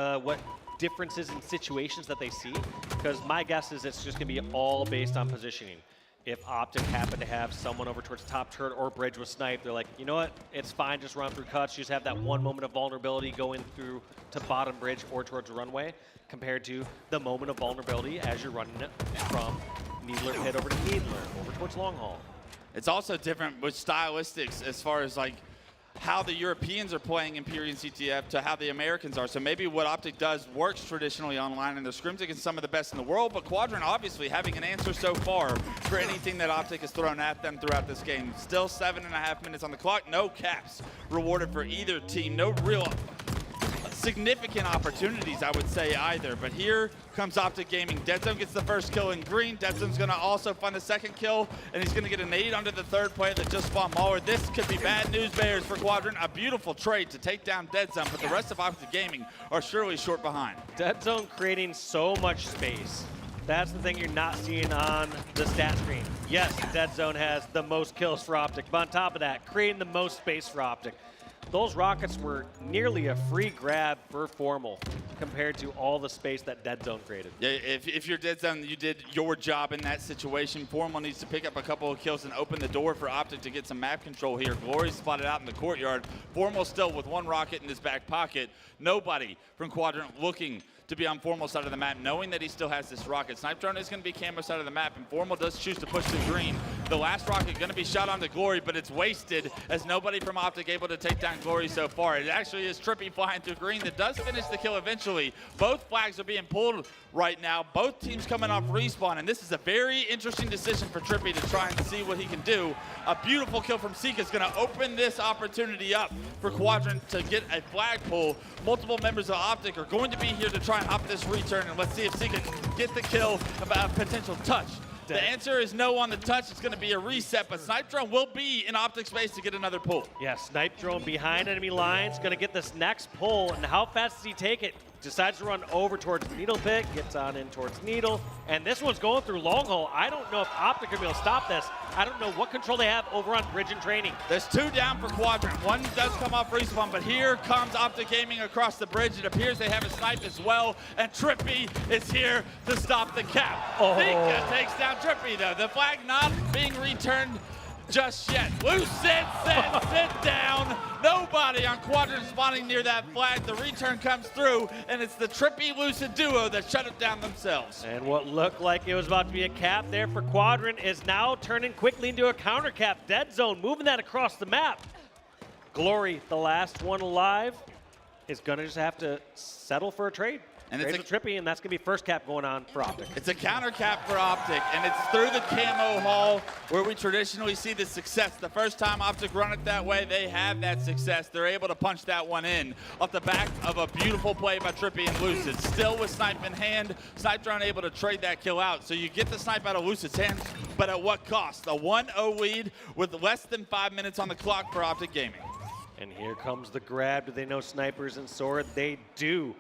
differences in situations that they see, because my guess is it's just going to be all based on positioning. If Optic happen to have someone over towards top turret or bridge with snipe, they're like, you know what, it's fine, just run through cuts. You just have that one moment of vulnerability going through to bottom bridge or towards runway, compared to the moment of vulnerability as you're running it from Needler pit over to Needler, over towards long haul. It's also different with stylistics as far as like how the Europeans are playing Empyrean CTF to how the Americans are. So maybe what Optic does works traditionally online, and they're scrims against some of the best in the world, but Quadrant obviously having an answer so far for anything that Optic has thrown at them throughout this game. Still 7.5 minutes on the clock, no caps rewarded for either team. No real significant opportunities, I would say, either. But here comes Optic Gaming. Dead Zone gets the first kill in green. Dead Zone's going to also find the second kill, and he's going to get a nade onto the third player that just spawned Mauler. This could be bad news bears for Quadrant. A beautiful trade to take down Dead Zone, but the rest of Optic Gaming are surely short behind. Dead Zone creating so much space. That's the thing you're not seeing on the stat screen. Yes, Dead Zone has the most kills for Optic, but on top of that, creating the most space for Optic. Those rockets were nearly a free grab for Formal compared to all the space that Dead Zone created. Yeah, if you're Dead Zone, you did your job in that situation. Formal needs to pick up a couple of kills and open the door for Optic to get some map control here. Glory's spotted out in the courtyard. Formal still with one rocket in his back pocket. Nobody from Quadrant looking to be on Formal's side of the map, knowing that he still has this rocket. Snipe drone is going to be camo side of the map, and Formal does choose to push to green. The last rocket going to be shot onto Glory, but it's wasted as nobody from Optic able to take down Glory so far. It actually is Trippy flying through green that does finish the kill eventually. Both flags are being pulled right now. Both teams coming off respawn, and this is a very interesting decision for Trippy to try and see what he can do. A beautiful kill from Seeka is going to open this opportunity up for Quadrant to get a flag pull. Multiple members of Optic are going to be here to try and hop this return, and let's see if Seeka can get the kill about a potential touch The answer is no on the touch. It's going to be a reset, but Snipe Drone will be in Optic space to get another pull. Yeah, Snipe Drone behind enemy lines, going to get this next pull, and how fast does he take it? Decides to run over towards Needle Pick, gets on in towards Needle, and this one's going through long hole. I don't know if Optic will be able to stop this. I don't know what control they have over on Bridge and Training. There's 2 down for Quadrant. One does come off Respawn, but here comes Optic Gaming across the bridge. It appears they have a snipe as well, and Trippy is here to stop the cap. Nika takes down Trippy, though. The flag not being returned just yet. Lucid said sit down. Nobody on Quadrant spawning near that flag. The return comes through, and it's the Trippy Lucid duo that shut it down themselves. And what looked like it was about to be a cap there for Quadrant is now turning quickly into a counter cap. Dead Zone moving that across the map. Glory, the last one alive, is going to just have to settle for a trade. And it's with Trippy, and that's going to be first cap going on for Optic. It's a counter cap for Optic, and it's through the camo hall where we traditionally see the success. The first time Optic run it that way, they have that success. They're able to punch that one in off the back of a beautiful play by Trippy and Lucid. Still with Snipe in hand, Snipe Drone able to trade that kill out. So you get the snipe out of Lucid's hands, but at what cost? A 1-0 lead with less than 5 minutes on the clock for Optic Gaming. And here comes the grab. Do they know snipers and sword? They do.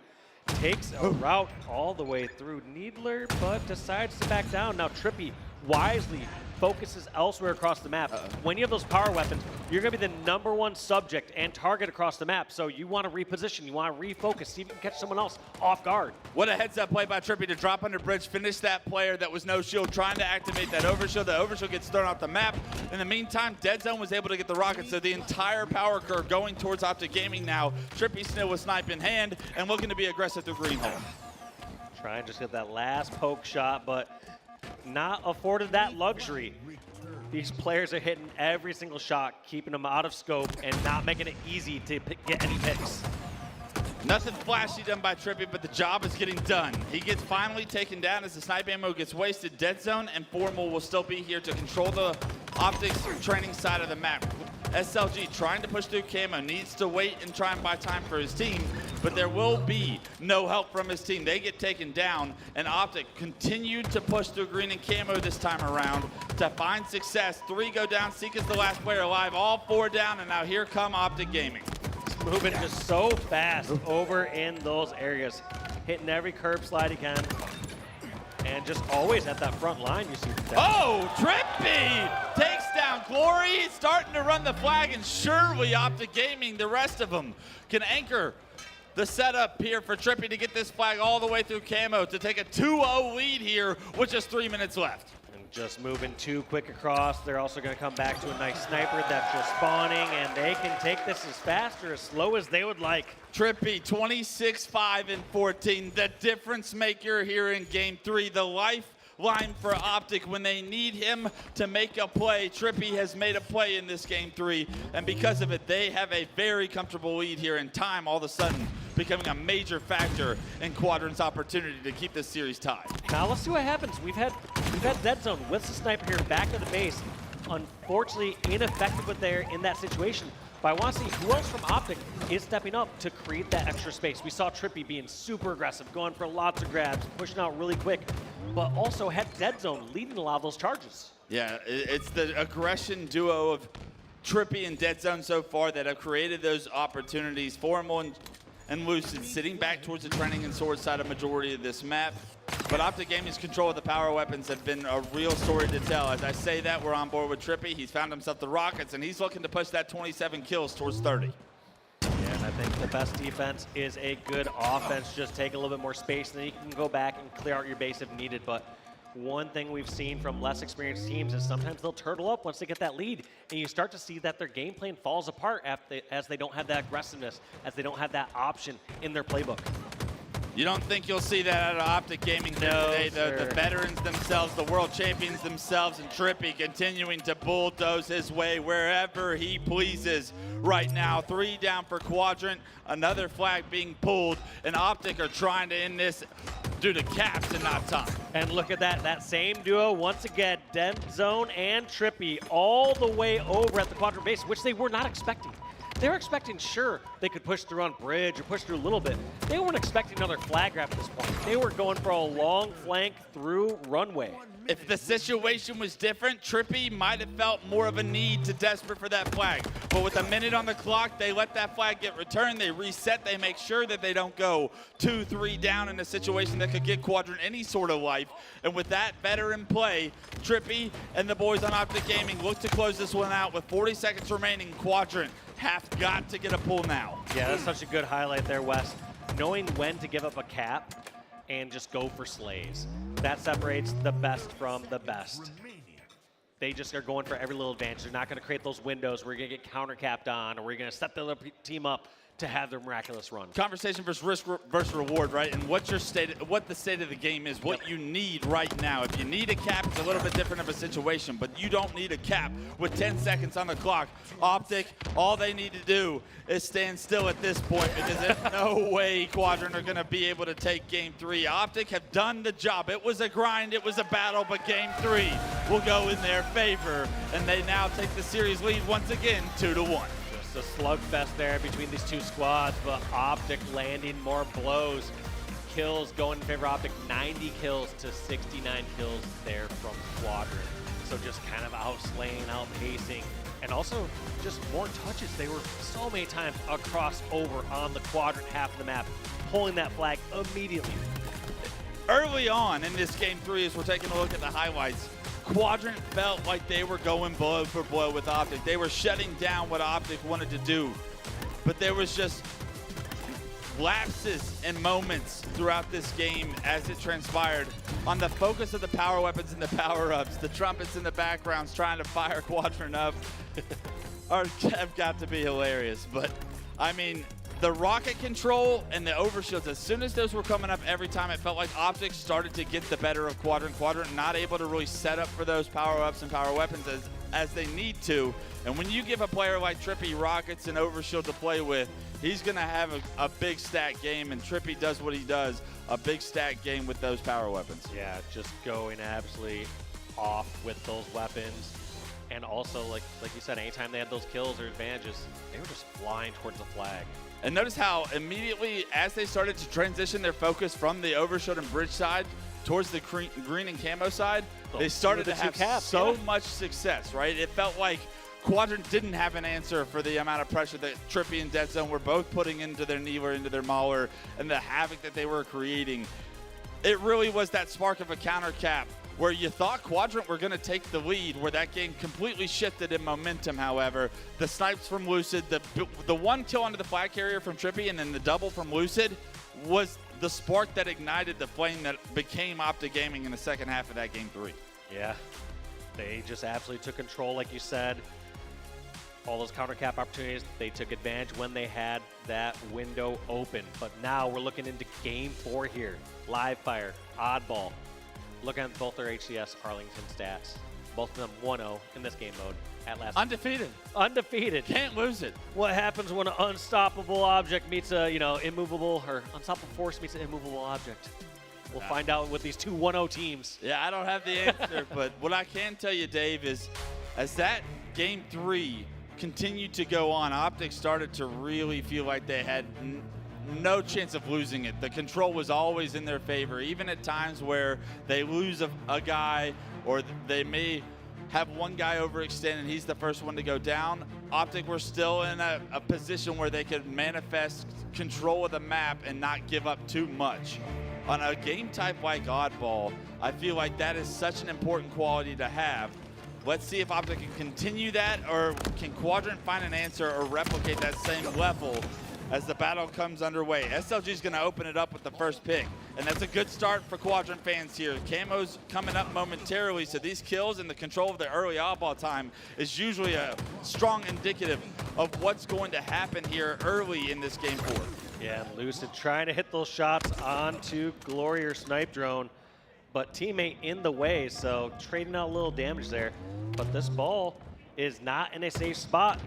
Takes a route all the way through Needler, but decides to back down. Now Trippy wisely focuses elsewhere across the map. When you have those power weapons, you're going to be the #1 subject and target across the map. So you want to reposition, you want to refocus, see if you can catch someone else off guard. What a heads-up play by Trippy to drop under bridge, finish that player that was no shield, trying to activate that overshield. The overshield gets thrown off the map. In the meantime, Dead Zone was able to get the rocket, so the entire power curve going towards Optic Gaming now. Trippy still with snipe in hand and looking to be aggressive through green hole. Try and just get that last poke shot, but not afforded that luxury. These players are hitting every single shot, keeping them out of scope and not making it easy to get any picks. Nothing flashy done by Trippy, but the job is getting done. He gets finally taken down as the snipe ammo gets wasted. Dead Zone and Formal will still be here to control the Optics training side of the map. SLG trying to push through camo, needs to wait and try and buy time for his team, but there will be no help from his team. They get taken down, and Optic continued to push through green and camo this time around to find success. 3 go down, Seek is the last player alive, all 4 down, and now here come Optic Gaming. Moving just so fast over in those areas, hitting every curb slide he can, and just always at that front line you see. Oh, Trippy takes down Glory, starting to run the flag, and surely Optic Gaming, the rest of them, can anchor the setup here for Trippy to get this flag all the way through camo to take a 2-0 lead here with just 3 minutes left. Just moving too quick across. They're also going to come back to a nice sniper that's just spawning, and they can take this as fast or as slow as they would like. Trippy, 26-5 and 14, the difference maker here in game 3, the lifeline for Optic when they need him to make a play. Trippy has made a play in this game 3, and because of it, they have a very comfortable lead here in time, all of a sudden becoming a major factor in Quadrant's opportunity to keep this series tied. Now let's see what happens. We've had Dead Zone with the sniper here back to the base. Unfortunately, ineffective with there in that situation. But I want to see who else from Optic is stepping up to create that extra space. We saw Trippy being super aggressive, going for lots of grabs, pushing out really quick, but also had Dead Zone leading a lot of those charges. Yeah, it's the aggression duo of Trippy and Dead Zone so far that have created those opportunities. Formal and Lucid sitting back towards the training and sword side of majority of this map. But Optic Gaming's control of the power weapons have been a real story to tell. As I say that, we're on board with Trippy. He's found himself the rockets, and he's looking to push that 27 kills towards 30. Yeah, and I think the best defense is a good offense. Just take a little bit more space, and then you can go back and clear out your base if needed. But one thing we've seen from less experienced teams is sometimes they'll turtle up once they get that lead, and you start to see that their game plan falls apart as they don't have that aggressiveness, as they don't have that option in their playbook. You don't think you'll see that out of Optic Gaming today. The veterans themselves, the world champions themselves, and Trippy continuing to bulldoze his way wherever he pleases right now. 3 down for Quadrant, another flag being pulled, and Optic are trying to end this due to caps and not time. And look at that same duo once again, Dead Zone and Trippy all the way over at the Quadrant base, which they were not expecting. They're expecting, sure, they could push through on bridge or push through a little bit. They weren't expecting another flag grab at this point. They were going for a long flank through runway. If the situation was different, Trippy might have felt more of a need to desperate for that flag. But with a minute on the clock, they let that flag get returned. They reset. They make sure that they don't go 2-3 down in a situation that could get Quadrant any sort of life. And with that veteran play, Trippy and the boys on Optic Gaming look to close this one out with 40 seconds remaining. Quadrant have got to get a pull now. Yeah, that's such a good highlight there, Wes. Knowing when to give up a cap and just go for slays. That separates the best from the best. They just are going for every little advantage. They're not going to create those windows where you're going to get counter-capped on, or we're going to set the other team up to have their miraculous run. Conversation versus risk versus reward, right? And what the state of the game is, what you need right now. If you need a cap, it's a little bit different of a situation, but you don't need a cap with 10 seconds on the clock. Optic, all they need to do is stand still at this point, because there's no way Quadrant are going to be able to take game 3. Optic have done the job. It was a grind, it was a battle, but game 3 will go in their favor, and they now take the series lead once again, 2-1. A slugfest there between these two squads, but Optic landing more blows. Kills going in favor of Optic, 90 kills to 69 kills there from Quadrant. So just kind of outslaying, outpacing, and also just more touches. They were so many times across over on the Quadrant half of the map, pulling that flag immediately. Early on in this game 3, as we're taking a look at the highlights, Quadrant felt like they were going blow for blow with Optic. They were shutting down what Optic wanted to do. But there was just lapses and moments throughout this game as it transpired on the focus of the power weapons and the power-ups. The trumpets in the backgrounds trying to fire Quadrant up have got to be hilarious. But, I mean, the rocket control and the overshields, as soon as those were coming up every time, it felt like Optic started to get the better of Quadrant. Quadrant not able to really set up for those power-ups and power weapons as they need to. And when you give a player like Trippy rockets and overshield to play with, he's going to have a big stack game, and Trippy does what he does, a big stack game with those power weapons. Yeah, just going absolutely off with those weapons. And also, like you said, anytime they had those kills or advantages, they were just flying towards the flag. And notice how immediately, as they started to transition their focus from the overshield and bridge side towards the green and camo side, they started to have so much success, right? It felt like Quadrant didn't have an answer for the amount of pressure that Trippy and Dead Zone were both putting into their Neeler, into their Mauler, and the havoc that they were creating. It really was that spark of a counter cap where you thought Quadrant were going to take the lead, where that game completely shifted in momentum, however. The snipes from Lucid, the one kill onto the flag carrier from Trippy, and then the double from Lucid was the spark that ignited the flame that became Optic Gaming in the second half of that game 3. Yeah, they just absolutely took control, like you said. All those counter cap opportunities, they took advantage when they had that window open. But now we're looking into game 4 here. Live fire, oddball. Looking at both their HCS Arlington stats. Both of them 1-0 in this game mode at last. Undefeated. Undefeated. Can't lose it. What happens when an unstoppable object meets a, immovable, or unstoppable force meets an immovable object? We'll find out with these two 1-0 teams. Yeah, I don't have the answer, but what I can tell you, Dave, is as that game 3 continued to go on, Optic started to really feel like they had no chance of losing it. The control was always in their favor, even at times where they lose a guy, or they may have one guy overextend and he's the first one to go down. Optic were still in a position where they could manifest control of the map and not give up too much. On a game type like Oddball, I feel like that is such an important quality to have. Let's see if Optic can continue that, or can Quadrant find an answer or replicate that same level as the battle comes underway. SLG is going to open it up with the first pick, and that's a good start for Quadrant fans here. Camo's coming up momentarily, so these kills and the control of the early oddball time is usually a strong indicative of what's going to happen here early in this game 4. Yeah, Lucid trying to hit those shots onto Glory or Snipe Drone, but teammate in the way, so trading out a little damage there. But this ball is not in a safe spot.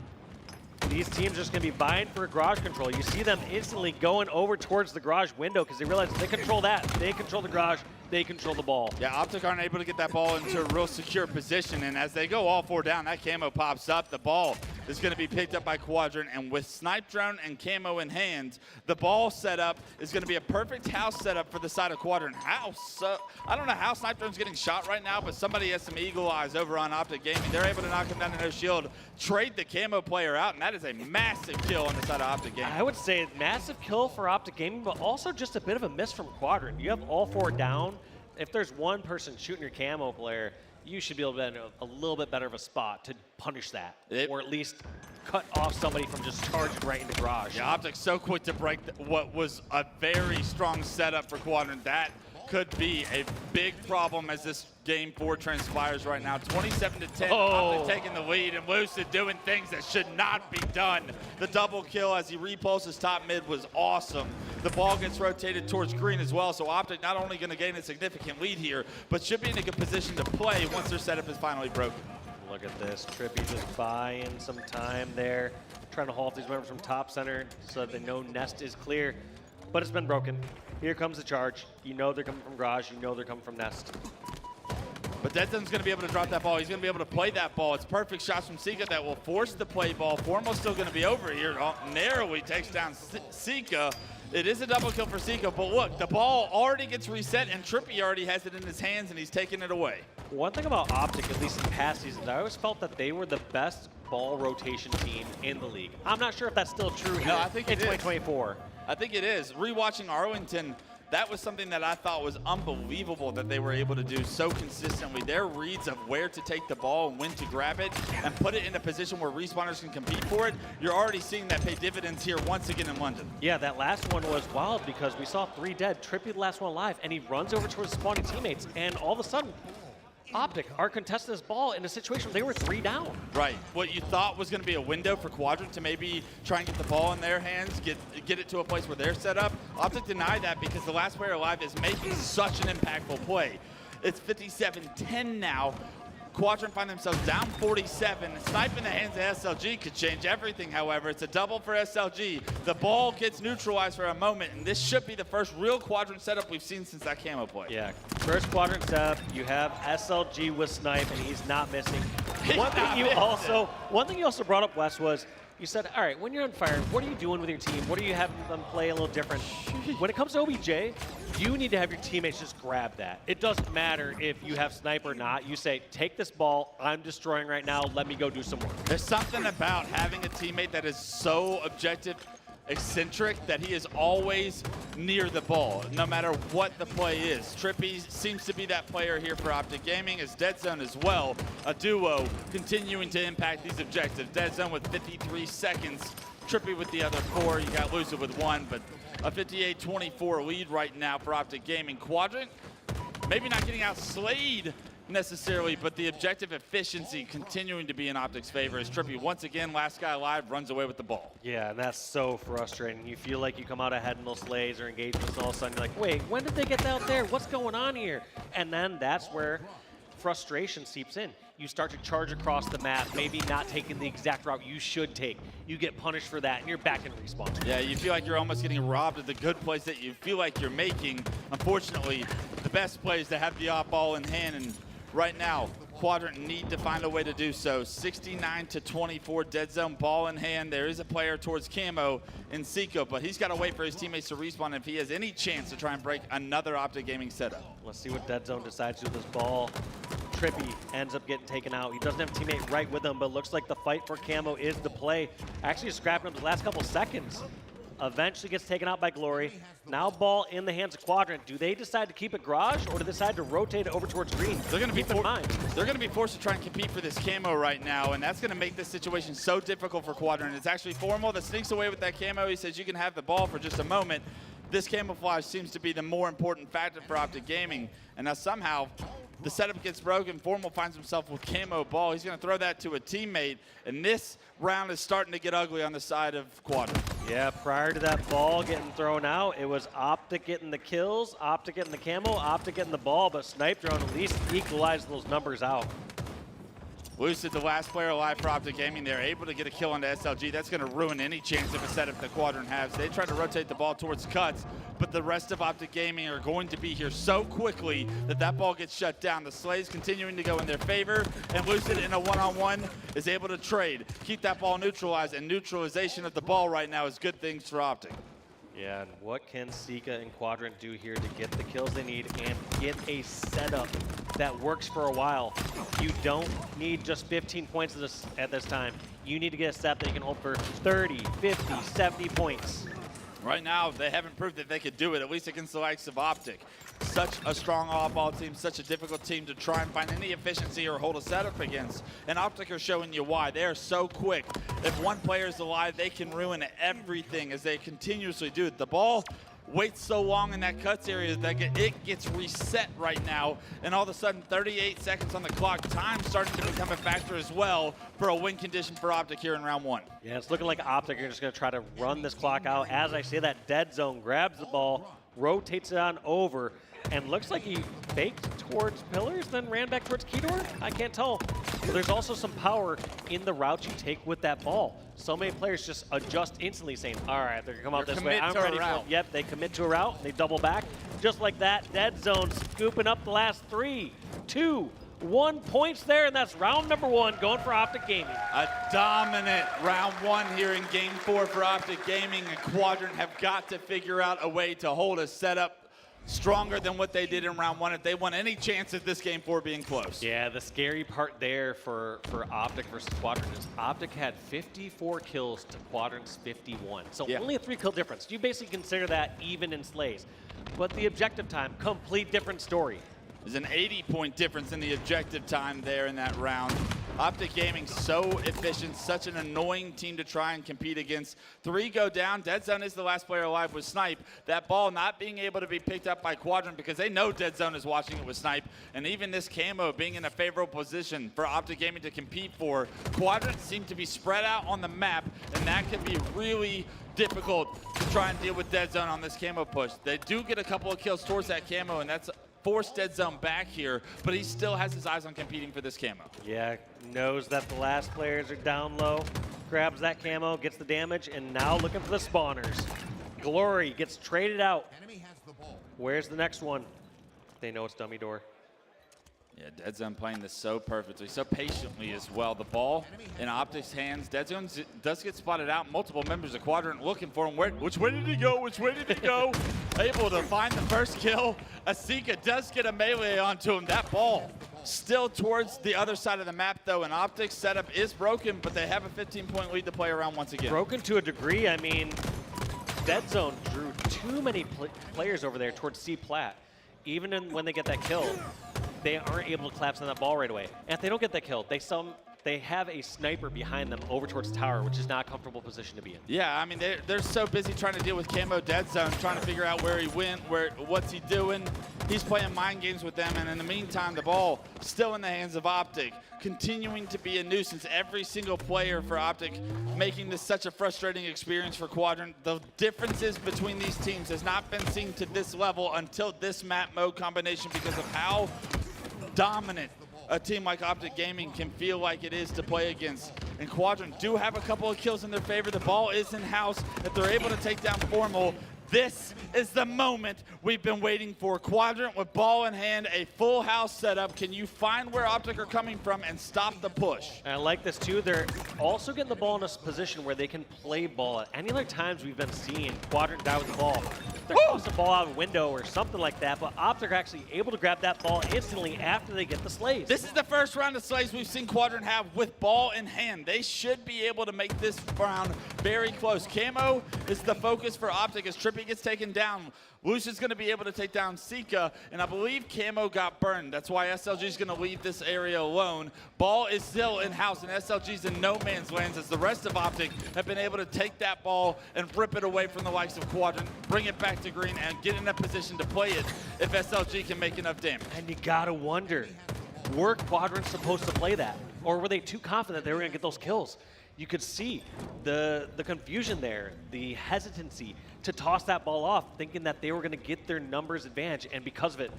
These teams are just going to be vying for garage control. You see them instantly going over towards the garage window because they realize they control that. They control the garage. They control the ball. Yeah, Optic aren't able to get that ball into a real secure position, and as they go all 4 down, that camo pops up. The ball is going to be picked up by Quadrant, and with Snipe Drone and Camo in hand, the ball setup is going to be a perfect house setup for the side of Quadrant. House, I don't know how Snipe Drone's getting shot right now, but somebody has some eagle eyes over on Optic Gaming. They're able to knock him down to no shield, trade the Camo player out, and that is a massive kill on the side of Optic Gaming. I would say massive kill for Optic Gaming, but also just a bit of a miss from Quadrant. You have all 4 down. If there's one person shooting your Camo player, you should be able to be in a little bit better of a spot to punish that, or at least cut off somebody from just charging right into Garage. Yeah, Optic's so quick to break what was a very strong setup for Quadrant. That could be a big problem as this game 4 transpires right now. 27-10, Optic taking the lead, and Lucid doing things that should not be done. The double kill as he repulses top mid was awesome. The ball gets rotated towards green as well, so Optic not only going to gain a significant lead here, but should be in a good position to play once their setup is finally broken. Look at this, Trippy just buying some time there, trying to halt these members from top center so that they know Nest is clear, but it's been broken. Here comes the charge. You know they're coming from Garage, you know they're coming from Nest. But Deadzon's going to be able to drop that ball. He's going to be able to play that ball. It's perfect shots from Sika that will force the play ball. Formal's still going to be over here. Narrowly takes down Sika. It is a double kill for Sika, but look, the ball already gets reset, and Trippy already has it in his hands, and he's taking it away. One thing about Optic, at least in past seasons, I always felt that they were the best ball rotation team in the league. I'm not sure if that's still true here I think in 2024. I think it is. Rewatching Arlington, that was something that I thought was unbelievable that they were able to do so consistently. Their reads of where to take the ball and when to grab it and put it in a position where respawners can compete for it, you're already seeing that pay dividends here once again in London. Yeah, that last one was wild because we saw 3 dead, Trippy the last one alive, and he runs over towards his spawning teammates, and all of a sudden, Optic are contesting this ball in a situation where they were 3 down. Right. What you thought was going to be a window for Quadrant to maybe try and get the ball in their hands, get it to a place where they're set up. Optic denied that because the last player alive is making such an impactful play. It's 57-10 now. Quadrant find themselves down 47. Snipe in the hands of SLG could change everything, however. It's a double for SLG. The ball gets neutralized for a moment, and this should be the first real Quadrant setup we've seen since that Camo play. Yeah, first Quadrant setup, you have SLG with Snipe, and he's not missing. One thing you also brought up, Wes, was you said, all right, when you're on fire, what are you doing with your team? What are you having them play a little different? When it comes to OBJ, you need to have your teammates just grab that. It doesn't matter if you have Snipe or not. You say, take this ball, I'm destroying right now, let me go do some work. There's something about having a teammate that is so objective, eccentric, that he is always near the ball, no matter what the play is. Trippy seems to be that player here for Optic Gaming, as Deadzone as well, a duo continuing to impact these objectives. Deadzone with 53 seconds, Trippy with the other 4, you got Lucid with 1, but a 58-24 lead right now for Optic Gaming. Quadrant, maybe not getting outslayed necessarily, but the objective efficiency continuing to be in Optic's favor as Trippy once again, last guy alive, runs away with the ball. Yeah, and that's so frustrating. You feel like you come out ahead in those slays or engagements, and all of a sudden you're like, wait, when did they get out there? What's going on here? And then that's where frustration seeps in. You start to charge across the map, maybe not taking the exact route you should take. You get punished for that, and you're back in respawn. Yeah, you feel like you're almost getting robbed of the good plays that you feel like you're making. Unfortunately, the best plays to have the op ball in hand, and right now, Quadrant need to find a way to do so. 69-24, Deadzone, ball in hand. There is a player towards Camo in Seiko, but he's got to wait for his teammates to respawn if he has any chance to try and break another Optic Gaming setup. Let's see what Deadzone decides to do with this ball. Trippy ends up getting taken out. He doesn't have a teammate right with him, but looks like the fight for Camo is the play. Actually scrapping up the last couple seconds. Eventually gets taken out by Glory. Now ball in the hands of Quadrant. Do they decide to keep it Garage, or do they decide to rotate it over towards green? They're going to be forced to try and compete for this Camo right now, and that's going to make this situation so difficult for Quadrant. It's actually Formal that sneaks away with that Camo. He says you can have the ball for just a moment. This camouflage seems to be the more important factor for Optic Gaming, and now somehow the setup gets broken. Formal finds himself with Camo ball. He's going to throw that to a teammate, and this round is starting to get ugly on the side of Quadrant. Yeah, prior to that ball getting thrown out, it was Optic getting the kills, Optic getting the Camo, Optic getting the ball, but Snipe Drone at least equalized those numbers out. Lucid, the last player alive for Optic Gaming, they're able to get a kill onto SLG. That's going to ruin any chance of a setup that Quadrant has. They try to rotate the ball towards cuts, but the rest of Optic Gaming are going to be here so quickly that that ball gets shut down. The Slays continuing to go in their favor, and Lucid in a one-on-one is able to trade, keep that ball neutralized, and neutralization of the ball right now is good things for Optic. Yeah, and what can Sika and Quadrant do here to get the kills they need and get a setup that works for a while? You don't need just 15 points at this time. You need to get a setup that you can hold for 30, 50, 70 points. Right now, they haven't proved that they could do it, at least against the likes of Optic. Such a strong off-ball team, such a difficult team to try and find any efficiency or hold a setup against. And Optic are showing you why. They are so quick. If one player is alive, they can ruin everything as they continuously do it. The ball waits so long in that cuts area that it gets reset right now, and all of a sudden 38 seconds on the clock. Time starting to become a factor as well for a win condition for Optic here in round one. Yeah, it's looking like Optic are just going to try to run this clock out. As I say that, Dead Zone grabs the ball, rotates it on over, and looks like he faked towards pillars, then ran back towards Kedor. I can't tell. But there's also some power in the route you take with that ball. So many players just adjust instantly, saying, all right, they're going to come out this way. I'm ready for it. Yep, they commit to a route, and they double back. Just like that, Dead Zone scooping up the last 3, 2, 1 points there, and that's round number 1 going for Optic Gaming. A dominant round 1 here in game 4 for Optic Gaming, and Quadrant have got to figure out a way to hold a setup stronger than what they did in round 1 if they want any chance of this game 4 being close. Yeah, the scary part there for Optic versus Quadrant is Optic had 54 kills to Quadrant's 51. So only a 3 kill difference. You basically consider that even in slays. But the objective time, complete different story. There's an 80-point difference in the objective time there in that round. Optic Gaming so efficient, such an annoying team to try and compete against. 3 go down. Dead Zone is the last player alive with Snipe. That ball not being able to be picked up by Quadrant because they know Dead Zone is watching it with Snipe. And even this camo being in a favorable position for Optic Gaming to compete for. Quadrant seem to be spread out on the map, and that could be really difficult to try and deal with Dead Zone on this camo push. They do get a couple of kills towards that camo, and that's forced Dead Zone back here, but he still has his eyes on competing for this camo. Yeah, knows that the last players are down low, grabs that camo, gets the damage, and now looking for the spawners. Glory gets traded out. Where's the next one? They know it's dummy door. Yeah, Dead Zone playing this so perfectly, so patiently as well. The ball in Optic's hands. Dead Zone does get spotted out. Multiple members of Quadrant looking for him. Which way did he go? Which way did he go? Able to find the first kill. Asika does get a melee onto him. That ball still towards the other side of the map, though, and Optic's setup is broken, but they have a 15-point lead to play around once again. Broken to a degree. I mean, Dead Zone drew too many players over there towards C-Plat. Even when they get that kill, they aren't able to collapse on that ball right away. And if they don't get that kill, they have a sniper behind them over towards tower, which is not a comfortable position to be in. Yeah, I mean, they're so busy trying to deal with camo Dead Zone, trying to figure out where he went, what's he doing. He's playing mind games with them, and in the meantime, the ball still in the hands of Optic, continuing to be a nuisance. Every single player for Optic making this such a frustrating experience for Quadrant. The differences between these teams has not been seen to this level until this map mode combination because of how dominant a team like Optic Gaming can feel like it is to play against. And Quadrant do have a couple of kills in their favor. The ball is in house. If they're able to take down Formal, this is the moment we've been waiting for. Quadrant with ball in hand, a full house setup. Can you find where Optic are coming from and stop the push? And I like this too. They're also getting the ball in a position where they can play ball. At any other times we've been seeing Quadrant die with the ball, they're tossing the ball out of a window or something like that, but Optic are actually able to grab that ball instantly after they get the slays. This is the first round of slays we've seen Quadrant have with ball in hand. They should be able to make this round very close. Camo is the focus for Optic as Trippy gets taken down. Lucian's going to be able to take down Sika, and I believe Camo got burned. That's why SLG is going to leave this area alone. Ball is still in-house, and SLG's in no man's land as the rest of Optic have been able to take that ball and rip it away from the likes of Quadrant, bring it back to green, and get in a position to play it if SLG can make enough damage. And you got to wonder, were Quadrant supposed to play that? Or were they too confident they were going to get those kills? You could see the confusion there, the hesitancy to toss that ball off, thinking that they were going to get their numbers advantage, and because of it,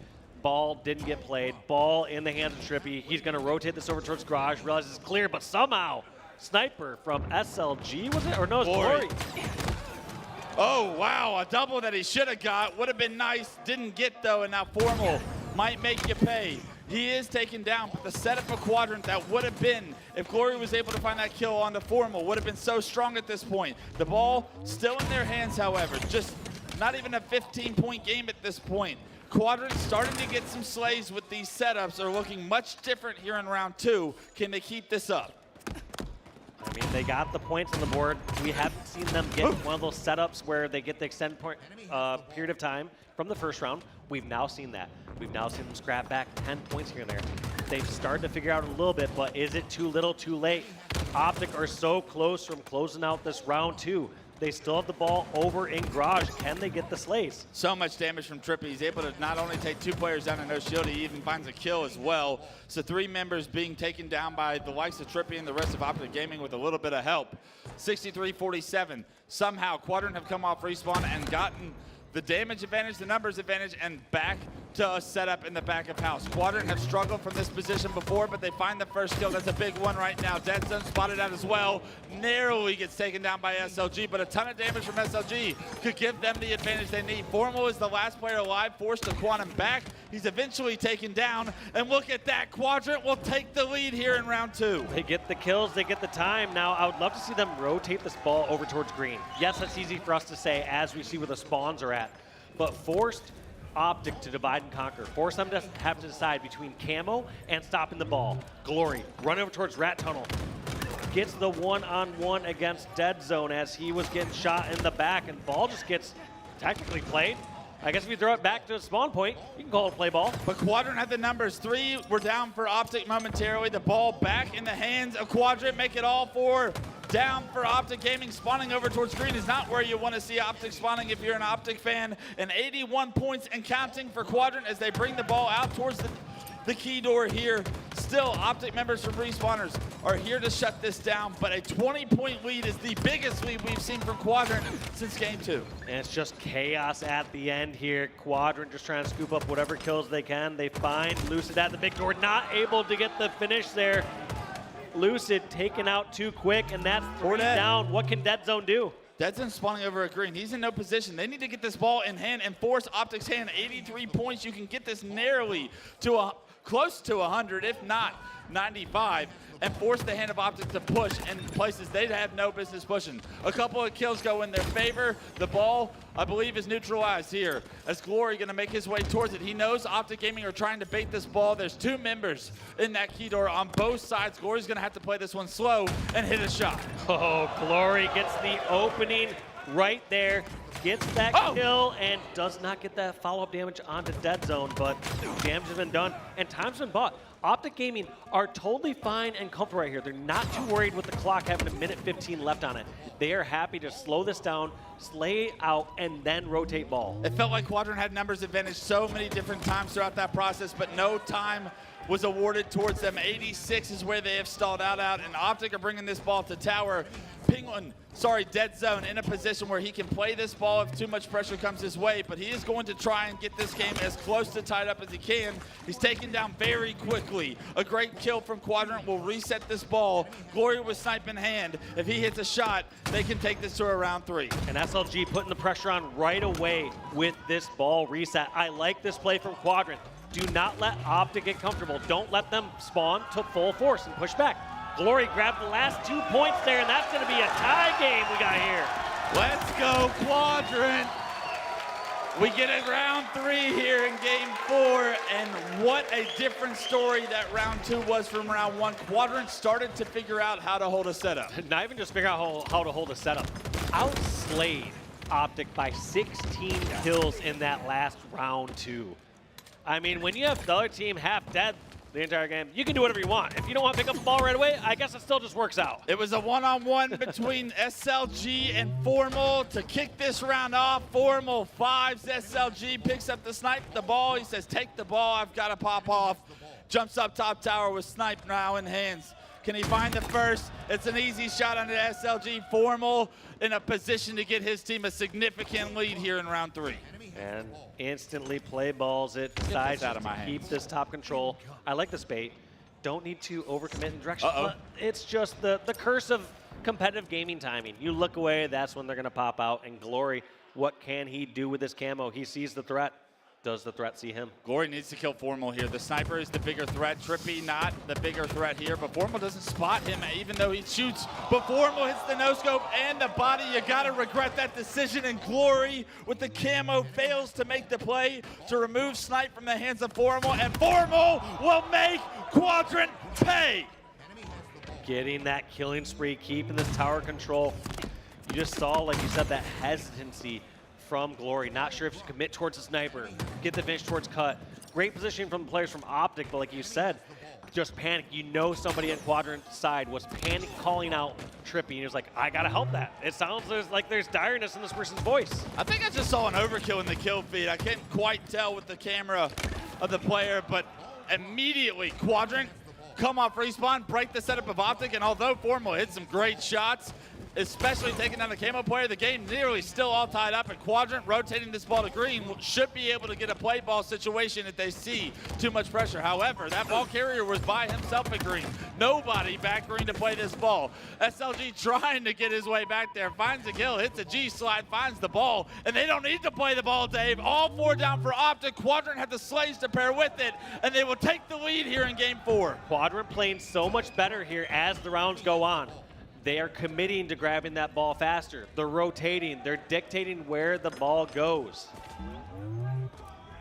Ball didn't get played. Ball in the hands of Trippy. He's going to rotate this over towards Garage. Realizes it's clear, but somehow Sniper from SLG, was it? Or no, it's Glory. Oh, wow, a double that he should have got. Would have been nice. Didn't get, though, and now Formal might make you pay. He is taken down, but the setup for Quadrant that would have been, if Glory was able to find that kill on the Formal, would have been so strong at this point. The ball still in their hands, however. Just not even a 15-point game at this point. Quadrant starting to get some slays with these setups, are looking much different here in round 2. Can they keep this up? I mean, they got the points on the board. We haven't seen them get one of those setups where they get the extended point, period of time from the first round. We've now seen that. We've now seen them scrap back 10 points here and there. They've started to figure out a little bit, but is it too little, too late? Optic are so close from closing out this round 2. They still have the ball over in Garage. Can they get the slays? So much damage from Trippy. He's able to not only take 2 players down and no shield, he even finds a kill as well. So 3 members being taken down by the likes of Trippy and the rest of Optic Gaming with a little bit of help. 63-47. Somehow Quadrant have come off respawn and gotten the damage advantage, the numbers advantage, and back to a setup in the back of house. Quadrant have struggled from this position before, but they find the first kill. That's a big one right now. Dead Zone spotted out as well. Narrowly gets taken down by SLG, but a ton of damage from SLG could give them the advantage they need. Formal is the last player alive, forced to Quantum back. He's eventually taken down, and look at that. Quadrant will take the lead here in round 2. They get the kills, they get the time. Now, I would love to see them rotate this ball over towards green. Yes, that's easy for us to say as we see where the spawns are at, but forced Optic to divide and conquer. Force them to have to decide between camo and stopping the ball. Glory, run over towards Rat Tunnel. Gets the one-on-one against Dead Zone as he was getting shot in the back, and ball just gets technically played. I guess if you throw it back to the spawn point, you can call it play ball. But Quadrant had the numbers. 3 were down for Optic momentarily. The ball back in the hands of Quadrant. Make it all 4 down for Optic Gaming. Spawning over towards green is not where you want to see Optic spawning if you're an Optic fan. And 81 points and counting for Quadrant as they bring the ball out towards the key door here. Still, Optic members from Respawners are here to shut this down, but a 20-point lead is the biggest lead we've seen from Quadrant since game 2. And it's just chaos at the end here. Quadrant just trying to scoop up whatever kills they can. They find Lucid at the big door, not able to get the finish there. Lucid taken out too quick, and that's 3 down. What can Dead Zone do? Dead Zone spawning over at green. He's in no position. They need to get this ball in hand and force Optic's hand. 83 points. You can get this narrowly to close to 100, if not 95, and force the hand of Optic to push in places they'd have no business pushing. A couple of kills go in their favor. The ball, I believe, is neutralized here as Glory going to make his way towards it. He knows Optic Gaming are trying to bait this ball. There's 2 members in that key door on both sides. Glory's going to have to play this one slow and hit a shot. Oh, Glory gets the opening right there, gets that kill, and does not get that follow-up damage onto Dead Zone, but damage has been done, and time's been bought. Optic Gaming are totally fine and comfortable right here. They're not too worried with the clock having a minute 15 left on it. They are happy to slow this down, slay out, and then rotate ball. It felt like Quadrant had numbers advantage so many different times throughout that process, but no time was awarded towards them. 86 is where they have stalled out, and Optic are bringing this ball to tower. Dead Zone in a position where he can play this ball if too much pressure comes his way, but he is going to try and get this game as close to tied up as he can. He's taken down very quickly. A great kill from Quadrant will reset this ball. Glory with snipe in hand. If he hits a shot, they can take this to a round 3. And SLG putting the pressure on right away with this ball reset. I like this play from Quadrant. Do not let Optic get comfortable. Don't let them spawn to full force and push back. Glory grabbed the last 2 points there, and that's going to be a tie game we got here. Let's go, Quadrant. We get a round 3 here in game 4, and what a different story that round 2 was from round 1. Quadrant started to figure out how to hold a setup. Not even just figure out how to hold a setup. Outslayed Optic by 16 kills in that last round 2. I mean, when you have the other team half dead the entire game, you can do whatever you want. If you don't want to pick up the ball right away, I guess it still just works out. It was a one-on-one between SLG and Formal to kick this round off. Formal 5s, SLG picks up the snipe, the ball. He says, take the ball, I've got to pop off. Jumps up top tower with snipe now in hands. Can he find the first? It's an easy shot on the SLG. Formal in a position to get his team a significant lead here in round 3. And instantly play balls it, decides to keep this top control. I like this bait. Don't need to overcommit in direction. But it's just the curse of competitive gaming timing. You look away, that's when they're going to pop out. And Glory, what can he do with this camo? He sees the threat. Does the threat see him? Glory needs to kill Formal here. The sniper is the bigger threat. Trippy not the bigger threat here, but Formal doesn't spot him even though he shoots. But Formal hits the no-scope and the body. You gotta regret that decision, and Glory with the camo fails to make the play to remove Snipe from the hands of Formal, and Formal will make Quadrant pay. Getting that killing spree, keeping this tower control. You just saw, like you said, that hesitancy from Glory. Not sure if to commit towards the sniper, get the finish towards cut. Great positioning from the players from Optic, but like you said, just panic. You know somebody on Quadrant's side was panic calling out Trippy, and he was like, I gotta help that. It sounds like there's direness in this person's voice. I think I just saw an overkill in the kill feed. I can't quite tell with the camera of the player, but immediately Quadrant come off respawn, break the setup of Optic, and although Formal hit some great shots, especially taking down the camo player, the game nearly still all tied up, and Quadrant rotating this ball to green should be able to get a play ball situation if they see too much pressure. However, that ball carrier was by himself at green. Nobody back green to play this ball. SLG trying to get his way back there, finds a kill, hits a G slide, finds the ball, and they don't need to play the ball, Dave. All 4 down for Optic. Quadrant had the slays to pair with it, and they will take the lead here in game 4. Quadrant playing so much better here as the rounds go on. They are committing to grabbing that ball faster. They're rotating. They're dictating where the ball goes.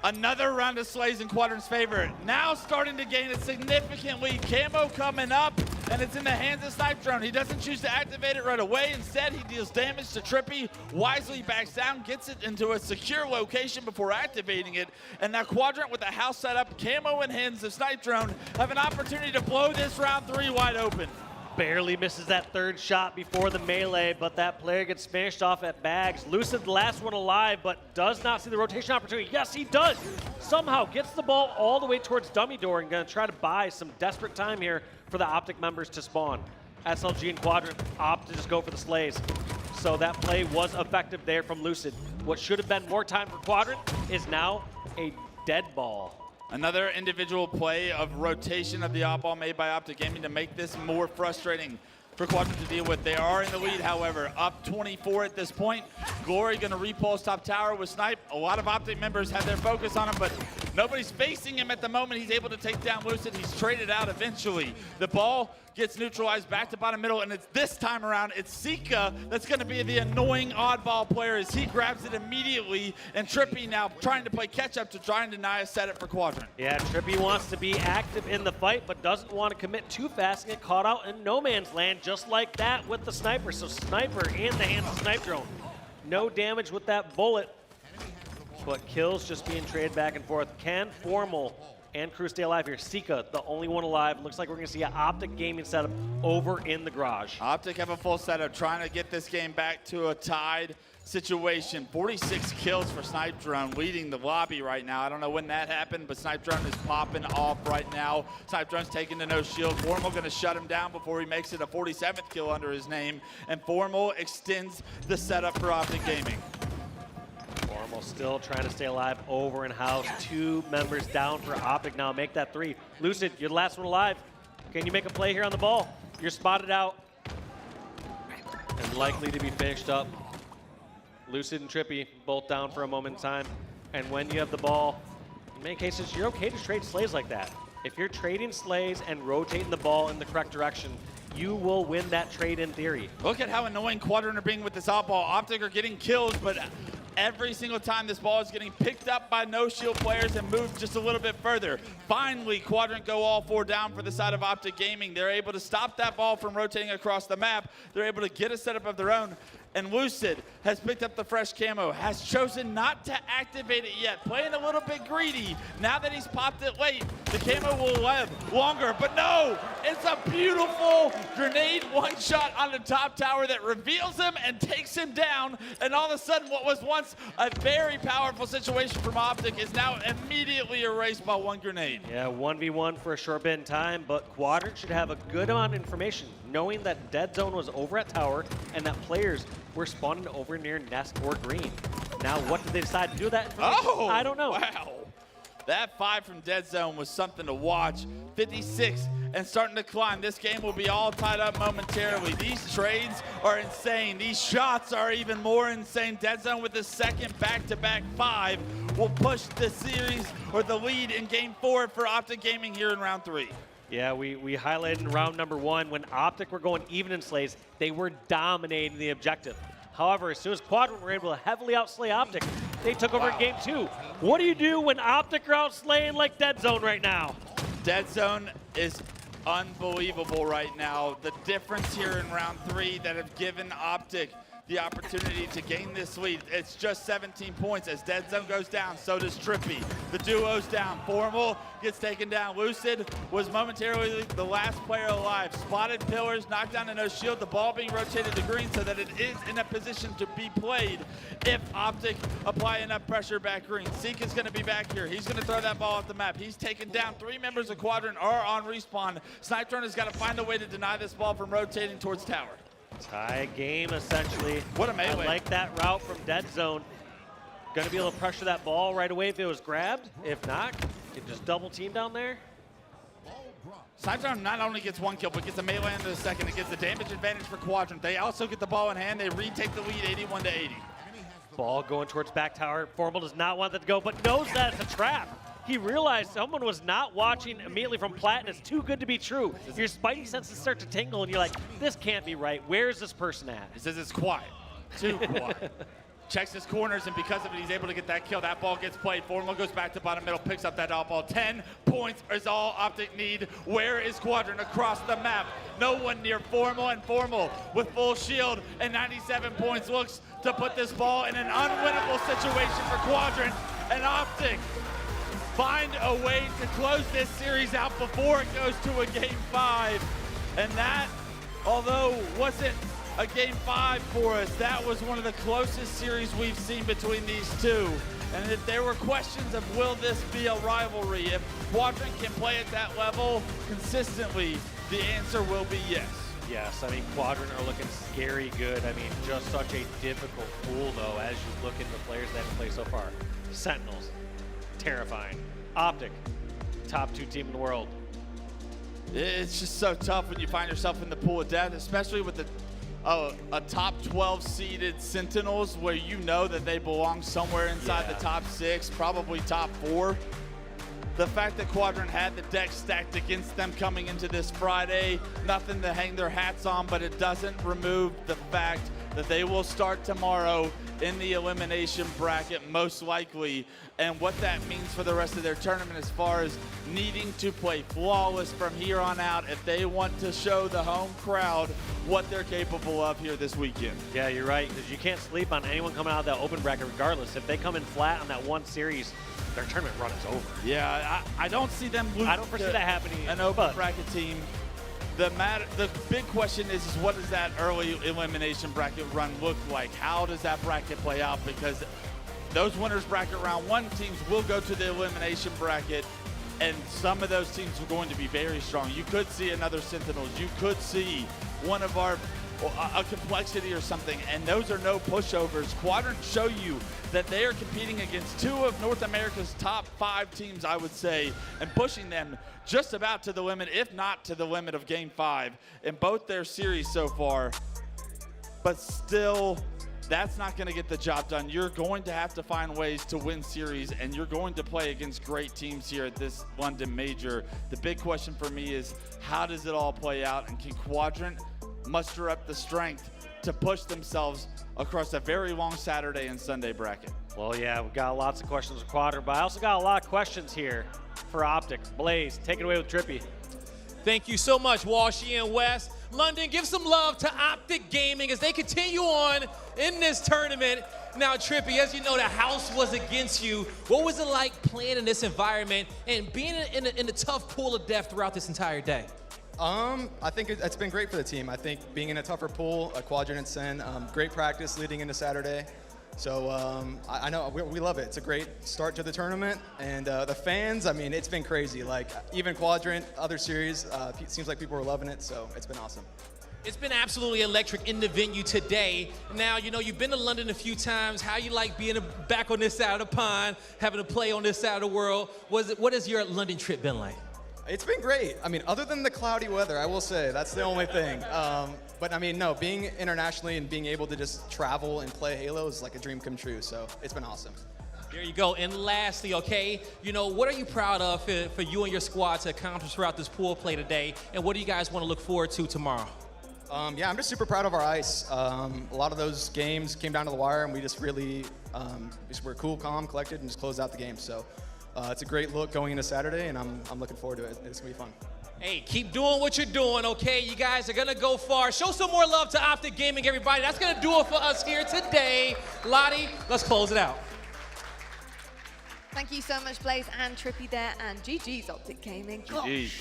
Another round of slays in Quadrant's favor. Now starting to gain a significant lead. Camo coming up, and it's in the hands of Snipe Drone. He doesn't choose to activate it right away. Instead, he deals damage to Trippy, wisely backs down, gets it into a secure location before activating it. And now Quadrant with the house set up, camo in hands of Snipe Drone, have an opportunity to blow this round 3 wide open. Barely misses that third shot before the melee, but that player gets finished off at bags. Lucid, the last one alive, but does not see the rotation opportunity. Yes, he does. Somehow gets the ball all the way towards dummy door and gonna try to buy some desperate time here for the Optic members to spawn. SLG and Quadrant opt to just go for the slays. So that play was effective there from Lucid. What should have been more time for Quadrant is now a dead ball. Another individual play of rotation of the oddball made by Optic Gaming to make this more frustrating for Quadrant to deal with. They are in the lead, however, up 24 at this point. Glory going to repulse top tower with Snipe. A lot of Optic members have their focus on him, but nobody's facing him at the moment. He's able to take down Lucid. He's traded out eventually. The ball gets neutralized back to bottom middle, and it's this time around, it's Sika that's going to be the annoying oddball player as he grabs it immediately, and Trippy now trying to play catch-up to try and deny a setup for Quadrant. Yeah, Trippy wants to be active in the fight, but doesn't want to commit too fast and get caught out in no man's land, just like that with the sniper. So Sniper in the hands of Snipe Drone. No damage with that bullet, but kills just being traded back and forth. Can Formal and crew stay alive here? Sika, the only one alive. Looks like we're going to see an Optic Gaming setup over in the garage. Optic have a full setup, trying to get this game back to a tied situation. 46 kills for Snipe Drone, leading the lobby right now. I don't know when that happened, but Snipe Drone is popping off right now. Snipe Drone's taking the no shield. Formal going to shut him down before he makes it a 47th kill under his name, and Formal extends the setup for Optic Gaming. Formal still trying to stay alive over in house. 2 members down for Optic now. Make that 3. Lucid, you're the last one alive. Can you make a play here on the ball? You're spotted out and likely to be finished up. Lucid and Trippy both down for a moment in time. And when you have the ball, in many cases, you're okay to trade slays like that. If you're trading slays and rotating the ball in the correct direction, you will win that trade in theory. Look at how annoying Quadrant are being with this oddball. Optic are getting kills, but every single time this ball is getting picked up by no-shield players and moved just a little bit further. Finally, Quadrant go all 4 down for the side of Optic Gaming. They're able to stop that ball from rotating across the map. They're able to get a setup of their own. And Lucid has picked up the fresh camo, has chosen not to activate it yet, playing a little bit greedy. Now that he's popped it late, the camo will live longer, but no, it's a beautiful grenade one-shot on the top tower that reveals him and takes him down, and all of a sudden what was once a very powerful situation from Optic is now immediately erased by one grenade. Yeah, 1v1 for a short bit in time, but Quadrant should have a good amount of information, knowing that dead zone was over at tower and that players were spawning over near nest or green. Now, what did they decide to do with that information? Oh, I don't know. Wow. That 5 from dead zone was something to watch. 56 and starting to climb. This game will be all tied up momentarily. These trades are insane. These shots are even more insane. Dead zone with the second back-to-back 5 will push the series or the lead in game 4 for Optic Gaming here in round 3. Yeah, we highlighted in round number 1 when Optic were going even in slays, they were dominating the objective. However, as soon as Quadrant were able to heavily outslay Optic, they took over game 2. What do you do when Optic are outslaying like Dead Zone right now? Dead Zone is unbelievable right now. The difference here in round 3 that have given Optic the opportunity to gain this lead. It's just 17 points. As Dead Zone goes down, so does Trippy. The duo's down. Formal gets taken down. Lucid was momentarily the last player alive. Spotted pillars, knocked down to no shield. The ball being rotated to green so that it is in a position to be played if Optic apply enough pressure back green. Seek is going to be back here. He's going to throw that ball off the map. He's taken down. 3 members of Quadrant are on respawn. Sniper has got to find a way to deny this ball from rotating towards tower. Tie game, essentially. What a melee. I like that route from Dead Zone. Going to be able to pressure that ball right away if it was grabbed. If not, you can just double team down there. Sniper not only gets 1 kill, but gets a melee into the second. It gets the damage advantage for Quadrant. They also get the ball in hand. They retake the lead 81 to 80. Ball going towards back tower. Formal does not want that to go, but knows that it's a trap. He realized someone was not watching immediately from Plat, and it's too good to be true. Your spidey senses start to tingle, and you're like, this can't be right. Where's this person at? He says it's quiet. Too quiet. Checks his corners, and because of it, he's able to get that kill. That ball gets played. Formal goes back to bottom middle, picks up that out ball. 10 points is all Optic need. Where is Quadrant across the map? No one near Formal, and Formal with full shield and 97 points looks to put this ball in an unwinnable situation for Quadrant, and Optic find a way to close this series out before it goes to a game 5. And that, although wasn't a game 5 for us, that was one of the closest series we've seen between these two. And if there were questions of will this be a rivalry, if Quadrant can play at that level consistently, the answer will be yes. Yes, I mean, Quadrant are looking scary good. I mean, just such a difficult pool, though, as you look into the players that have played so far. Sentinels, terrifying. Optic, top 2 team in the world. It's just so tough when you find yourself in the pool of death, especially with a top 12 seeded Sentinels where you know that they belong somewhere inside the top 6, probably top 4. The fact that Quadrant had the deck stacked against them coming into this Friday, nothing to hang their hats on, but it doesn't remove the fact that they will start tomorrow in the elimination bracket, most likely, and what that means for the rest of their tournament as far as needing to play flawless from here on out if they want to show the home crowd what they're capable of here this weekend. Yeah, you're right, because you can't sleep on anyone coming out of that open bracket regardless. If they come in flat on that one series, their tournament run is over. Yeah, I don't see them losing. I don't foresee that happening. An open bracket team. The big question is what does that early elimination bracket run look like? How does that bracket play out? Because those winners bracket round 1 teams will go to the elimination bracket, and some of those teams are going to be very strong. You could see another Sentinels. You could see one of our a complexity or something, and those are no pushovers. Quadrant show you that they are competing against 2 of North America's top 5 teams, I would say, and pushing them just about to the limit, if not to the limit of game 5 in both their series so far. But still, that's not going to get the job done. You're going to have to find ways to win series, and you're going to play against great teams here at this London Major. The big question for me is, how does it all play out, and can Quadrant muster up the strength to push themselves across a very long Saturday and Sunday bracket? Well, yeah, we've got lots of questions with Quadrant, but I also got a lot of questions here for Optic. Blaze, take it away with Trippy. Thank you so much, Walshy and Wes. London, give some love to Optic Gaming as they continue on in this tournament. Now, Trippy, as you know, the house was against you. What was it like playing in this environment and being in a tough pool of death throughout this entire day? I think it's been great for the team. I think being in a tougher pool, a Quadrant and Sen, great practice leading into Saturday. So I know we love it. It's a great start to the tournament. And the fans, I mean, it's been crazy. Like, even Quadrant, other series, it seems like people were loving it, so it's been awesome. It's been absolutely electric in the venue today. Now, you know, you've been to London a few times. How you like being back on this side of the pond, having to play on this side of the world? What has your London trip been like? It's been great. I mean, other than the cloudy weather, I will say, that's the only thing. But I mean, no, being internationally and being able to just travel and play Halo is like a dream come true, so it's been awesome. There you go. And lastly, okay, you know, what are you proud of for you and your squad to accomplish throughout this pool play today? And what do you guys want to look forward to tomorrow? Yeah, I'm just super proud of our ice. A lot of those games came down to the wire, and we just really we're cool, calm, collected, and just closed out the game. So it's a great look going into Saturday, and I'm looking forward to it. It's gonna be fun. Hey, keep doing what you're doing, okay? You guys are gonna go far. Show some more love to Optic Gaming, everybody. That's gonna do it for us here today. Lottie, let's close it out. Thank you so much, Blaze and Trippy there, and GG's Optic Gaming. GG's.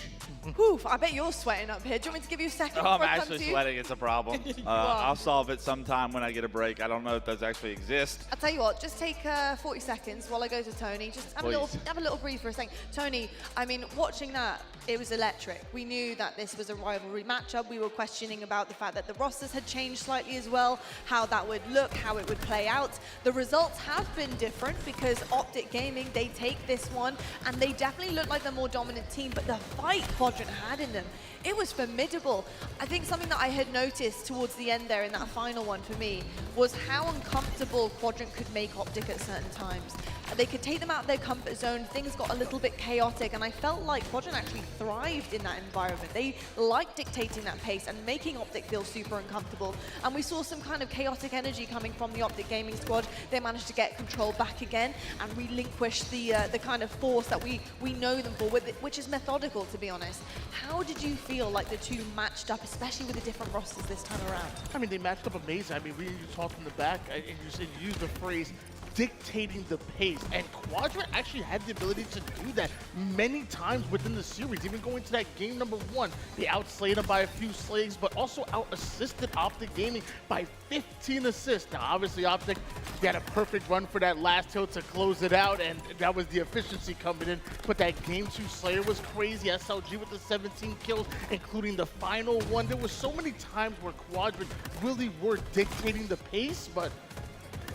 Oof, I bet you're sweating up here. Do you want me to give you a second? Oh, I'm before I come actually to you? sweating. It's a problem. I'll solve it sometime when I get a break. I don't know if those actually exist. I'll tell you what, just take 40 seconds while I go to Tony. Just have a little breathe for a second. Tony, I mean, watching that, it was electric. We knew that this was a rivalry matchup. We were questioning about the fact that the rosters had changed slightly as well, how that would look, how it would play out. The results have been different because Optic Gaming, they take this one, and they definitely look like the more dominant team, but the fight Quadrant had in them, it was formidable. I think something that I had noticed towards the end there in that final one for me was how uncomfortable Quadrant could make Optic at certain times. They could take them out of their comfort zone, things got a little bit chaotic, and I felt like Quadrant actually thrived in that environment. They liked dictating that pace and making Optic feel super uncomfortable. And we saw some kind of chaotic energy coming from the Optic Gaming squad. They managed to get control back again and relinquish the kind of force that we know them for, which is methodical, to be honest. How did you feel like the two matched up, especially with the different rosters this time around? I mean, they matched up amazing. I mean, you talked in the back, and you used the phrase dictating the pace, and Quadrant actually had the ability to do that many times within the series. Even going to that game number 1, they outslayed them by a few slays, but also out-assisted Optic Gaming by 15 assists. Now, obviously, Optic, they had a perfect run for that last hill to close it out, and that was the efficiency coming in. But that game 2 Slayer was crazy. SLG with the 17 kills, including the final one. There were so many times where Quadrant really were dictating the pace, but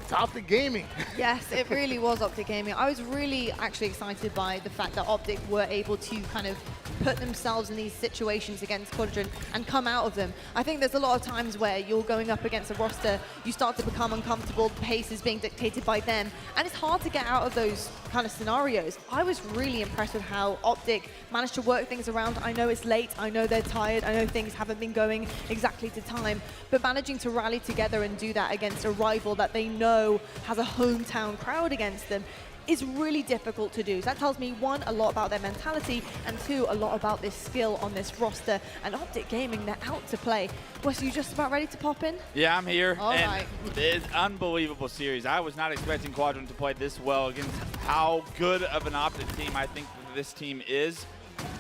it's Optic Gaming. Yes, it really was Optic Gaming. I was really actually excited by the fact that Optic were able to kind of put themselves in these situations against Quadrant and come out of them. I think there's a lot of times where you're going up against a roster, you start to become uncomfortable, the pace is being dictated by them, and it's hard to get out of those kind of scenarios. I was really impressed with how Optic managed to work things around. I know it's late, I know they're tired, I know things haven't been going exactly to time, but managing to rally together and do that against a rival that they know has a hometown crowd against them is really difficult to do. So that tells me, 1, a lot about their mentality, and 2, a lot about this skill on this roster. And Optic Gaming, they're out to play. Was you just about ready to pop in? Yeah, I'm here. All and right. It's an unbelievable series. I was not expecting Quadrant to play this well against how good of an Optic team I think that this team is.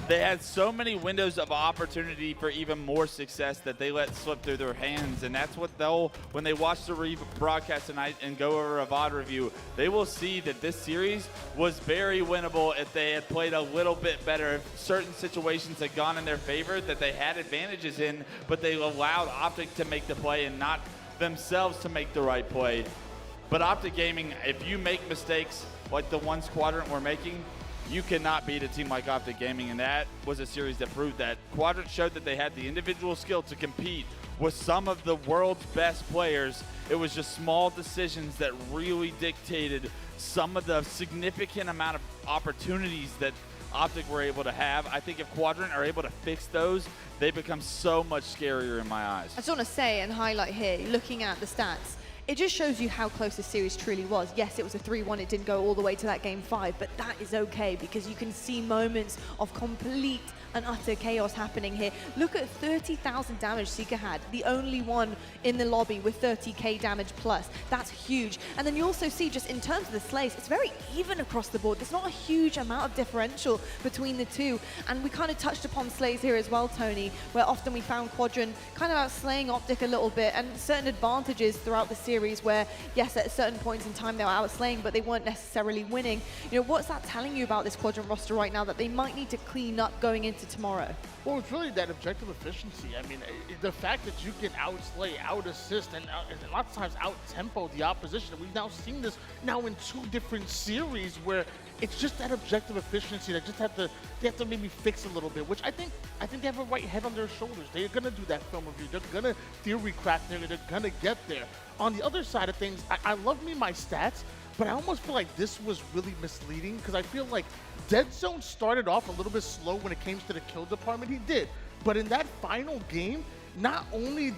They had so many windows of opportunity for even more success that they let slip through their hands, and that's what when they watch the broadcast tonight and go over a VOD review, they will see that this series was very winnable if they had played a little bit better, if certain situations had gone in their favor that they had advantages in, but they allowed Optic to make the play and not themselves to make the right play. But Optic Gaming, if you make mistakes like the ones Quadrant were making, you cannot beat a team like Optic Gaming, and that was a series that proved that. Quadrant showed that they had the individual skill to compete with some of the world's best players. It was just small decisions that really dictated some of the significant amount of opportunities that Optic were able to have. I think if Quadrant are able to fix those, they become so much scarier in my eyes. I just want to say and highlight here, looking at the stats, it just shows you how close the series truly was. Yes, it was a 3-1. It didn't go all the way to that game 5, but that is okay because you can see moments of complete and utter chaos happening here. Look at 30,000 damage Seeker had, the only one in the lobby with 30k damage plus. That's huge. And then you also see, just in terms of the slays, it's very even across the board. There's not a huge amount of differential between the two. And we kind of touched upon slays here as well, Tony, where often we found Quadrant kind of outslaying Optic a little bit, and certain advantages throughout the series where, yes, at certain points in time they were outslaying, but they weren't necessarily winning. You know, what's that telling you about this Quadrant roster right now that they might need to clean up going into tomorrow? Well, it's really that objective efficiency. I mean, the fact that you can outslay, out-assist, and lots of times out-tempo the opposition. We've now seen this now in 2 different series where it's just that objective efficiency that they have to maybe fix a little bit, which I think they have a right head on their shoulders. They're gonna do that film review. They're gonna theory craft there. They're gonna get there. On the other side of things, I love me my stats, but I almost feel like this was really misleading because I feel like Dead Zone started off a little bit slow when it came to the kill department. He did, but in that final game, not only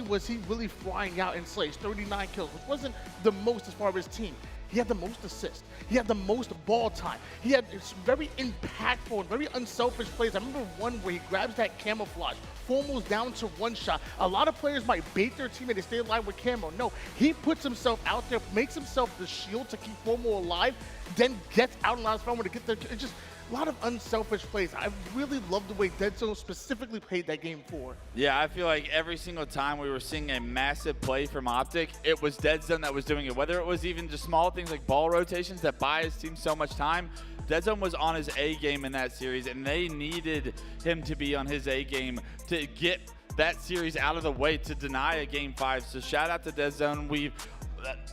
was he really flying out in slays, 39 kills, which wasn't the most as far as his team. He had the most assists. He had the most ball time. He had very impactful and very unselfish plays. I remember one where he grabs that camouflage, Formal's down to 1 shot. A lot of players might bait their teammate to stay alive with camo. No, he puts himself out there, makes himself the shield to keep Formal alive, then gets out and allows Formal to get there. It's just a lot of unselfish plays. I really love the way Dead Zone specifically played that game 4. Yeah, I feel like every single time we were seeing a massive play from Optic, it was Dead Zone that was doing it. Whether it was even just small things like ball rotations that buy his team so much time, Dead Zone was on his A game in that series, and they needed him to be on his A game to get that series out of the way to deny a game 5. So shout out to Dead Zone.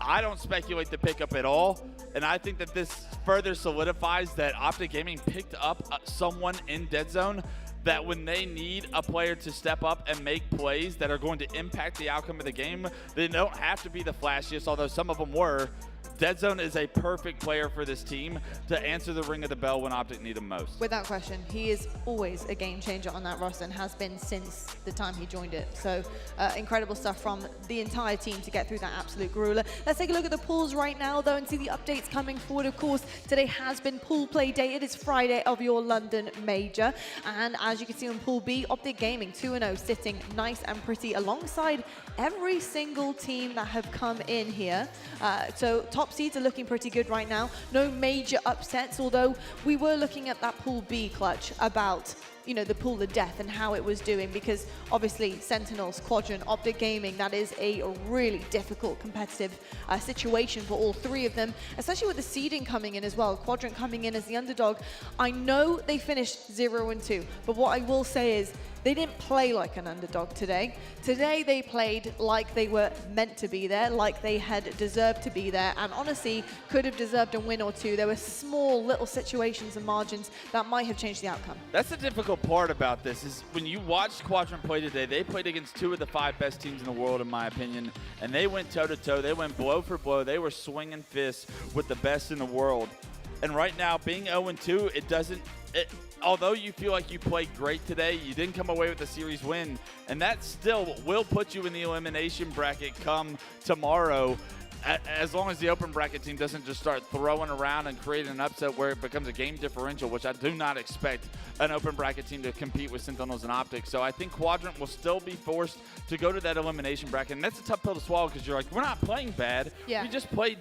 I don't speculate the pickup at all, and I think that this further solidifies that Optic Gaming picked up someone in Dead Zone that when they need a player to step up and make plays that are going to impact the outcome of the game, they don't have to be the flashiest, although some of them were. Dead Zone is a perfect player for this team to answer the ring of the bell when Optic need him most. Without question, he is always a game changer on that roster and has been since the time he joined it. So incredible stuff from the entire team to get through that absolute grueler. Let's take a look at the pools right now, though, and see the updates coming forward. Of course, today has been pool play day. It is Friday of your London Major. And as you can see on Pool B, Optic Gaming 2-0, sitting nice and pretty alongside every single team that have come in here. So top seeds are looking pretty good right now. No major upsets, although we were looking at that Pool B clutch about, you know, the pool of death and how it was doing, because obviously Sentinels, Quadrant, Optic Gaming, that is a really difficult competitive situation for all 3 of them, especially with the seeding coming in as well. Quadrant coming in as the underdog. I know they finished 0-2, but what I will say is they didn't play like an underdog today. Today they played like they were meant to be there, like they had deserved to be there, and honestly could have deserved a win or 2. There were small little situations and margins that might have changed the outcome. That's the difficult part about this, is when you watched Quadrant play today, they played against 2 of the 5 best teams in the world, in my opinion, and they went toe-to-toe. They went blow for blow. They were swinging fists with the best in the world. And right now, being 0-2, although you feel like you played great today, you didn't come away with a series win, and that still will put you in the elimination bracket come tomorrow, as long as the open bracket team doesn't just start throwing around and creating an upset where it becomes a game differential, which I do not expect an open bracket team to compete with Sentinels and Optic. So I think Quadrant will still be forced to go to that elimination bracket, and that's a tough pill to swallow because you're like, we're not playing bad. Yeah. We just played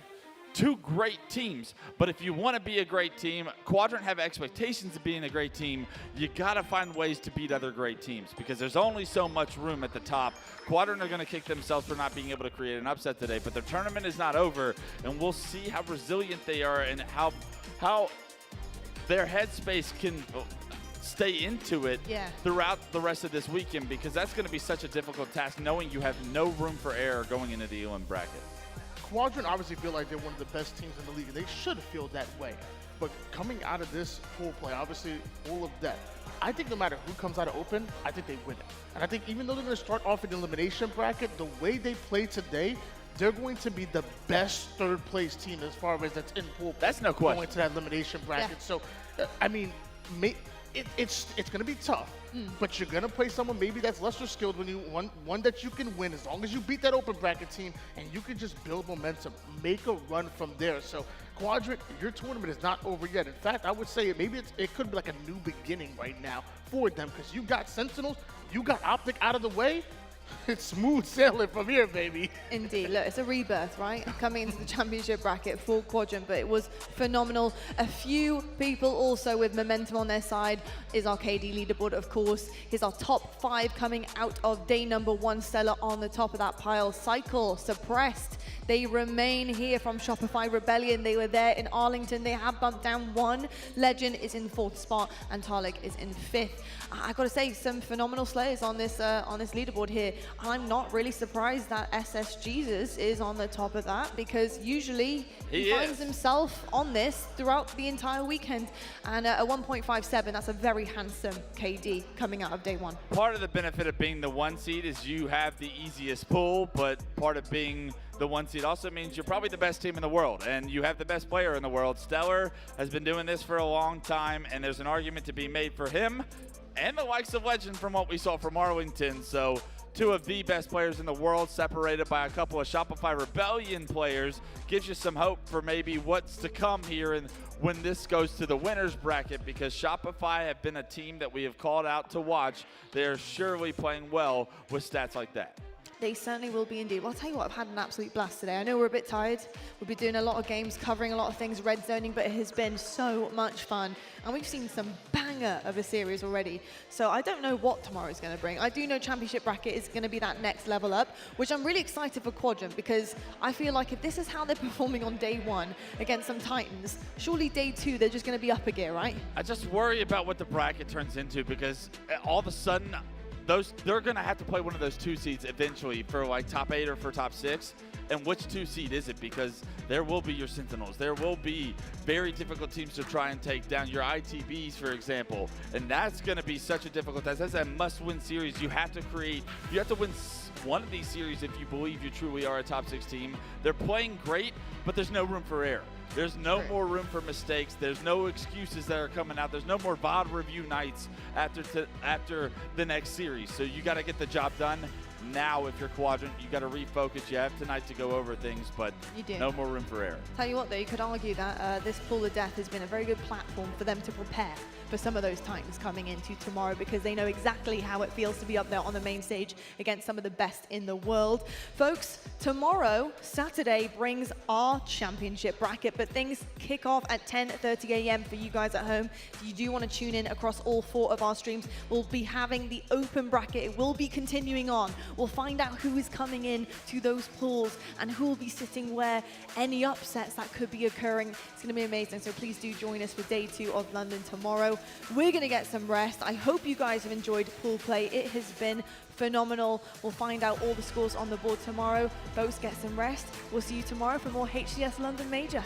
2 great teams. But if you want to be a great team, Quadrant have expectations of being a great team, you got to find ways to beat other great teams because there's only so much room at the top. Quadrant are going to kick themselves for not being able to create an upset today, but their tournament is not over, and we'll see how resilient they are and how their headspace can stay into it throughout the rest of this weekend, because that's going to be such a difficult task knowing you have no room for error going into the elim bracket. Quadrant obviously feel like they're one of the best teams in the league. They should feel that way. But coming out of this pool play, obviously all of death, I think no matter who comes out of open, I think they win it. And I think even though they're going to start off in the elimination bracket, the way they play today, they're going to be the best 3rd place team as far as that's in pool play. That's no question. Going to that elimination bracket. So, I mean, it's going to be tough. But you're going to play someone maybe that's lesser skilled when you one that you can win as long as you beat that open bracket team and you can just build momentum, make a run from there. So Quadrant, your tournament is not over yet. In fact, I would say maybe it could be like a new beginning right now for them because you got Sentinels, you got Optic out of the way. It's smooth sailing from here, baby. Indeed. Look, it's a rebirth, right? Coming into the championship bracket for Quadrant, but it was phenomenal. A few people also with momentum on their side is our KD leaderboard, of course. Here's our top 5 coming out of day number 1. Stella on the top of that pile. Cycle, Suppressed. They remain here from Shopify Rebellion. They were there in Arlington. They have bumped down 1. Legend is in 4th spot and Tarlik is in 5th. I gotta say, some phenomenal slayers on this leaderboard here. I'm not really surprised that SS Jesus is on the top of that because usually he finds himself on this throughout the entire weekend. And a 1.57, that's a very handsome KD coming out of day 1. Part of the benefit of being the 1 seed is you have the easiest pull, but part of being the 1 seed also means you're probably the best team in the world and you have the best player in the world. Stellar has been doing this for a long time and there's an argument to be made for him and the likes of Legend from what we saw from Arlington. So 2 of the best players in the world separated by a couple of Shopify Rebellion players gives you some hope for maybe what's to come here and when this goes to the winners bracket because Shopify have been a team that we have called out to watch. They're surely playing well with stats like that. They certainly will be indeed. Well, I'll tell you what, I've had an absolute blast today. I know we're a bit tired. We've been doing a lot of games, covering a lot of things, red zoning, but it has been so much fun. And we've seen some banger of a series already. So I don't know what tomorrow's going to bring. I do know Championship Bracket is going to be that next level up, which I'm really excited for Quadrant because I feel like if this is how they're performing on day 1 against some Titans, surely day 2 they're just going to be up a gear, right? I just worry about what the bracket turns into because all of a sudden, they're going to have to play one of those 2 seeds eventually for like top 8 or for top 6. And which 2 seed is it? Because there will be your Sentinels. There will be very difficult teams to try and take down your ITBs, for example. And that's going to be such a difficult task. That's a must-win series. You have to win one of these series if you believe you truly are a top 6 team. They're playing great, but there's no room for error. There's no more room for mistakes. There's no excuses that are coming out. There's no more VOD review nights after the next series. So you got to get the job done. Now, if you're Quadrant, you got to refocus. You have tonight to go over things, but no more room for error. Tell you what, though, you could argue that this Pool of Death has been a very good platform for them to prepare for some of those Titans coming into tomorrow because they know exactly how it feels to be up there on the main stage against some of the best in the world. Folks, tomorrow, Saturday, brings our championship bracket, but things kick off at 10:30 a.m. for you guys at home. If you do want to tune in across all 4 of our streams, we'll be having the open bracket. It will be continuing on. We'll find out who is coming in to those pools and who will be sitting where, any upsets that could be occurring. It's going to be amazing, so please do join us for day 2 of London tomorrow. We're going to get some rest. I hope you guys have enjoyed pool play. It has been phenomenal. We'll find out all the scores on the board tomorrow. Folks, get some rest. We'll see you tomorrow for more HCS London Major.